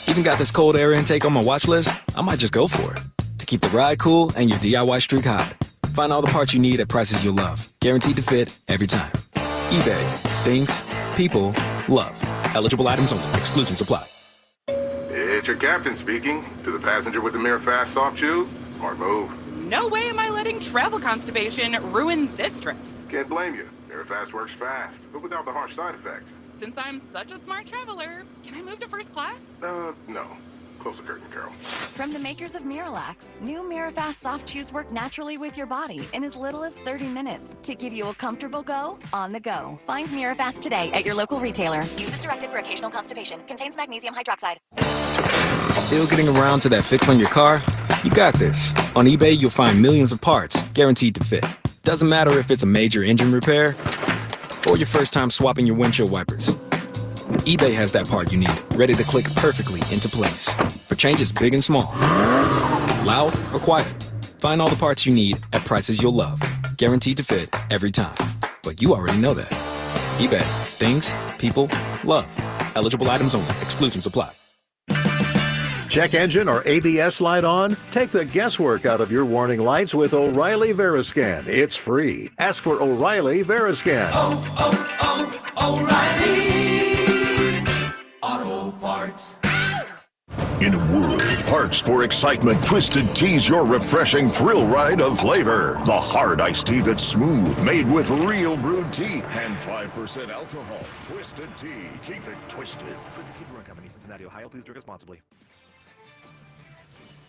Even got this cold air intake on my watch list. I might just go for it. To keep the ride cool and your DIY streak hot. Find all the parts you need at prices you'll love. Guaranteed to fit every time. eBay. Things, people, love. Eligible items only. Exclusions apply. It's your captain speaking. To the passenger with the Mirror Fast soft shoes, smart move. No way am I letting travel constipation ruin this trip. Can't blame you. Mirror Fast works fast, but without the harsh side effects. Since I'm such a smart traveler, can I move to first class? No. Close the curtain, Carol. From the makers of Miralax, new Mirafast soft chews work naturally with your body in as little as 30 minutes to give you a comfortable go on the go. Find Mirafast today at your local retailer. Use as directed for occasional constipation. Contains magnesium hydroxide. Still getting around to that fix on your car? You got this. On eBay, you'll find millions of parts, guaranteed to fit. Doesn't matter if it's a major engine repair or your first time swapping your windshield wipers. eBay has that part you need, ready to click perfectly into place. For changes big and small, loud or quiet. Find all the parts you need at prices you'll love. Guaranteed to fit every time. But you already know that. eBay. Things, people, love. Eligible items only. Exclusions apply. Check engine or ABS light on? Take the guesswork out of your warning lights with O'Reilly Veriscan. It's free. Ask for O'Reilly Veriscan. O'Reilly Auto Parts. In a world of parts for excitement, Twisted Tea's your refreshing thrill ride of flavor. The hard iced tea that's smooth, made with real brewed tea and 5% alcohol. Twisted Tea. Keep it twisted. Twisted Tea Brewing Company, Cincinnati, Ohio. Please drink responsibly.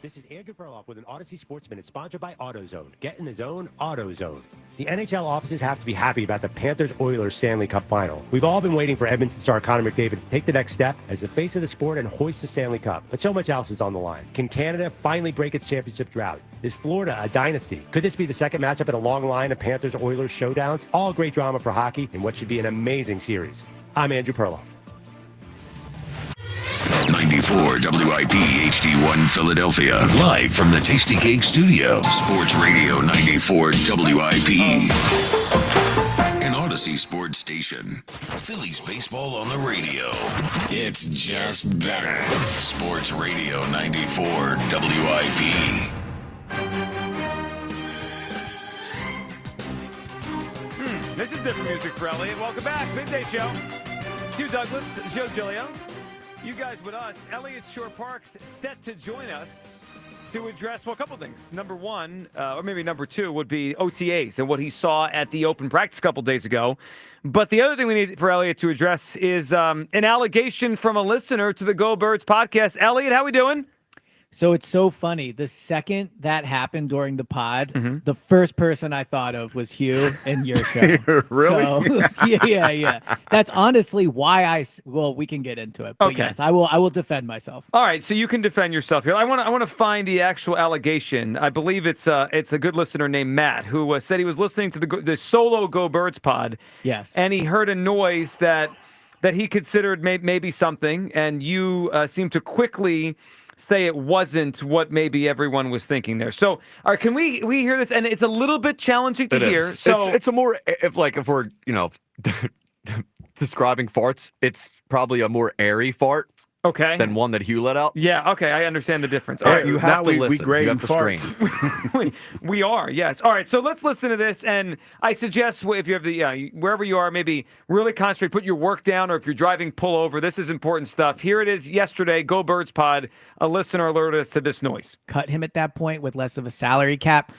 This is Andrew Perloff with an Odyssey Sports Minute sponsored by AutoZone. Get in the zone, AutoZone. The NHL offices have to be happy about the Panthers-Oilers Stanley Cup final. We've all been waiting for Edmonton star Connor McDavid to take the next step as the face of the sport and hoist the Stanley Cup. But so much else is on the line. Can Canada finally break its championship drought? Is Florida a dynasty? Could this be the second matchup in a long line of Panthers-Oilers showdowns? All great drama for hockey in what should be an amazing series. I'm Andrew Perloff. 94 WIP HD1 Philadelphia. Live from the Tasty Cake Studio. Sports Radio 94 WIP. An Odyssey Sports Station. Phillies baseball on the radio. It's just better. Sports Radio 94 WIP. This is different music for Elliot. Welcome back. Midday Show. Hugh Douglas, Joe Giglio. You guys with us. Elliot Shore-Parks set to join us to address, well, a couple things. Number one, or maybe number two, would be OTAs and what he saw at the open practice a couple days ago. But the other thing we need for Elliot to address is an allegation from a listener to the Go Birds podcast. Elliot, how we doing? So it's so funny. The second that happened during the pod, the first person I thought of was Hugh and your show. Really? So, yeah. That's honestly why well, we can get into it. But Okay. yes, I will defend myself. All right, so you can defend yourself here. I want to find the actual allegation. I believe it's a good listener named Matt who said he was listening to the solo Go Birds pod. Yes. And he heard a noise that he considered maybe something, and you seemed to quickly say it wasn't what maybe everyone was thinking there. So, all right, can we hear this? And it's a little bit challenging to hear. So it's a more if we're describing farts, it's probably a more airy fart. Okay. Than one that Hugh let out. Yeah. Okay. I understand the difference. All right. You have to listen. We grade You have to strain. farts. we are, yes. All right, so let's listen to this, and I suggest if you have the wherever you are, maybe really concentrate, put your work down, or if you're driving, pull over. This is important stuff. Here it is yesterday, Go Birds Pod, a listener alerted us to this noise. Cut him at that point with less of a salary cap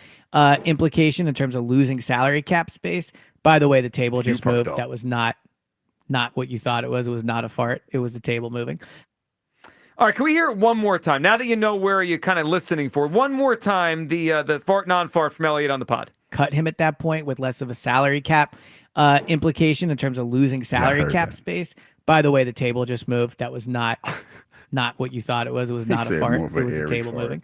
implication in terms of losing salary cap space. By the way, the table just moved. That was not what you thought it was. It was not a fart. It was the table moving. All right, can we hear it one more time? Now that you know where you're kind of listening for, one more time, the fart, non-fart from Elliot on the pod. Cut him at that point with less of a salary cap implication in terms of losing salary cap space. By the way, the table just moved. That was not what you thought it was. It was not a fart. It was the table moving.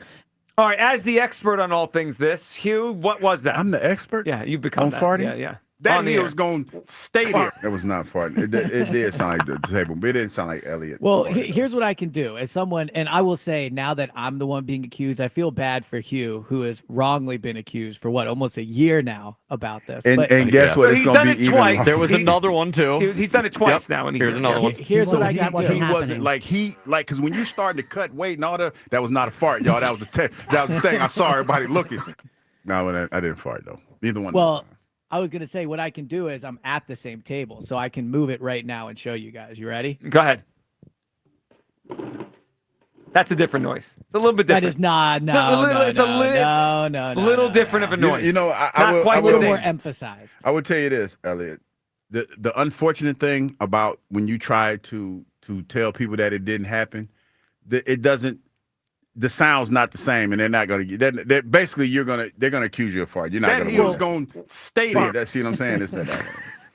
All right, as the expert on all things this, Hugh, what was that? I'm the expert? Yeah, you've become on that. farting? Yeah. That he was going to stay there. It was not farting. It did sound like the table, but it didn't sound like Elliot. Well, here's what I can do as someone, and I will say now that I'm the one being accused, I feel bad for Hugh, who has wrongly been accused for almost a year now about this. And guess what? It's going to be even twice. There was another one too. He's done it twice now. And here's another one. Here's what I got. He wasn't because when you started to cut weight and all that was not a fart, y'all. That was the thing. I saw everybody looking. No, I didn't fart though. Neither one. Well, I was going to say what I can do is I'm at the same table, so I can move it right now and show you guys. You ready? Go ahead. That's a different noise. It's a little bit different. That is not. No. Little different of a noise. You know, I will more emphasized. I would tell you this, Elliot. The unfortunate thing about when you try to tell people that it didn't happen, it doesn't. The sound's not the same, and they're not going to get. They're basically, they're going to accuse you of fart. You're not going to. He was going to stay there. That's what I'm saying. It's that.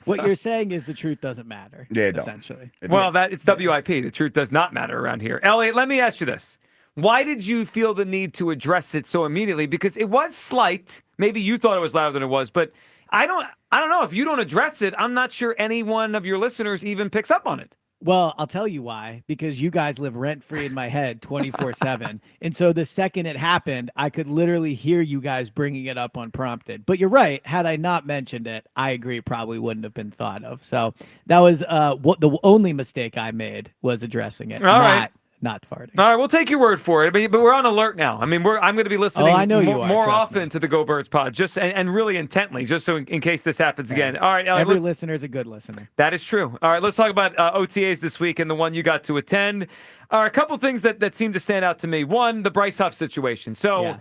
What you're saying is the truth doesn't matter. Yeah, essentially. Well, it's WIP. The truth does not matter around here. Elliot, let me ask you this: why did you feel the need to address it so immediately? Because it was slight. Maybe you thought it was louder than it was, but I don't know. If you don't address it, I'm not sure any one of your listeners even picks up on it. Well, I'll tell you why, because you guys live rent-free in my head 24/7. And so the second it happened, I could literally hear you guys bringing it up unprompted. But you're right. Had I not mentioned it, I agree, probably wouldn't have been thought of. So that was what the only mistake I made was addressing it. All right. not farting. All right, we'll take your word for it. But we're on alert now. I mean, I'm going to be listening I know you are, more trust often to the Go Birds pod, just and really intently, just so in case this happens again. All right, every listener is a good listener. That is true. All right, let's talk about OTAs this week and the one you got to attend. A couple things that seem to stand out to me. One, the Bryce Huff situation. So. Yeah.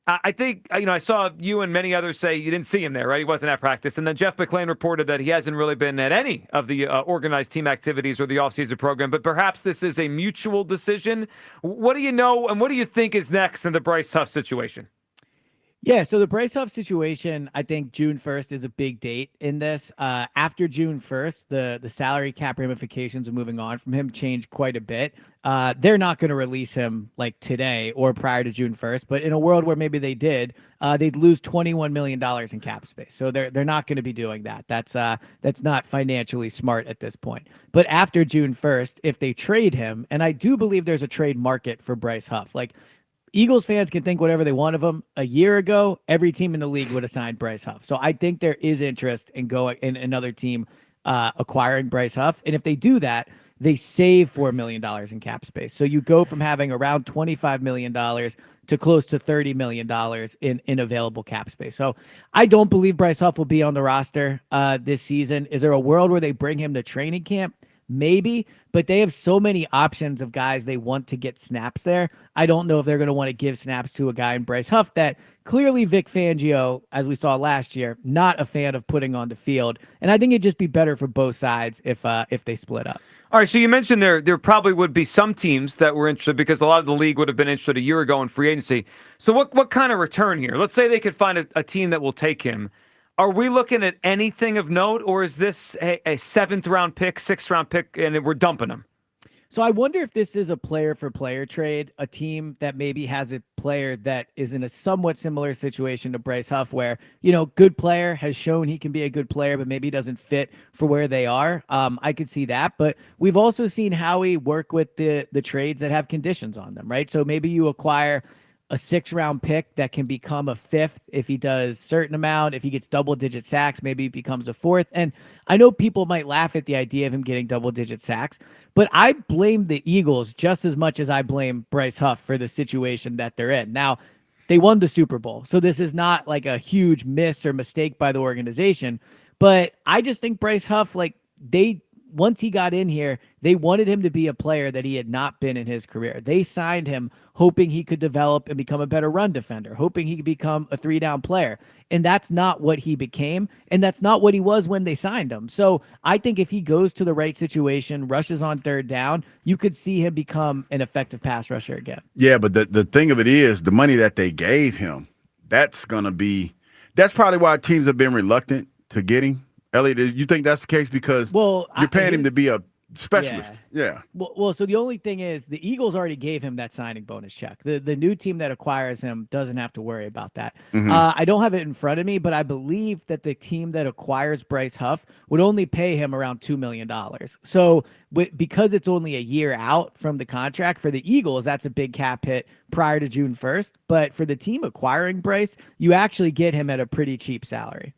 I think, I saw you and many others say you didn't see him there, right? He wasn't at practice. And then Jeff McClain reported that he hasn't really been at any of the organized team activities or the offseason program, but perhaps this is a mutual decision. What do you know, and what do you think is next in the Bryce Huff situation? Yeah, so the Bryce Huff situation, I think June 1st is a big date in this. After June 1st, the salary cap ramifications of moving on from him changed quite a bit. They're not going to release him like today or prior to June 1st, but in a world where maybe they did, they'd lose $21 million in cap space. So they're not going to be doing that. That's not financially smart at this point. But after June 1st, if they trade him, and I do believe there's a trade market for Bryce Huff, like Eagles fans can think whatever they want of him. A year ago, every team in the league would have signed Bryce Huff. So I think there is interest in going in another team acquiring Bryce Huff. And if they do that, they save $4 million in cap space. So you go from having around $25 million to close to $30 million in available cap space. So I don't believe Bryce Huff will be on the roster this season. Is there a world where they bring him to training camp? Maybe, but they have so many options of guys they want to get snaps there. I don't know if they're going to want to give snaps to a guy in Bryce Huff that clearly Vic Fangio, as we saw last year, not a fan of putting on the field. And I think it'd just be better for both sides if they split up. All right, so you mentioned there probably would be some teams that were interested because a lot of the league would have been interested a year ago in free agency. So what kind of return here? Let's say they could find a team that will take him. Are we looking at anything of note, or is this a seventh-round pick, sixth-round pick, and we're dumping him? So I wonder if this is a player-for-player trade, a team that maybe has a player that is in a somewhat similar situation to Bryce Huff, where, good player, has shown he can be a good player, but maybe doesn't fit for where they are. I could see that, but we've also seen Howie work with the trades that have conditions on them, right? So maybe you acquire a 6th-round pick that can become a 5th if he does certain amount. If he gets double-digit sacks, maybe he becomes a 4th. And I know people might laugh at the idea of him getting double-digit sacks, but I blame the Eagles just as much as I blame Bryce Huff for the situation that they're in. Now, they won the Super Bowl, so this is not like a huge miss or mistake by the organization, but I just think Bryce Huff, once he got in here, they wanted him to be a player that he had not been in his career. They signed him hoping he could develop and become a better run defender, hoping he could become a 3-down player. And that's not what he became, and that's not what he was when they signed him. So I think if he goes to the right situation, rushes on 3rd down, you could see him become an effective pass rusher again. Yeah, but the thing of it is, the money that they gave him, that's probably why teams have been reluctant to get him. Elliot, you think that's the case because you're paying him to be a specialist? Yeah. Well, so the only thing is the Eagles already gave him that signing bonus check. The new team that acquires him doesn't have to worry about that. Mm-hmm. I don't have it in front of me, but I believe that the team that acquires Bryce Huff would only pay him around $2 million. So because it's only a year out from the contract for the Eagles, that's a big cap hit prior to June 1st. But for the team acquiring Bryce, you actually get him at a pretty cheap salary.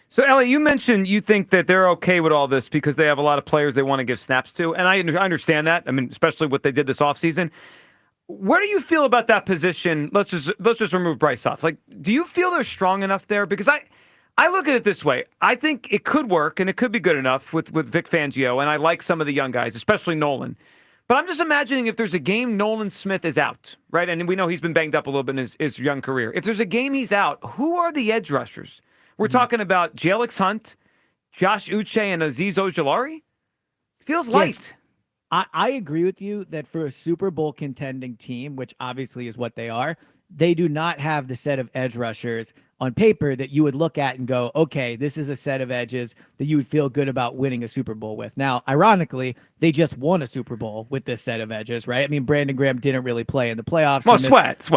So, Ellie, you mentioned you think that they're okay with all this because they have a lot of players they want to give snaps to, and I understand that. I mean, especially what they did this offseason. Where do you feel about that position? Let's just remove Bryce Huff. Like, do you feel they're strong enough there? Because I look at it this way. I think it could work, and it could be good enough with Vic Fangio, and I like some of the young guys, especially Nolan. But I'm just imagining if there's a game Nolan Smith is out, right? And we know he's been banged up a little bit in his young career. If there's a game he's out, who are the edge rushers? We're talking about Jalix Hunt, Josh Uche, and Azeez Ojulari? Feels light. Yes. I agree with you that for a Super Bowl contending team, which obviously is what they are, they do not have the set of edge rushers on paper that you would look at and go, okay, this is a set of edges that you would feel good about winning a Super Bowl with. Now, ironically, they just won a Super Bowl with this set of edges, right? I mean, Brandon Graham didn't really play in the playoffs. Well, Sweat.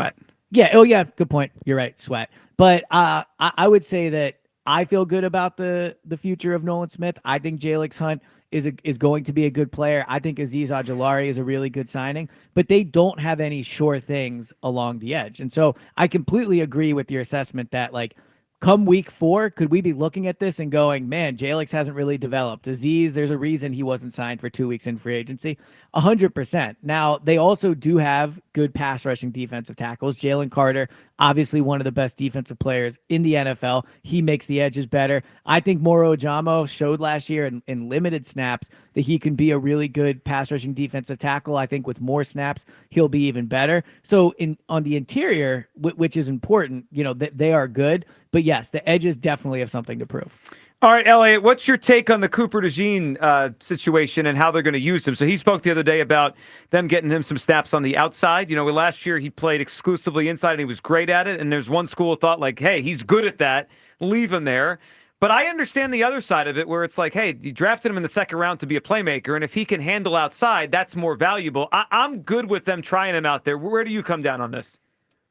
Yeah. Oh, yeah. Good point. You're right. Sweat. But I would say that I feel good about the future of Nolan Smith. I think Jalix Hunt is going to be a good player. I think Azeez Ojulari is a really good signing, but they don't have any sure things along the edge. And so I completely agree with your assessment that, like, come week 4, could we be looking at this and going, man, Jalix hasn't really developed. Aziz, there's a reason he wasn't signed for 2 weeks in free agency. 100%. Now, they also do have good pass rushing defensive tackles. Jalen Carter, obviously one of the best defensive players in the NFL. He makes the edges better. I think Moro Ojamo showed last year in limited snaps that he can be a really good pass rushing defensive tackle. I think with more snaps, he'll be even better. So on the interior, which is important, they are good. But yes, the edges definitely have something to prove. All right, Elliot, what's your take on the Cooper DeJean situation and how they're going to use him? So he spoke the other day about them getting him some snaps on the outside. Last year he played exclusively inside and he was great at it. And there's one school thought like, hey, he's good at that. Leave him there. But I understand the other side of it where it's like, hey, you drafted him in the second round to be a playmaker. And if he can handle outside, that's more valuable. I'm good with them trying him out there. Where do you come down on this?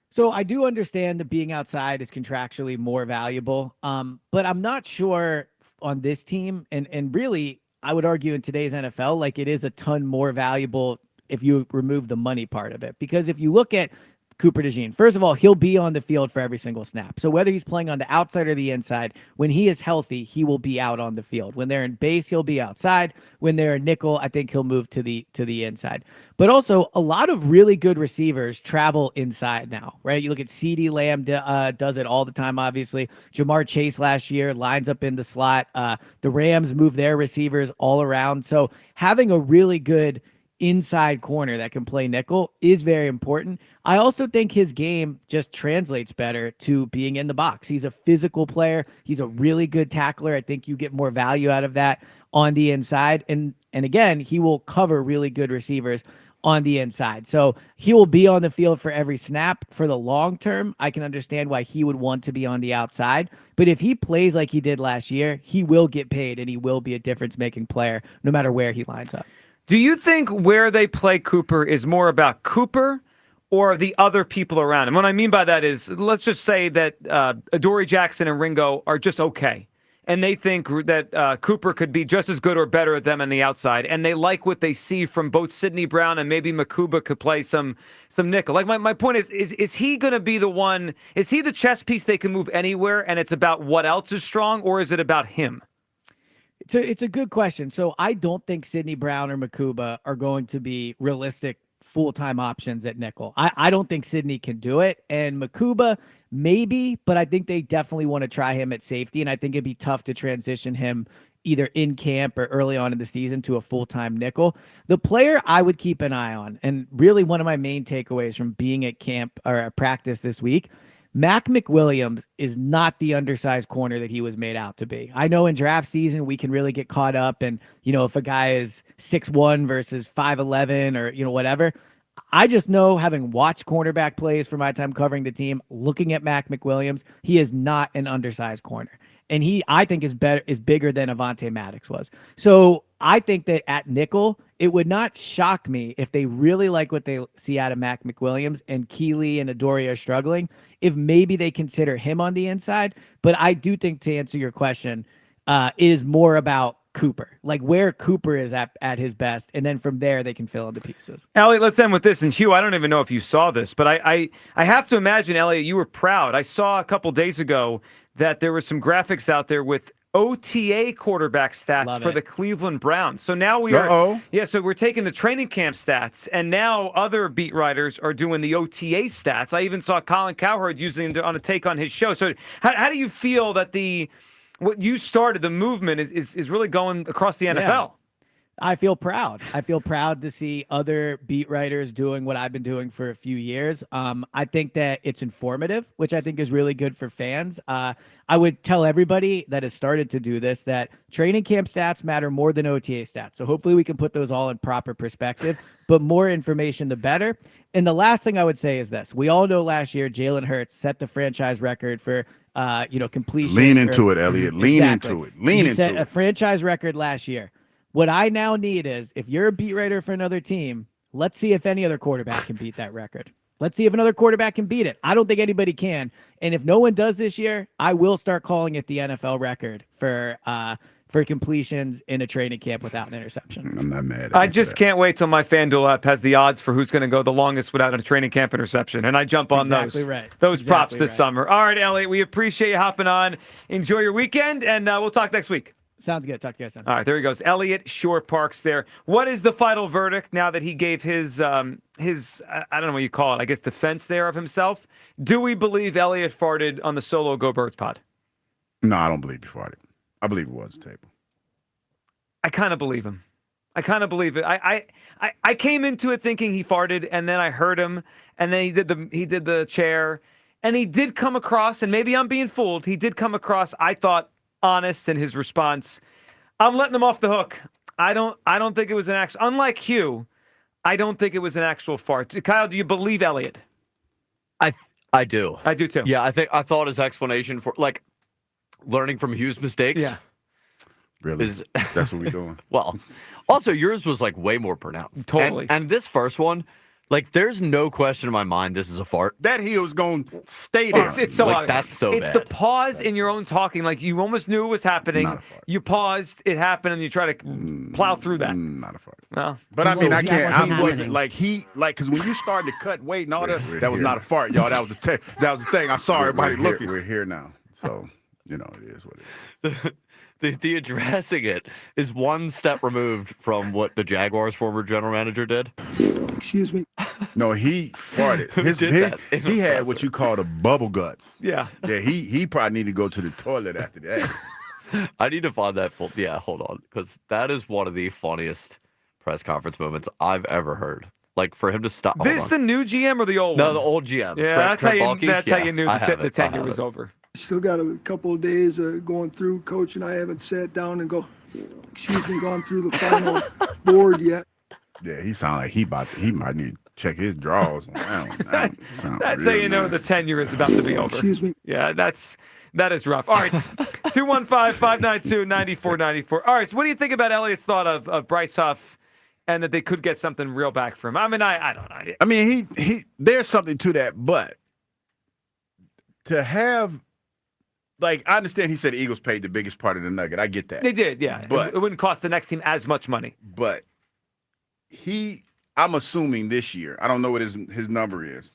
So I do understand that being outside is contractually more valuable, but I'm not sure on this team. And really, I would argue in today's NFL, like it is a ton more valuable if you remove the money part of it. Because if you look at Cooper DeJean, first of all, he'll be on the field for every single snap. So whether he's playing on the outside or the inside, when he is healthy, he will be out on the field. When they're in base, he'll be outside. When they're in nickel, I think he'll move to the inside. But also, a lot of really good receivers travel inside now, right? You look at CeeDee Lamb does it all the time, obviously. Jamar Chase last year lines up in the slot. The Rams move their receivers all around. So having a really good inside corner that can play nickel is very important. I also think his game just translates better to being in the box. He's a physical player. He's a really good tackler. I think you get more value out of that on the inside. And again, he will cover really good receivers on the inside. So he will be on the field for every snap. For the long term, I can understand why he would want to be on the outside. But if he plays like he did last year, he will get paid and he will be a difference-making player no matter where he lines up. Do you think where they play Cooper is more about Cooper or the other people around him? What I mean by that is, let's just say that Adoree Jackson and Ringo are just okay. And they think that Cooper could be just as good or better at them on the outside. And they like what they see from both Sidney Brown and maybe Makuba could play some nickel. Like my point is he going to be the one, is he the chess piece they can move anywhere and it's about what else is strong, or is it about him? It's a good question. So I don't think Sidney Brown or Makuba are going to be realistic full-time options at nickel. I don't think Sidney can do it. And Makuba, maybe, but I think they definitely want to try him at safety. And I think it'd be tough to transition him either in camp or early on in the season to a full-time nickel. The player I would keep an eye on, and really one of my main takeaways from being at camp or at practice this week, Mac McWilliams is not the undersized corner that he was made out to be. I know in draft season, we can really get caught up and, if a guy is 6'1" versus 5'11" or, whatever. I just know, having watched cornerback plays for my time covering the team, looking at Mac McWilliams, he is not an undersized corner. And he, I think, is bigger than Avonte Maddox was. So I think that at nickel, it would not shock me if they really like what they see out of Mac McWilliams and Keeley and Adoree are struggling, if maybe they consider him on the inside. But I do think, to answer your question, is more about Cooper, like where Cooper is at his best. And then from there, they can fill in the pieces. Elliot, let's end with this. And Hugh, I don't even know if you saw this, but I have to imagine, Elliot, you were proud. I saw a couple days ago that there were some graphics out there with OTA quarterback stats for the Cleveland Browns. So now so we're taking the training camp stats, and now other beat writers are doing the OTA stats. I even saw Colin Cowherd using it on a take on his show. So how do you feel that what you started, the movement, is really going across the NFL? Yeah. I feel proud. I feel proud to see other beat writers doing what I've been doing for a few years. I think that it's informative, which I think is really good for fans. I would tell everybody that has started to do this that training camp stats matter more than OTA stats. So hopefully we can put those all in proper perspective, but more information, the better. And the last thing I would say is this. We all know last year, Jalen Hurts set the franchise record for completion. Lean into it, Elliot. Lean into it. He set a franchise record last year. What I now need is, if you're a beat writer for another team, let's see if any other quarterback can beat that record. Let's see if another quarterback can beat it. I don't think anybody can. And if no one does this year, I will start calling it the NFL record for for completions in a training camp without an interception. I'm not mad at I just can't wait till my FanDuel app has the odds for who's going to go the longest without a training camp interception, and I jump on exactly those right. those That's props exactly this right. summer. All right, Elliot, we appreciate you hopping on. Enjoy your weekend, and we'll talk next week. Sounds good. Talk to you guys soon. All right, there he goes. Elliot Shore Parks there. What is the final verdict now that he gave his I don't know what you call it, I guess defense there of himself? Do we believe Elliot farted on the solo Go Birds pod? No, I don't believe he farted. I believe it was a table. I kind of believe him. I kind of believe it. I came into it thinking he farted, and then I heard him, and then he did the chair, and he did come across, and maybe I'm being fooled. He did come across, I thought, honest in his response. I'm letting him off the hook. I don't think it was an actual. Unlike Hugh, I don't think it was an actual fart. Kyle, do you believe Elliot? I do. I do too. Yeah, I thought his explanation for learning from Hugh's mistakes. Yeah. Really? That's what we're doing. Well, also yours was way more pronounced. Totally. And this first one, there's no question in my mind this is a fart. That heel's going to stay there. It's so obvious. That's so It's bad. the pause in your own talking. You almost knew it was happening. You paused, it happened, and you try to plow through that. Not a fart. Well, But I mean, I can't. I happening. wasn't because when you started to cut weight and all that was not a fart, y'all. That was the thing. I saw everybody looking. We're here now, so it is what it is. The addressing it is one step removed from what the Jaguars' former general manager did. Excuse me. No, he farted. He had what you call the bubble guts. Yeah. Yeah, he probably need to go to the toilet after that. I need to find that full. Yeah, hold on, because that is one of the funniest press conference moments I've ever heard. For him to stop. This the new GM or the old one? No, the old GM. Yeah, Trent how you knew the tenure it. was over. Still got a couple of days going through. Coach and I haven't sat down and gone through the final board yet. Yeah, he sound like he might need to check his drawers. That's how you know the tenure is about to be over. Excuse me. Yeah, that is rough. All right, 215-592-9494. All right, so what do you think about Elliot's thought of Bryce Huff and that they could get something real back from him? I mean, I don't know. I mean, he there's something to that, but to have I understand he said the Eagles paid the biggest part of the nugget. I get that. They did, yeah. But it wouldn't cost the next team as much money. But I'm assuming this year, I don't know what his number is.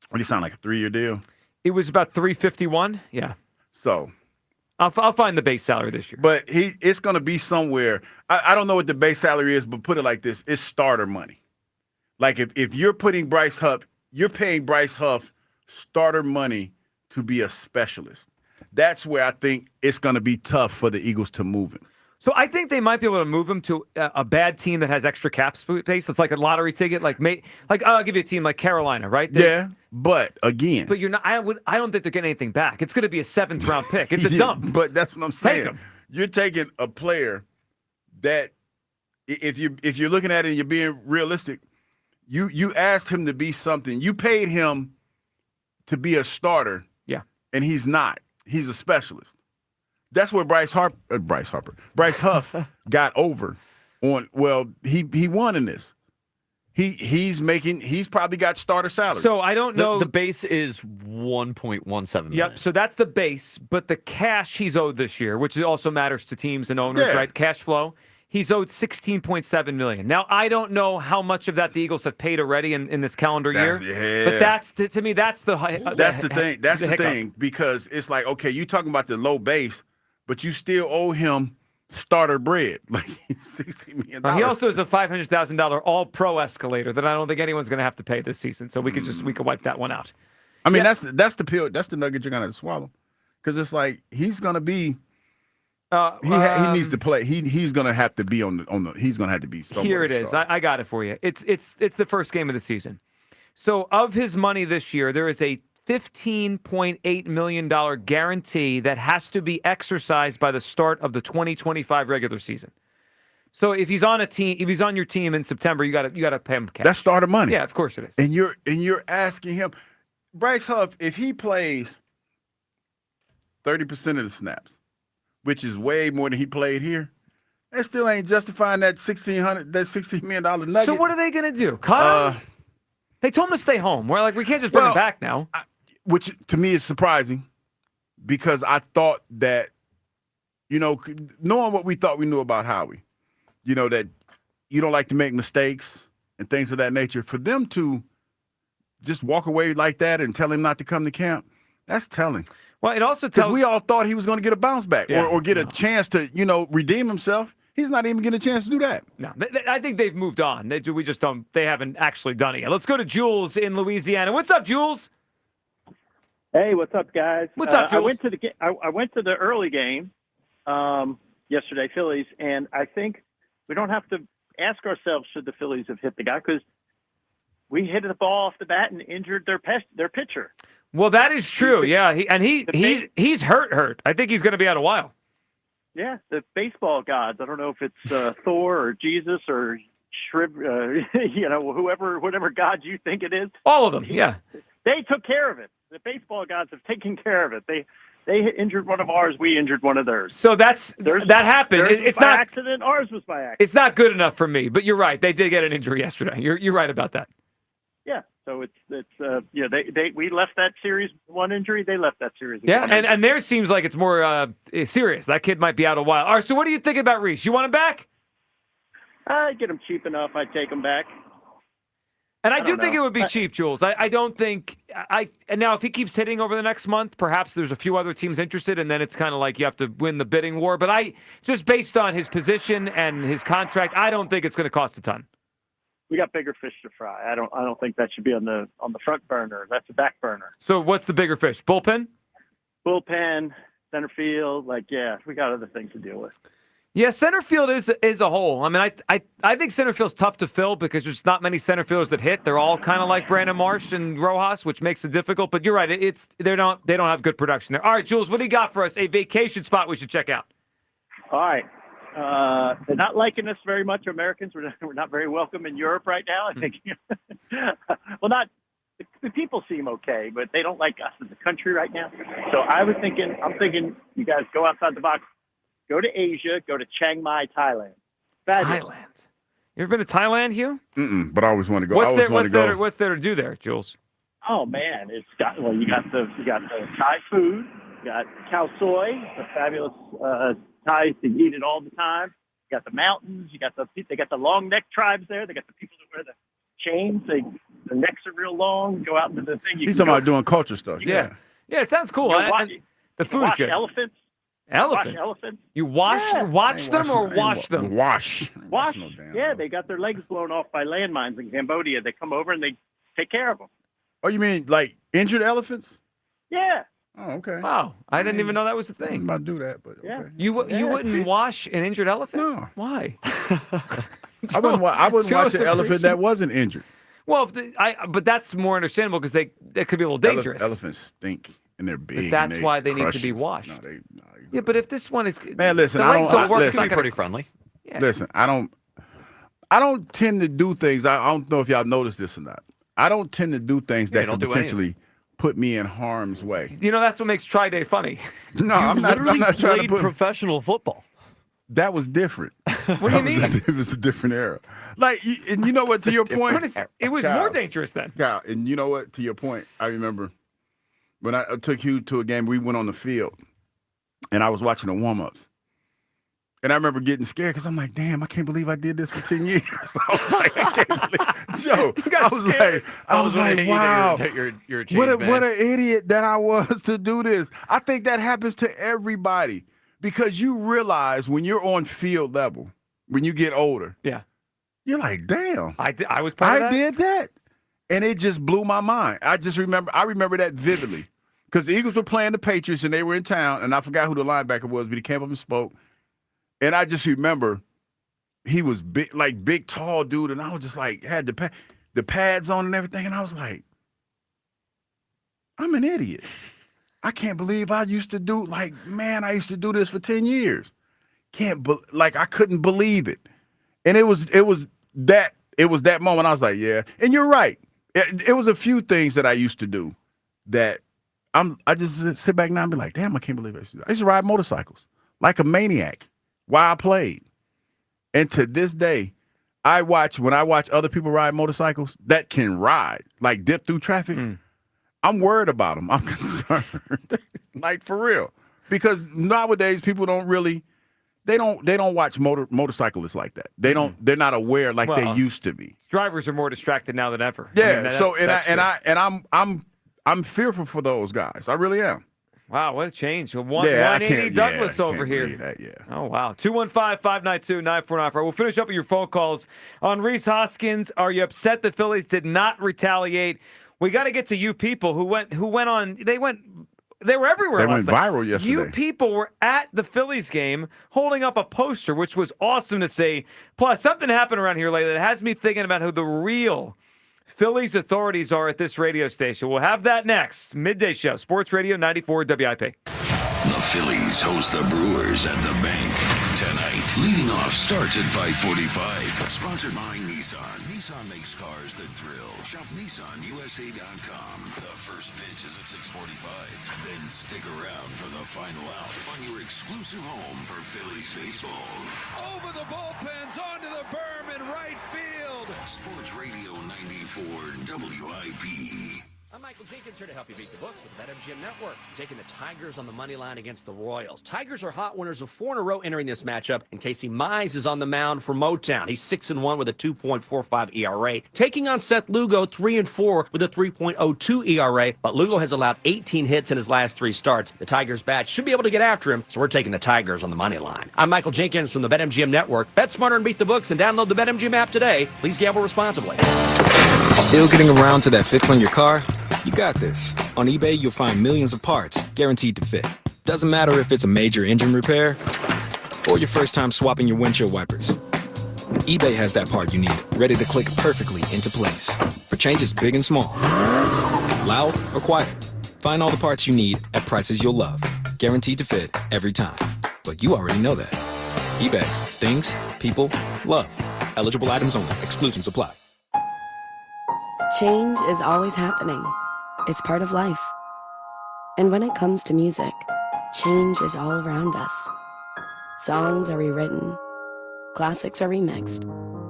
What he sound like, a 3-year deal? It was about $351. Yeah. So I'll find the base salary this year. But it's going to be somewhere. I don't know what the base salary is, but put it like this: it's starter money. If you're putting Bryce Huff, you're paying Bryce Huff starter money to be a specialist. That's where I think it's going to be tough for the Eagles to move him. So I think they might be able to move him to a bad team that has extra cap space. It's like a lottery ticket. I'll give you a team like Carolina, right? Yeah, but again, you're not. I don't think they're getting anything back. It's going to be a 7th round pick. It's a dump. But that's what I'm saying. Take him. You're taking a player that, if you're looking at it and you're being realistic, you asked him to be something. You paid him to be a starter. Yeah, and he's not. He's a specialist. That's where Bryce Huff got over on. Well, he won in this. He's probably got starter salary. So I don't know. The base is $1.17 million. Yep. So that's the base, but the cash he's owed this year, which also matters to teams and owners, right? Cash flow. He's owed $16.7 million. Now I don't know how much of that the Eagles have paid already in this calendar year. Yeah. But that's to me that's the thing. That's the thing, because it's like, okay, you talking about the low base, but you still owe him starter bread, $16 million. He also has a $500,000 all-pro escalator that I don't think anyone's going to have to pay this season. So we could wipe that one out. I mean, that's the pill. That's the nugget you're going to swallow, because it's like he's going to be. He needs to play. He's going to have to be on the. He's going to have to be somewhere. Here it is. I got it for you. It's the first game of the season. So of his money this year, there is a $15.8 million guarantee that has to be exercised by the start of the 2025 regular season. So if he's on your team in September, you got to pay him cash. That's starter money. Yeah, of course it is. And you're asking him, Bryce Huff, if he plays 30% of the snaps, which is way more than he played here, that still ain't justifying that $16 million nugget. So what are they going to do? Cut him? They told him to stay home. We're like, we can't just bring him back now. Which to me is surprising, because I thought that knowing what we thought we knew about Howie, that you don't like to make mistakes and things of that nature, for them to just walk away like that and tell him not to come to camp, that's telling. Well, it also tells. Because we all thought he was going to get a bounce back or get a chance to, redeem himself. He's not even getting a chance to do that. No, I think they've moved on. We just don't. They haven't actually done it yet. Let's go to Jules in Louisiana. What's up, Jules? Hey, what's up, guys? What's up, Jules? I went to the early game yesterday, Phillies, and I think we don't have to ask ourselves should the Phillies have hit the guy, because we hit the ball off the bat and injured their pitcher. Well, that is true. Yeah, he's hurt. I think he's going to be out a while. Yeah, the baseball gods. I don't know if it's Thor or Jesus or whatever god you think it is. All of them, yeah. They took care of it. The baseball gods have taken care of it. They injured one of ours. We injured one of theirs. So that happened. It's by not accident. Ours was by accident. It's not good enough for me. But you're right. They did get an injury yesterday. You're right about that. Yeah. So we left that series with one injury. They left that series with Yeah, one injury. and theirs seems like it's more serious. That kid might be out a while. All right. So what do you think about Reese? You want him back? I'd get him cheap enough. I'd take him back. And I do think it would be cheap, Jules. I don't think and now if he keeps hitting over the next month, perhaps there's a few other teams interested, and then it's kind of like you have to win the bidding war. But just based on his position and his contract, I don't think it's going to cost a ton. We got bigger fish to fry. I don't think that should be on the front burner. That's a back burner. So what's the bigger fish? Bullpen, center field. We got other things to deal with. Yeah, center field is a hole. I mean, I think center field's tough to fill because there's not many center fielders that hit. They're all kind of like Brandon Marsh and Rojas, which makes it difficult. But you're right, they don't have good production there. All right, Jules, what do you got for us? A vacation spot we should check out. All right. They're not liking us very much, Americans. We're not very welcome in Europe right now. I think. Well, the people seem okay, but they don't like us as a country right now. So I'm thinking you guys go outside the box. Go to Asia. Go to Chiang Mai, Thailand. Fabulous. Thailand. You ever been to Thailand, Hugh? But I always want to go. What's there to do there, Jules? Oh man, you got the Thai food. You got khao soi, the fabulous Thais. They eat it all the time. You got the mountains. They got the long neck tribes there. They got the people that wear the chains. Their necks are real long. Go out into the thing. He's talking about doing culture stuff. Yeah, it sounds cool. The food is good. Elephants. You watch them or wash them? Wash. Yeah, they got their legs blown off by landmines in Cambodia. They come over and they take care of them. Oh, you mean like injured elephants? Yeah. Oh, okay. Wow, I didn't even know that was a thing. I'm about to do that, but yeah. Okay. You wouldn't wash an injured elephant? No. Why? I wouldn't watch an elephant that wasn't injured. Well, but that's more understandable because they could be a little dangerous. Elephants stink and they're big. But that's why they need to be washed. Yeah, but if this one is listen, the legs don't work. It's pretty friendly. Yeah. Listen, I don't tend to do things. I don't know if y'all noticed this or not. I don't tend to do things that can potentially put me in harm's way. You know, that's what makes Tri-Day funny. No, I'm not trying to put professional football. That was different. What do you mean? It was a different era. And you know what? To your point, it was more dangerous then. Yeah, and you know what? To your point, I remember when I took Hugh to a game. We went on the field, and I was watching the warm-ups. And I remember getting scared because I'm like, damn, I can't believe I did this for 10 years. I was like, I can't believe, Joe. I was like, wow, what an idiot that I was to do this. I think that happens to everybody because you realize when you're on field level, when you get older, you're like, damn, I was part of that. I did that, and it just blew my mind. I remember that vividly because the Eagles were playing the Patriots and they were in town, and I forgot who the linebacker was, but he came up and spoke. And I just remember he was big, tall dude, and I was just like, had the pads on and everything, and I was like, I'm an idiot. I can't believe I used to do, I used to do this for 10 years. I couldn't believe it. And it was that moment I was like, yeah. And you're right. It was a few things that I used to do that I just sit back now and be like, damn, I can't believe I used to do. I used to ride motorcycles like a maniac. While I played. And to this day, when I watch other people ride motorcycles that can ride, like dip through traffic, I'm worried about them. I'm concerned. For real. because nowadays people don't really. They don't watch motorcyclists like that. They're not aware like they used to be. Drivers are more distracted now than ever. Yeah. I'm fearful for those guys. I really am. Wow, what a change. 180 Douglas over here. That, Oh, wow. 215-592-9494. We'll finish up with your phone calls on Rhys Hoskins. Are you upset the Phillies did not retaliate? We got to get to you people who went on. They were everywhere. They went viral yesterday. You people were at the Phillies game holding up a poster, which was awesome to see. Plus, something happened around here lately that has me thinking about who the real Phillies authorities are at this radio station. We'll have that next. Midday Show, Sports Radio 94 WIP. The Phillies host the Brewers at the bank tonight. Leading off starts at 5:45. Sponsored by Nissan. Nissan makes cars that thrill. Shop NissanUSA.com. The first pitch is at 6:45. Then stick around for the final out on your exclusive home for Phillies baseball. Over the bullpens, onto the berm in right field. Sports Radio 94 WIP. I'm Michael Jenkins, here to help you beat the books with the BetMGM Network. I'm taking the Tigers on the money line against the Royals. Tigers are hot winners of 4 in a row entering this matchup, and Casey Mize is on the mound for Motown. He's 6-1 with a 2.45 ERA. Taking on Seth Lugo, 3-4 with a 3.02 ERA, but Lugo has allowed 18 hits in his last 3 starts. The Tigers bat should be able to get after him, so we're taking the Tigers on the money line. I'm Michael Jenkins from the BetMGM Network. Bet smarter and beat the books, and download the BetMGM app today. Please gamble responsibly. Still getting around to that fix on your car? You got this. On eBay, you'll find millions of parts guaranteed to fit. Doesn't matter if it's a major engine repair or your first time swapping your windshield wipers. eBay has that part you need, ready to click perfectly into place for changes big and small. Loud or quiet, find all the parts you need at prices you'll love. Guaranteed to fit every time. But you already know that. eBay. Things, people, love. Eligible items only. Exclusions apply. Change is always happening. It's part of life. And when it comes to music, change is all around us. Songs are rewritten. Classics are remixed.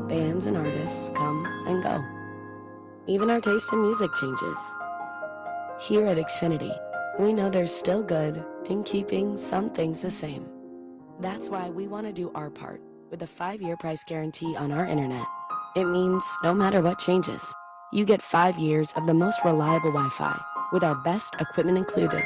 Bands and artists come and go. Even our taste in music changes. Here at Xfinity, we know there's still good in keeping some things the same. That's why we want to do our part with a 5-year price guarantee on our internet. It means no matter what changes, you get 5 years of the most reliable Wi-Fi with our best equipment included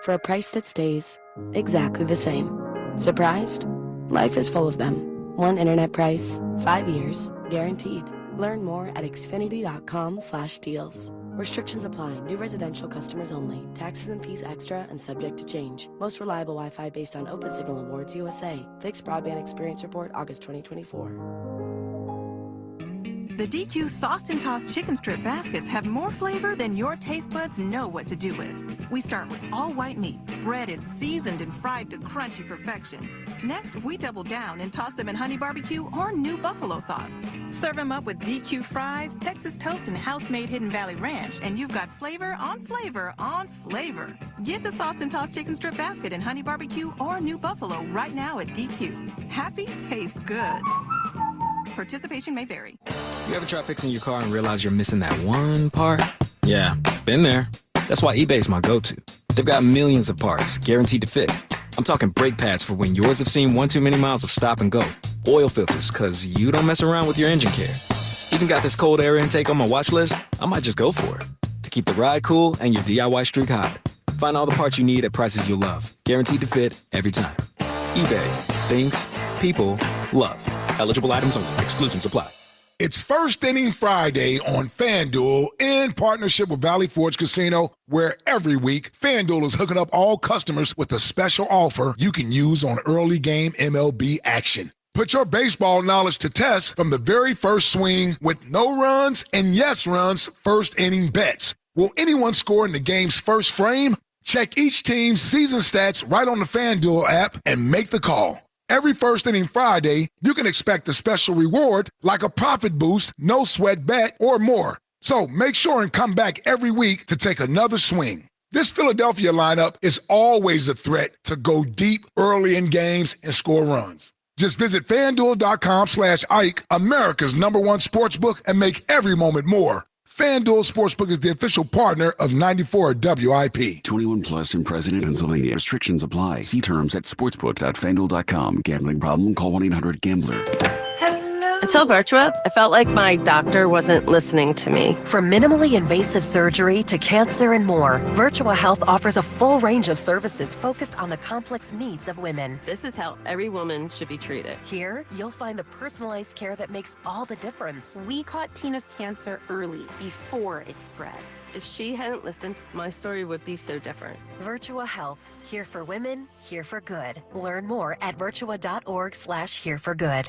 for a price that stays exactly the same. Surprised? Life is full of them. One internet price, 5 years, guaranteed. Learn more at xfinity.com/deals. Restrictions apply. New residential customers only. Taxes and fees extra and subject to change. Most reliable Wi-Fi based on Open Signal Awards USA. Fixed Broadband Experience Report, August 2024. The DQ Sauced and Tossed Chicken Strip Baskets have more flavor than your taste buds know what to do with. We start with all white meat, breaded, seasoned, and fried to crunchy perfection. Next, we double down and toss them in honey barbecue or new buffalo sauce. Serve them up with DQ fries, Texas toast, and house-made Hidden Valley Ranch, and you've got flavor on flavor on flavor. Get the Sauced and Tossed Chicken Strip Basket in honey barbecue or new buffalo right now at DQ. Happy tastes good. Participation may vary. You ever try fixing your car and realize you're missing that one part? Yeah, been there. That's why eBay's my go-to. They've got millions of parts guaranteed to fit. I'm talking brake pads for when yours have seen one too many miles of stop and go. Oil filters, cause you don't mess around with your engine care. Even got this cold air intake on my watch list. I might just go for it. To keep the ride cool and your DIY streak hot. Find all the parts you need at prices you'll love. Guaranteed to fit every time. eBay. Things, people, love. Eligible items only. Exclusions apply. It's First Inning Friday on FanDuel in partnership with Valley Forge Casino, where every week FanDuel is hooking up all customers with a special offer you can use on early game MLB action. Put your baseball knowledge to test from the very first swing with no runs and yes runs first inning bets. Will anyone score in the game's first frame? Check each team's season stats right on the FanDuel app and make the call. Every First Inning Friday, you can expect a special reward like a profit boost, no sweat bet, or more. So make sure and come back every week to take another swing. This Philadelphia lineup is always a threat to go deep early in games and score runs. Just visit FanDuel.com/Ike, America's #1 sportsbook, and make every moment more. FanDuel Sportsbook is the official partner of 94 WIP. 21 plus in President, Pennsylvania. Restrictions apply. See terms at sportsbook.fanduel.com. Gambling problem? Call 1-800-GAMBLER. Until Virtua, I felt like my doctor wasn't listening to me. From minimally invasive surgery to cancer and more, Virtua Health offers a full range of services focused on the complex needs of women. This is how every woman should be treated. Here, you'll find the personalized care that makes all the difference. We caught Tina's cancer early, before it spread. If she hadn't listened, my story would be so different. Virtua Health, here for women, here for good. Learn more at virtua.org/hereforgood.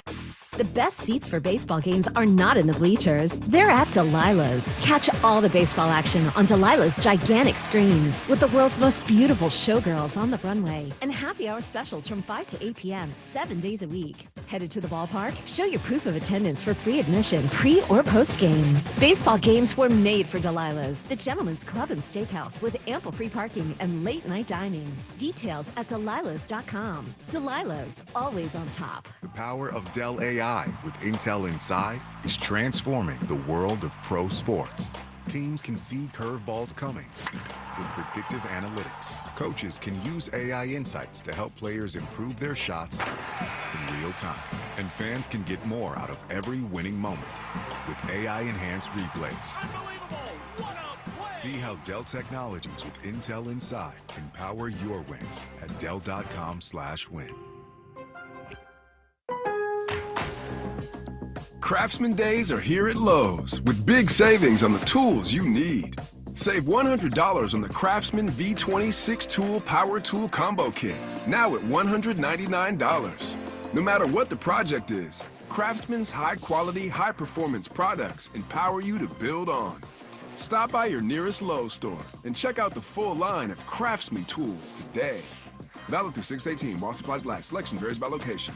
The best seats for baseball games are not in the bleachers. They're at Delilah's. Catch all the baseball action on Delilah's gigantic screens with the world's most beautiful showgirls on the runway and happy hour specials from 5 to 8 p.m. 7 days a week. Headed to the ballpark? Show your proof of attendance for free admission, pre or post game. Baseball games were made for Delilah's, the gentleman's club and steakhouse with ample free parking and late night dining. Details at delilahs.com. Delilah's, always on top. The power of Dell AI with Intel Inside is transforming the world of pro sports. Teams can see curveballs coming with predictive analytics. Coaches can use AI insights to help players improve their shots in real time. And fans can get more out of every winning moment with AI-enhanced replays. See how Dell Technologies with Intel Inside can power your wins at Dell.com/win. Craftsman Days are here at Lowe's with big savings on the tools you need. Save $100 on the Craftsman V20 6-tool power tool combo kit, now at $199. No matter what the project is, Craftsman's high-quality, high-performance products empower you to build on. Stop by your nearest Lowe's store and check out the full line of Craftsman tools today. Valid through 6/18 while supplies last. Selection varies by location.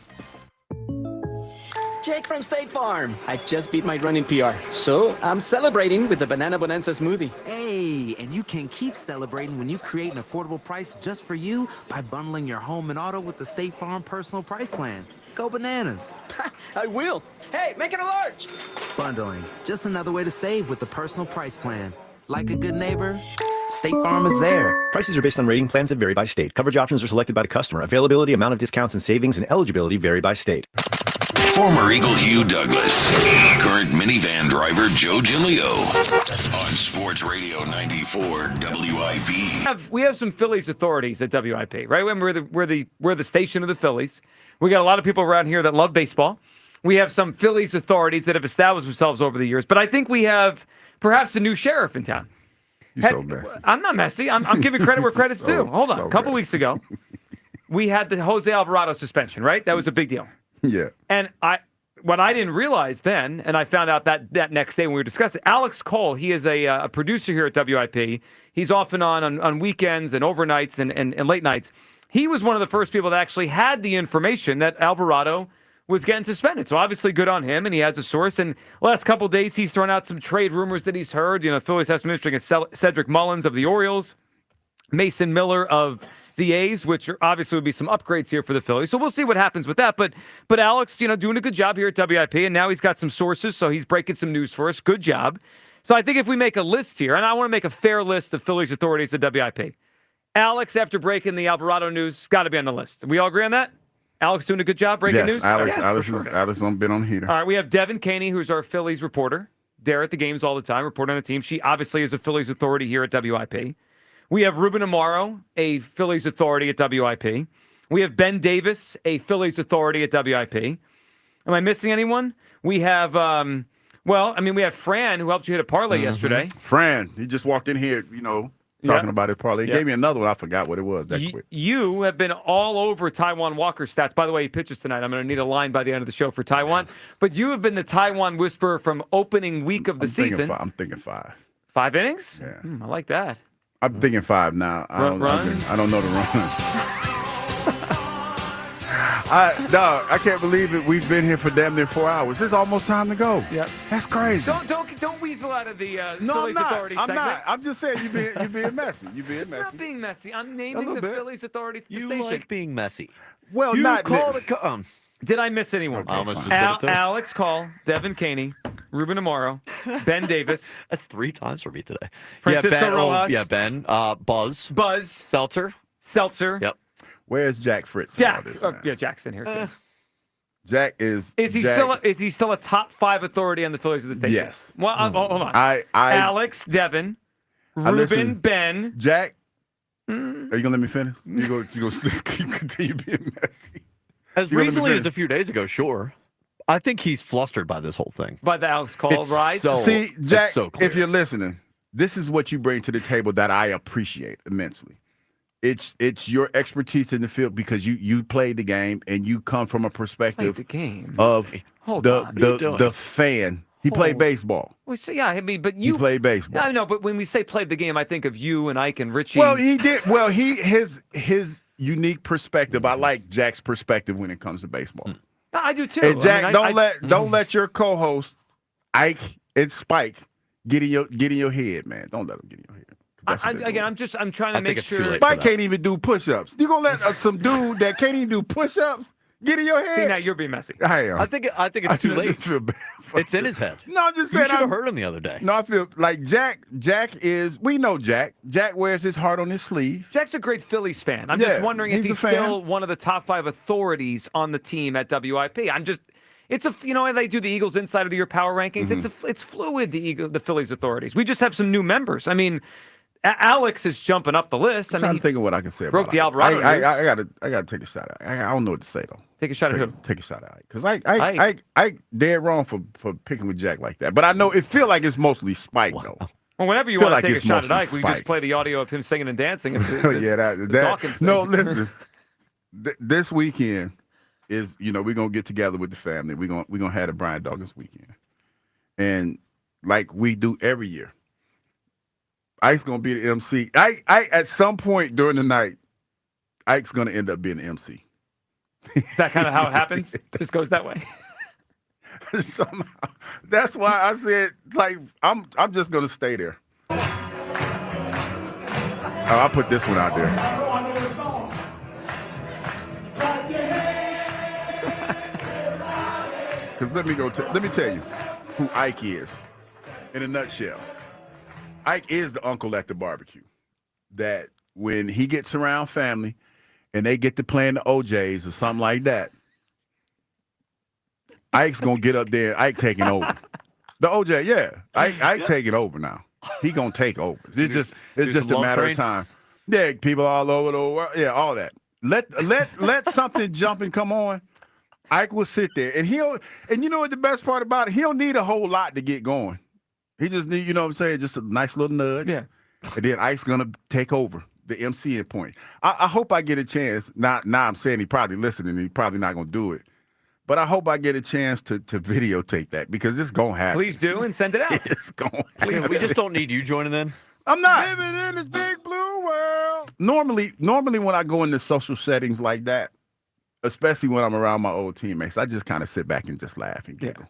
Jake from State Farm. I just beat my running PR, so I'm celebrating with the Banana Bonanza smoothie. Hey, and you can keep celebrating when you create an affordable price just for you by bundling your home and auto with the State Farm Personal Price Plan. Go bananas. I will. Hey, make it a large. Bundling, just another way to save with the Personal Price Plan. Like a good neighbor, State Farm is there. Prices are based on rating plans that vary by state. Coverage options are selected by the customer. Availability, amount of discounts and savings, and eligibility vary by state. Former Eagle Hugh Douglas, current minivan driver Joe Giglio on Sports Radio 94 WIP. We have some Phillies authorities at WIP, right? We're the station of the Phillies. We got a lot of people around here that love baseball. We have some Phillies authorities that have established themselves over the years, but I think we have perhaps a new sheriff in town. You're so messy. I'm not messy. I'm giving credit where credit's due. Hold on. A couple weeks ago, we had the Jose Alvarado suspension, right? That was a big deal. Yeah. And what I didn't realize then, and I found out that next day when we were discussing, Alex Cole, he is a producer here at WIP. He's off and on weekends and overnights and late nights. He was one of the first people that actually had the information that Alvarado was getting suspended. So obviously good on him, and he has a source. And the last couple of days, he's thrown out some trade rumors that he's heard. You know, Phillies have some interesting Cedric Mullins of the Orioles, Mason Miller of the A's, which obviously would be some upgrades here for the Phillies. So we'll see what happens with that. But Alex, doing a good job here at WIP, and now he's got some sources, so he's breaking some news for us. Good job. So I think if we make a list here, and I want to make a fair list of Phillies authorities at WIP, Alex, after breaking the Alvarado news, got to be on the list. We all agree on that? Alex doing a good job breaking news? Alex has been on heater. All right, we have Devin Caney, who's our Phillies reporter. There at the games all the time, reporting on the team. She obviously is a Phillies authority here at WIP. We have Ruben Amaro, a Phillies authority at WIP. We have Ben Davis, a Phillies authority at WIP. Am I missing anyone? We have, we have Fran, who helped you hit a parlay yesterday. Fran, he just walked in here, talking about his parlay. He gave me another one. I forgot what it was that quick. You have been all over Taiwan Walker's stats. By the way, he pitches tonight. I'm going to need a line by the end of the show for Taiwan. But you have been the Taiwan whisperer from opening week of the season. I'm thinking 5. 5 innings? Yeah. I like that. I'm thinking 5 now. I don't know the run. I can't believe it. We've been here for damn near 4 hours. It's almost time to go. Yep. That's crazy. Don't weasel out of the No, Phillies I'm not. authority I'm segment. not. I'm just saying you're being messy. You're being messy. I'm not being messy. I'm naming the Phillies authorities at the You station. like being messy. Well, you not called it. Did I miss anyone? I almost just did it too. Alex Call, Devin Caney, Ruben Amaro, Ben Davis. That's 3 times for me today. Francisco Ben, Rojas. Ben. Buzz. Seltzer. Yep. Where's Jack Fritz? Jack. Jack's in here too. Jack is. Is he still a top 5 authority on the Phillies of the station? Yes. Well, hold on. Alex, Devin, Ruben, Ben. Jack. Are you gonna let me finish? You go just continue being messy. As recently as a few days ago, sure. I think he's flustered by this whole thing. By the Alex Call rise? See, Jack, if you're listening, this is what you bring to the table that I appreciate immensely. It's your expertise in the field because you played the game and you come from a perspective of the fan. He played baseball. Well, so yeah, I mean, but you played baseball. I know, but when we say played the game, I think of you and Ike and Richie. Well, he did. Well, his unique perspective. I like Jack's perspective when it comes to baseball. I do too. And Jack, don't let your co-host Ike and Spike get in your head, man. Don't let them get in your head. I'm trying to make sure. Spike can't even do push-ups. You gonna let some dude that can't even do push-ups get in your head? See, now you're being messy. I am. I think it's too late. It's in his head. No, I'm just saying. You should have heard him the other day. No, I feel like Jack is. We know Jack. Jack wears his heart on his sleeve. Jack's a great Phillies fan. I'm just wondering if he's still one of the top 5 authorities on the team at WIP. It's they do the Eagles Inside of the Year power rankings. Mm-hmm. It's fluid. The Phillies authorities. We just have some new members. I mean, Alex is jumping up the list. I'm trying to think of what I can say. Broke about the Alvarado news. I gotta take a shot at. I don't know what to say though. Take a shot at who? Take a shot at Ike. Because I dead wrong for picking with Jack like that. But I know it feel like it's mostly Spike though. Well, whenever you want to take a shot at Ike, we just play the audio of him singing and dancing. Listen. This weekend is we're gonna get together with the family. We're gonna have the Brian Dawkins weekend, and like we do every year. Ike's gonna be the MC. Ike at some point during the night, Ike's gonna end up being the MC. Is that kind of how it happens? It just goes that way. Somehow. That's why I said like I'm just gonna stay there. Oh, I'll put this one out there. Because let me tell you who Ike is in a nutshell. Ike is the uncle at the barbecue that when he gets around family and they get to playing the OJs or something like that, Ike's going to get up there. Ike taking over. The OJ, yeah. Ike taking over now. He going to take over. It's just a matter of time. Yeah, people all over the world. Yeah, all that. Let something jump and come on. Ike will sit there and you know what the best part about it? He don't need a whole lot to get going. He just need, just a nice little nudge. Yeah. And then Ike's gonna take over the MCing point. I hope I get a chance. Now I'm saying he probably listening. He probably not gonna do it. But I hope I get a chance to videotape that because it's gonna happen. Please do and send it out. It's gonna happen. We just don't need you joining in. I'm not living in this big blue world. Normally when I go into social settings like that, especially when I'm around my old teammates, I just kind of sit back and just laugh and giggle.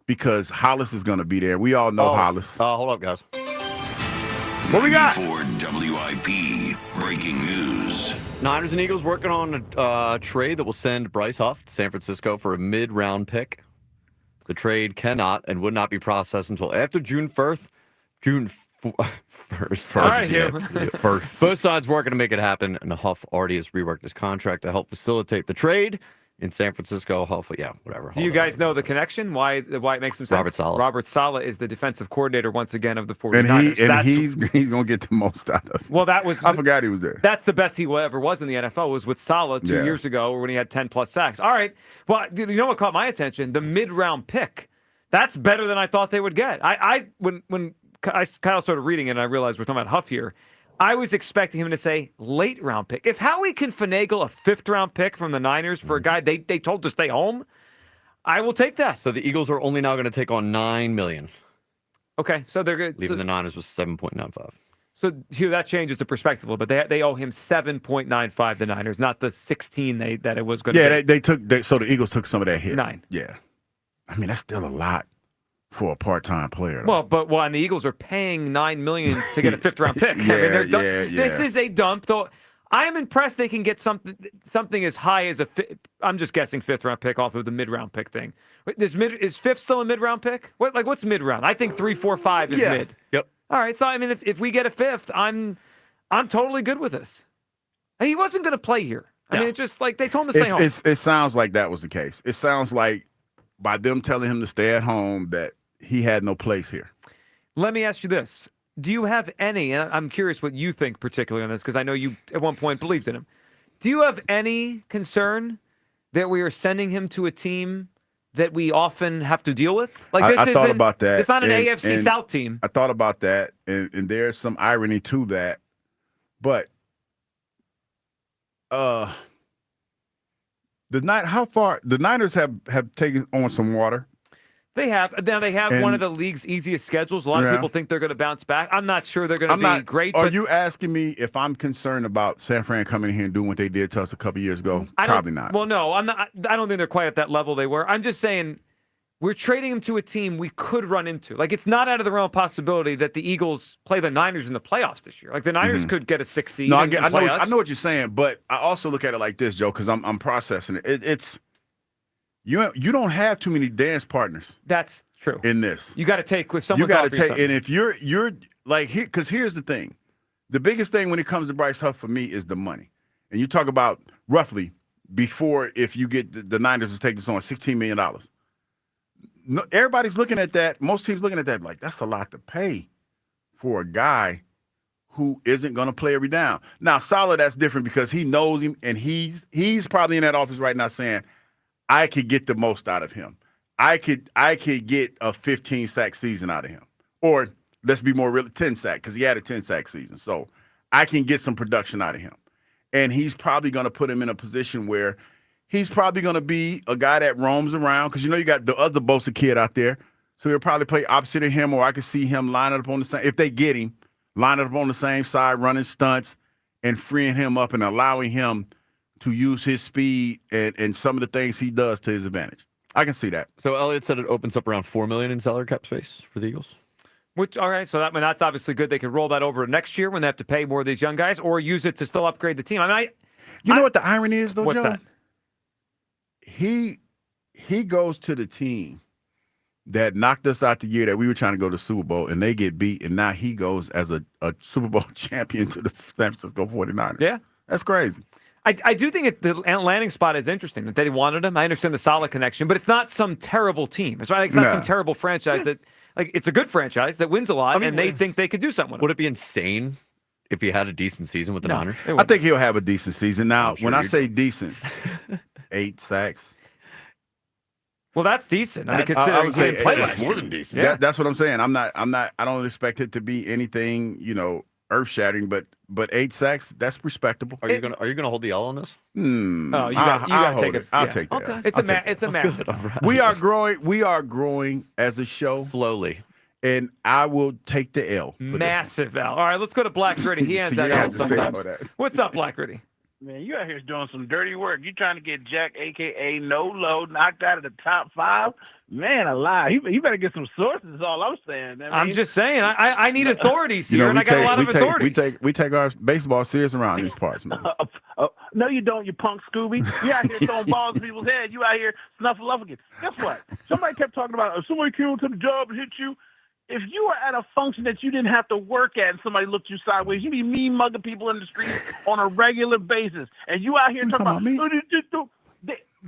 Because Hollis is going to be there. We all know Hollis. Hold up, guys. What we got? For WIP breaking news. Niners and Eagles working on a trade that will send Bryce Huff to San Francisco for a mid-round pick. The trade cannot and would not be processed until after June 1st. June 1st. All right, First. Both sides working to make it happen, and Huff already has reworked his contract to help facilitate the trade. In San Francisco, hopefully, whatever. Do you guys know the connection? Why it makes some sense? Robert Saleh. Robert Saleh is the defensive coordinator once again of the 49ers. And he's going to get the most out of it. Well, I forgot he was there. That's the best he ever was in the NFL was with Saleh 2 years ago when he had 10-plus sacks. All right. Well, you know what caught my attention? The mid-round pick. That's better than I thought they would get. When Kyle started reading it and I realized we're talking about Huff here, I was expecting him to say late round pick. If Howie can finagle a 5th round pick from the Niners for a guy they told to stay home, I will take that. So the Eagles are only now going to take on $9 million. Okay, so they're good. Leaving the Niners with 7.95. So Hugh, that changes the perspective a little bit. They owe him 7.95. The Niners, not the 16 that it was going to. Yeah, so the Eagles took some of that hit. 9. Yeah, I mean that's still a lot for a part-time player. Though. Well, and the Eagles are paying $9 million to get a 5th round pick. I mean, they're done. This is a dump, though. I am impressed they can get something as high as I'm just guessing 5th-round pick off of the mid-round pick thing. Is 5th still a mid-round pick? What's mid-round? I think 3, 4, 5 is mid. Yep. All right. So I mean, if we get a 5th, I'm totally good with this. He wasn't going to play here. I mean, it's just like they told him to stay home. It sounds like that was the case. It sounds like by them telling him to stay at home that he had no place here. Let me ask you this. Do you have any, and I'm curious what you think particularly on this, because I know you at one point believed in him. Do you have any concern that we are sending him to a team that we often have to deal with? Like this I thought about that. It's not an AFC South team. I thought about that, and there's some irony to that. But the Niners have taken on some water. They have. Now they have one of the league's easiest schedules. A lot of people think they're going to bounce back. I'm not sure they're going to be great. Are you asking me if I'm concerned about San Fran coming in here and doing what they did to us a couple years ago? Probably not. Well, no, I'm not. I don't think they're quite at that level they were. I'm just saying we're trading them to a team we could run into. Like, it's not out of the realm of possibility that the Eagles play the Niners in the playoffs this year. Like, the Niners could get a 6th seed. No, I know what you're saying, but I also look at it like this, Joe, because I'm processing it. It's you don't have too many dance partners. That's true. In this, you got to take with someone. You got to take, and if you're like here, because here's the thing, the biggest thing when it comes to Bryce Harper for me is the money, and you talk about roughly before if you get the Niners to take this on $16 million. No, everybody's looking at that. Most teams looking at that like that's a lot to pay for a guy who isn't going to play every down. Now, Saleh, that's different because he knows him, and he's probably in that office right now saying, I could get the most out of him. I could get a 15-sack season out of him. Or let's be more real, 10-sack, because he had a 10-sack season. So I can get some production out of him. And he's probably going to put him in a position where he's probably going to be a guy that roams around, because you got the other Bosa kid out there. So he'll probably play opposite of him, or I could see him lining up on the same, if they get him, lining up on the same side, running stunts, and freeing him up and allowing him to use his speed and some of the things he does to his advantage. I can see that. So Elliott said it opens up around $4 million in salary cap space for the Eagles. All right, so that's obviously good. They could roll that over next year when they have to pay more of these young guys, or use it to still upgrade the team. You know what the irony is, though, what's Joe? That? He goes to the team that knocked us out the year that we were trying to go to the Super Bowl, and they get beat, and now he goes as a Super Bowl champion to the San Francisco 49ers. Yeah. That's crazy. I do think the landing spot is interesting, that they wanted him. I understand the Saleh connection, but it's not some terrible team. It's not some terrible franchise that, like, it's a good franchise that wins a lot, and they think they could do something with Would it be insane if he had a decent season with the Niners? I think he'll have a decent season. Now, when I say decent, 8 sacks. Well, that's decent. I mean, I considering would say he played that's more than decent. That's what I'm saying. I don't expect it to be anything, earth-shattering, but 8 sacks, that's respectable. Are you gonna hold the L on this? Oh, you got to take it. I'll take that. Okay. It's a massive. Right. We are growing as a show slowly, and I will take the L. Massive L. All right, let's go to Black Gritty. He hands that L sometimes. What's up, Black Gritty? Man, you out here doing some dirty work. You trying to get Jack, a.k.a. No Low, knocked out of the top 5? Man alive. You better get some sources, is all I'm saying. I'm just saying, I need authorities here, and I got a lot of authorities. We take our baseball serious around these parts, man. No, you don't, you punk Scooby. You out here throwing balls at people's heads. You out here snuffleupagus. Guess what? Somebody kept talking about, if somebody came to the job and hit you, if you were at a function that you didn't have to work at and somebody looked you sideways, you be mean mugging people in the street on a regular basis. And you out here talking about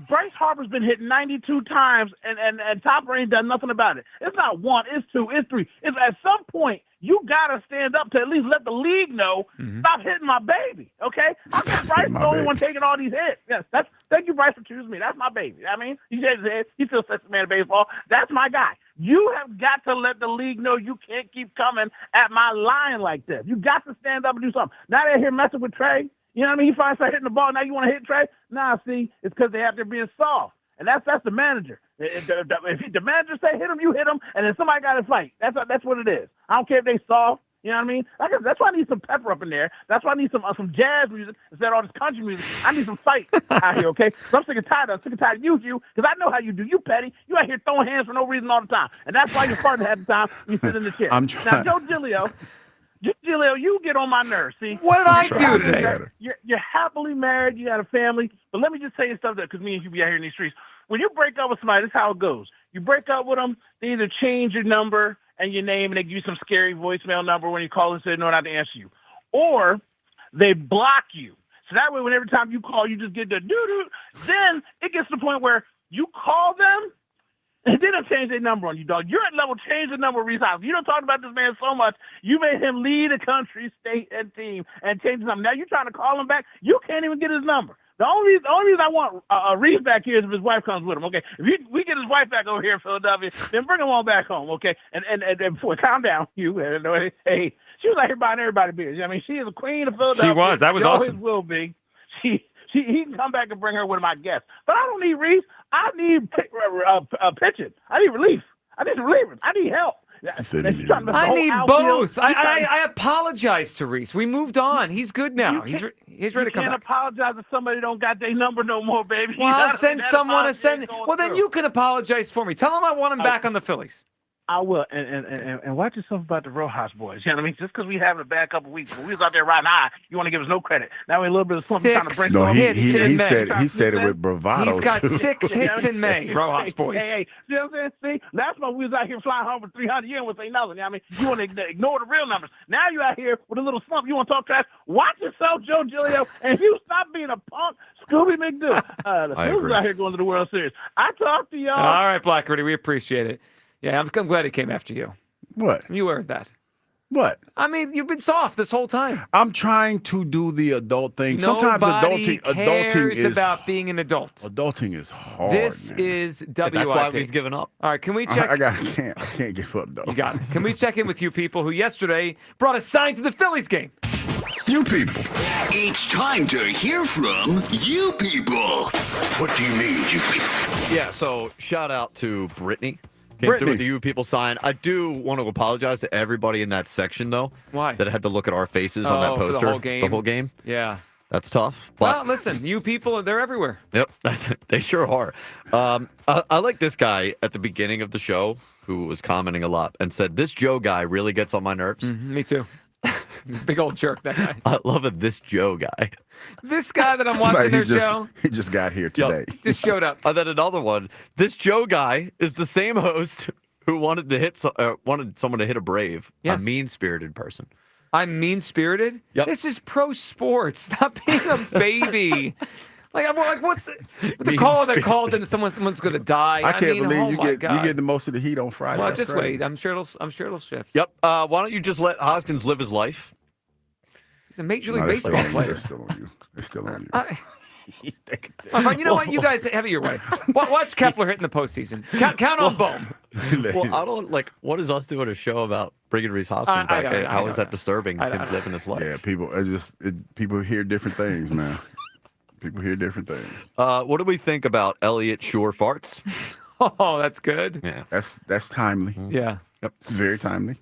Bryce Harper's been hit 92 times and Top Rain done nothing about it. It's not 1, it's 2, it's 3. It's at some point you gotta stand up to at least let the league know, stop hitting my baby. Okay? How come Bryce is the only one taking all these hits? Yes, thank you, Bryce, for choosing me. That's my baby. I mean, he shakes his head, he's still sexy man of baseball. That's my guy. You have got to let the league know you can't keep coming at my line like this. You got to stand up and do something. Now they're here messing with Trey. You know what I mean? He finally started hitting the ball. Now you want to hit Trey? Nah, see, it's because they have to being soft. And that's the manager. If the manager say hit him, you hit him, and then somebody got to fight. That's what it is. I don't care if they soft. You know what I mean? That's why I need some pepper up in there. That's why I need some jazz music instead of all this country music. I need some fight out here, okay? So I'm sick and tired of you, because I know how you do. You petty. You out here throwing hands for no reason all the time. And that's why you're farting half the time when you sit in the chair. I'm trying. Now, Joe Giglio, Julio, you get on my nerves. See, What did I do today? You're happily married. You got a family. But let me just tell you something, because me and you be out here in these streets. When you break up with somebody, this is how it goes. You break up with them, they either change your number and your name, and they give you some scary voicemail number when you call and say no, not to answer you, or they block you. So that way, when every time you call, you just get the doo-doo. Then it gets to the point where you call them, and they don't change their number on you, dog. You're at level, change the number of Reese Hoskins. You don't talk about this man so much, you made him lead a country, state, and team, and change his number. Now you're trying to call him back. You can't even get his number. The only reason I want Reese back here is if his wife comes with him, okay? If we get his wife back over here in Philadelphia, then bring him on back home, okay? And before, calm down, you. Hey, she was out here buying everybody beers. I mean, she is a queen of Philadelphia. She was. That was awesome. She always will be. He can come back and bring her with my guest. But I don't need Reese. I need pitching. I need relief. I need relievers. I need help. I need both. I apologize to Reese. We moved on. He's good now. He's ready to come back. You can't apologize if somebody don't got their number no more, baby. Well, I'll send someone to send. Well, then you can apologize for me. Tell him I want him back on the Phillies. I will, and watch yourself about the Rojas boys. You know what I mean? Just because we having a bad couple weeks, when we was out there riding high, you want to give us no credit. Now we a little bit of something trying to break. No, he said it with bravado. He's got too. 6 hits in May, Rojas boys. Hey, see what I'm saying? See, last month we was out here flying home for 300. You ain't want to say nothing. You know what I mean? You want to ignore the real numbers. Now you out here with a little slump. You want to talk trash? Watch yourself, Joe Giglio, and you stop being a punk, Scooby McDoo. The Phillies out here going to the World Series. I talk to y'all. All right, Blackberry, we appreciate it. Yeah, I'm glad he came after you. What? You earned that. What? I mean, you've been soft this whole time. I'm trying to do the adult thing. Nobody Sometimes adulting cares is about being an adult. Adulting is hard. This man. is WIP. That's why we've given up. All right, can we check? I can't give up though. You got it. Can we check in with you people who yesterday brought a sign to the Phillies game? You people. It's time to hear from you people. What do you need, you people? Yeah, so shout out to Brittany. Came through with the You People sign. I do want to apologize to everybody in that section, though. Why? That had to look at our faces on that poster. For the whole game. The whole game. Yeah. That's tough. But, well, listen, you people, they're everywhere. Yep, they sure are. I like this guy at the beginning of the show who was commenting a lot and said, this Joe guy really gets on my nerves. Me too. He's a big old jerk, that guy. I love it, this Joe guy. This guy that I'm watching their show. He just got here today. Yep, just showed up. And then another one. This Joe guy is the same host who wanted someone to hit a Brave, a mean-spirited person. I'm mean-spirited? Yep. This is pro sports. Stop being a baby. What's the call that called and someone's going to die? I can't believe you God. get the most of the heat on Friday. Well, That's just crazy. wait. I'm sure it'll shift. Yep. Why don't you just let Hoskins live his life? He's a Major League Baseball player. They're still on you. They're still on you. You know what? You guys have it your way. Watch Kepler hit in the postseason. Count on Bohm. Well, I don't what is us doing a show about bringing Reese Hoskins back? How is that disturbing him living his life? Yeah, people hear different things, man. People hear different things. What do we think about Elliott Shore farts? Oh, that's good. Yeah, that's timely. Yeah, yep, very timely.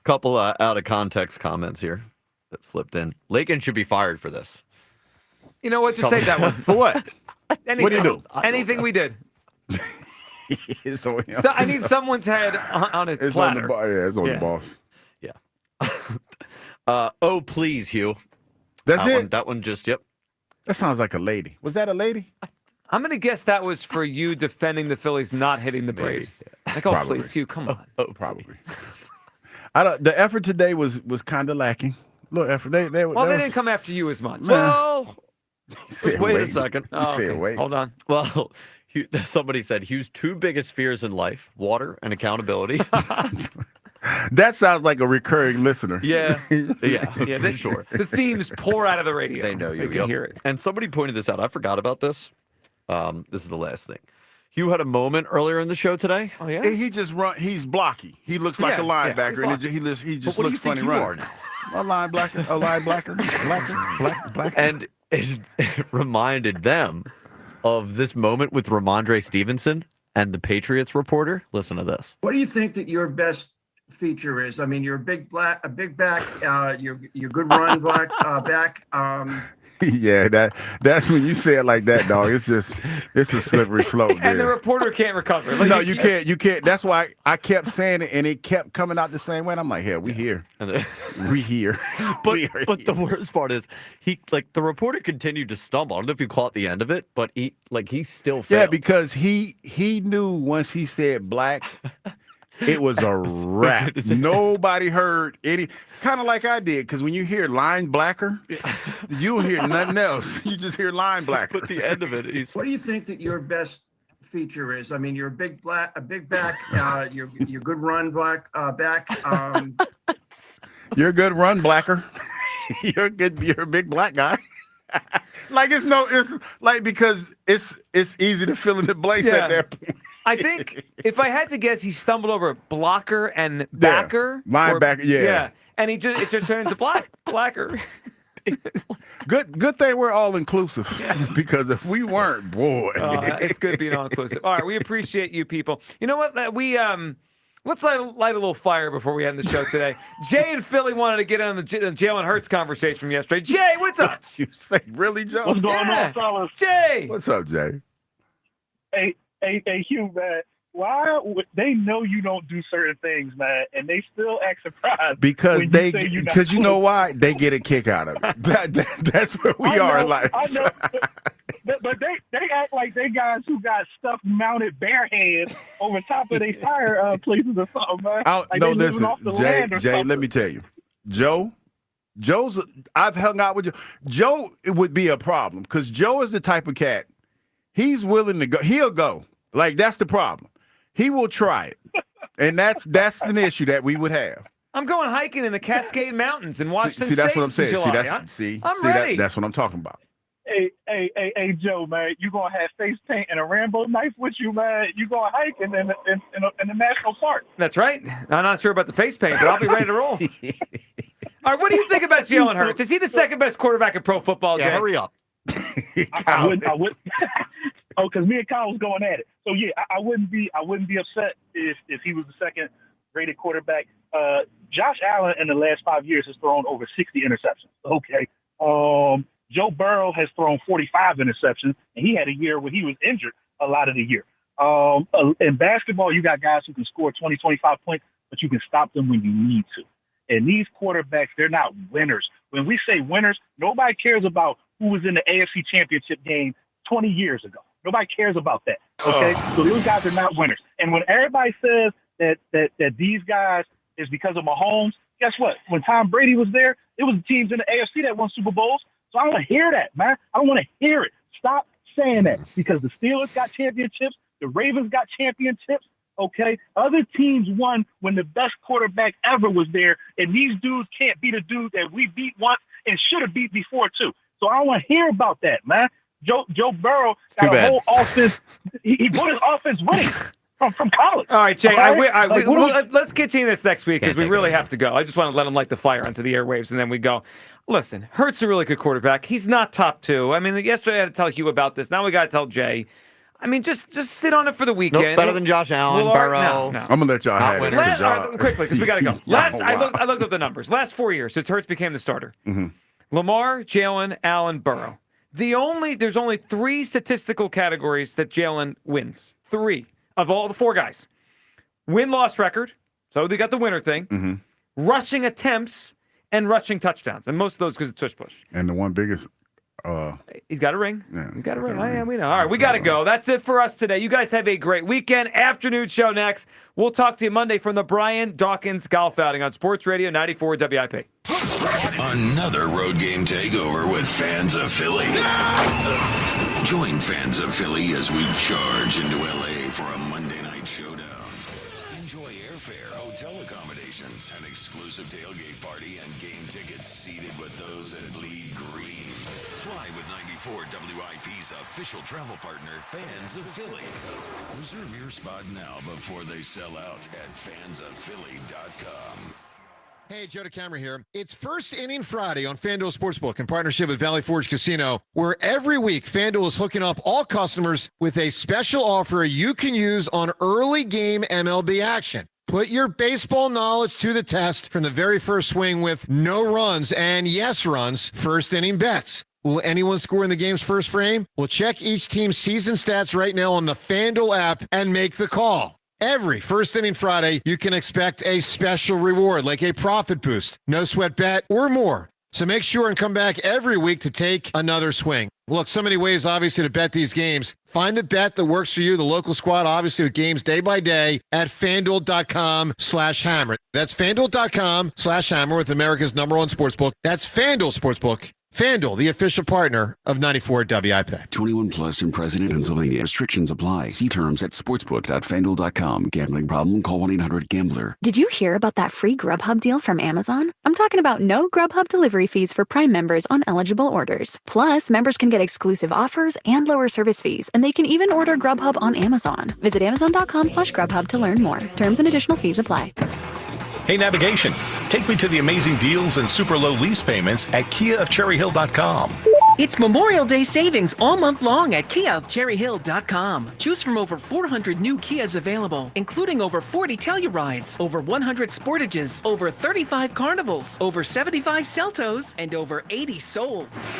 Couple out of context comments here that slipped in. Lakin should be fired for this. You know what? Just say that one. For what? Anything, what do you do? Anything we did. So I need someone's head on his platter. It's on the boss. Yeah. Oh, please, Hugh. That's it? That one just, yep. That sounds like a lady. Was that a lady? I'm going to guess that was for you defending the Phillies not hitting the Braves. Like, Probably. Please, Hugh, come on. Probably. The effort today was kind of lacking. Look, effort. They didn't come after you as much. Well, just wait a second. Wait. Hold on. Well, somebody said Hugh's two biggest fears in life: water and accountability. That sounds like a recurring listener. Yeah, for sure. The themes pour out of the radio. They know you. They can hear it. And somebody pointed this out. I forgot about this. This is the last thing. Hugh had a moment earlier in the show today. Oh yeah. He just run. He's blocky. He looks like a linebacker, and he just looks funny running. A linebacker, blacker. And it reminded them of this moment with Ramondre Stevenson and the Patriots reporter. Listen to this. What do you think that your best feature is? I mean, you're a big back. You're good run back. Yeah, that's when you say it like that, dog. It's a slippery slope. And the reporter can't recover. Like, no, you can't. That's why I kept saying it, and it kept coming out the same way. And I'm like, "Hell, we here, we here." But the worst part is the reporter continued to stumble. I don't know if you caught the end of it, but he still failed. Yeah, because he knew once he said black, it was a wrap. Nobody heard any. Kind of like I did, because when you hear line blacker, you don't hear nothing else. You just hear line blacker. But the end of it, what do you think that your best feature is? I mean, you're a big back. You're good run back. You're a good run blacker. You're a big black guy. Because it's easy to fill in the blanks at that point. I think if I had to guess, he stumbled over blocker and backer. Linebacker, yeah. And it just turned into blacker. Good thing we're all inclusive. Because if we weren't, boy. It's good being all inclusive. All right, we appreciate you people. You know what? Let's light a little fire before we end the show today. Jay and Philly wanted to get on the Jalen Hurts conversation from yesterday. Jay, what's up? You say, really, Joe? What's going on, fellas? Jay. What's up, Jay? Hey, Hugh, man. Why would they know you don't do certain things, man, and they still act surprised? Because you know why? They get a kick out of it. That's where we are in life. I know, but they act like they guys who got stuff mounted bare hands over top of their fire places or something, man. Listen, Jay, let me tell you, Joe's. I've hung out with Joe. Joe, it would be a problem because Joe is the type of cat. He's willing to go. He'll go. Like, that's the problem. He will try it. And that's an issue that we would have. I'm going hiking in the Cascade Mountains in Washington See, that's State what I'm saying. July. I'm ready. That's what I'm talking about. Hey, Joe, man, you gonna have face paint and a Rambo knife with you, man. You gonna hike in the national park. That's right. I'm not sure about the face paint, but I'll be ready to roll. All right, what do you think about Jalen Hurts? Is he the second best quarterback in pro football? Yeah, hurry up. I wouldn't. Oh, because me and Kyle was going at it. So yeah, I wouldn't be upset if he was the second rated quarterback. Josh Allen in the last 5 years has thrown over 60 interceptions. Okay. Joe Burrow has thrown 45 interceptions, and he had a year where he was injured a lot of the year. In basketball, you got guys who can score 20, 25 points, but you can stop them when you need to. And these quarterbacks, they're not winners. When we say winners, nobody cares about who was in the AFC Championship game 20 years ago. Nobody cares about that. Okay? So those guys are not winners. And when everybody says that these guys is because of Mahomes, guess what? When Tom Brady was there, it was the teams in the AFC that won Super Bowls. So I don't want to hear that, man. I don't want to hear it. Stop saying that because the Steelers got championships. The Ravens got championships. Okay? Other teams won when the best quarterback ever was there, and these dudes can't be the dude that we beat once and should have beat before, too. So I don't want to hear about that, man. Joe Burrow got a whole offense. He put his offense winning from college. All right, Jay, let's continue this next week because we really have to go. I just want to let him light the fire onto the airwaves, and then we go. Listen, Hurts a really good quarterback. He's not top two. I mean, yesterday I had to tell Hugh about this. Now we got to tell Jay. I mean, just sit on it for the weekend. Nope, better than Josh Allen, Burrow. No. I'm going to let y'all have it. Quickly, because we got to go. I looked up the numbers. Last 4 years since Hurts became the starter. Mm-hmm. Lamar, Jalen, Allen, Burrow. There's only 3 statistical categories that Jalen wins. 3 of all the 4 guys. Win-loss record. So they got the winner thing. Mm-hmm. Rushing attempts and rushing touchdowns. And most of those because it's tush push. And the one biggest... He's got a ring. Yeah, he's got a ring. Yeah, we know. All right, we got to go. That's it for us today. You guys have a great weekend. Afternoon show next. We'll talk to you Monday from the Brian Dawkins Golf Outing on Sports Radio 94 WIP. Another road game takeover with fans of Philly. Join fans of Philly as we charge into LA for a Monday night showdown. Enjoy airfare, hotel accommodations, an exclusive tailgate party, and game tickets seated with those that lead green. Fly with 94 WIP's official travel partner, Fans of Philly. Reserve your spot now before they sell out at fansofphilly.com. Hey, Joe DeCamera here. It's First Inning Friday on FanDuel Sportsbook in partnership with Valley Forge Casino, where every week FanDuel is hooking up all customers with a special offer you can use on early game MLB action. Put your baseball knowledge to the test from the very first swing with no runs and yes runs first inning bets. Will anyone score in the game's first frame? Well, check each team's season stats right now on the FanDuel app and make the call. Every first inning Friday, you can expect a special reward like a profit boost, no sweat bet, or more. So make sure and come back every week to take another swing. Look, so many ways, obviously, to bet these games. Find the bet that works for you, the local squad, obviously, with games day by day at FanDuel.com/hammer. That's FanDuel.com/hammer with America's #1 sportsbook. That's FanDuel Sportsbook. FanDuel, the official partner of 94 WIP. 21 plus in President, Pennsylvania. Restrictions apply. See terms at sportsbook.fanduel.com. Gambling problem? Call 1-800-GAMBLER. Did you hear about that free Grubhub deal from Amazon? I'm talking about no Grubhub delivery fees for Prime members on eligible orders. Plus, members can get exclusive offers and lower service fees, and they can even order Grubhub on Amazon. Visit amazon.com/Grubhub to learn more. Terms and additional fees apply. Hey, navigation, take me to the amazing deals and super low lease payments at KiaofCherryHill.com. It's Memorial Day savings all month long at KiaofCherryHill.com. Choose from over 400 new Kias available, including over 40 Tellurides, over 100 Sportages, over 35 Carnivals, over 75 Celtos, and over 80 Souls.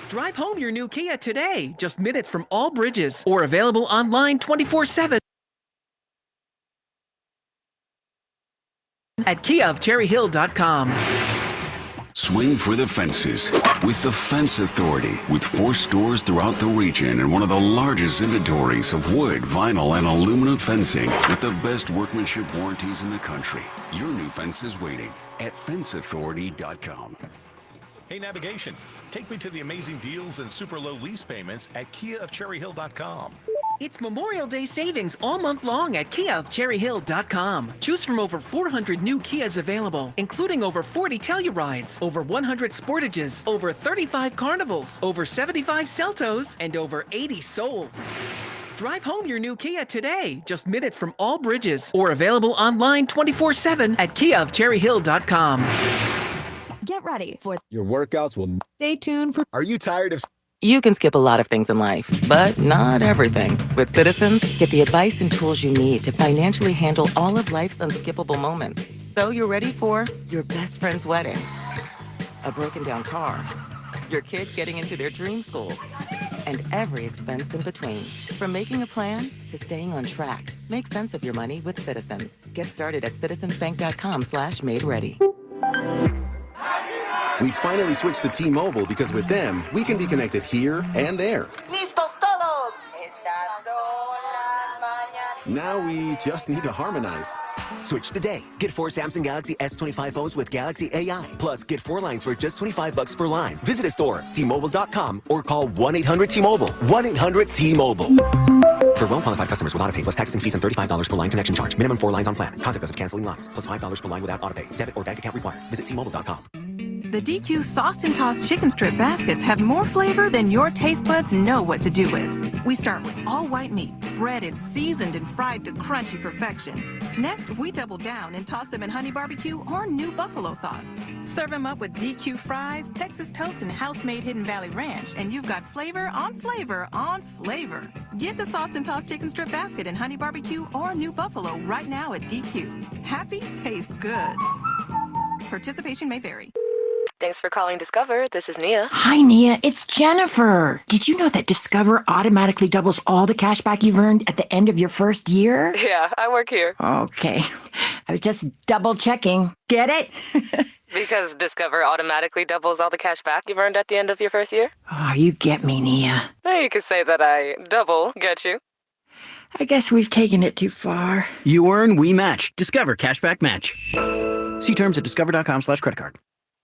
Drive home your new Kia today, just minutes from all bridges, or available online 24/7. At KiaofCherryHill.com. Swing for the fences with the Fence Authority, with 4 stores throughout the region and one of the largest inventories of wood, vinyl, and aluminum fencing with the best workmanship warranties in the country. Your new fence is waiting at FenceAuthority.com. Hey, navigation, take me to the amazing deals and super low lease payments at KiaofCherryHill.com. It's Memorial Day savings all month long at KiaofCherryHill.com. Choose from over 400 new Kias available, including over 40 Tellurides, over 100 Sportages, over 35 Carnivals, over 75 Celtos, and over 80 Souls. Drive home your new Kia today, just minutes from all bridges, or available online 24/7 at KiaofCherryHill.com. Get ready for your workouts will. Stay tuned for. Are you tired of? You can skip a lot of things in life, but not everything. With Citizens, get the advice and tools you need to financially handle all of life's unskippable moments. So you're ready for your best friend's wedding, a broken down car, your kid getting into their dream school, and every expense in between. From making a plan to staying on track, make sense of your money with Citizens. Get started at citizensbank.com/made-ready. We finally switched to T-Mobile because with them, we can be connected here and there. ¡Listos todos! Estas son las mañanas. Now we just need to harmonize. Switch today. Get 4 Samsung Galaxy S25 phones with Galaxy AI. Plus, get 4 lines for just $25 per line. Visit a store, T-Mobile.com, or call 1-800-T-Mobile. 1-800-T-Mobile. For well-qualified customers with autopay plus taxes and fees and $35 per line connection charge. Minimum 4 lines on plan. Contact us if canceling lines. Plus $5 per line without autopay. Debit or bank account required. Visit T-Mobile.com. The DQ Sauced and Tossed Chicken Strip Baskets have more flavor than your taste buds know what to do with. We start with all white meat, breaded, seasoned, and fried to crunchy perfection. Next, we double down and toss them in honey barbecue or new buffalo sauce. Serve them up with DQ fries, Texas toast, and house-made Hidden Valley Ranch, and you've got flavor on flavor on flavor. Get the Sauced and Tossed Chicken Strip Basket in honey barbecue or new buffalo right now at DQ. Happy tastes good. Participation may vary. Thanks for calling Discover. This is Nia. Hi, Nia. It's Jennifer. Did you know that Discover automatically doubles all the cash back you've earned at the end of your first year? Yeah, I work here. Okay. I was just double checking. Get it? Because Discover automatically doubles all the cash back you've earned at the end of your first year? Oh, you get me, Nia. You could say that I double get you. I guess we've taken it too far. You earn, we match. Discover Cashback Match. See terms at discover.com/creditcard.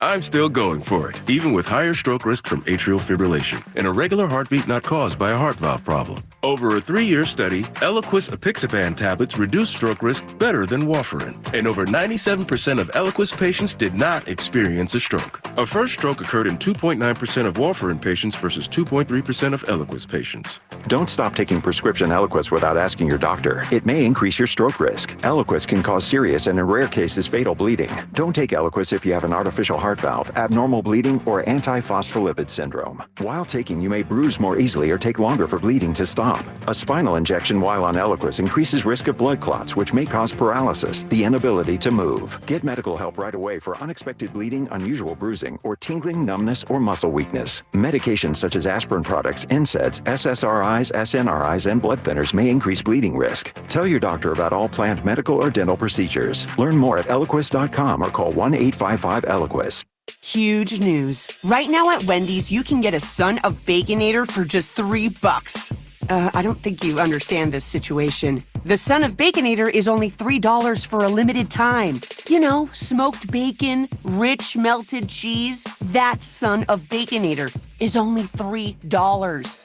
I'm still going for it, even with higher stroke risk from atrial fibrillation and a regular heartbeat not caused by a heart valve problem. Over a 3-year study, Eliquis apixaban tablets reduce stroke risk better than warfarin, and over 97% of Eliquis patients did not experience a stroke. A first stroke occurred in 2.9% of warfarin patients versus 2.3% of Eliquis patients. Don't stop taking prescription Eliquis without asking your doctor. It may increase your stroke risk. Eliquis can cause serious and in rare cases fatal bleeding. Don't take Eliquis if you have an artificial heart valve, abnormal bleeding, or antiphospholipid syndrome. While taking, you may bruise more easily or take longer for bleeding to stop. A spinal injection while on Eliquis increases risk of blood clots, which may cause paralysis, the inability to move. Get medical help right away for unexpected bleeding, unusual bruising, bruising, or tingling, numbness, or muscle weakness. Medications such as aspirin products, NSAIDs, SSRIs, SNRIs, and blood thinners may increase bleeding risk. Tell your doctor about all planned medical or dental procedures. Learn more at Eliquis.com or call 1-855-ELIQUIS. Huge news. Right now at Wendy's, you can get a Son of Baconator for just $3. I don't think you understand this situation. The Son of Baconator is only $3 for a limited time. You know, smoked bacon, rich melted cheese. That Son of Baconator is only $3.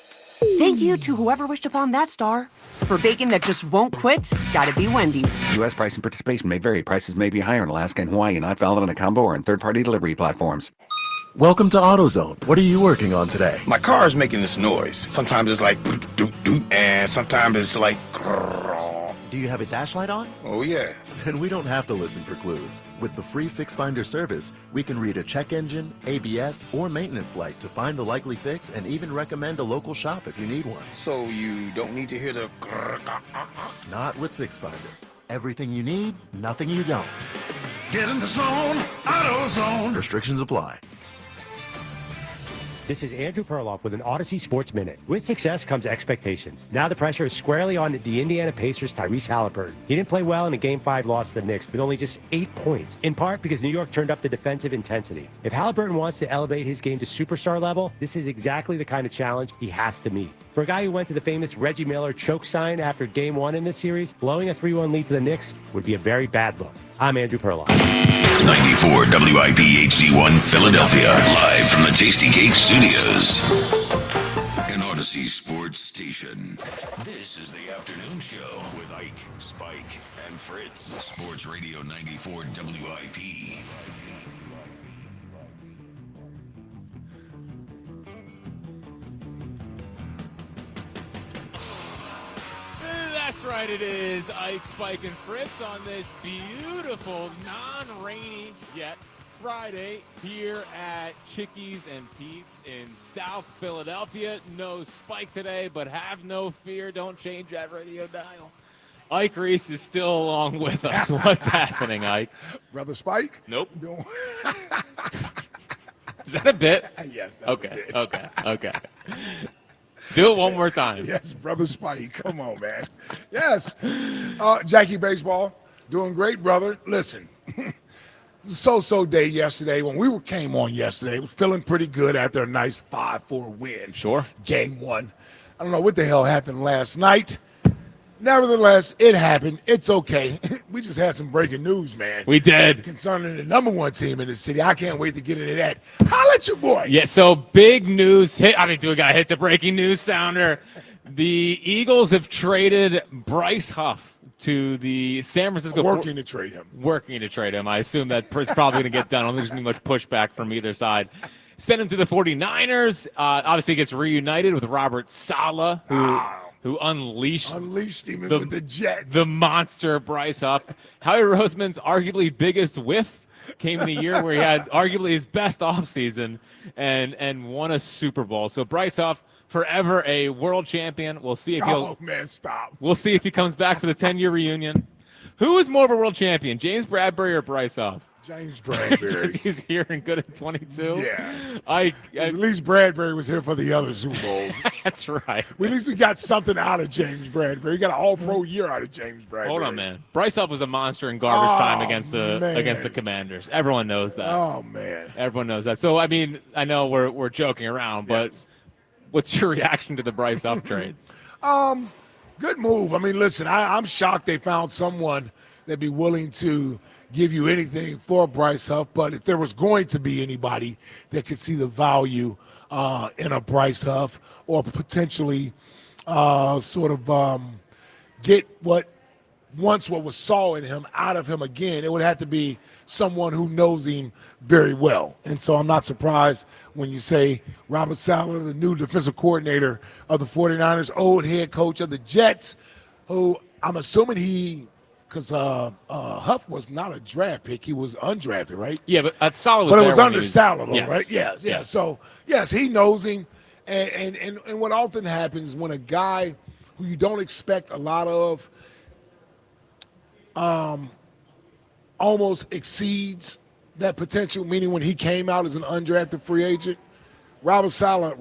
Thank you to whoever wished upon that star. For bacon that just won't quit, gotta be Wendy's. U.S. price and participation may vary. Prices may be higher in Alaska and Hawaii, not valid on a combo or in third-party delivery platforms. Welcome to AutoZone. What are you working on today? My car is making this noise. Sometimes it's like doot doot, and sometimes it's like. Do you have a dash light on? Oh yeah. Then we don't have to listen for clues. With the free Fix Finder service, we can read a check engine, ABS, or maintenance light to find the likely fix and even recommend a local shop if you need one. So you don't need to hear the. Not with Fix Finder. Everything you need, nothing you don't. Get in the zone, AutoZone. Restrictions apply. This is Andrew Perloff with an Odyssey Sports Minute. With success comes expectations. Now the pressure is squarely on the Indiana Pacers' Tyrese Halliburton. He didn't play well in a Game 5 loss to the Knicks with only just 8 points, in part because New York turned up the defensive intensity. If Halliburton wants to elevate his game to superstar level, this is exactly the kind of challenge he has to meet. For a guy who went to the famous Reggie Miller choke sign after Game 1 in this series, blowing a 3-1 lead to the Knicks would be a very bad look. I'm Andrew Perloff. 94 WIP HD1 Philadelphia, live from the Tasty Cake Studios. An Odyssey Sports Station. This is the afternoon show with Ike, Spike, and Fritz. Sports Radio 94 WIP. That's right, it is Ike, Spike, and Fritz on this beautiful, non-rainy yet Friday here at Chickies and Pete's in South Philadelphia. No Spike today, but have no fear. Don't change that radio dial. Ike Reese is still along with us. What's happening, Ike? Brother Spike? Nope. No. Is that a bit? Yes. Okay. Do it one more time. Yes, Brother Spike. Come on, man. Yes. Jackie Baseball, doing great, brother. Listen, so-so day yesterday. When we came on yesterday, was feeling pretty good after a nice 5-4 win. Sure. Game 1. I don't know what the hell happened last night. Nevertheless, it happened. It's okay. We just had some breaking news, man. We did. Concerning the number 1 team in the city. I can't wait to get into that. Holla at your boy. Yeah, so big news hit. Do we got to hit the breaking news sounder? The Eagles have traded Bryce Huff to the San Francisco. Working to trade him. I assume that it's probably going to get done. I don't think there's going to be much pushback from either side. Send him to the 49ers. Obviously gets reunited with Robert Saleh, who unleashed him with the Jets. The monster Bryce Huff. Howie Roseman's arguably biggest whiff came in the year where he had arguably his best offseason and won a Super Bowl. So Bryce Huff, forever a world champion. We'll see if stop. We'll see if he comes back for the 10-year reunion. Who is more of a world champion, James Bradbury or Bryce Huff? James Bradbury. He's here and good at 22. Yeah. At least Bradbury was here for the other Super Bowl. That's right. At least we got something out of James Bradbury. We got an all-pro year out of James Bradbury. Hold on, man. Bryce Huff was a monster in garbage time against the Commanders. Everyone knows that. Oh, man. Everyone knows that. So, I know we're joking around, but what's your reaction to the Bryce Huff trade? Good move. Listen, I'm shocked they found someone that'd be willing to give you anything for Bryce Huff, but if there was going to be anybody that could see the value in a Bryce Huff or potentially get what was saw in him out of him again, it would have to be someone who knows him very well. And so I'm not surprised when you say Robert Saleh, the new defensive coordinator of the 49ers, old head coach of the Jets, who I'm assuming because Huff was not a draft pick. He was undrafted, right? Yeah, but Saleh was But there it was under Saleh, yes. right? Yeah. So, yes, he knows him. And what often happens when a guy who you don't expect a lot of almost exceeds that potential, meaning when he came out as an undrafted free agent, Robert Saleh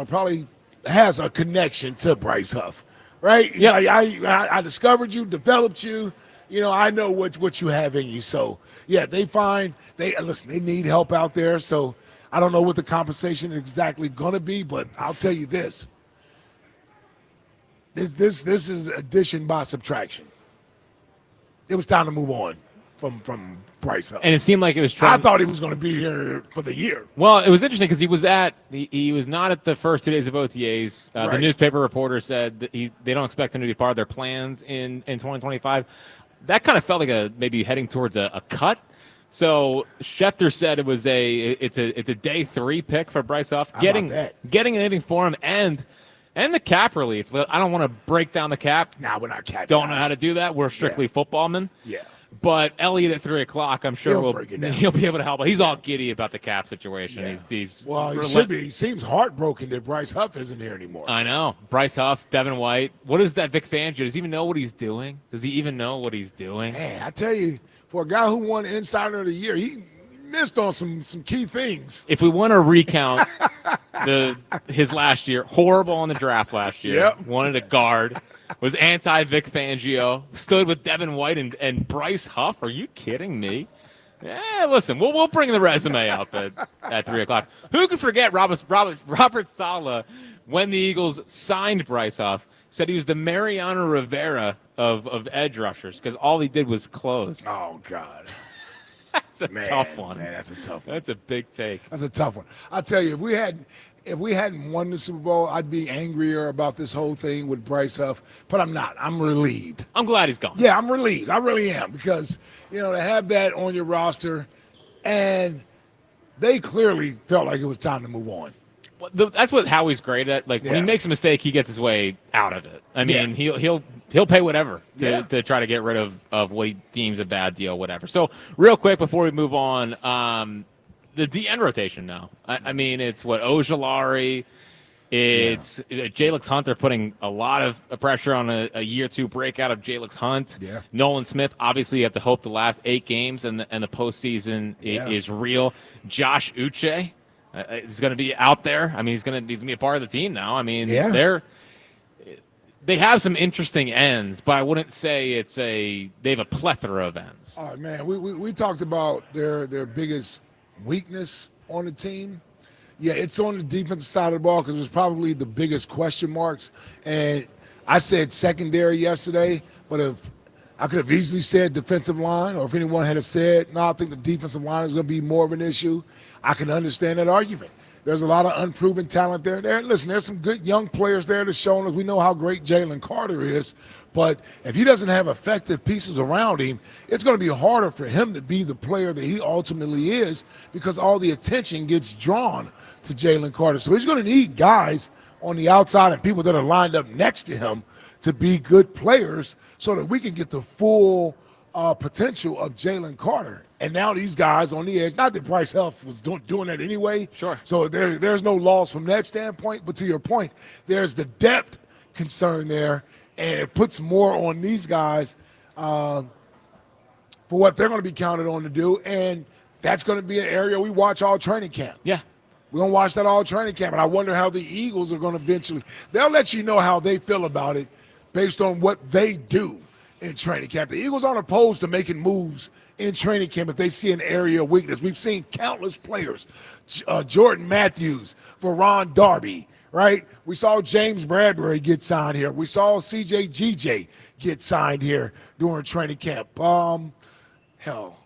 probably has a connection to Bryce Huff, right? Yeah. I discovered you, developed you. I know what you have in you. So, yeah, they need help out there. So I don't know what the compensation is exactly going to be, but I'll tell you this. This is addition by subtraction. It was time to move on from Bryce Huff. And it seemed like it was I thought he was going to be here for the year. Well, it was interesting because he was not at the first 2 days of OTAs. Right. The newspaper reporter said that they don't expect him to be part of their plans in 2025. That kind of felt like maybe heading towards a cut. So Schefter said it's a day 3 pick for Bryce Huff. Getting anything for him and the cap relief. I don't want to break down the cap. Nah, we're not cap. Don't know how to do that. We're strictly football men. Yeah. But Elliot at 3:00, I'm sure he'll be able to help. He's all giddy about the cap situation. Yeah. He should be. He seems heartbroken that Bryce Huff isn't here anymore. I know. Bryce Huff, Devin White. What is that Vic Fangio? Does he even know what he's doing? Does he even know what he's doing? Man, I tell you, for a guy who won Insider of the Year, he missed on some key things. If we want to recount his last year, horrible in the draft last year. Yep. Wanted a guard. Was anti-Vic Fangio. Stood with Devin White and Bryce Huff. Are you kidding me? Listen, we'll bring the resume up at 3:00. Who could forget Robert Saleh when the Eagles signed Bryce Huff? Said he was the Mariano Rivera of edge rushers because all he did was close. Oh God. That's a tough one. Man, that's a tough one. That's a big take. That's a tough one. I'll tell you, if we hadn't won the Super Bowl, I'd be angrier about this whole thing with Bryce Huff. But I'm not. I'm relieved. I'm glad he's gone. Yeah, I'm relieved. I really am because, to have that on your roster, and they clearly felt like it was time to move on. That's what Howie's great at. Like when he makes a mistake, he gets his way out of it. I mean, he'll pay whatever to try to get rid of what he deems a bad deal, whatever. So real quick before we move on, the DN rotation now. I mean, it's Ojulari. It's Jalix Hunt. They're putting a lot of pressure on a year 2 breakout of Jalix Hunt. Yeah. Nolan Smith, obviously you have to hope the last 8 games and the postseason is real. Josh Uche. He's going to be out there. I mean, he's going to be a part of the team now. I mean, they have some interesting ends, but I wouldn't say they have a plethora of ends. All right, man. We talked about their biggest weakness on the team. Yeah, it's on the defensive side of the ball because it's probably the biggest question marks. And I said secondary yesterday, but if I could have easily said defensive line, or if anyone had said, no, I think the defensive line is going to be more of an issue, I can understand that argument. There's a lot of unproven talent there. Listen, there's some good young players there that's showing us. We know how great Jalen Carter is, but if he doesn't have effective pieces around him, it's going to be harder for him to be the player that he ultimately is because all the attention gets drawn to Jalen Carter. So he's going to need guys on the outside and people that are lined up next to him to be good players so that we can get the full potential of Jalen Carter. And now these guys on the edge, not that Bryce Huff was doing that anyway. Sure. So there's no loss from that standpoint. But to your point, there's the depth concern there, and it puts more on these guys for what they're going to be counted on to do. And that's going to be an area we watch all training camp. Yeah. We're going to watch that all training camp. And I wonder how the Eagles are going to eventually – they'll let you know how they feel about it based on what they do in training camp. The Eagles aren't opposed to making moves in training camp if they see an area of weakness. We've seen countless players, Jordan Matthews, Veron Darby, right? We saw James Bradbury get signed here. We saw CJ GJ get signed here during training camp. Hell,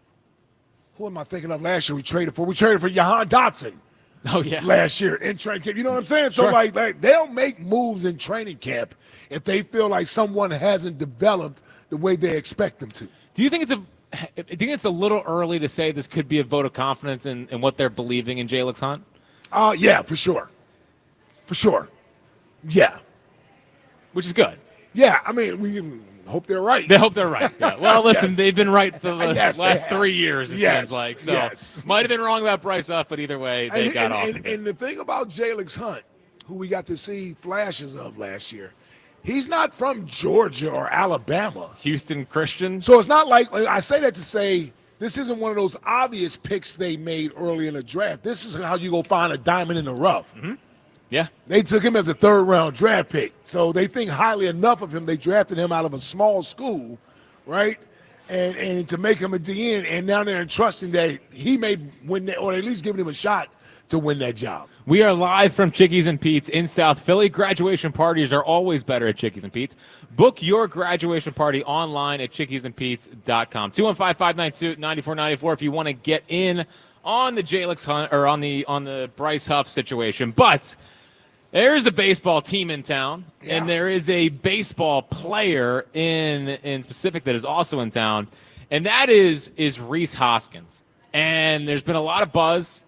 who am I thinking of last year we traded for? We traded for Jahan Dotson. Oh, yeah. Last year in training camp. You know what I'm saying? So, Sure. like they'll make moves in training camp if they feel like someone hasn't developed the way they expect them to. Do you think it's a little early to say this could be a vote of confidence in what they're believing in Jalix Hunt? Yeah, for sure. For sure. Yeah. Which is good. Yeah, I mean, we can hope they're right. They hope they're right. Yeah. Well, listen, Yes. they've been right for the Yes, they last have. 3 years, it Yes, seems like. So yes. might have been wrong about Bryce Huff, but either way, they got off. And the thing about Jalix Hunt, who we got to see flashes of last year, he's not from Georgia or Alabama. Houston Christian. So it's not like, I say that to say This isn't one of those obvious picks they made early in the draft. This is how you go find a diamond in the rough. Mm-hmm. Yeah. They took him as a third-round draft pick. So they think highly enough of him. They drafted him out of a small school, right? And to make him a DN, and now they're entrusting that he may win that, or at least giving him a shot to win that job. We are live from Chickies and Pete's in South Philly. Graduation parties are always better at Chickies and Pete's. Book your graduation party online at chickiesandpete's.com. 215-592-9494 if you want to get in on the Jalix Hunt or on the Bryce Huff situation. But there's a baseball team in town, and there is a baseball player in specific that is also in town, and that is Rhys Hoskins. And there's been a lot of buzz.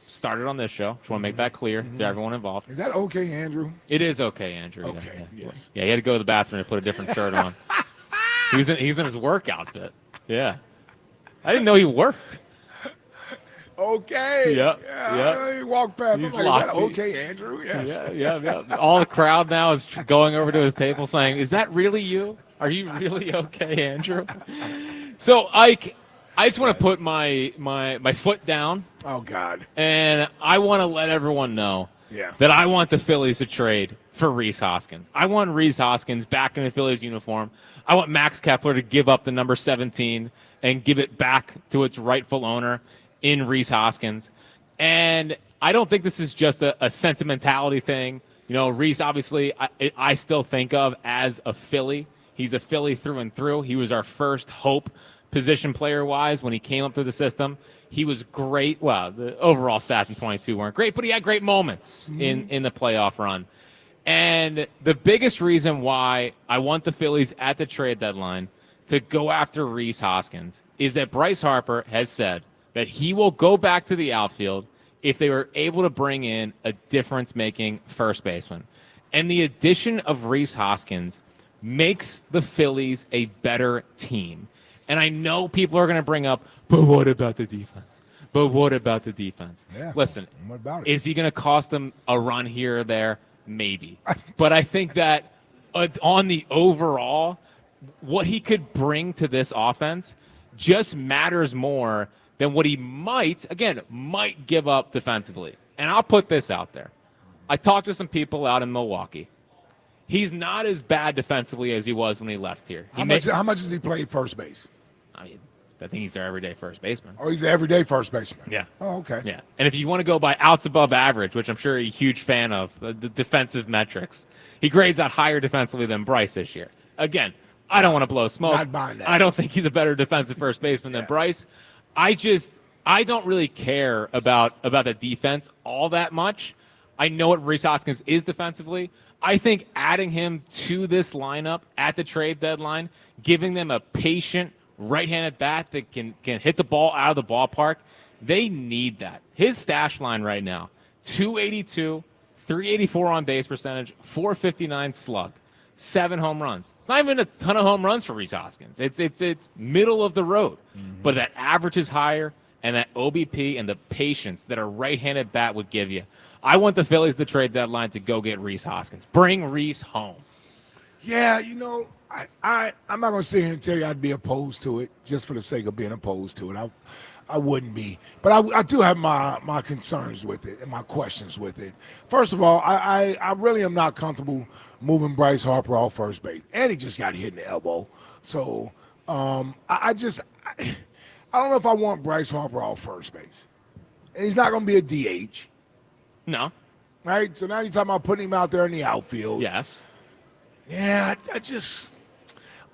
Started on this show. Just want to make that clear to everyone involved. Is that okay, Andrew? It is okay, Andrew. Okay, yes. Yeah, he had to go to the bathroom to put a different shirt on. He's in his work outfit. Yeah. I didn't know he worked. Okay. Yeah. He walked past. He's I'm like, is that okay, Andrew? Yes. Yeah. All the crowd now is going over to his table saying, "Is that really you? Are you really okay, Andrew?" So, Ike, I just want to put my foot down. Oh, God. And I want to let everyone know that I want the Phillies to trade for Rhys Hoskins. I want Rhys Hoskins back in the Phillies uniform. I want Max Kepler to give up the number 17 and give it back to its rightful owner in Rhys Hoskins. And I don't think this is just a sentimentality thing. You know, Rhys, obviously, I still think of as a Philly. He's a Philly through and through. He was our first hope position player-wise when he came up through the system. He was great. Well, the overall stats in 22 weren't great, but he had great moments in the playoff run. And the biggest reason why I want the Phillies at the trade deadline to go after Rhys Hoskins is that Bryce Harper has said that he will go back to the outfield if they were able to bring in a difference-making first baseman. And the addition of Rhys Hoskins makes the Phillies a better team. And I know people are going to bring up, but what about the defense? But what about the defense? Yeah. Listen, What about it? is he going to cost them a run here or there? Maybe. But I think that on the overall, what he could bring to this offense just matters more than what he might give up defensively. And I'll put this out there. I talked to some people out in Milwaukee. He's not as bad defensively as he was when he left here. How much does he play first base? I mean, I think he's their everyday first baseman. Oh, he's the everyday first baseman. Yeah. Oh, okay. Yeah. And if you want to go by outs above average, which I'm sure you're a huge fan of, the defensive metrics, he grades out higher defensively than Bryce this year. Again, I don't want to blow smoke. Not buying that. I don't think he's a better defensive first baseman than Bryce. I don't really care about the defense all that much. I know what Rhys Hoskins is defensively. I think adding him to this lineup at the trade deadline, giving them a patient right-handed bat that can hit the ball out of the ballpark, they need that. His stash line right now, 282, 384 on base percentage, 459 slug, 7 home runs. It's not even a ton of home runs for Rhys Hoskins. It's middle of the road. But that average is higher, and that OBP and the patience that a right-handed bat would give you. I want the Phillies the trade deadline to go get Rhys Hoskins. Bring Rhys home. Yeah, you know, I'm not going to sit here and tell you I'd be opposed to it just for the sake of being opposed to it. I wouldn't be. But I do have my concerns with it and my questions with it. First of all, I really am not comfortable moving Bryce Harper off first base. And he just got hit in the elbow. So I don't know if I want Bryce Harper off first base. And he's not going to be a DH. No. Right? So now you're talking about putting him out there in the outfield. Yes. Yeah, I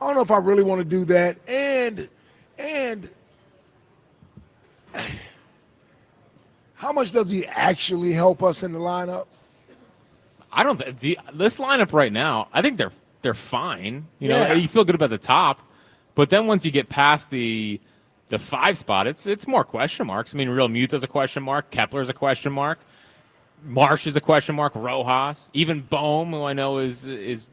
don't know if I really want to do that. And how much does he actually help us in the lineup? I don't this lineup right now, I think they're fine. You know, you feel good about the top, but then once you get past the 5 spot, it's more question marks. I mean, Real Muta's a question mark, Kepler's a question mark, Marsh is a question mark, Rojas, even Bohm, who I know is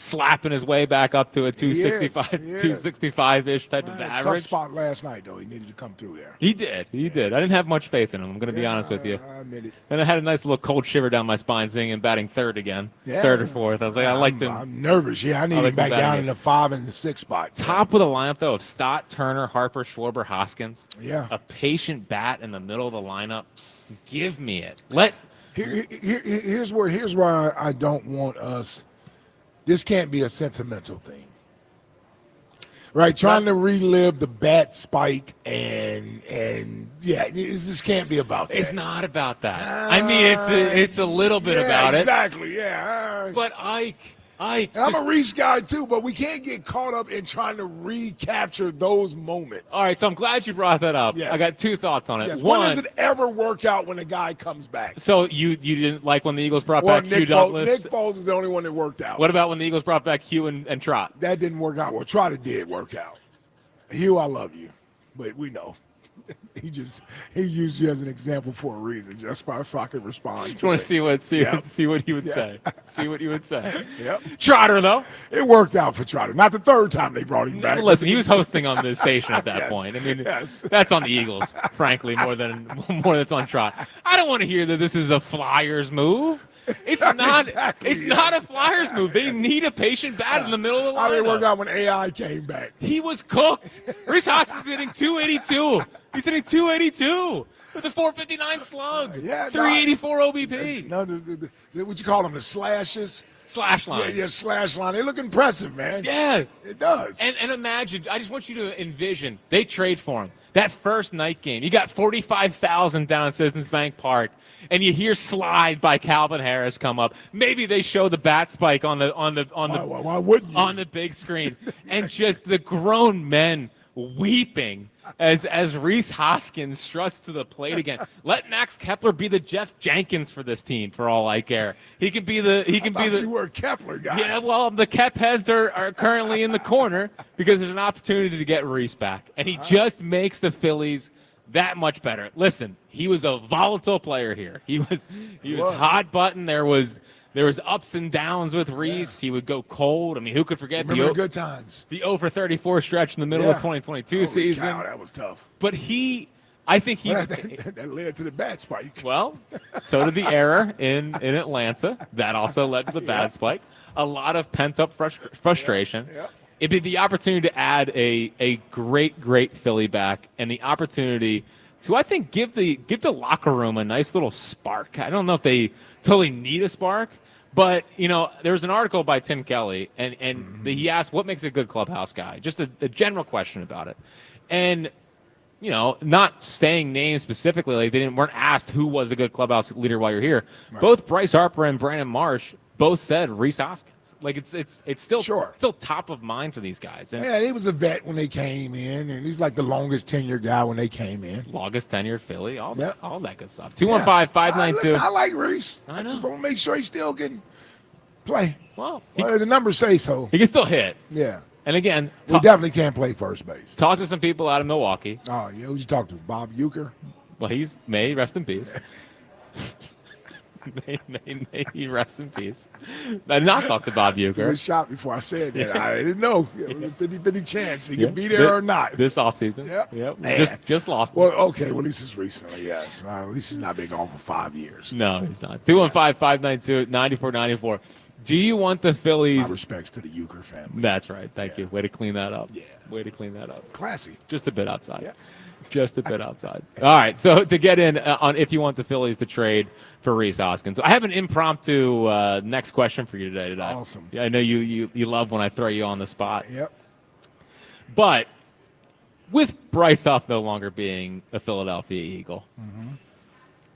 slapping his way back up to a 265, He is. 265-ish type of Tough average. spot last night, though. He needed to come through there. He did. I didn't have much faith in him. I'm going to be honest with you. I admit it. And I had a nice little cold shiver down my spine seeing him batting third again, third or fourth. I was like, I liked him. I'm nervous. Yeah, I need him back down in the 5 and the 6 spot. Top of the lineup, though, of Stott, Turner, Harper, Schwarber, Hoskins. Yeah. A patient bat in the middle of the lineup. Give me it. Here's where I don't want us. This can't be a sentimental thing, right? Trying to relive the bat spike and yeah, this just can't be about that. It's not about that. I mean, it's a little bit about it. Exactly. Yeah. But Ike. I'm a Reese guy too, but we can't get caught up in trying to recapture those moments. All right, so I'm glad you brought that up. Yes. I got two thoughts on it. Yes. One, when does it ever work out when a guy comes back? So you didn't like when the Eagles brought back Hugh Douglas? Nick Foles is the only one that worked out. What about when the Eagles brought back Hugh and Trot? That didn't work out. Well, Trot did work out. Hugh, I love you, but we know. He used you as an example for a reason, just so I could respond. Just want to see what he would say. See what he would say. Yep. Trotter though, it worked out for Trotter. Not the third time they brought him back. Listen, he was hosting on the station at that point. I mean, that's on the Eagles, frankly, more than it's on Trot. I don't want to hear that this is a Flyers move. It's not. It's not a Flyers move. They need a patient bat in the middle of the lineup. How did it work out when AI came back? He was cooked. Rhys Hoskins hitting 282. He's hitting 282 with a 459 slug. Yeah, 384 OBP. No, what you call them, the slashes? Slash line. Yeah, slash line. They look impressive, man. Yeah. It does. And imagine, I just want you to envision, they trade for him. That first night game, you got 45,000 down at Citizens Bank Park, and you hear Slide by Calvin Harris come up. Maybe they show the bat spike on the why wouldn't you? On the big screen, and just the grown men weeping as Rhys Hoskins struts to the plate again. Let Max Kepler be the Jeff Jenkins for this team, for all I care. He can be the. You were a Kepler guy. Yeah, well, the Kep heads are currently in the corner because there's an opportunity to get Rhys back, and he just makes the Phillies that much better. Listen, he was a volatile player here. He was hot button. There was ups and downs with Rhys. He would go cold. I mean, who could forget the good times? The 0-for-34 stretch in the middle of 2022 season. Cow, that was tough. But I think that led to the bat spike. Well, so did the error in Atlanta. That also led to the bat spike. A lot of pent up frustration. Yeah. It'd be the opportunity to add a great Philly back, and the opportunity to, I think, give the locker room a nice little spark. I don't know if they totally need a spark, but there was an article by Tim Kelly, and he asked what makes a good clubhouse guy. Just a general question about it, and not saying names specifically, like they weren't asked who was a good clubhouse leader while you're here. Right. Both Bryce Harper and Brandon Marsh both said Rhys Hoskins. Like it's still top of mind for these guys. And he was a vet when they came in, and he's like the longest tenured guy when they came in. Longest tenured Philly, all that good stuff. 215-592. I like Rhys. I just want to make sure he still can play. Well, the numbers say so. He can still hit. Yeah. And again, we definitely can't play first base. Talk to some people out of Milwaukee. Oh yeah, who'd you talk to? Bob Uecker? Well, may rest in peace. May he rest in peace. I did not talk to Bob Uecker. I was shot before I said that. I didn't know. It was a 50-50 chance he could be there or not. This offseason. Yep. Just lost him. Well, okay. Well, at least it's recently, yes. At least he's not been gone for 5 years. No, he's not. 215-592-9494. Do you want the Phillies? My respects to the Uecker family. That's right. Thank you. Way to clean that up. Yeah. Way to clean that up. Classy. Just a bit outside. Yeah. Just a bit outside. All right. So to get in on if you want the Phillies to trade for Rhys Hoskins, I have an impromptu next question for you today. Awesome. Yeah, I know you love when I throw you on the spot. Yep. But with Bryce Huff no longer being a Philadelphia Eagle,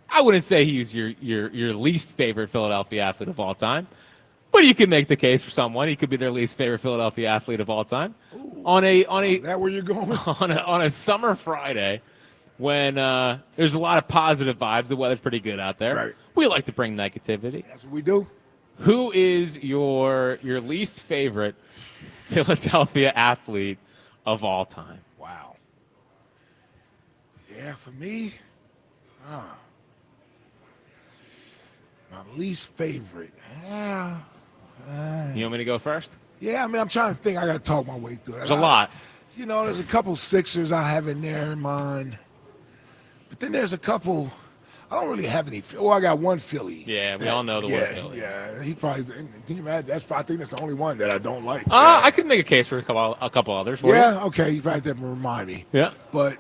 I wouldn't say he's your least favorite Philadelphia athlete of all time. But you can make the case for someone. He could be their least favorite Philadelphia athlete of all time. Ooh, on a is that where you're going? On a summer Friday, when there's a lot of positive vibes, the weather's pretty good out there. Right. We like to bring negativity. That's what we do. Who is your least favorite Philadelphia athlete of all time? Wow. Yeah, for me, my least favorite. You want me to go first? Yeah, I mean, I'm trying to think. I got to talk my way through it. There's a lot. You know, there's a couple Sixers I have in there in mind. But then there's a couple. I don't really have any. I got one Philly. Yeah, we all know the one Philly. Yeah, he probably. Can you imagine? I think that's the only one that I don't like. I could make a case for a couple others. For Yeah, you. okay. You probably didn't remind me. Yeah. But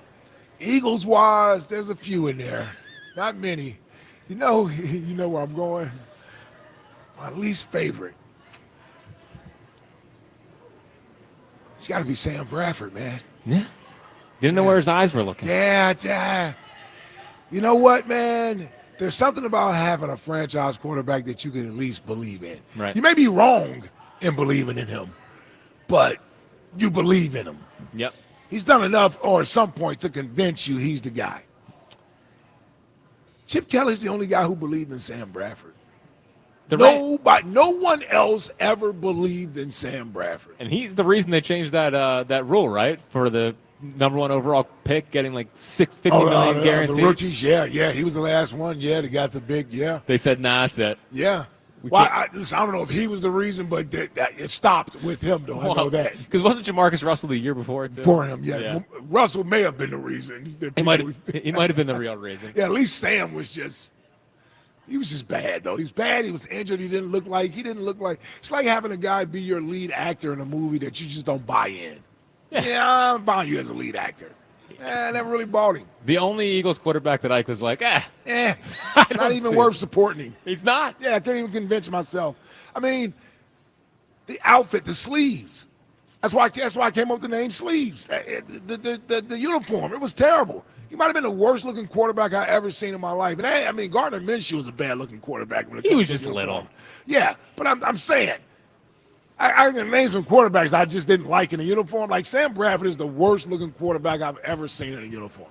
Eagles-wise, there's a few in there. Not many. You know where I'm going. My least favorite. It's got to be Sam Bradford, man. Yeah. Didn't know where his eyes were looking. Yeah. You know what, man? There's something about having a franchise quarterback that you can at least believe in. Right. You may be wrong in believing in him, but you believe in him. Yep. He's done enough, or at some point, to convince you he's the guy. Chip Kelly's the only guy who believed in Sam Bradford. No one else ever believed in Sam Bradford. And he's the reason they changed that rule, right? For the number one overall pick, getting like $50 million guaranteed. The rookies, yeah. He was the last one. Yeah, they got the big, They said, nah, that's it. Yeah. Well, I don't know if he was the reason, but that it stopped with him, though. I know that. Because wasn't Jamarcus Russell the year before it, too? For him, yeah. Russell may have been the reason. He might have been the real reason. Yeah, at least Sam was just – he was just bad, though. He was bad. He was injured. He didn't look like – it's like having a guy be your lead actor in a movie that you just don't buy in. Yeah, I'm buying you as a lead actor. I never really bought him. The only Eagles quarterback that Ike was like, not even worth supporting him. He's not. Yeah, I can't even convince myself. I mean, the outfit, the sleeves. That's why I came up with the name Sleeves. The uniform, it was terrible. He might have been the worst looking quarterback I ever seen in my life. And I mean, Gardner Minshew was a bad looking quarterback. He was just little. Yeah, but I'm saying. I can name some quarterbacks I just didn't like in a uniform. Like Sam Bradford is the worst looking quarterback I've ever seen in a uniform.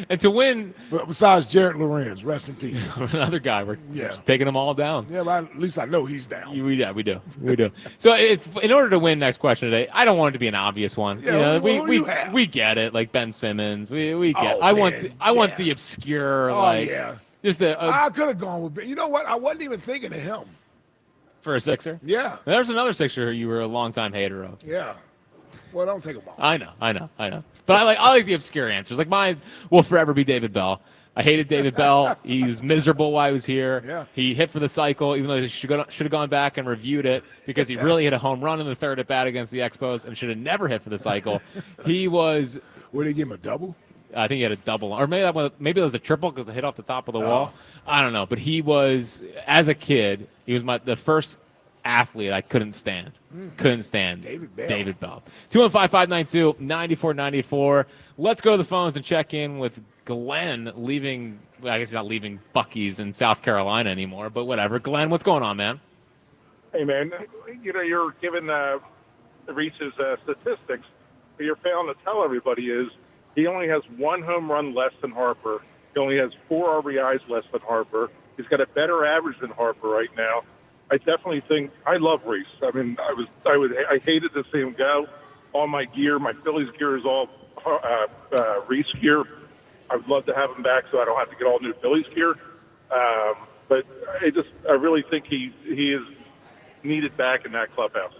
And to win, besides Jared Lorenz, rest in peace. Another guy, we're just taking them all down. Yeah, but at least I know he's down. We do. So it's in order to win next question today. I don't want it to be an obvious one. Yeah, we get it. Like Ben Simmons, we get. I want the obscure. Just I could have gone with Ben. You know what? I wasn't even thinking of him. For a Sixer? Yeah. There's another Sixer you were a longtime hater of. Yeah. Well, don't take them all. I know. But I like the obscure answers. Like mine will forever be David Bell. I hated David Bell. He was miserable while he was here. Yeah. He hit for the cycle, even though he should have gone back and reviewed it because he really hit a home run in the third at bat against the Expos and should have never hit for the cycle. He was. Would he give him a double? I think he had a double, or maybe that was a triple because it hit off the top of the wall. I don't know, but he was, as a kid, he was the first athlete I couldn't stand. David Bell. 215-592-9494. Let's go to the phones and check in with Glenn leaving. Well, I guess he's not leaving Buc-ee's in South Carolina anymore, but whatever. Glenn, what's going on, man? Hey, man. You're giving Reese's statistics. What you're failing to tell everybody is he only has one home run less than Harper. He only has 4 RBIs less than Harper. He's got a better average than Harper right now. I definitely think I love Reese. I mean, I hated to see him go. All my gear, my Phillies gear is all Reese gear. I would love to have him back so I don't have to get all new Phillies gear. But I really think he is needed back in that clubhouse.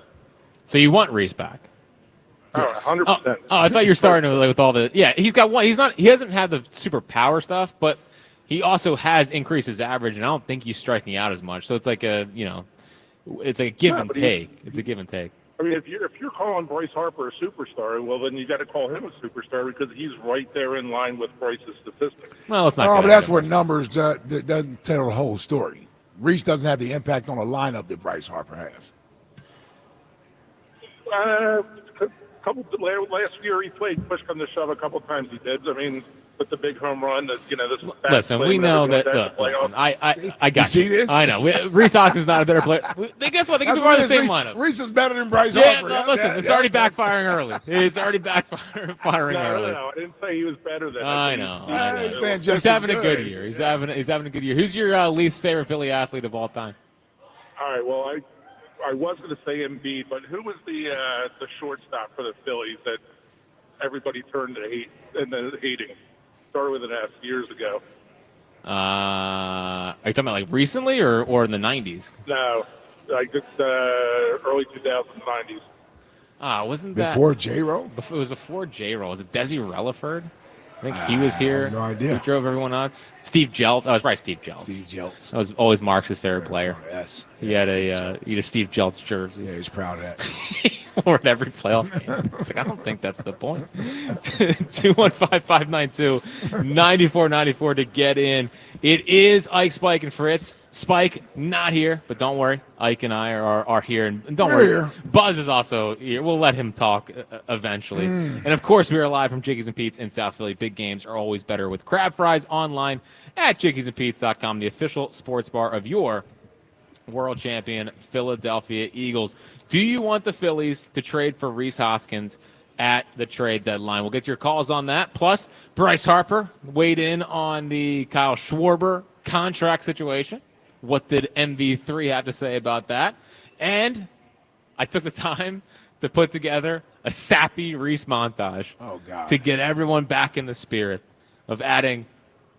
So you want Reese back? Yes. 100%. Oh, I thought you were starting with all the. Yeah, he's got one. He hasn't had the super power stuff, but he also has increased his average, and I don't think he's striking out as much. So it's like it's a give and take. It's a give and take. I mean, if you're calling Bryce Harper a superstar, well, then you got to call him a superstar because he's right there in line with Bryce's statistics. Well, it's not. Oh, but that's where numbers doesn't tell the whole story. Reese doesn't have the impact on a lineup that Bryce Harper has. Last year he played push come to shove a couple times. He did. I mean, with the big home run, this. Listen, we know that. Listen, I got you. See this? I know. Reese Hoskins is not a better player. Guess what? They can be on the same lineup. Reese is better than Bryce Harper. No, listen, it's already backfiring early. It's already backfiring early. No, I didn't say he was better than. I know. He's having a good year. He's having a good year. Who's your least favorite Philly athlete of all time? All right. Well, I was going to say Embiid, but who was the shortstop for the Phillies that everybody turned to hate and then hating? Started with an S years ago. Are you talking about like recently or in the 90s? No, like early 2090s. Wasn't that before J-Ro? It was before J-Ro. Was it Desi Relaford? I think he was here. I have no idea. He drove everyone nuts. Steve Jeltz. Oh, it was probably Steve Jeltz. Steve Jeltz. That was always Mark's favorite player. Yes. He had a Steve Jeltz jersey. Yeah, he's proud of that. He wore it every playoff game. It's like, I don't think that's the point. 215-592-9494 to get in. It is Ike, Spike, and Fritz. Spike, not here, but don't worry. Ike and I are here. And don't worry, here. Buzz is also here. We'll let him talk eventually. And, of course, we are live from Jiggies and Pete's in South Philly. Big games are always better with crab fries online at jiggiesandpete's.com, the official sports bar of your world champion Philadelphia Eagles. Do you want the Phillies to trade for Rhys Hoskins at the trade deadline? We'll get to your calls on that. Plus, Bryce Harper weighed in on the Kyle Schwarber contract situation. What did MV3 have to say about that? And I took the time to put together a sappy Rhys montage to get everyone back in the spirit of adding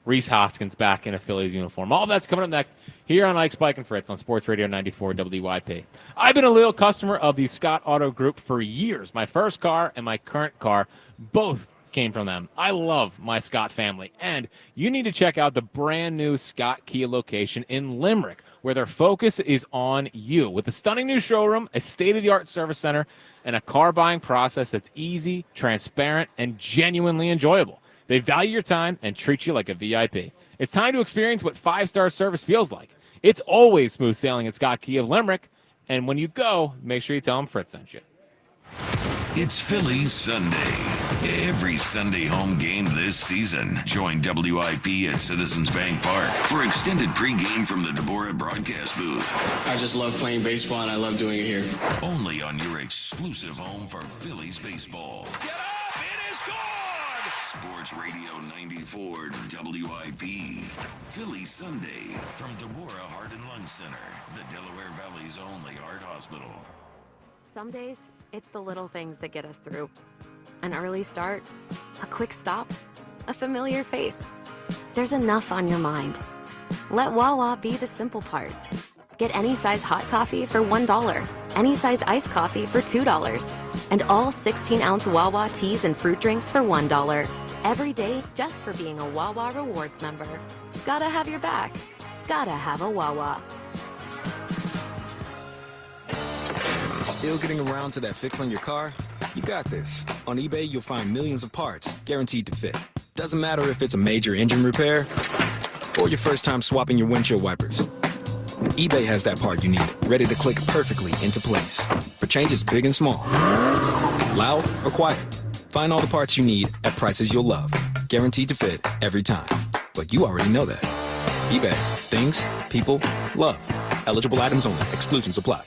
Rhys Hoskins back in a Phillies uniform. All that's coming up next here on Ike, Spike, and Fritz on Sports Radio 94 WIP. I've been a loyal customer of the Scott Auto Group for years. My first car and my current car both came from them. I love my Scott family, and you need to check out the brand new Scott Kia location in Limerick, where their focus is on you. With a stunning new showroom, a state-of-the-art service center, and a car buying process that's easy, transparent, and genuinely enjoyable. They value your time and treat you like a VIP. It's time to experience what 5-star service feels like. It's always smooth sailing at Scott Kia of Limerick, and when you go, make sure you tell them Fritz sent you. It's Phillies Sunday. Every Sunday home game this season. Join WIP at Citizens Bank Park for extended pregame from the Deborah broadcast booth. I just love playing baseball, and I love doing it here. Only on your exclusive home for Phillies baseball. Get up! It is gone! Sports Radio 94 WIP. Phillies Sunday from Deborah Heart and Lung Center, the Delaware Valley's only heart hospital. Some days, it's the little things that get us through. An early start, a quick stop, a familiar face. There's enough on your mind. Let Wawa be the simple part. Get any size hot coffee for $1, any size iced coffee for $2, and all 16-ounce Wawa teas and fruit drinks for $1. Every day, just for being a Wawa Rewards member. Gotta have your back. Gotta have a Wawa. Still getting around to that fix on your car? You got this. On eBay, you'll find millions of parts, guaranteed to fit. Doesn't matter if it's a major engine repair or your first time swapping your windshield wipers. eBay has that part you need, ready to click perfectly into place. For changes big and small. Loud or quiet. Find all the parts you need at prices you'll love. Guaranteed to fit every time. But you already know that. eBay. Things, people, love. Eligible items only. Exclusions apply.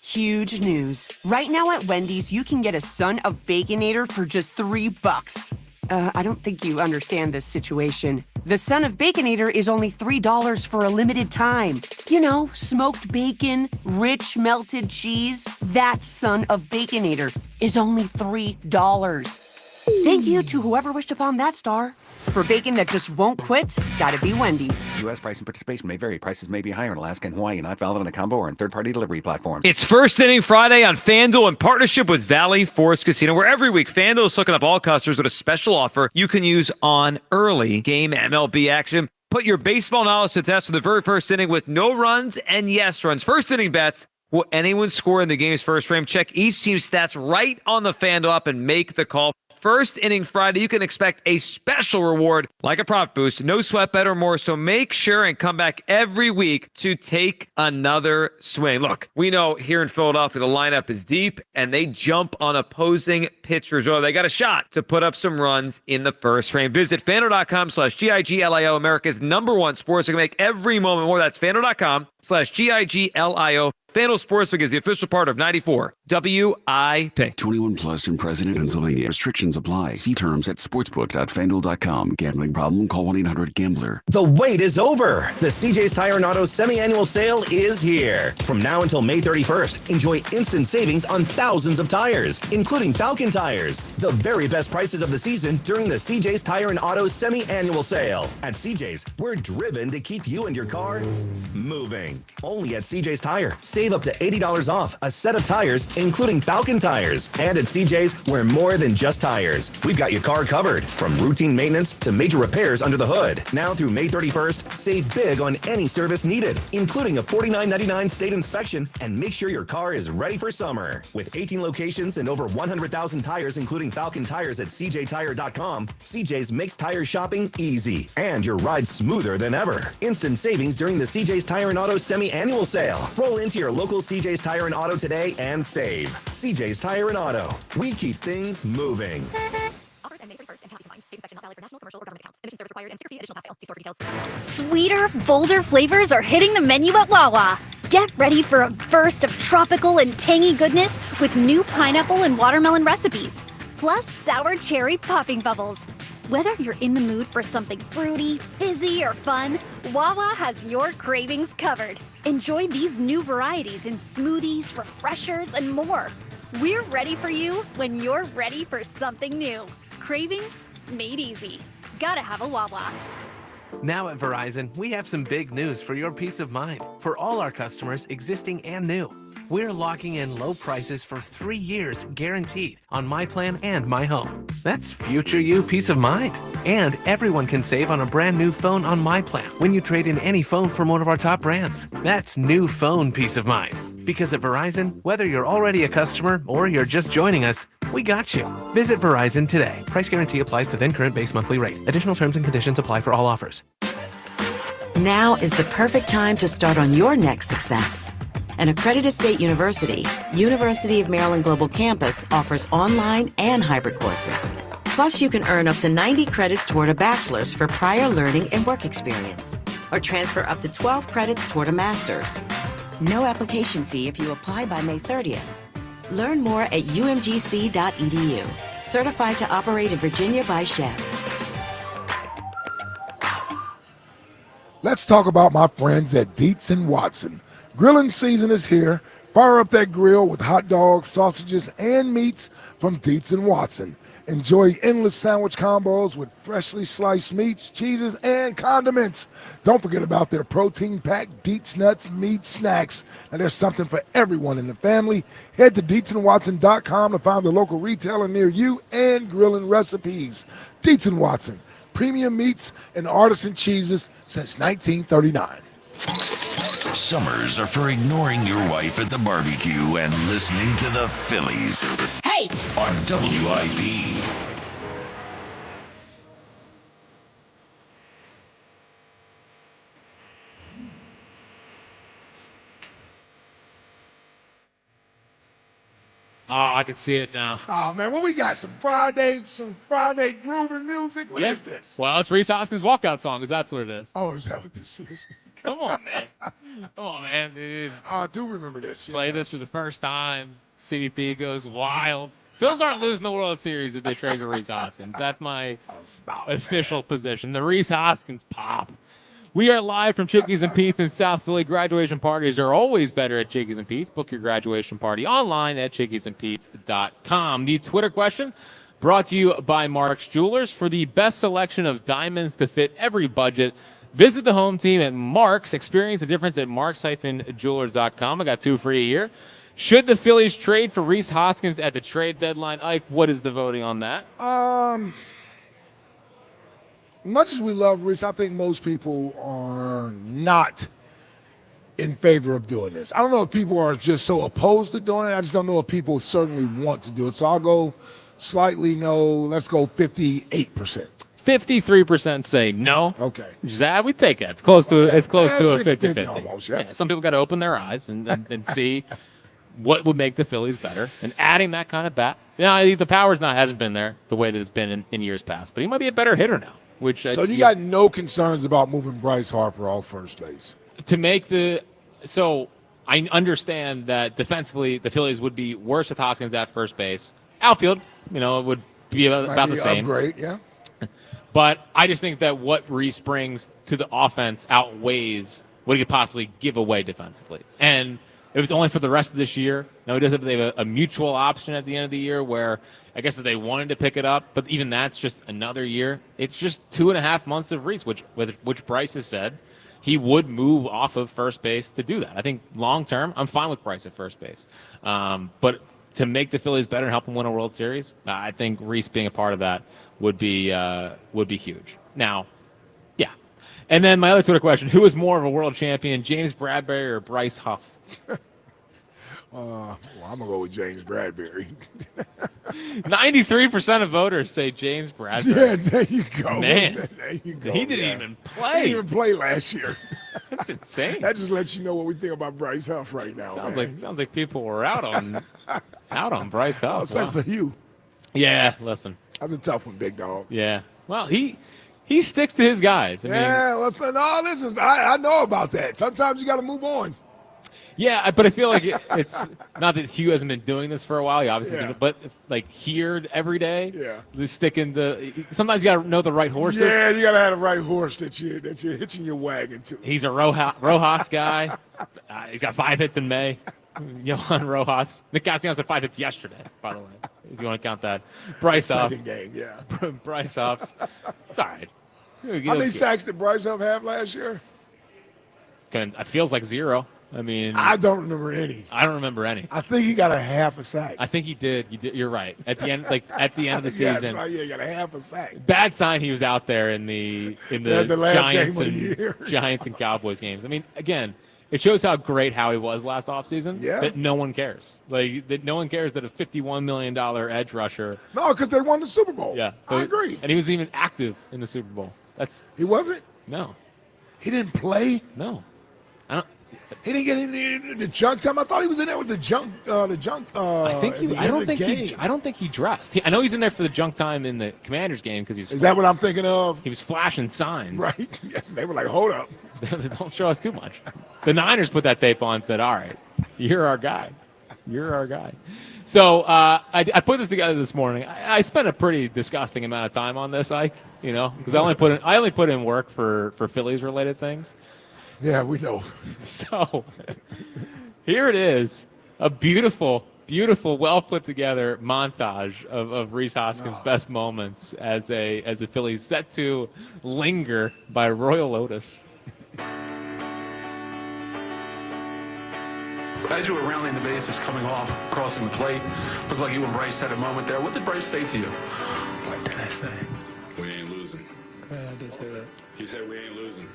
Huge news. Right now at Wendy's, you can get a Son of Baconator for just $3. I don't think you understand this situation. The Son of Baconator is only $3 for a limited time. You know, smoked bacon, rich melted cheese. That Son of Baconator is only $3. Thank you to whoever wished upon that star. For bacon that just won't quit, gotta be Wendy's. U.S. price and participation may vary. Prices may be higher in Alaska and Hawaii, not valid on a combo or on third-party delivery platforms. It's First Inning Friday on FanDuel in partnership with Valley Forge Casino, where every week FanDuel is hooking up all customers with a special offer you can use on early game MLB action. Put your baseball knowledge to the test for the very first inning with no runs and yes runs. First inning bets. Will anyone score in the game's first frame? Check each team's stats right on the FanDuel app and make the call. First Inning Friday, you can expect a special reward like a prop boost, no sweat bet or more, so make sure and come back every week to take another swing. Look, we know here in Philadelphia, the lineup is deep, and they jump on opposing pitchers. Oh, they got a shot to put up some runs in the first frame. Visit FanDuel.com/GIGLIO, America's #1 sports. You can make every moment more. That's FanDuel.com/GIGLIO. FanDuel Sportsbook is the official part of 94 WIP. 21 plus and present in Pennsylvania. Restrictions apply. See terms at sportsbook.fanduel.com. Gambling problem? Call 1-800-GAMBLER. The wait is over. The CJ's Tire and Auto semi-annual sale is here. From now until May 31st, enjoy instant savings on thousands of tires, including Falcon tires. The very best prices of the season during the CJ's Tire and Auto semi-annual sale. At CJ's, we're driven to keep you and your car moving. Only at CJ's Tire. Save up to $80 off a set of tires, including Falcon tires. And at CJ's, we're more than just tires. We've got your car covered, from routine maintenance to major repairs under the hood. Now through May 31st, save big on any service needed, including a $49.99 state inspection, and make sure your car is ready for summer. With 18 locations and over 100,000 tires, including Falcon tires at cjtire.com, CJ's makes tire shopping easy and your ride smoother than ever. Instant savings during the CJ's Tire and Auto semi-annual sale. Roll into your local CJ's Tire and Auto today and save. CJ's Tire and Auto. We keep things moving. Offers end May 31st and cannot be combined. State inspection not valid for national, commercial, or government accounts. Emission service required and sticker fee additional pass sale. See store for details. Sweeter, bolder flavors are hitting the menu at Wawa. Get ready for a burst of tropical and tangy goodness with new pineapple and watermelon recipes, plus sour cherry popping bubbles. Whether you're in the mood for something fruity, fizzy, or fun, Wawa has your cravings covered. Enjoy these new varieties in smoothies, refreshers, and more. We're ready for you when you're ready for something new. Cravings made easy. Gotta have a Wawa. Now at Verizon, we have some big news for your peace of mind. For all our customers, existing and new, we're locking in low prices for 3 years guaranteed on My Plan and My Home. That's future you peace of mind. And everyone can save on a brand new phone on My Plan when you trade in any phone from one of our top brands. That's new phone peace of mind. Because at Verizon, whether you're already a customer or you're just joining us, we got you. Visit Verizon today. Price guarantee applies to then current base monthly rate. Additional terms and conditions apply for all offers. Now is the perfect time to start on your next success. An accredited state university, University of Maryland Global Campus offers online and hybrid courses. Plus, you can earn up to 90 credits toward a bachelor's for prior learning and work experience, or transfer up to 12 credits toward a master's. No application fee if you apply by May 30th. Learn more at umgc.edu. Certified to operate in Virginia by Chef. Let's talk about my friends at Dietz & Watson. Grilling season is here. Fire up that grill with hot dogs, sausages, and meats from Dietz & Watson. Enjoy endless sandwich combos with freshly sliced meats, cheeses, and condiments. Don't forget about their protein-packed Dietz Nuts meat snacks. Now, there's something for everyone in the family. Head to DietzandWatson.com to find the local retailer near you and grilling recipes. Dietz & Watson, premium meats and artisan cheeses since 1939. Summers are for ignoring your wife at the barbecue and listening to the Phillies. Hey! On WIP. Oh, I can see it now. Oh, man, what we got? Some Friday grooving music? What is this? Well, it's Reese Hoskins' walkout song, because that's what it is. Oh, is that what this is? Come on, man. Come on, man, dude. Oh, I do remember this. Play this for the first time. CBP goes wild. Phils aren't losing the World Series if they trade for Reese Hoskins. That's my official position. The Reese Hoskins pop. We are live from Chickies and Pete's in South Philly. Graduation parties are always better at Chickies and Pete's. Book your graduation party online at chickiesandpete's.com. The Twitter question brought to you by Mark's Jewelers. For the best selection of diamonds to fit every budget, visit the home team at Mark's. Experience the difference at marks-jewelers.com. I got 2 free a year. Should the Phillies trade for Reese Hoskins at the trade deadline? Ike, what is the voting on that? Much as we love Reese, I think most people are not in favor of doing this. I don't know if people are just so opposed to doing it. I just don't know if people certainly want to do it. So I'll go slightly no. Let's go 58%. 53% say no. Okay. We take that. It's close to a 50-50. Almost, yeah. Some people got to open their eyes and see what would make the Phillies better. And adding that kind of bat. The power's hasn't been there the way that it's been in years past. But he might be a better hitter now. So you got no concerns about moving Bryce Harper off first base? So I understand that defensively the Phillies would be worse with Hoskins at first base. Outfield, it would be about the same. Upgrade, yeah. But I just think that what Reese brings to the offense outweighs what he could possibly give away defensively. And if it's only for the rest of this year, he doesn't have a mutual option at the end of the year where I guess if they wanted to pick it up, but even that's just another year. It's just 2.5 months of Reese, which Bryce has said he would move off of first base to do that. I think long term, I'm fine with Bryce at first base. But to make the Phillies better and help them win a World Series, I think Rhys being a part of that would be huge. Now, yeah. And then my other Twitter question, who is more of a world champion, James Bradberry or Bryce Huff? Well, I'm going to go with James Bradberry. 93% of voters say James Bradberry. Yeah, there you go. Man, there you go. He didn't even play. He didn't even play last year. That's insane. That just lets you know what we think about Bryce Huff right now. Sounds like people were out on Bryce Huff. Except for you. Yeah, listen. That's a tough one, big dog. Yeah. Well, he sticks to his guys. I know about that. Sometimes you got to move on. Yeah, but I feel like it's not that Hugh hasn't been doing this for a while. He obviously, but like here every day. Yeah. Sometimes you got to know the right horses. Yeah, you got to have the right horse that you're hitching your wagon to. He's a Rojas guy. He's got 5 hits in May. Johan Rojas. Nick Castellanos had 5 hits yesterday, by the way, if you want to count that. Bryce Huff. Second game, yeah. Bryce Huff. It's all right. How many sacks did Bryce Huff have last year? It feels like 0. I mean, I don't remember any. I don't remember any. I think he got a half a sack. I think he did. You're right. At the end, of the season. Right, he got a half a sack. Bad sign he was out there in the Giants and Cowboys games. I mean, again, it shows how great Howie was last offseason. Yeah. That no one cares. That no one cares that a $51 million edge rusher. No, because they won the Super Bowl. Yeah, I agree. And he wasn't even active in the Super Bowl. He wasn't. No. He didn't play. No. He didn't get in the junk time. I thought he was in there with the junk. I don't think he dressed. I know he's in there for the junk time in the Commanders game because he's. Is that what I'm thinking of? He was flashing signs. Right. Yes. They were like, "Hold up, don't show us too much." The Niners put that tape on and said, "All right, you're our guy. You're our guy." So I put this together this morning. I spent a pretty disgusting amount of time on this, Ike. Because I only put in work for Phillies related things. Yeah, we know. So here it is, a beautiful, beautiful, well put together montage of Rhys Hoskins' best moments as a Phillies set to linger by Royal Otis. As you were rounding the bases, coming off, crossing the plate, looked like you and Bryce had a moment there. What did Bryce say to you? What did I say? We ain't losing. I did say that. He said we ain't losing.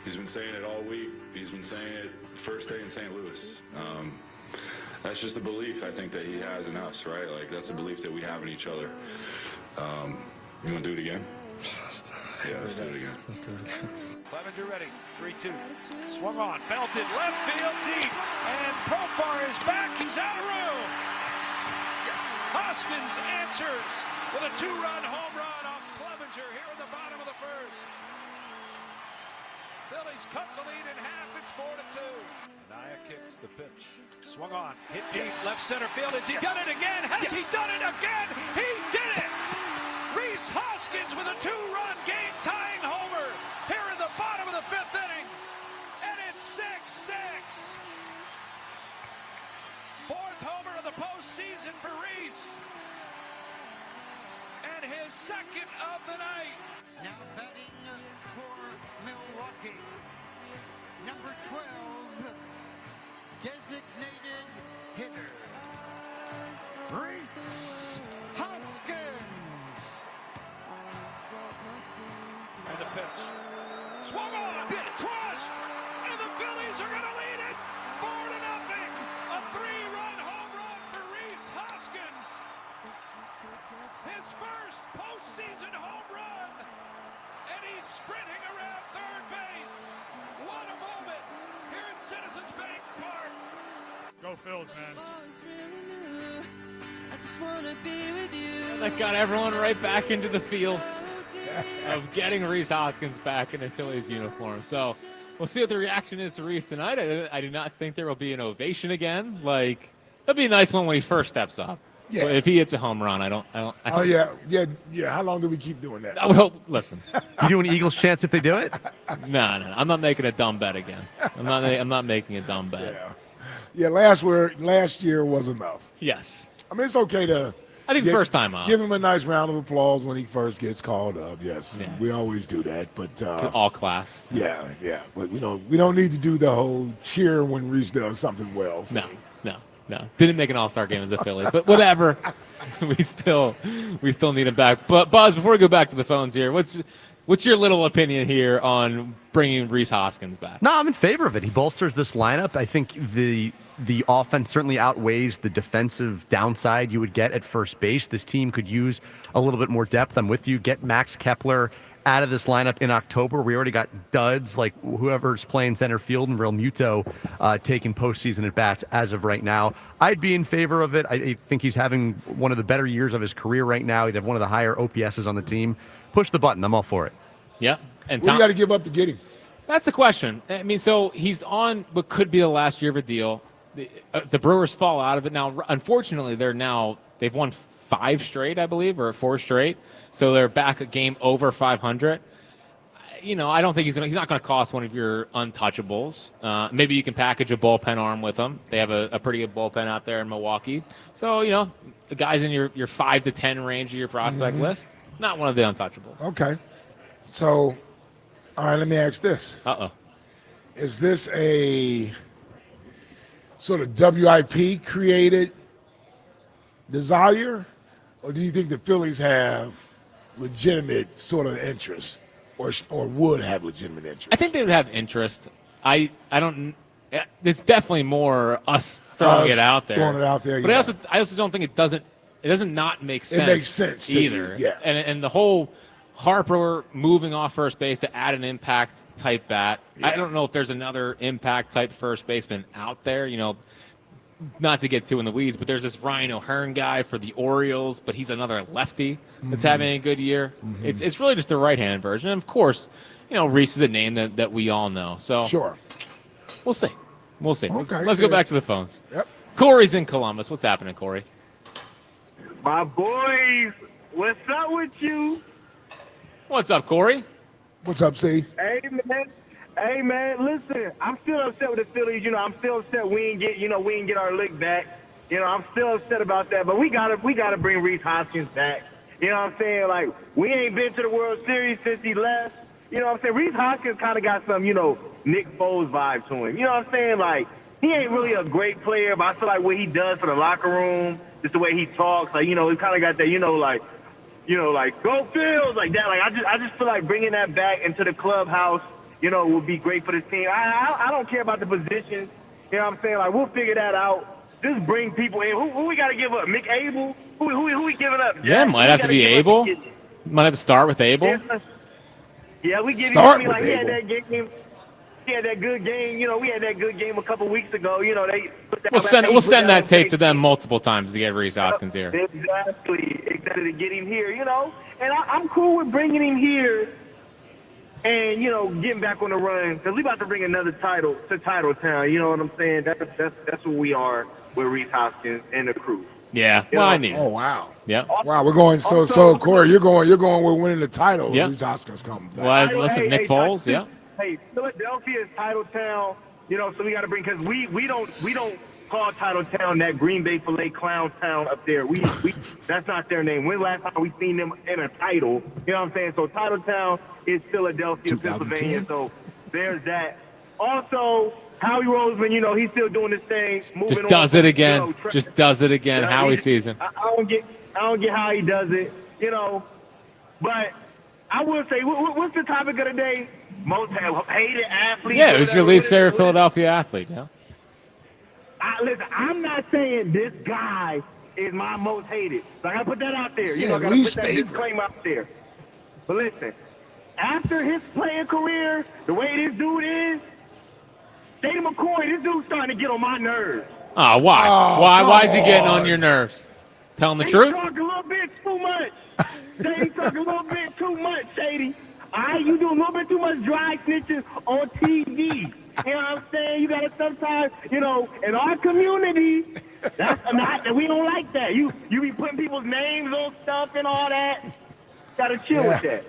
He's been saying it all week. He's been saying it first day in St. Louis. That's just a belief I think that he has in us, right? Like that's a belief that we have in each other. You want to do it again? Yeah, let's do it again. Let's do it again. Clevenger ready. 3-2. Swung on. Belted. Left field deep. And Profar is back. He's out of room. Hoskins answers with a 2-run home run off Clevenger here in the bottom of the first. Phillies cut the lead in half. It's 4-2. Naya kicks the pitch. Swung on. Hit deep. Left center field. Has he done it again? Has he done it again? He did it! Rhys Hoskins with a 2-run game-tying homer here in the bottom of the 5th inning. And it's 6-6. 4th homer of the postseason for Rhys. And his 2nd of the night. Now batting for Milwaukee, number 12, designated hitter, Bryce Harper. And the pitch. Swung on, crushed, and the Phillies are going to lead it 4-0. A 3-run home run for Rhys Hoskins. His first postseason home run, and he's sprinting around third base. What a moment here at Citizens Bank Park. Go Phils, man. I just wanna be with you. That got everyone right back into the feels of getting Rhys Hoskins back in a Phillies uniform. So we'll see what the reaction is to Rhys tonight. I do not think there will be an ovation again. Like, that'd be a nice one when he first steps up. Yeah. So if he hits a home run, I don't. Yeah. How long do we keep doing that? I would hope. Listen, you doing Eagles chance if they do it? No. I'm not making a dumb bet again. I'm not making a dumb bet. Yeah. Last year was enough. Yes. I mean, it's okay to I think first time up. Give him a nice round of applause when he first gets called up. Yes, we always do that. But all class. Yeah. But we don't need to do the whole cheer when Reese does something well. No. Didn't make an All-Star game as a Philly, but whatever. we still need him back. But Buzz, before we go back to the phones here, what's your little opinion here on bringing Rhys Hoskins back? No, I'm in favor of it. He bolsters this lineup. I think the offense certainly outweighs the defensive downside you would get at first base. This team could use a little bit more depth. I'm with you. Get Max Kepler out of this lineup in October. We already got duds like whoever's playing center field and Real Muto taking postseason at bats as of right now. I'd be in favor of it. I think he's having one of the better years of his career right now. He'd have one of the higher OPSs on the team. Push the button. I'm all for it. Yeah. And what do you got to give up to get him? That's the question. I mean, so he's on what could be the last year of a deal. The Brewers fall out of it now. Unfortunately, they've won 5 straight, I believe, or 4 straight. So they're back a game over 500. I don't think he's not going to cost one of your untouchables. Maybe you can package a bullpen arm with him. They have a pretty good bullpen out there in Milwaukee. So, the guys in your 5 to 10 range of your prospect list, not one of the untouchables. Okay. So, all right, let me ask this. Uh-oh. Is this a sort of WIP created desire, or do you think the Phillies have legitimate sort of interest, or would have legitimate interest? I think they would have interest. I don't. It's definitely more us throwing it out there. Throwing it out there. But I also don't think it doesn't not make sense. It makes sense either. Yeah. And the whole Harper moving off first base to add an impact type bat. Yeah. I don't know if there's another impact type first baseman out there. Not to get too in the weeds, but there's this Ryan O'Hearn guy for the Orioles, but he's another lefty that's having a good year. It's really just the right-handed version. And of course, Reese is a name that we all know. So sure, we'll see. Okay, Let's go back to the phones. Yep. Corey's in Columbus. What's happening, Corey? My boys, what's up with you? What's up, Corey? What's up, C? Hey man, listen, I'm still upset with the Phillies. I'm still upset we didn't get our lick back. I'm still upset about that. But we gotta bring Rhys Hoskins back. You know what I'm saying? Like, we ain't been to the World Series since he left. You know what I'm saying? Rhys Hoskins kind of got some, Nick Foles vibe to him. You know what I'm saying? Like, he ain't really a great player, but I feel like what he does for the locker room, just the way he talks, like, he kind of got that, like go Phils, like that. Like, I just feel like bringing that back into the clubhouse, would be great for the team. I don't care about the positions. You know what I'm saying? Like, we'll figure that out. Just bring people in. Who we got to give up? Mick Abel? Who we giving up? Yeah, might have to be Abel. Might have to start with Abel. Yeah, we give Start him. with He Abel. had that game. He had that good game. We had that good game a couple weeks ago. They put that We'll send that tape to them multiple times to get Rhys Hoskins here. Exactly to get him here. And I'm cool with bringing him here. And, getting back on the run, because we about to bring another title to Title Town. You know what I'm saying? That's what we are with Rhys Hoskins and the crew. Yeah, I need. Oh wow. Yeah. Wow, we're going. So Corey, you're going with winning the title. Yeah. Rhys Hoskins coming back. Well, listen, Nick Foles. Yeah. Hey, Philadelphia is Title Town. So we got to bring, because we don't call Title Town that Green Bay Filet Clown Town up there. We that's not their name. When's the last time we seen them in a title? You know what I'm saying? So Title Town is Philadelphia, Pennsylvania. So there's that. Also, Howie Roseman, he's still doing this thing. Just does it again. Just does it again. Howie season. I don't get how he does it. But I will say, what's the topic of the day? Most hated athlete. Yeah, who's your least favorite Philadelphia athlete? Yeah. Listen, I'm not saying this guy is my most hated. So I gotta put that out there. Yeah, I gotta least put that favorite. disclaimer out there. But listen, after his playing career, the way this dude is, Shady McCoy, this dude's starting to get on my nerves. Oh, why? Why is he getting on your nerves? Telling the truth? He's talking a little bit too much. Shady talking a little bit too much, Shady. All right, you do a little bit too much dry snitching on TV. You know what I'm saying? You gotta sometimes, in our community, we don't like that. You be putting people's names on stuff and all that. Gotta chill with that.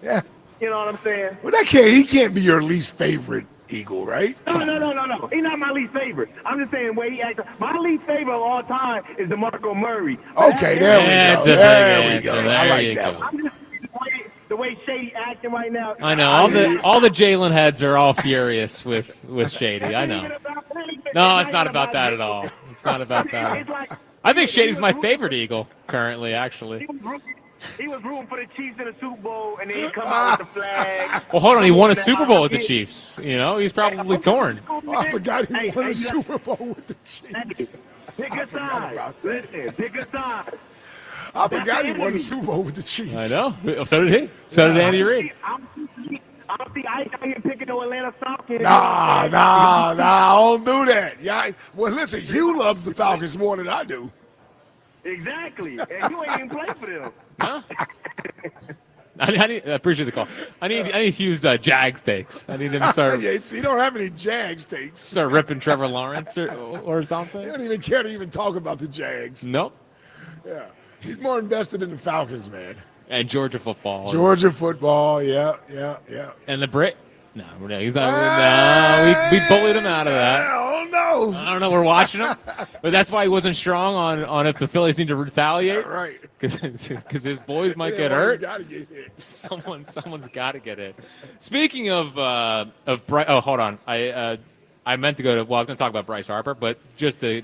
Yeah. You know what I'm saying? Well, he can't be your least favorite Eagle, right? No. He's not my least favorite. I'm just saying the way he acts. My least favorite of all time is DeMarco Murray. Okay, there we go. There we go. There I like you that go. one. I'm just the way Shady acting right now. I know all the Jalen heads are all furious with Shady. I know. No, it's not about that at all. It's not about that. I think Shady's my favorite Eagle currently, actually. He was rooting for the Chiefs in the Super Bowl, and then he come out with the flag. Well, hold on. He won a Super Bowl with the Chiefs. You know, he's probably torn. Oh, I forgot he won a Super Bowl with the Chiefs. Pick a side. Listen, pick a side. I forgot he won a Super Bowl with the Chiefs. I know. So did he. So did Andy Reid. I don't see Ike out here picking no Atlanta Falcons. Nah, I don't do that. Yeah, well, listen, Hugh loves the Falcons more than I do. Exactly, and you ain't even play for them. Huh? I appreciate the call. I need Hugh's Jags takes. I need him to start. Yeah, see, you don't have any Jags takes. Start ripping Trevor Lawrence or something. You don't even care to even talk about the Jags. Nope. Yeah, he's more invested in the Falcons, man. And Georgia football. Georgia football, yeah. And the Brit. No, he's not. No, we bullied him out of that. Oh no! I don't know. We're watching him, but that's why he wasn't strong on if the Phillies need to retaliate. Right. Because his boys might get hurt. Gotta get hit. Someone's got to get hit. Speaking of Bryce, hold on. I meant to go to. Well, I was going to talk about Bryce Harper, but just to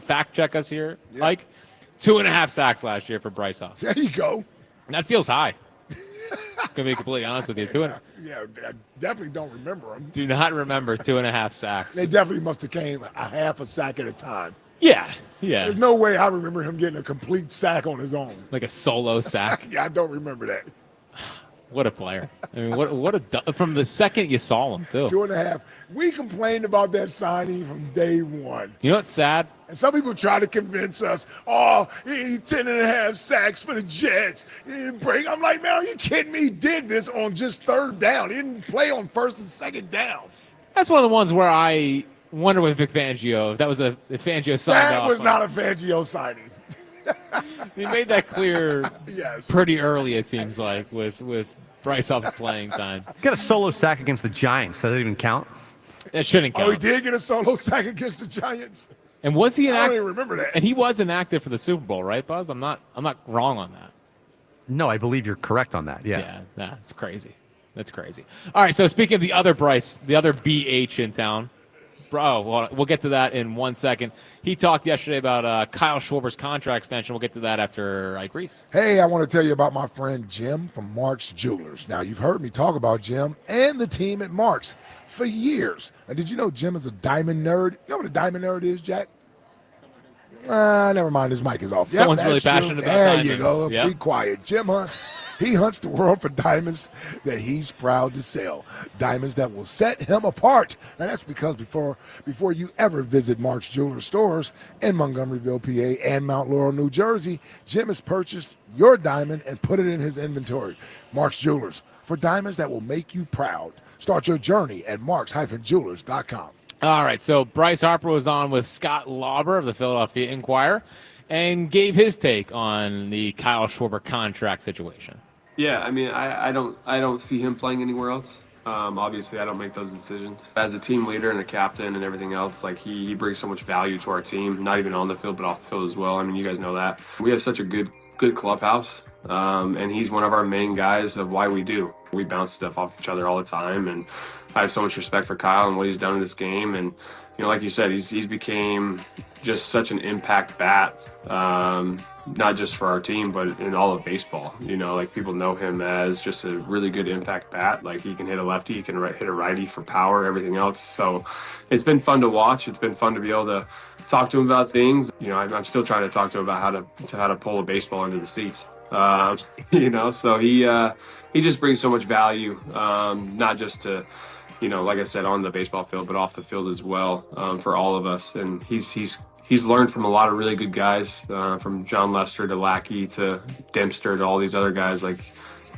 fact check us here, Mike, 2.5 sacks last year for Bryce Harper. There you go. That feels high. Gonna be completely honest with you. Yeah, I definitely don't remember them. Do not remember 2.5 sacks. They definitely must have came a half a sack at a time. Yeah. There's no way I remember him getting a complete sack on his own. Like a solo sack. Yeah, I don't remember that. What a player! I mean, what from the second you saw him too. 2.5. We complained about that signing from day one. You know what's sad? And some people try to convince us, he 10.5 sacks for the Jets. He didn't break. I'm like, man, are you kidding me? He did this on just third down. He didn't play on first and second down. That's one of the ones where I wonder with Vic Fangio, if that was if Fangio signed off. That was not a Fangio signing. He made that clear yes. pretty early, it seems like, with Bryce Harper's playing time. He got a solo sack against the Giants. That didn't even count. It shouldn't count. Oh, he did get a solo sack against the Giants? And was he I don't even remember that. And he was inactive for the Super Bowl, right, Buzz? I'm not wrong on that. No, I believe you're correct on that. Yeah. Yeah, it's crazy. That's crazy. All right, so speaking of the other Bryce, the other BH in town, well, we'll get to that in 1 second. He talked yesterday about Kyle Schwarber's contract extension. We'll get to that after Ike Reese. Hey, I want to tell you about my friend Jim from Mark's Jewelers. Now, you've heard me talk about Jim and the team at Mark's for years. Now, did you know Jim is a diamond nerd? You know what a diamond nerd is, Jack? Never mind. His mic is off. Someone's really passionate about diamonds. diamonds. There you go. Yep. Be quiet. Jim hunts. He hunts the world for diamonds that he's proud to sell. Diamonds that will set him apart. Now, that's because before you ever visit Mark's Jewelers stores in Montgomeryville, PA, and Mount Laurel, New Jersey, Jim has purchased your diamond and put it in his inventory. Mark's Jewelers, for diamonds that will make you proud. Start your journey at marks-jewelers.com. All right, so Bryce Harper was on with Scott Lauber of the Philadelphia Inquirer and gave his take on the Kyle Schwarber contract situation. Yeah, I mean, I don't see him playing anywhere else. Obviously, I don't make those decisions. As a team leader and a captain and everything else, like he brings so much value to our team, not even on the field, but off the field as well. I mean, you guys know that. We have such a good clubhouse, and he's one of our main guys of why we do. We bounce stuff off each other all the time, and I have so much respect for Kyle and what he's done in this game. And, you know, like you said, he's became just such an impact bat, not just for our team, but in all of baseball. You know, like people know him as just a really good impact bat. Like he can hit a lefty, he can hit a righty for power, everything else. So it's been fun to watch. It's been fun to be able to talk to him about things. You know, I'm still trying to talk to him about how to pull a baseball into the seats. You know, so he just brings so much value, not just to, you know, like I said, on the baseball field, but off the field as well, for all of us. And he's learned from a lot of really good guys, from John Lester to Lackey to Dempster to all these other guys like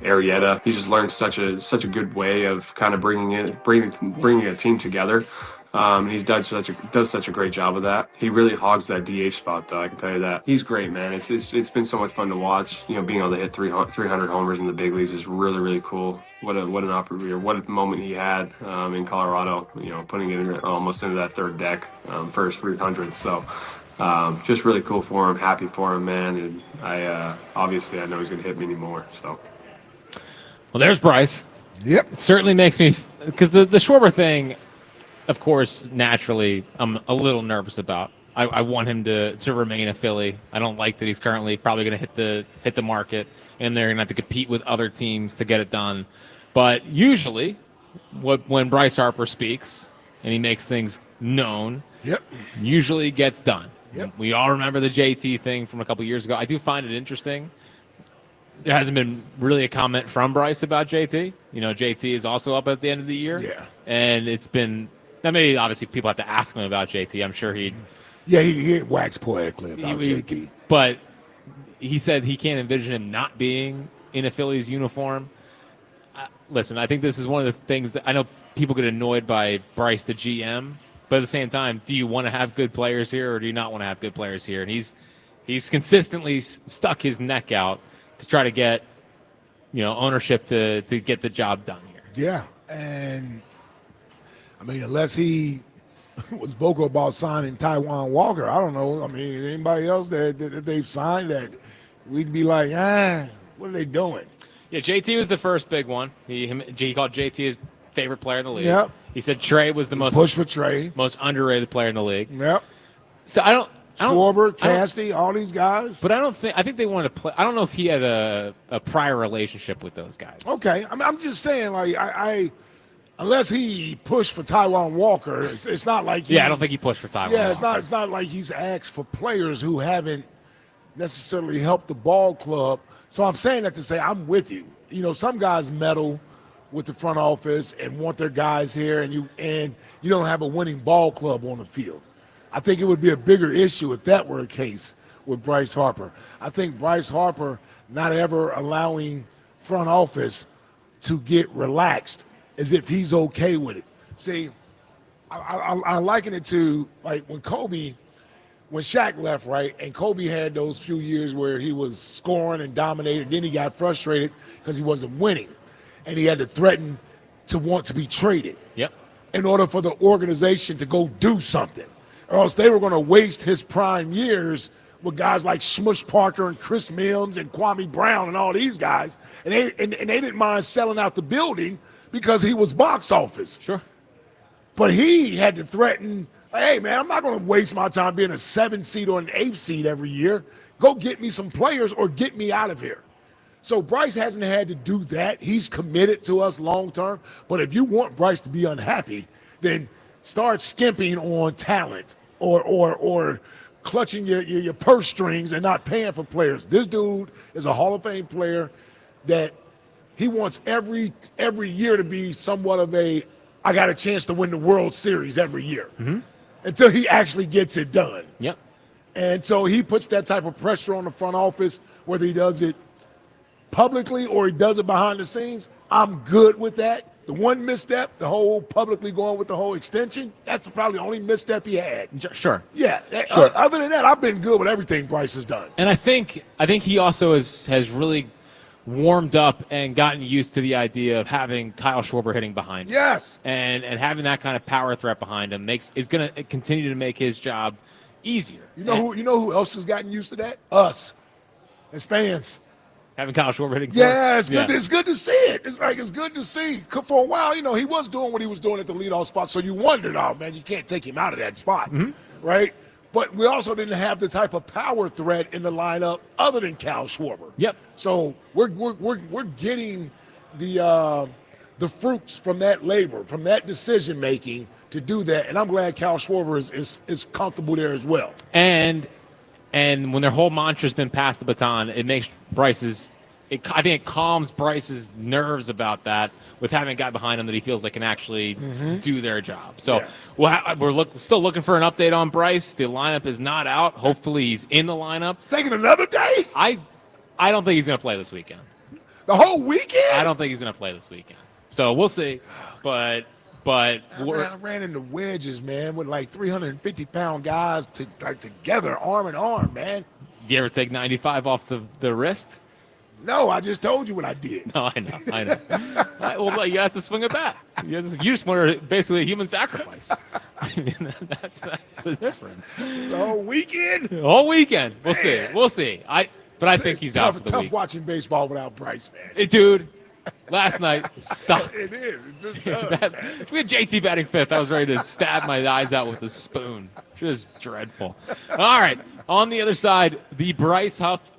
Arrieta. He just learned such a good way of kind of bringing a team together. He's does such a great job of that. He really hogs that DH spot, though. I can tell you that. He's great, man. It's been so much fun to watch. You know, being able to hit 300 homers in the big leagues is really, really cool. What an opportunity, what a moment he had in Colorado. You know, putting it almost into that third deck for his 300. So just really cool for him. Happy for him, man. And I obviously I know he's going to hit many more. So. Well, there's Bryce. Yep. It certainly makes me, because the Schwarber thing, of course, naturally, I'm a little nervous about. I want him to remain a Philly. I don't like that he's currently probably going to hit the market, and they're going to have to compete with other teams to get it done. But usually, when Bryce Harper speaks and he makes things known, usually gets done. Yep. We all remember the JT thing from a couple years ago. I do find it interesting. There hasn't been really a comment from Bryce about JT. You know, JT is also up at the end of the year. Yeah. And it's been, now maybe obviously people have to ask him about JT. I'm sure he'd. Yeah, he waxed poetically about JT. But he said he can't envision him not being in a Phillies uniform. Listen, I think this is one of the things that I know people get annoyed by Bryce, the GM. But at the same time, do you want to have good players here or do you not want to have good players here? And he's consistently stuck his neck out to try to get, ownership to get the job done here. Yeah, and I mean, unless he was vocal about signing Taijuan Walker, I don't know. I mean, anybody else that they've signed that we'd be like, what are they doing? Yeah, JT was the first big one. He called JT his favorite player in the league. Yep. He said Trey was the most underrated player in the league. Yep. So I don't. Schwarber, Casty, all these guys. But I think they wanted to play. I don't know if he had a prior relationship with those guys. Okay. I mean, I'm just saying, like, I unless he pushed for Taijuan Walker, it's not like I don't think he pushed for Taijuan Walker. It's not like he's asked for players who haven't necessarily helped the ball club. So I'm saying that to say I'm with you. You know, some guys meddle with the front office and want their guys here, and you don't have a winning ball club on the field. I think it would be a bigger issue if that were the case with Bryce Harper. I think Bryce Harper not ever allowing front office to get relaxed as if he's okay with it. See, I liken it to like when Shaq left, right, and Kobe had those few years where he was scoring and dominated. Then he got frustrated because he wasn't winning, and he had to threaten to want to be traded. Yep. In order for the organization to go do something. Or else they were going to waste his prime years with guys like Smush Parker and Chris Mims and Kwame Brown and all these guys. And they didn't mind selling out the building because he was box office. Sure. But he had to threaten, hey, man, I'm not going to waste my time being a 7th seed or an 8th seed every year. Go get me some players or get me out of here. So Bryce hasn't had to do that. He's committed to us long term. But if you want Bryce to be unhappy, then start skimping on talent or clutching your purse strings and not paying for players. This dude is a Hall of Fame player that he wants every year to be somewhat of I got a chance to win the World Series every year until he actually gets it done. Yep. And so he puts that type of pressure on the front office, whether he does it publicly or he does it behind the scenes. I'm good with that. The one misstep, the whole publicly going with the whole extension, that's probably the only misstep he had. Sure. Yeah. Sure. Other than that, I've been good with everything Bryce has done. And I think he also has really warmed up and gotten used to the idea of having Kyle Schwarber hitting behind him. Yes. And having that kind of power threat behind him is going to continue to make his job easier. You know who else has gotten used to that? Us, as fans. Having Kyle Schwarber hitting. Yeah, it's good. It's good to see it. It's good to see. For a while, he was doing what he was doing at the leadoff spot, so you wondered, oh man, you can't take him out of that spot, right? But we also didn't have the type of power threat in the lineup other than Kyle Schwarber. Yep. So we're getting the fruits from that labor, from that decision making to do that, and I'm glad Kyle Schwarber is comfortable there as well. And when their whole mantra's been pass the baton, it makes I think it calms Bryce's nerves about that with having a guy behind him that he feels like can actually do their job. So we're still looking for an update on Bryce. The lineup is not out. Hopefully he's in the lineup. It's taking another day? I don't think he's going to play this weekend. The whole weekend? I don't think he's going to play this weekend. So we'll see. But But I ran into wedges, man, with like 350-pound guys together, arm in arm, man. you ever take 95 off the wrist? No, I just told you what I did. No, I know. Well, you have to swing it back. You just want basically a human sacrifice. I mean, that's the difference. All weekend. We'll see. But I think he's out for the tough week. watching baseball without Bryce, man. Dude, last night sucked. It is. It just does, man. We had JT batting fifth. I was ready to stab my eyes out with a spoon. Just dreadful. All right. On the other side, the Bryce Huff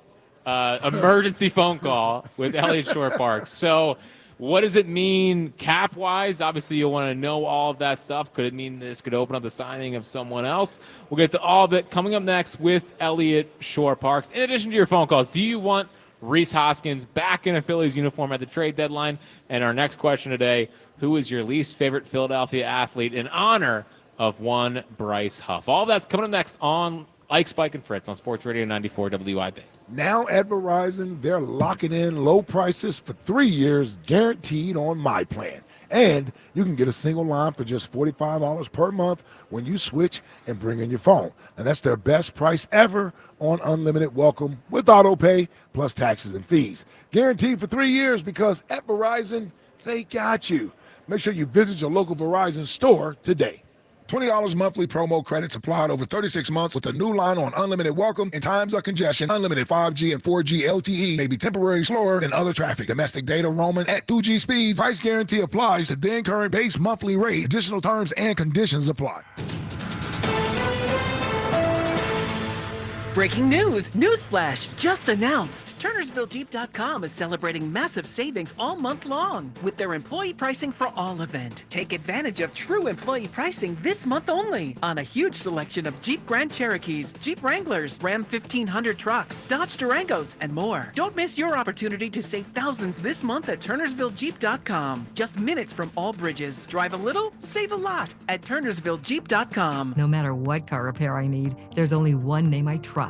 emergency phone call with Elliott Shore Park. So what does it mean cap-wise? Obviously, you'll want to know all of that stuff. Could it mean this could open up the signing of someone else? We'll get to all of it coming up next with Elliott Shore Parks. In addition to your phone calls, do you want Rhys Hoskins back in a Phillies uniform at the trade deadline? And our next question today, who is your least favorite Philadelphia athlete in honor of one Bryce Huff? All of that's coming up next on Ike, Spike, and Fritz on Sports Radio 94 WIP. Now at Verizon, they're locking in low prices for 3 years, guaranteed on my plan. And you can get a single line for just $45 per month when you switch and bring in your phone. And that's their best price ever on unlimited welcome with auto pay plus taxes and fees. Guaranteed for 3 years because at Verizon, they got you. Make sure you visit your local Verizon store today. $20 monthly promo credits applied over 36 months with a new line on unlimited welcome in times of congestion. Unlimited 5G and 4G LTE may be temporarily slower than other traffic. Domestic data roaming at 2G speeds. Price guarantee applies to then current base monthly rate. Additional terms and conditions apply. Breaking news! Newsflash! Just announced! TurnersvilleJeep.com is celebrating massive savings all month long with their Employee Pricing for All event. Take advantage of true employee pricing this month only on a huge selection of Jeep Grand Cherokees, Jeep Wranglers, Ram 1500 trucks, Dodge Durangos, and more. Don't miss your opportunity to save thousands this month at TurnersvilleJeep.com. Just minutes from all bridges. Drive a little, save a lot at TurnersvilleJeep.com. No matter what car repair I need, there's only one name I trust.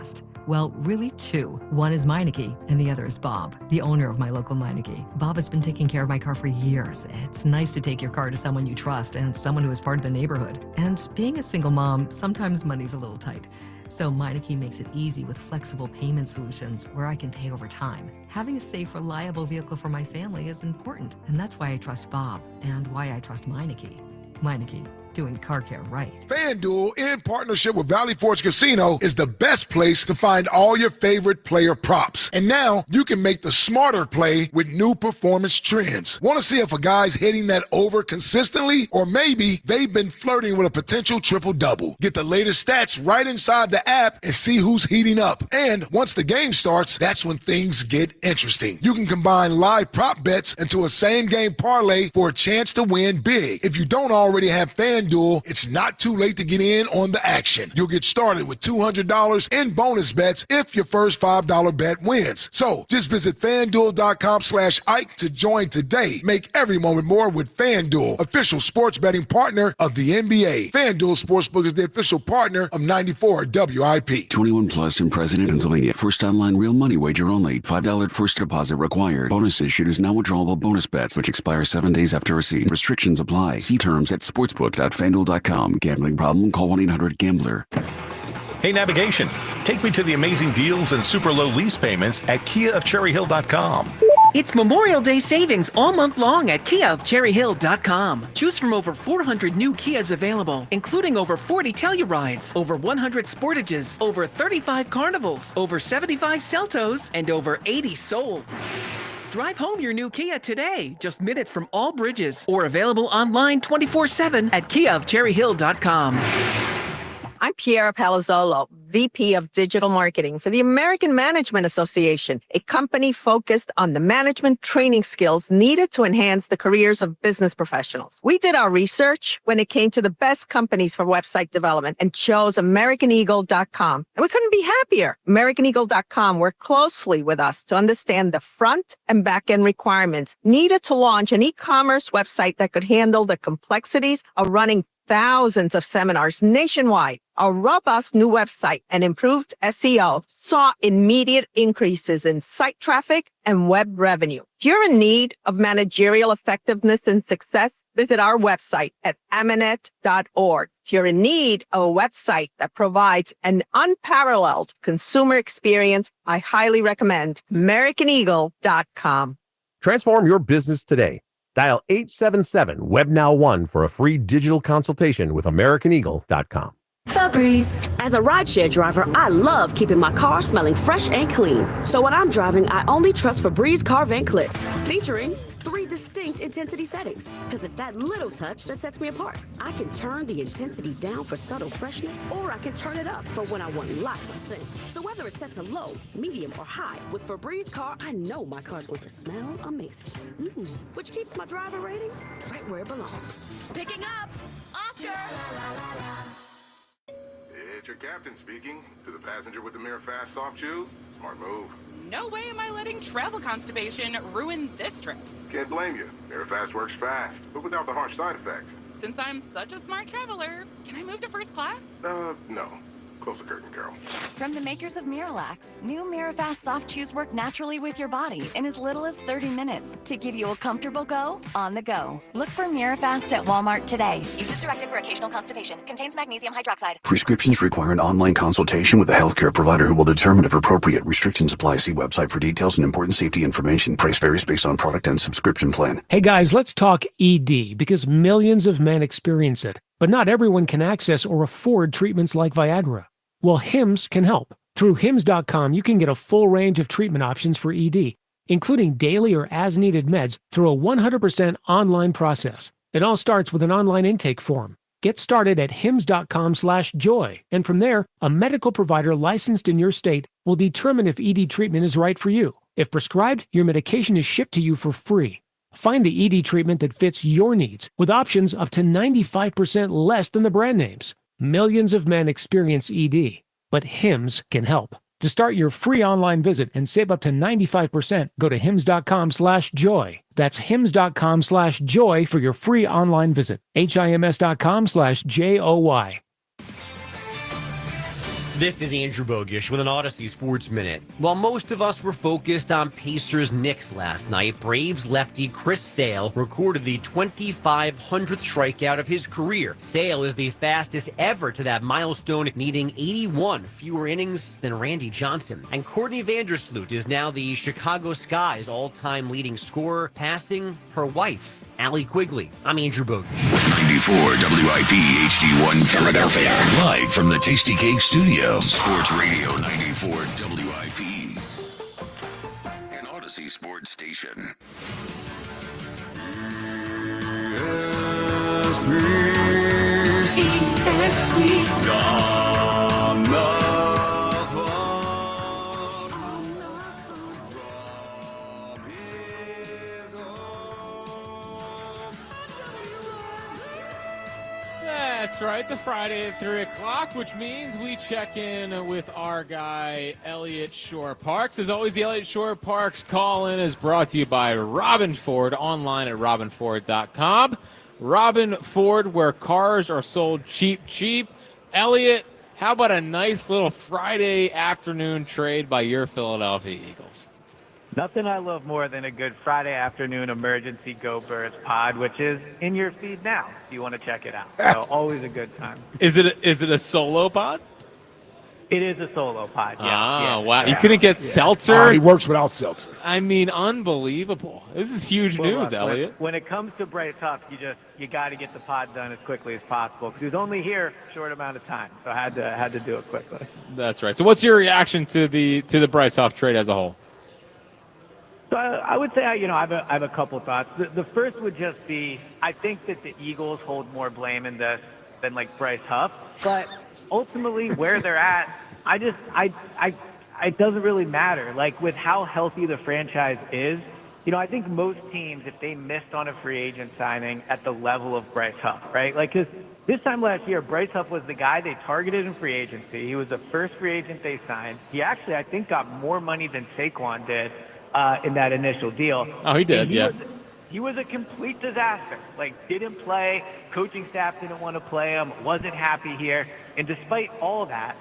Well, really two. One is Meineke, and the other is Bob, the owner of my local Meineke. Bob has been taking care of my car for years. It's nice to take your car to someone you trust and someone who is part of the neighborhood. And being a single mom, sometimes money's a little tight. So Meineke makes it easy with flexible payment solutions where I can pay over time. Having a safe, reliable vehicle for my family is important, and that's why I trust Bob and why I trust Meineke. Meineke, doing car care right. FanDuel, in partnership with Valley Forge Casino, is the best place to find all your favorite player props. And now you can make the smarter play with new performance trends. Want to see if a guy's hitting that over consistently? Or maybe they've been flirting with a potential triple-double. Get the latest stats right inside the app and see who's heating up. And once the game starts, that's when things get interesting. You can combine live prop bets into a same-game parlay for a chance to win big. If you don't already have FanDuel, it's not too late to get in on the action. You'll get started with $200 in bonus bets if your first $5 bet wins. So just visit FanDuel.com/Ike to join today. Make every moment more with FanDuel, official sports betting partner of the NBA. FanDuel Sportsbook is the official partner of 94 WIP. 21 plus in President, Pennsylvania. First online real money wager only. $5 first deposit required. Bonus issued is now withdrawable bonus bets, which expire 7 days after receipt. Restrictions apply. See terms at sportsbook.fanduel.com. Gambling problem? Call 1-800-GAMBLER. Hey, Navigation, take me to the amazing deals and super low lease payments at KiaofCherryHill.com. It's Memorial Day savings all month long at KiaofCherryHill.com. Choose from over 400 new Kias available, including over 40 Tellurides, over 100 Sportages, over 35 Carnivals, over 75 Celtos, and over 80 Souls. Drive home your new Kia today, just minutes from all bridges, or available online 24/7 at KiaofCherryHill.com. I'm Piera Palazzolo, VP of Digital Marketing for the American Management Association, a company focused on the management training skills needed to enhance the careers of business professionals. We did our research when it came to the best companies for website development and chose AmericanEagle.com. And we couldn't be happier. AmericanEagle.com worked closely with us to understand the front and back end requirements needed to launch an e-commerce website that could handle the complexities of running thousands of seminars nationwide. Our robust new website and improved SEO saw immediate increases in site traffic and web revenue. If you're in need of managerial effectiveness and success, visit our website at amanet.org. If you're in need of a website that provides an unparalleled consumer experience, I highly recommend AmericanEagle.com. Transform your business today. Dial 877-WebNow1 for a free digital consultation with AmericanEagle.com. Febreze. As a rideshare driver, I love keeping my car smelling fresh and clean. So when I'm driving, I only trust Febreze car vent clips, featuring 3 distinct intensity settings, because it's that little touch that sets me apart. I can turn the intensity down for subtle freshness, or I can turn it up for when I want lots of scent. So whether it's set to low, medium, or high, with Febreze car, I know my car's going to smell amazing. Which keeps my driver rating right where it belongs. Picking up, Oscar! It's your captain speaking. To the passenger with the Mirror Fast soft shoes, smart move. No way am I letting travel constipation ruin this trip. Can't blame you. Mirror Fast works fast, but without the harsh side effects. Since I'm such a smart traveler, can I move to first class? No. Close the curtain, Carol. From the makers of Miralax, new Mirafast soft chews work naturally with your body in as little as 30 minutes to give you a comfortable go on the go. Look for Mirafast at Walmart today. Use this directed for occasional constipation. Contains magnesium hydroxide. Prescriptions require an online consultation with a healthcare provider who will determine if appropriate. Restrictions apply. See website for details and important safety information. Price varies based on product and subscription plan. Hey guys, let's talk ED because millions of men experience it, but not everyone can access or afford treatments like Viagra. Well, Hims can help. Through Hims.com, you can get a full range of treatment options for ED, including daily or as-needed meds through a 100% online process. It all starts with an online intake form. Get started at hims.com/joy, and from there, a medical provider licensed in your state will determine if ED treatment is right for you. If prescribed, your medication is shipped to you for free. Find the ED treatment that fits your needs, with options up to 95% less than the brand names. Millions of men experience ED, but Hims can help. To start your free online visit and save up to 95%, go to hims.com/joy. That's hims.com/joy for your free online visit. HIMS.com/JOY. This is Andrew Bogish with an Odyssey Sports Minute. While most of us were focused on Pacers-Knicks last night, Braves lefty Chris Sale recorded the 2,500th strikeout of his career. Sale is the fastest ever to that milestone, needing 81 fewer innings than Randy Johnson. And Courtney Vandersloot is now the Chicago Sky's all-time leading scorer, passing her wife, Allie Quigley. I'm Andrew Bogish. 94 WIP HD1 Philadelphia. Live from the Tasty Cake Studio. Sports Radio 94 WIP. An Odyssey Sports Station. That's right. It's a Friday at 3 o'clock, which means we check in with our guy, Elliot Shore Parks. As always, the Elliot Shore Parks call-in is brought to you by Robin Ford, online at robinford.com. Robin Ford, where cars are sold cheap. Elliot, how about a nice little Friday afternoon trade by your Philadelphia Eagles? Nothing I love more than a good Friday afternoon emergency Go Birds pod, which is in your feed now if you want to check it out. So always a good time. Is it a solo pod? It is a solo pod, yeah. Ah, yeah. wow. You couldn't get seltzer? He works without seltzer. I mean, unbelievable. This is huge news, Elliot. When it comes to Bryce Harper, you got to get the pod done as quickly as possible because he was only here a short amount of time, so I had to do it quickly. That's right. So what's your reaction to the Bryce Harper trade as a whole? So I would say, I have a couple thoughts. The first would just be, I think that the Eagles hold more blame in this than like Bryce Huff, but ultimately where they're at, it doesn't really matter. Like with how healthy the franchise is, I think most teams, if they missed on a free agent signing at the level of Bryce Huff, right? Like, because this time last year, Bryce Huff was the guy they targeted in free agency. He was the first free agent they signed. He actually, I think, got more money than Saquon did in that initial deal. Oh, he did, yeah. he was a complete disaster. Like, didn't play, coaching staff didn't want to play him, wasn't happy here. And despite all that,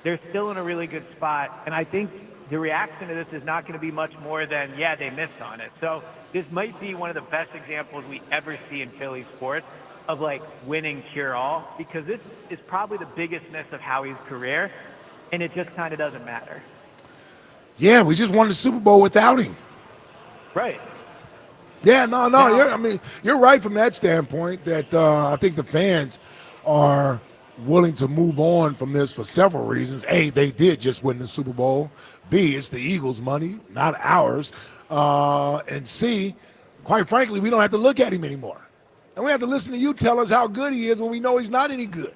they're still in a really good spot. And I think the reaction to this is not going to be much more than, yeah, they missed on it. So this might be one of the best examples we ever see in Philly sports of, like, winning cure-all, because this is probably the biggest miss of Howie's career, and it just kind of doesn't matter. Yeah, we just won the Super Bowl without him. Right. Yeah, no. You're right from that standpoint that I think the fans are willing to move on from this for several reasons. A, they did just win the Super Bowl. B, it's the Eagles' money, not ours. And C, quite frankly, we don't have to look at him anymore. And we have to listen to you tell us how good he is when we know he's not any good.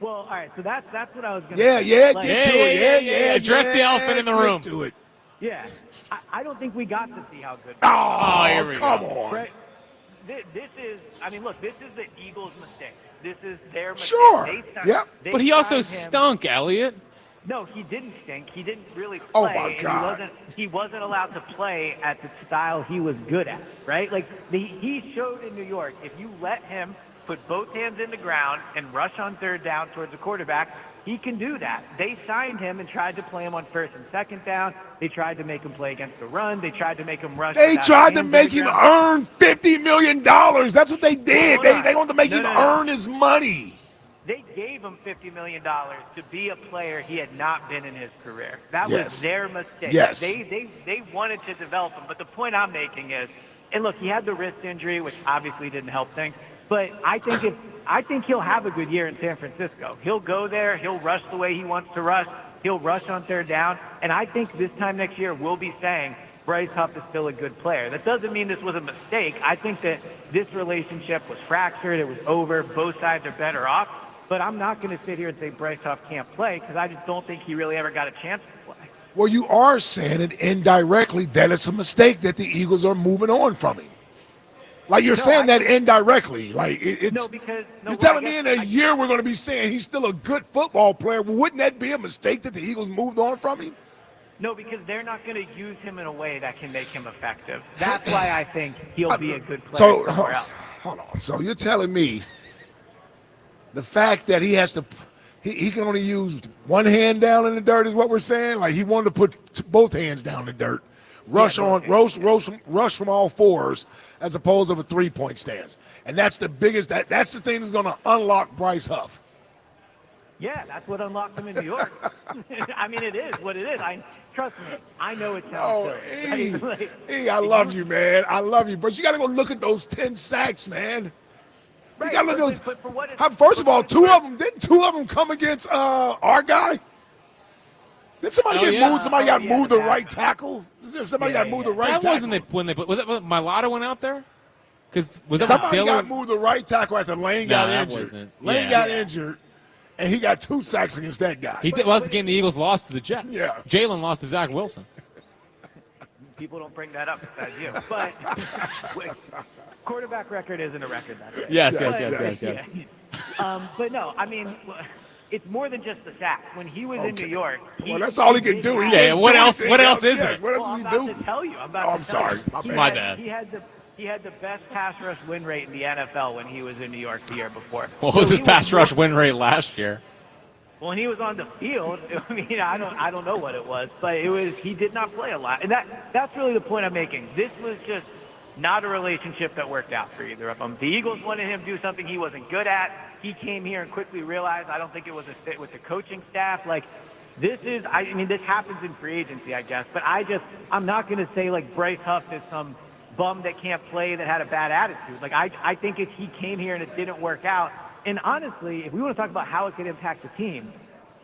Well, all right, so that's what I was going to say. Yeah. Address the elephant in the room. To it. Yeah. I don't think we got to see how good. Here we come go. on. Right? This is the Eagles' mistake. This is their mistake. Sure. Yeah. They But he also signed him. stunk, Elliot. No, he didn't stink. He didn't really play. Oh, my God. And he wasn't allowed to play at the style he was good at, right? Like, he showed in New York, if you let him put both hands in the ground and rush on third down towards the quarterback, he can do that. They signed him and tried to play him on first and second down. They tried to make him play against the run. They tried to make him rush. They without tried to hands make in the him ground. earn $50 million. That's what they did. They wanted to make him earn his money. They gave him $50 million to be a player he had not been in his career. That Yes. was their mistake. Yes. They wanted to develop him. But the point I'm making is, and look, he had the wrist injury, which obviously didn't help things. But I think he'll have a good year in San Francisco. He'll go there. He'll rush the way he wants to rush. He'll rush on third down. And I think this time next year we'll be saying Bryce Huff is still a good player. That doesn't mean this was a mistake. I think that this relationship was fractured. It was over. Both sides are better off. But I'm not going to sit here and say Bryce Huff can't play, because I just don't think he really ever got a chance to play. Well, you are saying it indirectly that it's a mistake that the Eagles are moving on from him. Like, you're saying that indirectly. Like, it's. You're telling me in a year we're going to be saying he's still a good football player. Well, wouldn't that be a mistake that the Eagles moved on from him? No, because they're not going to use him in a way that can make him effective. That's why I think he'll be a good player somewhere else. Hold on. So you're telling me the fact that he has to, he can only use one hand down in the dirt is what we're saying? Like, he wanted to put both hands down in the dirt, rush from all fours as opposed to a three-point stance. And that's the biggest, that's the thing that's going to unlock Bryce Huff. Yeah, that's what unlocked him in New York. I mean, it is what it is. Trust me, I know it sounds silly. I love you, man. I love you. But you got to go look at those 10 sacks, man. You got to look at those. First of all, didn't two of them come against our guy? Did somebody get moved? Somebody got moved the right tackle? Somebody got moved the right tackle. That wasn't when they put. Was it when Milata went out there? Because somebody got moved the right tackle after Lane got injured. Lane got injured, and he got 2 sacks against that guy. He did. Well, that's the game the Eagles lost to the Jets. Yeah. Jalen lost to Zach Wilson. People don't bring that up besides you. But quarterback record isn't a record that day. Yes. But no, I mean, it's more than just the sack. When he was in New York, that's all he could do. What else is it? What else did he do? To tell you. I'm sorry. My bad. He had the best pass rush win rate in the NFL when he was in New York the year before. What was his pass rush win rate last year? When he was on the field, I mean, I don't know what it was, but he did not play a lot, and that's really the point I'm making. This was just not a relationship that worked out for either of them. The Eagles wanted him to do something he wasn't good at. He came here and quickly realized I don't think it was a fit with the coaching staff. Like, this happens in free agency, I guess, but I'm not going to say like Bryce Huff is some bum that can't play that had a bad attitude. Like, I think if he came here and it didn't work out. And honestly, if we want to talk about how it could impact the team,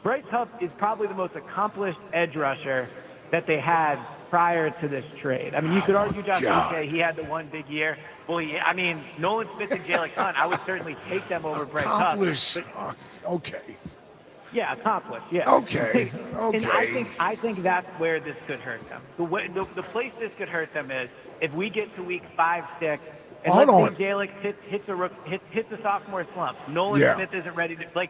Bryce Huff is probably the most accomplished edge rusher that they had prior to this trade. I mean, you could argue Josh Tocchet, he had the one big year. Well, Nolan Smith and Jalen Hunt, I would certainly take them over Bryce Huff. Okay. Yeah, accomplished. Yeah. Okay. And I think that's where this could hurt them. The place this could hurt them is if we get to week 5, 6, and let's say Jalen hits a sophomore slump. Nolan Smith isn't ready to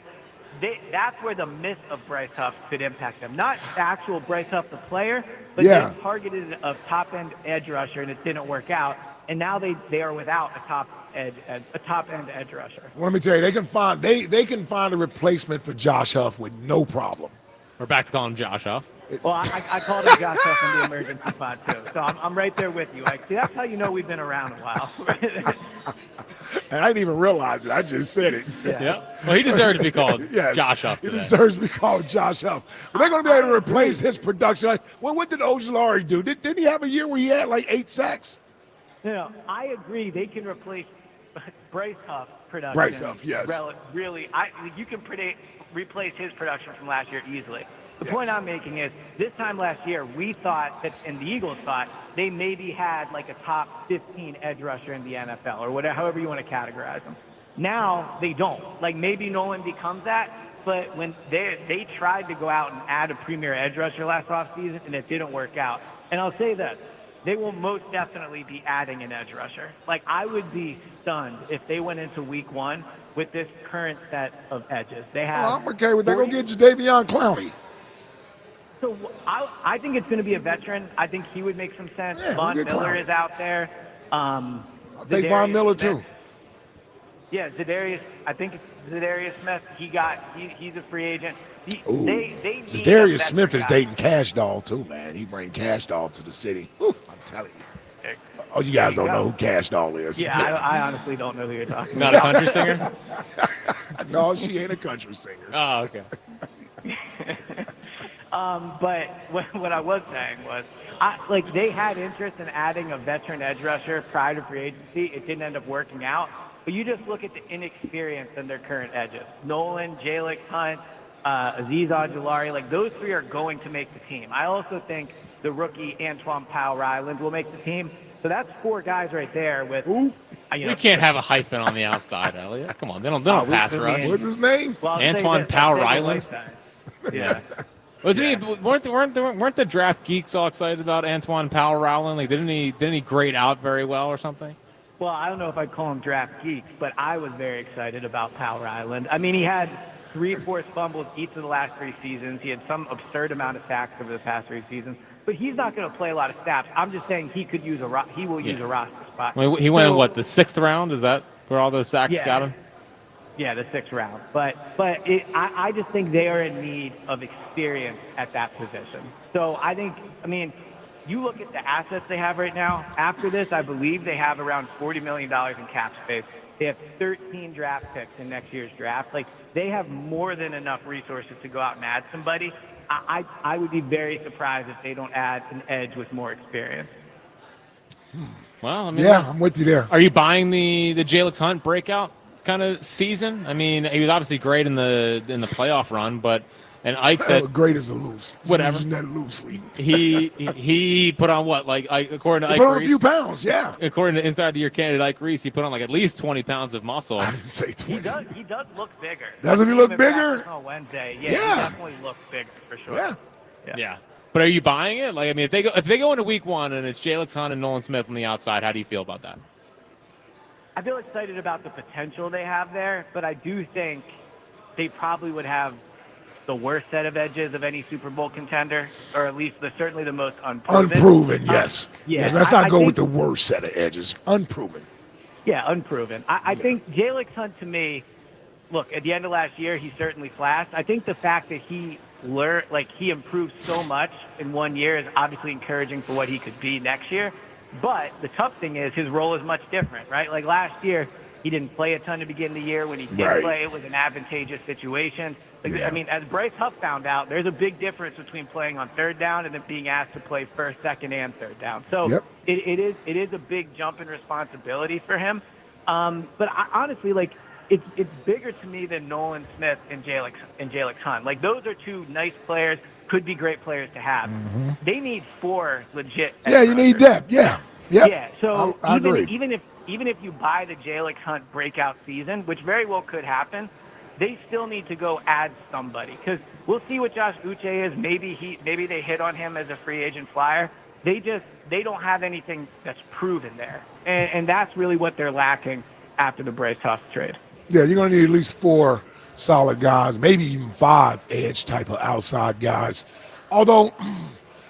that's where the miss of Bryce Huff could impact them. Not the actual Bryce Huff, the player, but they targeted a top-end edge rusher, and it didn't work out. and now they are without a top end edge rusher. Well, let me tell you, they can find a replacement for Josh Huff with no problem. We're back to calling him Josh Huff. Well, I called him Josh Huff in the emergency pod too, so I'm right there with you. Like, see, that's how you know we've been around a while. And I didn't even realize it. I just said it. Yeah. Well, he deserves to be called Yes, Josh Huff He today. deserves to be called Josh Huff. But they're going to be able to replace his production. Like, well, what did Ojulari do? Didn't he have a year where he had like 8 sacks? I agree. They can replace Bryce Huff production. Bryce Huff, yes. Really, you can replace his production from last year easily. The point I'm making is this time last year, we thought that, and the Eagles thought, they maybe had like a top 15 edge rusher in the NFL or whatever, however you want to categorize them. Now they don't. Like maybe Nolan becomes that, but when they tried to go out and add a premier edge rusher last offseason and it didn't work out. And I'll say this, they will most definitely be adding an edge rusher. Like I would be stunned if they went into week 1 with this current set of edges. They have. I'm okay with that. Go get Jadeveon Clowney. So I think it's going to be a veteran. I think he would make some sense. Yeah, Von Miller Clowney. is out there. I'll take Von Miller too. Yeah, Zadarius. I think it's Zadarius Smith. He's a free agent. Ooh. They need Zadarius a Smith is guy. dating Cash Doll too, man. He bring Cash Doll to the city. Ooh, I'm telling you. Oh, you guys don't know who Cash Doll is. Yeah, I honestly don't know who you're talking Not about. a country singer? No, she ain't a country singer. Oh, okay. But what I was saying was, they had interest in adding a veteran edge rusher prior to free agency. It didn't end up working out. But you just look at the inexperience in their current edges. Nolan, Jalix Hunt, Azeez Ojulari, like those 3 are going to make the team. I also think the rookie Antoine Powell-Ryland will make the team. So that's 4 guys right there with. We can't have a hyphen on the outside, Elliot. Come on, they don't pass rush. What's his name? Well, Antoine Powell-Ryland. Yeah. Wasn't he? Weren't the draft geeks all excited about Antoine Powell-Ryland? Like, didn't he grade out very well or something? Well, I don't know if I'd call him draft geeks, but I was very excited about Powell-Ryland. I mean, he had 3 forced fumbles each of the last 3 seasons. He had some absurd amount of sacks over the past 3 seasons. But he's not going to play a lot of snaps. I'm just saying he will use a roster spot. I mean, he went in what, the 6th round? Is that where all those sacks got him? Yeah, the 6th round. But I just think they are in need of experience at that position. So I mean, you look at the assets they have right now. After this, I believe they have around $40 million in cap space. They have 13 draft picks in next year's draft. Like, they have more than enough resources to go out and add somebody. I would be very surprised if they don't add an edge with more experience. Well, I mean, yeah, I'm with you there. Are you buying the Jalix Hunt breakout kind of season? I mean, he was obviously great in the playoff run, but and Ike said great as a loose. Whatever. Using that loosely. He put on what? Like according to He Ike put on Reese, a few pounds, yeah. According to Inside the Year candidate Ike Reese, he put on like at least 20 pounds of muscle. I didn't say 20. He does look bigger. Doesn't he look bigger? On Wednesday, yeah, Yeah. he definitely looks bigger for sure. Yeah. But are you buying it? Like, I mean, if they go into week 1 and it's Jalix Hunt and Nolan Smith on the outside, how do you feel about that? I feel excited about the potential they have there, but I do think they probably would have the worst set of edges of any Super Bowl contender, or at least certainly the most unproven. Unproven, yes. Yeah, Let's not go think, with the worst set of edges. Unproven. Yeah, unproven. I think Jalix Hunt, to me, look, at the end of last year, he certainly flashed. I think the fact that he improved so much in 1 year is obviously encouraging for what he could be next year. But the tough thing is his role is much different, right? Like last year, he didn't play a ton to begin the year. When he did play, it was an advantageous situation. I mean, as Bryce Huff found out, there's a big difference between playing on 3rd down and then being asked to play 1st, 2nd, and 3rd down. So it is a big jump in responsibility for him. But honestly, like, it's bigger to me than Nolan Smith and Jalix Hunt. Like, those are 2 nice players, could be great players to have. Mm-hmm. They need 4 legit. Yeah, you need depth. Yeah. Yep. Yeah. So I agree. even if you buy the Jalix Hunt breakout season, which very well could happen, they still need to go add somebody, because we'll see what Josh Uche is. Maybe they hit on him as a free agent flyer. They don't have anything that's proven there, and that's really what they're lacking after the Bryce Huff trade. Yeah, you're going to need at least 4 solid guys, maybe even 5 edge type of outside guys. Although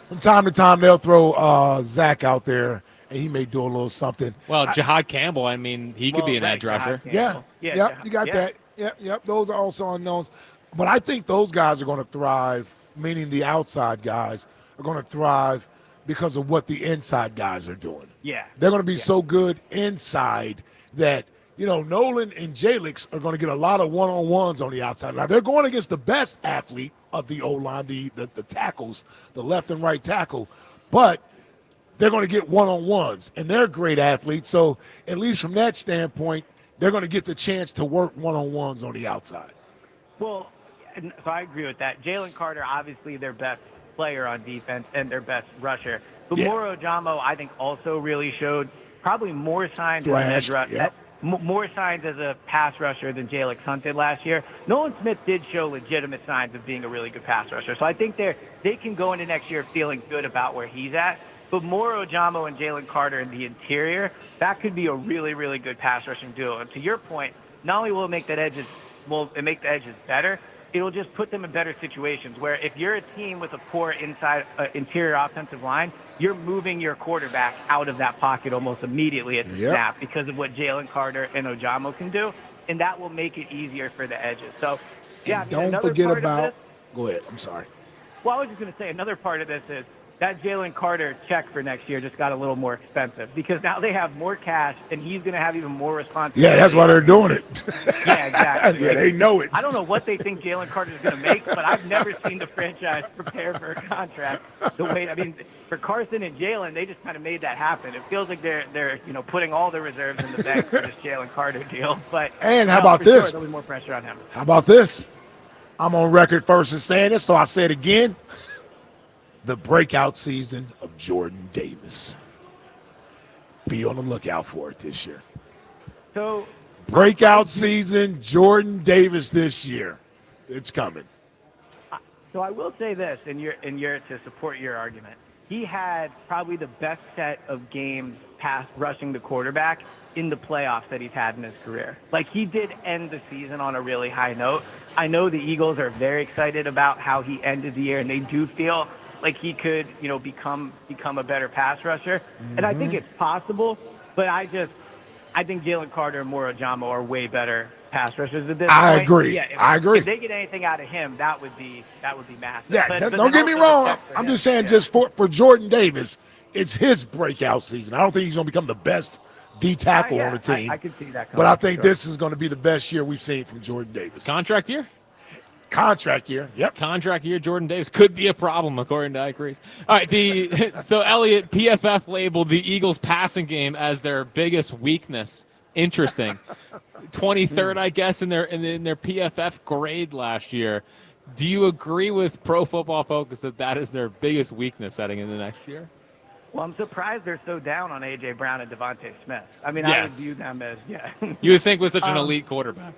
from time to time they'll throw Zach out there and he may do a little something. Well, Jahad Campbell, I mean, he could be an edge rusher. Yeah. Yep, you got that. Yep. Those are also unknowns. But I think those guys are going to thrive, meaning the outside guys are going to thrive because of what the inside guys are doing. Yeah. They're going to be so good inside that, Nolan and Jalix are going to get a lot of one-on-ones on the outside. Now, they're going against the best athlete of the O-line, the tackles, the left and right tackle, but they're going to get one-on-ones, and they're great athletes. So at least from that standpoint, they're going to get the chance to work one-on-ones on the outside. Well, so I agree with that. Jalen Carter, obviously their best player on defense and their best rusher. But Moro Jamo, I think, also really showed probably more signs as an edge rusher, more signs as a pass rusher than Jalix Hunt did last year. Nolan Smith did show legitimate signs of being a really good pass rusher. So I think they can go into next year feeling good about where he's at. But Moro Jamo and Jalen Carter in the interior, that could be a really, really good pass rushing duo. And to your point, not only will it make the edges better, it'll just put them in better situations where if you're a team with a poor interior offensive line, you're moving your quarterback out of that pocket almost immediately at the snap because of what Jalen Carter and Ojamo can do, and that will make it easier for the edges. So, yeah, don't forget about – go ahead. I'm sorry. Well, I was just going to say another part of this is that Jalen Carter check for next year just got a little more expensive because now they have more cash and he's going to have even more responsibility. Yeah, that's why they're doing it. Yeah, exactly. Yeah, they know it. I don't know what they think Jalen Carter is going to make, but I've never seen the franchise prepare for a contract the way. I mean, for Carson and Jalen, they just kind of made that happen. It feels like they're putting all their reserves in the bank for this Jalen Carter deal. But and how about this? Sure, there'll be more pressure on him. How about this? I'm on record first in saying this, so I say it again. The breakout season of Jordan Davis. Be on the lookout for it this year. So, breakout season, Jordan Davis this year. It's coming. So I will say this, to support your argument. He had probably the best set of games rushing the quarterback in the playoffs that he's had in his career. Like, he did end the season on a really high note. I know the Eagles are very excited about how he ended the year, and they do feel like he could, become a better pass rusher. And I think it's possible, but I think Jalen Carter and Moro Jamo are way better pass rushers at this point. I agree. Yeah, I agree. If they get anything out of him, that would be massive. Yeah, but don't get me wrong. I'm just saying, just for Jordan Davis, it's his breakout season. I don't think he's going to become the best D tackle on the team. I can see that. But I think this is going to be the best year we've seen from Jordan Davis. Contract year? Contract year, yep. Contract year, Jordan Davis could be a problem, according to Ike Reese. All right, so Elliot, PFF labeled the Eagles' passing game as their biggest weakness. Interesting. 23rd, I guess, in their PFF grade last year. Do you agree with Pro Football Focus that is their biggest weakness heading into next year? Well, I'm surprised they're so down on A.J. Brown and Devontae Smith. I mean, yes. I would view them as, You would think with such an elite quarterback.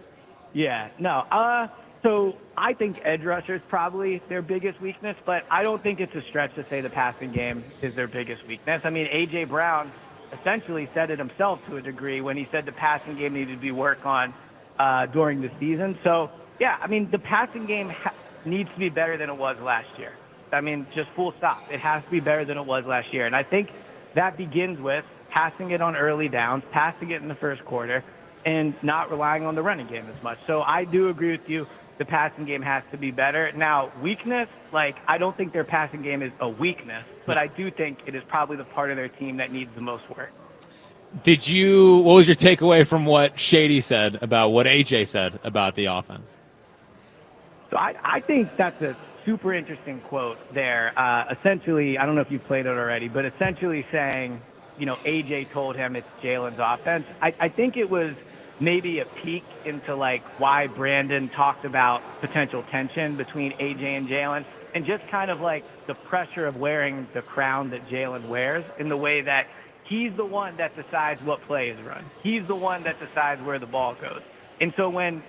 Yeah, no. So I think edge rusher is probably their biggest weakness, but I don't think it's a stretch to say the passing game is their biggest weakness. I mean, A.J. Brown essentially said it himself to a degree when he said the passing game needed to be worked on during the season. So, yeah, I mean, the passing game needs to be better than it was last year. I mean, just full stop. It has to be better than it was last year. And I think that begins with passing it on early downs, passing it in the first quarter, and not relying on the running game as much. So I do agree with you. The passing game has to be better. Now, weakness, I don't think their passing game is a weakness, but I do think it is probably the part of their team that needs the most work. What was your takeaway from what Shady said about what AJ said about the offense? So I think that's a super interesting quote there. Essentially, I don't know if you've played it already, but essentially saying, AJ told him it's Jalen's offense. I think it was maybe a peek into why Brandon talked about potential tension between AJ and Jalen, and just kind of the pressure of wearing the crown that Jalen wears, in the way that he's the one that decides what play is run. He's the one that decides where the ball goes. And so when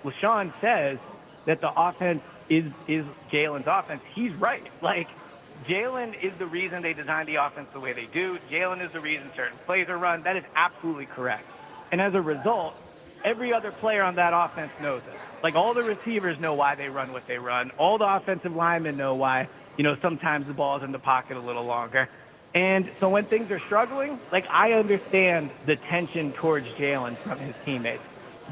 LaShawn says that the offense is Jalen's offense, he's right. Jalen is the reason they designed the offense the way they do. Jalen is the reason certain plays are run. That is absolutely correct. And as a result, every other player on that offense knows it. All the receivers know why they run what they run. All the offensive linemen know why, sometimes the ball's in the pocket a little longer. And so when things are struggling, like, I understand the tension towards Jalen from his teammates.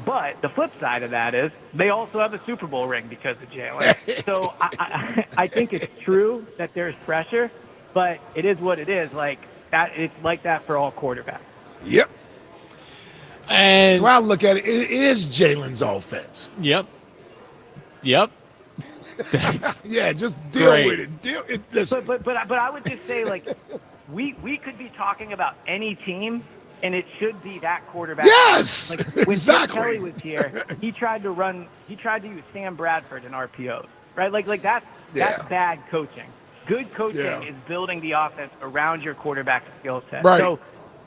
But the flip side of that is they also have a Super Bowl ring because of Jalen. So I think it's true that there's pressure, but it is what it is. Like that, it's like that for all quarterbacks. Yep. And so I look at it. It is Jalen's offense. Yep. Yeah, just deal great. with it. Deal it. Listen. But I would just say, like, we could be talking about any team, and it should be that quarterback. Yes, like, when exactly. Tim Kelly was here, he tried to use Sam Bradford in RPOs, right? Like that's bad coaching. Good coaching is building the offense around your quarterback's skill set. Right. So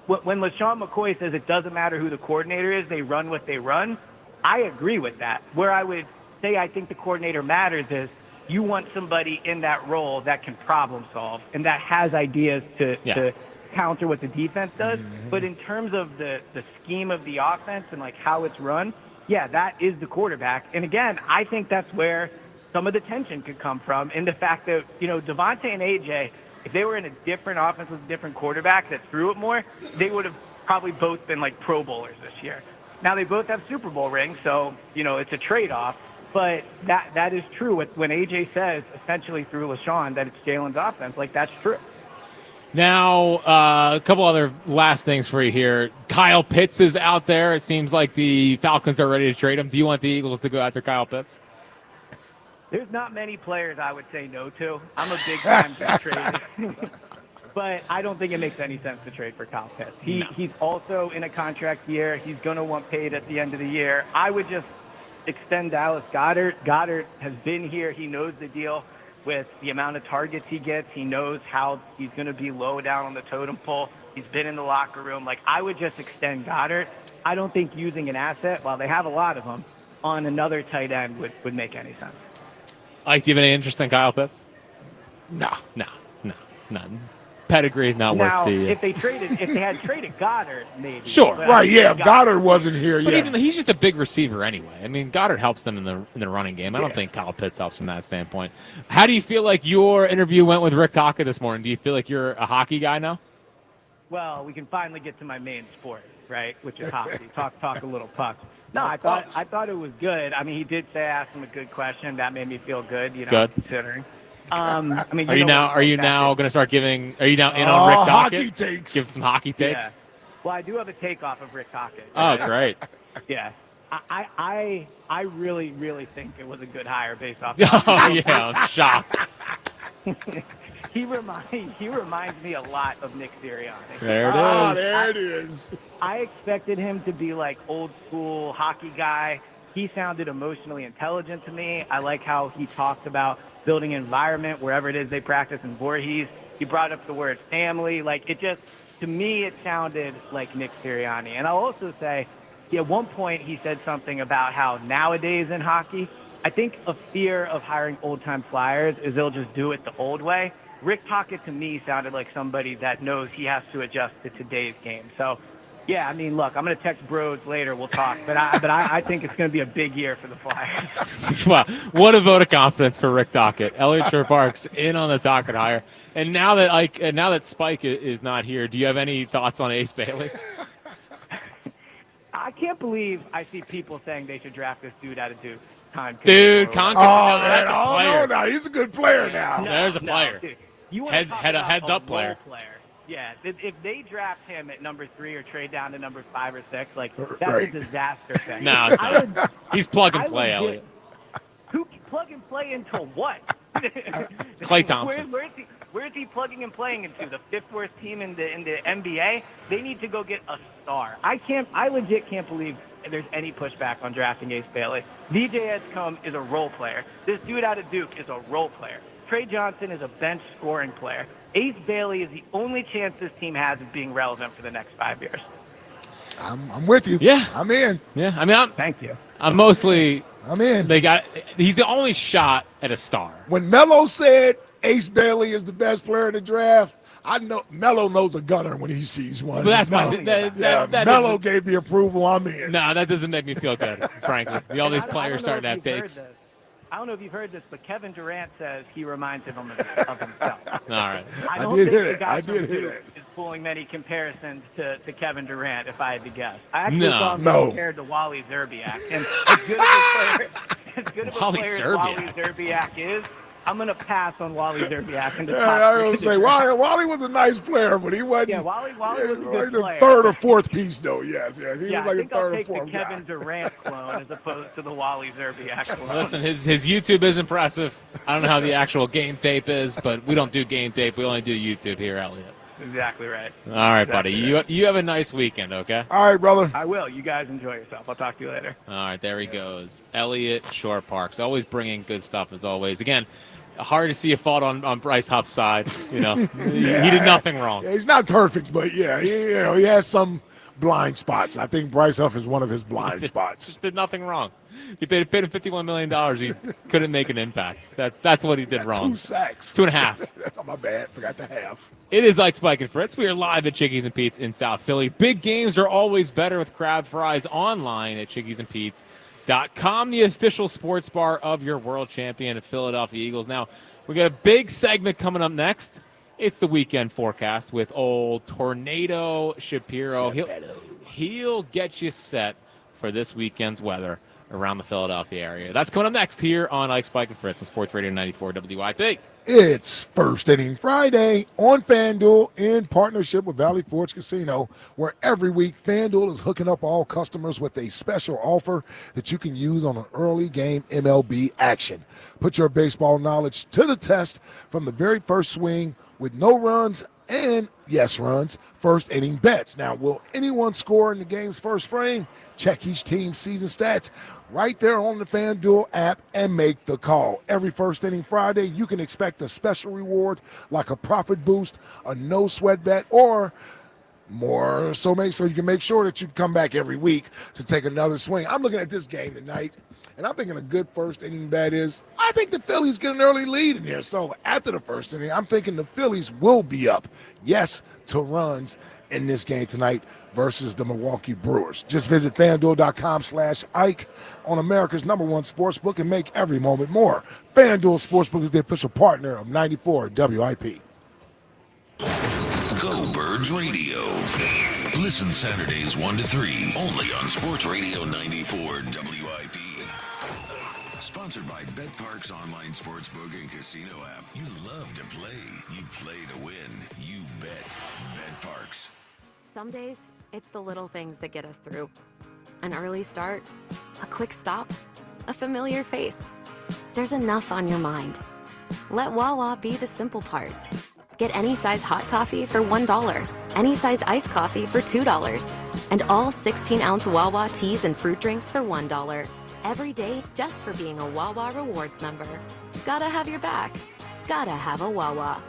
when LaShawn McCoy says it doesn't matter who the coordinator is, they run what they run, I agree with that. Where I would say I think the coordinator matters is you want somebody in that role that can problem solve and that has ideas to counter what the defense does. Mm-hmm. But in terms of the scheme of the offense and like how it's run, that is the quarterback. And again, I think that's where some of the tension could come from in the fact that, Devontae and AJ, if they were in a different offense with a different quarterback that threw it more, they would have probably both been like Pro Bowlers this year. Now they both have Super Bowl rings, so, it's a trade-off. But that is true. When AJ says, essentially through LaShawn, that it's Jalen's offense, like that's true. Now, a couple other last things for you here. Kyle Pitts is out there. It seems like the Falcons are ready to trade him. Do you want the Eagles to go after Kyle Pitts? There's not many players I would say no to. I'm a big fan to trade. But I don't think it makes any sense to trade for Kyle Pitts. He's also in a contract year. He's going to want paid at the end of the year. I would just extend Dallas Goedert. Goedert has been here. He knows the deal with the amount of targets he gets. He knows how he's going to be low down on the totem pole. He's been in the locker room. Like, I would just extend Goedert. I don't think using an asset, while they have a lot of them, on another tight end would make any sense. Ike, do you have any interest in Kyle Pitts? No. None. Pedigree, not now, worth the... if they had traded Goedert, maybe. Sure. Right, yeah. If Goddard wasn't here, But even he's just a big receiver anyway. I mean, Goddard helps them in the running game. I don't think Kyle Pitts helps from that standpoint. How do you feel like your interview went with Rick Tocchet this morning? Do you feel like you're a hockey guy now? Well, we can finally get to my main sport, right, which is hockey. Talk a little puck. No, I thought it was good. I mean, he did say I asked him a good question. That made me feel good, considering. I mean, are you now going to start giving? Are you now in on Rick Tocchet? Hockey takes. Give some hockey takes. Yeah. Well, I do have a take off of Rick Tocchet. Oh, great. Yeah. I really, really think it was a good hire based off. Oh yeah, I'm shocked. He reminds me a lot of Nick Sirianni. There it is. There it is. I expected him to be like old school hockey guy. He sounded emotionally intelligent to me. I like how he talked about building an environment wherever it is they practice in Voorhees. He brought up the word family. Like, it just, to me, it sounded like Nick Sirianni. And I'll also say, at one point he said something about how nowadays in hockey, I think a fear of hiring old-time Flyers is they'll just do it the old way. Rick Tocchet, to me, sounded like somebody that knows he has to adjust to today's game. So, yeah, I mean, look, I'm going to text Bros later. We'll talk. But I think it's going to be a big year for the Flyers. Wow, what a vote of confidence for Rick Tocchet. Elliot Shore-Parks in on the Tocchet hire. And now that Spike is not here, do you have any thoughts on Ace Bailey? I can't believe I see people saying they should draft this dude out of Duke. Dude, no, he's a good player now. There's a player. Dude, you heads up player. Yeah, if they draft him at number 3 or trade down to number 5 or 6, like, that's a disaster thing. No, it's not. He's plug and play, Elliot. Who plug and play into what? Clay Thompson. Where is he plugging and playing into? The 5th worst team in the NBA? They need to go get a star. I legit can't believe there's any pushback on drafting Ace Bailey. VJ Edgecombe is a role player. This dude out of Duke is a role player. Trey Johnson is a bench scoring player. Ace Bailey is the only chance this team has of being relevant for the next 5 years. I'm with you. Yeah. I'm in. Yeah, I mean, thank you. I'm in. He's the only shot at a star. When Melo said Ace Bailey is the best player in the draft, I know Melo knows a gunner when he sees one. But that's Melo gave the approval. I'm in. No, that doesn't make me feel good, frankly. All these players starting to have takes. I don't know if you've heard this, but Kevin Durant says he reminds him of himself. All right. I don't think the guy from Duke is pulling many comparisons to Kevin Durant, if I had to guess. I actually saw him compared to Wally Zerbiak. And as good of a player as Wally Zerbiak is, I'm going to pass on Wally Zerbiak. I was going to say, Wally was a nice player, but he wasn't. Yeah, Wally was a good the player. third or fourth piece, though. Yes. He was like I think a third I'll take or fourth the Kevin Durant clone as opposed to the Wally Zerbiak clone. Listen, his YouTube is impressive. I don't know how the actual game tape is, but we don't do game tape. We only do YouTube here, Elliot. Exactly right. All right, buddy. You have a nice weekend, okay? All right, brother. I will. You guys enjoy yourself. I'll talk to you later. All right, there he goes. Elliot Shore Parks, always bringing good stuff as always. Again, hard to see a fault on Bryce Huff's side. He did nothing wrong. Yeah, he's not perfect, but he has some blind spots. I think Bryce Huff is one of his blind spots. Just did nothing wrong. He paid him $51 million. He couldn't make an impact. That's what he did wrong. 2 sacks. 2.5. Oh, my bad. Forgot the half. It is like Spike and Fritz. We are live at Chickies and Pete's in South Philly. Big games are always better with crab fries online at chickiesandpete's.com, the official sports bar of your world champion Philadelphia Eagles. Now, we got a big segment coming up next. It's the weekend forecast with old Tornado Shapiro. He'll get you set for this weekend's weather around the Philadelphia area. That's coming up next here on Ike, Spike, and Fritz on Sports Radio 94 WIP. It's First Inning Friday on FanDuel in partnership with Valley Forge Casino, where every week FanDuel is hooking up all customers with a special offer that you can use on an early game MLB action. Put your baseball knowledge to the test from the very first swing with no runs and, yes, runs, first inning bets. Now, will anyone score in the game's first frame? Check each team's season stats right there on the FanDuel app and make the call. Every First Inning Friday, you can expect a special reward like a profit boost, a no-sweat bet, or more. So you can make sure that you come back every week to take another swing. I'm looking at this game tonight, and I'm thinking a good first inning bet is I think the Phillies get an early lead in here. So after the first inning, I'm thinking the Phillies will be up, yes, to runs in this game tonight versus the Milwaukee Brewers. Just visit FanDuel.com/Ike on America's #1 sportsbook and make every moment more. FanDuel Sportsbook is the official partner of 94 WIP. Go Birds Radio. Listen Saturdays 1 to 3 only on Sports Radio 94 WIP. Sponsored by BetParks online sportsbook and casino app. You love to play. You play to win. You bet. BetParks. Some days, it's the little things that get us through. An early start, a quick stop, a familiar face. There's enough on your mind. Let Wawa be the simple part. Get any size hot coffee for $1, any size iced coffee for $2, and all 16-ounce Wawa teas and fruit drinks for $1. Every day, just for being a Wawa Rewards member. Gotta have your back. Gotta have a Wawa.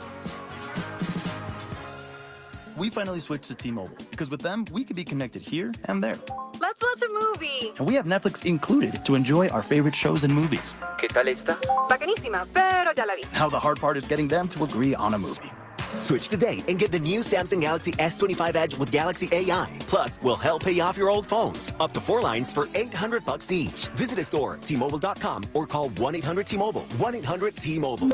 We finally switched to T-Mobile because with them, we can be connected here and there. Let's watch a movie. And we have Netflix included to enjoy our favorite shows and movies. ¿Qué tal esta? Bacanísima, pero ya la vi. Now the hard part is getting them to agree on a movie. Switch today and get the new Samsung Galaxy S25 Edge with Galaxy AI. Plus, we'll help pay off your old phones. Up to 4 lines for $800 each. Visit a store, T-Mobile.com, or call 1-800-T-Mobile. 1-800-T-Mobile.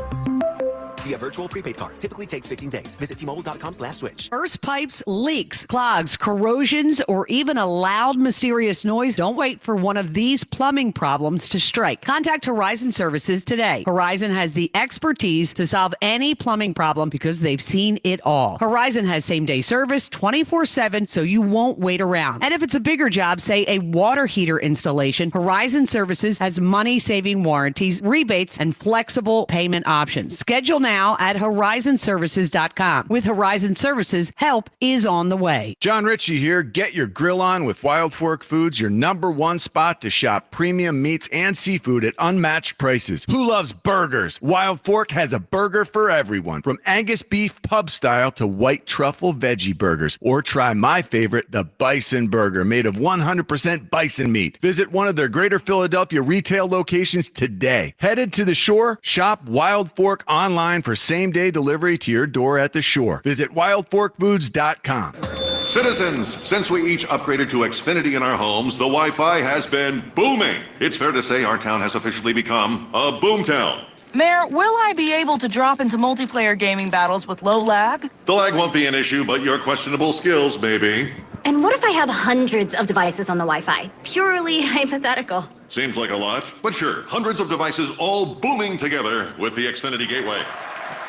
Via virtual prepaid card. Typically takes 15 days. Visit T-Mobile.com/switch. Burst pipes, leaks, clogs, corrosions, or even a loud, mysterious noise. Don't wait for one of these plumbing problems to strike. Contact Horizon Services today. Horizon has the expertise to solve any plumbing problem because they've seen it all. Horizon has same-day service 24/7, so you won't wait around. And if it's a bigger job, say a water heater installation, Horizon Services has money-saving warranties, rebates, and flexible payment options. Schedule now at horizonservices.com. With Horizon Services, help is on the way. John Ritchie here. Get your grill on with Wild Fork Foods, your #1 spot to shop premium meats and seafood at unmatched prices. Who loves burgers? Wild Fork has a burger for everyone, from Angus beef pub style to white truffle veggie burgers. Or try my favorite, the Bison Burger, made of 100% bison meat. Visit one of their Greater Philadelphia retail locations today. Headed to the shore? Shop Wild Fork online for same-day delivery to your door at the shore. Visit wildforkfoods.com. Citizens, since we each upgraded to Xfinity in our homes, the Wi-Fi has been booming. It's fair to say our town has officially become a boomtown. Mayor, will I be able to drop into multiplayer gaming battles with low lag? The lag won't be an issue, but your questionable skills may be. And what if I have hundreds of devices on the Wi-Fi? Purely hypothetical. Seems like a lot, but sure, hundreds of devices all booming together with the Xfinity Gateway.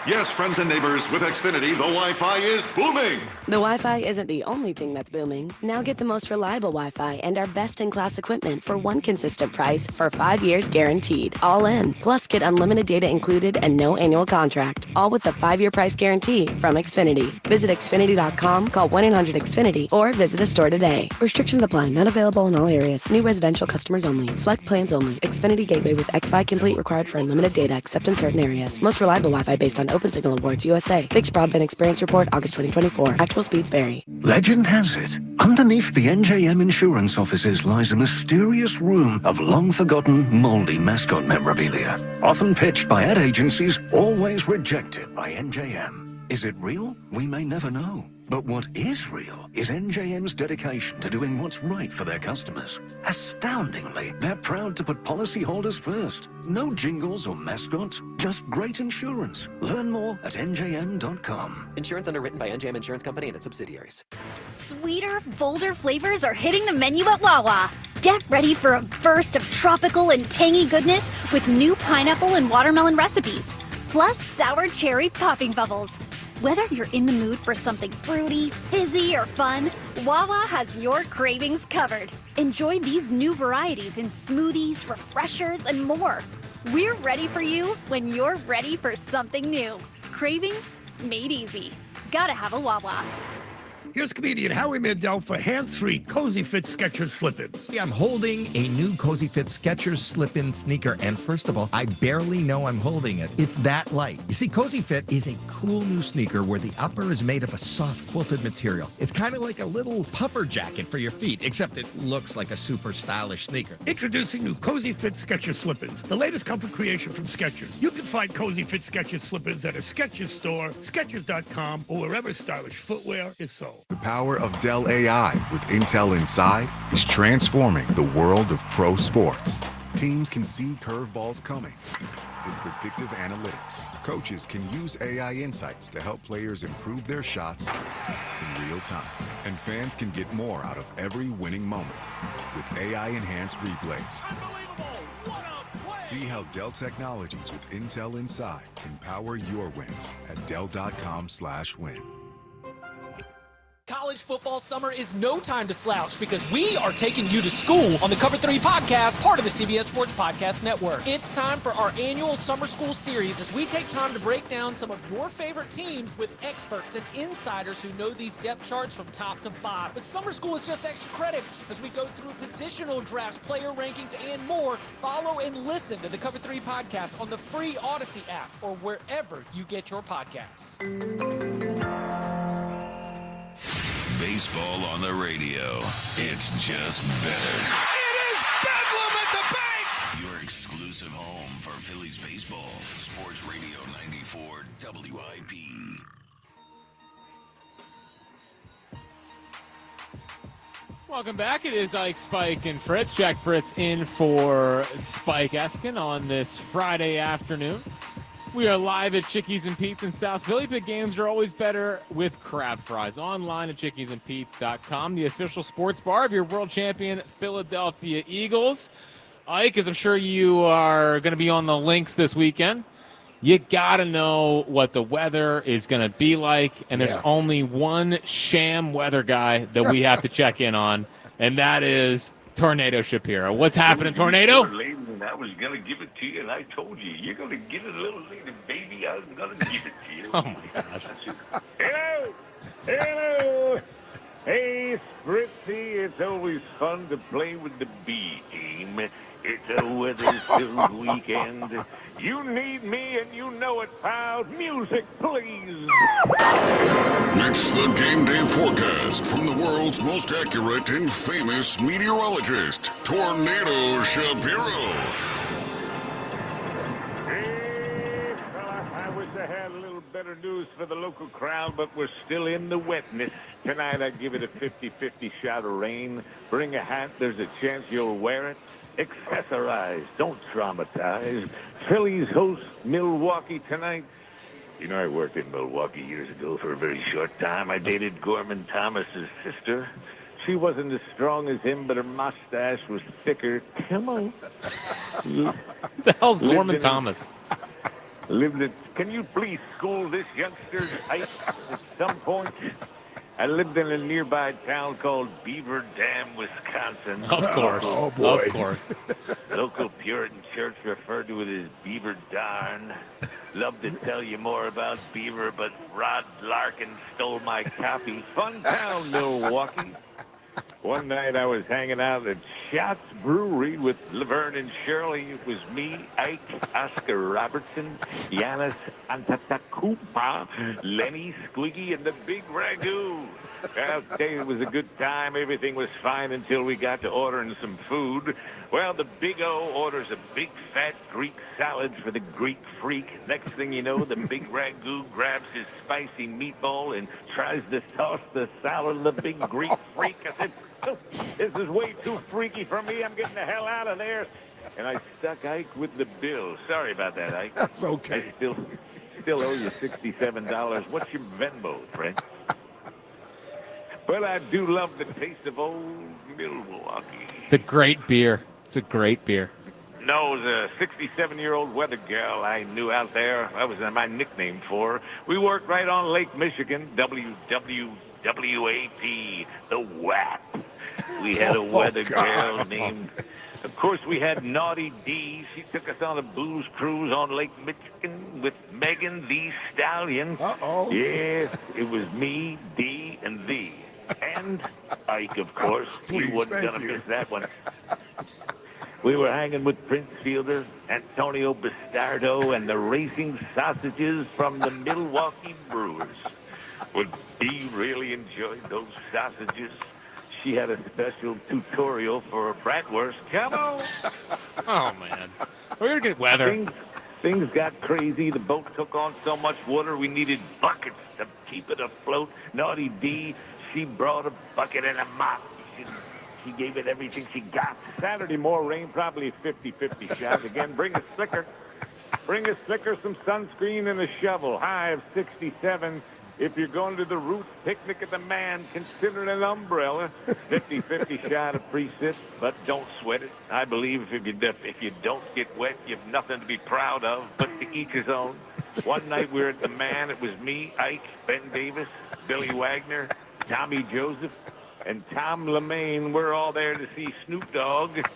Yes, friends and neighbors, with Xfinity, the Wi-Fi is booming. The Wi-Fi isn't the only thing that's booming. Now get the most reliable Wi-Fi and our best-in-class equipment for one consistent price for 5 years guaranteed. All in. Plus, get unlimited data included and no annual contract. All with the 5-year price guarantee from Xfinity. Visit Xfinity.com, call 1-800-XFINITY, or visit a store today. Restrictions apply. Not available in all areas. New residential customers only. Select plans only. Xfinity Gateway with XFi Complete required for unlimited data except in certain areas. Most reliable Wi-Fi based on Open Signal Awards USA. Fixed Broadband Experience Report, August 2024. Actual speeds vary. Legend has it, underneath the NJM insurance offices lies a mysterious room of long-forgotten, moldy mascot memorabilia. Often pitched by ad agencies, always rejected by NJM. Is it real? We may never know. But what is real is NJM's dedication to doing what's right for their customers. Astoundingly, they're proud to put policyholders first. No jingles or mascots, just great insurance. Learn more at njm.com. Insurance underwritten by NJM Insurance Company and its subsidiaries. Sweeter, bolder flavors are hitting the menu at Wawa. Get ready for a burst of tropical and tangy goodness with new pineapple and watermelon recipes, plus sour cherry popping bubbles. Whether you're in the mood for something fruity, fizzy, or fun, Wawa has your cravings covered. Enjoy these new varieties in smoothies, refreshers, and more. We're ready for you when you're ready for something new. Cravings made easy. Gotta have a Wawa. Here's comedian Howie Mandel for hands-free Cozy Fit Skechers slip-ins. I'm holding a new Cozy Fit Skechers slip-in sneaker, and first of all, I barely know I'm holding it. It's that light. You see, Cozy Fit is a cool new sneaker where the upper is made of a soft quilted material. It's kind of like a little puffer jacket for your feet, except it looks like a super stylish sneaker. Introducing new Cozy Fit Skechers slip-ins, the latest comfort creation from Skechers. You can find Cozy Fit Skechers slip-ins at a Skechers store, Skechers.com, or wherever stylish footwear is sold. The power of Dell AI with Intel Inside is transforming the world of pro sports. Teams can see curveballs coming with predictive analytics. Coaches can use AI insights to help players improve their shots in real time. And fans can get more out of every winning moment with AI-enhanced replays. See how Dell Technologies with Intel Inside can power your wins at Dell.com/win. College football summer is no time to slouch because we are taking you to school on the Cover 3 podcast, part of the CBS Sports Podcast Network. It's time for our annual summer school series as we take time to break down some of your favorite teams with experts and insiders who know these depth charts from top to bottom. But summer school is just extra credit as we go through positional drafts, player rankings, and more. Follow and listen to the Cover 3 podcast on the free Odyssey app or wherever you get your podcasts. Baseball on the radio. It's just better. It is Bedlam at the bank! Your exclusive home for Phillies baseball. Sports Radio 94 WIP. Welcome back. It is Ike, Spike, and Fritz. Jack Fritz in for Spike Eskin on this Friday afternoon. We are live at Chickies and Pete's in South Philly, but games are always better with crab fries. Online at chickiesandpete's.com, the official sports bar of your world champion Philadelphia Eagles. Ike, as I'm sure you are going to be on the links this weekend, you got to know what the weather is going to be like, and there's only one sham weather guy that we have to check in on, and that is Tornado Shapiro. What's happening, Tornado? I was going to give it to you, and I told you, you're going to get it a little later, baby. I was going to give it to you. Oh, my gosh. Hello. Hello. Hey, Spritzy, it's always fun to play with the B team. It's a weather-filled weekend. You need me, and you know it, pal. Music, please. Next, the game day forecast from the world's most accurate and famous meteorologist, Tornado Shapiro. Hey, fella, I wish I had a little better news for the local crowd, but we're still in the wetness. Tonight, I give it a 50-50 shot of rain. Bring a hat. There's a chance you'll wear it. Accessorize. Don't traumatize. Phillies host Milwaukee tonight. You know, I worked in Milwaukee years ago for a very short time. I dated Gorman Thomas's sister. She wasn't as strong as him, but her mustache was thicker. Come on. The hell's Gorman Thomas? Can you please school this youngster at some point? I lived in a nearby town called Beaver Dam, Wisconsin. Of course. Oh, boy. Of course. Local Puritan church referred to it as Beaver Darn. Love to tell you more about Beaver, but Rod Larkin stole my copy. Fun town, Milwaukee. One night I was hanging out at Schatz Brewery with Laverne and Shirley. It was me, Ike, Oscar Robertson, Giannis Antetokounmpo, Lenny Squiggy, and the Big Ragu. I'll tell you, it was a good time. Everything was fine until we got to ordering some food. Well, the Big O orders a big fat Greek salad for the Greek freak. Next thing you know, the Big Ragu grabs his spicy meatball and tries to toss the salad to the big Greek freak. I said, oh, this is way too freaky for me. I'm getting the hell out of there. And I stuck Ike with the bill. Sorry about that, Ike. That's okay. I still owe you $67. What's your Venmo, friend? Well, I do love the taste of old Milwaukee. It's a great beer. It's a great beer. No, it was a 67-year-old weather gal I knew out there. That was my nickname for her. We worked right on Lake Michigan, WWWAP, the WAP. We had a weather girl named... Of course, we had Naughty D. She took us on a booze cruise on Lake Michigan with Megan the Stallion. Uh-oh. Yes, it was me, D, and thee. And Ike, of course. He wasn't going to miss that one. We were hanging with Prince Fielder, Antonio Bastardo, and the Racing Sausages from the Milwaukee Brewers. Well, Dee really enjoyed those sausages. She had a special tutorial for bratwurst. Come on! Oh, man. We're going to get weather. Things got crazy. The boat took on so much water, we needed buckets to keep it afloat. Naughty D, she brought a bucket and a mop. She gave it everything she got. Saturday, more rain, probably 50-50 shot. Again, bring a slicker. Bring a slicker, some sunscreen, and a shovel. High of 67. If you're going to the Roots Picnic at the Man, consider it an umbrella. 50-50 shot of precip, but don't sweat it. I believe if you don't get wet, you have nothing to be proud of, but to each his own. One night we were at the Man. It was me, Ike, Ben Davis, Billy Wagner, Tommy Joseph, and Tom LeMaine. We're all there to see Snoop Dogg. It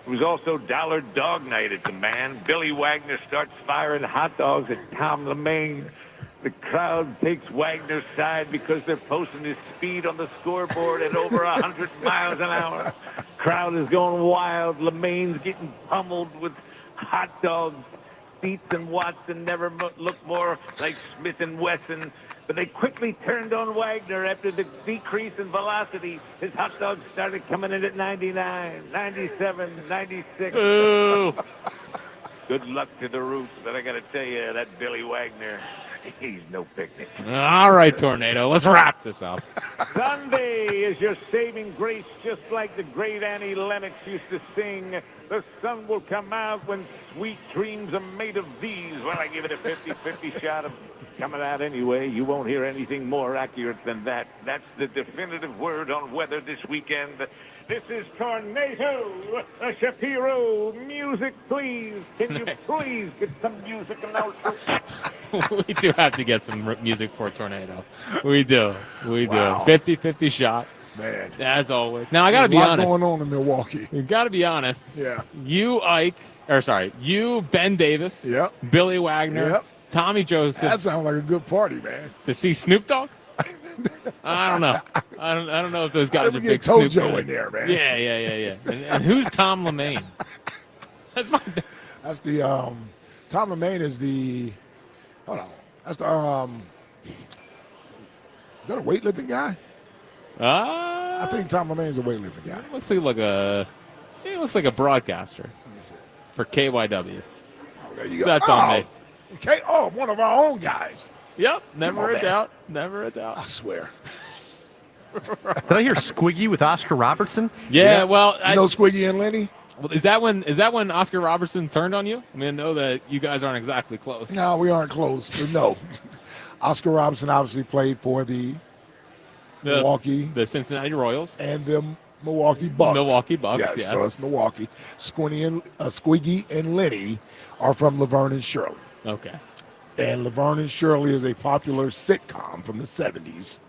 was also Dollar Dog Night at the Man. Billy Wagner starts firing hot dogs at Tom LeMaine. The crowd takes Wagner's side because they're posting his speed on the scoreboard at over 100 miles an hour. Crowd is going wild. LeMaine's getting pummeled with hot dogs. Dietz and Watson never looked more like Smith and Wesson. But they quickly turned on Wagner after the decrease in velocity. His hot dogs started coming in at 99, 97, 96. Ooh. Good luck to the Roots, but I got to tell you, that Billy Wagner, he's no picnic. All right, Tornado. Let's wrap this up. Sunday is your saving grace, just like the great Annie Lennox used to sing. The sun will come out when sweet dreams are made of these. Well, I give it a 50-50 shot of coming out anyway. You won't hear anything more accurate than that. That's the definitive word on weather this weekend. This is Tornado Shapiro. Music, please. Can you please get some music announcement? We do have to get some music for Tornado. We do. Wow. 50-50 shot. Man. As always. Now, I got to be There's a lot honest. going on in Milwaukee. You got to be honest. Yeah. You, Ben Davis. Yep. Billy Wagner. Yep. Tommy Joseph. That sounds like a good party, man. To see Snoop Dogg? I don't know. I don't know if those guys are big Tojo Snoop guys. in there, man. Yeah. And who's Tom LeMaine? That's the Tom LeMaine is the that's the is that a weightlifting guy? I think Tom LeMaine is a weightlifting guy. He looks like a broadcaster for KYW. There you go. That's on me. Okay. Oh, one of our own guys. Yep, never a doubt. Never a doubt. I swear. Did I hear Squiggy with Oscar Robertson? Yeah, well, you know Squiggy and Lenny? Well, is that when Oscar Robertson turned on you? I mean, I know that you guys aren't exactly close. No, we aren't close, but no. Oscar Robertson obviously played for the Cincinnati Royals, and the Milwaukee Bucks. Milwaukee Bucks, yes. So it's Milwaukee. Squiggy and Lenny are from Laverne and Shirley. Okay. And Laverne and Shirley is a popular sitcom from the 70s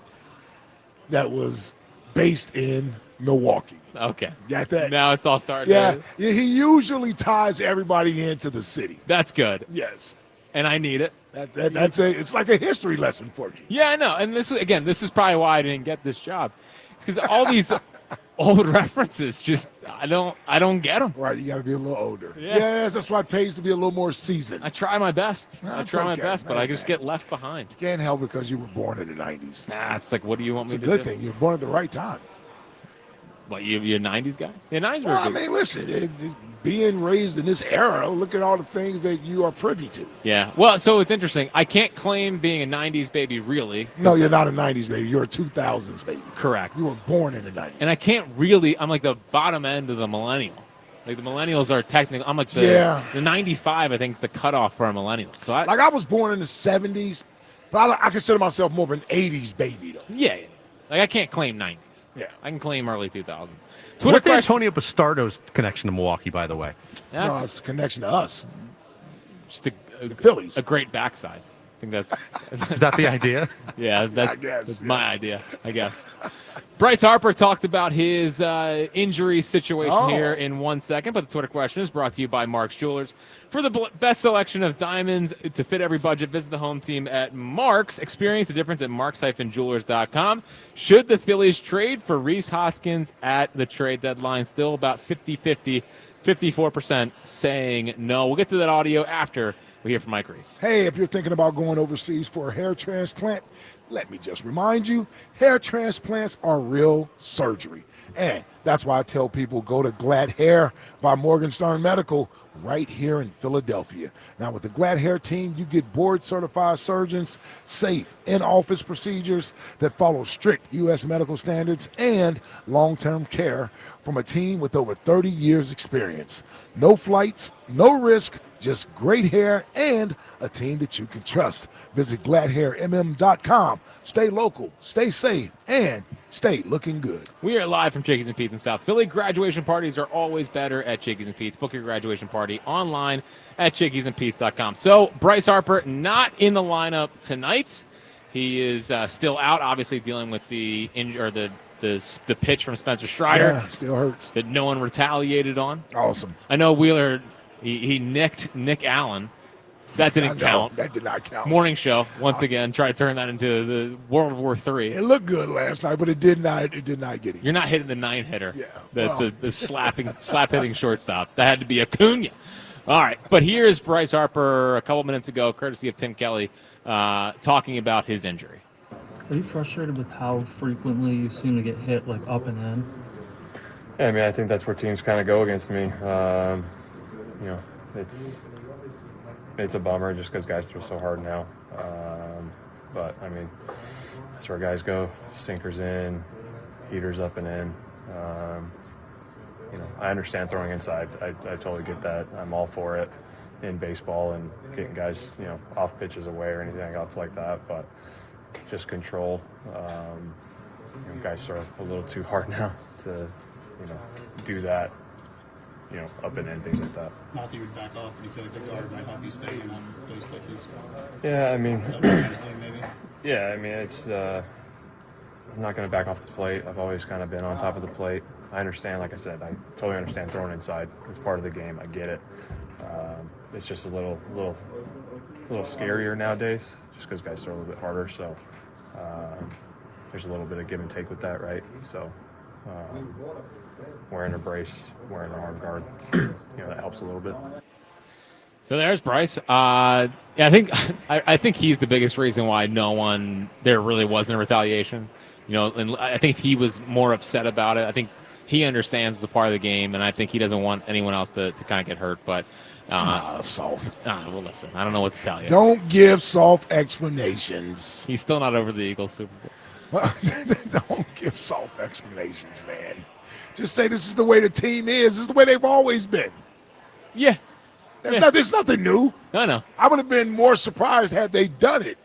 that was based in Milwaukee. Okay. Got that? Now it's all starting. Yeah. He usually ties everybody into the city. That's good. Yes. And I need it. It's like a history lesson for you. Yeah, I know. And this is probably why I didn't get this job. It's because all these old references, just I don't get them. Right, you got to be a little older. Yeah, that's why it pays to be a little more seasoned. I try my best. No, I it's try my okay, best, but man. I just get left behind. You can't help it because you were born in the 90s. Nah, it's like, what do you want It's me a to good do? thing. You were born at the right time. What, you're a 90s guy? Yeah, 90s were Well, I good. mean, listen, it's being raised in this era, look at all the things that you are privy to. Yeah. Well, so it's interesting. I can't claim being a 90s baby, really. No, you're not a 90s baby. You're a 2000s baby. Correct. You were born in the 90s. And I can't really, I'm like the bottom end of the millennial. Like the millennials are technically, I'm like the 95, I think, is the cutoff for a millennial. So I was born in the 70s, but I consider myself more of an 80s baby, though. Yeah. Like I can't claim 90s. Yeah. I can claim early 2000s. What's Antonio Bastardo's connection to Milwaukee, by the way? No, it's a connection to us. Just the Phillies. A great backside. I think that's. Is that the idea? Yeah, I guess, that's my idea, I guess. Bryce Harper talked about his injury situation here in 1 second, but the Twitter question is brought to you by Mark's Jewelers. For the best selection of diamonds to fit every budget, visit the home team at Mark's. Experience the difference at marks-jewelers.com. Should the Phillies trade for Rhys Hoskins at the trade deadline? Still about 50-50, 54% saying no. We'll get to that audio after we hear from Mike Reese. Hey, if you're thinking about going overseas for a hair transplant, let me just remind you, hair transplants are real surgery. And that's why I tell people go to Glad Hair by Morgenstern Medical right here in Philadelphia. Now, with the Glad Hair team, you get board-certified surgeons, safe in-office procedures that follow strict U.S. medical standards, and long-term care from a team with over 30 years experience. No flights, no risk, just great hair and a team that you can trust. Visit gladhairmm.com. Stay local, stay safe, and stay looking good. We are live from Chickies and Pete's in South Philly. Graduation parties are always better at Chickies and Pete's. Book your graduation party online at chickiesandpete's.com. So Bryce Harper not in the lineup tonight. He is still out, obviously dealing with the the pitch from Spencer Strider. Yeah, still hurts. That no one retaliated on. Awesome. I know Wheeler, he nicked Nick Allen. That didn't count. That did not count. Morning show, once again, try to turn that into the World War III. It looked good last night, but it did not get him. You're not hitting the 9-hitter. Yeah. That's the slap-hitting shortstop. That had to be Acuna. All right, but here's Bryce Harper a couple minutes ago, courtesy of Tim Kelly, talking about his injury. Are you frustrated with how frequently you seem to get hit, like up and in? Yeah, I mean, I think that's where teams kind of go against me. It's a bummer just because guys throw so hard now. But, I mean, that's where guys go. Sinkers in, heaters up and in. I understand throwing inside. I totally get that. I'm all for it in baseball and getting guys, off pitches away or anything else like that. But just control. Guys throw a little too hard now to, do that. Up and in, things like that. Not that you would back off, but you feel like the guard might help you stay in on those pitches. Yeah, I mean, maybe. Yeah, I mean, it's. I'm not going to back off the plate. I've always kind of been on top of the plate. I understand, like I said, I totally understand throwing inside. It's part of the game. I get it. It's just a little scarier nowadays, just because guys throw a little bit harder. So there's a little bit of give and take with that, right? So. Wearing a brace, wearing an arm guard, that helps a little bit. So there's Bryce. I think he's the biggest reason why there really wasn't a retaliation. And I think if he was more upset about it, I think he understands the part of the game, and I think he doesn't want anyone else to kind of get hurt. But soft. Well, listen, I don't know what to tell you. Don't give soft explanations. He's still not over the Eagles Super Bowl. Don't give soft explanations, man. Just say this is the way the team is. This is the way they've always been. Yeah. There's nothing new. No. I would have been more surprised had they done it.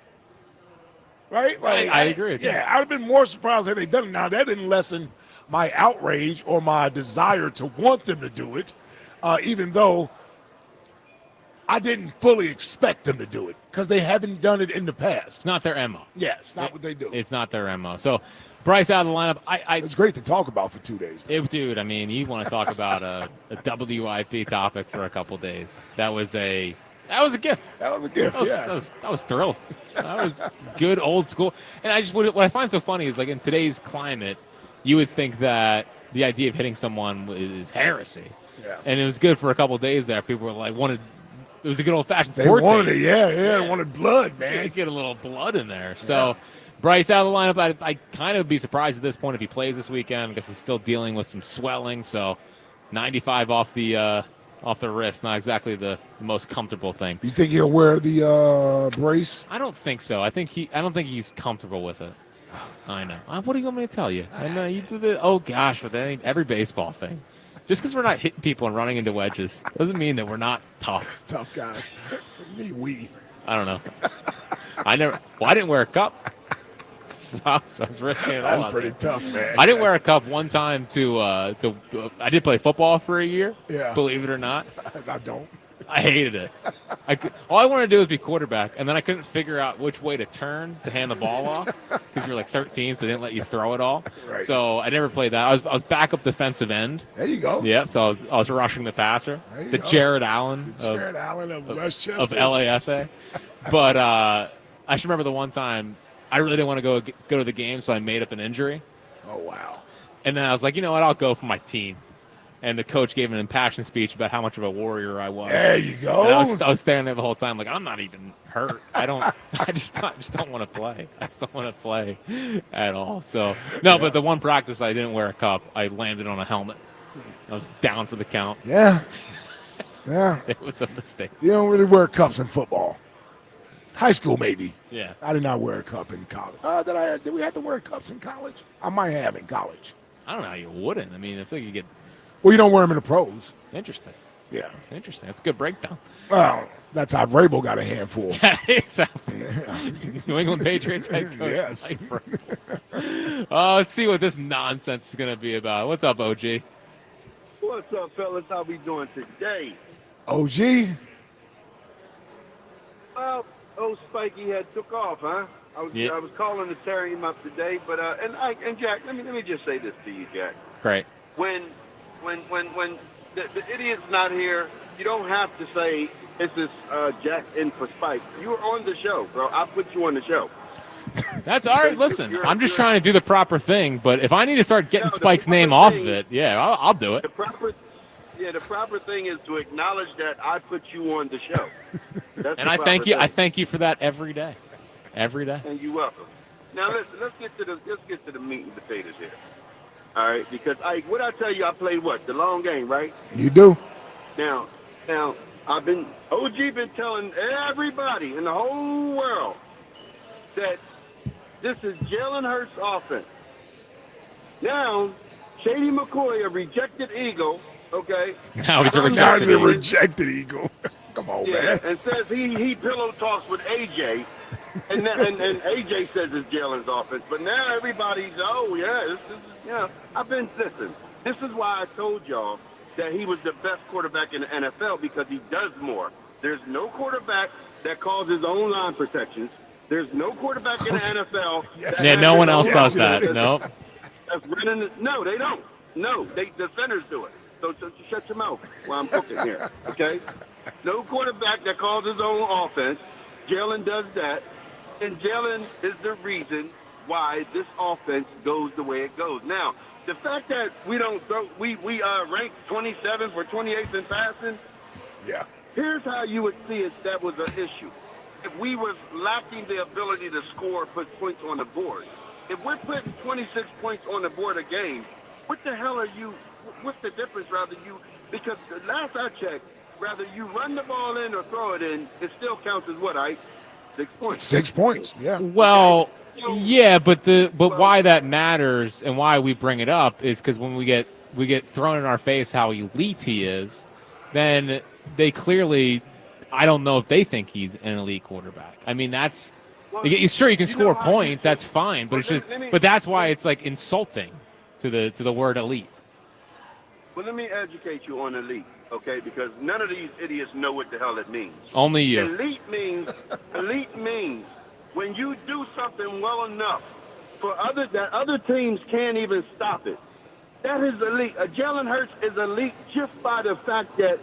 Right? Like, I agree with you. Yeah, I would have been more surprised had they done it. Now, that didn't lessen my outrage or my desire to want them to do it, even though I didn't fully expect them to do it because they haven't done it in the past. It's not their MO. Yeah, it's not what they do. It's not their MO. So, Bryce out of the lineup. It's great to talk about for 2 days. Dude, I mean, you want to talk about a WIP topic for a couple days. That was a gift. That was a gift, I was thrilled. That was good old school. And what I find so funny is, like, in today's climate, you would think that the idea of hitting someone is heresy. Yeah. And it was good for a couple of days there. People were like, it was a good old-fashioned They sports wanted game. it, They wanted blood, man. Get a little blood in there. So, Bryce out of the lineup. I kind of be surprised at this point if he plays this weekend because he's still dealing with some swelling. So, 95 off the wrist, not exactly the most comfortable thing. You think he'll wear the brace? I don't think so. I don't think he's comfortable with it. I know. What do you want me to tell you? I know you do with every baseball thing. Just because we're not hitting people and running into wedges doesn't mean that we're not tough. Tough guys. We. I don't know. I didn't wear a cup. So I was risking it all. That's pretty tough, man. I didn't wear a cup one time I did play football for a year. Yeah. Believe it or not. I don't. I hated it. All I wanted to do was be quarterback, and then I couldn't figure out which way to turn to hand the ball off because you were like 13, so they didn't let you throw it all. Right. So I never played that. I was backup defensive end. There you go. Yeah, so I was rushing the passer. The go. Jared Allen. Jared Allen of Westchester. Of LAFA. But I just remember the one time I really didn't want to go to the game, so I made up an injury. Oh, wow. And then I was like, you know what, I'll go for my team. And the coach gave an impassioned speech about how much of a warrior I was. There you go. And I was standing there the whole time like, I'm not even hurt. I just don't want to play. I just don't want to play at all. So, no, but the one practice I didn't wear a cup, I landed on a helmet. I was down for the count. Yeah. Yeah. It was a mistake. You don't really wear cups in football. High school, maybe. Yeah. I did not wear a cup in college. Did we have to wear cups in college? I might have in college. I don't know how you wouldn't. I mean, I feel like you get... Well, you don't wear them in the pros. Interesting. Yeah. Interesting. That's a good breakdown. Well, that's how Vrabel got a handful. New England Patriots head coach. Yes. Let's see what this nonsense is going to be about. What's up, OG? What's up, fellas? How we doing today? OG? Old Spikey had took off, huh? I was calling to tear him up today, but and Jack, let me just say this to you, Jack. Great. When the idiot's not here, you don't have to say this is Jack in for Spike. You were on the show, bro. I put you on the show. That's all right. Listen, I'm just trying to do the proper thing, but if I need to start getting Spike's name off of it, I'll do it. The proper thing is to acknowledge that I put you on the show. That's and I thank you. I thank you for that every day. Every day. And you're welcome. Now let's get to the meat and potatoes here. All right, because what I tell you, I played the long game, right? You do. Now, OG been telling everybody in the whole world that this is Jalen Hurts' offense. Now, Shady McCoy, a rejected Eagle, okay? Now he's a rejected Eagle. Come on, man. And says he pillow talks with AJ. And AJ says it's Jalen's offense, but now everybody's This is why I told y'all that he was the best quarterback in the NFL because he does more. There's no quarterback that calls his own line protections. There's no quarterback in the NFL. No one else does that. No. No, they don't. No, the centers do it. So shut your mouth while I'm cooking here. Okay. No quarterback that calls his own offense. Jalen does that. And Jalen is the reason why this offense goes the way it goes. Now, the fact that we don't throw, we ranked 27th or 28th in passing. Yeah. Here's how you would see it. That was an issue. If we was lacking the ability to score, put points on the board. If we're putting 26 points on the board a game, what the hell are you? What's the difference? Because the last I checked, rather you run the ball in or throw it in, it still counts as what? 6 points. 6 points. Yeah. Well, yeah, but why that matters and why we bring it up is because when we get thrown in our face how elite he is, then they clearly, I don't know if they think he's an elite quarterback. I mean, that's sure you can score points, that's fine, but it's just that's why it's like insulting to the word elite. Well, let me educate you on elite, okay? Because none of these idiots know what the hell it means. Only you. Elite means when you do something well enough for that other teams can't even stop it. That is elite. Jalen Hurts is elite just by the fact that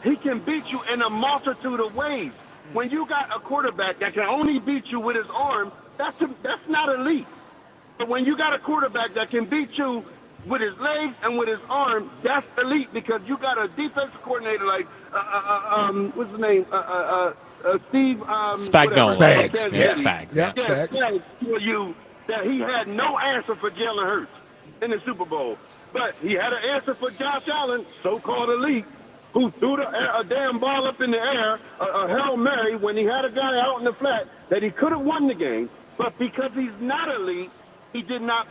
he can beat you in a multitude of ways. When you got a quarterback that can only beat you with his arm, that's not elite. But when you got a quarterback that can beat you with his legs and with his arm, that's elite because you got a defensive coordinator like what's his name? Steve Spagnuolo. Spags. Yeah, Spags. Yeah, Spags. Spags tell you that he had no answer for Jalen Hurts in the Super Bowl, but he had an answer for Josh Allen, so-called elite, who threw a damn ball up in the air, a Hail Mary, when he had a guy out in the flat that he could have won the game, but because he's not elite, he did not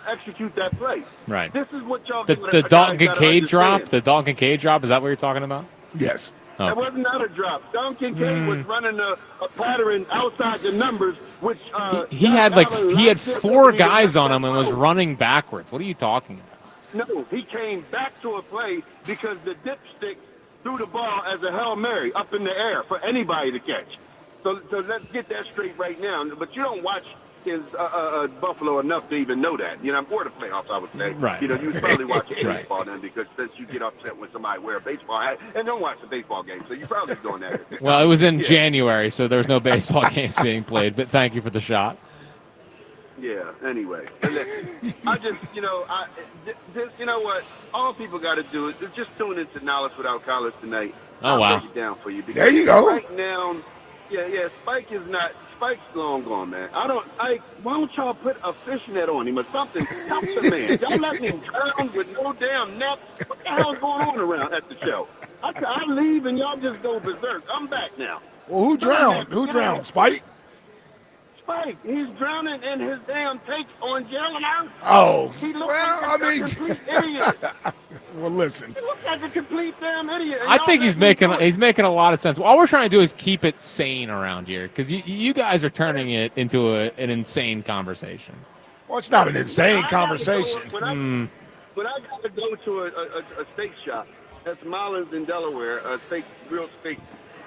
execute that play. Right. This is what y'all The Dalton Kincaid drop. The Dalton Kincaid drop. Is that what you're talking about? Yes. Oh. That was not a drop. Dalton Kincaid was running a pattern outside the numbers, which he had four guys on him and was running backwards. What are you talking about? No, he came back to a play because the dipstick threw the ball as a Hail Mary up in the air for anybody to catch. So let's get that straight right now. But you don't watch his Buffalo enough to even know that. Or the playoffs, I would say. Right. You probably watch Right. baseball then because since you get upset when somebody wear a baseball hat and don't watch the baseball game. So you're probably doing that. Well, it was in January, so there was no baseball games being played. But thank you for the shot. Yeah, anyway. Listen, I just, you know what? All people got to do is just tune into Knowledge Without College tonight. Oh, wow. I'll break it down for you. There you go. Right now, Spike's long gone, man. Why don't y'all put a fishnet on him or something? Help the man. Y'all let him drown with no damn net. What the hell's going on around at the show? I leave and y'all just go berserk. I'm back now. Well, who drowned? Who drowned? Spike? Spike, he's drowning in his damn takes on Jalen Hurts. Oh, he looks like a complete idiot. Well, listen. He looks like a complete damn idiot. I think he's making a lot of sense. All we're trying to do is keep it sane around here because you guys are turning it into an insane conversation. Well, it's not an insane conversation. When I got to go to a steak shop, that's Mullins in Delaware, a real steak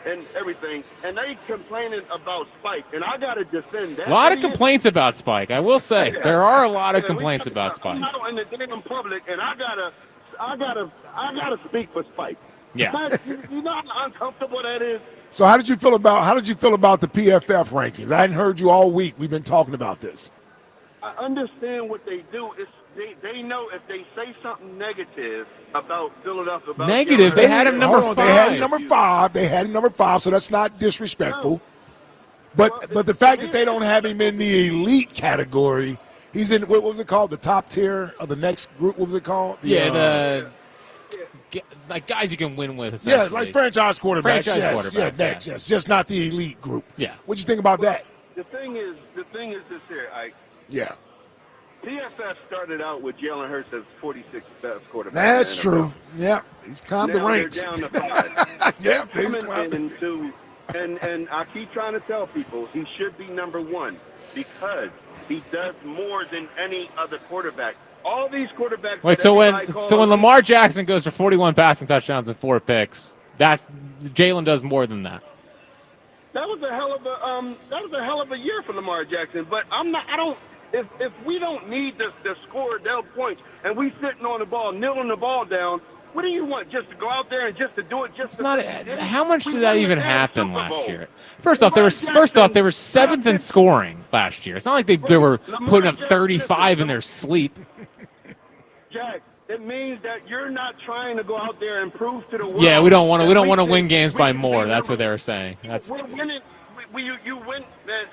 and everything, and they complaining about Spike, and I got to defend that. A lot of complaints about Spike, I will say. There are a lot of complaints about Spike. I'm out in the damn public, and I gotta speak for Spike. Yeah. You know how uncomfortable that is. So how did you feel about the PFF rankings? I hadn't heard you all week. We've been talking about this. I understand what they do. They know if they say something negative about Philadelphia. Negative? They had him number 5. They had him number 5. So that's not disrespectful. But the fact that they don't have him in the elite category, he's in what was it called? The top tier of the next group. What was it called? Like guys you can win with. Yeah, like franchise quarterbacks. Quarterbacks. Yes, just not the elite group. Yeah. What'd you think about that? The thing is this here, Ike. Yeah. PFF started out with Jalen Hurts as 46th best quarterback. That's true. Yeah, he's climbed the ranks. They're down to 5. Yeah, and I keep trying to tell people he should be number 1 because he does more than any other quarterback. All these quarterbacks. Wait, so when Lamar Jackson goes for 41 passing touchdowns and 4 picks, Jalen does more than that. That was a hell of a year for Lamar Jackson. But if we don't need to score their points and we sitting on the ball, kneeling the ball down, what do you want? Just to go out there and just to do it? How much did that even happen last year? First off, they were 7th in scoring last year. It's not like they were putting up 35 in their sleep. Jack, it means that you're not trying to go out there and prove to the world. Yeah, we don't want to win games by more. That's what they were saying. We're winning. You win.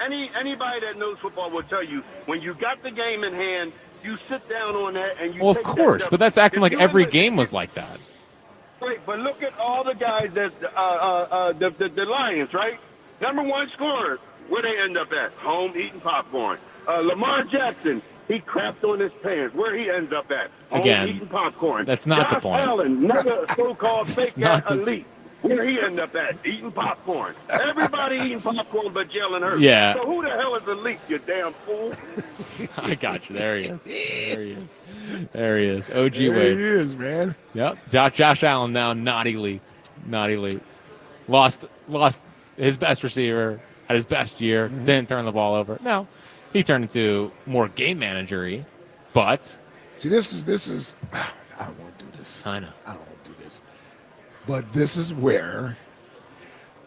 Anybody that knows football will tell you when you got the game in hand, you sit down on that and you Well, of take that course, W. but that's acting If like you every look- game was like that. Right, but look at all the guys that the Lions, right? Number one scorer, where they end up at? Home eating popcorn. Lamar Jackson, he crapped on his pants. Where he ends up at? Home Again, eating popcorn. that's not the Josh point. Allen, another so-called fake not the- elite. Where he end up at? Eating popcorn. Everybody eating popcorn but Jalen Hurts. Yeah. So who the hell is elite, you damn fool? I got you. There he is. There he is. There he is. OG There Wave. he is, man. Yep. Josh Allen now not elite. Not elite. Lost his best receiver at his best year. Didn't turn the ball over. No, he turned into more game manager-y, but See, this is. I don't want to do this. I know. I don't want to do this. But this is where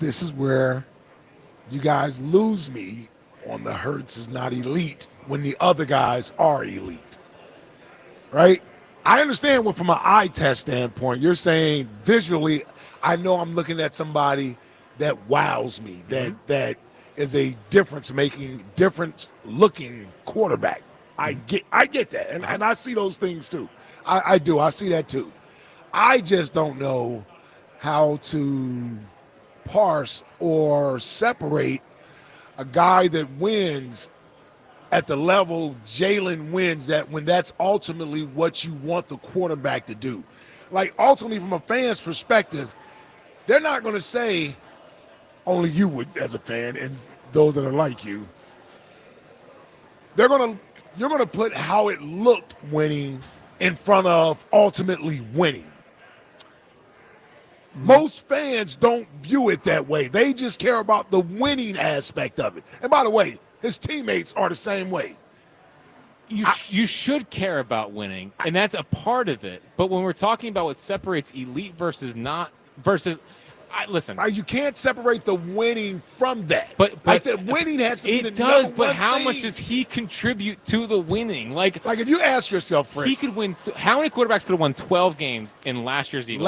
you guys lose me on the Hurts is not elite when the other guys are elite. Right? I understand what from an eye test standpoint, you're saying visually, I know I'm looking at somebody that wows me, that is a difference-looking quarterback. I get that, and I see those things too. I do. I see that too. I just don't know how to parse or separate a guy that wins at the level Jalen wins at when that's ultimately what you want the quarterback to do. Like, ultimately, from a fan's perspective, they're not going to say, only you would as a fan and those that are like you. You're going to put how it looked winning in front of ultimately winning. Most fans don't view it that way. They just care about the winning aspect of it. And by the way, his teammates are the same way. You should care about winning, and that's a part of it. But when we're talking about what separates elite versus not listen. You can't separate the winning from that. But like the winning has to be the it does. number But one how thing. much does he contribute to the winning? Like if you ask yourself, Fritz, he could win. How many quarterbacks could have won 12 games in last year's Eagles?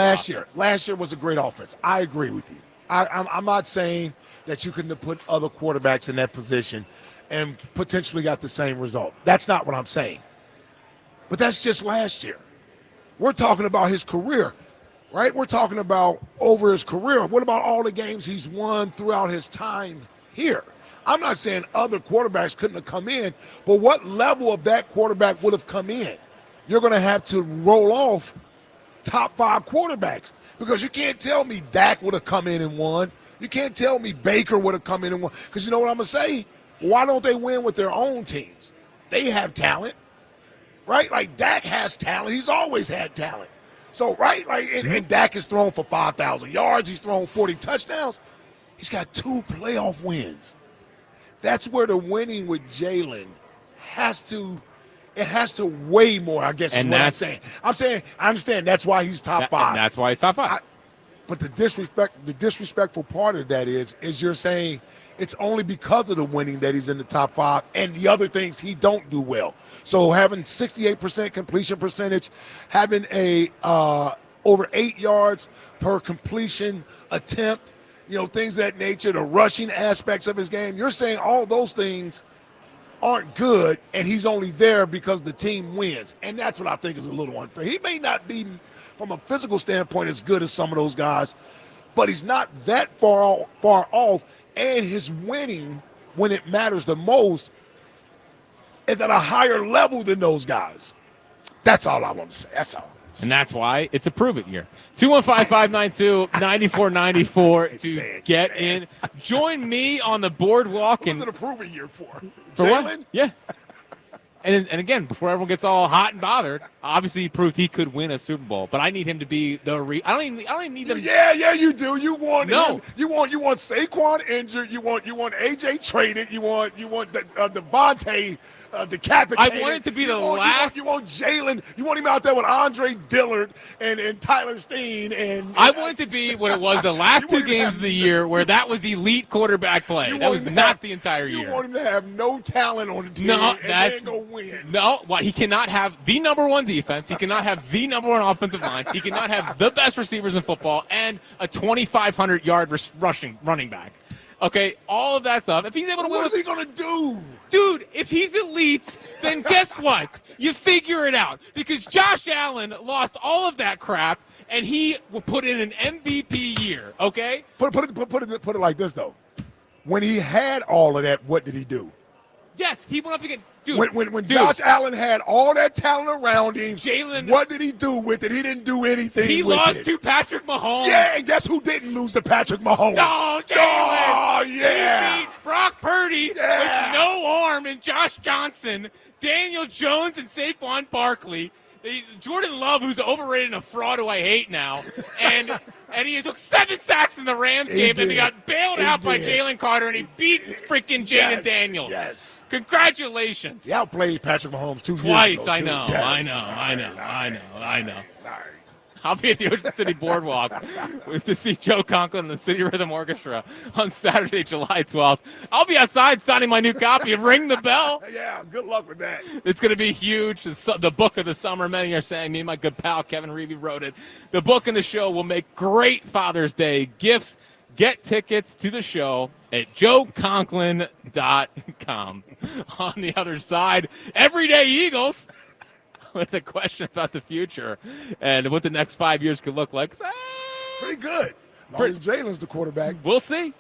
Last year was a great offense. I agree with you. I'm not saying that you couldn't have put other quarterbacks in that position and potentially got the same result. That's not what I'm saying. But that's just last year. We're talking about his career, right? We're talking about over his career. What about all the games he's won throughout his time here? I'm not saying other quarterbacks couldn't have come in, but what level of that quarterback would have come in? You're going to have to roll off top 5 quarterbacks because you can't tell me Dak would have come in and won. You can't tell me Baker would have come in and won. Because you know what I'm going to say? Why don't they win with their own teams? They have talent, right? Like Dak has talent. He's always had talent. So, right, and Dak has thrown for 5,000 yards. He's thrown 40 touchdowns. He's got 2 playoff wins. That's where the winning with Jalen has to weigh more, I guess is what I'm saying. I understand that's why he's top 5. And that's why he's top 5. But the disrespectful part of that is you're saying it's only because of the winning that he's in the top 5 and the other things he don't do well. So having 68% completion percentage, having a over 8 yards per completion attempt, things of that nature, the rushing aspects of his game, you're saying all those things aren't good and he's only there because the team wins. And that's what I think is a little unfair. He may not be, from a physical standpoint, as good as some of those guys, but he's not that far off. And his winning, when it matters the most, is at a higher level than those guys. That's all I want to say. That's all. And that's why it's a prove it year. 215-592-9494 to get in. Join me on the boardwalk. What was it a prove it year for? For Jalen? what? Yeah. And again, before everyone gets all hot and bothered, obviously he proved he could win a Super Bowl. But I need him to be the I don't even need them. Yeah, you do. You want him. You want Saquon injured. You want AJ traded. You want Devontae decapitated. I want it to be the last. You want Jalen. You want him out there with Andre Dillard and Tyler Steen and. I want it to be what it was the last 2 games of the year, where that was elite quarterback play. That was not the entire year. You want him to have no talent on the team. No, and that's then go win. No. Well, he cannot have the number 1 defense. He cannot have the number 1 offensive line. He cannot have the best receivers in football and a 2,500-yard running back. Okay, all of that stuff. If he's able to win, what is he gonna do? Dude, if he's elite, then guess what? You figure it out. Because Josh Allen lost all of that crap, and he will put in an MVP year, okay? Put it like this, though. When he had all of that, what did he do? Yes, he went up again. Dude, when Josh Allen had all that talent around him, Jalen, what did he do with it? He didn't do anything. He with lost it. to Patrick Mahomes. Yeah, and guess who didn't lose to Patrick Mahomes? Oh, Jalen. Oh, yeah. He beat Brock Purdy with no arm and Josh Johnson, Daniel Jones, and Saquon Barkley. Jordan Love, who's overrated and a fraud who I hate now, and he took 7 sacks in the Rams game, and he got bailed out by Jalen Carter, and he beat freaking Jaden Daniels. Yes. Congratulations. He outplayed Patrick Mahomes 2 years Twice. ago. I know. I'll be at the Ocean City Boardwalk to see Joe Conklin and the City Rhythm Orchestra on Saturday, July 12th. I'll be outside signing my new copy and ring the bell. Yeah, good luck with that. It's going to be huge. The book of the summer, many are saying. Me and my good pal Kevin Reevy wrote it. The book and the show will make great Father's Day gifts. Get tickets to the show at joeconklin.com. On the other side, Everyday Eagles, with a question about the future and what the next 5 years could look like. Pretty good. As long as Jalen's the quarterback. We'll see.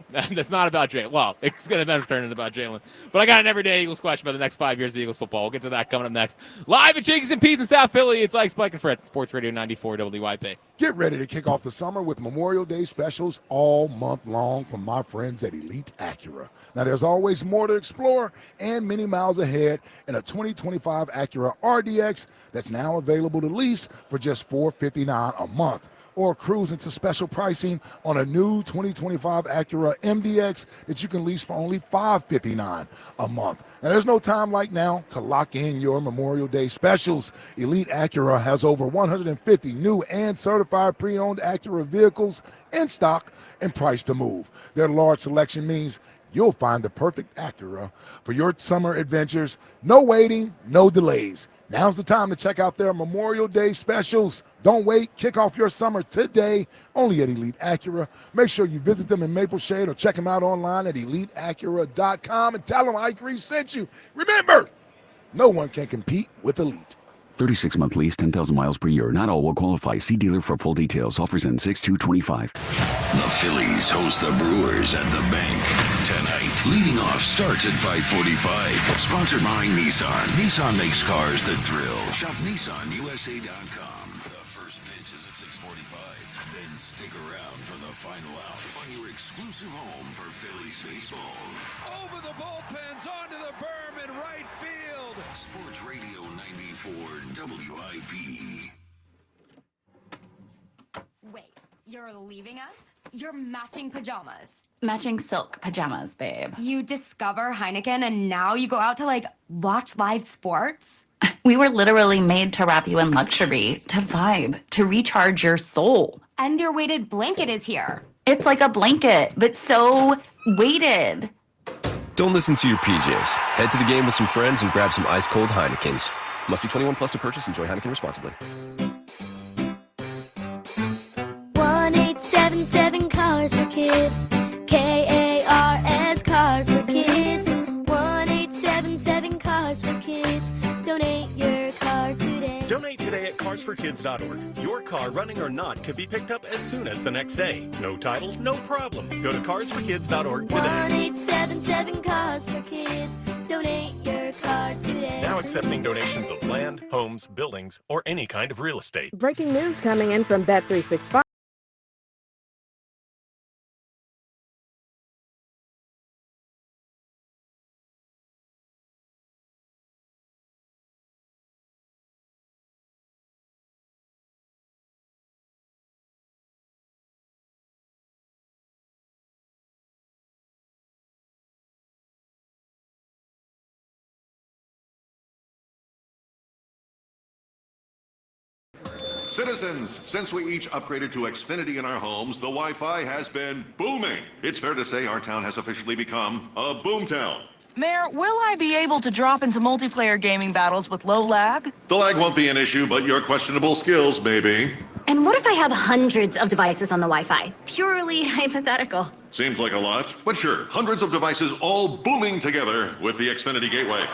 That's not about Jalen. Well, it's going to turn into about Jalen. But I got an Everyday Eagles question about the next 5 years of Eagles football. We'll get to that coming up next. Live at Jakes and Pete's in South Philly, it's Ike, Spike, and Fritz, Sports Radio 94 WIP. Get ready to kick off the summer with Memorial Day specials all month long from my friends at Elite Acura. Now, there's always more to explore and many miles ahead in a 2025 Acura RDX that's now available to lease for just $459 a month. Or cruise into special pricing on a new 2025 Acura MDX that you can lease for only $559 a month. Now, there's no time like now to lock in your Memorial Day specials. Elite Acura has over 150 new and certified pre-owned Acura vehicles in stock and priced to move. Their large selection means you'll find the perfect Acura for your summer adventures. No waiting, no delays. Now's the time to check out their Memorial Day specials. Don't wait. Kick off your summer today, only at Elite Acura. Make sure you visit them in Maple Shade or check them out online at EliteAcura.com and tell them Ike Reese sent you. Remember, no one can compete with Elite. 36-month lease, 10,000 miles per year. Not all will qualify. See dealer for full details. Offers end 6/2/25. The Phillies host the Brewers at the bank tonight. Leading off starts at 5:45. Sponsored by Nissan. Nissan makes cars that thrill. Shop NissanUSA.com. The first pitch is at 6:45. Then stick around for the final out on your exclusive home for Phillies baseball. Over the bullpens, onto the berm in right field. Sports Radio 94 WIP. Wait, you're leaving us? You're matching pajamas. Matching silk pajamas, babe. You discover Heineken and now you go out to watch live sports? We were literally made to wrap you in luxury, to vibe, to recharge your soul. And your weighted blanket is here. It's like a blanket, but so weighted. Don't listen to your PJs. Head to the game with some friends and grab some ice-cold Heinekens. Must be 21 plus to purchase. Enjoy Heineken responsibly. 1877 Cars for Kids. KARS Cars for Kids. 1877 Cars for Kids. Donate your car today. Donate today at carsforkids.org. Your car, running or not, could be picked up as soon as the next day. No title, no problem. Go to carsforkids.org today. 1877 Cars for Kids. Donate your car today. Now accepting donations of land, homes, buildings, or any kind of real estate. Breaking news coming in from Bet365. Citizens, since we each upgraded to Xfinity in our homes, the Wi-Fi has been booming. It's fair to say our town has officially become a boomtown. Mayor, will I be able to drop into multiplayer gaming battles with low lag? The lag won't be an issue, but your questionable skills, maybe. And what if I have hundreds of devices on the Wi-Fi? Purely hypothetical. Seems like a lot, but sure, hundreds of devices all booming together with the Xfinity Gateway.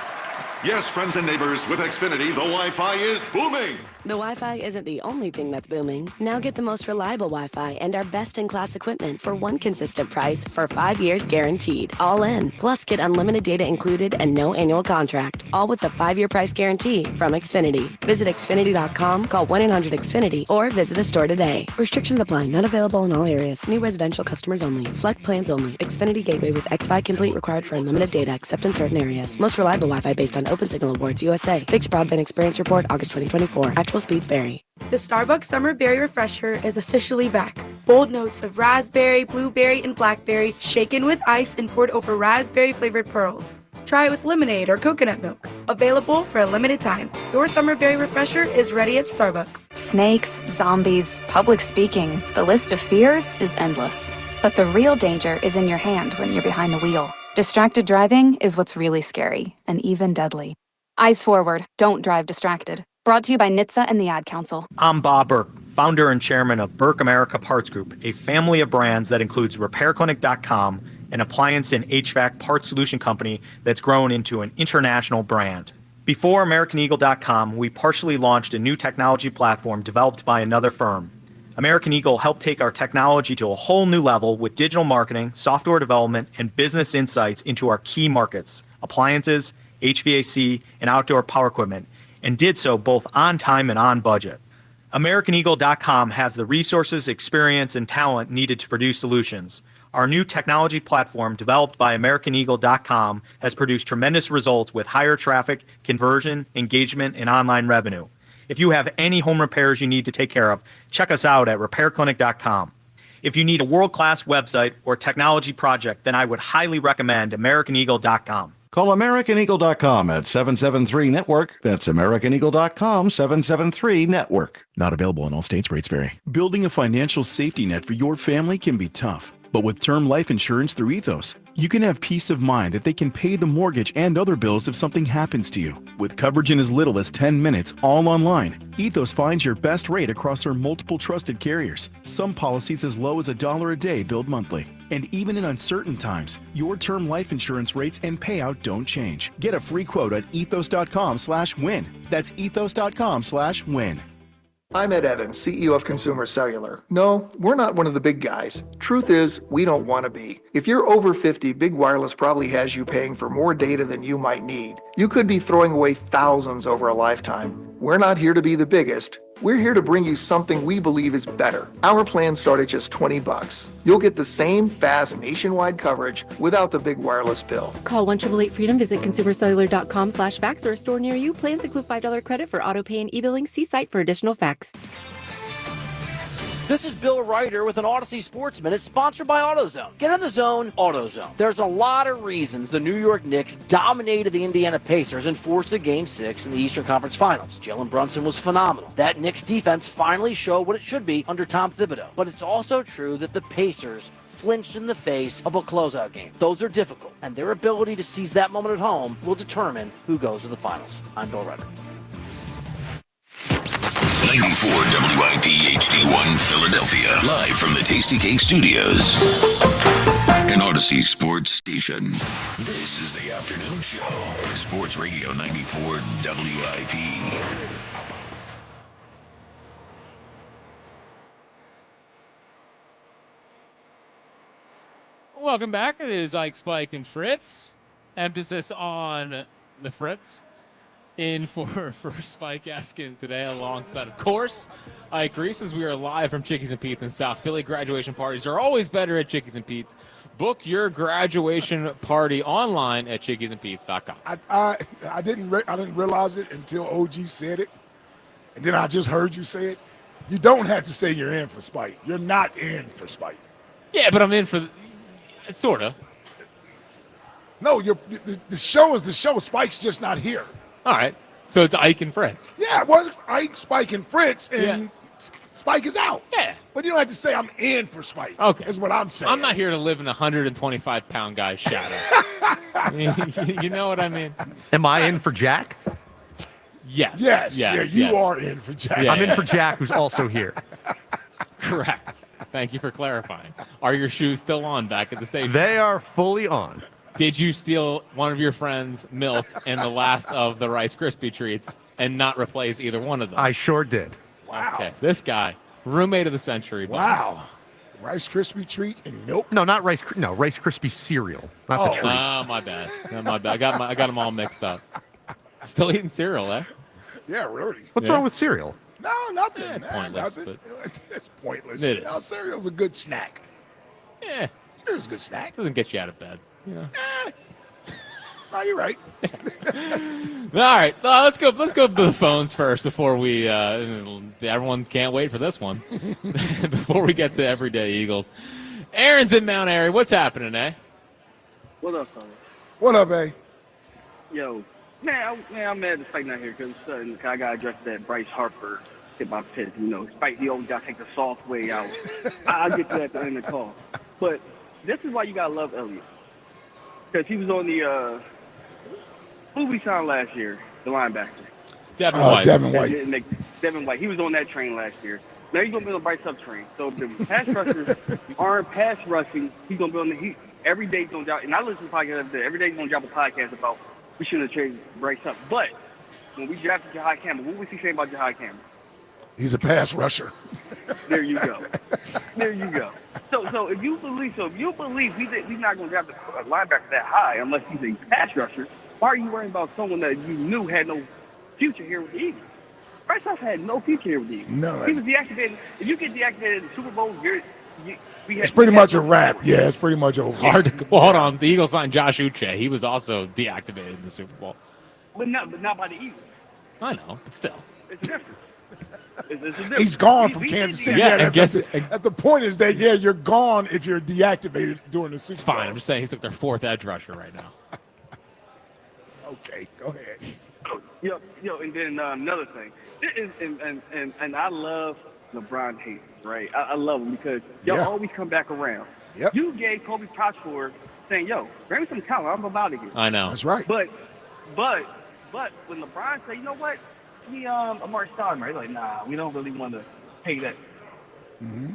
Yes, friends and neighbors, with Xfinity, the Wi-Fi is booming. The Wi-Fi isn't the only thing that's booming. Now get the most reliable Wi-Fi and our best-in-class equipment for one consistent price for 5 years guaranteed. All in. Plus, get unlimited data included and no annual contract. All with the 5-year price guarantee from Xfinity. Visit Xfinity.com, call 1-800-XFINITY, or visit a store today. Restrictions apply. Not available in all areas. New residential customers only. Select plans only. Xfinity Gateway with XFi Complete required for unlimited data except in certain areas. Most reliable Wi-Fi based on Open Signal Awards USA. Fixed Broadband Experience Report, August 2024. Actual speeds vary. The Starbucks Summer Berry Refresher is officially back. Bold notes of raspberry, blueberry, and blackberry shaken with ice and poured over raspberry-flavored pearls. Try it with lemonade or coconut milk. Available for a limited time. Your Summer Berry Refresher is ready at Starbucks. Snakes, zombies, public speaking. The list of fears is endless. But the real danger is in your hand when you're behind the wheel. Distracted driving is what's really scary and even deadly. Eyes forward. Don't drive distracted. Brought to you by NHTSA and the Ad Council. I'm Bob Burke, founder and chairman of Burke America Parts Group, a family of brands that includes RepairClinic.com, an appliance and HVAC parts solution company that's grown into an international brand. Before AmericanEagle.com, we partially launched a new technology platform developed by another firm. American Eagle helped take our technology to a whole new level with digital marketing, software development, and business insights into our key markets, appliances, HVAC, and outdoor power equipment, and did so both on time and on budget. AmericanEagle.com has the resources, experience, and talent needed to produce solutions. Our new technology platform, developed by AmericanEagle.com, has produced tremendous results with higher traffic, conversion, engagement, and online revenue. If you have any home repairs you need to take care of, check us out at RepairClinic.com. If you need a world-class website or technology project, then I would highly recommend AmericanEagle.com. Call AmericanEagle.com at 773-NETWORK. That's AmericanEagle.com, 773-NETWORK. Not available in all states. Rates vary. Building a financial safety net for your family can be tough. But with term life insurance through Ethos, you can have peace of mind that they can pay the mortgage and other bills if something happens to you. With coverage in as little as 10 minutes, all online, Ethos finds your best rate across their multiple trusted carriers. Some policies as low as $1 a day billed monthly. And even in uncertain times, your term life insurance rates and payout don't change. Get a free quote at ethos.com/win. That's ethos.com/win. I'm Ed Evans, CEO of Consumer Cellular. No, we're not one of the big guys. Truth is, we don't want to be. If you're over 50, Big Wireless probably has you paying for more data than you might need. You could be throwing away thousands over a lifetime. We're not here to be the biggest. We're here to bring you something we believe is better. Our plans start at just $20. You'll get the same fast nationwide coverage without the big wireless bill. Call 1-888-FREEDOM. Visit consumercellular.com/facts or a store near you. Plans include $5 credit for auto pay and e-billing. See site for additional facts. This is Bill Ryder with an Odyssey Sports Minute sponsored by AutoZone. Get in the zone, AutoZone. There's a lot of reasons the New York Knicks dominated the Indiana Pacers and forced a Game 6 in the Eastern Conference Finals. Jalen Brunson was phenomenal. That Knicks defense finally showed what it should be under Tom Thibodeau. But it's also true that the Pacers flinched in the face of a closeout game. Those are difficult, and their ability to seize that moment at home will determine who goes to the finals. I'm Bill Ryder. 94 WIP HD1 Philadelphia, live from the Tasty Cake Studios. An Odyssey Sports Station. This is the afternoon show. Sports Radio 94 WIP. Welcome back. It is Ike, Spike, and Fritz. Emphasis on the Fritz. In for Spike Askin today, alongside, of course, Ike Reese, as we are live from Chickies and Pete's in South Philly. Graduation parties are always better at Chickies and Pete's. Book your graduation party online at chickiesandpete's.com. I didn't realize it until OG said it, and then I just heard you say it. You don't have to say you're in for Spike. You're not in for Spike. Yeah, but I'm in for sort of. No, the show is the show. Spike's just not here. All right, so it's Ike and Fritz. Yeah, well, it's Ike, Spike, and Fritz, and Spike is out. Yeah. But you don't have to say I'm in for Spike. Okay. Is what I'm saying. I'm not here to live in a 125-pound guy's shadow. You know what I mean? Am I in for Jack? Yes. Yeah, you are in for Jack. I'm in for Jack, who's also here. Correct. Thank you for clarifying. Are your shoes still on back at the station? They are fully on. Did you steal one of your friend's milk and the last of the Rice Krispie treats and not replace either one of them? I sure did. Wow. Okay, this guy, roommate of the century. Boss. Wow. Rice Krispie treat and milk? No, not Rice. No, Rice Krispie cereal, not the treat. Oh, my bad. No, my bad. I got them all mixed up. Still eating cereal, eh? Yeah, really. What's wrong with cereal? No, nothing. Yeah, it's pointless. Nothing. But It's pointless. It is. No, cereal's a good snack. yeah, Cereal's a good snack. doesn't get you out of bed. You know? No, you're right. All right, let's go to the phones first before we. Everyone can't wait for this one. Before we get to Everyday Eagles, Aaron's in Mount Airy. What's happening, eh? What up, fellas? What up, A? Yo, I'm mad the fight not here because I got to address that Bryce Harper hit my piss. You know, despite he always got to take the soft way out. I'll get to that at the end of the call. But this is why you got to love Elliott. Because he was on the who we signed last year, the linebacker. Devin White. Devin White. He was on that train last year. Now he's going to be on the Bryce Up train. So if the pass rushers aren't pass rushing, he's going to be on the every day he's going to drop. And I listen to podcasts every day. Every day he's going to drop a podcast about we shouldn't have traded Bryce Up. But when we drafted Jahai Campbell, what was he saying about Jahai Campbell? He's a pass rusher. There you go. There you go. So if you believe he's not going to draft a linebacker that high unless he's a pass rusher, why are you worrying about someone that you knew had no future here with the Eagles? Bryce Harper had no future here with the Eagles. No. He was deactivated. If you get deactivated in the Super Bowl, it's pretty much a wrap. Yeah, it's pretty much over. Well, hold on. The Eagles signed Josh Uche. He was also deactivated in the Super Bowl. But not by the Eagles. I know, but still. It's different. He's gone from Kansas City. Yeah, the point is that, you're gone if you're deactivated during the season. It's fine. I'm just saying he's like their fourth edge rusher right now. Okay, go ahead. Yo, and then another thing. And I love LeBron haters, right? I love them because y'all always come back around. Yep. You gave Kobe props for saying, yo, bring me some talent. I'm about to get. I know. That's right. But when LeBron said, you know what? He Amari Stoudemire, he's like, nah, we don't really want to pay that. Mm-hmm.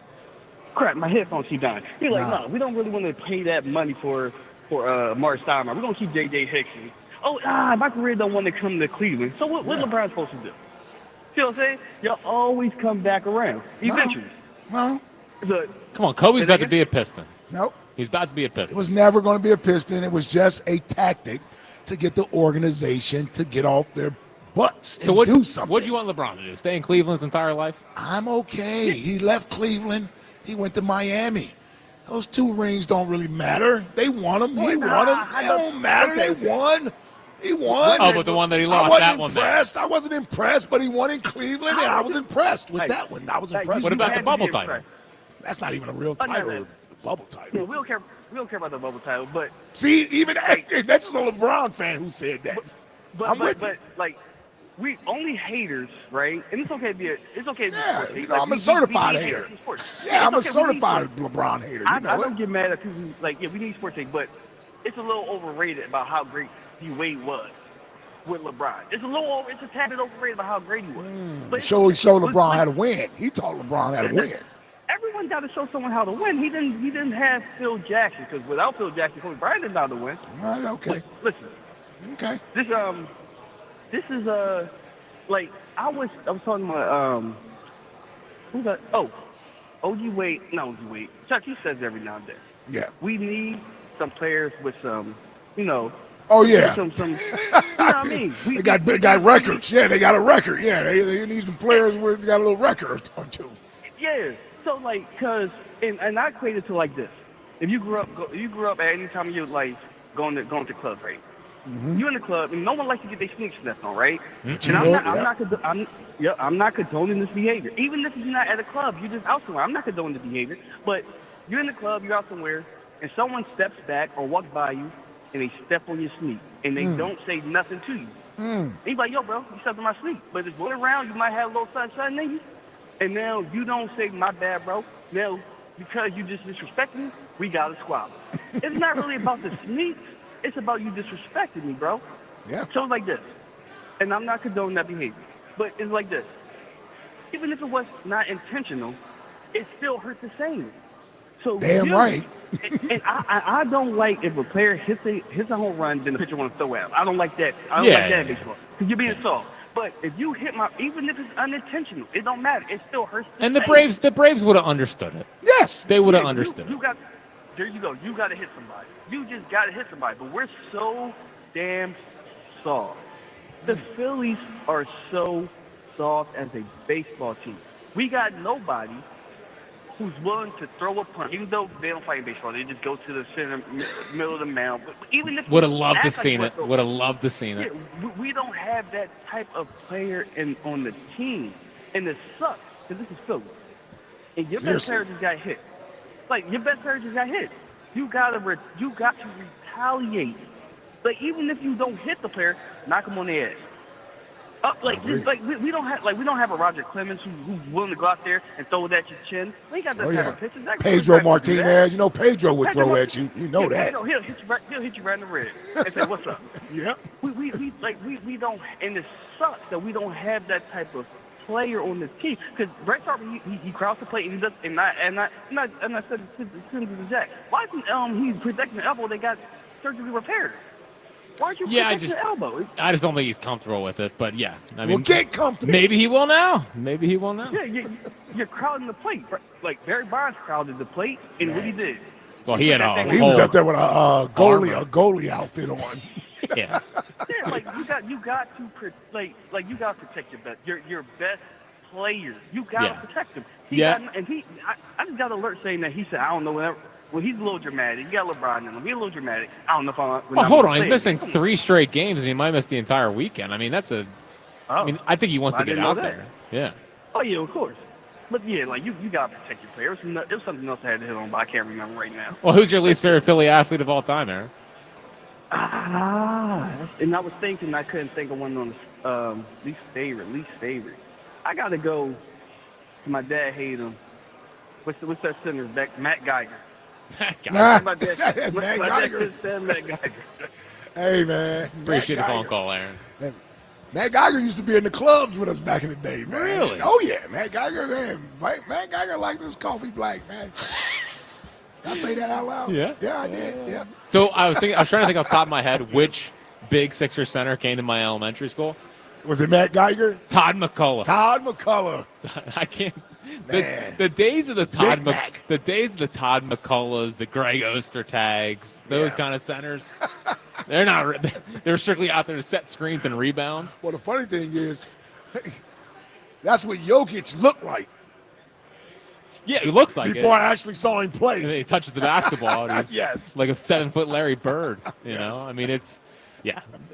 Crap, my headphones keep dying. He's like, no, we don't really want to pay that money for Amari Stoudemire. We're gonna keep J.J. Hickson. My career don't want to come to Cleveland. So what LeBron supposed to do? See what I'm saying? You'll always come back around eventually. No. Come on, Kobe's about to be a Piston. Nope. He's about to be a Piston. It was never going to be a Piston. It was just a tactic to get the organization to get off their butts and do something. What do you want LeBron to do? Stay in Cleveland his entire life? I'm okay. He left Cleveland. He went to Miami. Those 2 rings don't really matter. They won them. He won them. They don't matter. They won. He won. Oh, but the one that he lost, that one. I wasn't impressed, but he won in Cleveland, and I was impressed with that one. I was impressed. What about the bubble title? That's not even a real title. The bubble title. Yeah, we don't care about the bubble title, but see, even that's just a LeBron fan who said that. But we only haters, right? And it's okay to be I'm a certified hater. Yeah, I'm a certified LeBron hater. I don't get mad at people who we need sports take, but it's a little overrated about how great D-Wade was with LeBron. It's a tad bit overrated about how great he was. But he showed LeBron how to win. He taught LeBron how to win. Everyone got to show someone how to win. He didn't have Phil Jackson, because without Phil Jackson, Kobe Bryant didn't know how to win. Okay. But listen. Okay. This is I was talking about who's that? OG Wade. No, OG Wade. Chuck, he says every now and then. Yeah. We need some players with some, Oh yeah. Some you know what I mean? They got records. Yeah, they got a record. Yeah, they need some players with got a little record or two. Yeah. So and I equate it to like this. If you grew up at any time of your life going to clubs, right? Mm-hmm. You in the club, and no one likes to get their sneakers stepped on, right? Mm-hmm. I'm not condoning this behavior. Even if you're not at a club, you're just out somewhere. I'm not condoning the behavior. But you're in the club, you're out somewhere, and someone steps back or walks by you, and they step on your sneak, and they don't say nothing to you. And you're like, yo, bro, you stepped on my sneak. But it's going around, you might have a little sunshine in you, and now you don't say, my bad, bro. Now, because you just disrespected me, we got to squabble. It's not really about the sneaks. It's about you disrespecting me, bro. Yeah. So it's like this. And I'm not condoning that behavior. But it's like this. Even if it was not intentional, it still hurts the same. So Damn right. And I don't like if a player hits a home run, then the pitcher want to throw at him. I don't like that. I don't like that in baseball because you're being soft. But if you hit even if it's unintentional, it don't matter. It still hurts. And the Braves would have understood it. Yes, they would have understood it. There you go. You got to hit somebody. You just got to hit somebody. But we're so damn soft. The Phillies are so soft as a baseball team. We got nobody who's willing to throw a punch, even though they don't play in baseball. They just go to the center, middle of the mound. But even if would have loved to seen it. Would have loved to seen it. We don't have that type of player on the team, and it sucks because this is Philly, and your best player just got hit. Like your best player just got hit. You got to retaliate. Like even if you don't hit the player, knock him on the ass. We don't have a Roger Clemens who's willing to go out there and throw it at your chin. We got that type of pitcher. Pedro Martinez, you know Pedro would throw at you. You know that. He'll hit you right in the rib and say, "What's up?" Yep. We don't, and it sucks that we don't have that type of player on the team. Because Bryce Harper, he crosses the plate and he does, and I said to the Jack, why isn't he protecting the elbow? They got surgery repaired. Why aren't you protecting the elbow? I just don't think he's comfortable with it. But yeah, I mean, get comfortable. Maybe he will now. Yeah, you're crowding the plate. Like Barry Bonds crowded the plate, and what he did. Well, he was up there with a goalie outfit on. Yeah. Yeah, like you got to protect your best player. You got to protect him. I just got an alert saying that he said, I don't know whatever. Well, he's a little dramatic. You got LeBron in him. He's a little dramatic. I don't know if I'm. Hold on. He's missing 3 straight games, and he might miss the entire weekend. I mean, I think he wants to get out there. Yeah. Oh, yeah, of course. But, yeah, like, you got to protect your players. It was something else I had to hit on, but I can't remember right now. Well, who's your least favorite Philly athlete of all time, Aaron? And I was thinking I couldn't think of one on the least favorite. I got to go to my dad hate him. What's that center back? Matt Geiger. Matt Geiger. Hey, man. Appreciate the phone call, Aaron. Matt Geiger used to be in the clubs with us back in the day, man. Really? Oh, yeah. Matt Geiger, man. Matt Geiger liked his coffee black, man. Did I say that out loud? Yeah. Yeah, I did. Yeah. So I was trying to think off the top of my head which big Sixer center came to my elementary school. Was it Matt Geiger? Todd McCullough. I can't. The days of the Todd McCulloughs, the Greg Ostertags, those kind of centers, they're strictly out there to set screens and rebound. Well, the funny thing is, that's what Jokic looked like. Yeah, he looks like Before I actually saw him play. He touches the basketball. And he's yes. like a 7-foot Larry Bird, you know? I mean,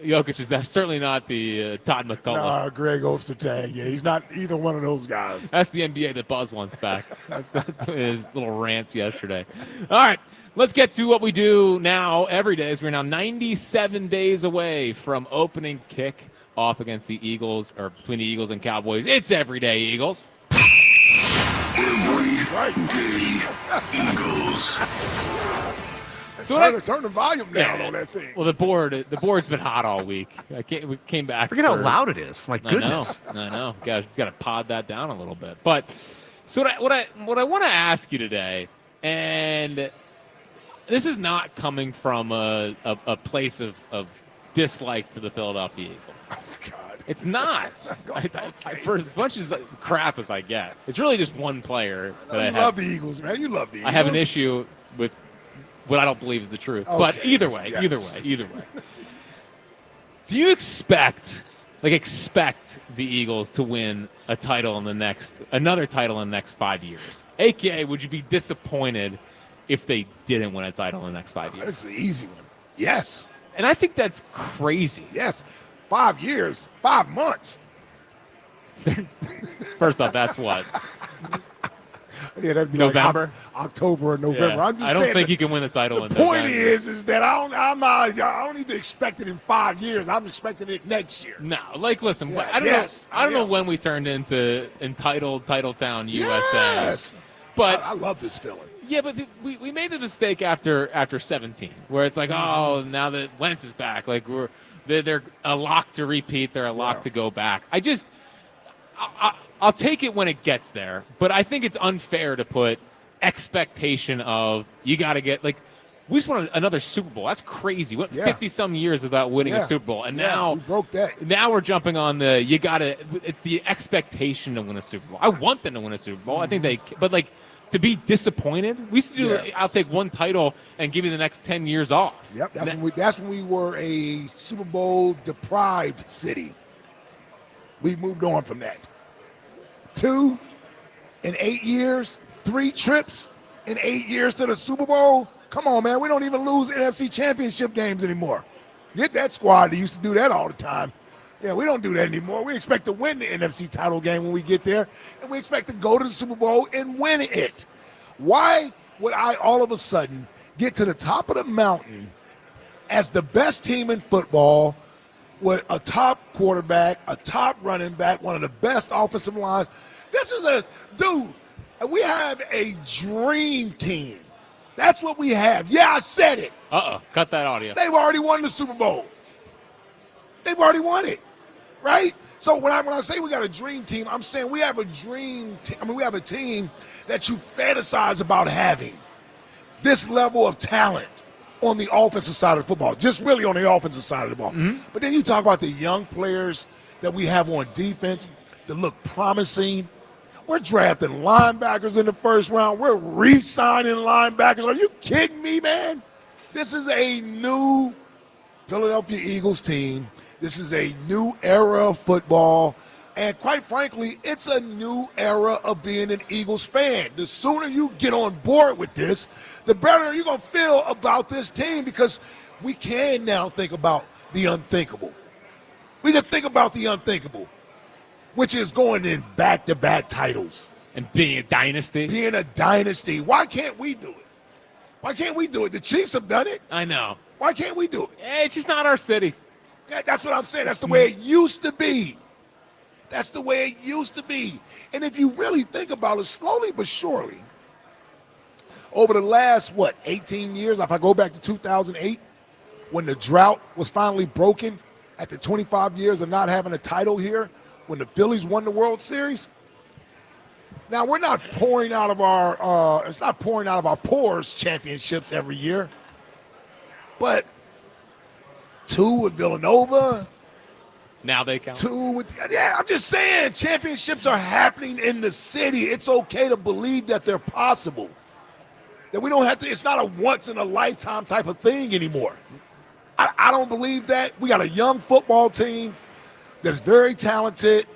Jokic is certainly not the Todd McCullough. No, Greg Ostertag. Yeah, he's not either one of those guys. That's the NBA that Buzz wants back. That's his little rants yesterday. All right, let's get to what we do now every day. As we're now 97 days away from opening kick off against the Eagles, or between the Eagles and Cowboys. It's Everyday Eagles. Everyday Eagles. Turn the volume down on that thing. Well, the board's been hot all week. We came back. Forget how loud it is. My goodness. I know. Got to pod that down a little bit. But so what I want to ask you today, and this is not coming from a place of dislike for the Philadelphia Eagles. Oh God. It's not. For as much as crap as I get, it's really just one player. You love the Eagles, man. You love the Eagles. I have an issue with what I don't believe is the truth. Okay. But either way. Do you expect the Eagles to win another title in the next 5 years? AKA, would you be disappointed if they didn't win a title in the next 5 years? This is an easy one. Yes. And I think that's crazy. Yes. 5 years, 5 months. First off, that's what? Yeah, that'd be November, like October or November. Yeah. I'm just I don't think you can win the title. The point is that I don't need to expect it in 5 years. I'm expecting it next year. No, listen, I don't know when we turned into entitled Title Town USA. Yes, but I love this feeling. Yeah, but we made the mistake after 17, where it's like, oh, now that Wentz is back, like they're a lock to repeat. They're a lock to go back. I'll take it when it gets there, but I think it's unfair to put expectation of you got to get, like, we just won another Super Bowl. That's crazy. What 50-some years without winning a Super Bowl, and now we broke that. Now we're jumping on the you got to. It's the expectation to win a Super Bowl. I want them to win a Super Bowl. I think but like to be disappointed. We used to do. I'll take one title and give you the next 10 years off. Yep, that's when we were a Super Bowl deprived city. We moved on from that. 2 in 8 years, 3 trips in 8 years to the Super Bowl. Come on, man. We don't even lose NFC championship games anymore. Get that squad that used to do that all the time. Yeah, we don't do that anymore. We expect to win the NFC title game when we get there, and we expect to go to the Super Bowl and win it. Why would I all of a sudden get to the top of the mountain as the best team in football with a top quarterback, a top running back, one of the best offensive lines? This is we have a dream team. That's what we have. Yeah, I said it. Cut that audio. They've already won the Super Bowl. They've already won it, right? So when I say we got a dream team, I'm saying we have a dream team. I mean, we have a team that you fantasize about having this level of talent on the offensive side of football, just really on the offensive side of the ball. Mm-hmm. But then you talk about the young players that we have on defense that look promising. We're drafting linebackers in the first round. We're re-signing linebackers. Are you kidding me, man? This is a new Philadelphia Eagles team. This is a new era of football. And quite frankly, it's a new era of being an Eagles fan. The sooner you get on board with this, the better you're going to feel about this team, because we can now think about the unthinkable. We can think about the unthinkable, which is going in back-to-back titles. And being a dynasty. Being a dynasty. Why can't we do it? Why can't we do it? The Chiefs have done it. I know. Why can't we do it? It's just not our city. Yeah, that's what I'm saying. That's the way it used to be. That's the way it used to be. And if you really think about it, slowly but surely, over the last, 18 years, if I go back to 2008, when the drought was finally broken after 25 years of not having a title here, when the Phillies won the World Series. Now, we're not pouring out of our it's not pouring out of our pores championships every year, but 2 with Villanova. Now they count. 2 with, I'm just saying, championships are happening in the city. It's okay to believe that they're possible. That we don't have to, it's not a once in a lifetime type of thing anymore. I don't believe that. We got a young football team that's very talented.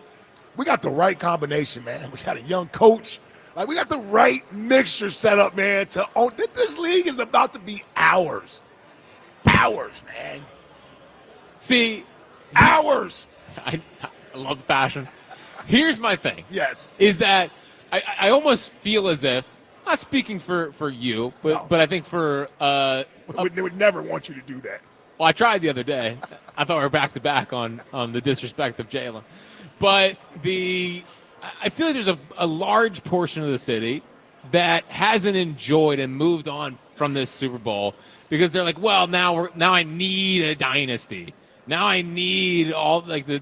We got the right combination, man. We got a young coach. Like, we got the right mixture set up, man, to own. This league is about to be ours. Ours, man. See, ours. I love the passion. Here's my thing. Yes. Is that I almost feel as if, not speaking for you, but I think for they would never want you to do that. Well, I tried the other day. I thought we were back-to-back on the disrespect of Jalen. But I feel like there's a large portion of the city that hasn't enjoyed and moved on from this Super Bowl because they're like, well, now I need a dynasty. Now I need all, like, the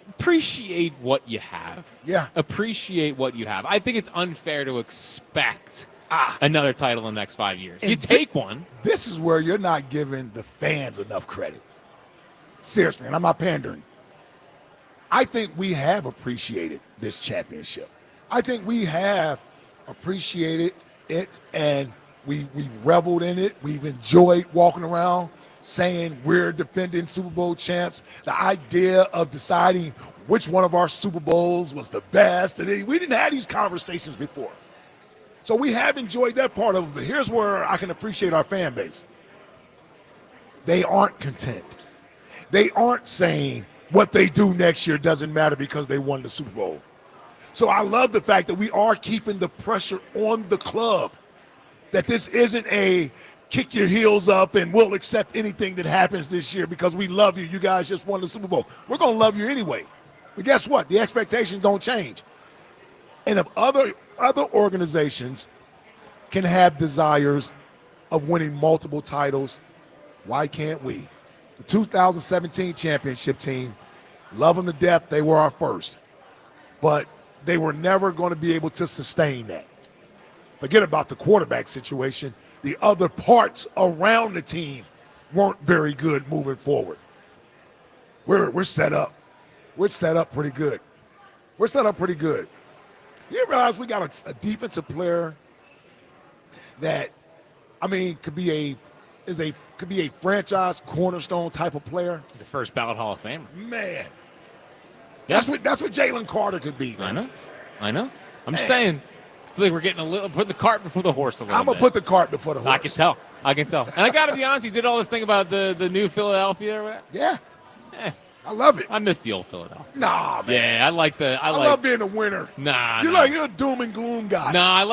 appreciate what you have. Yeah. Appreciate what you have. I think it's unfair to expect another title in the next 5 years. You take one. This is where you're not giving the fans enough credit. Seriously, and I'm not pandering. I think we have appreciated this championship. I think we have appreciated it, and we've reveled in it. We've enjoyed walking around saying we're defending Super Bowl champs. The idea of deciding which one of our Super Bowls was the best, and we didn't have these conversations before. So we have enjoyed that part of it, but here's where I can appreciate our fan base. They aren't content. They aren't saying what they do next year doesn't matter because they won the Super Bowl. So I love the fact that we are keeping the pressure on the club, that this isn't a kick your heels up and we'll accept anything that happens this year because we love you. You guys just won the Super Bowl. We're going to love you anyway. But guess what? The expectations don't change. And if other organizations can have desires of winning multiple titles, why can't we? The 2017 championship team, love them to death. They were our first. but they were never going to be able to sustain that. Forget about the quarterback situation. The other parts around the team weren't very good moving forward. We're set up. We're set up pretty good. We're set up pretty good. You realize we got a defensive player that, I mean, could be a franchise cornerstone type of player. The first ballot Hall of Famer. Man. Yeah. That's what Jalen Carter could be. Man. I know. I'm just saying, I feel like we're getting put the cart before the horse a little bit. I'm going to put the cart before the horse. I can tell. And I got to be honest, you did all this thing about the new Philadelphia or whatever. Yeah. I love it. I miss the old Philadelphia. Nah, man. Yeah, I love being a winner. Nah. You're a doom and gloom guy. Nah,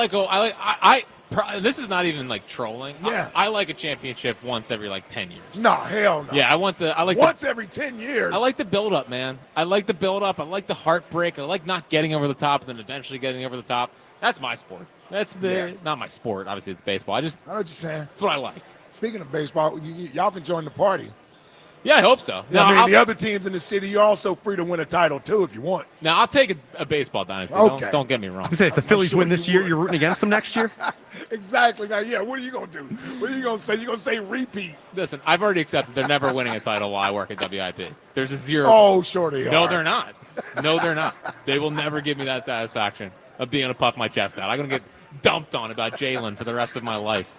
this is not even like trolling. Yeah. I like a championship once every 10 years. Nah, hell no. Yeah, once every 10 years. I like the build up, man. I like the build up. I like the heartbreak. I like not getting over the top and then eventually getting over the top. That's my sport. That's not my sport. Obviously, it's baseball. I know what you're saying. That's what I like. Speaking of baseball, y'all can join the party. Yeah, I hope so. Now, the other teams in the city, you're also free to win a title, too, if you want. Now, I'll take a baseball dynasty. Okay. Don't get me wrong. If the Phillies win this year, you're rooting against them next year? Exactly. Now, what are you going to do? What are you going to say? You're going to say repeat. Listen, I've already accepted they're never winning a title while I work at WIP. There's a zero. Oh, sure they are. No, they're not. No, they're not. They will never give me that satisfaction of being able to puff my chest out. I'm going to get dumped on about Jalen for the rest of my life.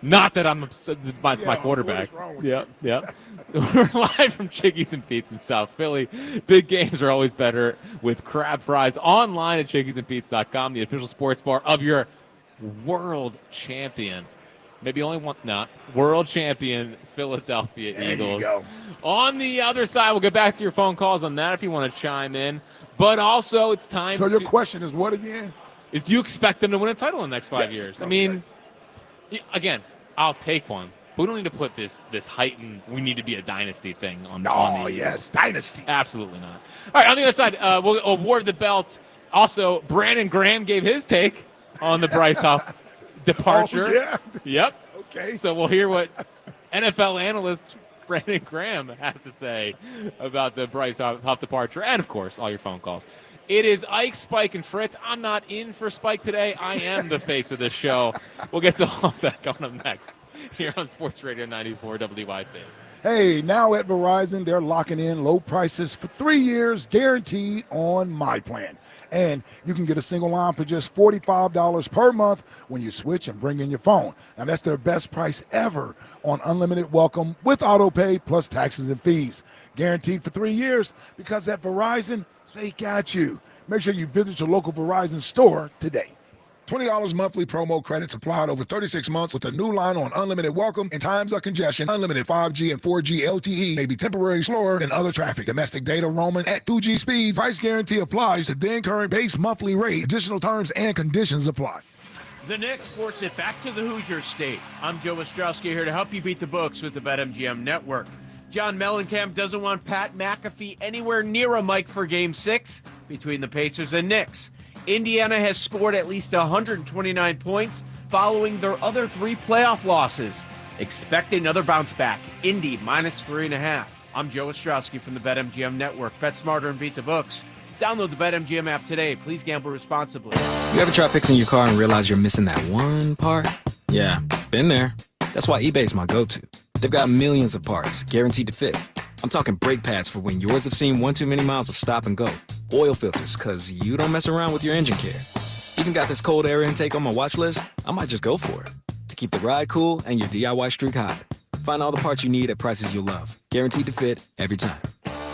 Not that I'm upset. It's my quarterback. Yep. We're live from Chickies and Pete's in South Philly. Big games are always better with crab fries. Online at chickiesandpete's.com, the official sports bar of your world champion. Maybe only one, not world champion Philadelphia Eagles. On the other side, we'll get back to your phone calls on that if you want to chime in. But also, it's time. So your question is what again? Do you expect them to win a title in the next 5 years? Okay. I mean, again, I'll take one. But we don't need to put this heightened, we need to be a dynasty thing on the yes, dynasty. Absolutely not. All right, on the other side, we'll award the belt. Also, Brandon Graham gave his take on the Bryce Harper departure. Oh, yeah. Yep. Okay. So we'll hear what NFL analyst Brandon Graham has to say about the Bryce Harper departure, and, of course, all your phone calls. It is Ike, Spike, and Fritz. I'm not in for Spike today. I am the face of this show. We'll get to all of that coming up next here on Sports Radio 94 WIP. Hey, now at Verizon, they're locking in low prices for 3 years, guaranteed on my plan. And you can get a single line for just $45 per month when you switch and bring in your phone. Now, that's their best price ever on unlimited welcome with auto pay plus taxes and fees. Guaranteed for 3 years because at Verizon, they got you. Make sure you visit your local Verizon store today. $20 monthly promo credits applied over 36 months with a new line on unlimited welcome in times of congestion. Unlimited 5G and 4G LTE may be temporarily slower than other traffic. Domestic data roaming at 2G speeds. Price guarantee applies to then current base monthly rate. Additional terms and conditions apply. The Knicks force it back to the Hoosier State. I'm Joe Ostrowski here to help you beat the books with the BetMGM Network. John Mellencamp doesn't want Pat McAfee anywhere near a mic for Game 6 between the Pacers and Knicks. Indiana has scored at least 129 points following their other 3 playoff losses. Expect another bounce back. Indy -3.5. I'm Joe Ostrowski from the BetMGM Network. Bet smarter and beat the books. Download the BetMGM app today. Please gamble responsibly. You ever try fixing your car and realize you're missing that one part? Yeah, been there. That's why eBay's my go-to. They've got millions of parts, guaranteed to fit. I'm talking brake pads for when yours have seen one too many miles of stop and go. Oil filters, because you don't mess around with your engine care. Even got this cold air intake on my watch list. I might just go for it. To keep the ride cool and your DIY streak hot. Find all the parts you need at prices you'll love. Guaranteed to fit every time.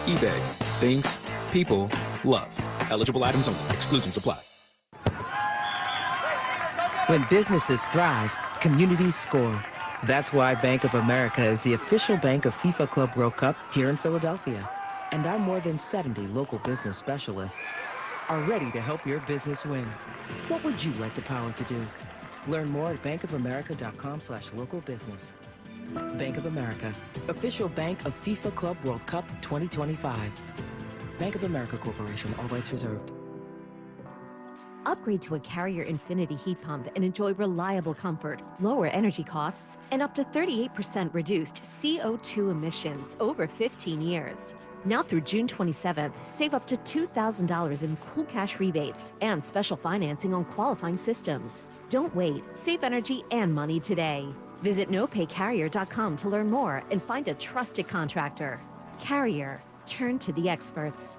eBay. Things. People. Love. Eligible items only. Exclusions apply. When businesses thrive, communities score. That's why Bank of America is the official bank of FIFA Club World Cup here in Philadelphia. And our more than 70 local business specialists are ready to help your business win. What would you like the power to do? Learn more at bankofamerica.com/local business. Bank of America, official bank of FIFA Club World Cup 2025. Bank of America Corporation, all rights reserved. Upgrade to a Carrier Infinity heat pump and enjoy reliable comfort, lower energy costs, and up to 38% reduced CO2 emissions over 15 years. Now through June 27th, save up to $2,000 in cool cash rebates and special financing on qualifying systems. Don't wait. Save energy and money today. Visit nopaycarrier.com to learn more and find a trusted contractor. Carrier. Turn to the experts.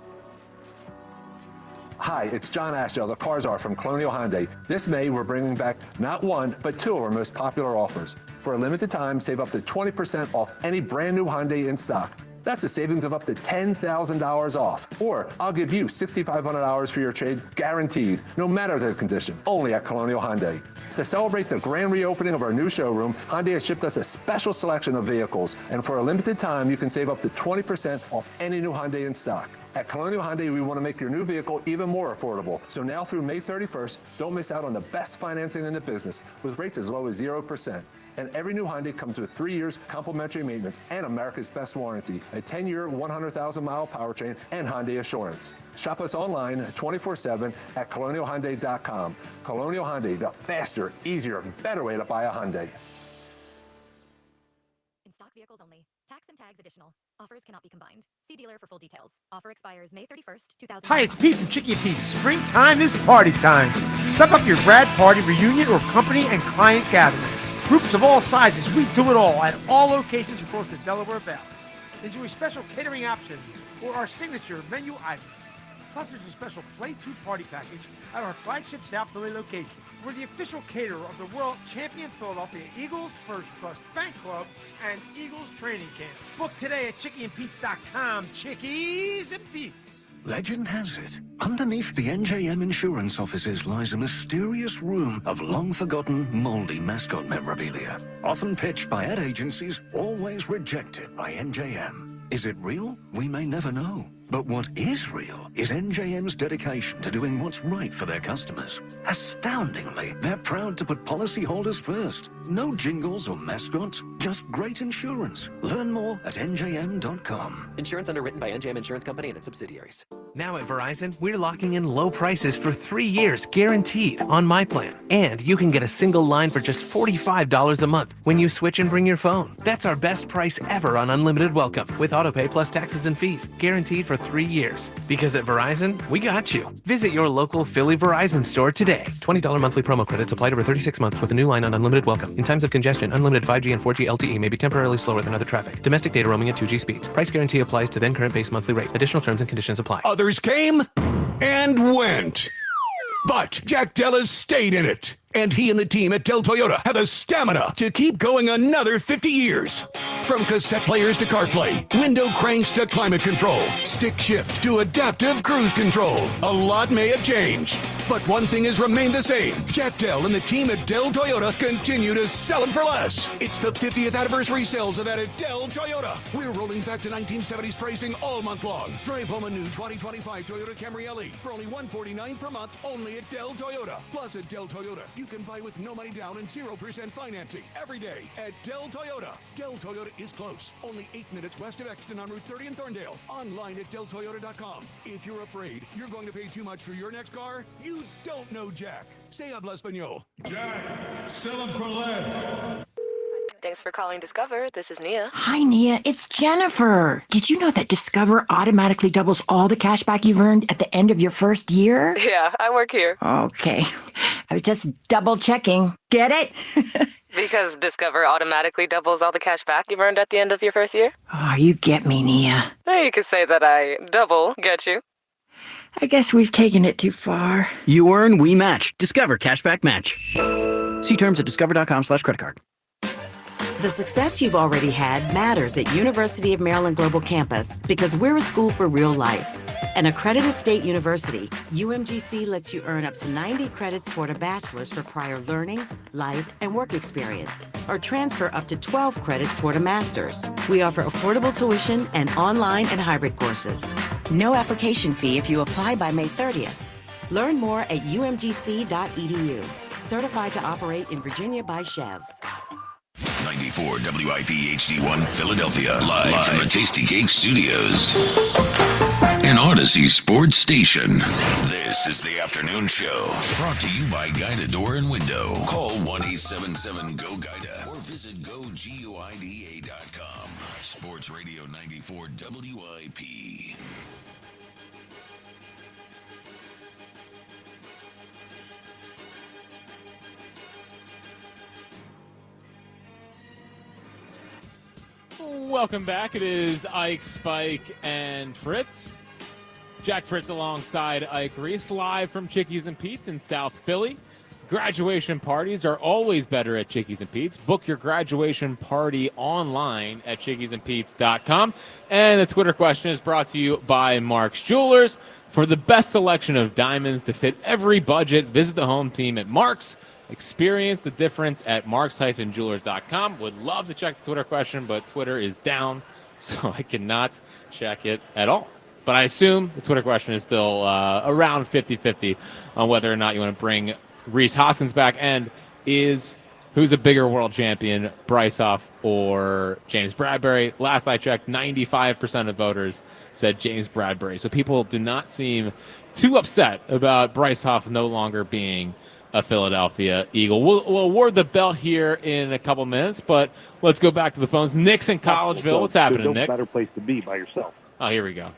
Hi, it's John Ashdale, the Car Czar from Colonial Hyundai. This May, we're bringing back not one, but two of our most popular offers. For a limited time, save up to 20% off any brand new Hyundai in stock. That's a savings of up to $10,000 off. Or I'll give you $6,500 for your trade, guaranteed, no matter the condition, only at Colonial Hyundai. To celebrate the grand reopening of our new showroom, Hyundai has shipped us a special selection of vehicles. And for a limited time, you can save up to 20% off any new Hyundai in stock. At Colonial Hyundai, we want to make your new vehicle even more affordable. So now through May 31st, don't miss out on the best financing in the business with rates as low as 0%. And every new Hyundai comes with 3 years complimentary maintenance and America's best warranty, a 10-year, 100,000-mile powertrain, and Hyundai Assurance. Shop us online 24/7 at colonialhyundai.com. Colonial Hyundai, the faster, easier, better way to buy a Hyundai. In stock vehicles only. Tax and tags additional. Offers cannot be combined. See dealer for full details. Offer expires May 31st, 2000. Hi, it's Pete from Chicky and Pete. Springtime is party time. Step up your grad party, reunion, or company and client gathering. Groups of all sizes, we do it all at all locations across the Delaware Valley. Enjoy special catering options or our signature menu items. Plus, there's a special Play 2 party package at our flagship South Philly location. We're the official caterer of the world champion Philadelphia Eagles, First Trust Bank Club, and Eagles Training Camp. Book today at chickyandpete's.com. Chickies and Pete's. Legend has it, underneath the NJM insurance offices lies a mysterious room of long-forgotten, moldy mascot memorabilia. Often pitched by ad agencies, always rejected by NJM. Is it real? We may never know. But what is real is NJM's dedication to doing what's right for their customers. Astoundingly, they're proud to put policyholders first. No jingles or mascots, just great insurance. Learn more at njm.com. Insurance underwritten by NJM Insurance Company and its subsidiaries. Now at Verizon, we're locking in low prices for 3 years, guaranteed, on my plan. And you can get a single line for just $45 a month when you switch and bring your phone. That's our best price ever on unlimited welcome, with autopay plus taxes and fees, guaranteed for 3 years. Because at Verizon, we got you. Visit your local Philly Verizon store today. $20 monthly promo credits applied over 36 months with a new line on unlimited welcome. In times of congestion, unlimited 5G and 4G LTE may be temporarily slower than other traffic. Domestic data roaming at 2G speeds. Price guarantee applies to then current base monthly rate. Additional terms and conditions apply. Others came and went, but Jack Dell has stayed in it. And he and the team at Dell Toyota have the stamina to keep going another 50 years. From cassette players to CarPlay, window cranks to climate control, stick shift to adaptive cruise control. A lot may have changed, but one thing has remained the same. Jack Dell and the team at Dell Toyota continue to sell them for less. It's the 50th anniversary sales event at Dell Toyota. We're rolling back to 1970s pricing all month long. Drive home a new 2025 Toyota Camry LE for only $149 per month, only at Dell Toyota. Plus at Dell Toyota, you can buy with no money down and 0% financing every day at Dell Toyota. Dell Toyota is close. Only 8 minutes west of Exton on Route 30 in Thorndale. Online at DellToyota.com. If you're afraid you're going to pay too much for your next car, you don't know Jack. Say habla español. Jack, sell them for less. Thanks for calling Discover. This is Nia. Hi, Nia. It's Jennifer. Did you know that Discover automatically doubles all the cash back you've earned at the end of your first year? Yeah, I work here. Okay. I was just double checking. Get it? Because Discover automatically doubles all the cash back you've earned at the end of your first year? Oh, you get me, Nia. You could say that I double get you. I guess we've taken it too far. You earn, we match. Discover Cashback Match. See terms at discover.com/creditcard. The success you've already had matters at University of Maryland Global Campus because we're a school for real life. An accredited state university, UMGC lets you earn up to 90 credits toward a bachelor's for prior learning, life, and work experience, or transfer up to 12 credits toward a master's. We offer affordable tuition and online and hybrid courses. No application fee if you apply by May 30th. Learn more at umgc.edu. Certified to operate in Virginia by Chev. 94 WIP HD1 Philadelphia. Live from the Tasty Cake Studios. An Odyssey sports station. This is the afternoon show. Brought to you by Guida Door and Window. Call 1-877-GO-GUIDA or visit GoGuida.com. Sports Radio 94 WIP. Welcome back. It is Ike, Spike, and Fritz. Jack Fritz alongside Ike Reese, live from Chickies and Pete's in South Philly. Graduation parties are always better at Chickies and Pete's. Book your graduation party online at chickiesandpete's.com. And the Twitter question is brought to you by Mark's Jewelers. For the best selection of diamonds to fit every budget, visit the home team at Mark's. Experience the difference at marks-jewelers.com. Would love to check the Twitter question, but Twitter is down, so I cannot check it at all. But I assume the Twitter question is still around 50-50 on whether or not you want to bring Rhys Hoskins back. And who's a bigger world champion, Bryce Harper or James Bradberry? Last I checked, 95% of voters said James Bradberry. So people do not seem too upset about Bryce Harper no longer being a Philadelphia Eagle. We'll award the belt here in a couple minutes, but let's go back to the phones. Nick's in Collegeville. What's happening, There's no Nick? better place to be by yourself. Oh, here we go.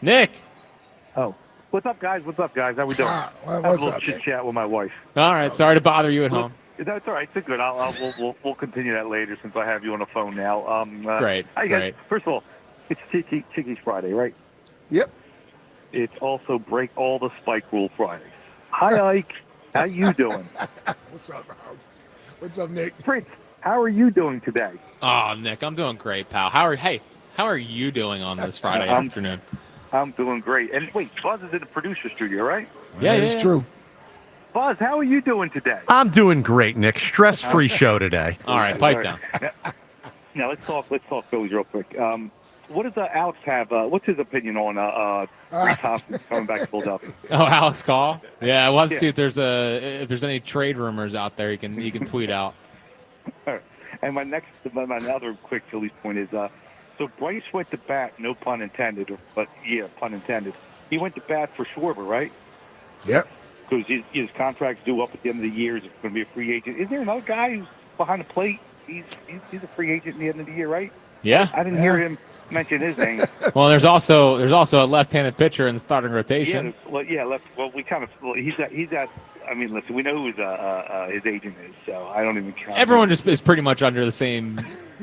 Nick. Oh, what's up, guys? What's up, guys? How we doing? Have a little chit chat with my wife. All right. Sorry to bother you at home. That's all right. It's good. We'll continue that later since I have you on the phone now. Great. Hi, guys. Great. First of all, it's Chickies Friday, right? Yep. It's also Break All the Spike Rule Friday. Hi, Ike. How you doing? What's up, Rob? What's up, Nick? Fritz, how are you doing today? Oh, Nick, I'm doing great, pal. How are you doing on this Friday afternoon? I'm doing great. And wait, Buzz is in the producer studio, right? Yeah, it's true. Buzz, how are you doing today? I'm doing great, Nick. Stress-free show today. All right, pipe down. Now let's talk Phillies real quick. What does Alex have? What's his opinion on Rhys Hoskins coming back to Philadelphia? Oh, Alex Call? Yeah, I want to see if there's any trade rumors out there. He can tweet out. All right. And my other quick Phillies point is, so Bryce went to bat, no pun intended, but yeah, pun intended. He went to bat for Schwarber, right? Yep. Because his contract's due up at the end of the year. He's going to be a free agent. Is there another guy who's behind the plate? He's a free agent at the end of the year, right? Yeah. I didn't hear him mention his name. Well, there's also a left-handed pitcher in the starting rotation. He's at. I mean, listen, we know who his agent is, so I don't even count. Everyone just is pretty much under the same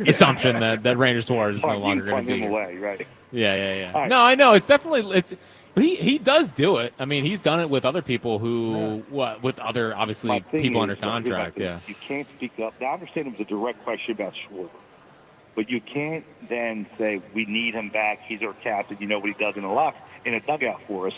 assumption that Ranger Suarez is no longer going to be him here. away, right? Yeah. Right. No, I know it's definitely but he does do it. I mean, he's done it with other people with other obviously people under contract. Yeah. You can't speak up. Now, I understand it was a direct question about Schwarber. But you can't then say, we need him back, he's our captain, you know what he does in a dugout for us,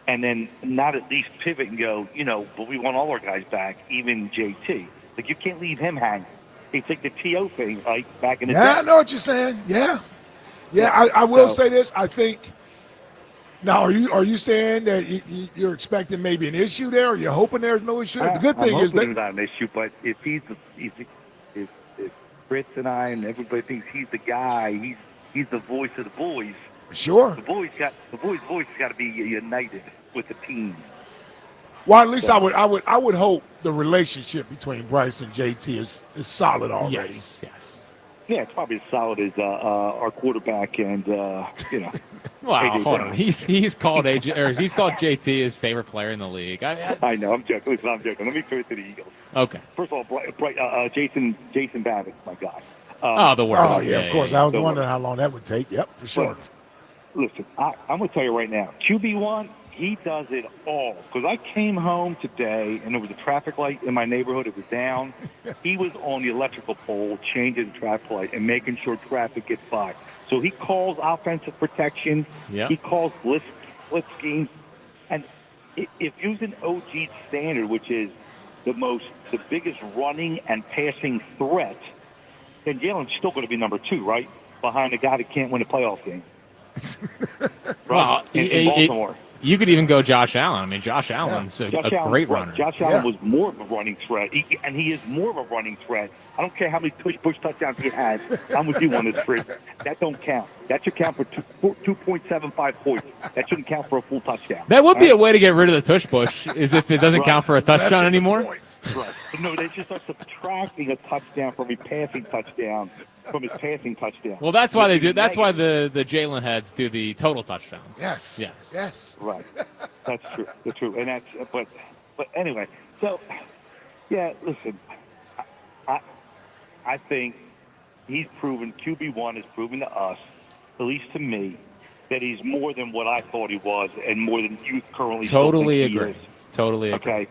and then not at least pivot and go, but we want all our guys back, even JT. Like, you can't leave him hanging. It's like the T.O. thing, like, back in the day. Yeah, I know what you're saying. Yeah. I will say this. I think, now, are you saying that you're expecting maybe an issue there, or you're hoping there's no issue? The good thing is that there's not an issue, but if if Fritz and I and everybody thinks he's the guy, he's the voice of the boys. Sure. The boys' voice has got to be united with the team. Well, at least I would hope the relationship between Bryce and JT is solid already. Yes. Yeah, it's probably as solid as our quarterback and Wow, hold on. He's called JT his favorite player in the league. I know. I'm joking. Listen, I'm joking. Let me throw it to the Eagles. Okay. First of all, Jason Babbitt's my guy. The worst. Oh yeah, of course. I was wondering how long that would take. Yep, for sure. But, listen, I'm going to tell you right now. QB1, he does it all. Because I came home today, and there was a traffic light in my neighborhood. It was down. He was on the electrical pole changing the traffic light and making sure traffic gets by. So he calls offensive protection. Yep. He calls split schemes. And if using OG's standard, which is the biggest running and passing threat, then Jalen's still going to be number 2, right? Behind a guy that can't win a playoff game. Well, in Baltimore. You could even go Josh Allen. I mean, Josh Allen's a great runner. Josh Allen was more of a running threat, and he is more of a running threat. I don't care how many push touchdowns he has. I'm with you on this, Fritz. That don't count. That should count for 2.75 points. That shouldn't count for a full touchdown. That would be All a way to get rid of the tush push, is if it doesn't Right. count for a touchdown anymore. Right. But no, they should start subtracting a touchdown from a passing touchdown from his passing touchdown. Well, that's why they do. That's why the Jalen heads do the total touchdowns. Yes. Yes. Yes. Right. That's true. That's true. And that's but anyway. So yeah, listen. I think he's proven QB1 has proven to us, at least to me, that he's more than what I thought he was, and more than you currently Totally think he agree. is. Totally agree. Okay.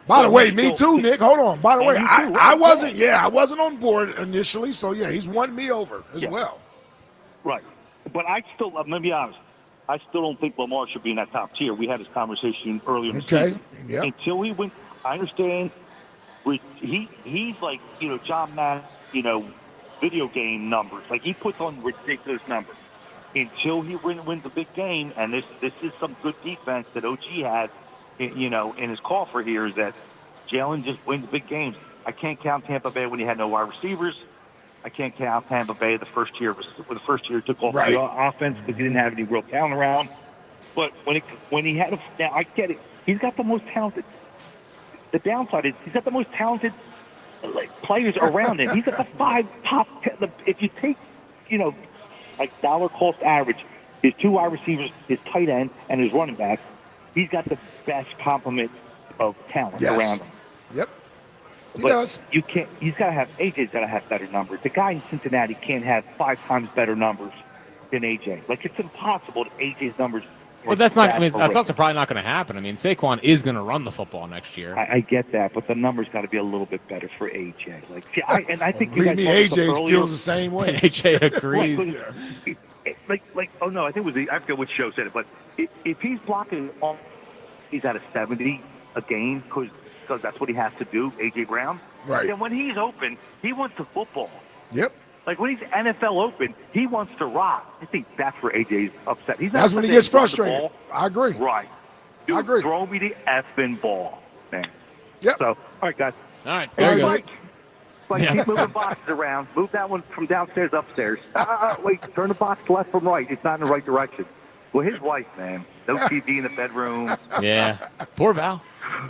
By the So way, he's me still- too, Nick. Hold on. By the And way, you too, I right, wasn't. yeah. Yeah, I wasn't on board initially. So yeah, he's won me over as well. Right. But I'm going to be honest. I still don't think Lamar should be in that top tier. We had this conversation earlier in the season. Yep. Until he went, I understand. He's like, John Madden, video game numbers. Like, he puts on ridiculous numbers. Until he wins a big game, and this is some good defense that OG has, in his coffer here, is that Jalen just wins big games. I can't count Tampa Bay when he had no wide receivers. I can't count Tampa Bay the first year took off the offense because he didn't have any real talent around. But when he had now I get it. He's got the most talented. The downside is he's got the most talented players around him. He's at the 5 top 10. If you take dollar cost average, his 2 wide receivers, his tight end, and his running back, he's got the best complement of talent around him. Yep. He But does. you can't. AJ's got to have better numbers. The guy in Cincinnati can't have 5 times better numbers than AJ. Like, it's impossible that AJ's numbers. But that's not. I mean, that's also probably not going to happen. I mean, Saquon is going to run the football next year. I get that, but the numbers got to be a little bit better for AJ. Like, see, I think you Believe guys me, brought this up AJ earlier. feels the same way. AJ agrees. Oh no, I think it was I forget which show said it, but if he's blocking all, he's at a 70 a game because that's what he has to do, AJ Brown. Right. Then when he's open, he wants the football. Yep. Like when he's NFL open, he wants to rock. I think that's where AJ's upset. He's not That's when he upset gets that runs the frustrated. ball. I agree. Right. Dude, I agree. Throw me the effing ball, man. Yep. So, all right, guys. All right. Hey, Very good. Mike, keep moving boxes around. Move that one from downstairs upstairs. Wait, turn the box left from right. It's not in the right direction. Well, his wife, man. No TV in the bedroom. Yeah. Poor Val.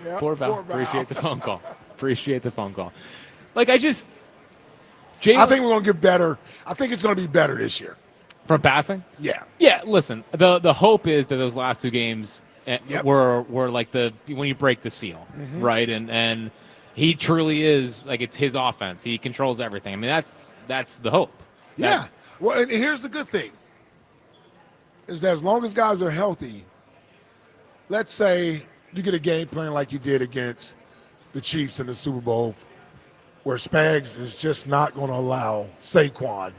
Yeah, Poor Val. poor Val. Appreciate the phone call. Appreciate the phone call. Like, I think we're going to get better. I think it's going to be better this year. From passing? Yeah. Yeah, listen, the hope is that those last 2 games were like when you break the seal, Mhm. right? And he truly is, like, it's his offense. He controls everything. I mean, that's the hope. Yeah. Well, and here's the good thing is that as long as guys are healthy, let's say you get a game plan like you did against the Chiefs in the Super Bowl, where Spags is just not going to allow Saquon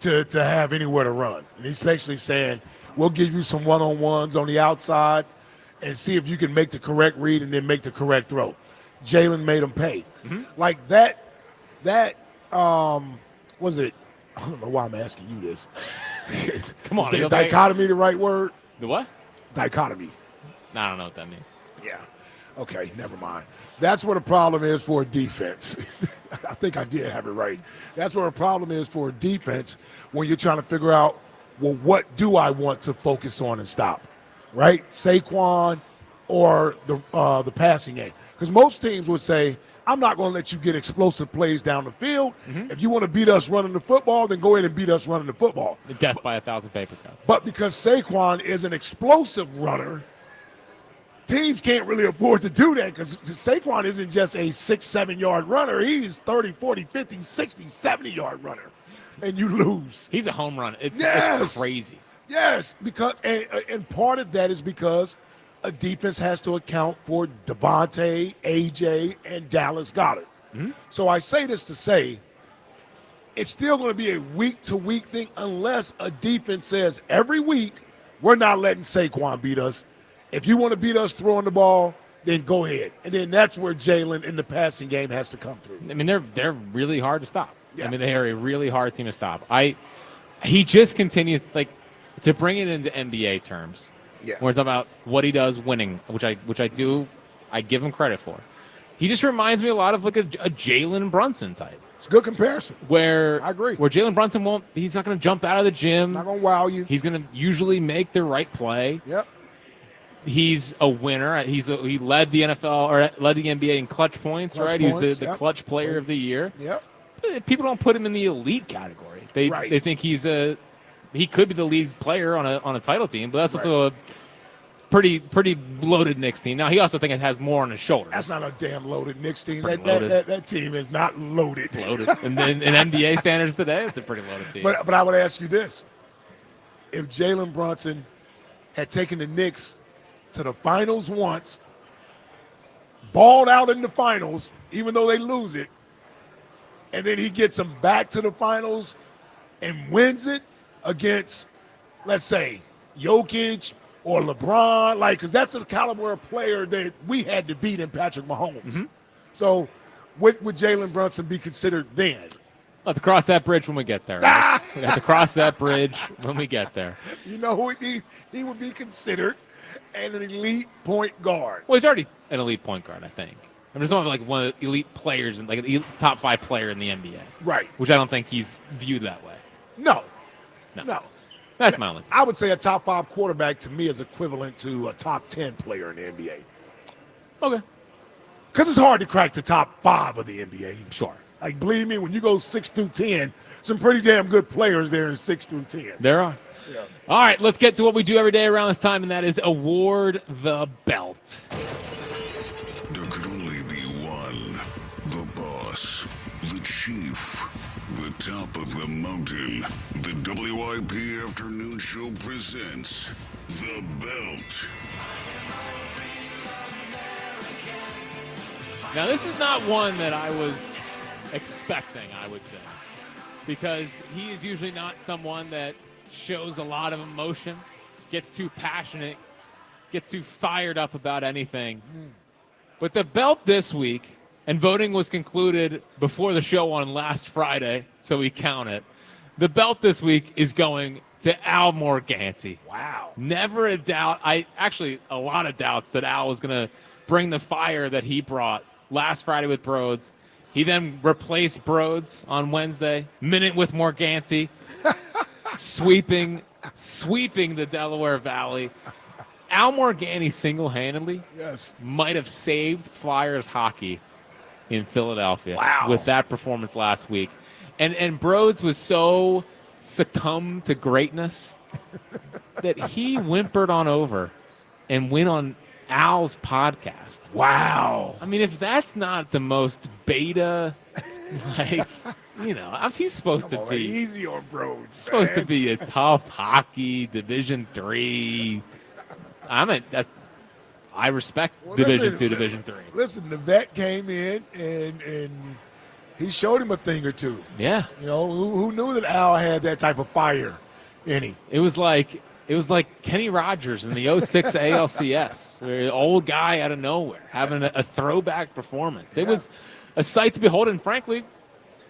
to have anywhere to run. And he's basically saying, we'll give you some one-on-ones on the outside and see if you can make the correct read and then make the correct throw. Jalen made him pay. Mm-hmm. Like was it? I don't know why I'm asking you this. Come on. Is dichotomy the right word? The what? Dichotomy. I don't know what that means. Yeah. Okay, never mind. That's what a problem is for a defense. I think I did have it right. That's what a problem is for a defense when you're trying to figure out, well, what do I want to focus on and stop, right? Saquon or the passing game. Because most teams would say, I'm not going to let you get explosive plays down the field. Mm-hmm. If you want to beat us running the football, then go ahead and beat us running the football. Death by 1,000 paper cuts. But because Saquon is an explosive runner, teams can't really afford to do that because Saquon isn't just a 6-7 yard runner. He's 30, 40, 50, 60, 70 yard runner. And you lose. He's a home run. It's crazy. Yes, because and part of that is because a defense has to account for Devontae, AJ, and Dallas Goedert. Mm-hmm. So I say this to say it's still going to be a week-to-week thing unless a defense says every week we're not letting Saquon beat us. If you want to beat us throwing the ball, then go ahead. And then that's where Jalen in the passing game has to come through. I mean, they're really hard to stop. Yeah. I mean, they are a really hard team to stop. He just continues, like, to bring it into NBA terms. Yeah. Where it's about what he does winning, which I give him credit for. He just reminds me a lot of like a Jalen Brunson type. It's a good comparison. Where I agree. Where Jalen Brunson he's not going to jump out of the gym. Not going to wow you. He's going to usually make the right play. Yep. He's a winner. He led the NFL or led the NBA in clutch points, right? Points, He's the clutch player of the year. Yep. But people don't put him in the elite category. They think he could be the lead player on a title team, but that's also a pretty loaded Knicks team. Now he also think it has more on his shoulders. That's not a damn loaded Knicks team. Loaded. That team is not loaded. Loaded. And then in NBA standards today, it's a pretty loaded team. But I would ask you this: if Jalen Brunson had taken the Knicks to the finals once, balled out in the finals, even though they lose it, and then he gets them back to the finals and wins it against, let's say, Jokic or LeBron, because that's the caliber of player that we had to beat in Patrick Mahomes. Mm-hmm. So what would Jalen Brunson be considered then? We'll have to cross that bridge when we get there. Right? We have to cross that bridge when we get there. You know who he would be considered? An elite point guard. Well, he's already an elite point guard, I think. I'm just not like one of the elite players, and like an top 5 player in the NBA. Right. Which I don't think he's viewed that way. No. That's my only. I would say a top 5 quarterback to me is equivalent to a top 10 player in the NBA. Okay. Because it's hard to crack the top 5 of the NBA. Sure. Like, believe me, when you go 6 through 10, some pretty damn good players there in 6 through 10. There are. Yeah. All right, let's get to what we do every day around this time, and that is award the belt. There could only be one. The boss. The chief. The top of the mountain. The WIP Afternoon Show presents The Belt. Now, this is not one that I was expecting, I would say, because he is usually not someone that shows a lot of emotion, gets too passionate, gets too fired up about anything. But the belt this week, and voting was concluded before the show on last Friday, so we count it. The belt this week is going to Al Morganti. Wow. Never a doubt. A lot of doubts that Al was going to bring the fire that he brought last Friday with Broads. He then replaced Broads on Wednesday. Minute with Morganti. sweeping the Delaware Valley. Al Morganti single-handedly might have saved Flyers hockey in Philadelphia with that performance last week. And Broads was so succumbed to greatness that he whimpered on over and went on Al's podcast. Wow. I mean, if that's not the most beta, he's supposed to be easy on Broads. Supposed to be a tough hockey Division III. I respect Division II, Division III. Listen, the vet came in and he showed him a thing or two. Yeah. You know, who knew that Al had that type of fire in him? It was like Kenny Rogers in the 06 ALCS, an old guy out of nowhere having a throwback performance. It was a sight to behold, and frankly,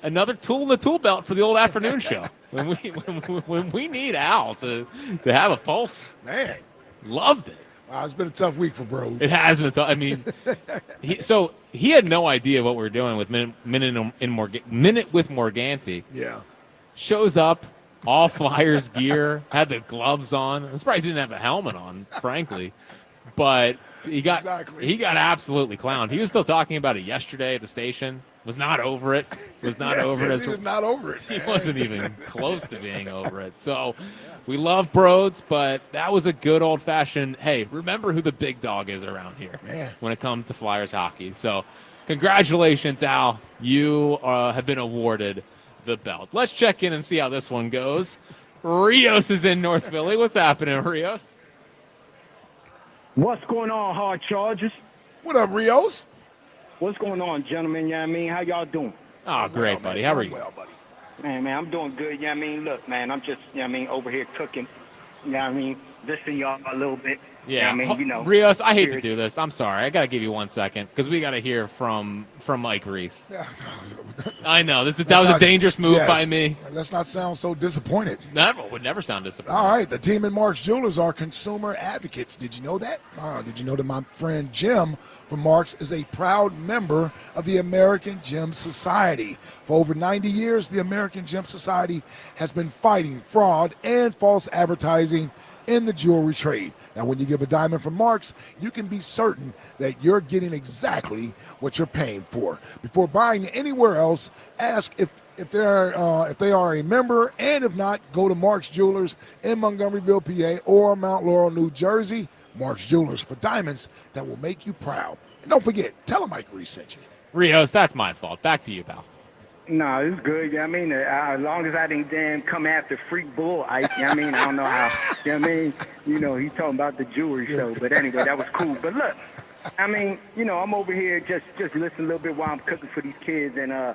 another tool in the tool belt for the old afternoon show. When we need Al to have a pulse. Man. Loved it. Wow, it's been a tough week for Broads. It has been tough. I mean, he had no idea what we were doing with Minute with Morganti. Yeah. Shows up, all Flyers gear, had the gloves on. I'm surprised he didn't have a helmet on, frankly. But he got absolutely clowned. He was still talking about it yesterday at the station. Was not over it. He was not over it. He wasn't even close to being over it. So we love Broads, but that was a good old-fashioned, hey, remember who the big dog is around here when it comes to Flyers hockey. So congratulations, Al. You have been awarded the belt. Let's check in and see how this one goes. Rios is in North Philly. What's happening, Rios? What's going on, Hard Chargers? What up, Rios? What's going on, gentlemen? You know what I mean? How y'all doing? Oh, great, buddy. How are you? Well, buddy. Man, I'm doing good. You know what I mean? Look, man, I'm just, you know what I mean, over here cooking. You know what I mean? listen y'all a little bit. Yeah, I mean, Rios, I hate to do this. I'm sorry. I got to give you 1 second because we got to hear from Mike Reese. I know that was a dangerous move by me. Let's not sound so disappointed. Would never sound disappointed. All right, the team at Mark's Jewelers are consumer advocates. Did you know that? Did you know that my friend Jim from Mark's is a proud member of the American Gem Society? For over 90 years, the American Gem Society has been fighting fraud and false advertising in the jewelry trade. Now, when you give a diamond from Mark's, you can be certain that you're getting exactly what you're paying for. Before buying anywhere else, ask if they are a member, and if not, go to Mark's Jewelers in Montgomeryville, PA, or Mount Laurel, New Jersey. Mark's Jewelers for diamonds that will make you proud. And don't forget, tell them Mike Reese sent you. Rios, that's my fault. Back to you, pal. No, it's good. You know what I mean? As long as I didn't damn come after Freak Bull, I don't know how. You know what I mean? He's talking about the jewelry show. But anyway, that was cool. But look, I mean, I'm over here just listening a little bit while I'm cooking for these kids. And, I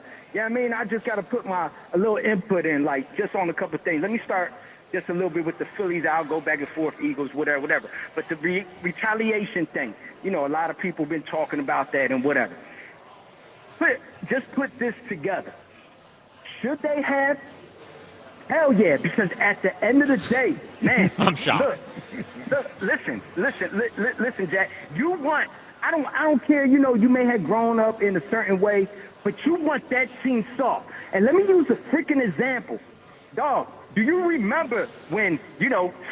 just got to put a little input in, like, just on a couple of things. Let me start just a little bit with the Phillies. I'll go back and forth, Eagles, whatever. But the retaliation thing, a lot of people been talking about that and whatever. Just put this together. Should they have? Hell yeah, because at the end of the day, man. I'm shocked. Look, listen, Jack. I don't care, you may have grown up in a certain way, but you want that team soft. And let me use a freaking example. Dog, do you remember when,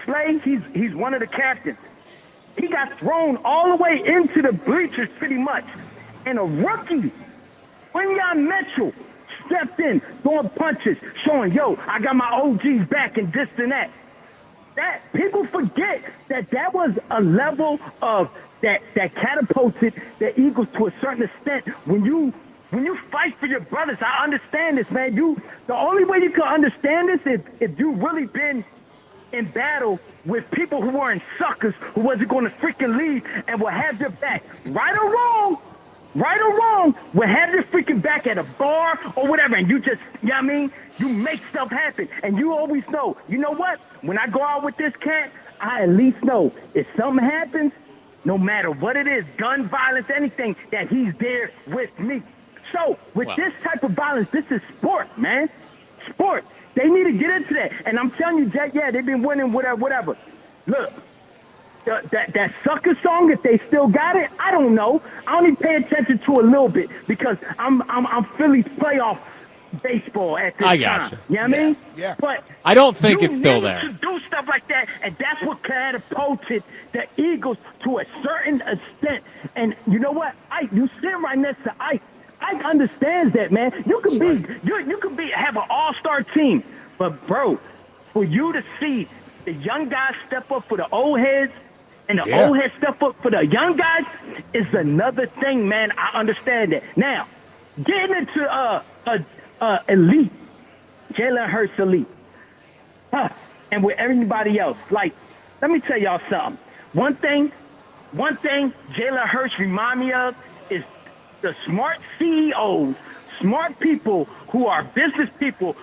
Slay, he's one of the captains. He got thrown all the way into the bleachers pretty much. And a rookie, Quinyon Mitchell, stepped in, throwing punches, showing, I got my OGs back and this and that. That people forget that was a level of that catapulted the Eagles to a certain extent. When you fight for your brothers, I understand this, man. The only way you can understand this is if you really been in battle with people who weren't suckers, who wasn't going to freaking leave and will have your back. Right or wrong, will have your freaking back at a bar or whatever, and you just, you make stuff happen. And you always know, you know what? When I go out with this cat, I at least know if something happens, no matter what it is, gun violence, anything, that he's there with me. So with this type of violence, this is sport, man. Sport. They need to get into that. And I'm telling you, Jack, they've been winning, whatever. Look, that sucker song, if they still got it, I don't know. I only pay attention to a little bit because I'm Phillies playoff baseball at this time. Gotcha. You know what I mean? Yeah. But I don't think it's still there. To do stuff like that, and that's what catapulted the Eagles to a certain extent. And you know what? You sit right next to Ike. Ike understands that, man. You could have an all-star team, but bro, for you to see the young guys step up for the old heads, and the old heads step up for the young guys is another thing, man. I understand that. Now, getting into elite, Jalen Hurts elite, and with everybody else. Like, let me tell y'all something. One thing Jalen Hurts remind me of is the smart CEOs, smart people who are business people,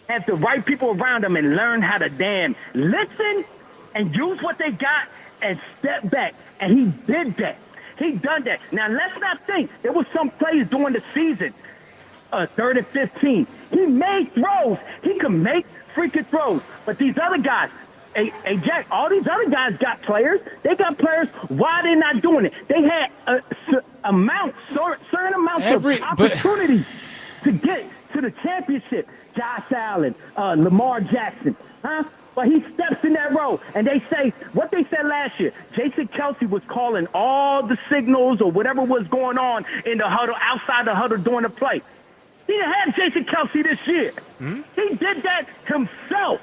have the right people around them and learn how to damn listen and use what they got and step back. And he did that. He done that. Now, let's not think there was some plays during the season, 3rd and 15. He made throws. He could make freaking throws. But these other guys, hey, Jack, all these other guys got players. They got players. Why they not doing it? They had certain amounts of opportunity to get to the championship. Josh Allen, Lamar Jackson, But he steps in that role, and they say what they said last year. Jason Kelce was calling all the signals or whatever was going on in the huddle, outside the huddle during the play. He didn't have Jason Kelce this year. He did that himself.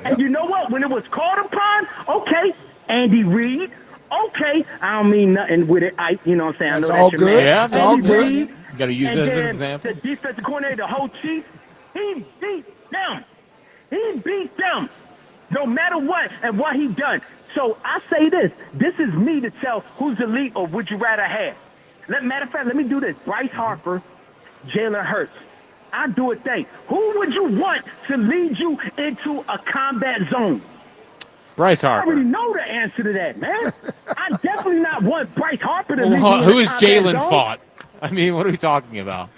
And you know what? When it was called upon, okay, Andy Reid, okay, I don't mean nothing with it. You know what I'm saying? That's I know all that's your good. man. Yeah, it's all good. You got to use it as an example. The defensive coordinator, the whole Chiefs, he beat them. He beat them no matter what and what he done. So I say this. This is me to tell who's elite or would you rather have. Matter of fact, let me do this. Bryce Harper, Jalen Hurts. I do a thing. Who would you want to lead you into a combat zone? Bryce I Harper. already know the answer to that, man. I definitely not want Bryce Harper to lead me in Who the is combat Jalen zone. fought? I mean, what are we talking about?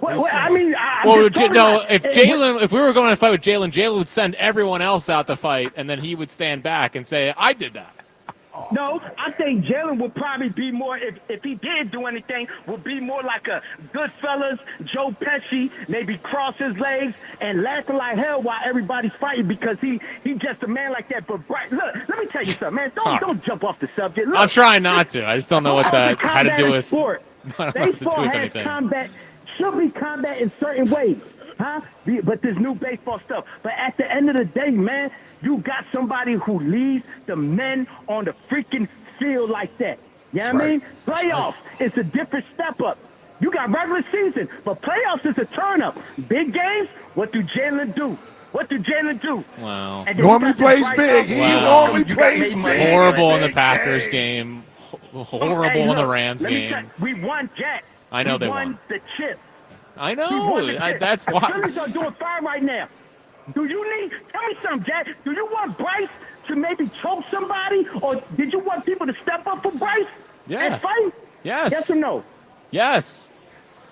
I mean, I'm Well, just talking no. about- If we were going to fight with Jalen would send everyone else out to fight, and then he would stand back and say, "I did that." No, I think Jalen would probably be more, if he did do anything, would be more like a Goodfellas, Joe Pesci, maybe cross his legs and laughing like hell while everybody's fighting because he's just a man like that. But Bryce, look, let me tell you something, man. Don't jump off the subject. Look, I'm trying not to. I just don't know what that had to do with. Sport. I don't know what to do Baseball with has anything. combat, should be combat in certain ways, huh? But there's new baseball stuff. But at the end of the day, man, you got somebody who leads the men on the freaking field like that. You know what I mean? Playoffs, it's a different step up. You got regular season, but playoffs is a turn up. Big games, what do Jalen do? What do Jalen do? Wow. And then Normally you got this plays Bryce big. Harper. He normally plays big. Horrible in the Big Packers games. game. Horrible Hey, in the look, Rams let me game. tell- we won, Jack. I know we they won won. the chip. I We won the know. chip. That's The why. Phillies are doing fine right now. Tell me something, Jack. Do you want Bryce to maybe choke somebody, or did you want people to step up for Bryce Yeah. and fight? Yes. Yes or no? Yes.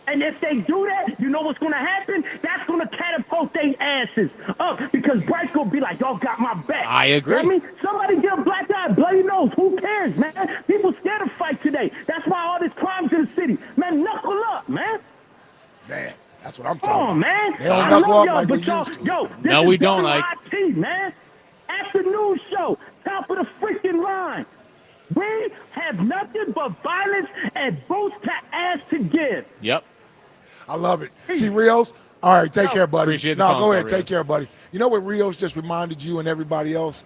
And if they do that, you know what's going to happen? That's going to catapult their asses up because Bryce going to be like, y'all got my back. I agree. You know what I mean? Somebody get a black eye, bloody nose. Who cares, man? People scared to fight today. That's why all this crime's in the city. Man, knuckle up, man. Man, that's what I'm Come talking on, man. They don't I knuckle love up y'all, like but we y'all, used to. yo, this No, is we don't, Ike. WIP, man. Afternoon show, top of the freaking line. We have nothing but violence and boots to ass to give. Yep. I love it. See, Rios? All right, take care, buddy. Appreciate the No, phone go call, ahead. Rios. Take care, buddy. You know what Rios just reminded you and everybody else?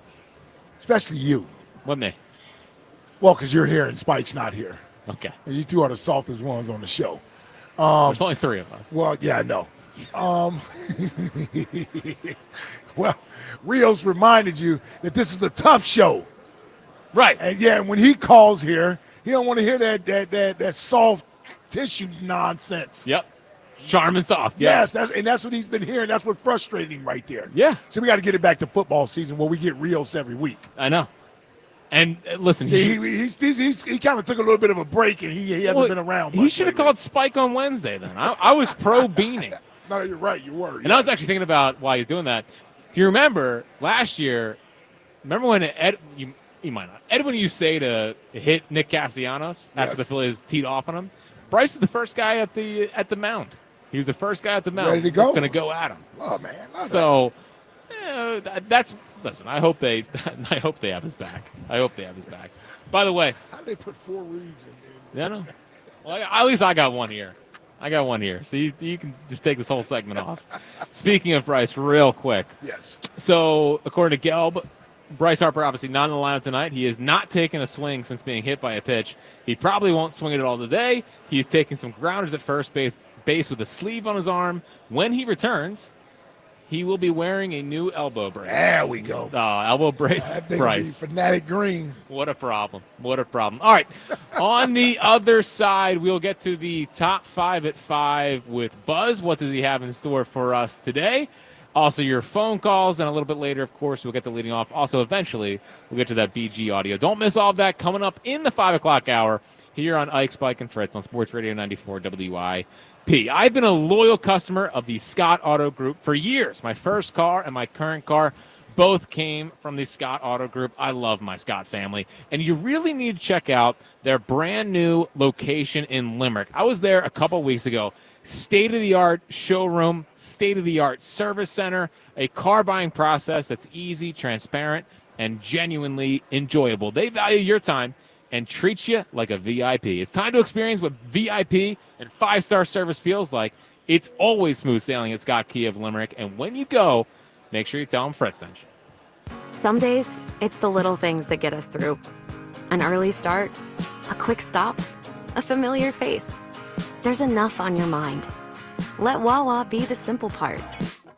Especially you. What me? Well, because you're here and Spike's not here. Okay. And you two are the softest ones on the show. There's only three of us. Well, yeah, I know. Well, Rios reminded you that this is a tough show. Right. And yeah, when he calls here, he don't want to hear that soft tissue nonsense. Yep. Sharp and soft. Yes, that's what he's been hearing. That's what frustrated him right there. Yeah. So we got to get it back to football season where we get Rios every week. I know. And listen, See, he kind of took a little bit of a break, and he hasn't been around much. He should have called Spike on Wednesday then. I was pro beaning. No, you're right. You were. And I was actually thinking about why he's doing that. If you remember last year, remember when you might not. Edwin used to say to hit Nick Castellanos after the Phillies teed off on him. Bryce is the first guy at the mound. He was the first guy at the mound. Ready to go. Going to go at him. Oh man. So that's listen. I hope they have his back. I hope they have his back. By the way, how did they put 4 reads in there? Yeah, no. Well, at least I got one here. So you can just take this whole segment off. Speaking of Bryce, real quick. Yes. So according to Gelb, Bryce Harper obviously not in the lineup tonight. He has not taken a swing since being hit by a pitch. He probably won't swing it at all today. He's taking some grounders at first base with a sleeve on his arm. When he returns, he will be wearing a new elbow brace. There we go. Elbow brace. That thing will be Bryce. Fanatic Green. What a problem. All right. On the other side, we'll get to the top 5 at 5 with Buzz. What does he have in store for us today? Also, your phone calls, and a little bit later, of course, we'll get to leading off. Also, eventually, we'll get to that BG audio. Don't miss all of that coming up in the 5 o'clock hour here on Ike, Spike, and Fritz on Sports Radio 94 WIP. I've been a loyal customer of the Scott Auto Group for years. My first car and my current car both came from the Scott Auto Group. I love my Scott family. And you really need to check out their brand new location in Limerick. I was there a couple weeks ago. State-of-the-art showroom, state-of-the-art service center, a car buying process that's easy, transparent, and genuinely enjoyable. They value your time and treat you like a VIP. It's time to experience what VIP and 5-star service feels like. It's always smooth sailing at Scott Kia of Limerick. And when you go, make sure you tell them Fritz sent you. Some days, it's the little things that get us through. An early start, a quick stop, a familiar face. There's enough on your mind. Let Wawa be the simple part.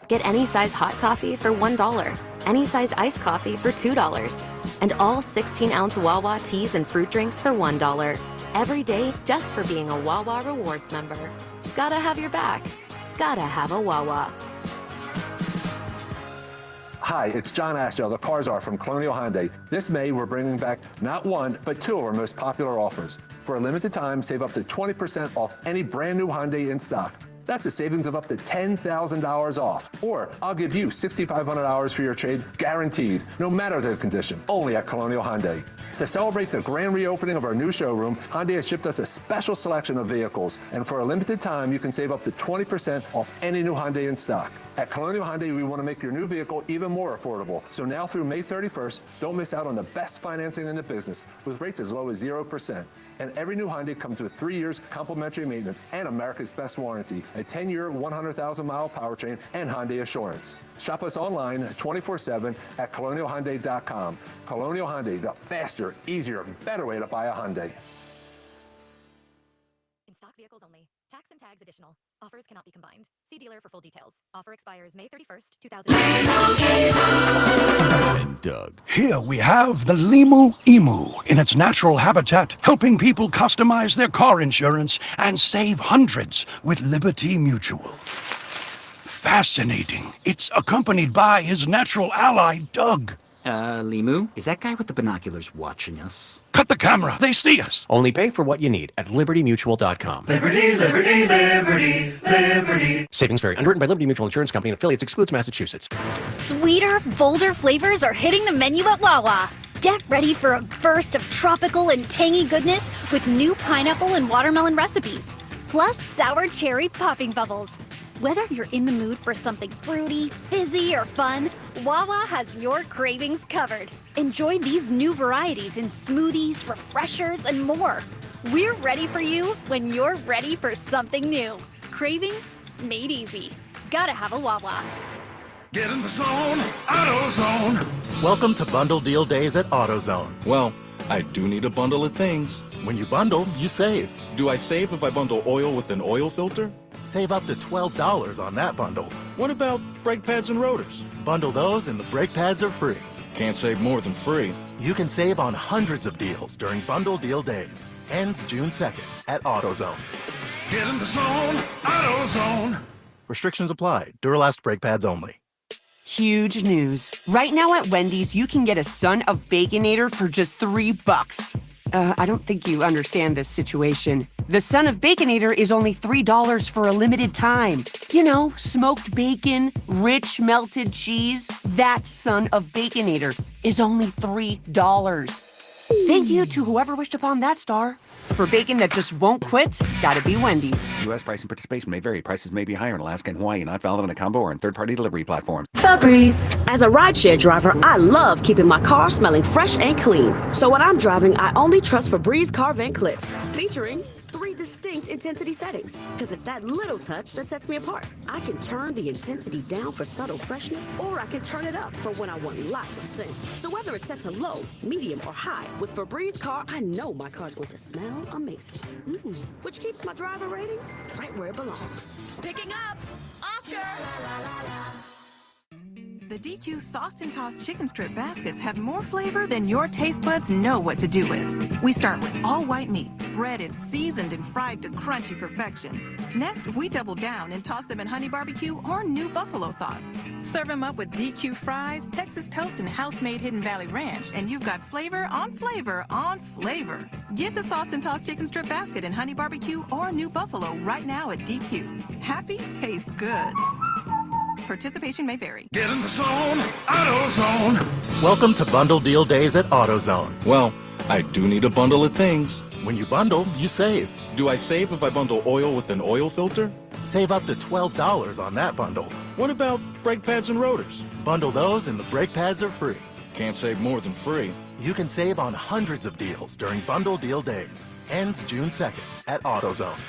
Get any size hot coffee for $1, any size iced coffee for $2, and all 16-ounce Wawa teas and fruit drinks for $1. Every day, just for being a Wawa Rewards member. Gotta have your back. Gotta have a Wawa. Hi, it's John Ashdale, the Cars Are from Colonial Hyundai. This May, we're bringing back not one, but two of our most popular offers. For a limited time, save up to 20% off any brand new Hyundai in stock. That's a savings of up to $10,000 off. Or I'll give you $6,500 for your trade, guaranteed, no matter the condition, only at Colonial Hyundai. To celebrate the grand reopening of our new showroom, Hyundai has shipped us a special selection of vehicles. And for a limited time, you can save up to 20% off any new Hyundai in stock. At Colonial Hyundai, we want to make your new vehicle even more affordable. So now through May 31st, don't miss out on the best financing in the business with rates as low as 0%. And every new Hyundai comes with 3 years complimentary maintenance and America's best warranty, a 10-year, 100,000-mile powertrain, and Hyundai Assurance. Shop us online 24/7 at colonialhyundai.com. Colonial Hyundai, the faster, easier, better way to buy a Hyundai. In stock vehicles only. Tax and tags additional. Offers cannot be combined. See dealer for full details. Offer expires May 31st, 2020. And Doug. Here we have the Limu Emu in its natural habitat, helping people customize their car insurance and save hundreds with Liberty Mutual. Fascinating. It's accompanied by his natural ally, Doug. Limu, is that guy with the binoculars watching us? Cut the camera. They see us. Only pay for what you need at libertymutual.com. Liberty, liberty, liberty, liberty. Savings vary. Underwritten by Liberty Mutual Insurance Company and affiliates. Excludes Massachusetts. Sweeter, bolder flavors are hitting the menu at Wawa. Get ready for a burst of tropical and tangy goodness with new pineapple and watermelon recipes, plus sour cherry popping bubbles. Whether you're in the mood for something fruity, fizzy, or fun, Wawa has your cravings covered. Enjoy these new varieties in smoothies, refreshers, and more. We're ready for you when you're ready for something new. Cravings made easy. Gotta have a Wawa. Get in the zone, AutoZone. Welcome to Bundle Deal Days at AutoZone. Well, I do need a bundle of things. When you bundle, you save. Do I save if I bundle oil with an oil filter? Save up to $12 on that bundle. What about brake pads and rotors? Bundle those and the brake pads are free. Can't save more than free. You can save on hundreds of deals during Bundle Deal Days. Ends June 2nd at AutoZone. Get in the zone, AutoZone. Restrictions apply. Duralast brake pads only. Huge news. Right now at Wendy's, you can get a Son of Baconator for just $3. I don't think you understand this situation. The Son of Baconator is only $3 for a limited time. You know, smoked bacon, rich melted cheese. That Son of Baconator is only $3. Thank you to whoever wished upon that star. For bacon that just won't quit, gotta be Wendy's. U.S. price and participation may vary. Prices may be higher in Alaska and Hawaii, not valid on a combo or on third-party delivery platforms. Febreze. As a rideshare driver, I love keeping my car smelling fresh and clean. So when I'm driving, I only trust Febreze car vent clips, featuring 3 distinct intensity settings, because it's that little touch that sets me apart. I can turn the intensity down for subtle freshness, or I can turn it up for when I want lots of scent. So whether it's set to low, medium, or high, with Febreze car, I know my car's going to smell amazing. Which keeps my driver rating right where it belongs. Picking up, Oscar! The DQ Sauced and Tossed Chicken Strip Baskets have more flavor than your taste buds know what to do with. We start with all white meat, breaded, seasoned, and fried to crunchy perfection. Next, we double down and toss them in honey barbecue or new buffalo sauce. Serve them up with DQ fries, Texas toast, and house-made Hidden Valley Ranch, and you've got flavor on flavor on flavor. Get the Sauced and Tossed Chicken Strip Basket in honey barbecue or new buffalo right now at DQ. Happy tastes good. Participation may vary. Get in the zone, AutoZone. Welcome to Bundle Deal Days at AutoZone. Well, I do need a bundle of things. When you bundle, you save. Do I save if I bundle oil with an oil filter? Save up to $12 on that bundle. What about brake pads and rotors? Bundle those and the brake pads are free. Can't save more than free. You can save on hundreds of deals during Bundle Deal Days. Ends June 2nd at AutoZone.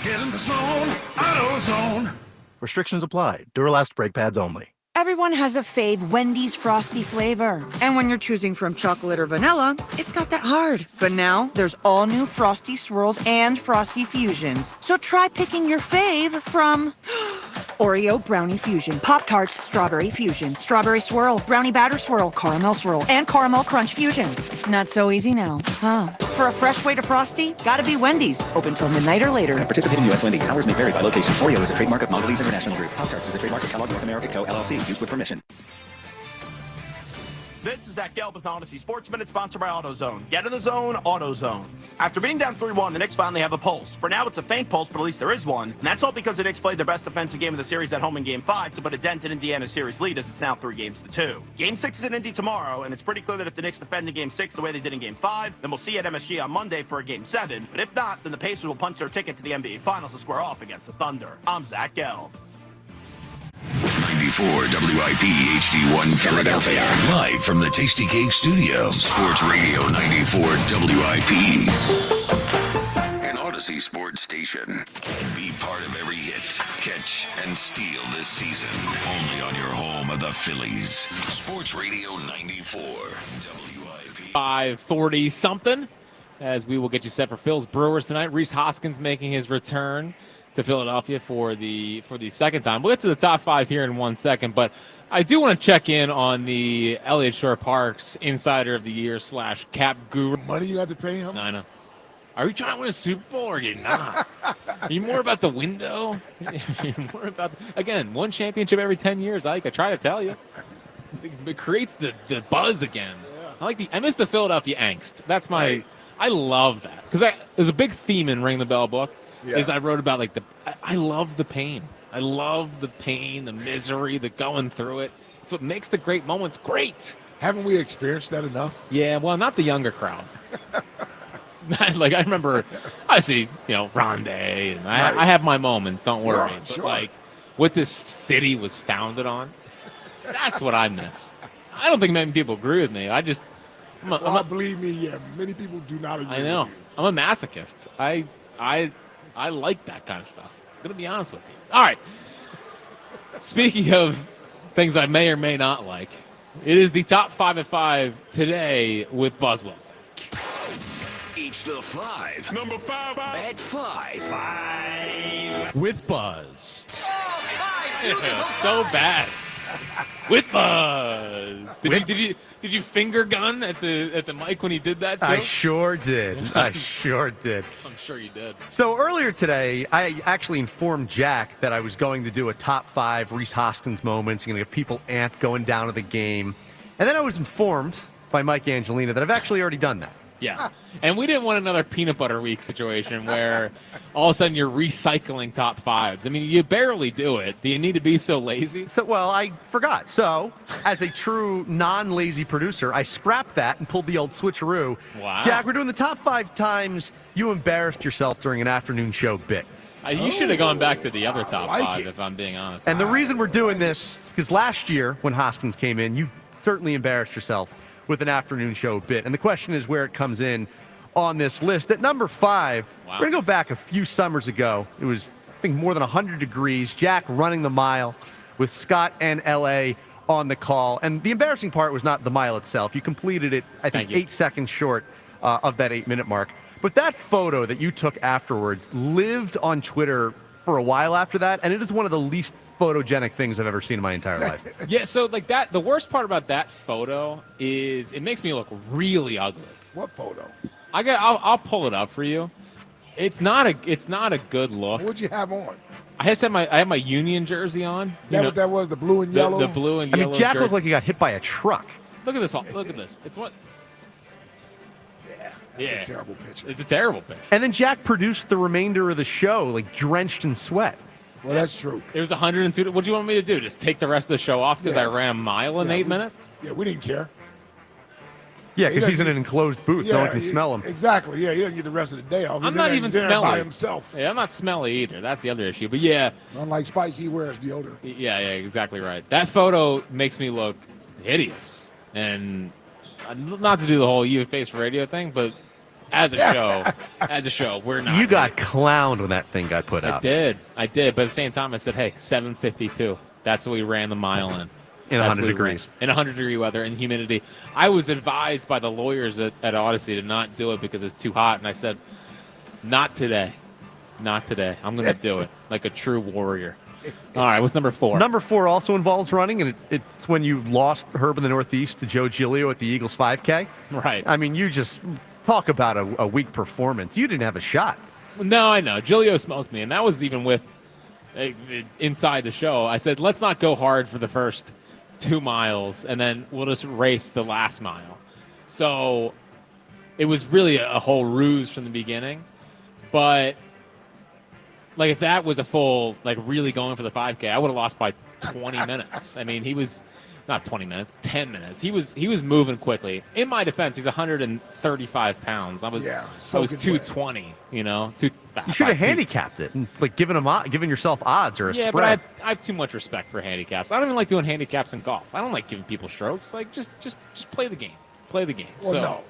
Get in the zone, AutoZone. Restrictions apply. Duralast brake pads only. Everyone has a fave Wendy's Frosty flavor. And when you're choosing from chocolate or vanilla, it's not that hard. But now, there's all new Frosty Swirls and Frosty Fusions. So try picking your fave from Oreo Brownie Fusion, Pop-Tarts Strawberry Fusion, Strawberry Swirl, Brownie Batter Swirl, Caramel Swirl, and Caramel Crunch Fusion. Not so easy now, huh? For a fresh way to Frosty, gotta be Wendy's. Open till midnight or later. Participating U.S. Wendy's. Hours may vary by location. Oreo is a trademark of Mondelez International Group. Pop-Tarts is a trademark of Kellogg North America Co. LLC. Used with permission. This is Zach Gelb with Odyssey Sports Minute, sponsored by AutoZone. Get in the zone, AutoZone. After being down 3-1, the Knicks finally have a pulse. For now, it's a faint pulse, but at least there is one. And that's all because the Knicks played their best defensive game of the series at home in Game 5 to put a dent in Indiana's series lead, as it's now 3-2. Game 6 is in Indy tomorrow, and it's pretty clear that if the Knicks defend in Game 6 the way they did in Game 5, then we'll see you at MSG on Monday for a Game 7. But if not, then the Pacers will punch their ticket to the NBA Finals to square off against the Thunder. I'm Zach Gelb. 94 WIP HD1 Philadelphia. Live from the Tasty Cake Studio. Sports Radio 94 WIP. An Odyssey Sports Station. Be part of every hit, catch, and steal this season. Only on your home of the Phillies. Sports Radio 94 WIP. 5:40 something, as we will get you set for Phil's Brewers tonight. Rhys Hoskins making his return to Philadelphia for the second time. We'll get to the top 5 here in 1 second, but I do want to check in on the Elliott Shore Parks Insider of the Year / Cap Guru. Money you have to pay him? I know. Are you trying to win a Super Bowl or are you not? Are you more about the window? You're more about, again, one championship every 10 years, Ike. I try to tell you. It creates the buzz again. Yeah. I miss the Philadelphia angst. That's my, right. I love that. Because there's a big theme in Ring the Bell book. Yeah. Is I wrote about I love the pain. I love the pain, the misery, the going through it. It's what makes the great moments great. Haven't we experienced that enough? Yeah, well, not the younger crowd. I remember, I see, Rondé, and right. I have my moments, don't worry. Yeah, but sure. what this city was founded on, that's what I miss. I don't think many people agree with me. Believe me, yeah, many people do not agree. I know. With you. I'm a masochist. I like that kind of stuff. I'm going to be honest with you. All right. Speaking of things I may or may not like, it is the top 5 at 5 today with Buzz Wilson. Each the 5. Number 5 at 5. With Buzz. So bad. With Buzz. Did you finger gun at the mic when he did that too? I sure did. I'm sure you did. So earlier today, I actually informed Jack that I was going to do a top 5 Rhys Hoskins moments. Going to get people amped going down to the game. And then I was informed by Mike Angelina that I've actually already done that. Yeah. And we didn't want another peanut butter week situation where all of a sudden you're recycling top 5s. I mean, you barely do it. Do you need to be so lazy? Well, I forgot. So, as a true non-lazy producer, I scrapped that and pulled the old switcheroo. Wow. Jack, we're doing the top 5 times you embarrassed yourself during an afternoon show bit. You should have gone back to the other top 5, if I'm being honest. And the reason we're doing this is because last year when Hoskins came in, you certainly embarrassed yourself with an afternoon show bit. And the question is where it comes in on this list. At number 5, We're going to go back a few summers ago. It was, I think, more than 100 degrees. Jack running the mile with Scott and L.A. on the call. And the embarrassing part was not the mile itself. You completed it, I think, 8 seconds short of that 8-minute mark. But that photo that you took afterwards lived on Twitter for a while after that, and it is one of the least photogenic things I've ever seen in my entire life. Yeah, so that, the worst part about that photo is it makes me look really ugly. What photo? I'll pull it up for you. It's not a good look. What'd you have on? I had my Union jersey on. What that was, the blue and yellow? The blue and yellow. I mean, Jack jersey. looked like he got hit by a truck. Look at this. Look at this. It's what? That's a terrible picture. It's a terrible picture. And then Jack produced the remainder of the show, like drenched in sweat. Well, that's true. It was 102. What do you want me to do? Just take the rest of the show off because I ran a mile in 8 minutes? Yeah, we didn't care. Yeah, because he's in an enclosed booth. No one can smell him. Exactly. Yeah, he doesn't get the rest of the day off. I'm not even smelly by himself. Yeah, I'm not smelly either. That's the other issue. But yeah. Unlike Spike, he wears deodorant. Yeah, exactly right. That photo makes me look hideous. And not to do the whole you face for radio thing, but as a show, we're not. You got clowned when that thing got put out. I did. But at the same time, I said, hey, 7:52. That's what we ran the mile in. In 100 degrees. In 100-degree weather and humidity. I was advised by the lawyers at Odyssey to not do it because it's too hot. And I said, not today. Not today. I'm going to do it like a true warrior. All right, what's number 4? Number 4 also involves running, and it's when you lost Herb in the Northeast to Joe Giglio at the Eagles 5K. Right. I mean, you just talk about a weak performance. You didn't have a shot. No, I know. Giglio smoked me, and that was even with inside the show. I said, let's not go hard for the first 2 miles, and then we'll just race the last mile. So it was really a whole ruse from the beginning. But like if that was a full, like really going for the 5K, I would have lost by 20 minutes. I mean, he was not 20 minutes, 10 minutes. He was moving quickly. In my defense, he's 135 pounds. I was 220. You know, you should have handicapped it and like given yourself odds or a yeah, spread. but I have too much respect for handicaps. I don't even like doing handicaps in golf. I don't like giving people strokes. Like just play the game. Play the game. Well, so, no.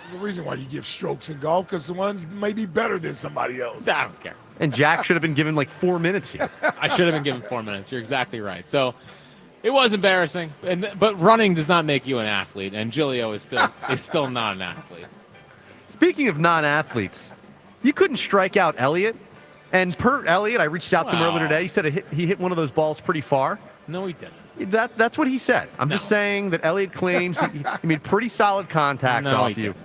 There's a reason why you give strokes in golf, because the ones may be better than somebody else. I don't care. And Jack should have been given like 4 minutes here. I should have been given 4 minutes. You're exactly right. So it was embarrassing, but running does not make you an athlete, and Giglio is still not an athlete. Speaking of non-athletes, you couldn't strike out Elliott. And per Elliott, I reached out to him earlier today. He said he hit one of those balls pretty far. No, he didn't. That's what he said. I'm just saying that Elliott claims he made pretty solid contact off you.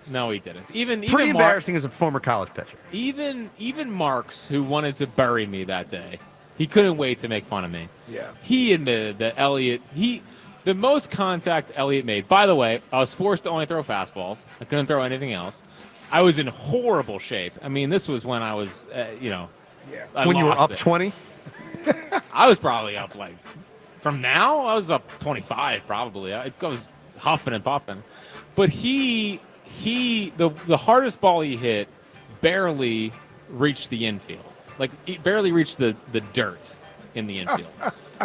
No, he didn't. Even pretty embarrassing as a former college pitcher. Even Marks, who wanted to bury me that day, he couldn't wait to make fun of me. Yeah. He admitted that Elliott, the most contact Elliott made. By the way, I was forced to only throw fastballs. I couldn't throw anything else. I was in horrible shape. I mean, this was when I was, when you were up 20? I was probably up like, from now, I was up 25 probably. I was huffing and puffing. But the hardest ball he hit barely reached the infield. Like, it barely reached the dirt in the infield.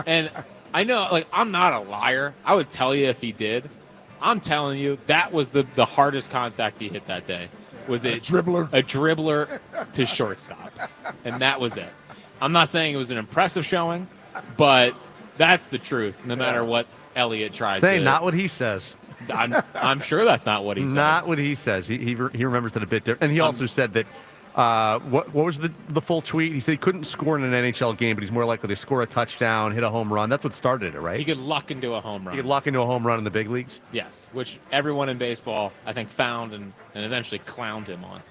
And I know, like, I'm not a liar. I would tell you if he did. I'm telling you, that was the hardest contact he hit that day. Was it a dribbler to shortstop. And that was it. I'm not saying it was an impressive showing, but that's the truth, no matter what Elliott tries to. Not what he says. I'm sure that's not what he says. Not what he says. He remembers it a bit different. And he also said that, what was the full tweet? He said he couldn't score in an NHL game, but he's more likely to score a touchdown, hit a home run. That's what started it, right? He could luck into a home run. He could luck into a home run in the big leagues? Yes, which everyone in baseball, I think, found and eventually clowned him on.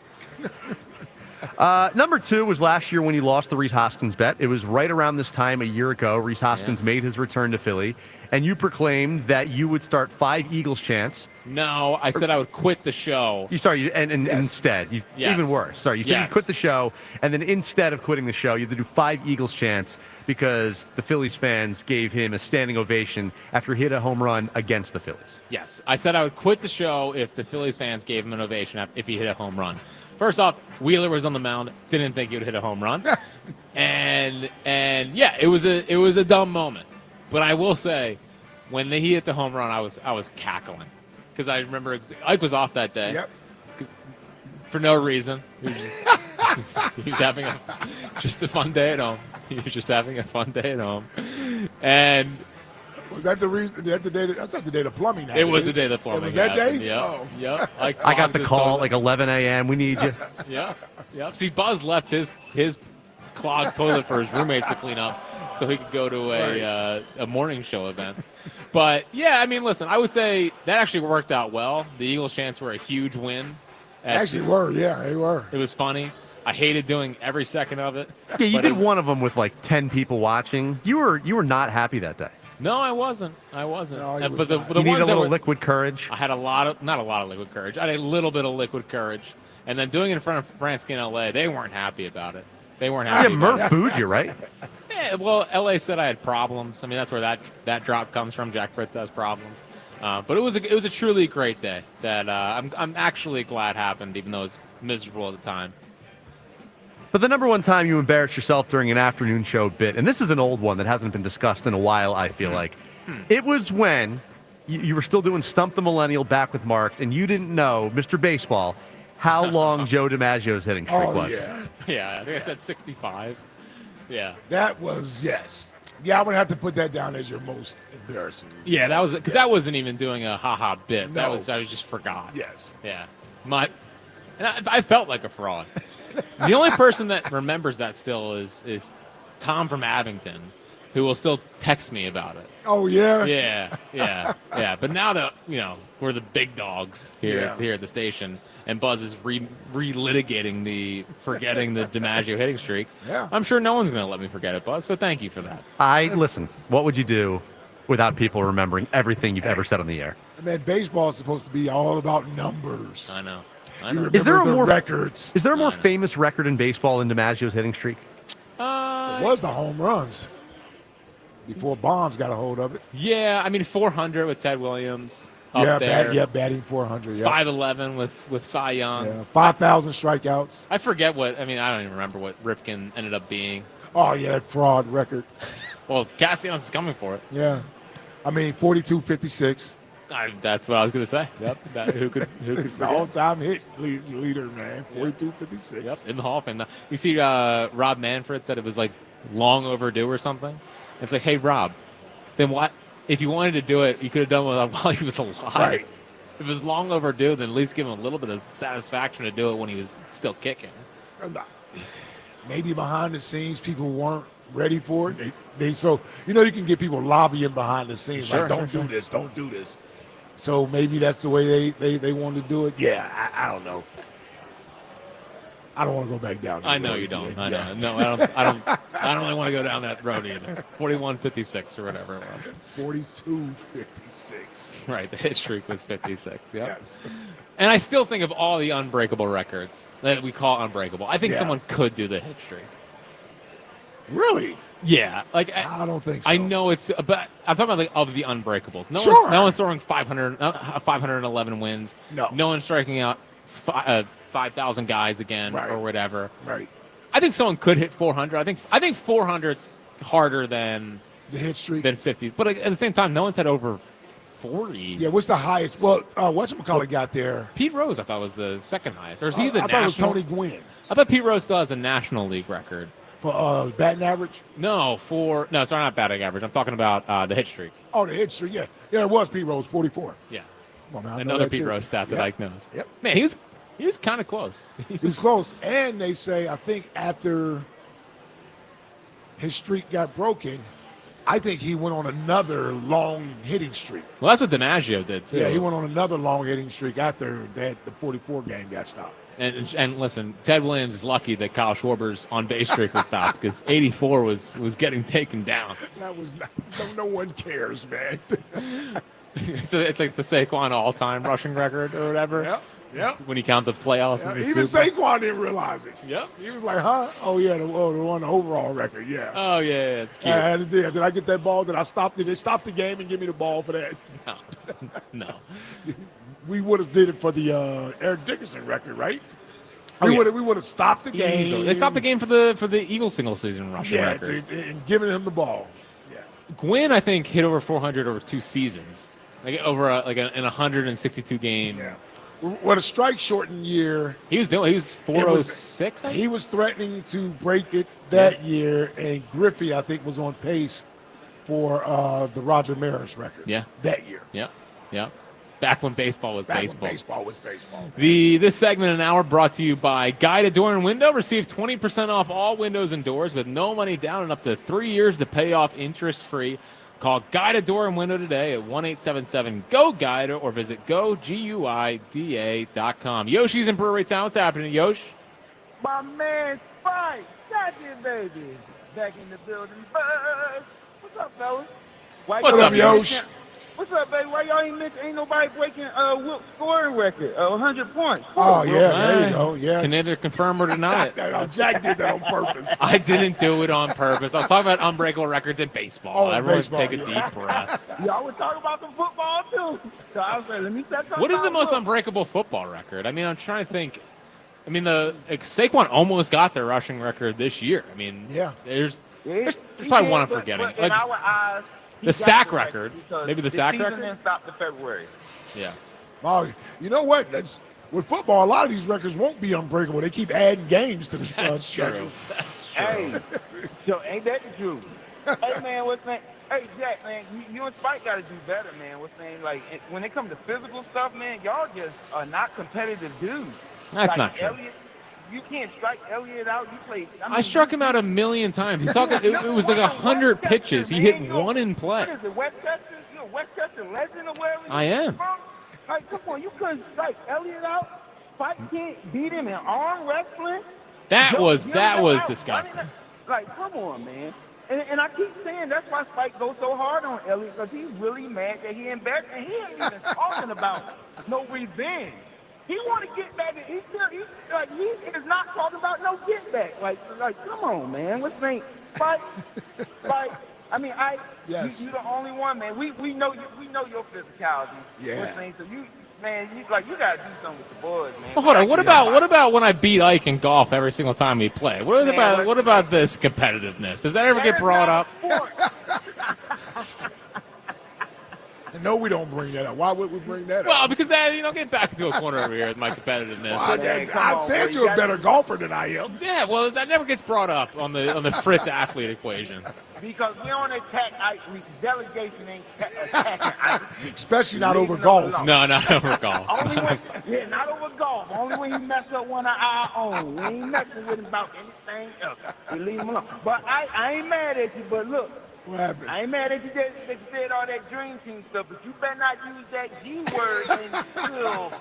Number 2 was last year when you lost the Rhys Hoskins bet. It was right around this time a year ago. Rhys Hoskins made his return to Philly, and you proclaimed that you would start 5 Eagles chants. No, I said I would quit the show. Instead, even worse. Sorry, you said you'd quit the show, and then instead of quitting the show, you had to do 5 Eagles chants because the Phillies fans gave him a standing ovation after he hit a home run against the Phillies. Yes, I said I would quit the show if the Phillies fans gave him an ovation if he hit a home run. First off, Wheeler was on the mound, didn't think he would hit a home run, and yeah, it was a dumb moment. But I will say, when he hit the home run, I was cackling because I remember Ike was off that day. Yep. For no reason. He was having just a fun day at home. He was just having a fun day at home, and. Was that the reason? That's not the day the plumbing happened. It was the day the plumbing happened. Was that happened. day? Yep. Oh. Yep. I got the call at like 11 a.m. We need you. Yeah. See, Buzz left his clogged toilet for his roommates to clean up so he could go to a morning show event. But, yeah, I mean, listen, I would say that actually worked out well. The Eagles' chants were a huge win. They were. It was funny. I hated doing every second of it. Yeah, you did one of them with like 10 people watching. You were not happy that day. No, I wasn't. No, but the you need ones a little that liquid courage. I had not a lot of liquid courage. I had a little bit of liquid courage, and then doing it in front of Fransky in L.A., they weren't happy about it. They weren't happy. Yeah, Murph booed you, right? Yeah, well, L.A. said I had problems. I mean, that's where that drop comes from. Jack Fritz has problems, but it was a truly great day that I'm actually glad happened, even though it was miserable at the time. But the number one time you embarrassed yourself during an afternoon show bit, and this is an old one that hasn't been discussed in a while, I feel like. It was when you were still doing Stump the Millennial back with Mark, and you didn't know, Mr. Baseball, how long Joe DiMaggio's hitting streak was. Yeah, I think I said 65. Yeah. That was, yes. Yeah, I'm going to have to put that down as your most embarrassing. Yeah, that was, because that wasn't even doing a ha-ha bit. No. I just forgot. Yes. Yeah. I felt like a fraud. The only person that remembers that still is Tom from Abington, who will still text me about it. Oh, yeah? Yeah. But now that, we're the big dogs here at the station, and Buzz is relitigating forgetting the DiMaggio hitting streak, I'm sure no one's going to let me forget it, Buzz, so thank you for that. Listen, what would you do without people remembering everything you've ever said on the air. Man, baseball is supposed to be all about numbers. I know. Is there a more records? Is there a more famous record in baseball than DiMaggio's hitting streak? It was the home runs before Bonds got a hold of it. Yeah, I mean 400 with Ted Williams. Up there. Batting 400. Yeah. 511 with Cy Young. Yeah, 5,000 strikeouts. I forget I don't even remember what Ripken ended up being. Oh, yeah, that fraud record. Well, Castellanos is coming for it. Yeah. I mean, 42-56. That's what I was going to say. Yep. Who could It's the all-time hit leader, man. 42-56. Yep, in the Hall of Fame. You see Rob Manfred said it was like long overdue or something. It's like, hey, Rob, then what? If you wanted to do it, you could have done it while he was alive. Right. If it was long overdue, then at least give him a little bit of satisfaction to do it when he was still kicking. Maybe behind the scenes, people weren't ready for it. So you can get people lobbying behind the scenes, Sure, like, don't do this. So maybe that's the way they wanted to do it. Yeah, I don't know. I don't want to go back down. I know you don't. I know. No, I don't really want to go down that road either. 41-56 or whatever it was. 42-56. Right. The hit streak was 56. Yep. Yes. And I still think of all the unbreakable records that we call unbreakable. I think Yeah. someone could do the hit streak. Really? Yeah. Like I don't think so. I know it's, but I'm talking about of the unbreakables. No one's throwing 511 wins. No one's striking out 5,000 guys again or whatever. Right. I think someone could hit 400. I think 400's harder than the hit streak than 50s. But at the same time, no one's had over 40. Yeah, what's the highest? Well, whatchamacallit got there? Pete Rose, I thought, was the second highest. Or is he the I thought national? it was Tony Gwynn. I thought Pete Rose still has the National League record. For batting average? No, sorry, not batting average. I'm talking about the hit streak. Oh, the hit streak, yeah. Yeah, it was Pete Rose, 44. Yeah. Come on, man, I know Another that Pete too. Rose stat that Yep. Ike knows. Yep. Man, he was kind of close. He was close. And they say, I think after his streak got broken, I think he went on another long hitting streak. Well, that's what DiMaggio did, too. Yeah, he went on another long hitting streak after the 44 game got stopped. And listen, Ted Williams is lucky that Kyle Schwarber's on base streak was stopped because 84 was getting taken down. That was no one cares, man. So it's like the Saquon all-time rushing record or whatever. Yep. When you count the playoffs and the Even Super. Saquon didn't realize it. Yep. He was like, huh? Oh, yeah, the one overall record, yeah. Oh, yeah, it's cute. Did I get that ball? Did they stop the game and give me the ball for that? No. We would have did it for the Eric Dickerson record, right? Oh, We yeah. would have stopped the game. Easily. They stopped the game for the Eagles single season rushing record. And giving him the ball. Gwynn, I think, hit over 400 over 2 seasons, like over in 162 game. Yeah. What a strike shortened year. He was 406. He was threatening to break it that year, and Griffey, I think, was on pace for the Roger Maris record. Yeah. That year. Yeah. Back when baseball was baseball. When baseball was baseball. This segment, an hour, brought to you by Guided Door and Window. Receive 20% off all windows and doors with no money down and up to 3 years to pay off interest-free. Call Guided Door and Window today at 1-877-GO-GUIDED or visit GoGuida.com. Yoshi's in Brewery Town. What's happening, Yosh? My man Spike, got you, baby. Back in the building. Buzz. What's up, fellas? What's up, Yosh? What's up, baby? Why y'all ain't nobody breaking WIP scoring record? 100 points. Oh, yeah, there you go. Yeah. Can neither confirm or deny it. Jack did that on purpose. I didn't do it on purpose. I was talking about unbreakable records in baseball. Oh, Everyone baseball, take a deep breath. Y'all were talking about the football, too. So I was like, let me set something What is the up. most unbreakable football record? I mean, I'm trying to think. I mean, Saquon almost got their rushing record this year. I mean, there's probably one I'm forgetting. But in our eyes, the sack record. Maybe the sack record? Didn't stop to February. Yeah. Oh, you know what? With football, a lot of these records won't be unbreakable. They keep adding games to the That's true. schedule. That's true. Hey, so ain't that the truth? Hey, man, what's saying? Hey, Jack, man, you and Spike got to do better, man. What's saying? Like, when it comes to physical stuff, man, y'all just are not competitive dudes. That's like, not true. Elliott, you can't strike Elliott out. You play. I struck him out 1,000,000 times. He's talking. It was like 100 pitches. He hit one in play. What is it, Westchester? You a Westchester legend or wherever I am. from? Like, come on, you couldn't strike Elliott out. Spike can't beat him in arm wrestling. That was Joe, disgusting. Like, come on, man. And I keep saying that's why Spike goes so hard on Elliott, because he's really mad that he embarrassed, and he ain't even talking about no revenge. He want to get back. He is not talking about no get back. Like, come on, man. Let's think. Spike. I mean, Yes. you're the only one, man. We know you. We know your physicality. Yeah. So you gotta do something with the boys, man. Well, hold on. What about when I beat Ike in golf every single time we play? What about this competitiveness? Does that ever get brought up? No, we don't bring that up. Why would we bring that up? Well, because that get back into a corner over here with my competitiveness. Well, I'd say you're a better golfer than I am. Yeah, well, that never gets brought up on the Fritz athlete equation. Because we don't attack Ike. Delegation ain't attacking Ike. Especially not over golf. No, not over golf. Not over golf. Only when he messed up one of our own. We ain't messing with him about anything else. We leave him alone. But I ain't mad at you, but look. What happened? I ain't mad at you that you said all that Dream Team stuff, but you better not use that G word until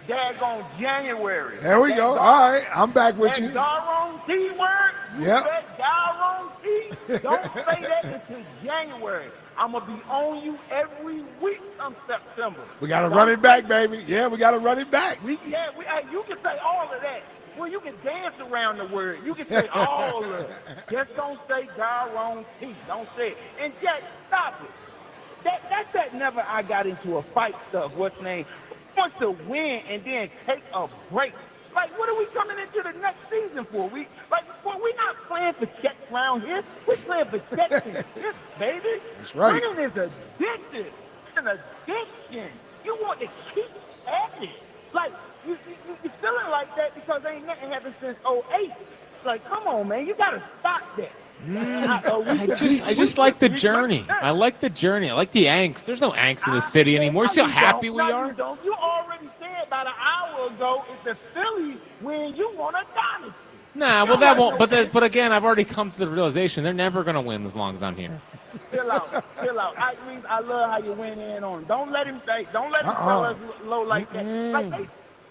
daggone January. There we go. All right, I'm back with you. That doggone T word, you said doggone T. Don't say that until January. I'm going to be on you every week come September. We got to run it back, baby. Yeah, we got to run it back. You can say all of that. Well, you can dance around the word. You can say all of it. Just don't say doggone T. Don't say it. And Jack, stop it. That's that never I got into a fight stuff. What's name? Wants to win and then take a break. Like, what are we coming into the next season for? We're not playing for checks around here. We're playing for checks and chips, baby. That's right. Winning is addictive. It's an addiction. You want to keep at it. Like, you're feeling like that because ain't nothing happened since 08. Like, come on, man. You got to stop that. I just like the journey. I like the journey. I like the angst. There's no angst in the city anymore. You see how happy we are? You already said about an hour ago, if the Phillies win, you want a dynasty. Nah, well, that won't. But again, I've already come to the realization they're never going to win as long as I'm here. Chill out. I love how you went in on him. Don't let him tell us low like that. Like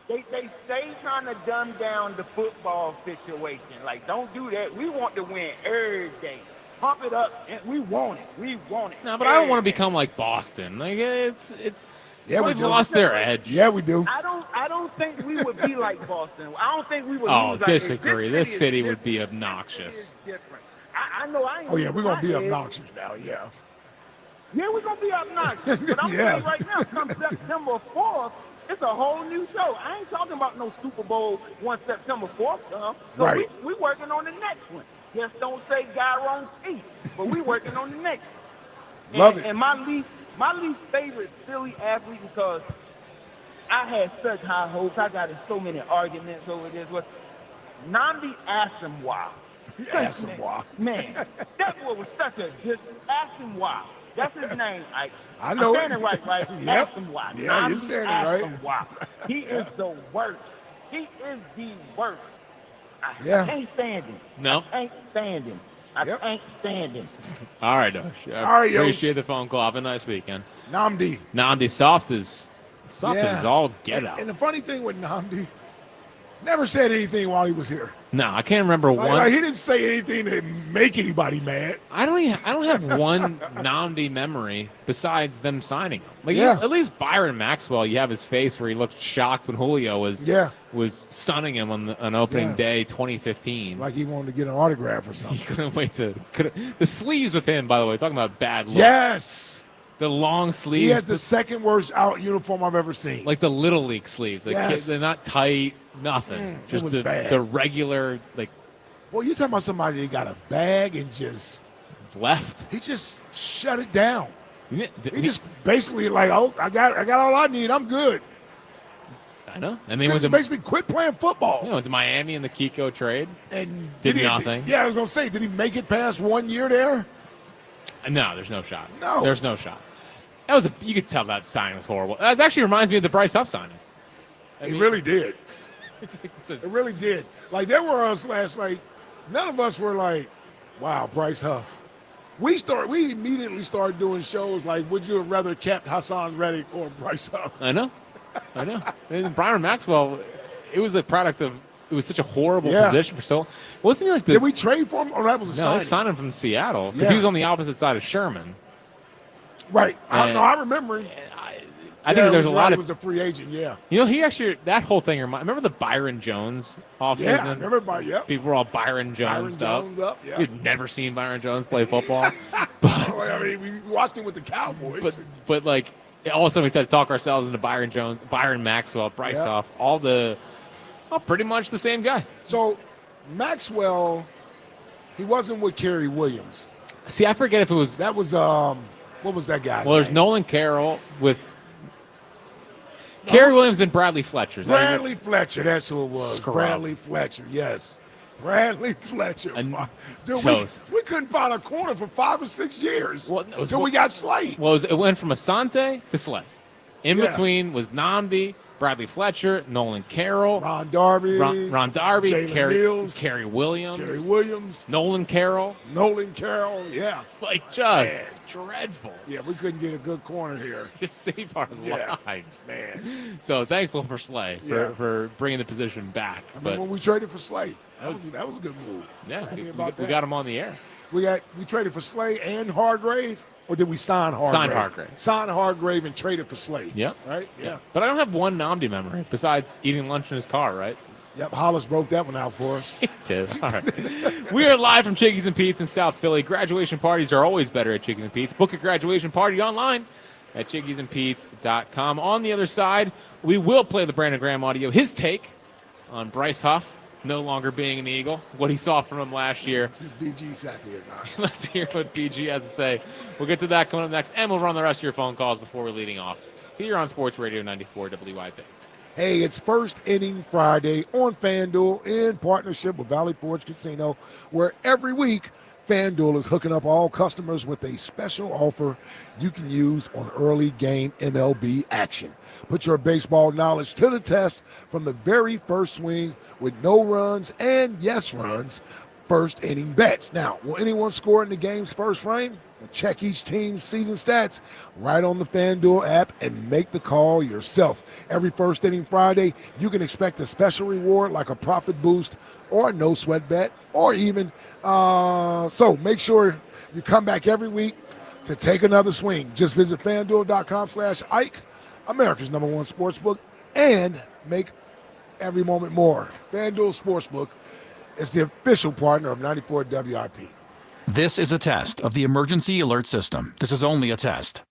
they stay trying to dumb down the football situation. Like, don't do that. We want to win every day. Pump it up, and we want it. We want it. No, but I don't want to become like Boston. Like it's. Yeah, we've lost their edge. Yeah, we do. I don't think we would be like Boston. I don't think we would. Oh, disagree. This city would be obnoxious. Different. I know. I ain't. Oh yeah, we're gonna be obnoxious now. Yeah. Yeah, we're gonna be obnoxious. But I'm saying right now, come September 4th. It's a whole new show. I ain't talking about no Super Bowl on September 4th. So right. we working on the next one. Just don't say guy wrong teeth. But we working on the next one. Love it. And my least favorite Philly athlete, because I had such high hopes. I got in so many arguments over this, was Nnamdi Asomugha. Asomugha. Man, that boy was such a good Asomugha. That's his name. I know I'm saying it right? Yep. Asomugha. Yeah, you're saying it right. Asomugha. He is the worst. He is the worst. I can't stand him. No. I can't stand him. I can't stand him. All right, Dosh. All right, appreciate the phone call. Have a nice weekend. Nnamdi. Soft as all get out. And the funny thing with Nnamdi, never said anything while he was here. No, I can't remember one. Like, he didn't say anything to make anybody mad. I don't have one Nnamdi memory besides them signing him. Like at least Byron Maxwell, you have his face where he looked shocked when Julio was sunning him on opening day 2015. Like he wanted to get an autograph or something. He couldn't wait to. The sleeves with him, by the way, talking about bad look. Yes. The long sleeves. He had the second worst out uniform I've ever seen. Like the Little League sleeves. Like they're not tight, nothing. Just the regular, like. Well, you're talking about somebody that got a bag and just left. He just shut it down. He just basically like, oh, I got all I need. I'm good. I know. And then he basically quit playing football. Went to Miami in the Kiko trade and did nothing. Yeah, I was gonna say, did he make it past 1 year there? No, there's no shot. No, there's no shot. You could tell that signing was horrible. That actually reminds me of the Bryce Huff signing. It really did. It really did. Like, there were us last night. None of us were like, wow, Bryce Huff. We immediately started doing shows like, would you have rather kept Hassan Reddick or Bryce Huff? I know. And Byron Maxwell, it was a product of it was such a horrible position for so. Wasn't he like? Did we trade for him? Or that was a no, signing? they signed him from Seattle because he was on the opposite side of Sherman. Right. I remember him. I think there's a lot of. He was a free agent. Yeah. You know, he actually that whole thing. Remember the Byron Jones offseason? Yeah, remember People were all Byron Jones up. Yeah. You'd never seen Byron Jones play football. I mean, we watched him with the Cowboys. But like all of a sudden we tried to talk ourselves into Byron Jones, Byron Maxwell, Bryce Harper, pretty much the same guy. So Maxwell, he wasn't with Kerry Williams. See, I forget if it was that was what was that guy? Well, there's Nolan Carroll with Kerry Williams and Bradley Fletcher. Bradley Fletcher, that's who it was. Scrub. Bradley Fletcher, yes. Bradley Fletcher. Dude, we couldn't find a corner for 5 or 6 years until we got Slay. Well, it went from Asante to Slay. In between was Namdi, Bradley Fletcher, Nolan Carroll, Ron Darby, Kerry Williams. Kerry Williams. Nolan Carroll, yeah. Like just dreadful. Yeah, we couldn't get a good corner here. Just save our lives. Man. So thankful for Slay for bringing the position back. But when we traded for Slay, that was a good move. Yeah, we got him on the air. We traded for Slay and Hargrave. Or did we sign Hargrave? Signed Hargrave and traded for Slade. Yep. Right? Yeah. But I don't have one Namdi memory besides eating lunch in his car, right? Yep. Hollis broke that one out for us. He did. All right. We are live from Chickies and Pete's in South Philly. Graduation parties are always better at Chickies and Pete's. Book a graduation party online at chickiesandpete's.com. On the other side, we will play the Brandon Graham audio, his take on Bryce Huff no longer being an Eagle, what he saw from him last year. BG's happy or not. Let's hear what BG has to say. We'll get to that coming up next, and we'll run the rest of your phone calls before we're leading off here on Sports Radio 94 WIP. Hey, it's First Inning Friday on FanDuel in partnership with Valley Forge Casino, where every week FanDuel is hooking up all customers with a special offer you can use on early game MLB action. Put your baseball knowledge to the test from the very first swing with no runs and yes runs, first inning bets. Now, will anyone score in the game's first frame? Check each team's season stats right on the FanDuel app and make the call yourself. Every First Inning Friday, you can expect a special reward like a profit boost or a no-sweat bet or even so make sure you come back every week to take another swing. Just visit FanDuel.com/Ike, America's #1 sportsbook, and make every moment more. FanDuel Sportsbook is the official partner of 94 WIP. This is a test of the emergency alert system. This is only a test.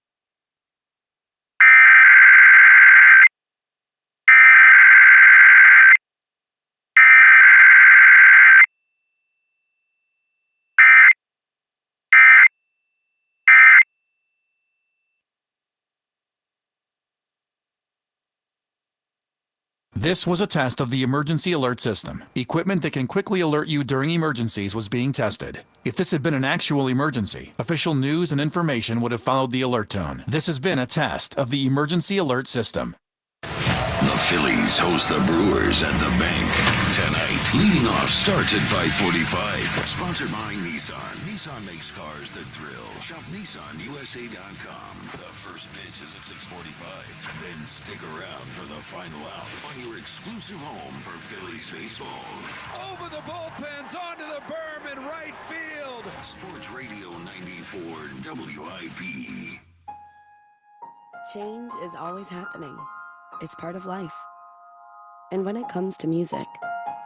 This was a test of the emergency alert system. Equipment that can quickly alert you during emergencies was being tested. If this had been an actual emergency, official news and information would have followed the alert tone. This has been a test of the emergency alert system. The Phillies host the Brewers at the bank tonight. Leading off starts at 5:45. Sponsored by Nissan. Nissan makes cars that thrill. Shop NissanUSA.com. The first pitch is at 6:45. Then stick around for the final out on your exclusive home for Phillies baseball. Over the bullpens, onto the berm in right field. Sports Radio 94 WIP. Change is always happening. It's part of life. And when it comes to music,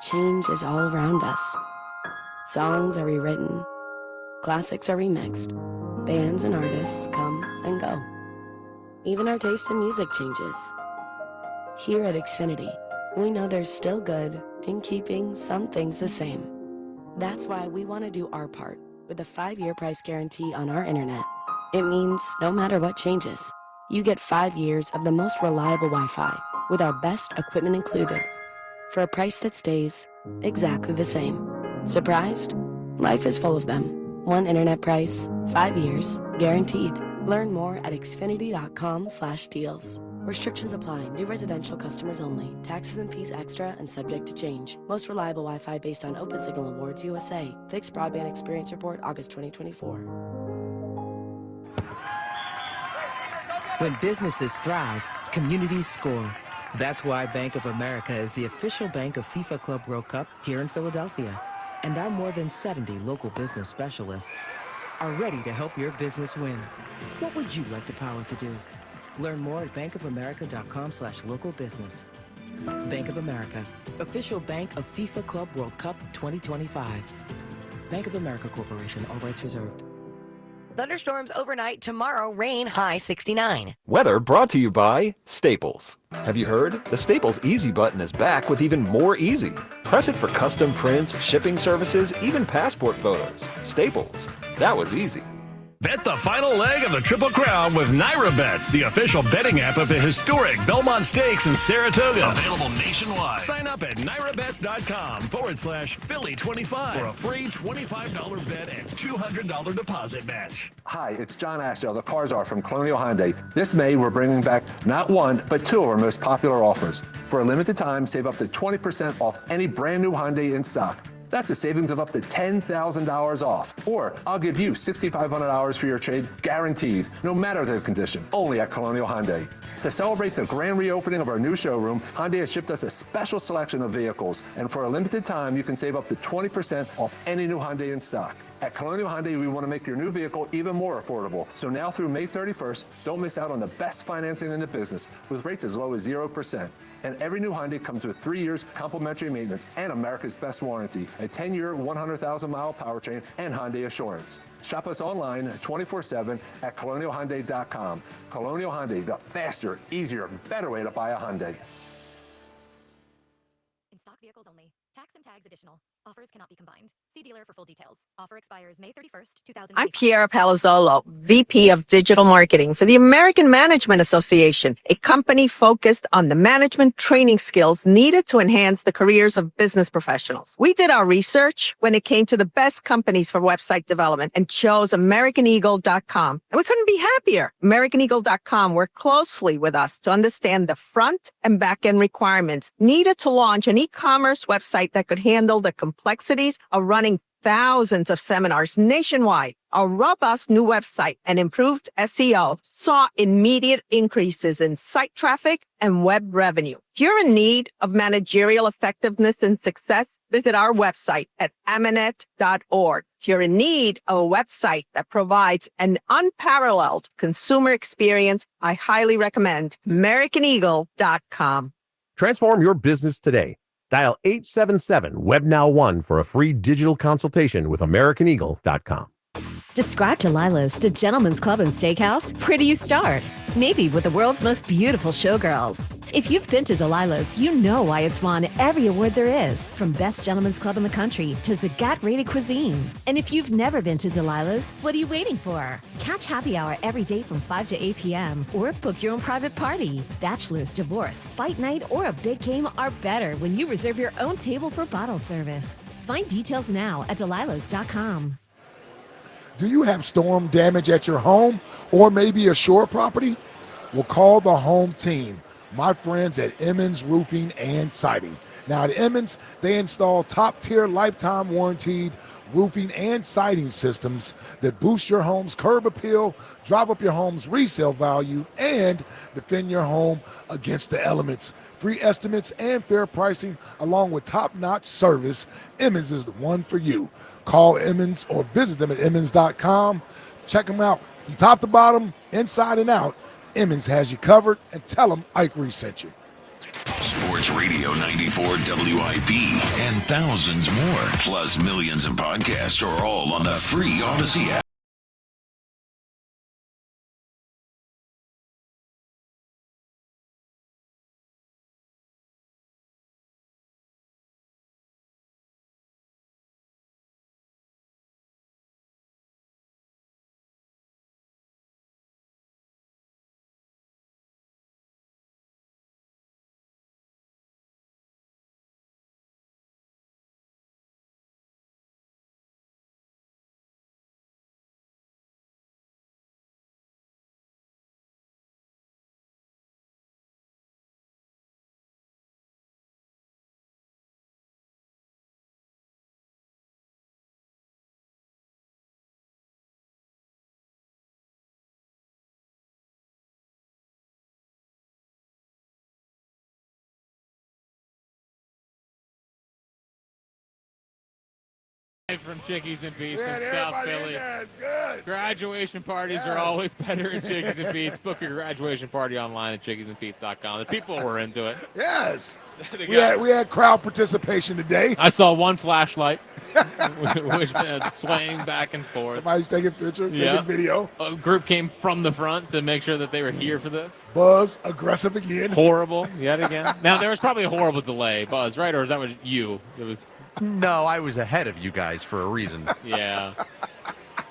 change is all around us. Songs are rewritten. Classics are remixed. Bands and artists come and go. Even our taste in music changes. Here at Xfinity, we know there's still good in keeping some things the same. That's why we want to do our part with a 5-year price guarantee on our internet. It means no matter what changes, you get 5 years of the most reliable Wi-Fi with our best equipment included for a price that stays exactly the same. Surprised? Life is full of them. One internet price, 5 years, guaranteed. Learn more at xfinity.com/deals. Restrictions apply. New residential customers only. Taxes and fees extra and subject to change. Most reliable Wi-Fi based on Open Signal Awards USA. Fixed Broadband Experience Report, August 2024. When businesses thrive, communities score. That's why Bank of America is the official bank of FIFA Club World Cup here in Philadelphia. And our more than 70 local business specialists are ready to help your business win. What would you like the power to do? Learn more at bankofamerica.com/local business. Bank of America, official bank of FIFA Club World Cup 2025. Bank of America Corporation, all rights reserved. Thunderstorms overnight tomorrow, rain high 69. Weather brought to you by Staples. Have you heard? The Staples Easy button is back with even more easy. Press it for custom prints, shipping services, even passport photos. Staples. That was easy. Bet the final leg of the Triple Crown with Naira Bets, the official betting app of the historic Belmont Stakes in Saratoga. Available nationwide. Sign up at NairaBets.com/Philly25 for a free $25 bet and $200 deposit match. Hi, it's John Ashdale, the Cars Are from Colonial Hyundai. This May, we're bringing back not one, but two of our most popular offers. For a limited time, save up to 20% off any brand new Hyundai in stock. That's a savings of up to $10,000 off. Or I'll give you $6,500 for your trade, guaranteed, no matter the condition, only at Colonial Hyundai. To celebrate the grand reopening of our new showroom, Hyundai has shipped us a special selection of vehicles, and for a limited time, you can save up to 20% off any new Hyundai in stock. At Colonial Hyundai, we want to make your new vehicle even more affordable. So now through May 31st, don't miss out on the best financing in the business with rates as low as 0%. And every new Hyundai comes with 3 years complimentary maintenance and America's best warranty, a 10-year, 100,000-mile powertrain, and Hyundai Assurance. Shop us online 24/7 at colonialhyundai.com. Colonial Hyundai, the faster, easier, better way to buy a Hyundai. In stock vehicles only. Tax and tags additional. Offers cannot be combined. See dealer for full details. Offer expires May 31st, 2020. I'm Kiara Palazzolo, VP of Digital Marketing for the American Management Association, a company focused on the management training skills needed to enhance the careers of business professionals. We did our research when it came to the best companies for website development and chose AmericanEagle.com. And we couldn't be happier. AmericanEagle.com worked closely with us to understand the front and back end requirements needed to launch an e-commerce website that could handle the complexities of running thousands of seminars nationwide. Our robust new website and improved SEO saw immediate increases in site traffic and web revenue. If you're in need of managerial effectiveness and success, visit our website at amanet.org. If you're in need of a website that provides an unparalleled consumer experience, I highly recommend AmericanEagle.com. Transform your business today. Dial 877-WebNow1 for a free digital consultation with AmericanEagle.com. Describe Delilah's to Gentlemen's Club and Steakhouse. Where do you start? Maybe with the world's most beautiful showgirls. If you've been to Delilah's, you know why it's won every award there is, from Best Gentlemen's Club in the country to Zagat-rated cuisine. And if you've never been to Delilah's, what are you waiting for? Catch happy hour every day from 5 to 8 p.m. or book your own private party. Bachelor's, divorce, fight night, or a big game are better when you reserve your own table for bottle service. Find details now at delilahs.com. Do you have storm damage at your home or maybe a shore property? Well, call the home team, my friends at Emmons Roofing and Siding. Now at Emmons, they install top-tier lifetime warranted roofing and siding systems that boost your home's curb appeal, drive up your home's resale value, and defend your home against the elements. Free estimates and fair pricing along with top-notch service. Emmons is the one for you. Call Emmons or visit them at Emmons.com. Check them out from top to bottom, inside and out. Emmons has you covered, and tell them Ike Reese sent you. Sports Radio 94 WIP and thousands more, plus millions of podcasts are all on the free Odyssey app. From Chickies and Beats Man, in South everybody in Philly. there is good. Graduation parties are always better at Chickies and Beats. Book your graduation party online at chickiesandbeats.com. The people were into it. Yes. We had crowd participation today. I saw one flashlight, which swaying back and forth. Somebody's taking picture, taking video. A group came from the front to make sure that they were here for this. Buzz, aggressive again. Horrible, yet again. Now, there was probably a horrible delay, Buzz, right? Or was that was you? It was. No, I was ahead of you guys for a reason. Yeah.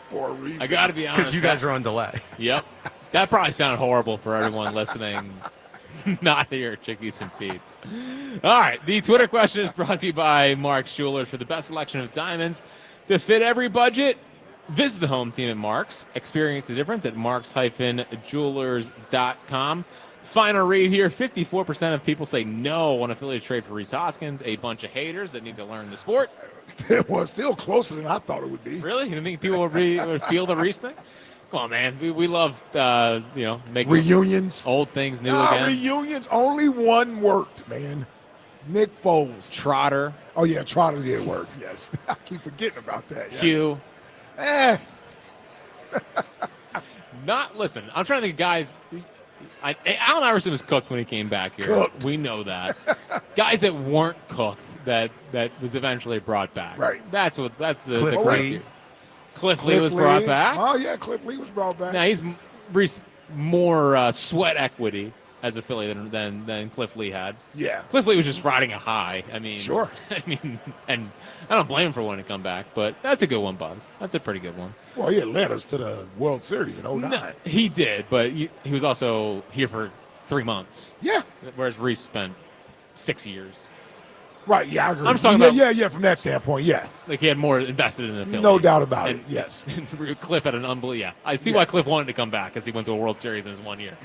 For a reason. I got to be honest. Because you guys are on delay. Yep. That probably sounded horrible for everyone listening. Not here at Chickies and Pete's. All right. The Twitter question is brought to you by Mark's Jewelers. For the best selection of diamonds to fit every budget, visit the home team at Mark's. Experience the difference at marks-jewelers.com. Final read here, 54% of people say no on affiliate trade for Rhys Hoskins. A bunch of haters that need to learn the sport. It was still closer than I thought it would be. Really? You don't think people would feel the Rhys thing? Come on, man. We love, making reunions. Old things new again. Reunions. Only one worked, man. Nick Foles. Trotter. Oh, yeah, Trotter did work, yes. I keep forgetting about that. Yes. Hugh. Listen, I'm trying to think of guys. Allen Iverson was cooked when he came back here. Cooked. We know that. Guys that weren't cooked that was eventually brought back. Right. That's the Cliff Lee. Cliff Lee was brought back. Oh, yeah, Cliff Lee was brought back. Now he's more sweat equity as a Philly than Cliff Lee had. Yeah. Cliff Lee was just riding a high. I mean, sure. And I don't blame him for wanting to come back, but that's a good one, Buzz. That's a pretty good one. Well, he had led us to the World Series in 09. No, he did, but he was also here for 3 months. Yeah. Whereas Rhys spent 6 years. Right, yeah, I agree. I'm just talking about. Yeah, from that standpoint, yeah. Like he had more invested in the Phillies. No doubt about it, yes. Cliff had an unbelievable. Yeah, I see why Cliff wanted to come back because he went to a World Series in his 1 year.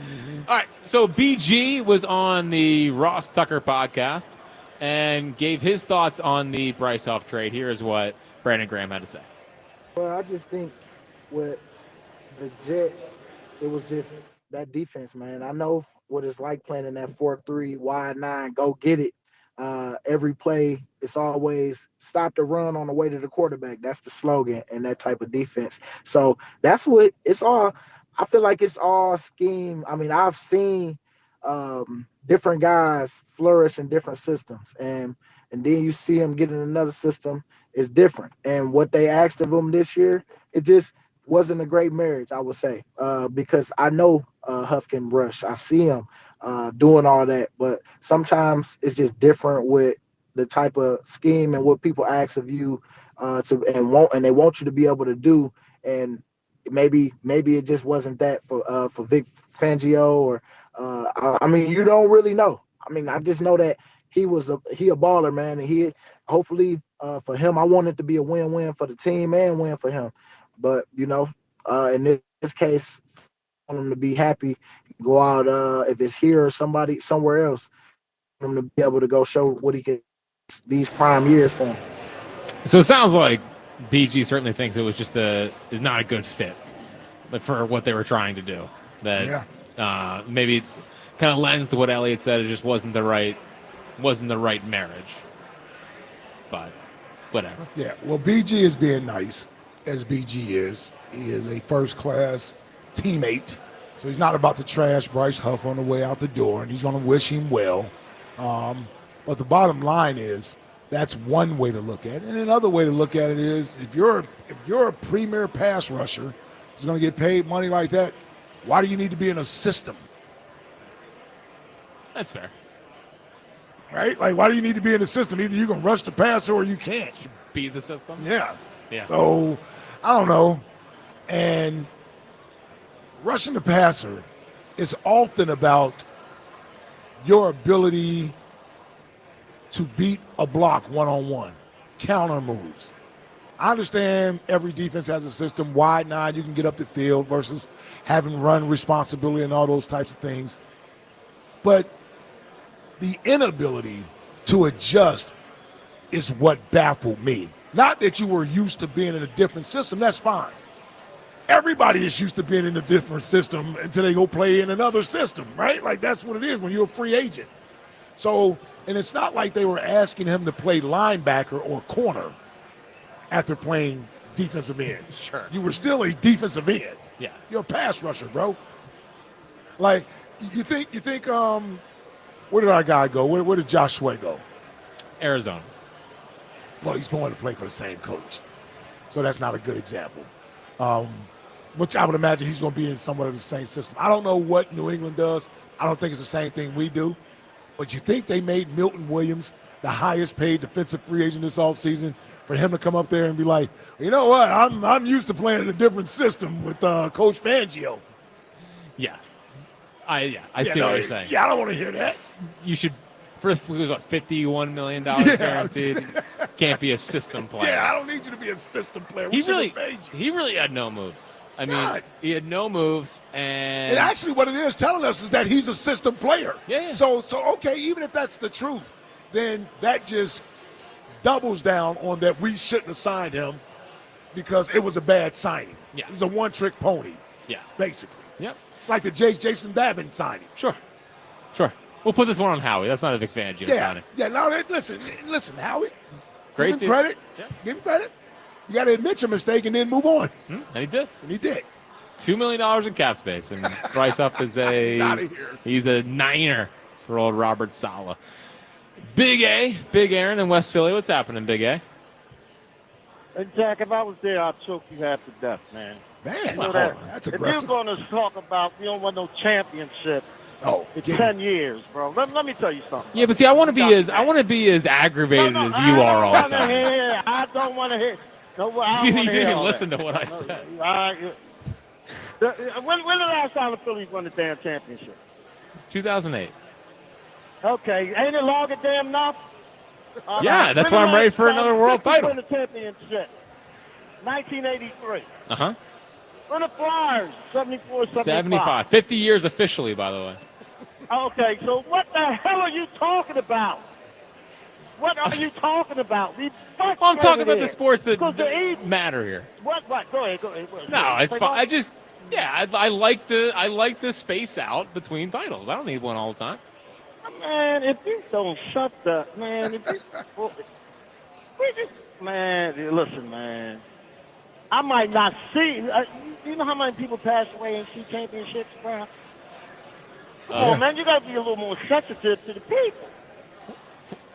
All right, so BG was on the Ross Tucker podcast and gave his thoughts on the Bryce Harper trade. Here is what Brandon Graham had to say. Well, I just think with the Jets, it was just that defense, man. I know what it's like playing in that 4-3, wide 9, go get it. Every play, it's always stop the run on the way to the quarterback. That's the slogan and that type of defense. So that's what it's all. I feel like it's all scheme. I mean, I've seen different guys flourish in different systems, and then you see them get in another system. It's different. And what they asked of them this year, it just wasn't a great marriage, I would say, because I know Huff can rush. I see him doing all that, but sometimes it's just different with the type of scheme and what people ask of you and they want you to be able to do. And maybe it just wasn't that for Vic Fangio or I mean, you don't really know. I mean, I just know that he a baller, man, and he hopefully for him, I want it to be a win-win for the team and win for him. But in this case, I want him to be happy, go out if it's here or somewhere else, for him to be able to go show what he can these prime years for him. So it sounds like BG certainly thinks it was just is not a good fit, but for what they were trying to do. That maybe kind of lends to what Elliott said. It just wasn't the right marriage. But whatever. Yeah. Well, BG is being nice, as BG is. He is a first-class teammate, so he's not about to trash Bryce Huff on the way out the door, and he's going to wish him well. But the bottom line is that's one way to look at it, and another way to look at it is if you're a premier pass rusher who's going to get paid money like that, why do you need to be in a system? That's fair, right? Like, why do you need to be in a system? Either you can rush the passer or you can't. Be the system. Yeah. Yeah. So I don't know, and rushing the passer is often about your ability to beat a block one-on-one, counter moves. I understand every defense has a system, wide 9, you can get up the field versus having run responsibility and all those types of things. But the inability to adjust is what baffled me. Not that you were used to being in a different system, that's fine. Everybody is used to being in a different system until they go play in another system, right? Like, that's what it is when you're a free agent. So, and it's not like they were asking him to play linebacker or corner. after playing defensive end. Sure. You were still a defensive end. Yeah. You're a pass rusher, bro. Like, you think where did our guy go? Where did Josh Sway go? Arizona. Well, he's going to play for the same coach. So that's not a good example. Which I would imagine he's going to be in somewhat of the same system. I don't know what New England does. I don't think it's the same thing we do. But you think they made Milton Williams the highest paid defensive free agent this offseason for him to come up there and be like, you know what, I'm used to playing in a different system with Coach Fangio. Yeah. I see what you're saying. Yeah, I don't want to hear that. You should, $51 million guaranteed. Can't be a system player. Yeah, I don't need you to be a system player. He really had no moves. I mean, he had no moves, and actually what it is telling us is that he's a system player. Yeah. So okay, even if that's the truth, then that just doubles down on that we shouldn't have signed him because it was a bad signing. Yeah. He's a one-trick pony. Yeah. Basically. Yep. It's like the Jason Babin signing. Sure. We'll put this one on Howie. That's not a big fan of Jim signing. Yeah. No, listen, Howie. Great Give him credit. Yeah. Give him credit. You got to admit your mistake and then move on. And he did. $2 million in cap space, and Bryce Up is he's a niner for old Robert Saleh. Big Aaron in West Philly. What's happening, Big A? Hey, Jack, if I was there, I'd choke you half to death, man. Man, that's if aggressive. you're going to talk about you don't want no championship in 10 years, bro, let me tell you something. Yeah, but see, I want to be as aggravated as you are all the time. I don't want to hear. No, You didn't even listen to what I said. When the last time the Phillies won the damn championship? 2008. Okay, ain't it long a damn enough? Yeah, that's why I'm ready for another world title. Win the championship, 1983. Uh-huh. When the Flyers, 74, 75. 50 years officially, by the way. Okay, so what the hell are you talking about? What are you talking about? Well, I'm talking about the sports that matter here. What? Go ahead. No, it's fine. I like the space out between titles. I don't need one all the time. Man, if you don't shut the man, listen, man. I might not see. You know how many people pass away and see championships, bro? Come on, man. You got to be a little more sensitive to the people.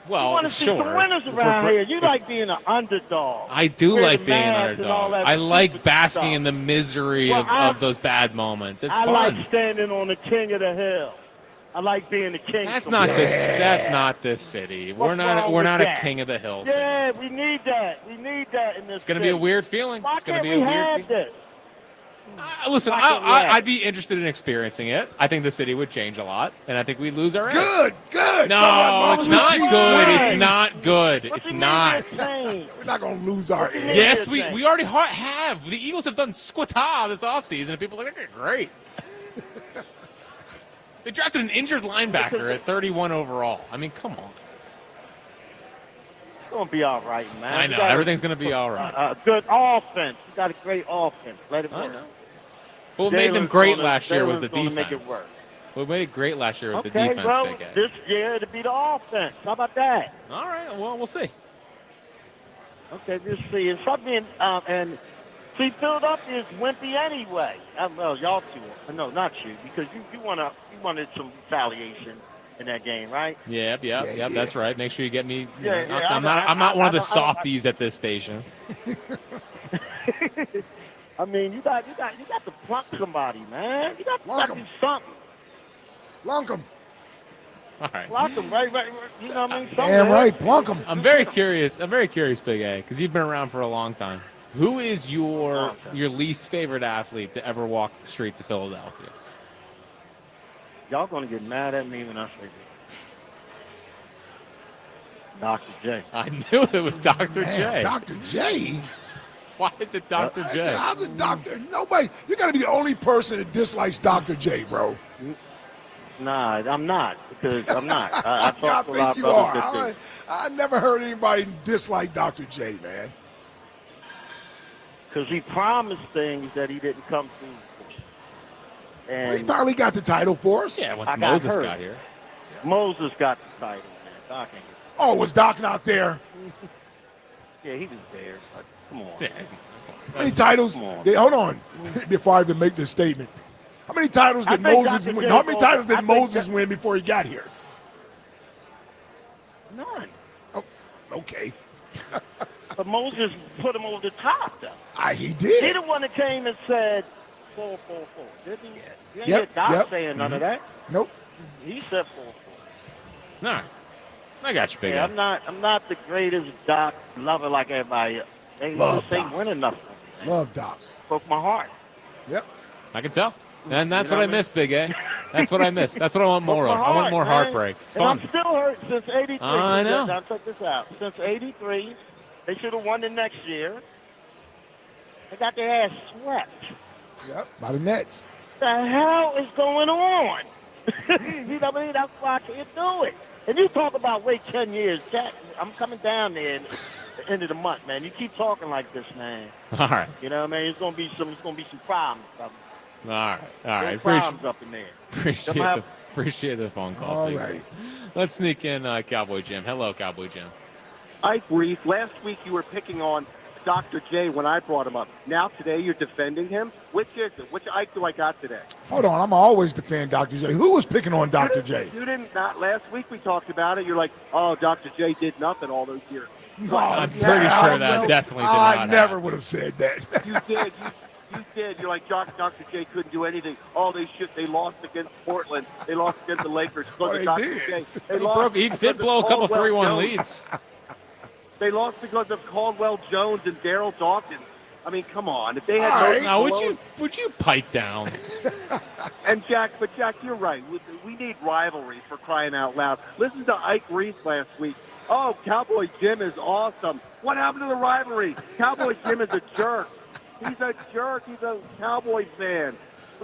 Well, you want to see some winners around here. You like being an underdog. I do like being an and all underdog. that I like stupid basking stuff. in the misery of those bad moments. It's I fun. like standing on the king of the hill. I like being the king. That's not this. That's not this city. We're not a king of the hill city. Yeah, we need that. We need that in this. It's going to be a weird feeling. Why It's going can't to be a we weird have feeling. this? Listen, I'd be interested in experiencing it. I think the city would change a lot, and I think we'd lose our edge. Good. No, it's not good. It's not good. It's not. We're not going to lose our edge. Yes, we already have. The Eagles have done squata this offseason, and people are like, okay, great. They drafted an injured linebacker at 31 overall. I mean, come on. It's going to be all right, man. I know. Everything's going to be all right. Good offense. You got a great offense. Let it work. I know. What made them great last year was the defense. Make it work. What made it great last year was the Okay, defense, well, Big A. this year it'll be the offense. How about that? All right. Well, we'll see. Okay, we'll see. And something, and see, Philadelphia is wimpy anyway. Well, y'all two. No, not you, because you wanted some retaliation in that game, right? Yep. That's right. Make sure you get me. Yeah, I'm not one of the softies at this station. I mean, you got to plunk somebody, man. You got to do something. Plunk them. All right. Plunk them, right. You know what I mean? Damn right, plunk them. I'm very curious, Big A, because you've been around for a long time. Who is your least favorite athlete to ever walk the streets of Philadelphia? Y'all gonna get mad at me when I say this. Dr. J. I knew it was Dr. J. Dr. J? Why is it Dr. J? How's it Dr.? Nobody. You got to be the only person that dislikes Dr. J, bro. Nah, I'm not, because I'm not. I talk to a lot of you brothers are. that do. I never heard anybody dislike Dr. J, man. Because he promised things that he didn't come through for. And He finally got the title for us. Yeah, once Moses got here. Moses got the title, man. Doc ain't. Oh, was Doc not there? Yeah, he was there. But come on. Yeah. How many titles? Hold on, before I even make this statement. How many titles did Moses win? How many titles did Moses win before he got here? None. Oh, okay. But Moses put him over the top, though. He did. He the one that came and said 4-4-4, didn't he? You ain't hear Doc saying none of that. Nope. He said 4-4. No, I got you, big Yeah, guy. I'm not the greatest Doc lover like everybody else. They Love just ain't Doc. winning enough. Love Doc. Broke my heart. Yep. I can tell. And that's You know what I what I miss, Big A. That's what I miss. That's what I want more Broke of. my I want heart, more man. heartbreak. It's and fun. I'm still hurt since 83. I know. Now, check this out. Since 83, they should have won the next year. They got their ass swept. Yep. By the Nets. The hell is going on? You know what I mean? That's why I can't do it. And you talk about wait 10 years, Jack. I'm coming down there at the end of the month, man. You keep talking like this, man. All right. You know what I mean? It's gonna be some problems. All right. Problems up in there. Appreciate the phone call. All Big A. right. Let's sneak in Cowboy Jim. Hello, Cowboy Jim. Ike Reese, last week you were picking on Dr. J when I brought him up. Now today you're defending him. Which is it? Which Ike do I got today? Hold on, I'm always defend Dr. J. Who was picking on Dr. J? You didn't. Not last week we talked about it. You're like, oh, Dr. J did nothing all those years. I'm pretty sure that definitely did I not never would have said that. You did. You did. You're like, Dr. J couldn't do anything. Oh, they lost against Portland. They lost against the Lakers. Oh, Because they of Dr. did. J. He did blow a couple 3-1 leads. They lost because of Caldwell Jones and Daryl Dawkins. I mean, come on. If they had Now, would you pipe down? And Jack, you're right. We need rivalry for crying out loud. Listen to Ike Reese last week. Oh, Cowboy Jim is awesome. What happened to the rivalry? Cowboy Jim is a jerk. He's a jerk. He's a Cowboy fan.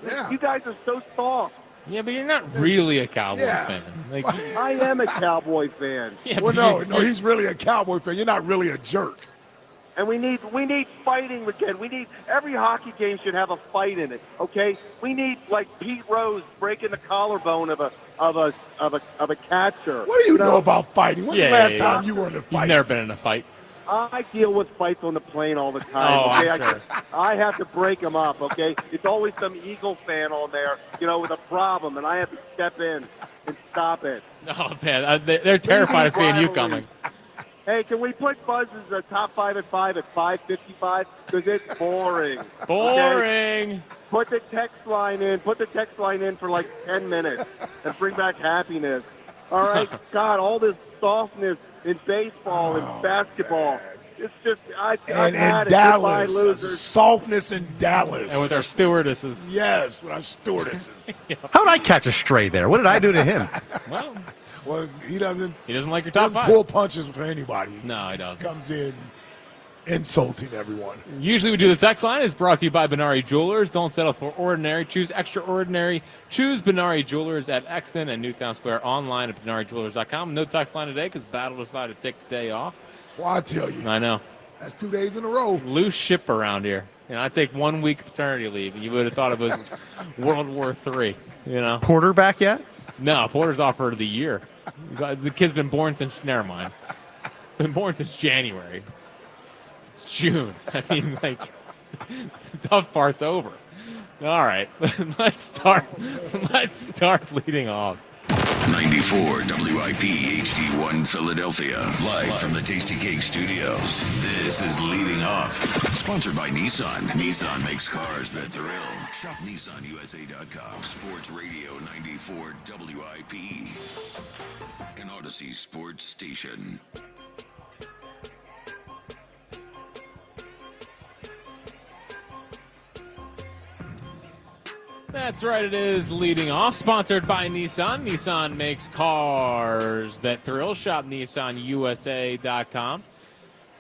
Yeah. You guys are so soft. Yeah, but you're not really a Cowboys fan. Like, I am a Cowboy fan. Yeah, Well, but no, he's really a Cowboy fan. You're not really a jerk. And we need fighting again. We need every hockey game should have a fight in it. Okay, we need like Pete Rose breaking the collarbone of a catcher. What do you know about fighting? When's the last time you were in a fight? You've never been in a fight. I deal with fights on the plane all the time. Oh, okay? I'm sure. I have to break them up. Okay, it's always some Eagle fan on there, with a problem, and I have to step in and stop it. Oh man, they're terrified of seeing you coming. Hey, can we put Buzz's top 5 at 5 at 5:55? Because it's boring. Boring. Okay? Put the text line in. Put the text line in for like 10 minutes and bring back happiness. All right, God, all this softness in baseball and basketball. It's just I've had And it. Dallas, Goodbye, losers. softness in Dallas. And with our stewardesses. Yes, with our stewardesses. How did I catch a stray there? What did I do to him? Well, he doesn't like your top five. Pull punches for anybody. No, he just doesn't. comes in insulting everyone. Usually we do the text line. It's brought to you by Benari Jewelers. Don't settle for ordinary. Choose extraordinary. Choose Benari Jewelers at Exton and Newtown Square online at BenariJewelers.com. No text line today because Battle decided to take the day off. Well, I tell you. I know. That's 2 days in a row. Loose ship around here. I take 1 week paternity leave, and you would have thought it was World War III. Porter back yet? No, Porter's off for the year. The kid's been born since. Never mind. Been born since January. It's June. I mean, like, the tough part's over. All right, let's start leading off. 94 WIP HD1 Philadelphia, live from the Tasty Cake Studios. This is Leading Off, sponsored by Nissan. Nissan makes cars that thrill. Shop NissanUSA.com. Sports Radio 94 WIP, an Odyssey sports station. That's right, it is Leading Off, sponsored by Nissan. Nissan makes cars that thrill. Shop NissanUSA.com.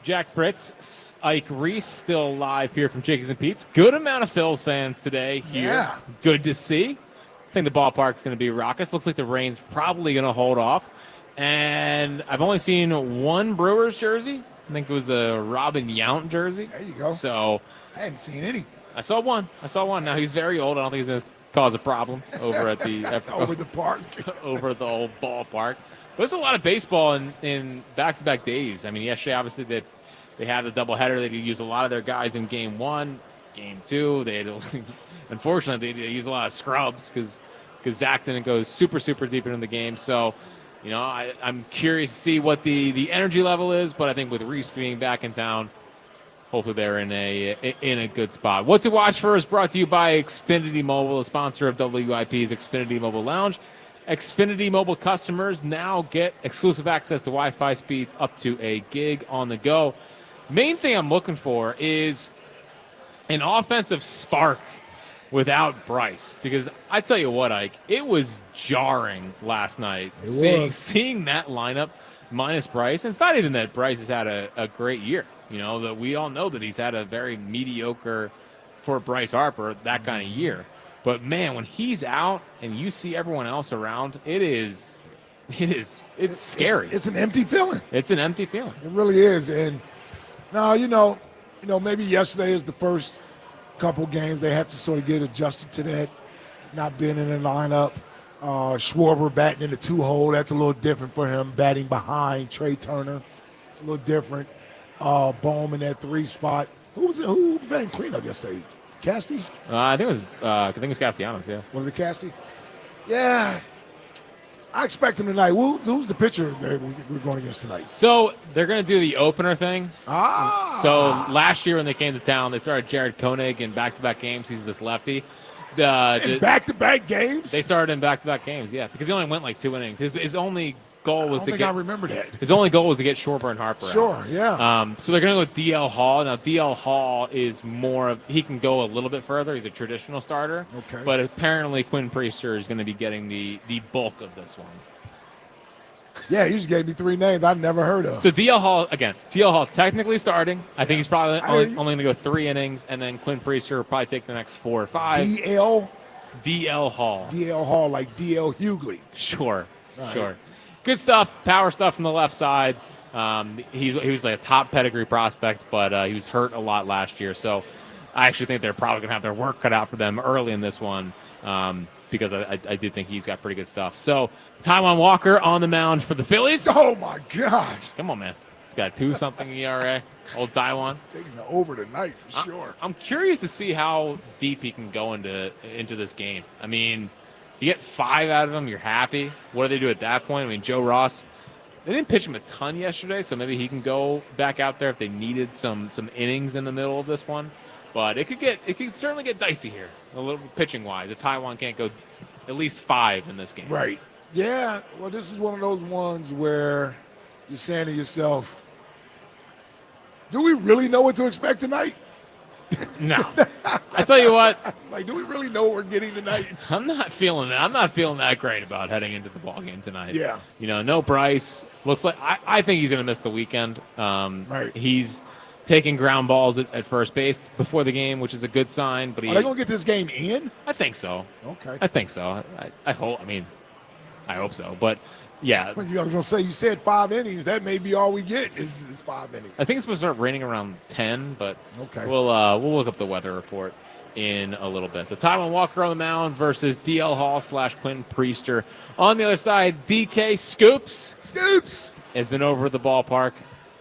Jack Fritz, Ike Reese, still live here from Jakey's and Pete's. Good amount of Phils fans today here. Yeah. Good to see. I think the ballpark's going to be raucous. Looks like the rain's probably going to hold off. And I've only seen one Brewers jersey. I think it was a Robin Yount jersey. There you go. So I hadn't seen any. I saw one. Now he's very old. I don't think he's going to cause a problem over at the over the park, over the old ballpark. But there's a lot of baseball in back-to-back days. I mean, yesterday obviously the They have the doubleheader. They use a lot of their guys in game 1, game 2. Unfortunately, they use a lot of scrubs because Zach didn't go super deep into the game. So, I'm curious to see what the energy level is. But I think with Reese being back in town, hopefully they're in a good spot. What to watch for is brought to you by Xfinity Mobile, a sponsor of WIP's Xfinity Mobile Lounge. Xfinity Mobile customers now get exclusive access to Wi-Fi speeds up to a gig on the go. Main thing I'm looking for is an offensive spark without Bryce, because I tell you what, Ike, it was jarring last night seeing that lineup minus Bryce. And it's not even that Bryce has had a great year. That we all know that he's had a very mediocre, for Bryce Harper, that kind of year. But man, when he's out and you see everyone else around, it's scary. It's an empty feeling. It's an empty feeling. It really is. And now, maybe yesterday is the first couple games they had to sort of get adjusted to that, not being in the lineup. Schwarber batting in the 2-hole, that's a little different for him. Batting behind Trey Turner, it's a little different. Bowman at 3 spot. Who was batting cleanup yesterday? Casty? I think it was Castellanos. Yeah. Was it Casty? Yeah. I expect him tonight. Who's the pitcher that we're going against tonight? So they're going to do the opener thing. So last year when they came to town, they started Jared Koenig in back-to-back games. He's this lefty. In back-to-back games? They started in back-to-back games, yeah, because he only went like 2 innings. His only goal was I remember that. His only goal was to get Schwarber and Harper Sure, out. yeah. So they're going to go with DL Hall. Now, DL Hall is he can go a little bit further. He's a traditional starter. Okay. But apparently Quinn Priester is going to be getting the bulk of this one. Yeah, you just gave me 3 names I've never heard of. So DL Hall technically starting. I think he's probably only going to go 3 innings, and then Quinn Priester will probably take the next 4 or 5. DL Hall. DL Hall, like DL Hughley. Sure. All Sure. right. Good stuff, power stuff from the left side. He was like a top pedigree prospect, but he was hurt a lot last year. So I actually think they're probably going to have their work cut out for them early in this one because I do think he's got pretty good stuff. So Taijuan Walker on the mound for the Phillies. Oh, my gosh. Come on, man. He's got 2-something ERA. Old Taijuan. Taking the over tonight for sure. I'm curious to see how deep he can go into this game. I mean, you get 5 out of him, you're happy. What do they do at that point? I mean, Joe Ross, they didn't pitch him a ton yesterday, so maybe he can go back out there if they needed some innings in the middle of this one. But it could certainly get dicey here, a little pitching wise, if Taijuan can't go at least 5 in this game. Right. Yeah. Well, this is one of those ones where you're saying to yourself, do we really know what to expect tonight? No. I tell you what. Like, do we really know what we're getting tonight? I'm not feeling that. I'm not feeling that great about heading into the ball game tonight. Yeah. No Bryce. Looks like I think he's going to miss the weekend. Right. He's taking ground balls at first base before the game, which is a good sign. But Are they going to get this game in? I think so. Okay. I think so. I hope. I hope so. But yeah. Well, I was going to say, you said 5 innings. That may be all we get is 5 innings. I think it's supposed to start raining around 10, but okay. We'll look up the weather report in a little bit. So Taijuan Walker on the mound versus DL Hall / Quinn Priester. On the other side, DK Scoops has been over at the ballpark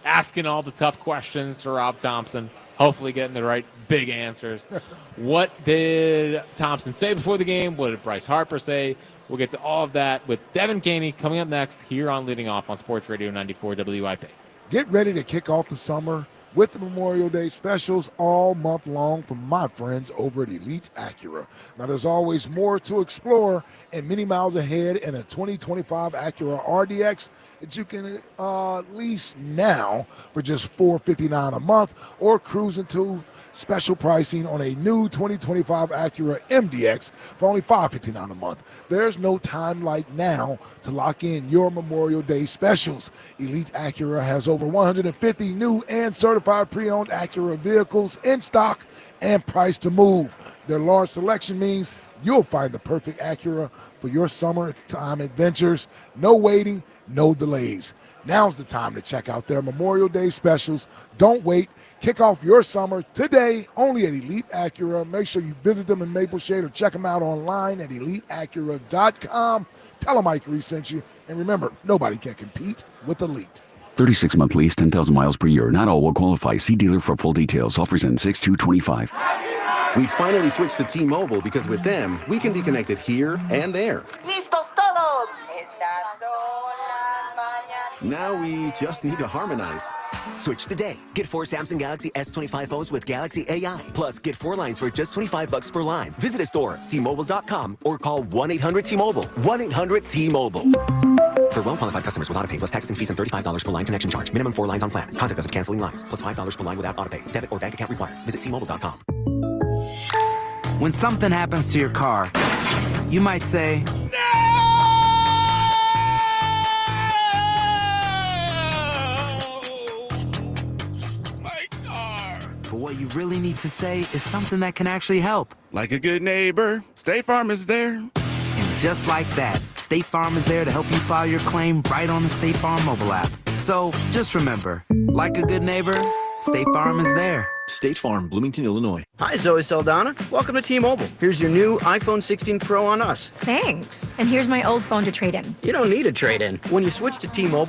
asking all the tough questions to Rob Thompson, hopefully getting the right big answers. What did Thompson say before the game? What did Bryce Harper say? We'll get to all of that with Devin Caney coming up next here on Leading Off on Sports Radio 94 WIP. Get ready to kick off the summer with the Memorial Day specials all month long from my friends over at Elite Acura. Now, there's always more to explore and many miles ahead in a 2025 Acura RDX that you can lease now for just $459 a month or cruise into special pricing on a new 2025 Acura MDX for only $559 a month. There's no time like now to lock in your Memorial Day specials. Elite Acura has over 150 new and certified pre-owned Acura vehicles in stock and priced to move. Their large selection means you'll find the perfect Acura for your summertime adventures. No waiting, no delays. Now's the time to check out their Memorial Day specials. Don't wait. Kick off your summer today only at Elite Acura. Make sure you visit them in Maple Shade or check them out online at EliteAcura.com. Tell them Mike Reese sent you. And remember, nobody can compete with Elite. 36-month lease, 10,000 miles per year. Not all will qualify. See dealer for full details. Offers end 6/2/25. We finally switched to T-Mobile because with them, we can be connected here and there. ¡Listos todos! Now we just need to harmonize. Switch today. Get 4 Samsung Galaxy S25 phones with Galaxy AI. Plus, get 4 lines for just $25 per line. Visit a store, T-Mobile.com, or call 1-800-T-Mobile. 1-800-T-Mobile. For well-qualified customers with autopay plus taxes and fees and $35 per line connection charge. Minimum 4 lines on plan. Contact us if canceling lines. Plus $5 per line without autopay. Debit or bank account required. Visit T-Mobile.com. When something happens to your car, you might say, but what you really need to say is something that can actually help. Like a good neighbor, State Farm is there. And just like that, State Farm is there to help you file your claim right on the State Farm mobile app. So just remember, like a good neighbor, State Farm is there. State Farm, Bloomington, Illinois. Hi, Zoe Saldana. Welcome to T-Mobile. Here's your new iPhone 16 Pro on us. Thanks. And here's my old phone to trade in. You don't need a trade-in. When you switch to T-Mobile,